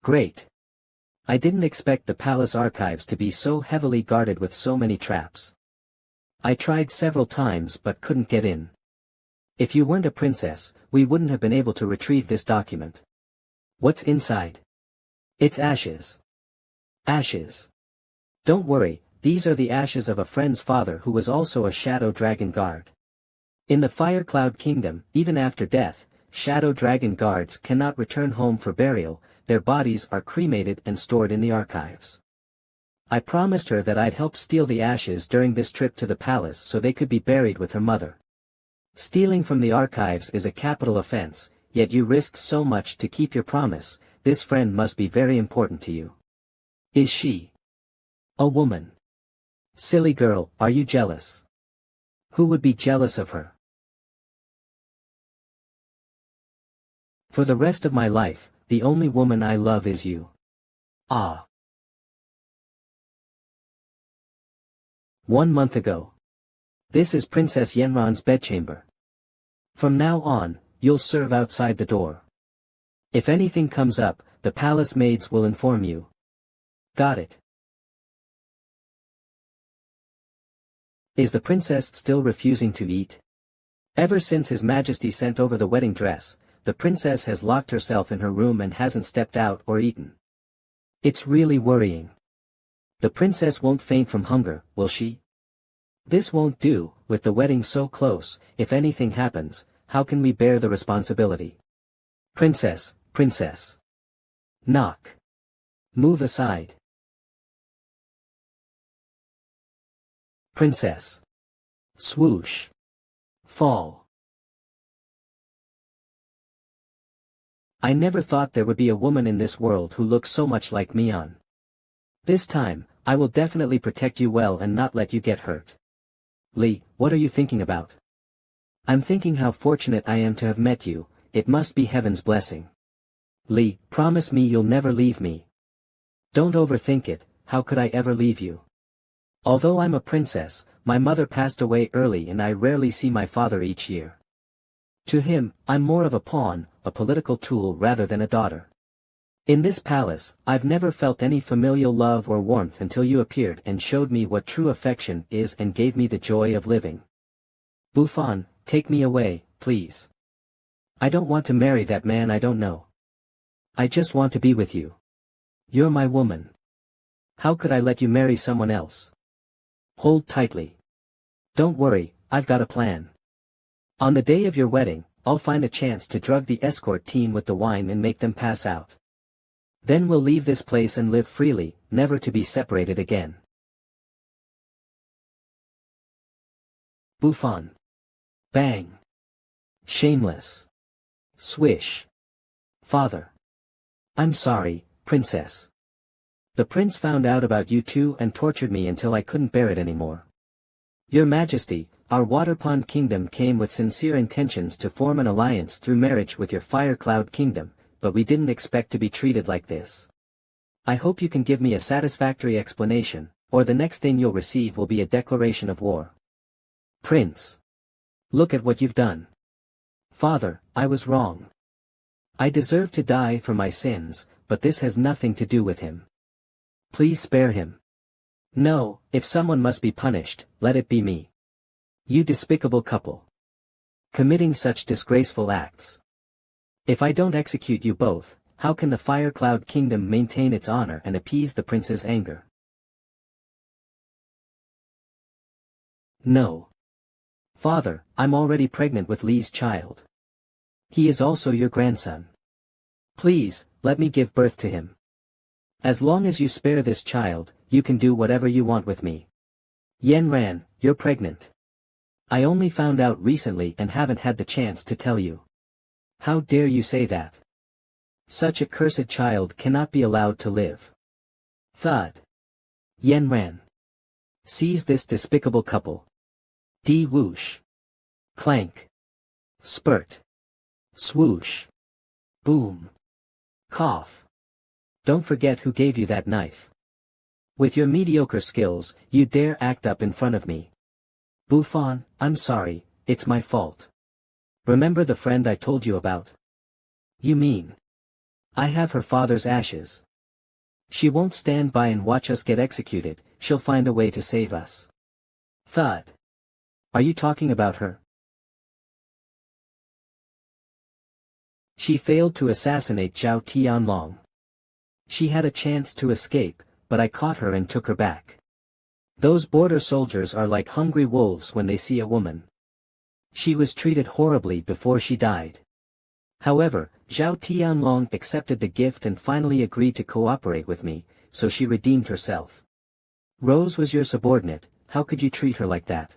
Great. I didn't expect the palace archives to be so heavily guarded with so many traps. I tried several times but couldn't get in. If you weren't a princess, we wouldn't have been able to retrieve this document. What's inside? It's ashes. Ashes. Don't worry, these are the ashes of a friend's father who was also a shadow dragon guard. In the Fire Cloud Kingdom, even after death, shadow dragon guards cannot return home for burial, their bodies are cremated and stored in the archives. I promised her that I'd help steal the ashes during this trip to the palace so they could be buried with her mother. Stealing from the archives is a capital offense, yet you risked so much to keep your promise. This friend must be very important to you. Is she a woman? Silly girl, are you jealous? Who would be jealous of her? For the rest of my life, the only woman I love is you. Ah. 1 month ago. This is Princess Yenron's bedchamber. From now on, you'll serve outside the door. If anything comes up, the palace maids will inform you. Got it. Is the princess still refusing to eat? Ever since His Majesty sent over the wedding dress, the princess has locked herself in her room and hasn't stepped out or eaten. It's really worrying. The princess won't faint from hunger, will she? This won't do, with the wedding so close. If anything happens, how can we bear the responsibility? Princess, princess. Knock. Move aside. Princess. Swoosh. Fall. I never thought there would be a woman in this world who looks so much like Mian. This time, I will definitely protect you well and not let you get hurt. Li, what are you thinking about? I'm thinking how fortunate I am to have met you, it must be heaven's blessing. Li, promise me you'll never leave me. Don't overthink it, how could I ever leave you? Although I'm a princess, my mother passed away early and I rarely see my father each year. To him, I'm more of a pawn, a political tool rather than a daughter. In this palace, I've never felt any familial love or warmth until you appeared and showed me what true affection is and gave me the joy of living. Buffon, take me away, please. I don't want to marry that man I don't know. I just want to be with you. You're my woman. How could I let you marry someone else? Hold tightly. Don't worry, I've got a plan. On the day of your wedding, I'll find a chance to drug the escort team with the wine and make them pass out. Then we'll leave this place and live freely, never to be separated again. Buffon. Bang. Shameless. Swish. Father. I'm sorry, princess. The prince found out about you two and tortured me until I couldn't bear it anymore. Your Majesty, Our water pond kingdom came with sincere intentions to form an alliance through marriage with your fire cloud kingdom, but we didn't expect to be treated like this. I hope you can give me a satisfactory explanation, or the next thing you'll receive will be a declaration of war. Prince. Look at what you've done. Father, I was wrong. I deserve to die for my sins, but this has nothing to do with him. Please spare him. No, if someone must be punished, let it be me. You despicable couple. Committing such disgraceful acts. If I don't execute you both, how can the Fire Cloud Kingdom maintain its honor and appease the prince's anger? No. Father, I'm already pregnant with Lee's child. He is also your grandson. Please, let me give birth to him. As long as you spare this child, you can do whatever you want with me. Yenran, you're pregnant. I only found out recently and haven't had the chance to tell you. How dare you say that? Such a cursed child cannot be allowed to live. Thud. Yenran. Seize this despicable couple. Whoosh. Clank. Spurt. Swoosh. Boom. Cough. Don't forget who gave you that knife. With your mediocre skills, you dare act up in front of me. Buffon, I'm sorry, it's my fault. Remember the friend I told you about? You mean? I have her father's ashes. She won't stand by and watch us get executed, she'll find a way to save us. Thud. Are you talking about her? She failed to assassinate Zhao Tianlong. She had a chance to escape, but I caught her and took her back. Those border soldiers are like hungry wolves when they see a woman. She was treated horribly before she died. However, Zhao Tianlong accepted the gift and finally agreed to cooperate with me, so she redeemed herself. Rose was your subordinate, how could you treat her like that?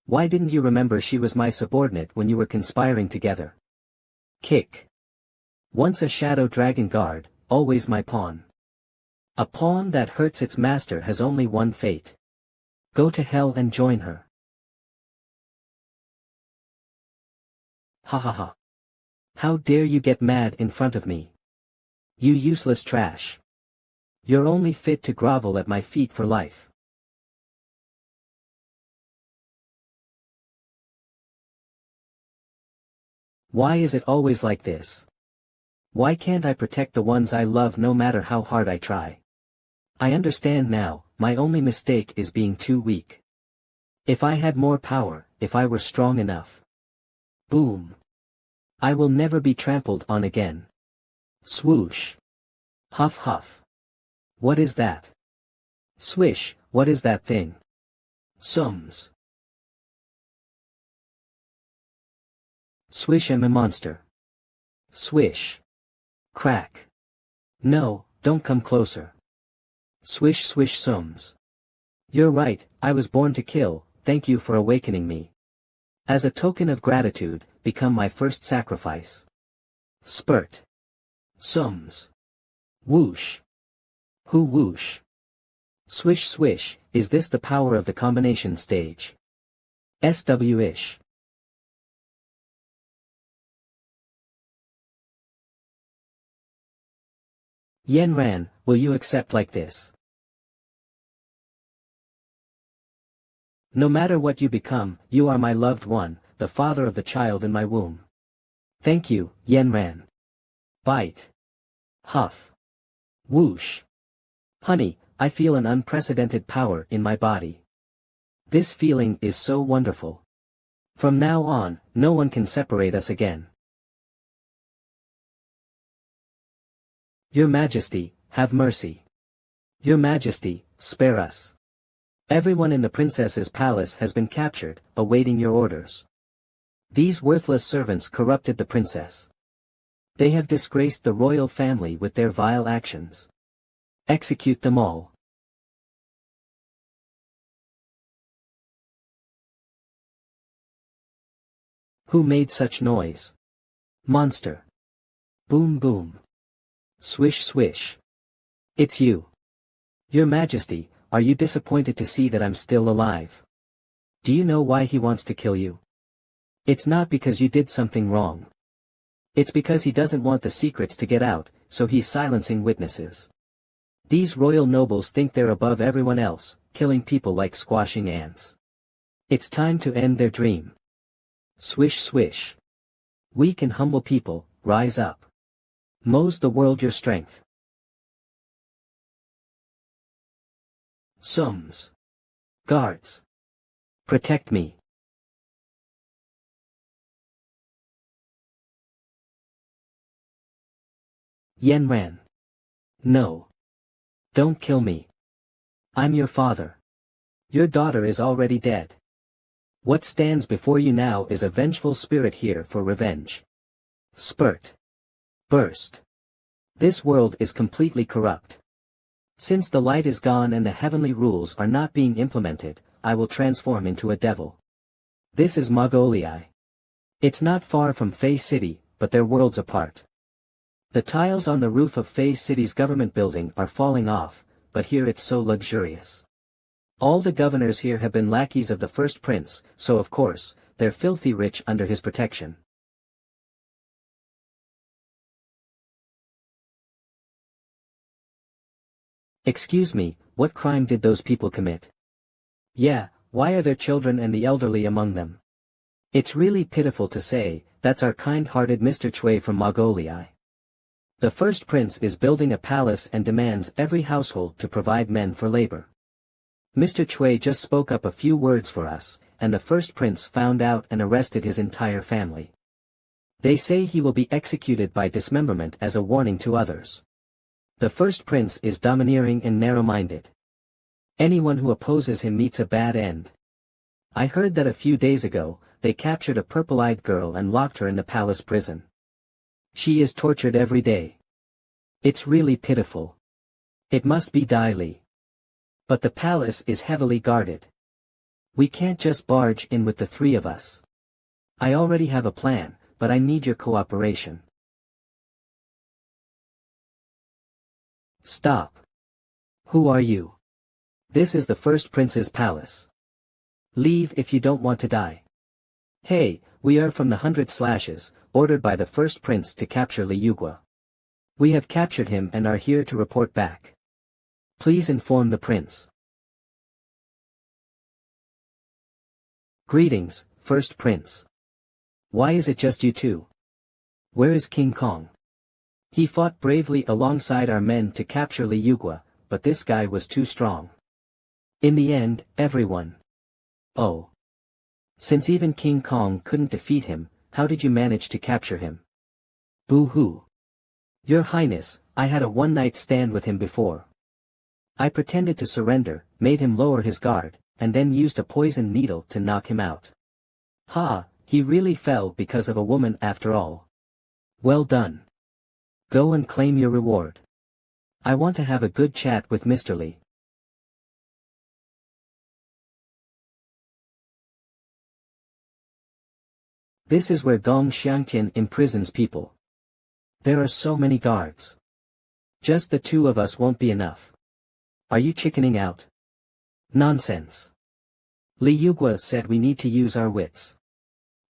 Why didn't you remember she was my subordinate when you were conspiring together? Kick. Once a shadow dragon guard, always my pawn. A pawn that hurts its master has only one fate. Go to hell and join her. Ha ha ha. How dare you get mad in front of me? You useless trash. You're only fit to grovel at my feet for life. Why is it always like this? Why can't I protect the ones I love no matter how hard I try? I understand now, my only mistake is being too weak. If I had more power, if I were strong enough. Boom. I will never be trampled on again. Swoosh. Huff huff. What is that? Swish, what is that thing? Sums. Swish, I'm a monster. Swish. Crack. No, don't come closer. Swish swish sums. You're right, I was born to kill, thank you for awakening me. As a token of gratitude, become my first sacrifice. Spurt. Sums. Whoosh. Who whoosh. Swish swish, is this the power of the combination stage? SW-ish. Yenran, will you accept like this? No matter what you become, you are my loved one, the father of the child in my womb. Thank you, Yenran. Bite. Huff. Whoosh. Honey, I feel an unprecedented power in my body. This feeling is so wonderful. From now on, no one can separate us again. Your Majesty, have mercy. Your Majesty, spare us. Everyone in the princess's palace has been captured, awaiting your orders. These worthless servants corrupted the princess. They have disgraced the royal family with their vile actions. Execute them all. Who made such noise? Monster. Boom boom. Swish swish. It's you. Your Majesty, are you disappointed to see that I'm still alive? Do you know why he wants to kill you? It's not because you did something wrong. It's because he doesn't want the secrets to get out, so he's silencing witnesses. These royal nobles think they're above everyone else, killing people like squashing ants. It's time to end their dream. Swish swish. Weak and humble people, rise up. Mows the world your strength. Sums. Guards. Protect me. Yenran. No. Don't kill me. I'm your father. Your daughter is already dead. What stands before you now is a vengeful spirit here for revenge. Spurt. Burst. This world is completely corrupt. Since the light is gone and the heavenly rules are not being implemented, I will transform into a devil. This is Mogolii. It's not far from Fey City, but they're worlds apart. The tiles on the roof of Fey City's government building are falling off, but here it's so luxurious. All the governors here have been lackeys of the first prince, so of course, they're filthy rich under his protection. Excuse me, what crime did those people commit? Yeah, why are there children and the elderly among them? It's really pitiful to say, that's our kind-hearted Mr. Chui from Mogolii. The first prince is building a palace and demands every household to provide men for labor. Mr. Chui just spoke up a few words for us, and the first prince found out and arrested his entire family. They say he will be executed by dismemberment as a warning to others. The first prince is domineering and narrow-minded. Anyone who opposes him meets a bad end. I heard that a few days ago, they captured a purple-eyed girl and locked her in the palace prison. She is tortured every day. It's really pitiful. It must be Dai Li. But the palace is heavily guarded. We can't just barge in with the three of us. I already have a plan, but I need your cooperation. Stop. Who are you? This is the first prince's palace. Leave if you don't want to die. Hey, we are from the 100 Slashes, ordered by the first prince to capture Liugua. We have captured him and are here to report back. Please inform the prince. Greetings, first prince. Why is it just you two? Where is King Kong? He fought bravely alongside our men to capture Liugua, but this guy was too strong. In the end, everyone. Oh. Since even King Kong couldn't defeat him, how did you manage to capture him? Boo-hoo. Your Highness, I had a one-night stand with him before. I pretended to surrender, made him lower his guard, and then used a poisoned needle to knock him out. Ha, he really fell because of a woman after all. Well done. Go and claim your reward. I want to have a good chat with Mr. Li. This is where Gong Xiangtian imprisons people. There are so many guards. Just the two of us won't be enough. Are you chickening out? Nonsense. Liugua said we need to use our wits.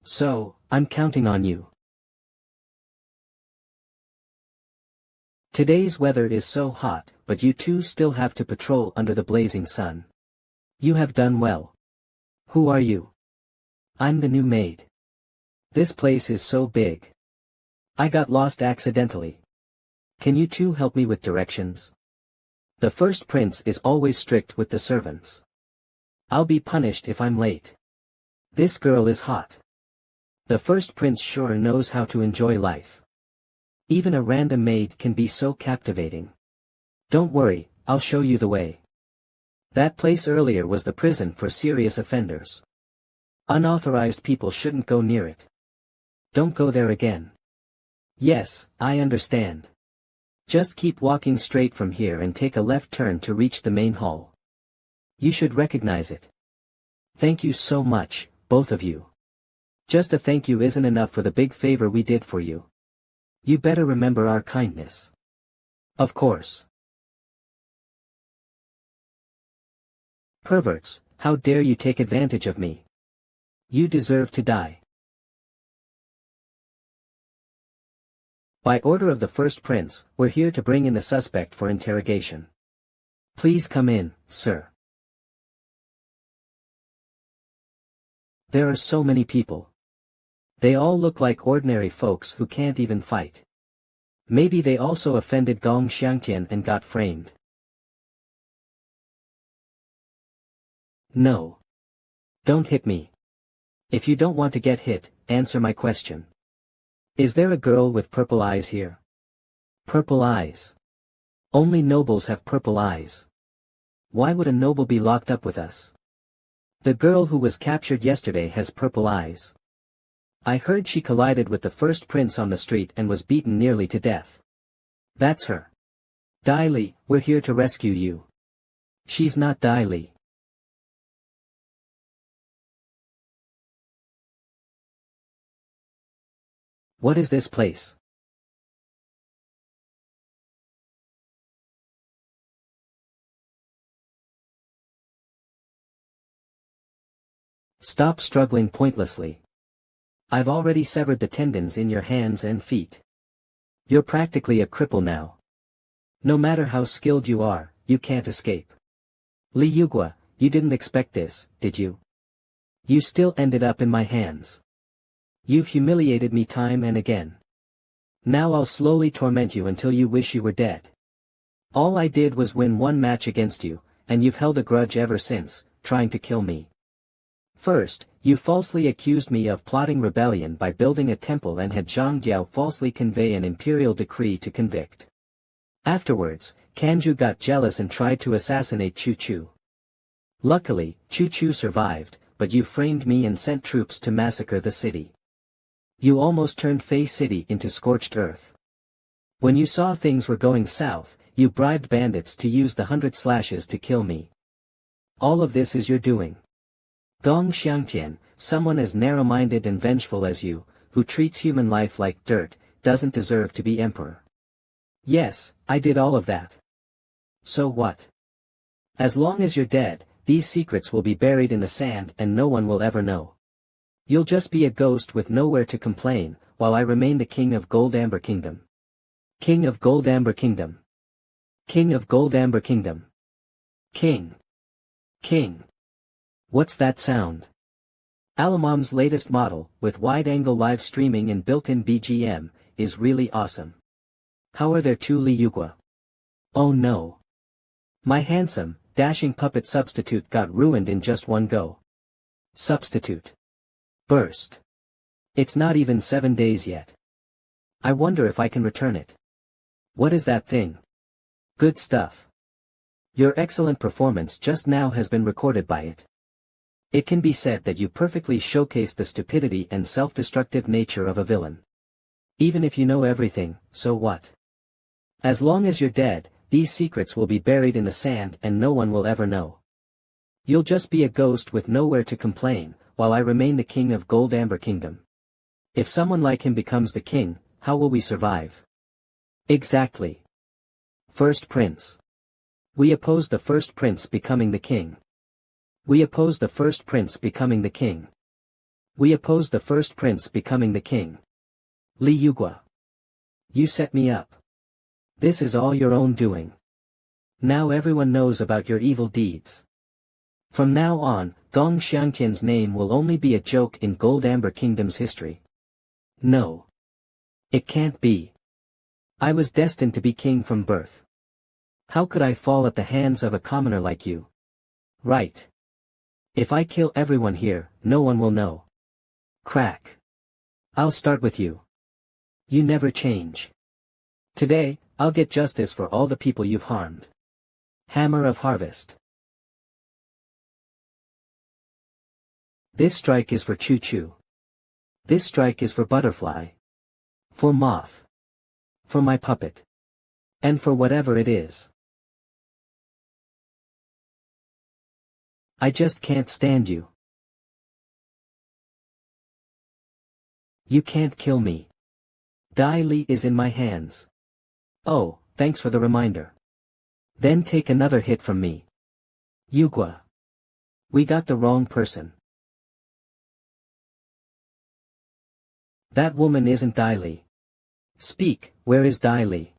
So, I'm counting on you. Today's weather is so hot, but you two still have to patrol under the blazing sun. You have done well. Who are you? I'm the new maid. This place is so big. I got lost accidentally. Can you two help me with directions? The first prince is always strict with the servants. I'll be punished if I'm late. This girl is hot. The first prince sure knows how to enjoy life. Even a random maid can be so captivating. Don't worry, I'll show you the way. That place earlier was the prison for serious offenders. Unauthorized people shouldn't go near it. Don't go there again. Yes, I understand. Just keep walking straight from here and take a left turn to reach the main hall. You should recognize it. Thank you so much, both of you. Just a thank you isn't enough for the big favor we did for you. You better remember our kindness. Of course. Perverts, How dare you take advantage of me? You deserve to die. By order of the first prince, we're here to bring in the suspect for interrogation. Please come in, sir. There are so many people. They all look like ordinary folks who can't even fight. Maybe they also offended Gong Xiangtian and got framed. No. Don't hit me. If you don't want to get hit, answer my question. Is there a girl with purple eyes here? Purple eyes. Only nobles have purple eyes. Why would a noble be locked up with us? The girl who was captured yesterday has purple eyes. I heard she collided with the first prince on the street and was beaten nearly to death. That's her. Dai Li, we're here to rescue you. She's not Dai Li. What is this place? Stop struggling pointlessly. I've already severed the tendons in your hands and feet. You're practically a cripple now. No matter how skilled you are, you can't escape. Li Yugua, you didn't expect this, did you? You still ended up in my hands. You've humiliated me time and again. Now I'll slowly torment you until you wish you were dead. All I did was win one match against you, and you've held a grudge ever since, trying to kill me. First, you falsely accused me of plotting rebellion by building a temple and had Zhang Diao falsely convey an imperial decree to convict. Afterwards, Kanju got jealous and tried to assassinate Chu Chu. Luckily, Chu Chu survived, but you framed me and sent troops to massacre the city. You almost turned Fei City into scorched earth. When you saw things were going south, you bribed bandits to use the 100 slashes to kill me. All of this is your doing. Gong Xiangtian, someone as narrow-minded and vengeful as you, who treats human life like dirt, doesn't deserve to be emperor. Yes, I did all of that. So what? As long as you're dead, these secrets will be buried in the sand and no one will ever know. You'll just be a ghost with nowhere to complain, while I remain the king of Gold Amber Kingdom. King of Gold Amber Kingdom. King of Gold Amber Kingdom. King. King. What's that sound? Alamom's latest model, with wide-angle live streaming and built-in BGM, is really awesome. How are there two Li Yugua? Oh no. My handsome, dashing puppet substitute got ruined in just one go. Substitute. Burst. It's not even 7 days yet. I wonder if I can return it. What is that thing? Good stuff. Your excellent performance just now has been recorded by it. It can be said that you perfectly showcase the stupidity and self-destructive nature of a villain. Even if you know everything, so what? As long as you're dead, these secrets will be buried in the sand and no one will ever know. You'll just be a ghost with nowhere to complain, while I remain the king of Gold Amber Kingdom. If someone like him becomes the king, how will we survive? Exactly. First Prince. We oppose the first prince becoming the king. We oppose the first prince becoming the king. We oppose the first prince becoming the king. Li Yugua. You set me up. This is all your own doing. Now everyone knows about your evil deeds. From now on, Gong Xiangtian's name will only be a joke in Gold Amber Kingdom's history. No. It can't be. I was destined to be king from birth. How could I fall at the hands of a commoner like you? Right. If I kill everyone here, no one will know. Crack. I'll start with you. You never change. Today, I'll get justice for all the people you've harmed. Hammer of Harvest. This strike is for Chu Chu. This strike is for Butterfly. For Moth. For my puppet. And for whatever it is. I just can't stand you. You can't kill me. Dai Li is in my hands. Oh, thanks for the reminder. Then take another hit from me. Yugua. We got the wrong person. That woman isn't Dai Li. Speak, where is Dai Li?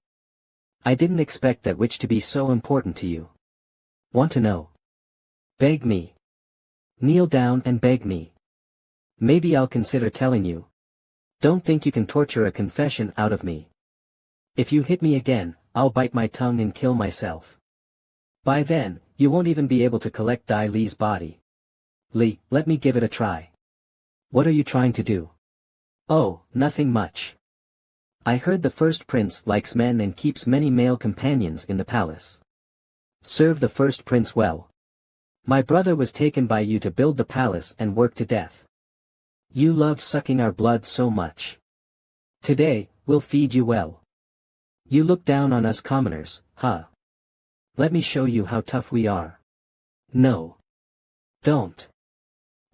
I didn't expect that witch to be so important to you. Want to know? Beg me. Kneel down and beg me. Maybe I'll consider telling you. Don't think you can torture a confession out of me. If you hit me again, I'll bite my tongue and kill myself. By then, you won't even be able to collect Dai Li's body. Li, let me give it a try. What are you trying to do? Oh, nothing much. I heard the first prince likes men and keeps many male companions in the palace. Serve the first prince well. My brother was taken by you to build the palace and work to death. You love sucking our blood so much. Today, we'll feed you well. You look down on us commoners, huh? Let me show you how tough we are. No. Don't.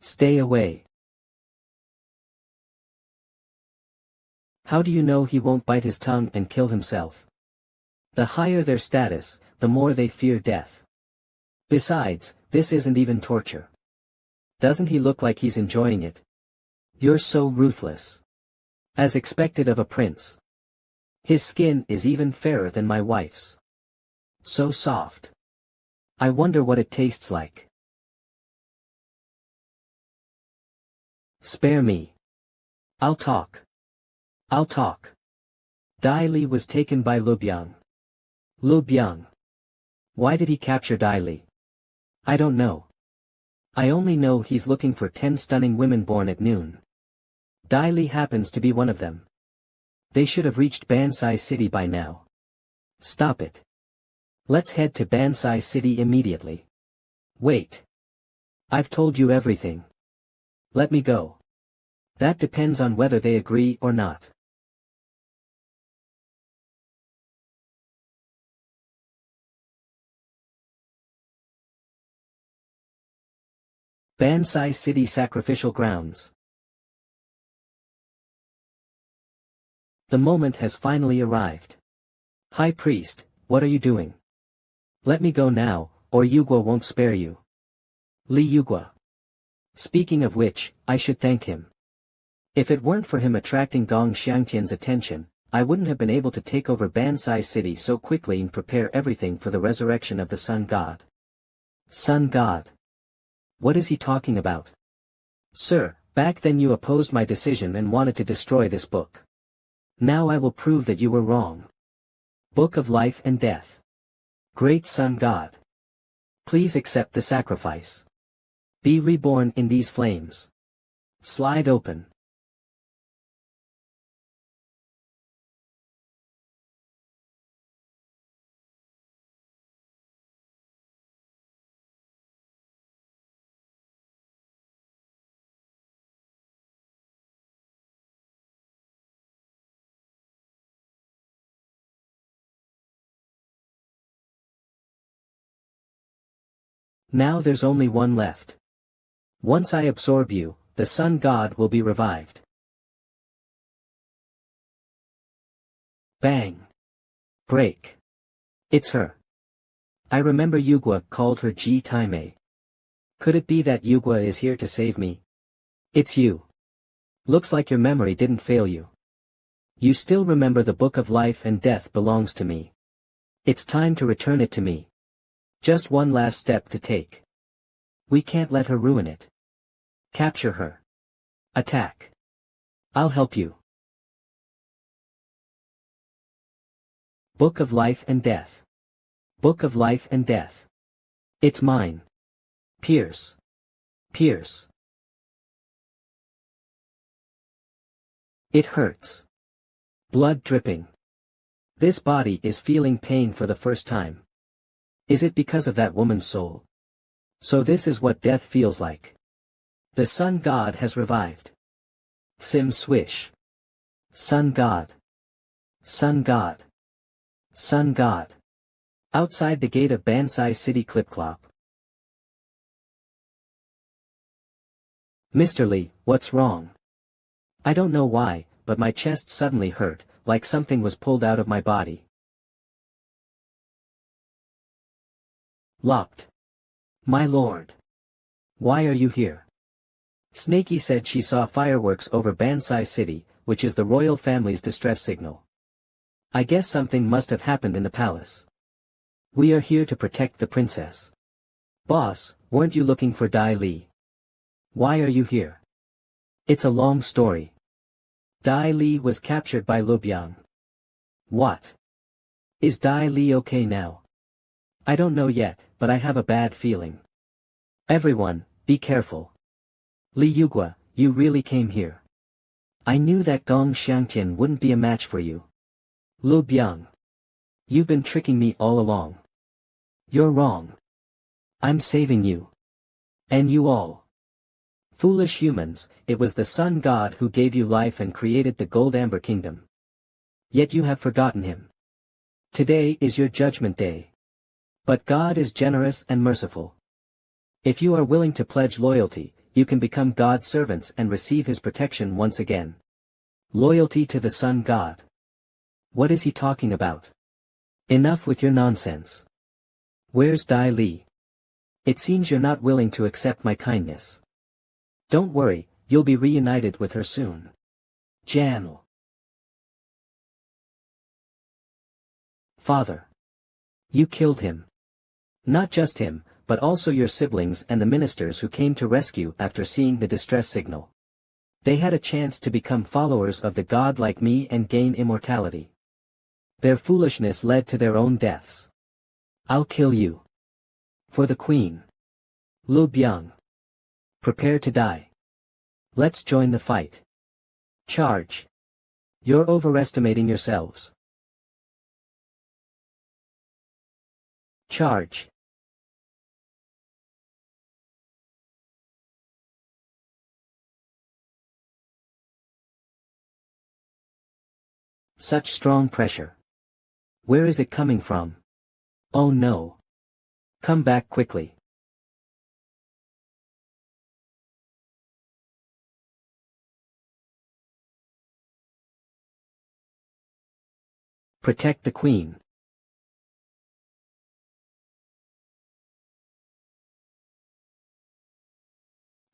Stay away. How do you know he won't bite his tongue and kill himself? The higher their status, the more they fear death. Besides, this isn't even torture. Doesn't he look like he's enjoying it? You're so ruthless. As expected of a prince. His skin is even fairer than my wife's. So soft. I wonder what it tastes like. Spare me. I'll talk. I'll talk. Dai Li was taken by Lu Biang. Lu Biang. Why did he capture Dai Li? I don't know. I only know he's looking for 10 stunning women born at noon. Dai Li happens to be one of them. They should have reached Bansai City by now. Stop it. Let's head to Bansai City immediately. Wait. I've told you everything. Let me go. That depends on whether they agree or not. Bansai City Sacrificial Grounds. The moment has finally arrived. High Priest, what are you doing? Let me go now, or Yugua won't spare you. Li Yugua. Speaking of which, I should thank him. If it weren't for him attracting Gong Xiangtian's attention, I wouldn't have been able to take over Bansai City so quickly and prepare everything for the resurrection of the Sun God. Sun God. What is he talking about? Sir, back then you opposed my decision and wanted to destroy this book. Now I will prove that you were wrong. Book of Life and Death. Great Sun God. Please accept the sacrifice. Be reborn in these flames. Slide open. Now there's only one left. Once I absorb you, the Sun God will be revived. Bang. Break. It's her. I remember Yugua called her Ji Taimei. Could it be that Yugua is here to save me? It's you. Looks like your memory didn't fail you. You still remember the Book of Life and Death belongs to me. It's time to return it to me. Just one last step to take. We can't let her ruin it. Capture her. Attack. I'll help you. Book of Life and Death. Book of Life and Death. It's mine. Pierce. Pierce. It hurts. Blood dripping. This body is feeling pain for the first time. Is it because of that woman's soul? So this is what death feels like. The Sun God has revived. Sim swish. Sun God. Sun God. Sun God. Outside the gate of Bansai City Clip-Clop. Mr. Li, what's wrong? I don't know why, but my chest suddenly hurt, like something was pulled out of my body. Locked. My lord. Why are you here? Snaky said she saw fireworks over Bansai City, which is the royal family's distress signal. I guess something must have happened in the palace. We are here to protect the princess. Boss, weren't you looking for Dai Li? Why are you here? It's a long story. Dai Li was captured by Lu Biang. What? Is Dai Li okay now? I don't know yet, but I have a bad feeling. Everyone, be careful. Li Yugua, you really came here. I knew that Gong Xiangtian wouldn't be a match for you. Lu Biang. You've been tricking me all along. You're wrong. I'm saving you. And you all. Foolish humans, it was the Sun God who gave you life and created the Gold Amber Kingdom. Yet you have forgotten him. Today is your judgment day. But God is generous and merciful. If you are willing to pledge loyalty, you can become God's servants and receive his protection once again. Loyalty to the Sun God. What is he talking about? Enough with your nonsense. Where's Dai Li? It seems you're not willing to accept my kindness. Don't worry, you'll be reunited with her soon. Janel. Father. You killed him. Not just him, but also your siblings and the ministers who came to rescue after seeing the distress signal. They had a chance to become followers of the God like me and gain immortality. Their foolishness led to their own deaths. I'll kill you. For the Queen. Lu Biang. Prepare to die. Let's join the fight. Charge. You're overestimating yourselves. Charge. Such strong pressure. Where is it coming from? Oh no. Come back quickly. Protect the Queen.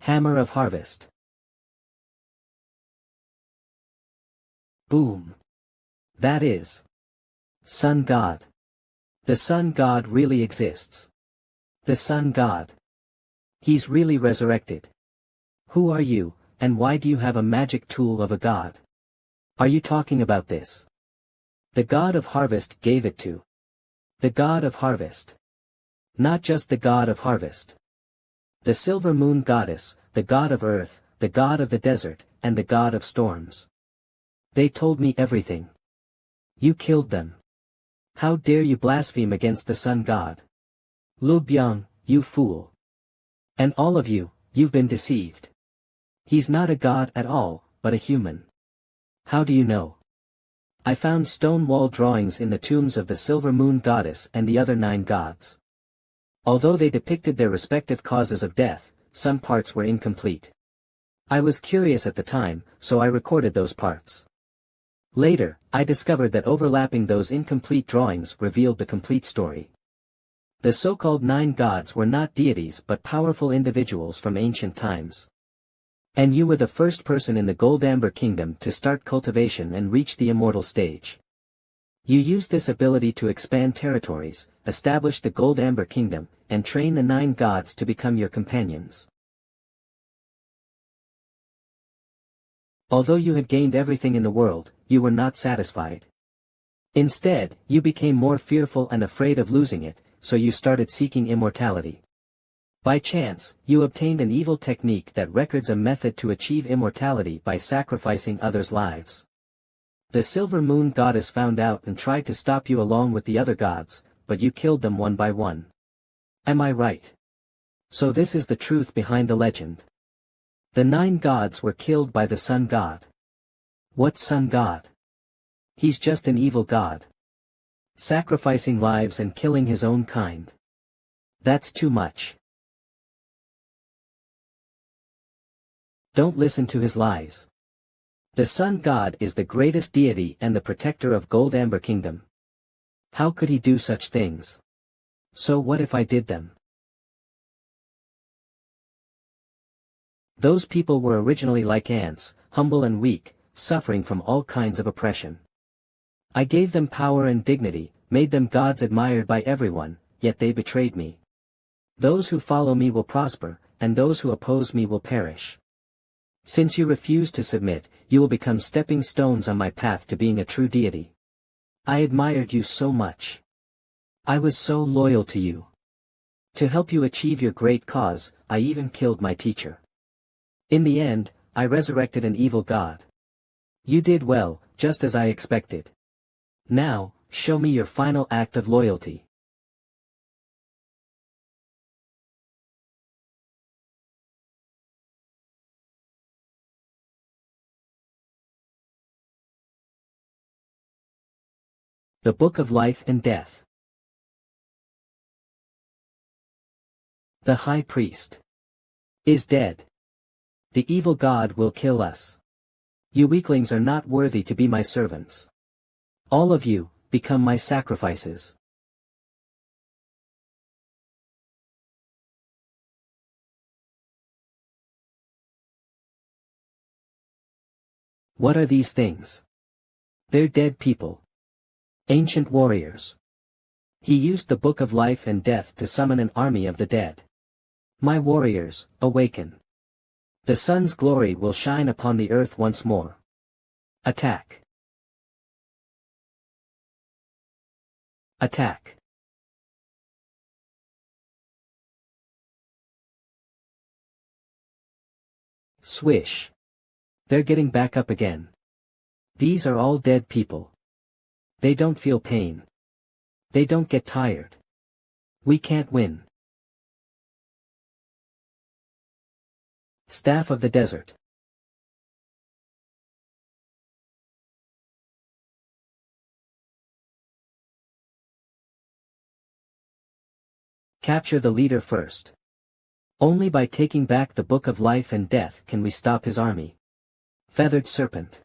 Hammer of Harvest. Boom. That is. Sun God. The Sun God really exists. The Sun God. He's really resurrected. Who are you, and why do you have a magic tool of a god? Are you talking about this? The God of Harvest gave it to. The God of Harvest. Not just the God of Harvest. The Silver Moon Goddess, the God of Earth, the God of the Desert, and the God of Storms. They told me everything. You killed them. How dare you blaspheme against the Sun God? Lu Biang, you fool. And all of you, you've been deceived. He's not a god at all, but a human. How do you know? I found stone wall drawings in the tombs of the Silver Moon Goddess and the other 9 gods. Although they depicted their respective causes of death, some parts were incomplete. I was curious at the time, so I recorded those parts. Later, I discovered that overlapping those incomplete drawings revealed the complete story. The so-called 9 gods were not deities but powerful individuals from ancient times. And you were the first person in the Gold Amber Kingdom to start cultivation and reach the immortal stage. You used this ability to expand territories, establish the Gold Amber Kingdom, and train the 9 gods to become your companions. Although you had gained everything in the world, you were not satisfied. Instead, you became more fearful and afraid of losing it, so you started seeking immortality. By chance, you obtained an evil technique that records a method to achieve immortality by sacrificing others' lives. The Silver Moon Goddess found out and tried to stop you along with the other gods, but you killed them one by one. Am I right? So this is the truth behind the legend. The 9 gods were killed by the Sun God. What Sun God? He's just an evil god. Sacrificing lives and killing his own kind. That's too much. Don't listen to his lies. The Sun God is the greatest deity and the protector of Gold Amber Kingdom. How could he do such things? So what if I did them? Those people were originally like ants, humble and weak, suffering from all kinds of oppression. I gave them power and dignity, made them gods admired by everyone, yet they betrayed me. Those who follow me will prosper, and those who oppose me will perish. Since you refuse to submit, you will become stepping stones on my path to being a true deity. I admired you so much. I was so loyal to you. To help you achieve your great cause, I even killed my teacher. In the end, I resurrected an evil god. You did well, just as I expected. Now, show me your final act of loyalty. The Book of Life and Death. The High Priest is dead. The evil god will kill us. You weaklings are not worthy to be my servants. All of you, become my sacrifices. What are these things? They're dead people. Ancient warriors. He used the Book of Life and Death to summon an army of the dead. My warriors, awaken. The sun's glory will shine upon the earth once more. Attack. Attack. Swish. They're getting back up again. These are all dead people. They don't feel pain. They don't get tired. We can't win. Staff of the Desert. Capture the leader first. Only by taking back the Book of Life and Death can we stop his army. Feathered Serpent.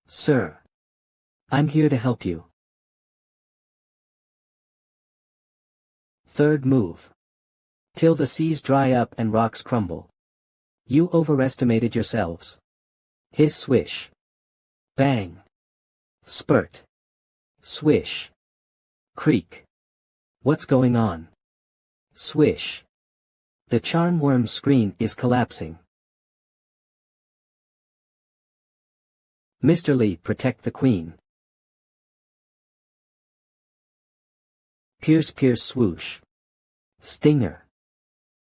Sir. I'm here to help you. Third move. Till the seas dry up and rocks crumble. You overestimated yourselves. Hiss swish. Bang. Spurt. Swish. Creak. What's going on? Swish. The charm worm's screen is collapsing. Mr. Lee, protect the queen. Pierce pierce swoosh. Stinger.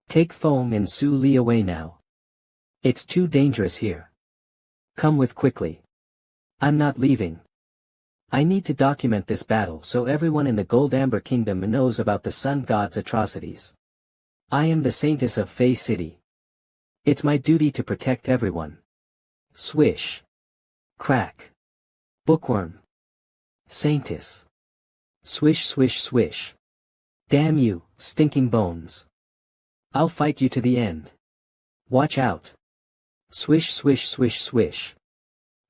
Take Fong and Su Li away now. It's too dangerous here. Come with quickly. I'm not leaving. I need to document this battle so everyone in the Gold Amber Kingdom knows about the Sun God's atrocities. I am the Saintess of Fey City. It's my duty to protect everyone. Swish. Crack. Bookworm. Saintess. Swish swish swish. Damn you, stinking bones. I'll fight you to the end. Watch out. Swish swish swish swish.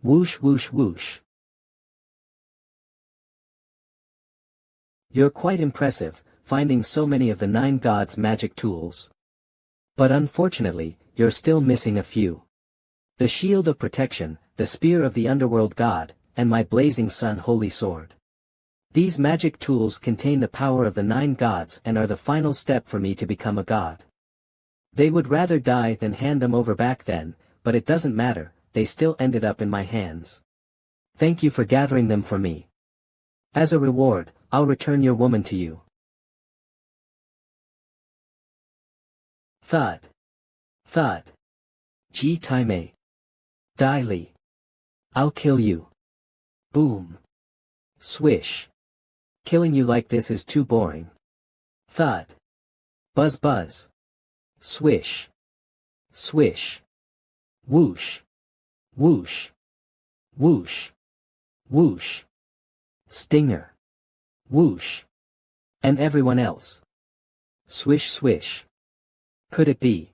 Whoosh whoosh whoosh. You're quite impressive, finding so many of the 9 gods' magic tools. But unfortunately, you're still missing a few. The shield of protection, the spear of the underworld god, and my blazing sun holy sword. These magic tools contain the power of the 9 gods and are the final step for me to become a god. They would rather die than hand them over back then, but it doesn't matter, they still ended up in my hands. Thank you for gathering them for me. As a reward, I'll return your woman to you. Thud. Thud. Ji Taimei. Dai Li. I'll kill you. Boom. Swish. Killing you like this is too boring. Thud. Buzz buzz. Swish. Swish. Whoosh. Whoosh. Whoosh. Whoosh. Stinger. Whoosh. And everyone else. Swish swish. Could it be?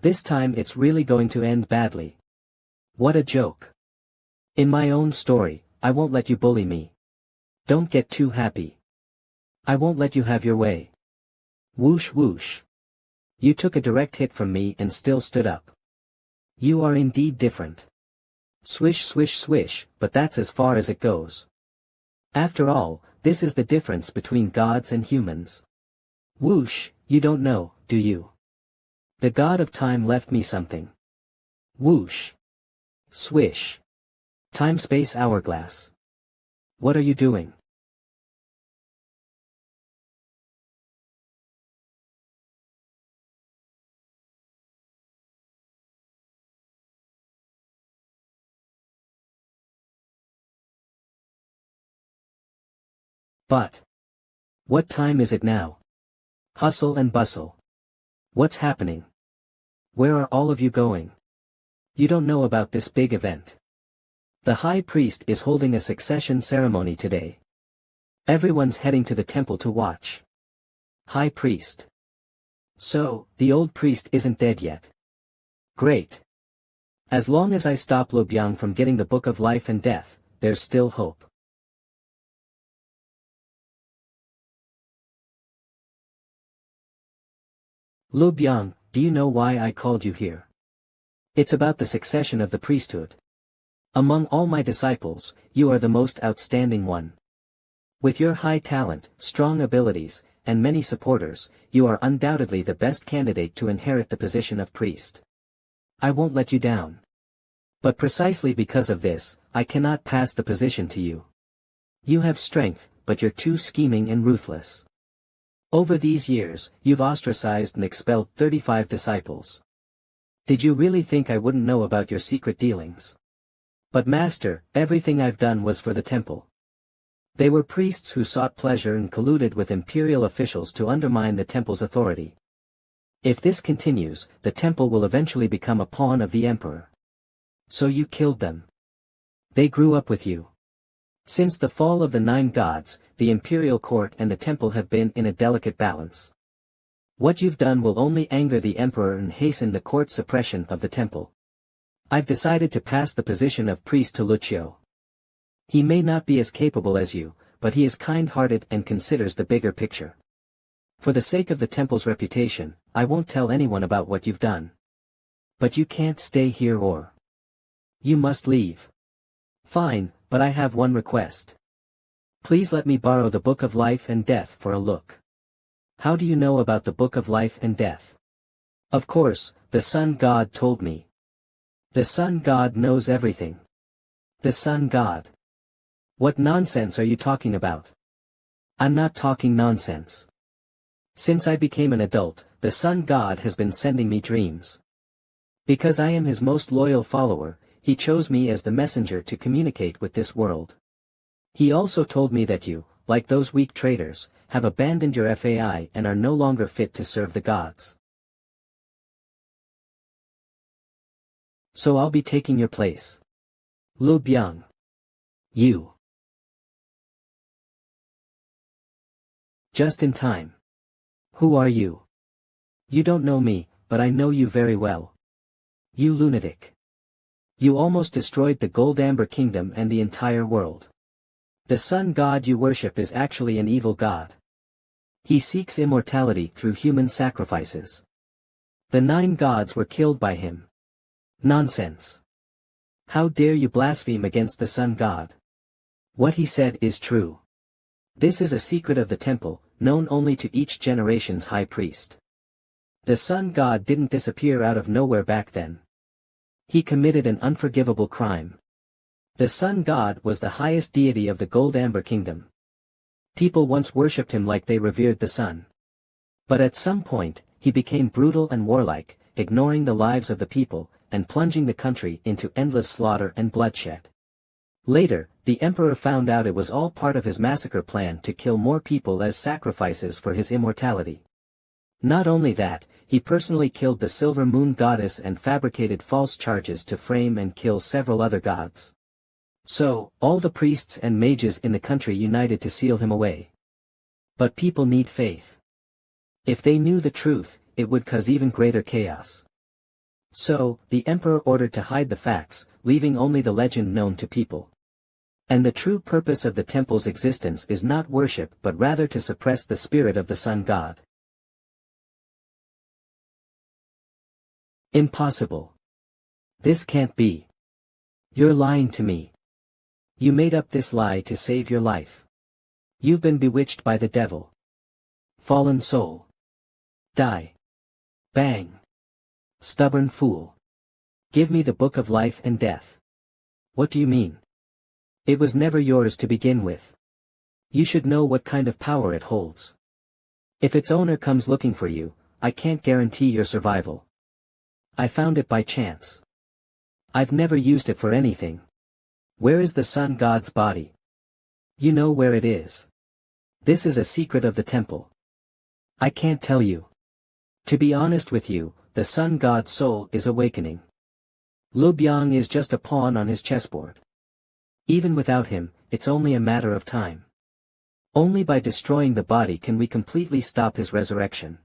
This time it's really going to end badly. What a joke. In my own story, I won't let you bully me. Don't get too happy. I won't let you have your way. Whoosh whoosh. You took a direct hit from me and still stood up. You are indeed different. Swish swish swish, but that's as far as it goes. After all, this is the difference between gods and humans. Whoosh, you don't know, do you? The god of time left me something. Whoosh. Swish. Time-space hourglass. What are you doing? But. What time is it now? Hustle and bustle. What's happening? Where are all of you going? You don't know about this big event. The high priest is holding a succession ceremony today. Everyone's heading to the temple to watch. High priest. So, the old priest isn't dead yet. Great. As long as I stop Lu Biang from getting the Book of Life and Death, there's still hope. Lu Biang, do you know why I called you here? It's about the succession of the priesthood. Among all my disciples, you are the most outstanding one. With your high talent, strong abilities, and many supporters, you are undoubtedly the best candidate to inherit the position of priest. I won't let you down. But precisely because of this, I cannot pass the position to you. You have strength, but you're too scheming and ruthless. Over these years, you've ostracized and expelled 35 disciples. Did you really think I wouldn't know about your secret dealings? But Master, everything I've done was for the temple. They were priests who sought pleasure and colluded with imperial officials to undermine the temple's authority. If this continues, the temple will eventually become a pawn of the emperor. So you killed them. They grew up with you. Since the fall of the 9 gods, the imperial court and the temple have been in a delicate balance. What you've done will only anger the emperor and hasten the court's suppression of the temple. I've decided to pass the position of priest to Lucio. He may not be as capable as you, but he is kind-hearted and considers the bigger picture. For the sake of the temple's reputation, I won't tell anyone about what you've done. But you can't stay here or... You must leave. Fine, but I have one request. Please let me borrow the Book of Life and Death for a look. How do you know about the Book of Life and Death? Of course, the Sun God told me. The Sun God knows everything. The Sun God. What nonsense are you talking about? I'm not talking nonsense. Since I became an adult, the Sun God has been sending me dreams. Because I am his most loyal follower, he chose me as the messenger to communicate with this world. He also told me that you, like those weak traitors, have abandoned your FAI and are no longer fit to serve the gods. So I'll be taking your place. Lu Biang. You. Just in time. Who are you? You don't know me, but I know you very well. You lunatic. You almost destroyed the Gold Amber Kingdom and the entire world. The sun god you worship is actually an evil god. He seeks immortality through human sacrifices. The 9 gods were killed by him. Nonsense. How dare you blaspheme against the sun god? What he said is true. This is a secret of the temple, known only to each generation's high priest. The sun god didn't disappear out of nowhere back then. He committed an unforgivable crime. The sun god was the highest deity of the Gold Amber Kingdom. People once worshipped him like they revered the sun. But at some point, he became brutal and warlike, ignoring the lives of the people, and plunging the country into endless slaughter and bloodshed. Later, the emperor found out it was all part of his massacre plan to kill more people as sacrifices for his immortality. Not only that, he personally killed the Silver Moon goddess and fabricated false charges to frame and kill several other gods. So, all the priests and mages in the country united to seal him away. But people need faith. If they knew the truth, it would cause even greater chaos. So, the emperor ordered to hide the facts, leaving only the legend known to people. And the true purpose of the temple's existence is not worship but rather to suppress the spirit of the sun god. Impossible. This can't be. You're lying to me. You made up this lie to save your life. You've been bewitched by the devil. Fallen soul. Die. Bang. Stubborn fool. Give me the book of life and death. What do you mean? It was never yours to begin with. You should know what kind of power it holds. If its owner comes looking for you, I can't guarantee your survival. I found it by chance. I've never used it for anything. Where is the sun god's body? You know where it is. This is a secret of the temple. I can't tell you. To be honest with you, the sun god's soul is awakening. Lu Biang is just a pawn on his chessboard. Even without him, it's only a matter of time. Only by destroying the body can we completely stop his resurrection.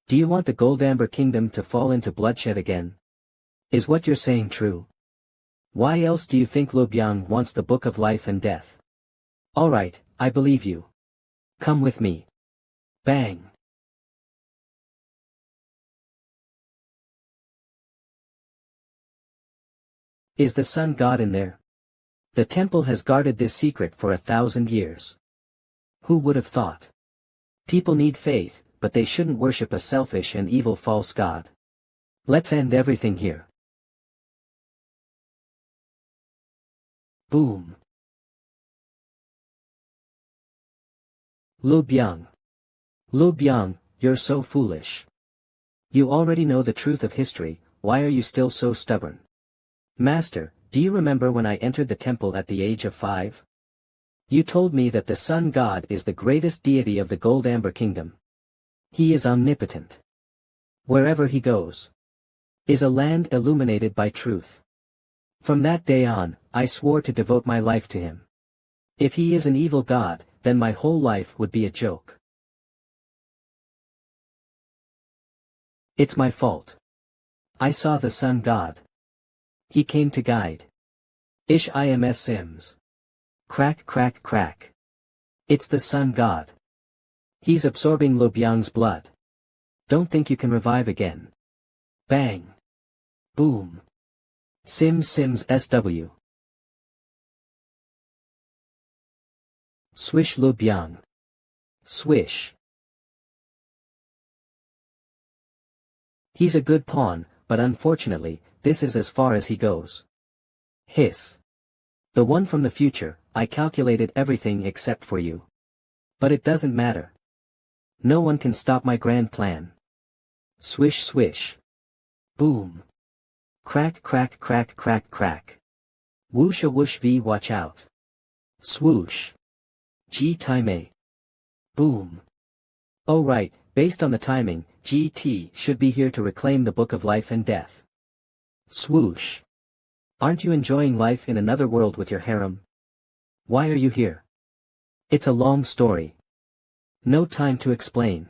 Do you want the Goldamber Kingdom to fall into bloodshed again? Is what you're saying true? Why else do you think Lu Biang wants the book of life and death? Alright, I believe you. Come with me. Bang. Is the sun god in there? The temple has guarded this secret for 1,000 years. Who would have thought? People need faith, but they shouldn't worship a selfish and evil false god. Let's end everything here. Boom. Lu Biang. Lu Biang, you're so foolish. You already know the truth of history, why are you still so stubborn? Master, do you remember when I entered the temple at the age of 5? You told me that the sun god is the greatest deity of the Goldamber Kingdom. He is omnipotent. Wherever he goes is a land illuminated by truth. From that day on, I swore to devote my life to him. If he is an evil god, then my whole life would be a joke. It's my fault. I saw the sun god. He came to guide. Ish IMS Sims. Crack crack crack. It's the sun god. He's absorbing Lu Biang's blood. Don't think you can revive again. Bang. Boom. Sims SW. Swish Lu Biang. Swish. He's a good pawn, but unfortunately, this is as far as he goes. Hiss. The one from the future, I calculated everything except for you. But it doesn't matter. No one can stop my grand plan. Swish swish. Boom. Crack crack crack crack crack. Whoosha whoosh v watch out. Swoosh. G Time. Boom. Oh right, based on the timing, GT should be here to reclaim the book of life and death. Swoosh. Aren't you enjoying life in another world with your harem? Why are you here? It's a long story. No time to explain.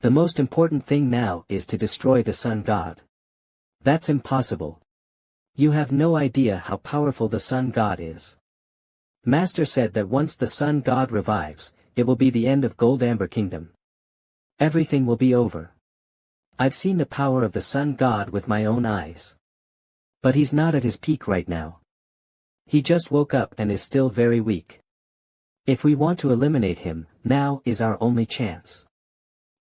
The most important thing now is to destroy the sun god. That's impossible. You have no idea how powerful the sun god is. Master said that once the sun god revives, it will be the end of Goldamber Kingdom. Everything will be over. I've seen the power of the sun god with my own eyes. But he's not at his peak right now. He just woke up and is still very weak. If we want to eliminate him, now is our only chance.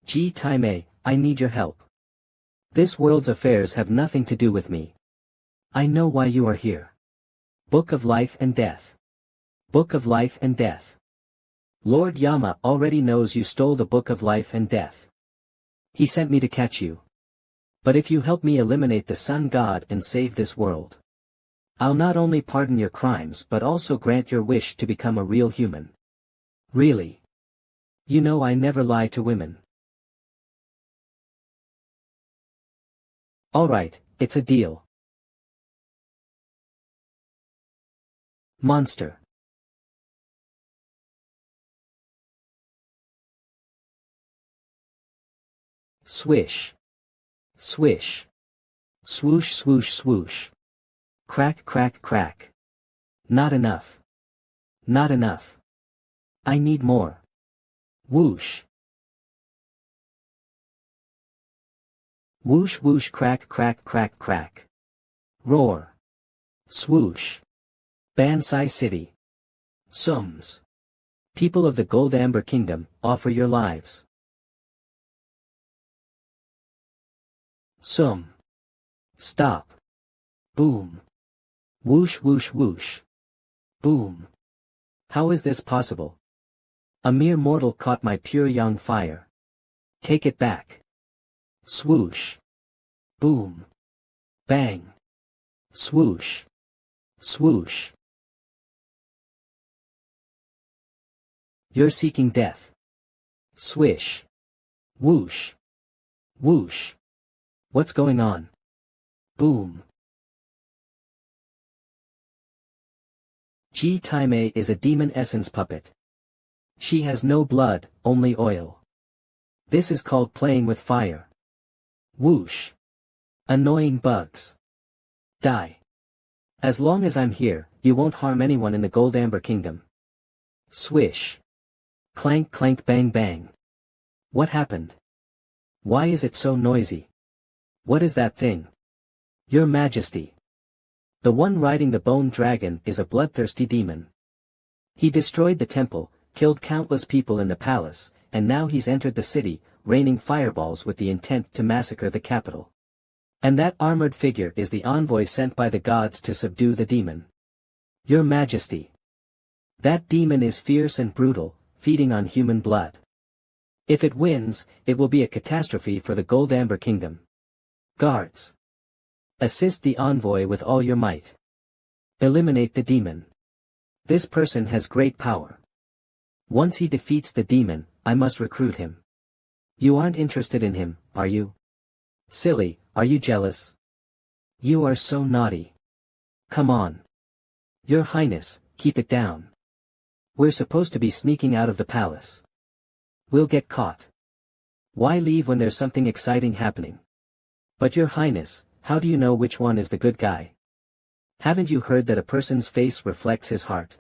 G Time, I need your help. This world's affairs have nothing to do with me. I know why you are here. Book of Life and Death. Book of Life and Death. Lord Yama already knows you stole the Book of Life and Death. He sent me to catch you. But if you help me eliminate the sun god and save this world, I'll not only pardon your crimes but also grant your wish to become a real human. Really? You know I never lie to women. Alright, it's a deal. Monster. Swish. Swish. Swoosh swoosh swoosh. Crack crack crack. Not enough. Not enough. I need more. Whoosh. Whoosh whoosh crack crack crack crack. Roar. Swoosh. Bansai City. Sums. People of the Gold Amber Kingdom, offer your lives. Sum. Stop. Boom. Whoosh whoosh whoosh. Boom. How is this possible? A mere mortal caught my pure young fire. Take it back. Swoosh. Boom. Bang. Swoosh. Swoosh. You're seeking death. Swish. Whoosh. Whoosh. What's going on? Boom. Taming is a demon essence puppet. She has no blood, only oil. This is called playing with fire. Whoosh. Annoying bugs. Die. As long as I'm here, you won't harm anyone in the Gold Amber Kingdom. Swish. Clank clank bang bang. What happened? Why is it so noisy? What is that thing? Your Majesty. The one riding the bone dragon is a bloodthirsty demon. He destroyed the temple, killed countless people in the palace, and now he's entered the city, raining fireballs with the intent to massacre the capital. And that armored figure is the envoy sent by the gods to subdue the demon. Your Majesty. That demon is fierce and brutal, feeding on human blood. If it wins, it will be a catastrophe for the Gold Amber Kingdom. Guards. Assist the envoy with all your might. Eliminate the demon. This person has great power. Once he defeats the demon, I must recruit him. You aren't interested in him, are you? Silly, are you jealous? You are so naughty. Come on. Your Highness, keep it down. We're supposed to be sneaking out of the palace. We'll get caught. Why leave when there's something exciting happening? But Your Highness, how do you know which one is the good guy? Haven't you heard that a person's face reflects his heart?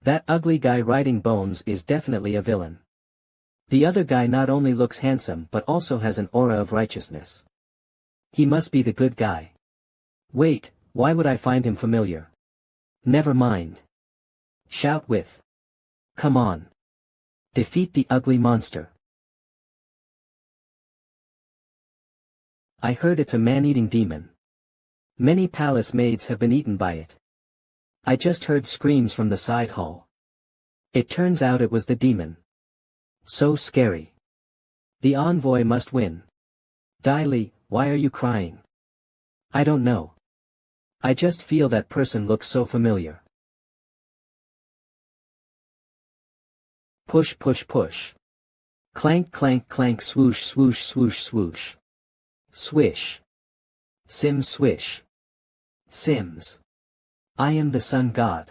That ugly guy riding bones is definitely a villain. The other guy not only looks handsome but also has an aura of righteousness. He must be the good guy. Wait, why would I find him familiar? Never mind. Shout with. Come on. Defeat the ugly monster. I heard it's a man-eating demon. Many palace maids have been eaten by it. I just heard screams from the side hall. It turns out it was the demon. So scary. The envoy must win. Daily, why are you crying? I don't know. I just feel that person looks so familiar. Push push push. Clank clank clank swoosh swoosh swoosh swoosh. Swish. Sim swish. Sims. I am the sun god.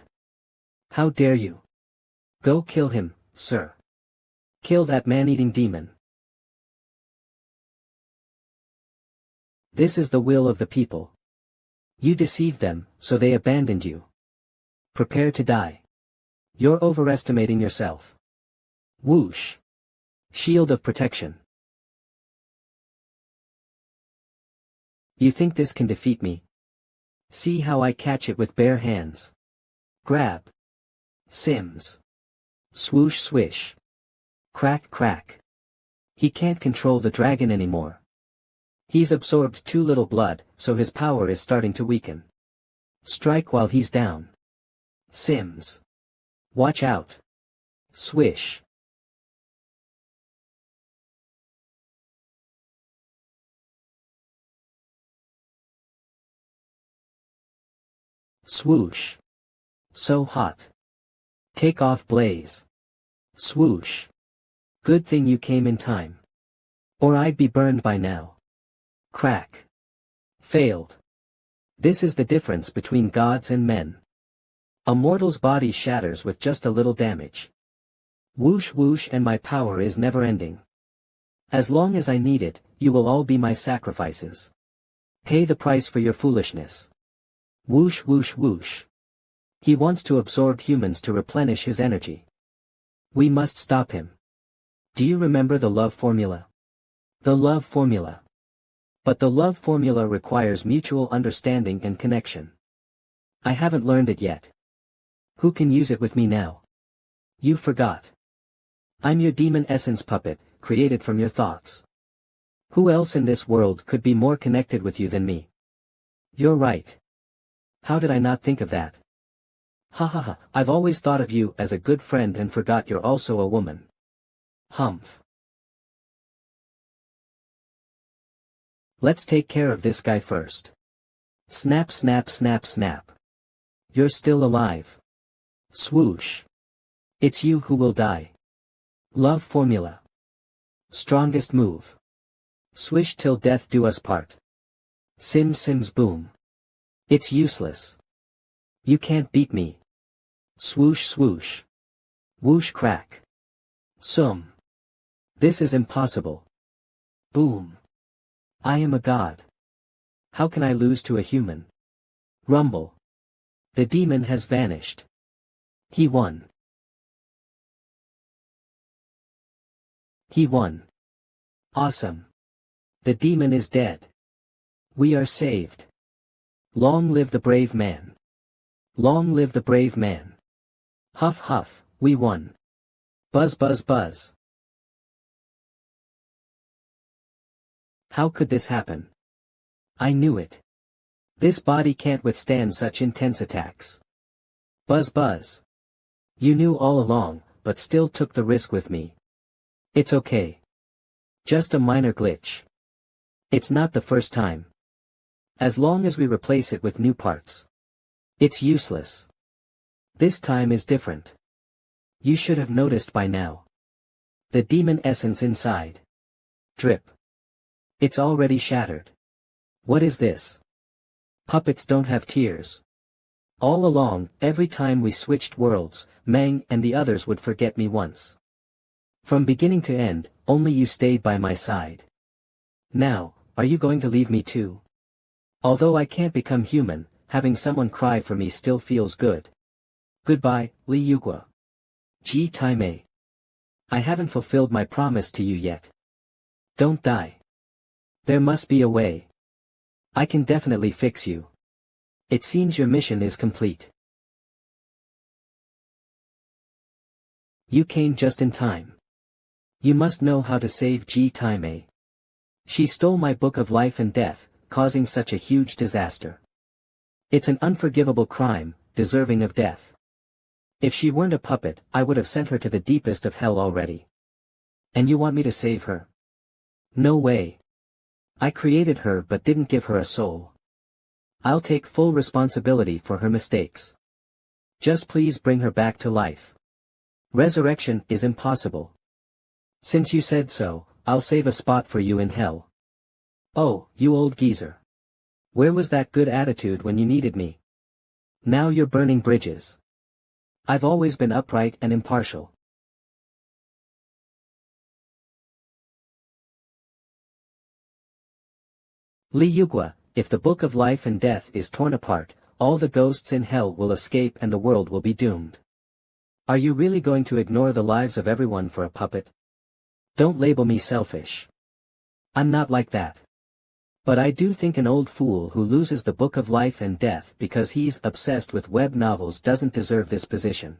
How dare you? Go kill him, sir. Kill that man-eating demon. This is the will of the people. You deceived them, so they abandoned you. Prepare to die. You're overestimating yourself. Whoosh. Shield of protection. You think this can defeat me? See how I catch it with bare hands. Grab. Sims. Swoosh swish. Crack crack. He can't control the dragon anymore. He's absorbed too little blood, so his power is starting to weaken. Strike while he's down. Sims. Watch out. Swish. Swoosh. So hot. Take off blaze. Swoosh. Good thing you came in time. Or I'd be burned by now. Crack. Failed. This is the difference between gods and men. A mortal's body shatters with just a little damage. Whoosh whoosh, and my power is never ending. As long as I need it, you will all be my sacrifices. Pay the price for your foolishness. Whoosh whoosh whoosh. He wants to absorb humans to replenish his energy. We must stop him. Do you remember the love formula? The love formula. But the love formula requires mutual understanding and connection. I haven't learned it yet. Who can use it with me now? You forgot. I'm your demon essence puppet, created from your thoughts. Who else in this world could be more connected with you than me? You're right. How did I not think of that? Ha ha ha, I've always thought of you as a good friend and forgot you're also a woman. Humph. Let's take care of this guy first. Snap snap snap snap. You're still alive. Swoosh. It's you who will die. Love formula. Strongest move. Swish till death do us part. Sims sims boom. It's useless. You can't beat me. Swoosh swoosh. Whoosh crack. Sum. This is impossible. Boom. I am a god. How can I lose to a human? Rumble. The demon has vanished. He won. He won. Awesome. The demon is dead. We are saved. Long live the brave man. Long live the brave man. Huff huff, we won. Buzz buzz buzz. How could this happen? I knew it. This body can't withstand such intense attacks. Buzz buzz. You knew all along, but still took the risk with me. It's okay. Just a minor glitch. It's not the first time. As long as we replace it with new parts. It's useless. This time is different. You should have noticed by now. The demon essence inside. Drip. It's already shattered. What is this? Puppets don't have tears. All along, every time we switched worlds, Mang and the others would forget me once. From beginning to end, only you stayed by my side. Now, are you going to leave me too? Although I can't become human, having someone cry for me still feels good. Goodbye, Li Yugua. Ji Taimei. I haven't fulfilled my promise to you yet. Don't die. There must be a way. I can definitely fix you. It seems your mission is complete. You came just in time. You must know how to save Ji Taimei. She stole my book of life and death, causing such a huge disaster. It's an unforgivable crime, deserving of death. If she weren't a puppet, I would have sent her to the deepest of hell already. And you want me to save her? No way. I created her but didn't give her a soul. I'll take full responsibility for her mistakes. Just please bring her back to life. Resurrection is impossible. Since you said so, I'll save a spot for you in hell. Oh, you old geezer. Where was that good attitude when you needed me? Now you're burning bridges. I've always been upright and impartial. Li Yugua, if the book of life and death is torn apart, all the ghosts in hell will escape and the world will be doomed. Are you really going to ignore the lives of everyone for a puppet? Don't label me selfish. I'm not like that. But I do think an old fool who loses the book of life and death because he's obsessed with web novels doesn't deserve this position.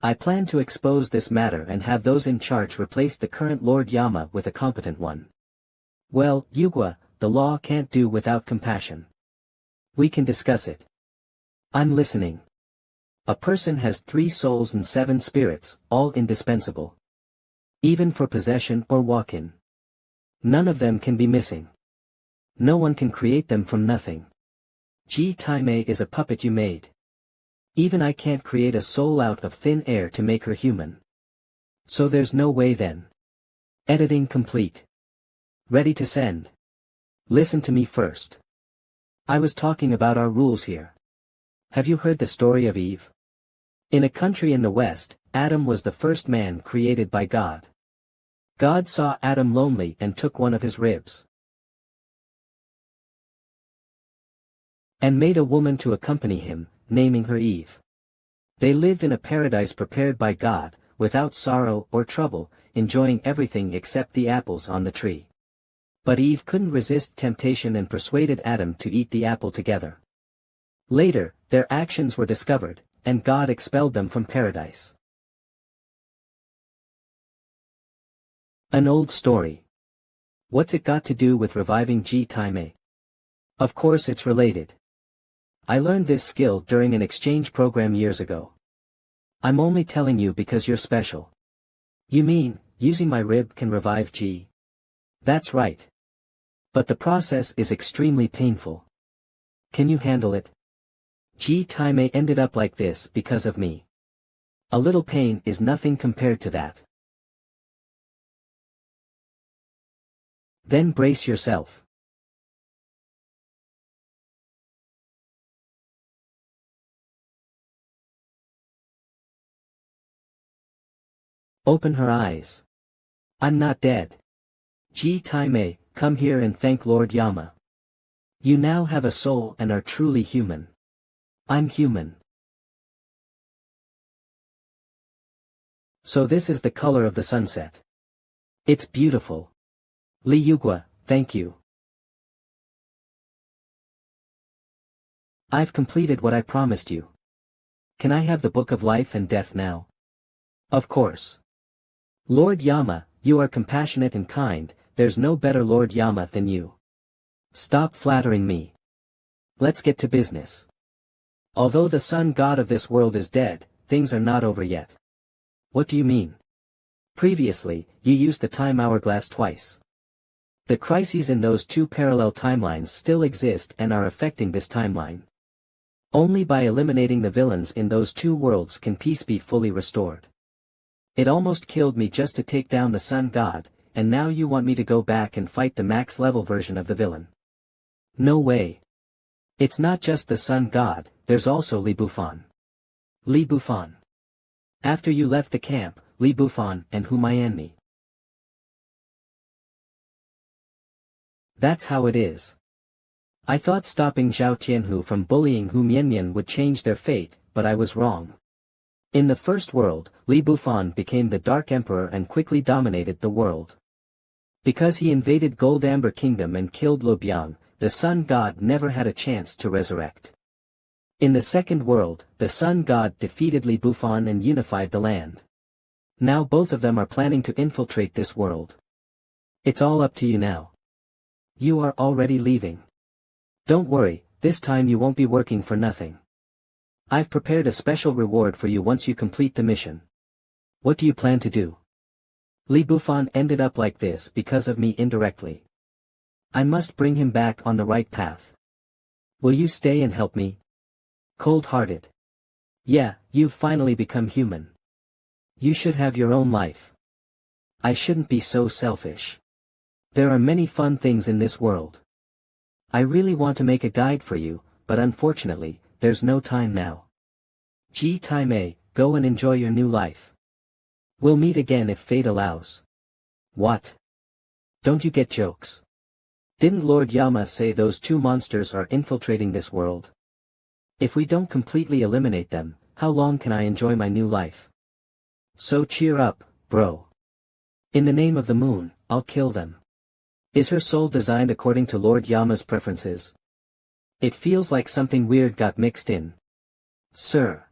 I plan to expose this matter and have those in charge replace the current Lord Yama with a competent one. Well, Yugua, the law can't do without compassion. We can discuss it. I'm listening. A person has 3 souls and 7 spirits, all indispensable. Even for possession or walk-in. None of them can be missing. No one can create them from nothing. Ji Taimei is a puppet you made. Even I can't create a soul out of thin air to make her human. So there's no way then. Editing complete. Ready to send. Listen to me first. I was talking about our rules here. Have you heard the story of Eve? In a country in the West, Adam was the first man created by God. God saw Adam lonely and took one of his ribs. And made a woman to accompany him, naming her Eve. They lived in a paradise prepared by God, without sorrow or trouble, enjoying everything except the apples on the tree. But Eve couldn't resist temptation and persuaded Adam to eat the apple together. Later, their actions were discovered, and God expelled them from paradise. An old story. What's it got to do with reviving Tyranny? Of course it's related. I learned this skill during an exchange program years ago. I'm only telling you because you're special. You mean, using my rib can revive G? That's right. But the process is extremely painful. Can you handle it? Tyranny ended up like this because of me. A little pain is nothing compared to that. Then brace yourself. Open her eyes. I'm not dead. Tyranny, come here and thank Lord Yama. You now have a soul and are truly human. I'm human. So this is the color of the sunset. It's beautiful. Li Yugua, thank you. I've completed what I promised you. Can I have the Book of Life and Death now? Of course. Lord Yama, you are compassionate and kind, there's no better Lord Yama than you. Stop flattering me. Let's get to business. Although the sun god of this world is dead, things are not over yet. What do you mean? Previously, you used the time hourglass twice. The crises in those two parallel timelines still exist and are affecting this timeline. Only by eliminating the villains in those two worlds can peace be fully restored. It almost killed me just to take down the sun god, and now you want me to go back and fight the max level version of the villain. No way. It's not just the sun god, there's also Li Bufan. Li Bufan. After you left the camp, Li Bufan and Humayani. That's how it is. I thought stopping Zhao Tianhu from bullying Hu Mianmian would change their fate, but I was wrong. In the first world, Li Bufan became the Dark Emperor and quickly dominated the world. Because he invaded Gold Amber Kingdom and killed Lo Biang, the sun god never had a chance to resurrect. In the second world, the sun god defeated Li Bufan and unified the land. Now both of them are planning to infiltrate this world. It's all up to you now. You are already leaving. Don't worry, this time you won't be working for nothing. I've prepared a special reward for you once you complete the mission. What do you plan to do? Li Bufan ended up like this because of me indirectly. I must bring him back on the right path. Will you stay and help me? Cold-hearted. Yeah, you've finally become human. You should have your own life. I shouldn't be so selfish. There are many fun things in this world. I really want to make a guide for you, but unfortunately, there's no time now. Tyranny, go and enjoy your new life. We'll meet again if fate allows. What? Don't you get jokes? Didn't Lord Yama say those two monsters are infiltrating this world? If we don't completely eliminate them, how long can I enjoy my new life? So cheer up, bro. In the name of the moon, I'll kill them. Is her soul designed according to Lord Yama's preferences? It feels like something weird got mixed in. Sir.